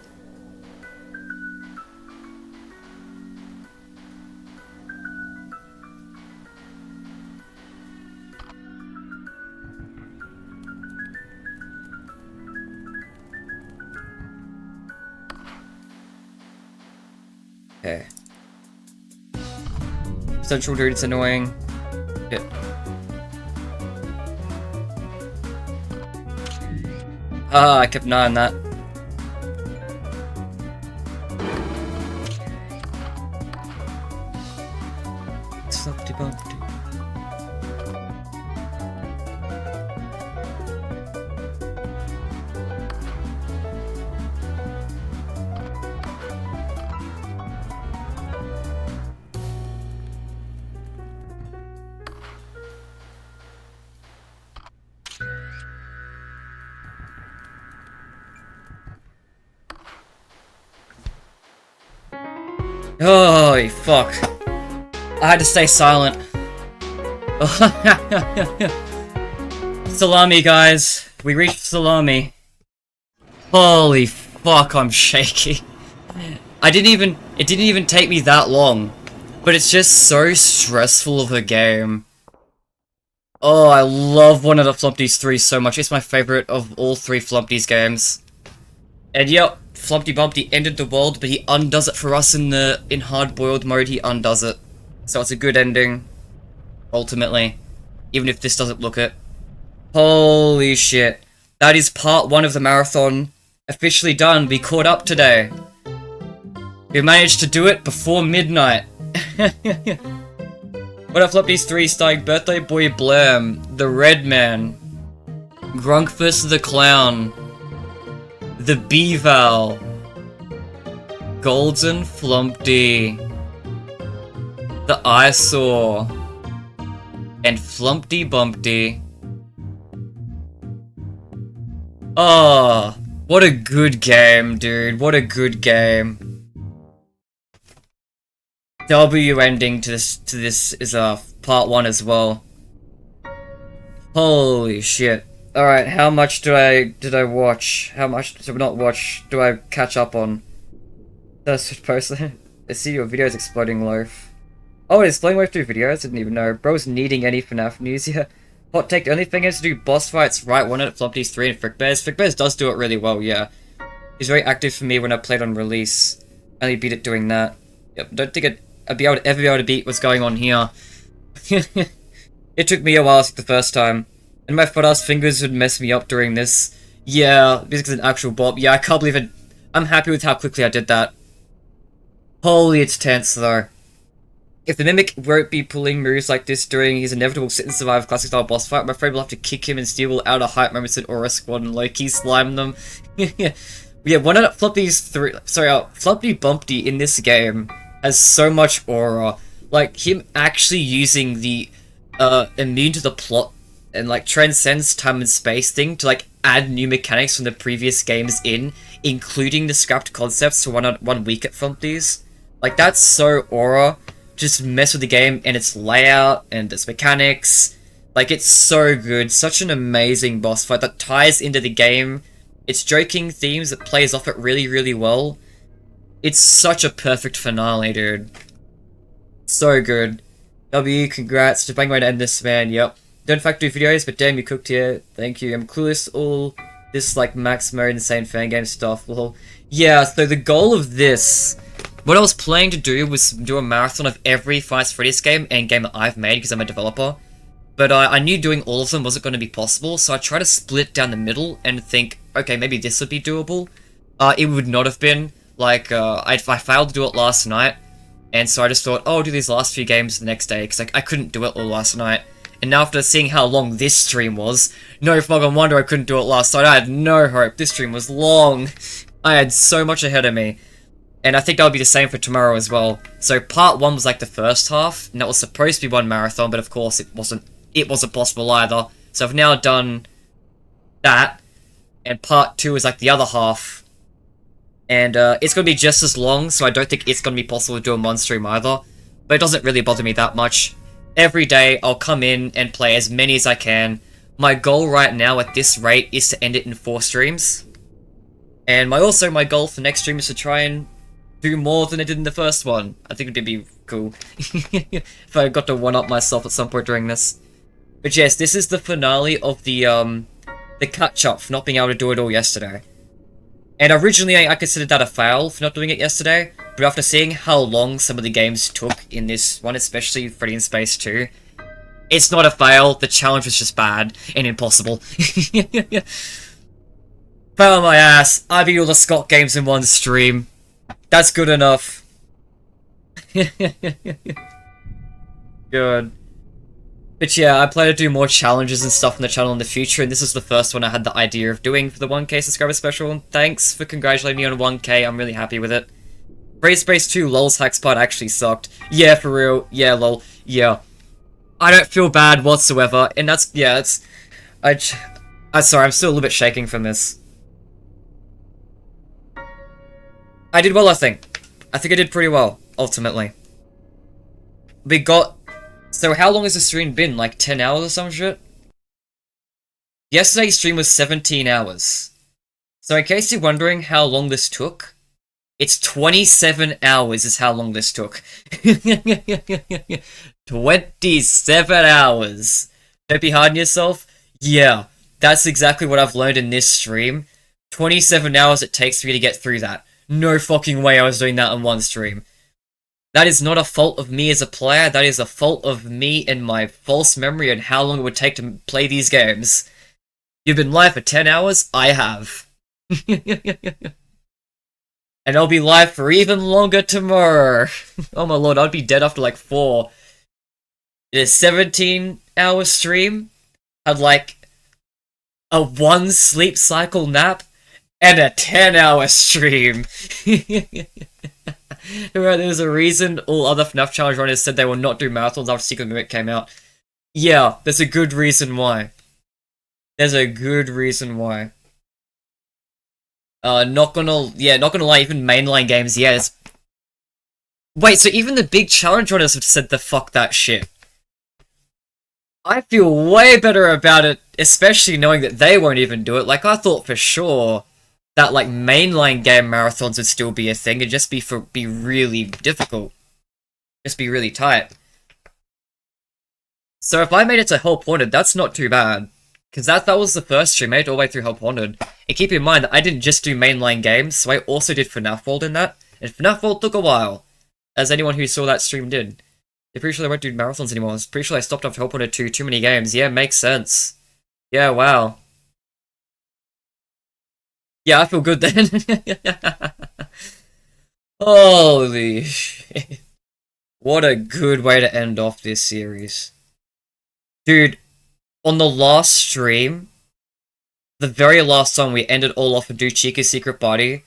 Okay. Central dude, it's annoying. Shit. Ah, I kept an eye on that. Flumpty Bumpty. Oh, fuck. I had to stay silent. Salami, guys. We reached salami. Holy fuck, I'm shaky. It didn't even take me that long. But it's just so stressful of a game. Oh, I love one of the Flumpty's 3 so much. It's my favorite of all 3 Flumpty's games. And yep, Flumpty Bumpty ended the world, but he undoes it for us in hard-boiled mode. He undoes it, so it's a good ending. Ultimately, even if this doesn't look it. Holy shit! That is part 1 of the marathon officially done. We caught up today. We managed to do it before midnight. What up, Flumpty's 3 starring Birthday Boy Blam, the Red Man, Grunkfist the Clown, the Beaval, Golden Flumpty, the Eyesore, and Flumpty Bumpty. Oh, what a good game, dude. What a good game. W ending to this is part 1 as well. Holy shit. Alright, how much did I watch? How much did I not watch do I catch up on? That's supposed to I see your videos exploding loaf. Oh, it's exploding loaf through videos? Didn't even know. Bro's needing any FNaF news here. Hot take, the only thing is to do boss fights right one at Flumpty's 3 and Frickbear's. Frickbear's does do it really well, yeah. He's very active for me when I played on release. I only beat it doing that. Yep, don't think I'd ever be able to beat what's going on here. It took me a while the first time. And my fat-ass fingers would mess me up during this. Yeah, this is an actual bop. Yeah, I can't believe it. I'm happy with how quickly I did that. Holy, it's tense, though. If the Mimic won't be pulling moves like this during his inevitable sit and survive classic style boss fight, I'm afraid we'll have to kick him and steal out of hype moments in Aura Squad and Loki slime them. Yeah, one of Flumpty's Flumpty Bumpty in this game has so much aura. Like, him actually using the immune to the plot and like transcends time and space thing to like add new mechanics from the previous games in, including the scrapped concepts to one week at Flumpty's. Like, that's so aura. Just mess with the game and its layout and its mechanics. Like, it's so good. Such an amazing boss fight that ties into the game. It's joking themes that plays off it really, really well. It's such a perfect finale, dude. So good. W, congrats. Just bang way to end this, man. Yep. Don't in fact do videos, but damn, you cooked here. Thank you. I'm clueless all this, like, max mode insane fan game stuff. Well, yeah, so the goal of this... What I was planning to do was do a marathon of every Five Nights at Freddy's game and game that I've made because I'm a developer. But I knew doing all of them wasn't going to be possible, so I tried to split down the middle and think, okay, maybe this would be doable. It would not have been. Like, I failed to do it last night, and so I just thought, oh, I'll do these last few games the next day, because I couldn't do it all last night. And now after seeing how long this stream was, no fucking wonder I couldn't do it last night. I had no hope. This stream was long. I had so much ahead of me. And I think that'll be the same for tomorrow as well. So part 1 was like the first half, and that was supposed to be one marathon, but of course it wasn't possible either. So I've now done that, and part 2 is like the other half. And it's going to be just as long, so I don't think it's going to be possible to do in one stream either. But it doesn't really bother me that much. Every day I'll come in and play as many as I can. My goal right now at this rate is to end it in 4 streams. And my goal for next stream is to try and do more than I did in the first one. I think it'd be cool if I got to one-up myself at some point during this. But yes, this is the finale of the catch-up for not being able to do it all yesterday. And originally I considered that a fail for not doing it yesterday, but after seeing how long some of the games took in this one, especially Freddy in Space 2, it's not a fail, the challenge was just bad and impossible. Fail on my ass, I beat all the Scott games in one stream. That's good enough. Good. But yeah, I plan to do more challenges and stuff on the channel in the future, and this is the first one I had the idea of doing for the 1k subscriber special, and thanks for congratulating me on 1k, I'm really happy with it. Freddy Space 2 L.O.L.Z.H.A.X part actually sucked. Yeah, for real. Yeah, lol. Yeah. I don't feel bad whatsoever, and that's, yeah, it's... I'm sorry, I'm still a little bit shaking from this. I did well, I think. I think I did pretty well, ultimately. We got... So how long has the stream been? Like 10 hours or some shit? Yesterday's stream was 17 hours. So in case you're wondering how long this took, it's 27 hours is how long this took. 27 hours. Don't be hard on yourself. Yeah, that's exactly what I've learned in this stream. 27 hours it takes for me to get through that. No fucking way I was doing that in one stream. That is not a fault of me as a player, that is a fault of me and my false memory and how long it would take to play these games. You've been live for 10 hours? I have. And I'll be live for even longer tomorrow. Oh my lord, I'd be dead after like 4. In a 17-hour stream, had like a 1 sleep cycle nap, and a 10-hour stream. There's a reason all other FNaF challenge runners said they will not do marathons after Secret Mimic came out. Yeah, there's a good reason why. There's a good reason why. Not gonna lie, even mainline games, yeah, it's... Wait, so even the big challenge runners have said the fuck that shit. I feel way better about it, especially knowing that they won't even do it. Like, I thought for sure that, like, mainline game marathons would still be a thing. It'd just be really difficult. Just be really tight. So if I made it to Help Wanted, that's not too bad. Because that was the first stream, I made it all the way through Help Wanted. And keep in mind that I didn't just do mainline games, so I also did FNaF World in that. And FNaF World took a while, as anyone who saw that stream did. They're pretty sure they won't do marathons anymore. I'm pretty sure I stopped after Help Wanted 2, too many games. Yeah, makes sense. Yeah, wow. Yeah, I feel good then. Holy shit. What a good way to end off this series. Dude, on the last stream, the very last song we ended all off and do Chica's Secret Body,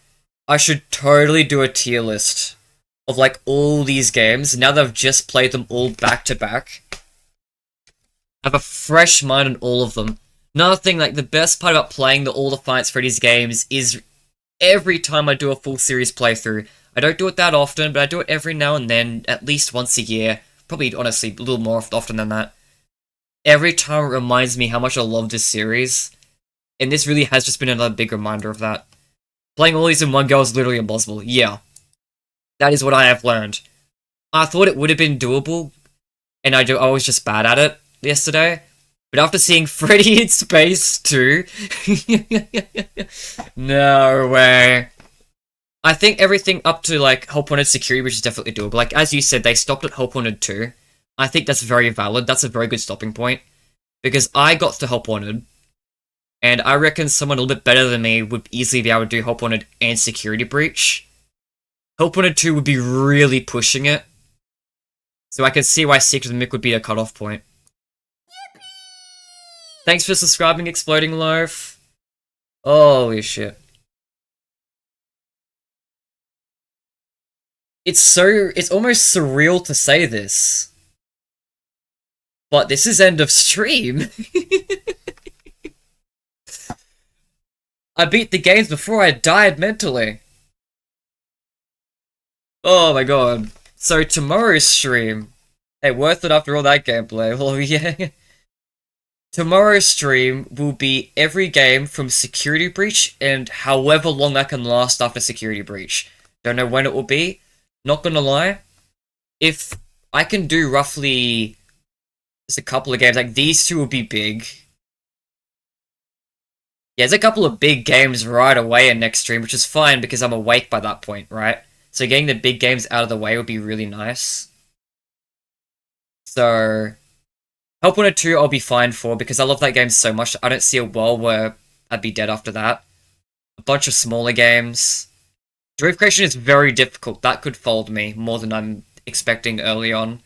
I should totally do a tier list of like all these games, now that I've just played them all back to back. I have a fresh mind on all of them. Another thing, like the best part about playing all the Five Nights at Freddy's games is every time I do a full series playthrough. I don't do it that often, but I do it every now and then, at least once a year. Probably, honestly, a little more often than that. Every time it reminds me how much I love this series. And this really has just been another big reminder of that. Playing all these in one go is literally impossible. Yeah. That is what I have learned. I thought it would have been doable, and I was just bad at it yesterday. But after seeing Freddy in Space 2... no way. I think everything up to, like, Help Wanted Security, which is definitely doable. Like, as you said, they stopped at Help Wanted 2. I think that's very valid. That's a very good stopping point. Because I got to Help Wanted, and I reckon someone a little bit better than me would easily be able to do Help Wanted and Security Breach. Help Wanted 2 would be really pushing it. So I can see why Secret of the Mick would be a cutoff point. Thanks for subscribing, Exploding Loaf. Holy shit. It's almost surreal to say this. But this is end of stream. I beat the games before I died mentally. Oh my god. So tomorrow's stream. Hey, worth it after all that gameplay. Oh yeah. Tomorrow's stream will be every game from Security Breach and however long that can last after Security Breach. Don't know when it will be. Not gonna lie. If I can do roughly just a couple of games, like these two will be big. Yeah, there's a couple of big games right away in next stream, which is fine because I'm awake by that point, right? So getting the big games out of the way would be really nice. So... Help Wanted 2 I'll be fine for, because I love that game so much. I don't see a world where I'd be dead after that. A bunch of smaller games. Drive Creation is very difficult. That could fold me more than I'm expecting early on.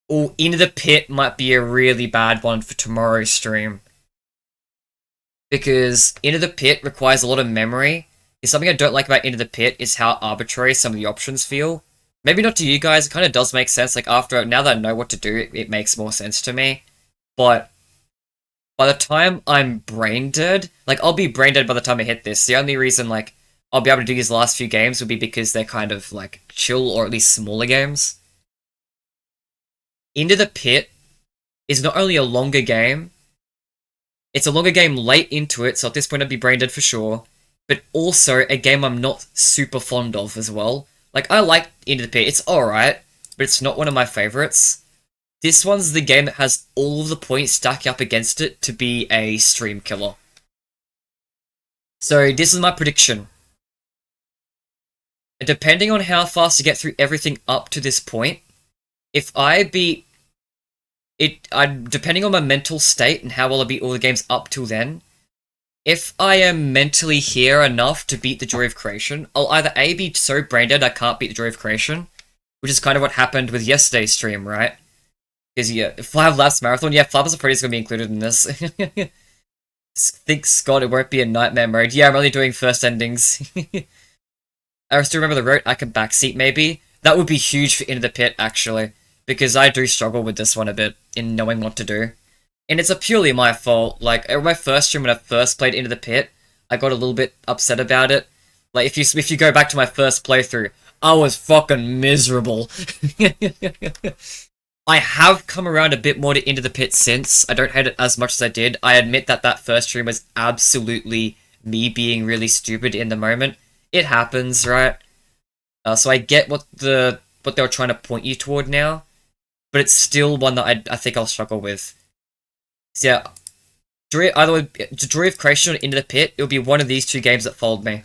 Oh, Into the Pit might be a really bad one for tomorrow's stream. Because Into the Pit requires a lot of memory. It's something I don't like about Into the Pit is how arbitrary some of the options feel. Maybe not to you guys, it kind of does make sense, like now that I know what to do, it makes more sense to me. But by the time I'm brain dead, like I'll be brain dead by the time I hit this. The only reason like I'll be able to do these last few games would be because they're kind of like chill or at least smaller games. Into the Pit is not only a longer game, it's a longer game late into it, so at this point I'd be brain dead for sure, but also a game I'm not super fond of as well. Like, I like Into the Pit, it's alright, but it's not one of my favourites. This one's the game that has all of the points stacked up against it to be a stream killer. So, this is my prediction. Depending on how fast I get through everything up to this point, if I beat it, depending on my mental state and how well I beat all the games up till then, if I am mentally here enough to beat the Joy of Creation, I'll either A, be so brain dead I can't beat the Joy of Creation, which is kind of what happened with yesterday's stream, right? Because, yeah, Flab Labs Marathon, yeah, Flappers of Freddy's gonna be included in this. Think, Scott, it won't be a nightmare mode. Yeah, I'm only doing first endings. I still remember the road, I can backseat maybe. That would be huge for Into the Pit, actually, because I do struggle with this one a bit in knowing what to do. And it's purely my fault. Like, at my first stream when I first played Into the Pit, I got a little bit upset about it. Like, if you go back to my first playthrough, I was fucking miserable. I have come around a bit more to Into the Pit since. I don't hate it as much as I did. I admit that that first stream was absolutely me being really stupid in the moment. It happens, right? So I get what they were trying to point you toward now, but it's still one that I think I'll struggle with. So yeah, either way, Joy of Creation or Into the Pit, it'll be one of these two games that fold me.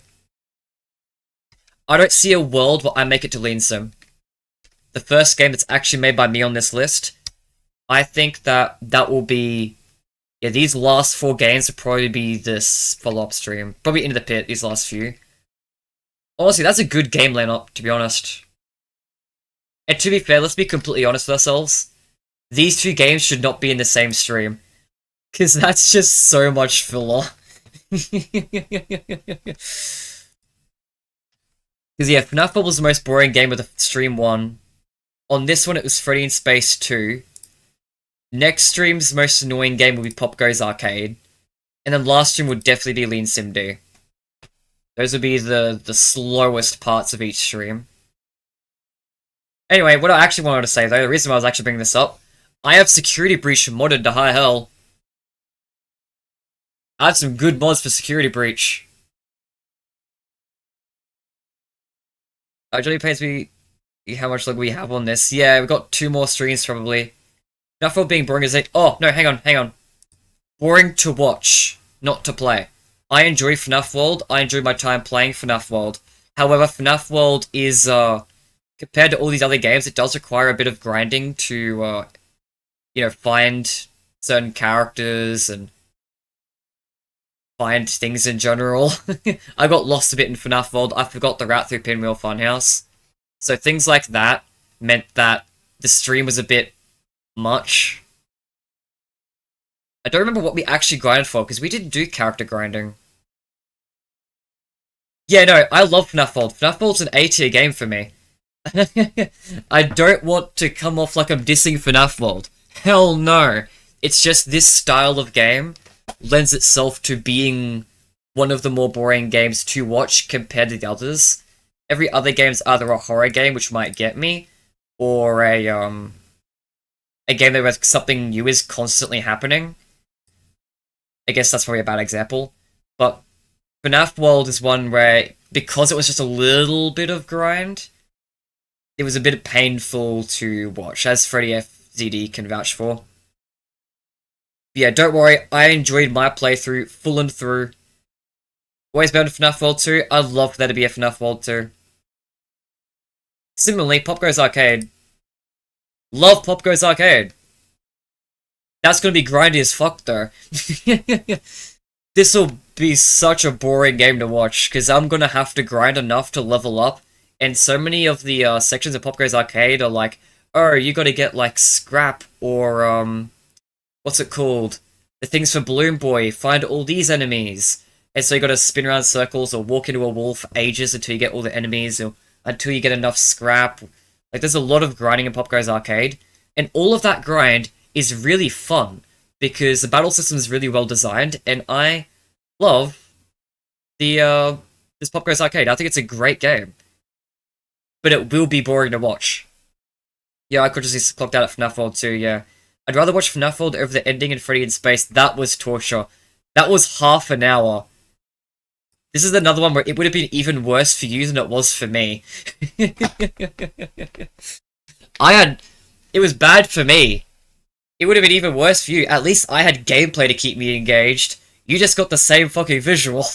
I don't see a world where I make it to Lean Sim. The first game that's actually made by me on this list, I think that will be Yeah, these last 4 games will probably be this follow-up stream. Probably Into the Pit, these last few. Honestly, that's a good game lineup, to be honest. And to be fair, let's be completely honest with ourselves. These 2 games should not be in the same stream. Because that's just so much filler. Because yeah, FNaF Bubble was the most boring game of the stream 1. On this one, it was Freddy in Space 2. Next stream's most annoying game will be Pop Goes Arcade. And then last stream would definitely be Lean Sim D. Those would be the slowest parts of each stream. Anyway, what I actually wanted to say though, the reason why I was actually bringing this up, I have Security Breach modded to high hell. I have some good mods for Security Breach. Johnny pays me how much longer we have on this. Yeah, we've got 2 more streams probably. Enough of being boring as it. Oh, no, hang on. Boring to watch, not to play. I enjoy FNaF World. I enjoy my time playing FNaF World. However, FNaF World is, compared to all these other games, it does require a bit of grinding to, you know, find certain characters and find things in general. I got lost a bit in FNaF World. I forgot the route through Pinwheel Funhouse. So things like that meant that the stream was a bit much. I don't remember what we actually grinded for, because we didn't do character grinding. Yeah, no, I love FNaF World. FNaF World's an A-tier game for me. I don't want to come off like I'm dissing FNaF World. Hell no. It's just this style of game lends itself to being one of the more boring games to watch compared to the others. Every other game's either a horror game, which might get me, or a game where something new is constantly happening. I guess that's probably a bad example. But FNaF World is one where, because it was just a little bit of grind, it was a bit painful to watch, as Freddy FZD can vouch for. But yeah, don't worry, I enjoyed my playthrough full and through. Always better than FNaF World 2, I'd love for there to be a FNaF World 2. Similarly, Pop Goes Arcade. Love Pop Goes Arcade. That's gonna be grindy as fuck though. This'll be such a boring game to watch, because I'm gonna have to grind enough to level up, and so many of the sections of Pop Goes Arcade are like, oh, you gotta get like scrap, or what's it called? The things for Balloon Boy, find all these enemies. And so you gotta spin around circles or walk into a wall for ages until you get all the enemies, or until you get enough scrap. Like, there's a lot of grinding in Pop Goes Arcade, and all of that grind is really fun, because the battle system is really well designed, and I love the, this Pop Goes Arcade. I think it's a great game. But it will be boring to watch. Yeah, I could just clocked out at FNaF World 2, yeah. I'd rather watch FNaF World over the ending in Freddy in Space. That was torture. That was half an hour. This is another one where it would have been even worse for you than it was for me. It was bad for me. It would have been even worse for you. At least I had gameplay to keep me engaged. You just got the same fucking visual.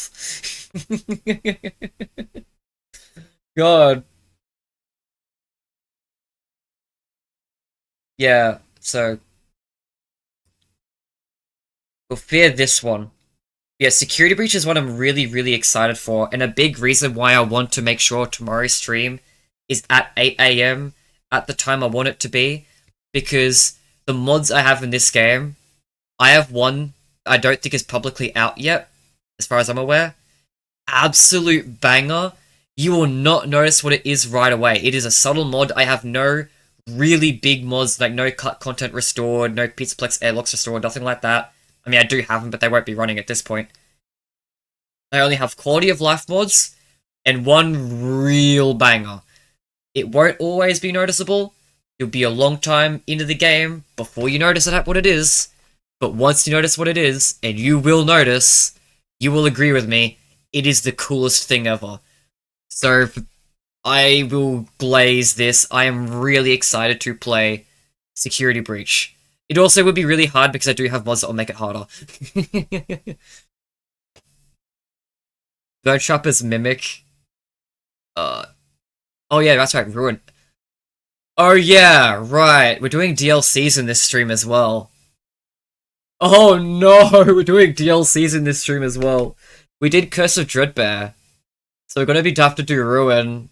God. Yeah, so we'll fear this one. Yeah, Security Breach is what I'm really, really excited for, and a big reason why I want to make sure tomorrow's stream is at 8 AM at the time I want it to be, because the mods I have in this game, I have one I don't think is publicly out yet, as far as I'm aware. Absolute banger. You will not notice what it is right away. It is a subtle mod. I have no really big mods, like no cut content restored, no Pizzaplex airlocks restored, nothing like that. I mean, I do have them, but they won't be running at this point. I only have quality of life mods, and one real banger. It won't always be noticeable. You'll be a long time into the game before you notice what it is. But once you notice what it is, and you will notice, you will agree with me, it is the coolest thing ever. So, I will glaze this. I am really excited to play Security Breach. It also would be really hard because I do have mods that will make it harder. Bird Trapper's Mimic. Oh yeah, that's right, Ruin. Oh yeah, right. We're doing DLCs in this stream as well. Oh no, we're doing DLCs in this stream as well. We did Curse of Dreadbear. So we're gonna have to do Ruin.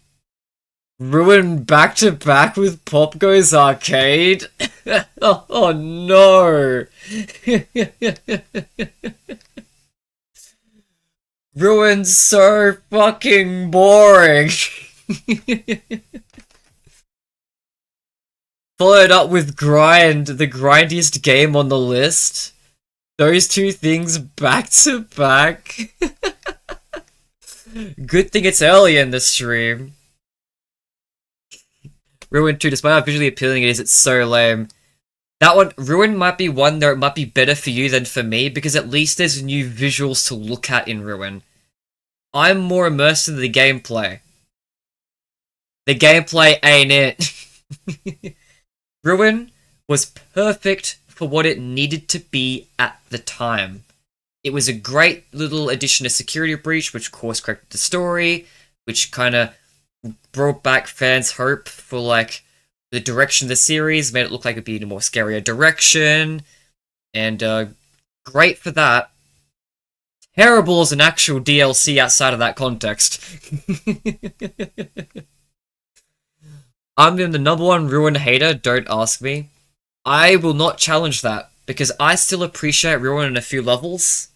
Ruin back to back with Pop Goes Arcade? Oh no! Ruin's so fucking boring! Followed up with Grind, the grindiest game on the list. Those two things back to back. Good thing it's early in the stream. Ruin 2, despite how visually appealing it is, it's so lame. That one, Ruin might be one that might be better for you than for me, because at least there's new visuals to look at in Ruin. I'm more immersed in the gameplay. The gameplay ain't it. Ruin was perfect for what it needed to be at the time. It was a great little addition to Security Breach, which course corrected the story, which kind of brought back fans' hope for, like, the direction of the series, made it look like it'd be in a more scarier direction, and, great for that. Terrible as an actual DLC outside of that context. I'm the #1 Ruin hater, don't ask me. I will not challenge that, because I still appreciate Ruin in a few levels.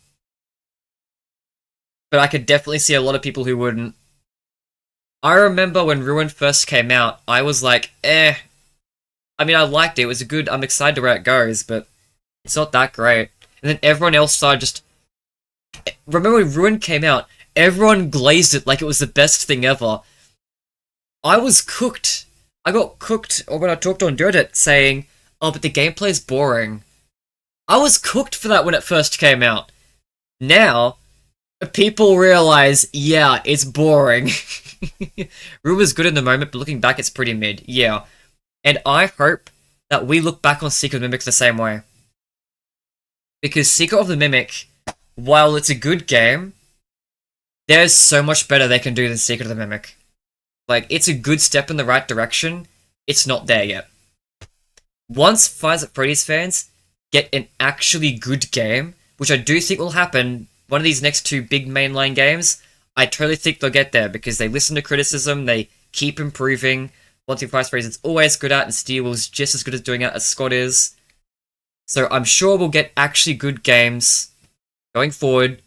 But I could definitely see a lot of people who wouldn't. I remember when Ruin first came out, I was like, eh. I mean, I liked it, it was good, I'm excited to where it goes, but it's not that great. And then everyone else started just... Remember when Ruin came out, everyone glazed it like it was the best thing ever. I was cooked. I got cooked when I talked on Reddit saying, oh, but the gameplay's boring. I was cooked for that when it first came out. Now, people realize, yeah, it's boring. Ruin was good in the moment, but looking back, it's pretty mid. Yeah. And I hope that we look back on Secret of the Mimic the same way. Because Secret of the Mimic, while it's a good game, there's so much better they can do than Secret of the Mimic. Like, it's a good step in the right direction, it's not there yet. Once Five Nights at Freddy's fans get an actually good game, which I do think will happen, one of these next two big mainline games, I totally think they'll get there, because they listen to criticism, they keep improving. One thing Five Nights at Freddy's is always good at, and Steel was just as good at doing it as Scott is. So I'm sure we'll get actually good games going forward,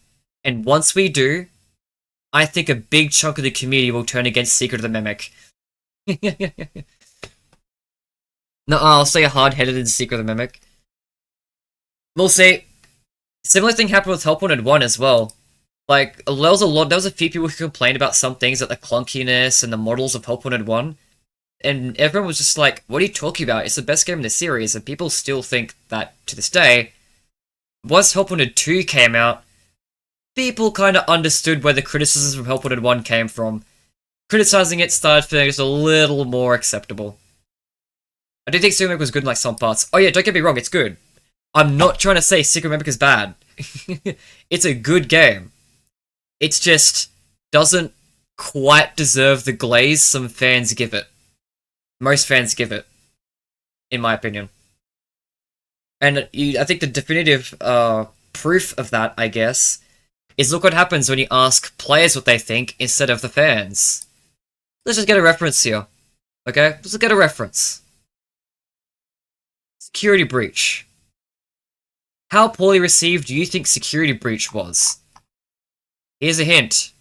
and once we do, I think a big chunk of the community will turn against Secret of the Mimic. No, I'll say hard-headed in Secret of the Mimic. We'll see. Similar thing happened with Help Wanted 1 as well. Like, there was a few people who complained about some things, like the clunkiness and the models of Help Wanted 1. And everyone was just like, what are you talking about? It's the best game in the series, and people still think that to this day. Once Help Wanted 2 came out, people kind of understood where the criticisms from Help Wanted 1 came from. Criticizing it started feeling just a little more acceptable. I do think Secret Mimic was good in like some parts. Oh yeah, don't get me wrong, it's good. I'm not trying to say Secret Mimic is bad. It's a good game. It's just doesn't quite deserve the glaze some fans give it. Most fans give it, in my opinion. And I think the definitive proof of that, I guess, is look what happens when you ask players what they think instead of the fans. Let's just get a reference here. Okay? Let's get a reference. Security Breach. How poorly received do you think Security Breach was? Here's a hint.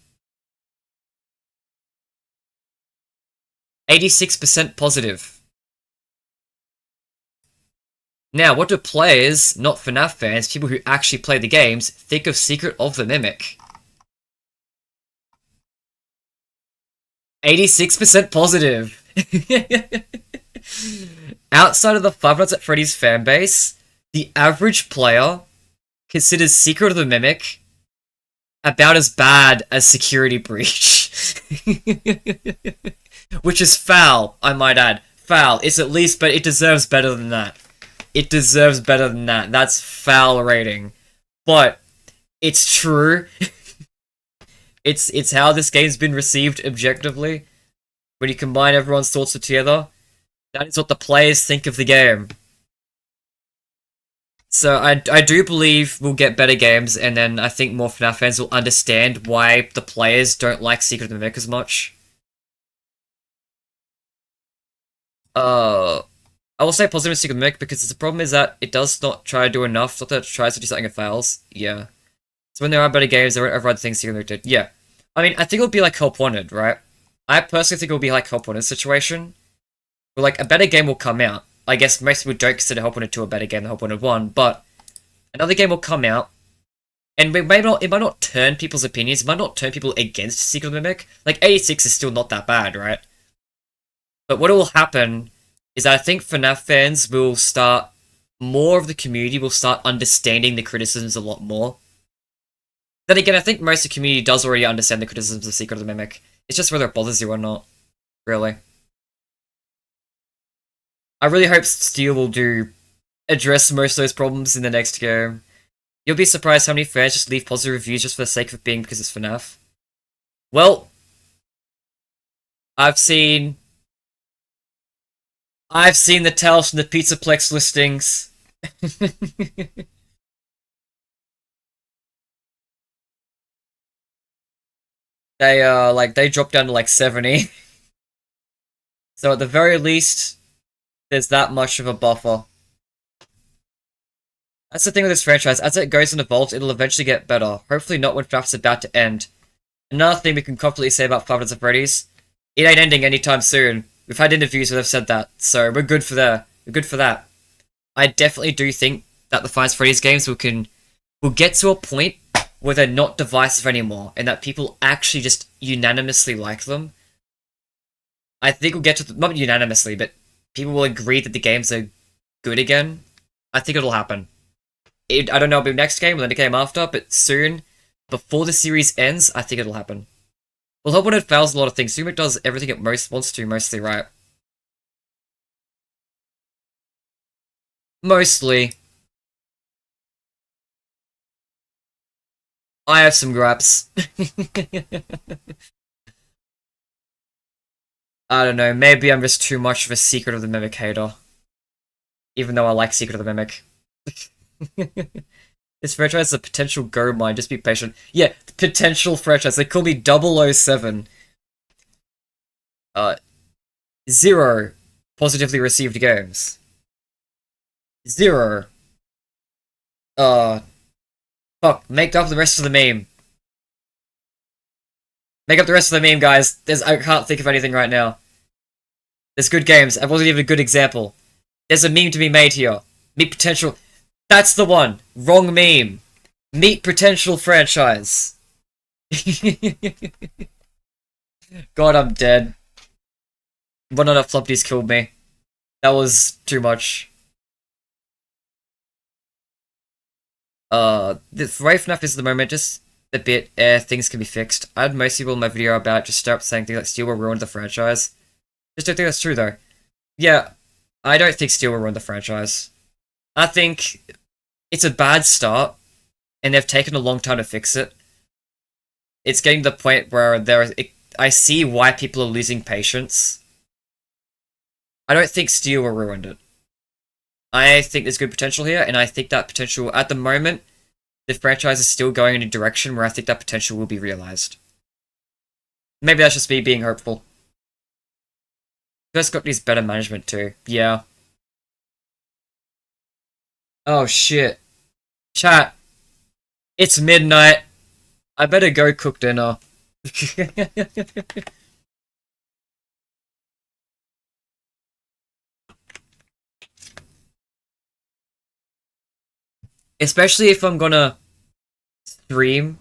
86% positive. Now, what do players, not FNaF fans, people who actually play the games, think of Secret of the Mimic? 86% positive. Outside of the Five Nights at Freddy's fanbase, the average player considers Secret of the Mimic about as bad as Security Breach. Which is foul, I might add. Foul. It's at least, but it deserves better than that. It deserves better than that. That's foul rating. But it's true. It's how this game's been received objectively. When you combine everyone's thoughts together, that is what the players think of the game. So I do believe we'll get better games, and then I think more FNAF fans will understand why the players don't like Secret of the Mimic as much. I will say positive Secret of the Mimic because the problem is that it does not try to do enough. Not that it tries to do something and fails. Yeah. So when there are better games, there are other things Secret of the Mimic did. Yeah. I mean, I think it'll be like Help Wanted, right? I personally think it'll be like Help Wanted situation. But like, a better game will come out. I guess most people don't consider Help Wanted 2 a better game than Help Wanted 1, but another game will come out, and it might not turn people's opinions, it might not turn people against Secret of the Mimic. Like, 86 is still not that bad, right? But what will happen is that I think FNAF fans will start, more of the community will start understanding the criticisms a lot more. Then again, I think most of the community does already understand the criticisms of Secret of the Mimic. It's just whether it bothers you or not, really. I really hope Steel will address most of those problems in the next game. You'll be surprised how many fans just leave positive reviews just for the sake of it being because it's FNAF. Well, I've seen the tales from the Pizzaplex listings. They dropped down to like 70. So at the very least, there's that much of a buffer. That's the thing with this franchise. As it goes and evolves, it'll eventually get better. Hopefully not when FNAF's about to end. Another thing we can confidently say about Five Nights at Freddy's, it ain't ending anytime soon. We've had interviews where they've said that, so we're good for that. We're good for that. I definitely do think that the Five Nights at Freddy's games will get to a point where they're not divisive anymore, and that people actually just unanimously like them. I think we'll get to not unanimously, but people will agree that the games are good again. I think it'll happen. I don't know if it'll be next game or the game after, but soon, before the series ends, I think it'll happen. Well, Help Wanted fails a lot of things. Sumic does everything it wants to, mostly right. Mostly. I have some gripes. I don't know, maybe I'm just too much of a Secret of the Mimic hater. Even though I like Secret of the Mimic. This franchise is a potential go mine, just be patient. Yeah, potential franchise, they call me 007. 0 positively received games. 0. Fuck, make up the rest of the meme. Make up the rest of the meme, guys. I can't think of anything right now. There's good games. I wasn't even a good example. There's a meme to be made here. Meet potential. That's the one. Wrong meme. Meet potential franchise. God, I'm dead. One of the Flumpties killed me. That was too much. The right FNAF is at the moment just a bit, things can be fixed. I had most people in my video about just start saying things like Steel will ruin the franchise. Just don't think that's true though. Yeah, I don't think Steel will ruin the franchise. I think it's a bad start, and they've taken a long time to fix it. It's getting to the point where I see why people are losing patience. I don't think Steel will ruin it. I think there's good potential here, and I think that potential, at the moment, the franchise is still going in a direction where I think that potential will be realized. Maybe that's just me being hopeful. First got these better management too. Yeah. Oh shit. Chat. It's midnight. I better go cook dinner. Especially if I'm gonna stream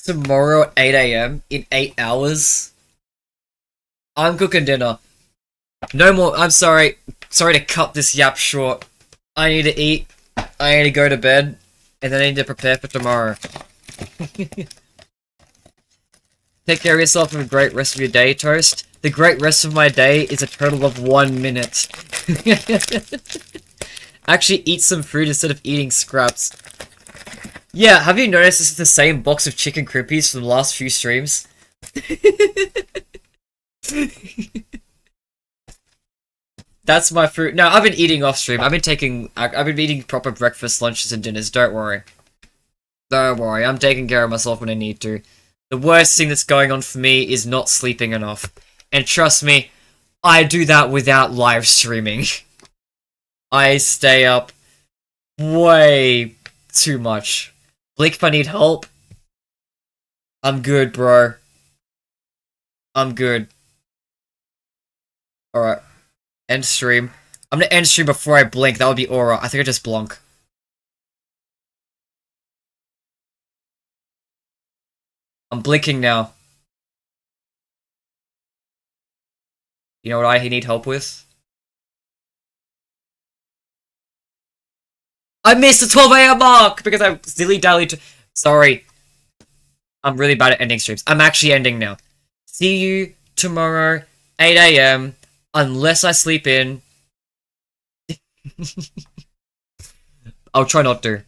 tomorrow at 8 AM in 8 hours. I'm cooking dinner. No more. I'm sorry. Sorry to cut this yap short. I need to eat. I need to go to bed. And then I need to prepare for tomorrow. Take care of yourself and have a great rest of your day, Toast. The great rest of my day is a total of 1 minute. Actually eat some food instead of eating scraps. Yeah, have you noticed this is the same box of chicken crimpies from the last few streams? That's my food. No, I've been eating off stream. I've been eating proper breakfast, lunches, and dinners. Don't worry. Don't worry. I'm taking care of myself when I need to. The worst thing that's going on for me is not sleeping enough. And trust me, I do that without live streaming. I stay up way too much. Blink if I need help. I'm good, bro. I'm good. Alright. End stream. I'm gonna end stream before I blink. That would be aura. I think I just blunk. I'm blinking now. You know what I need help with? I missed the 12 AM mark because I dilly-dallied. Sorry. I'm really bad at ending streams. I'm actually ending now. See you tomorrow, 8 AM, unless I sleep in. I'll try not to.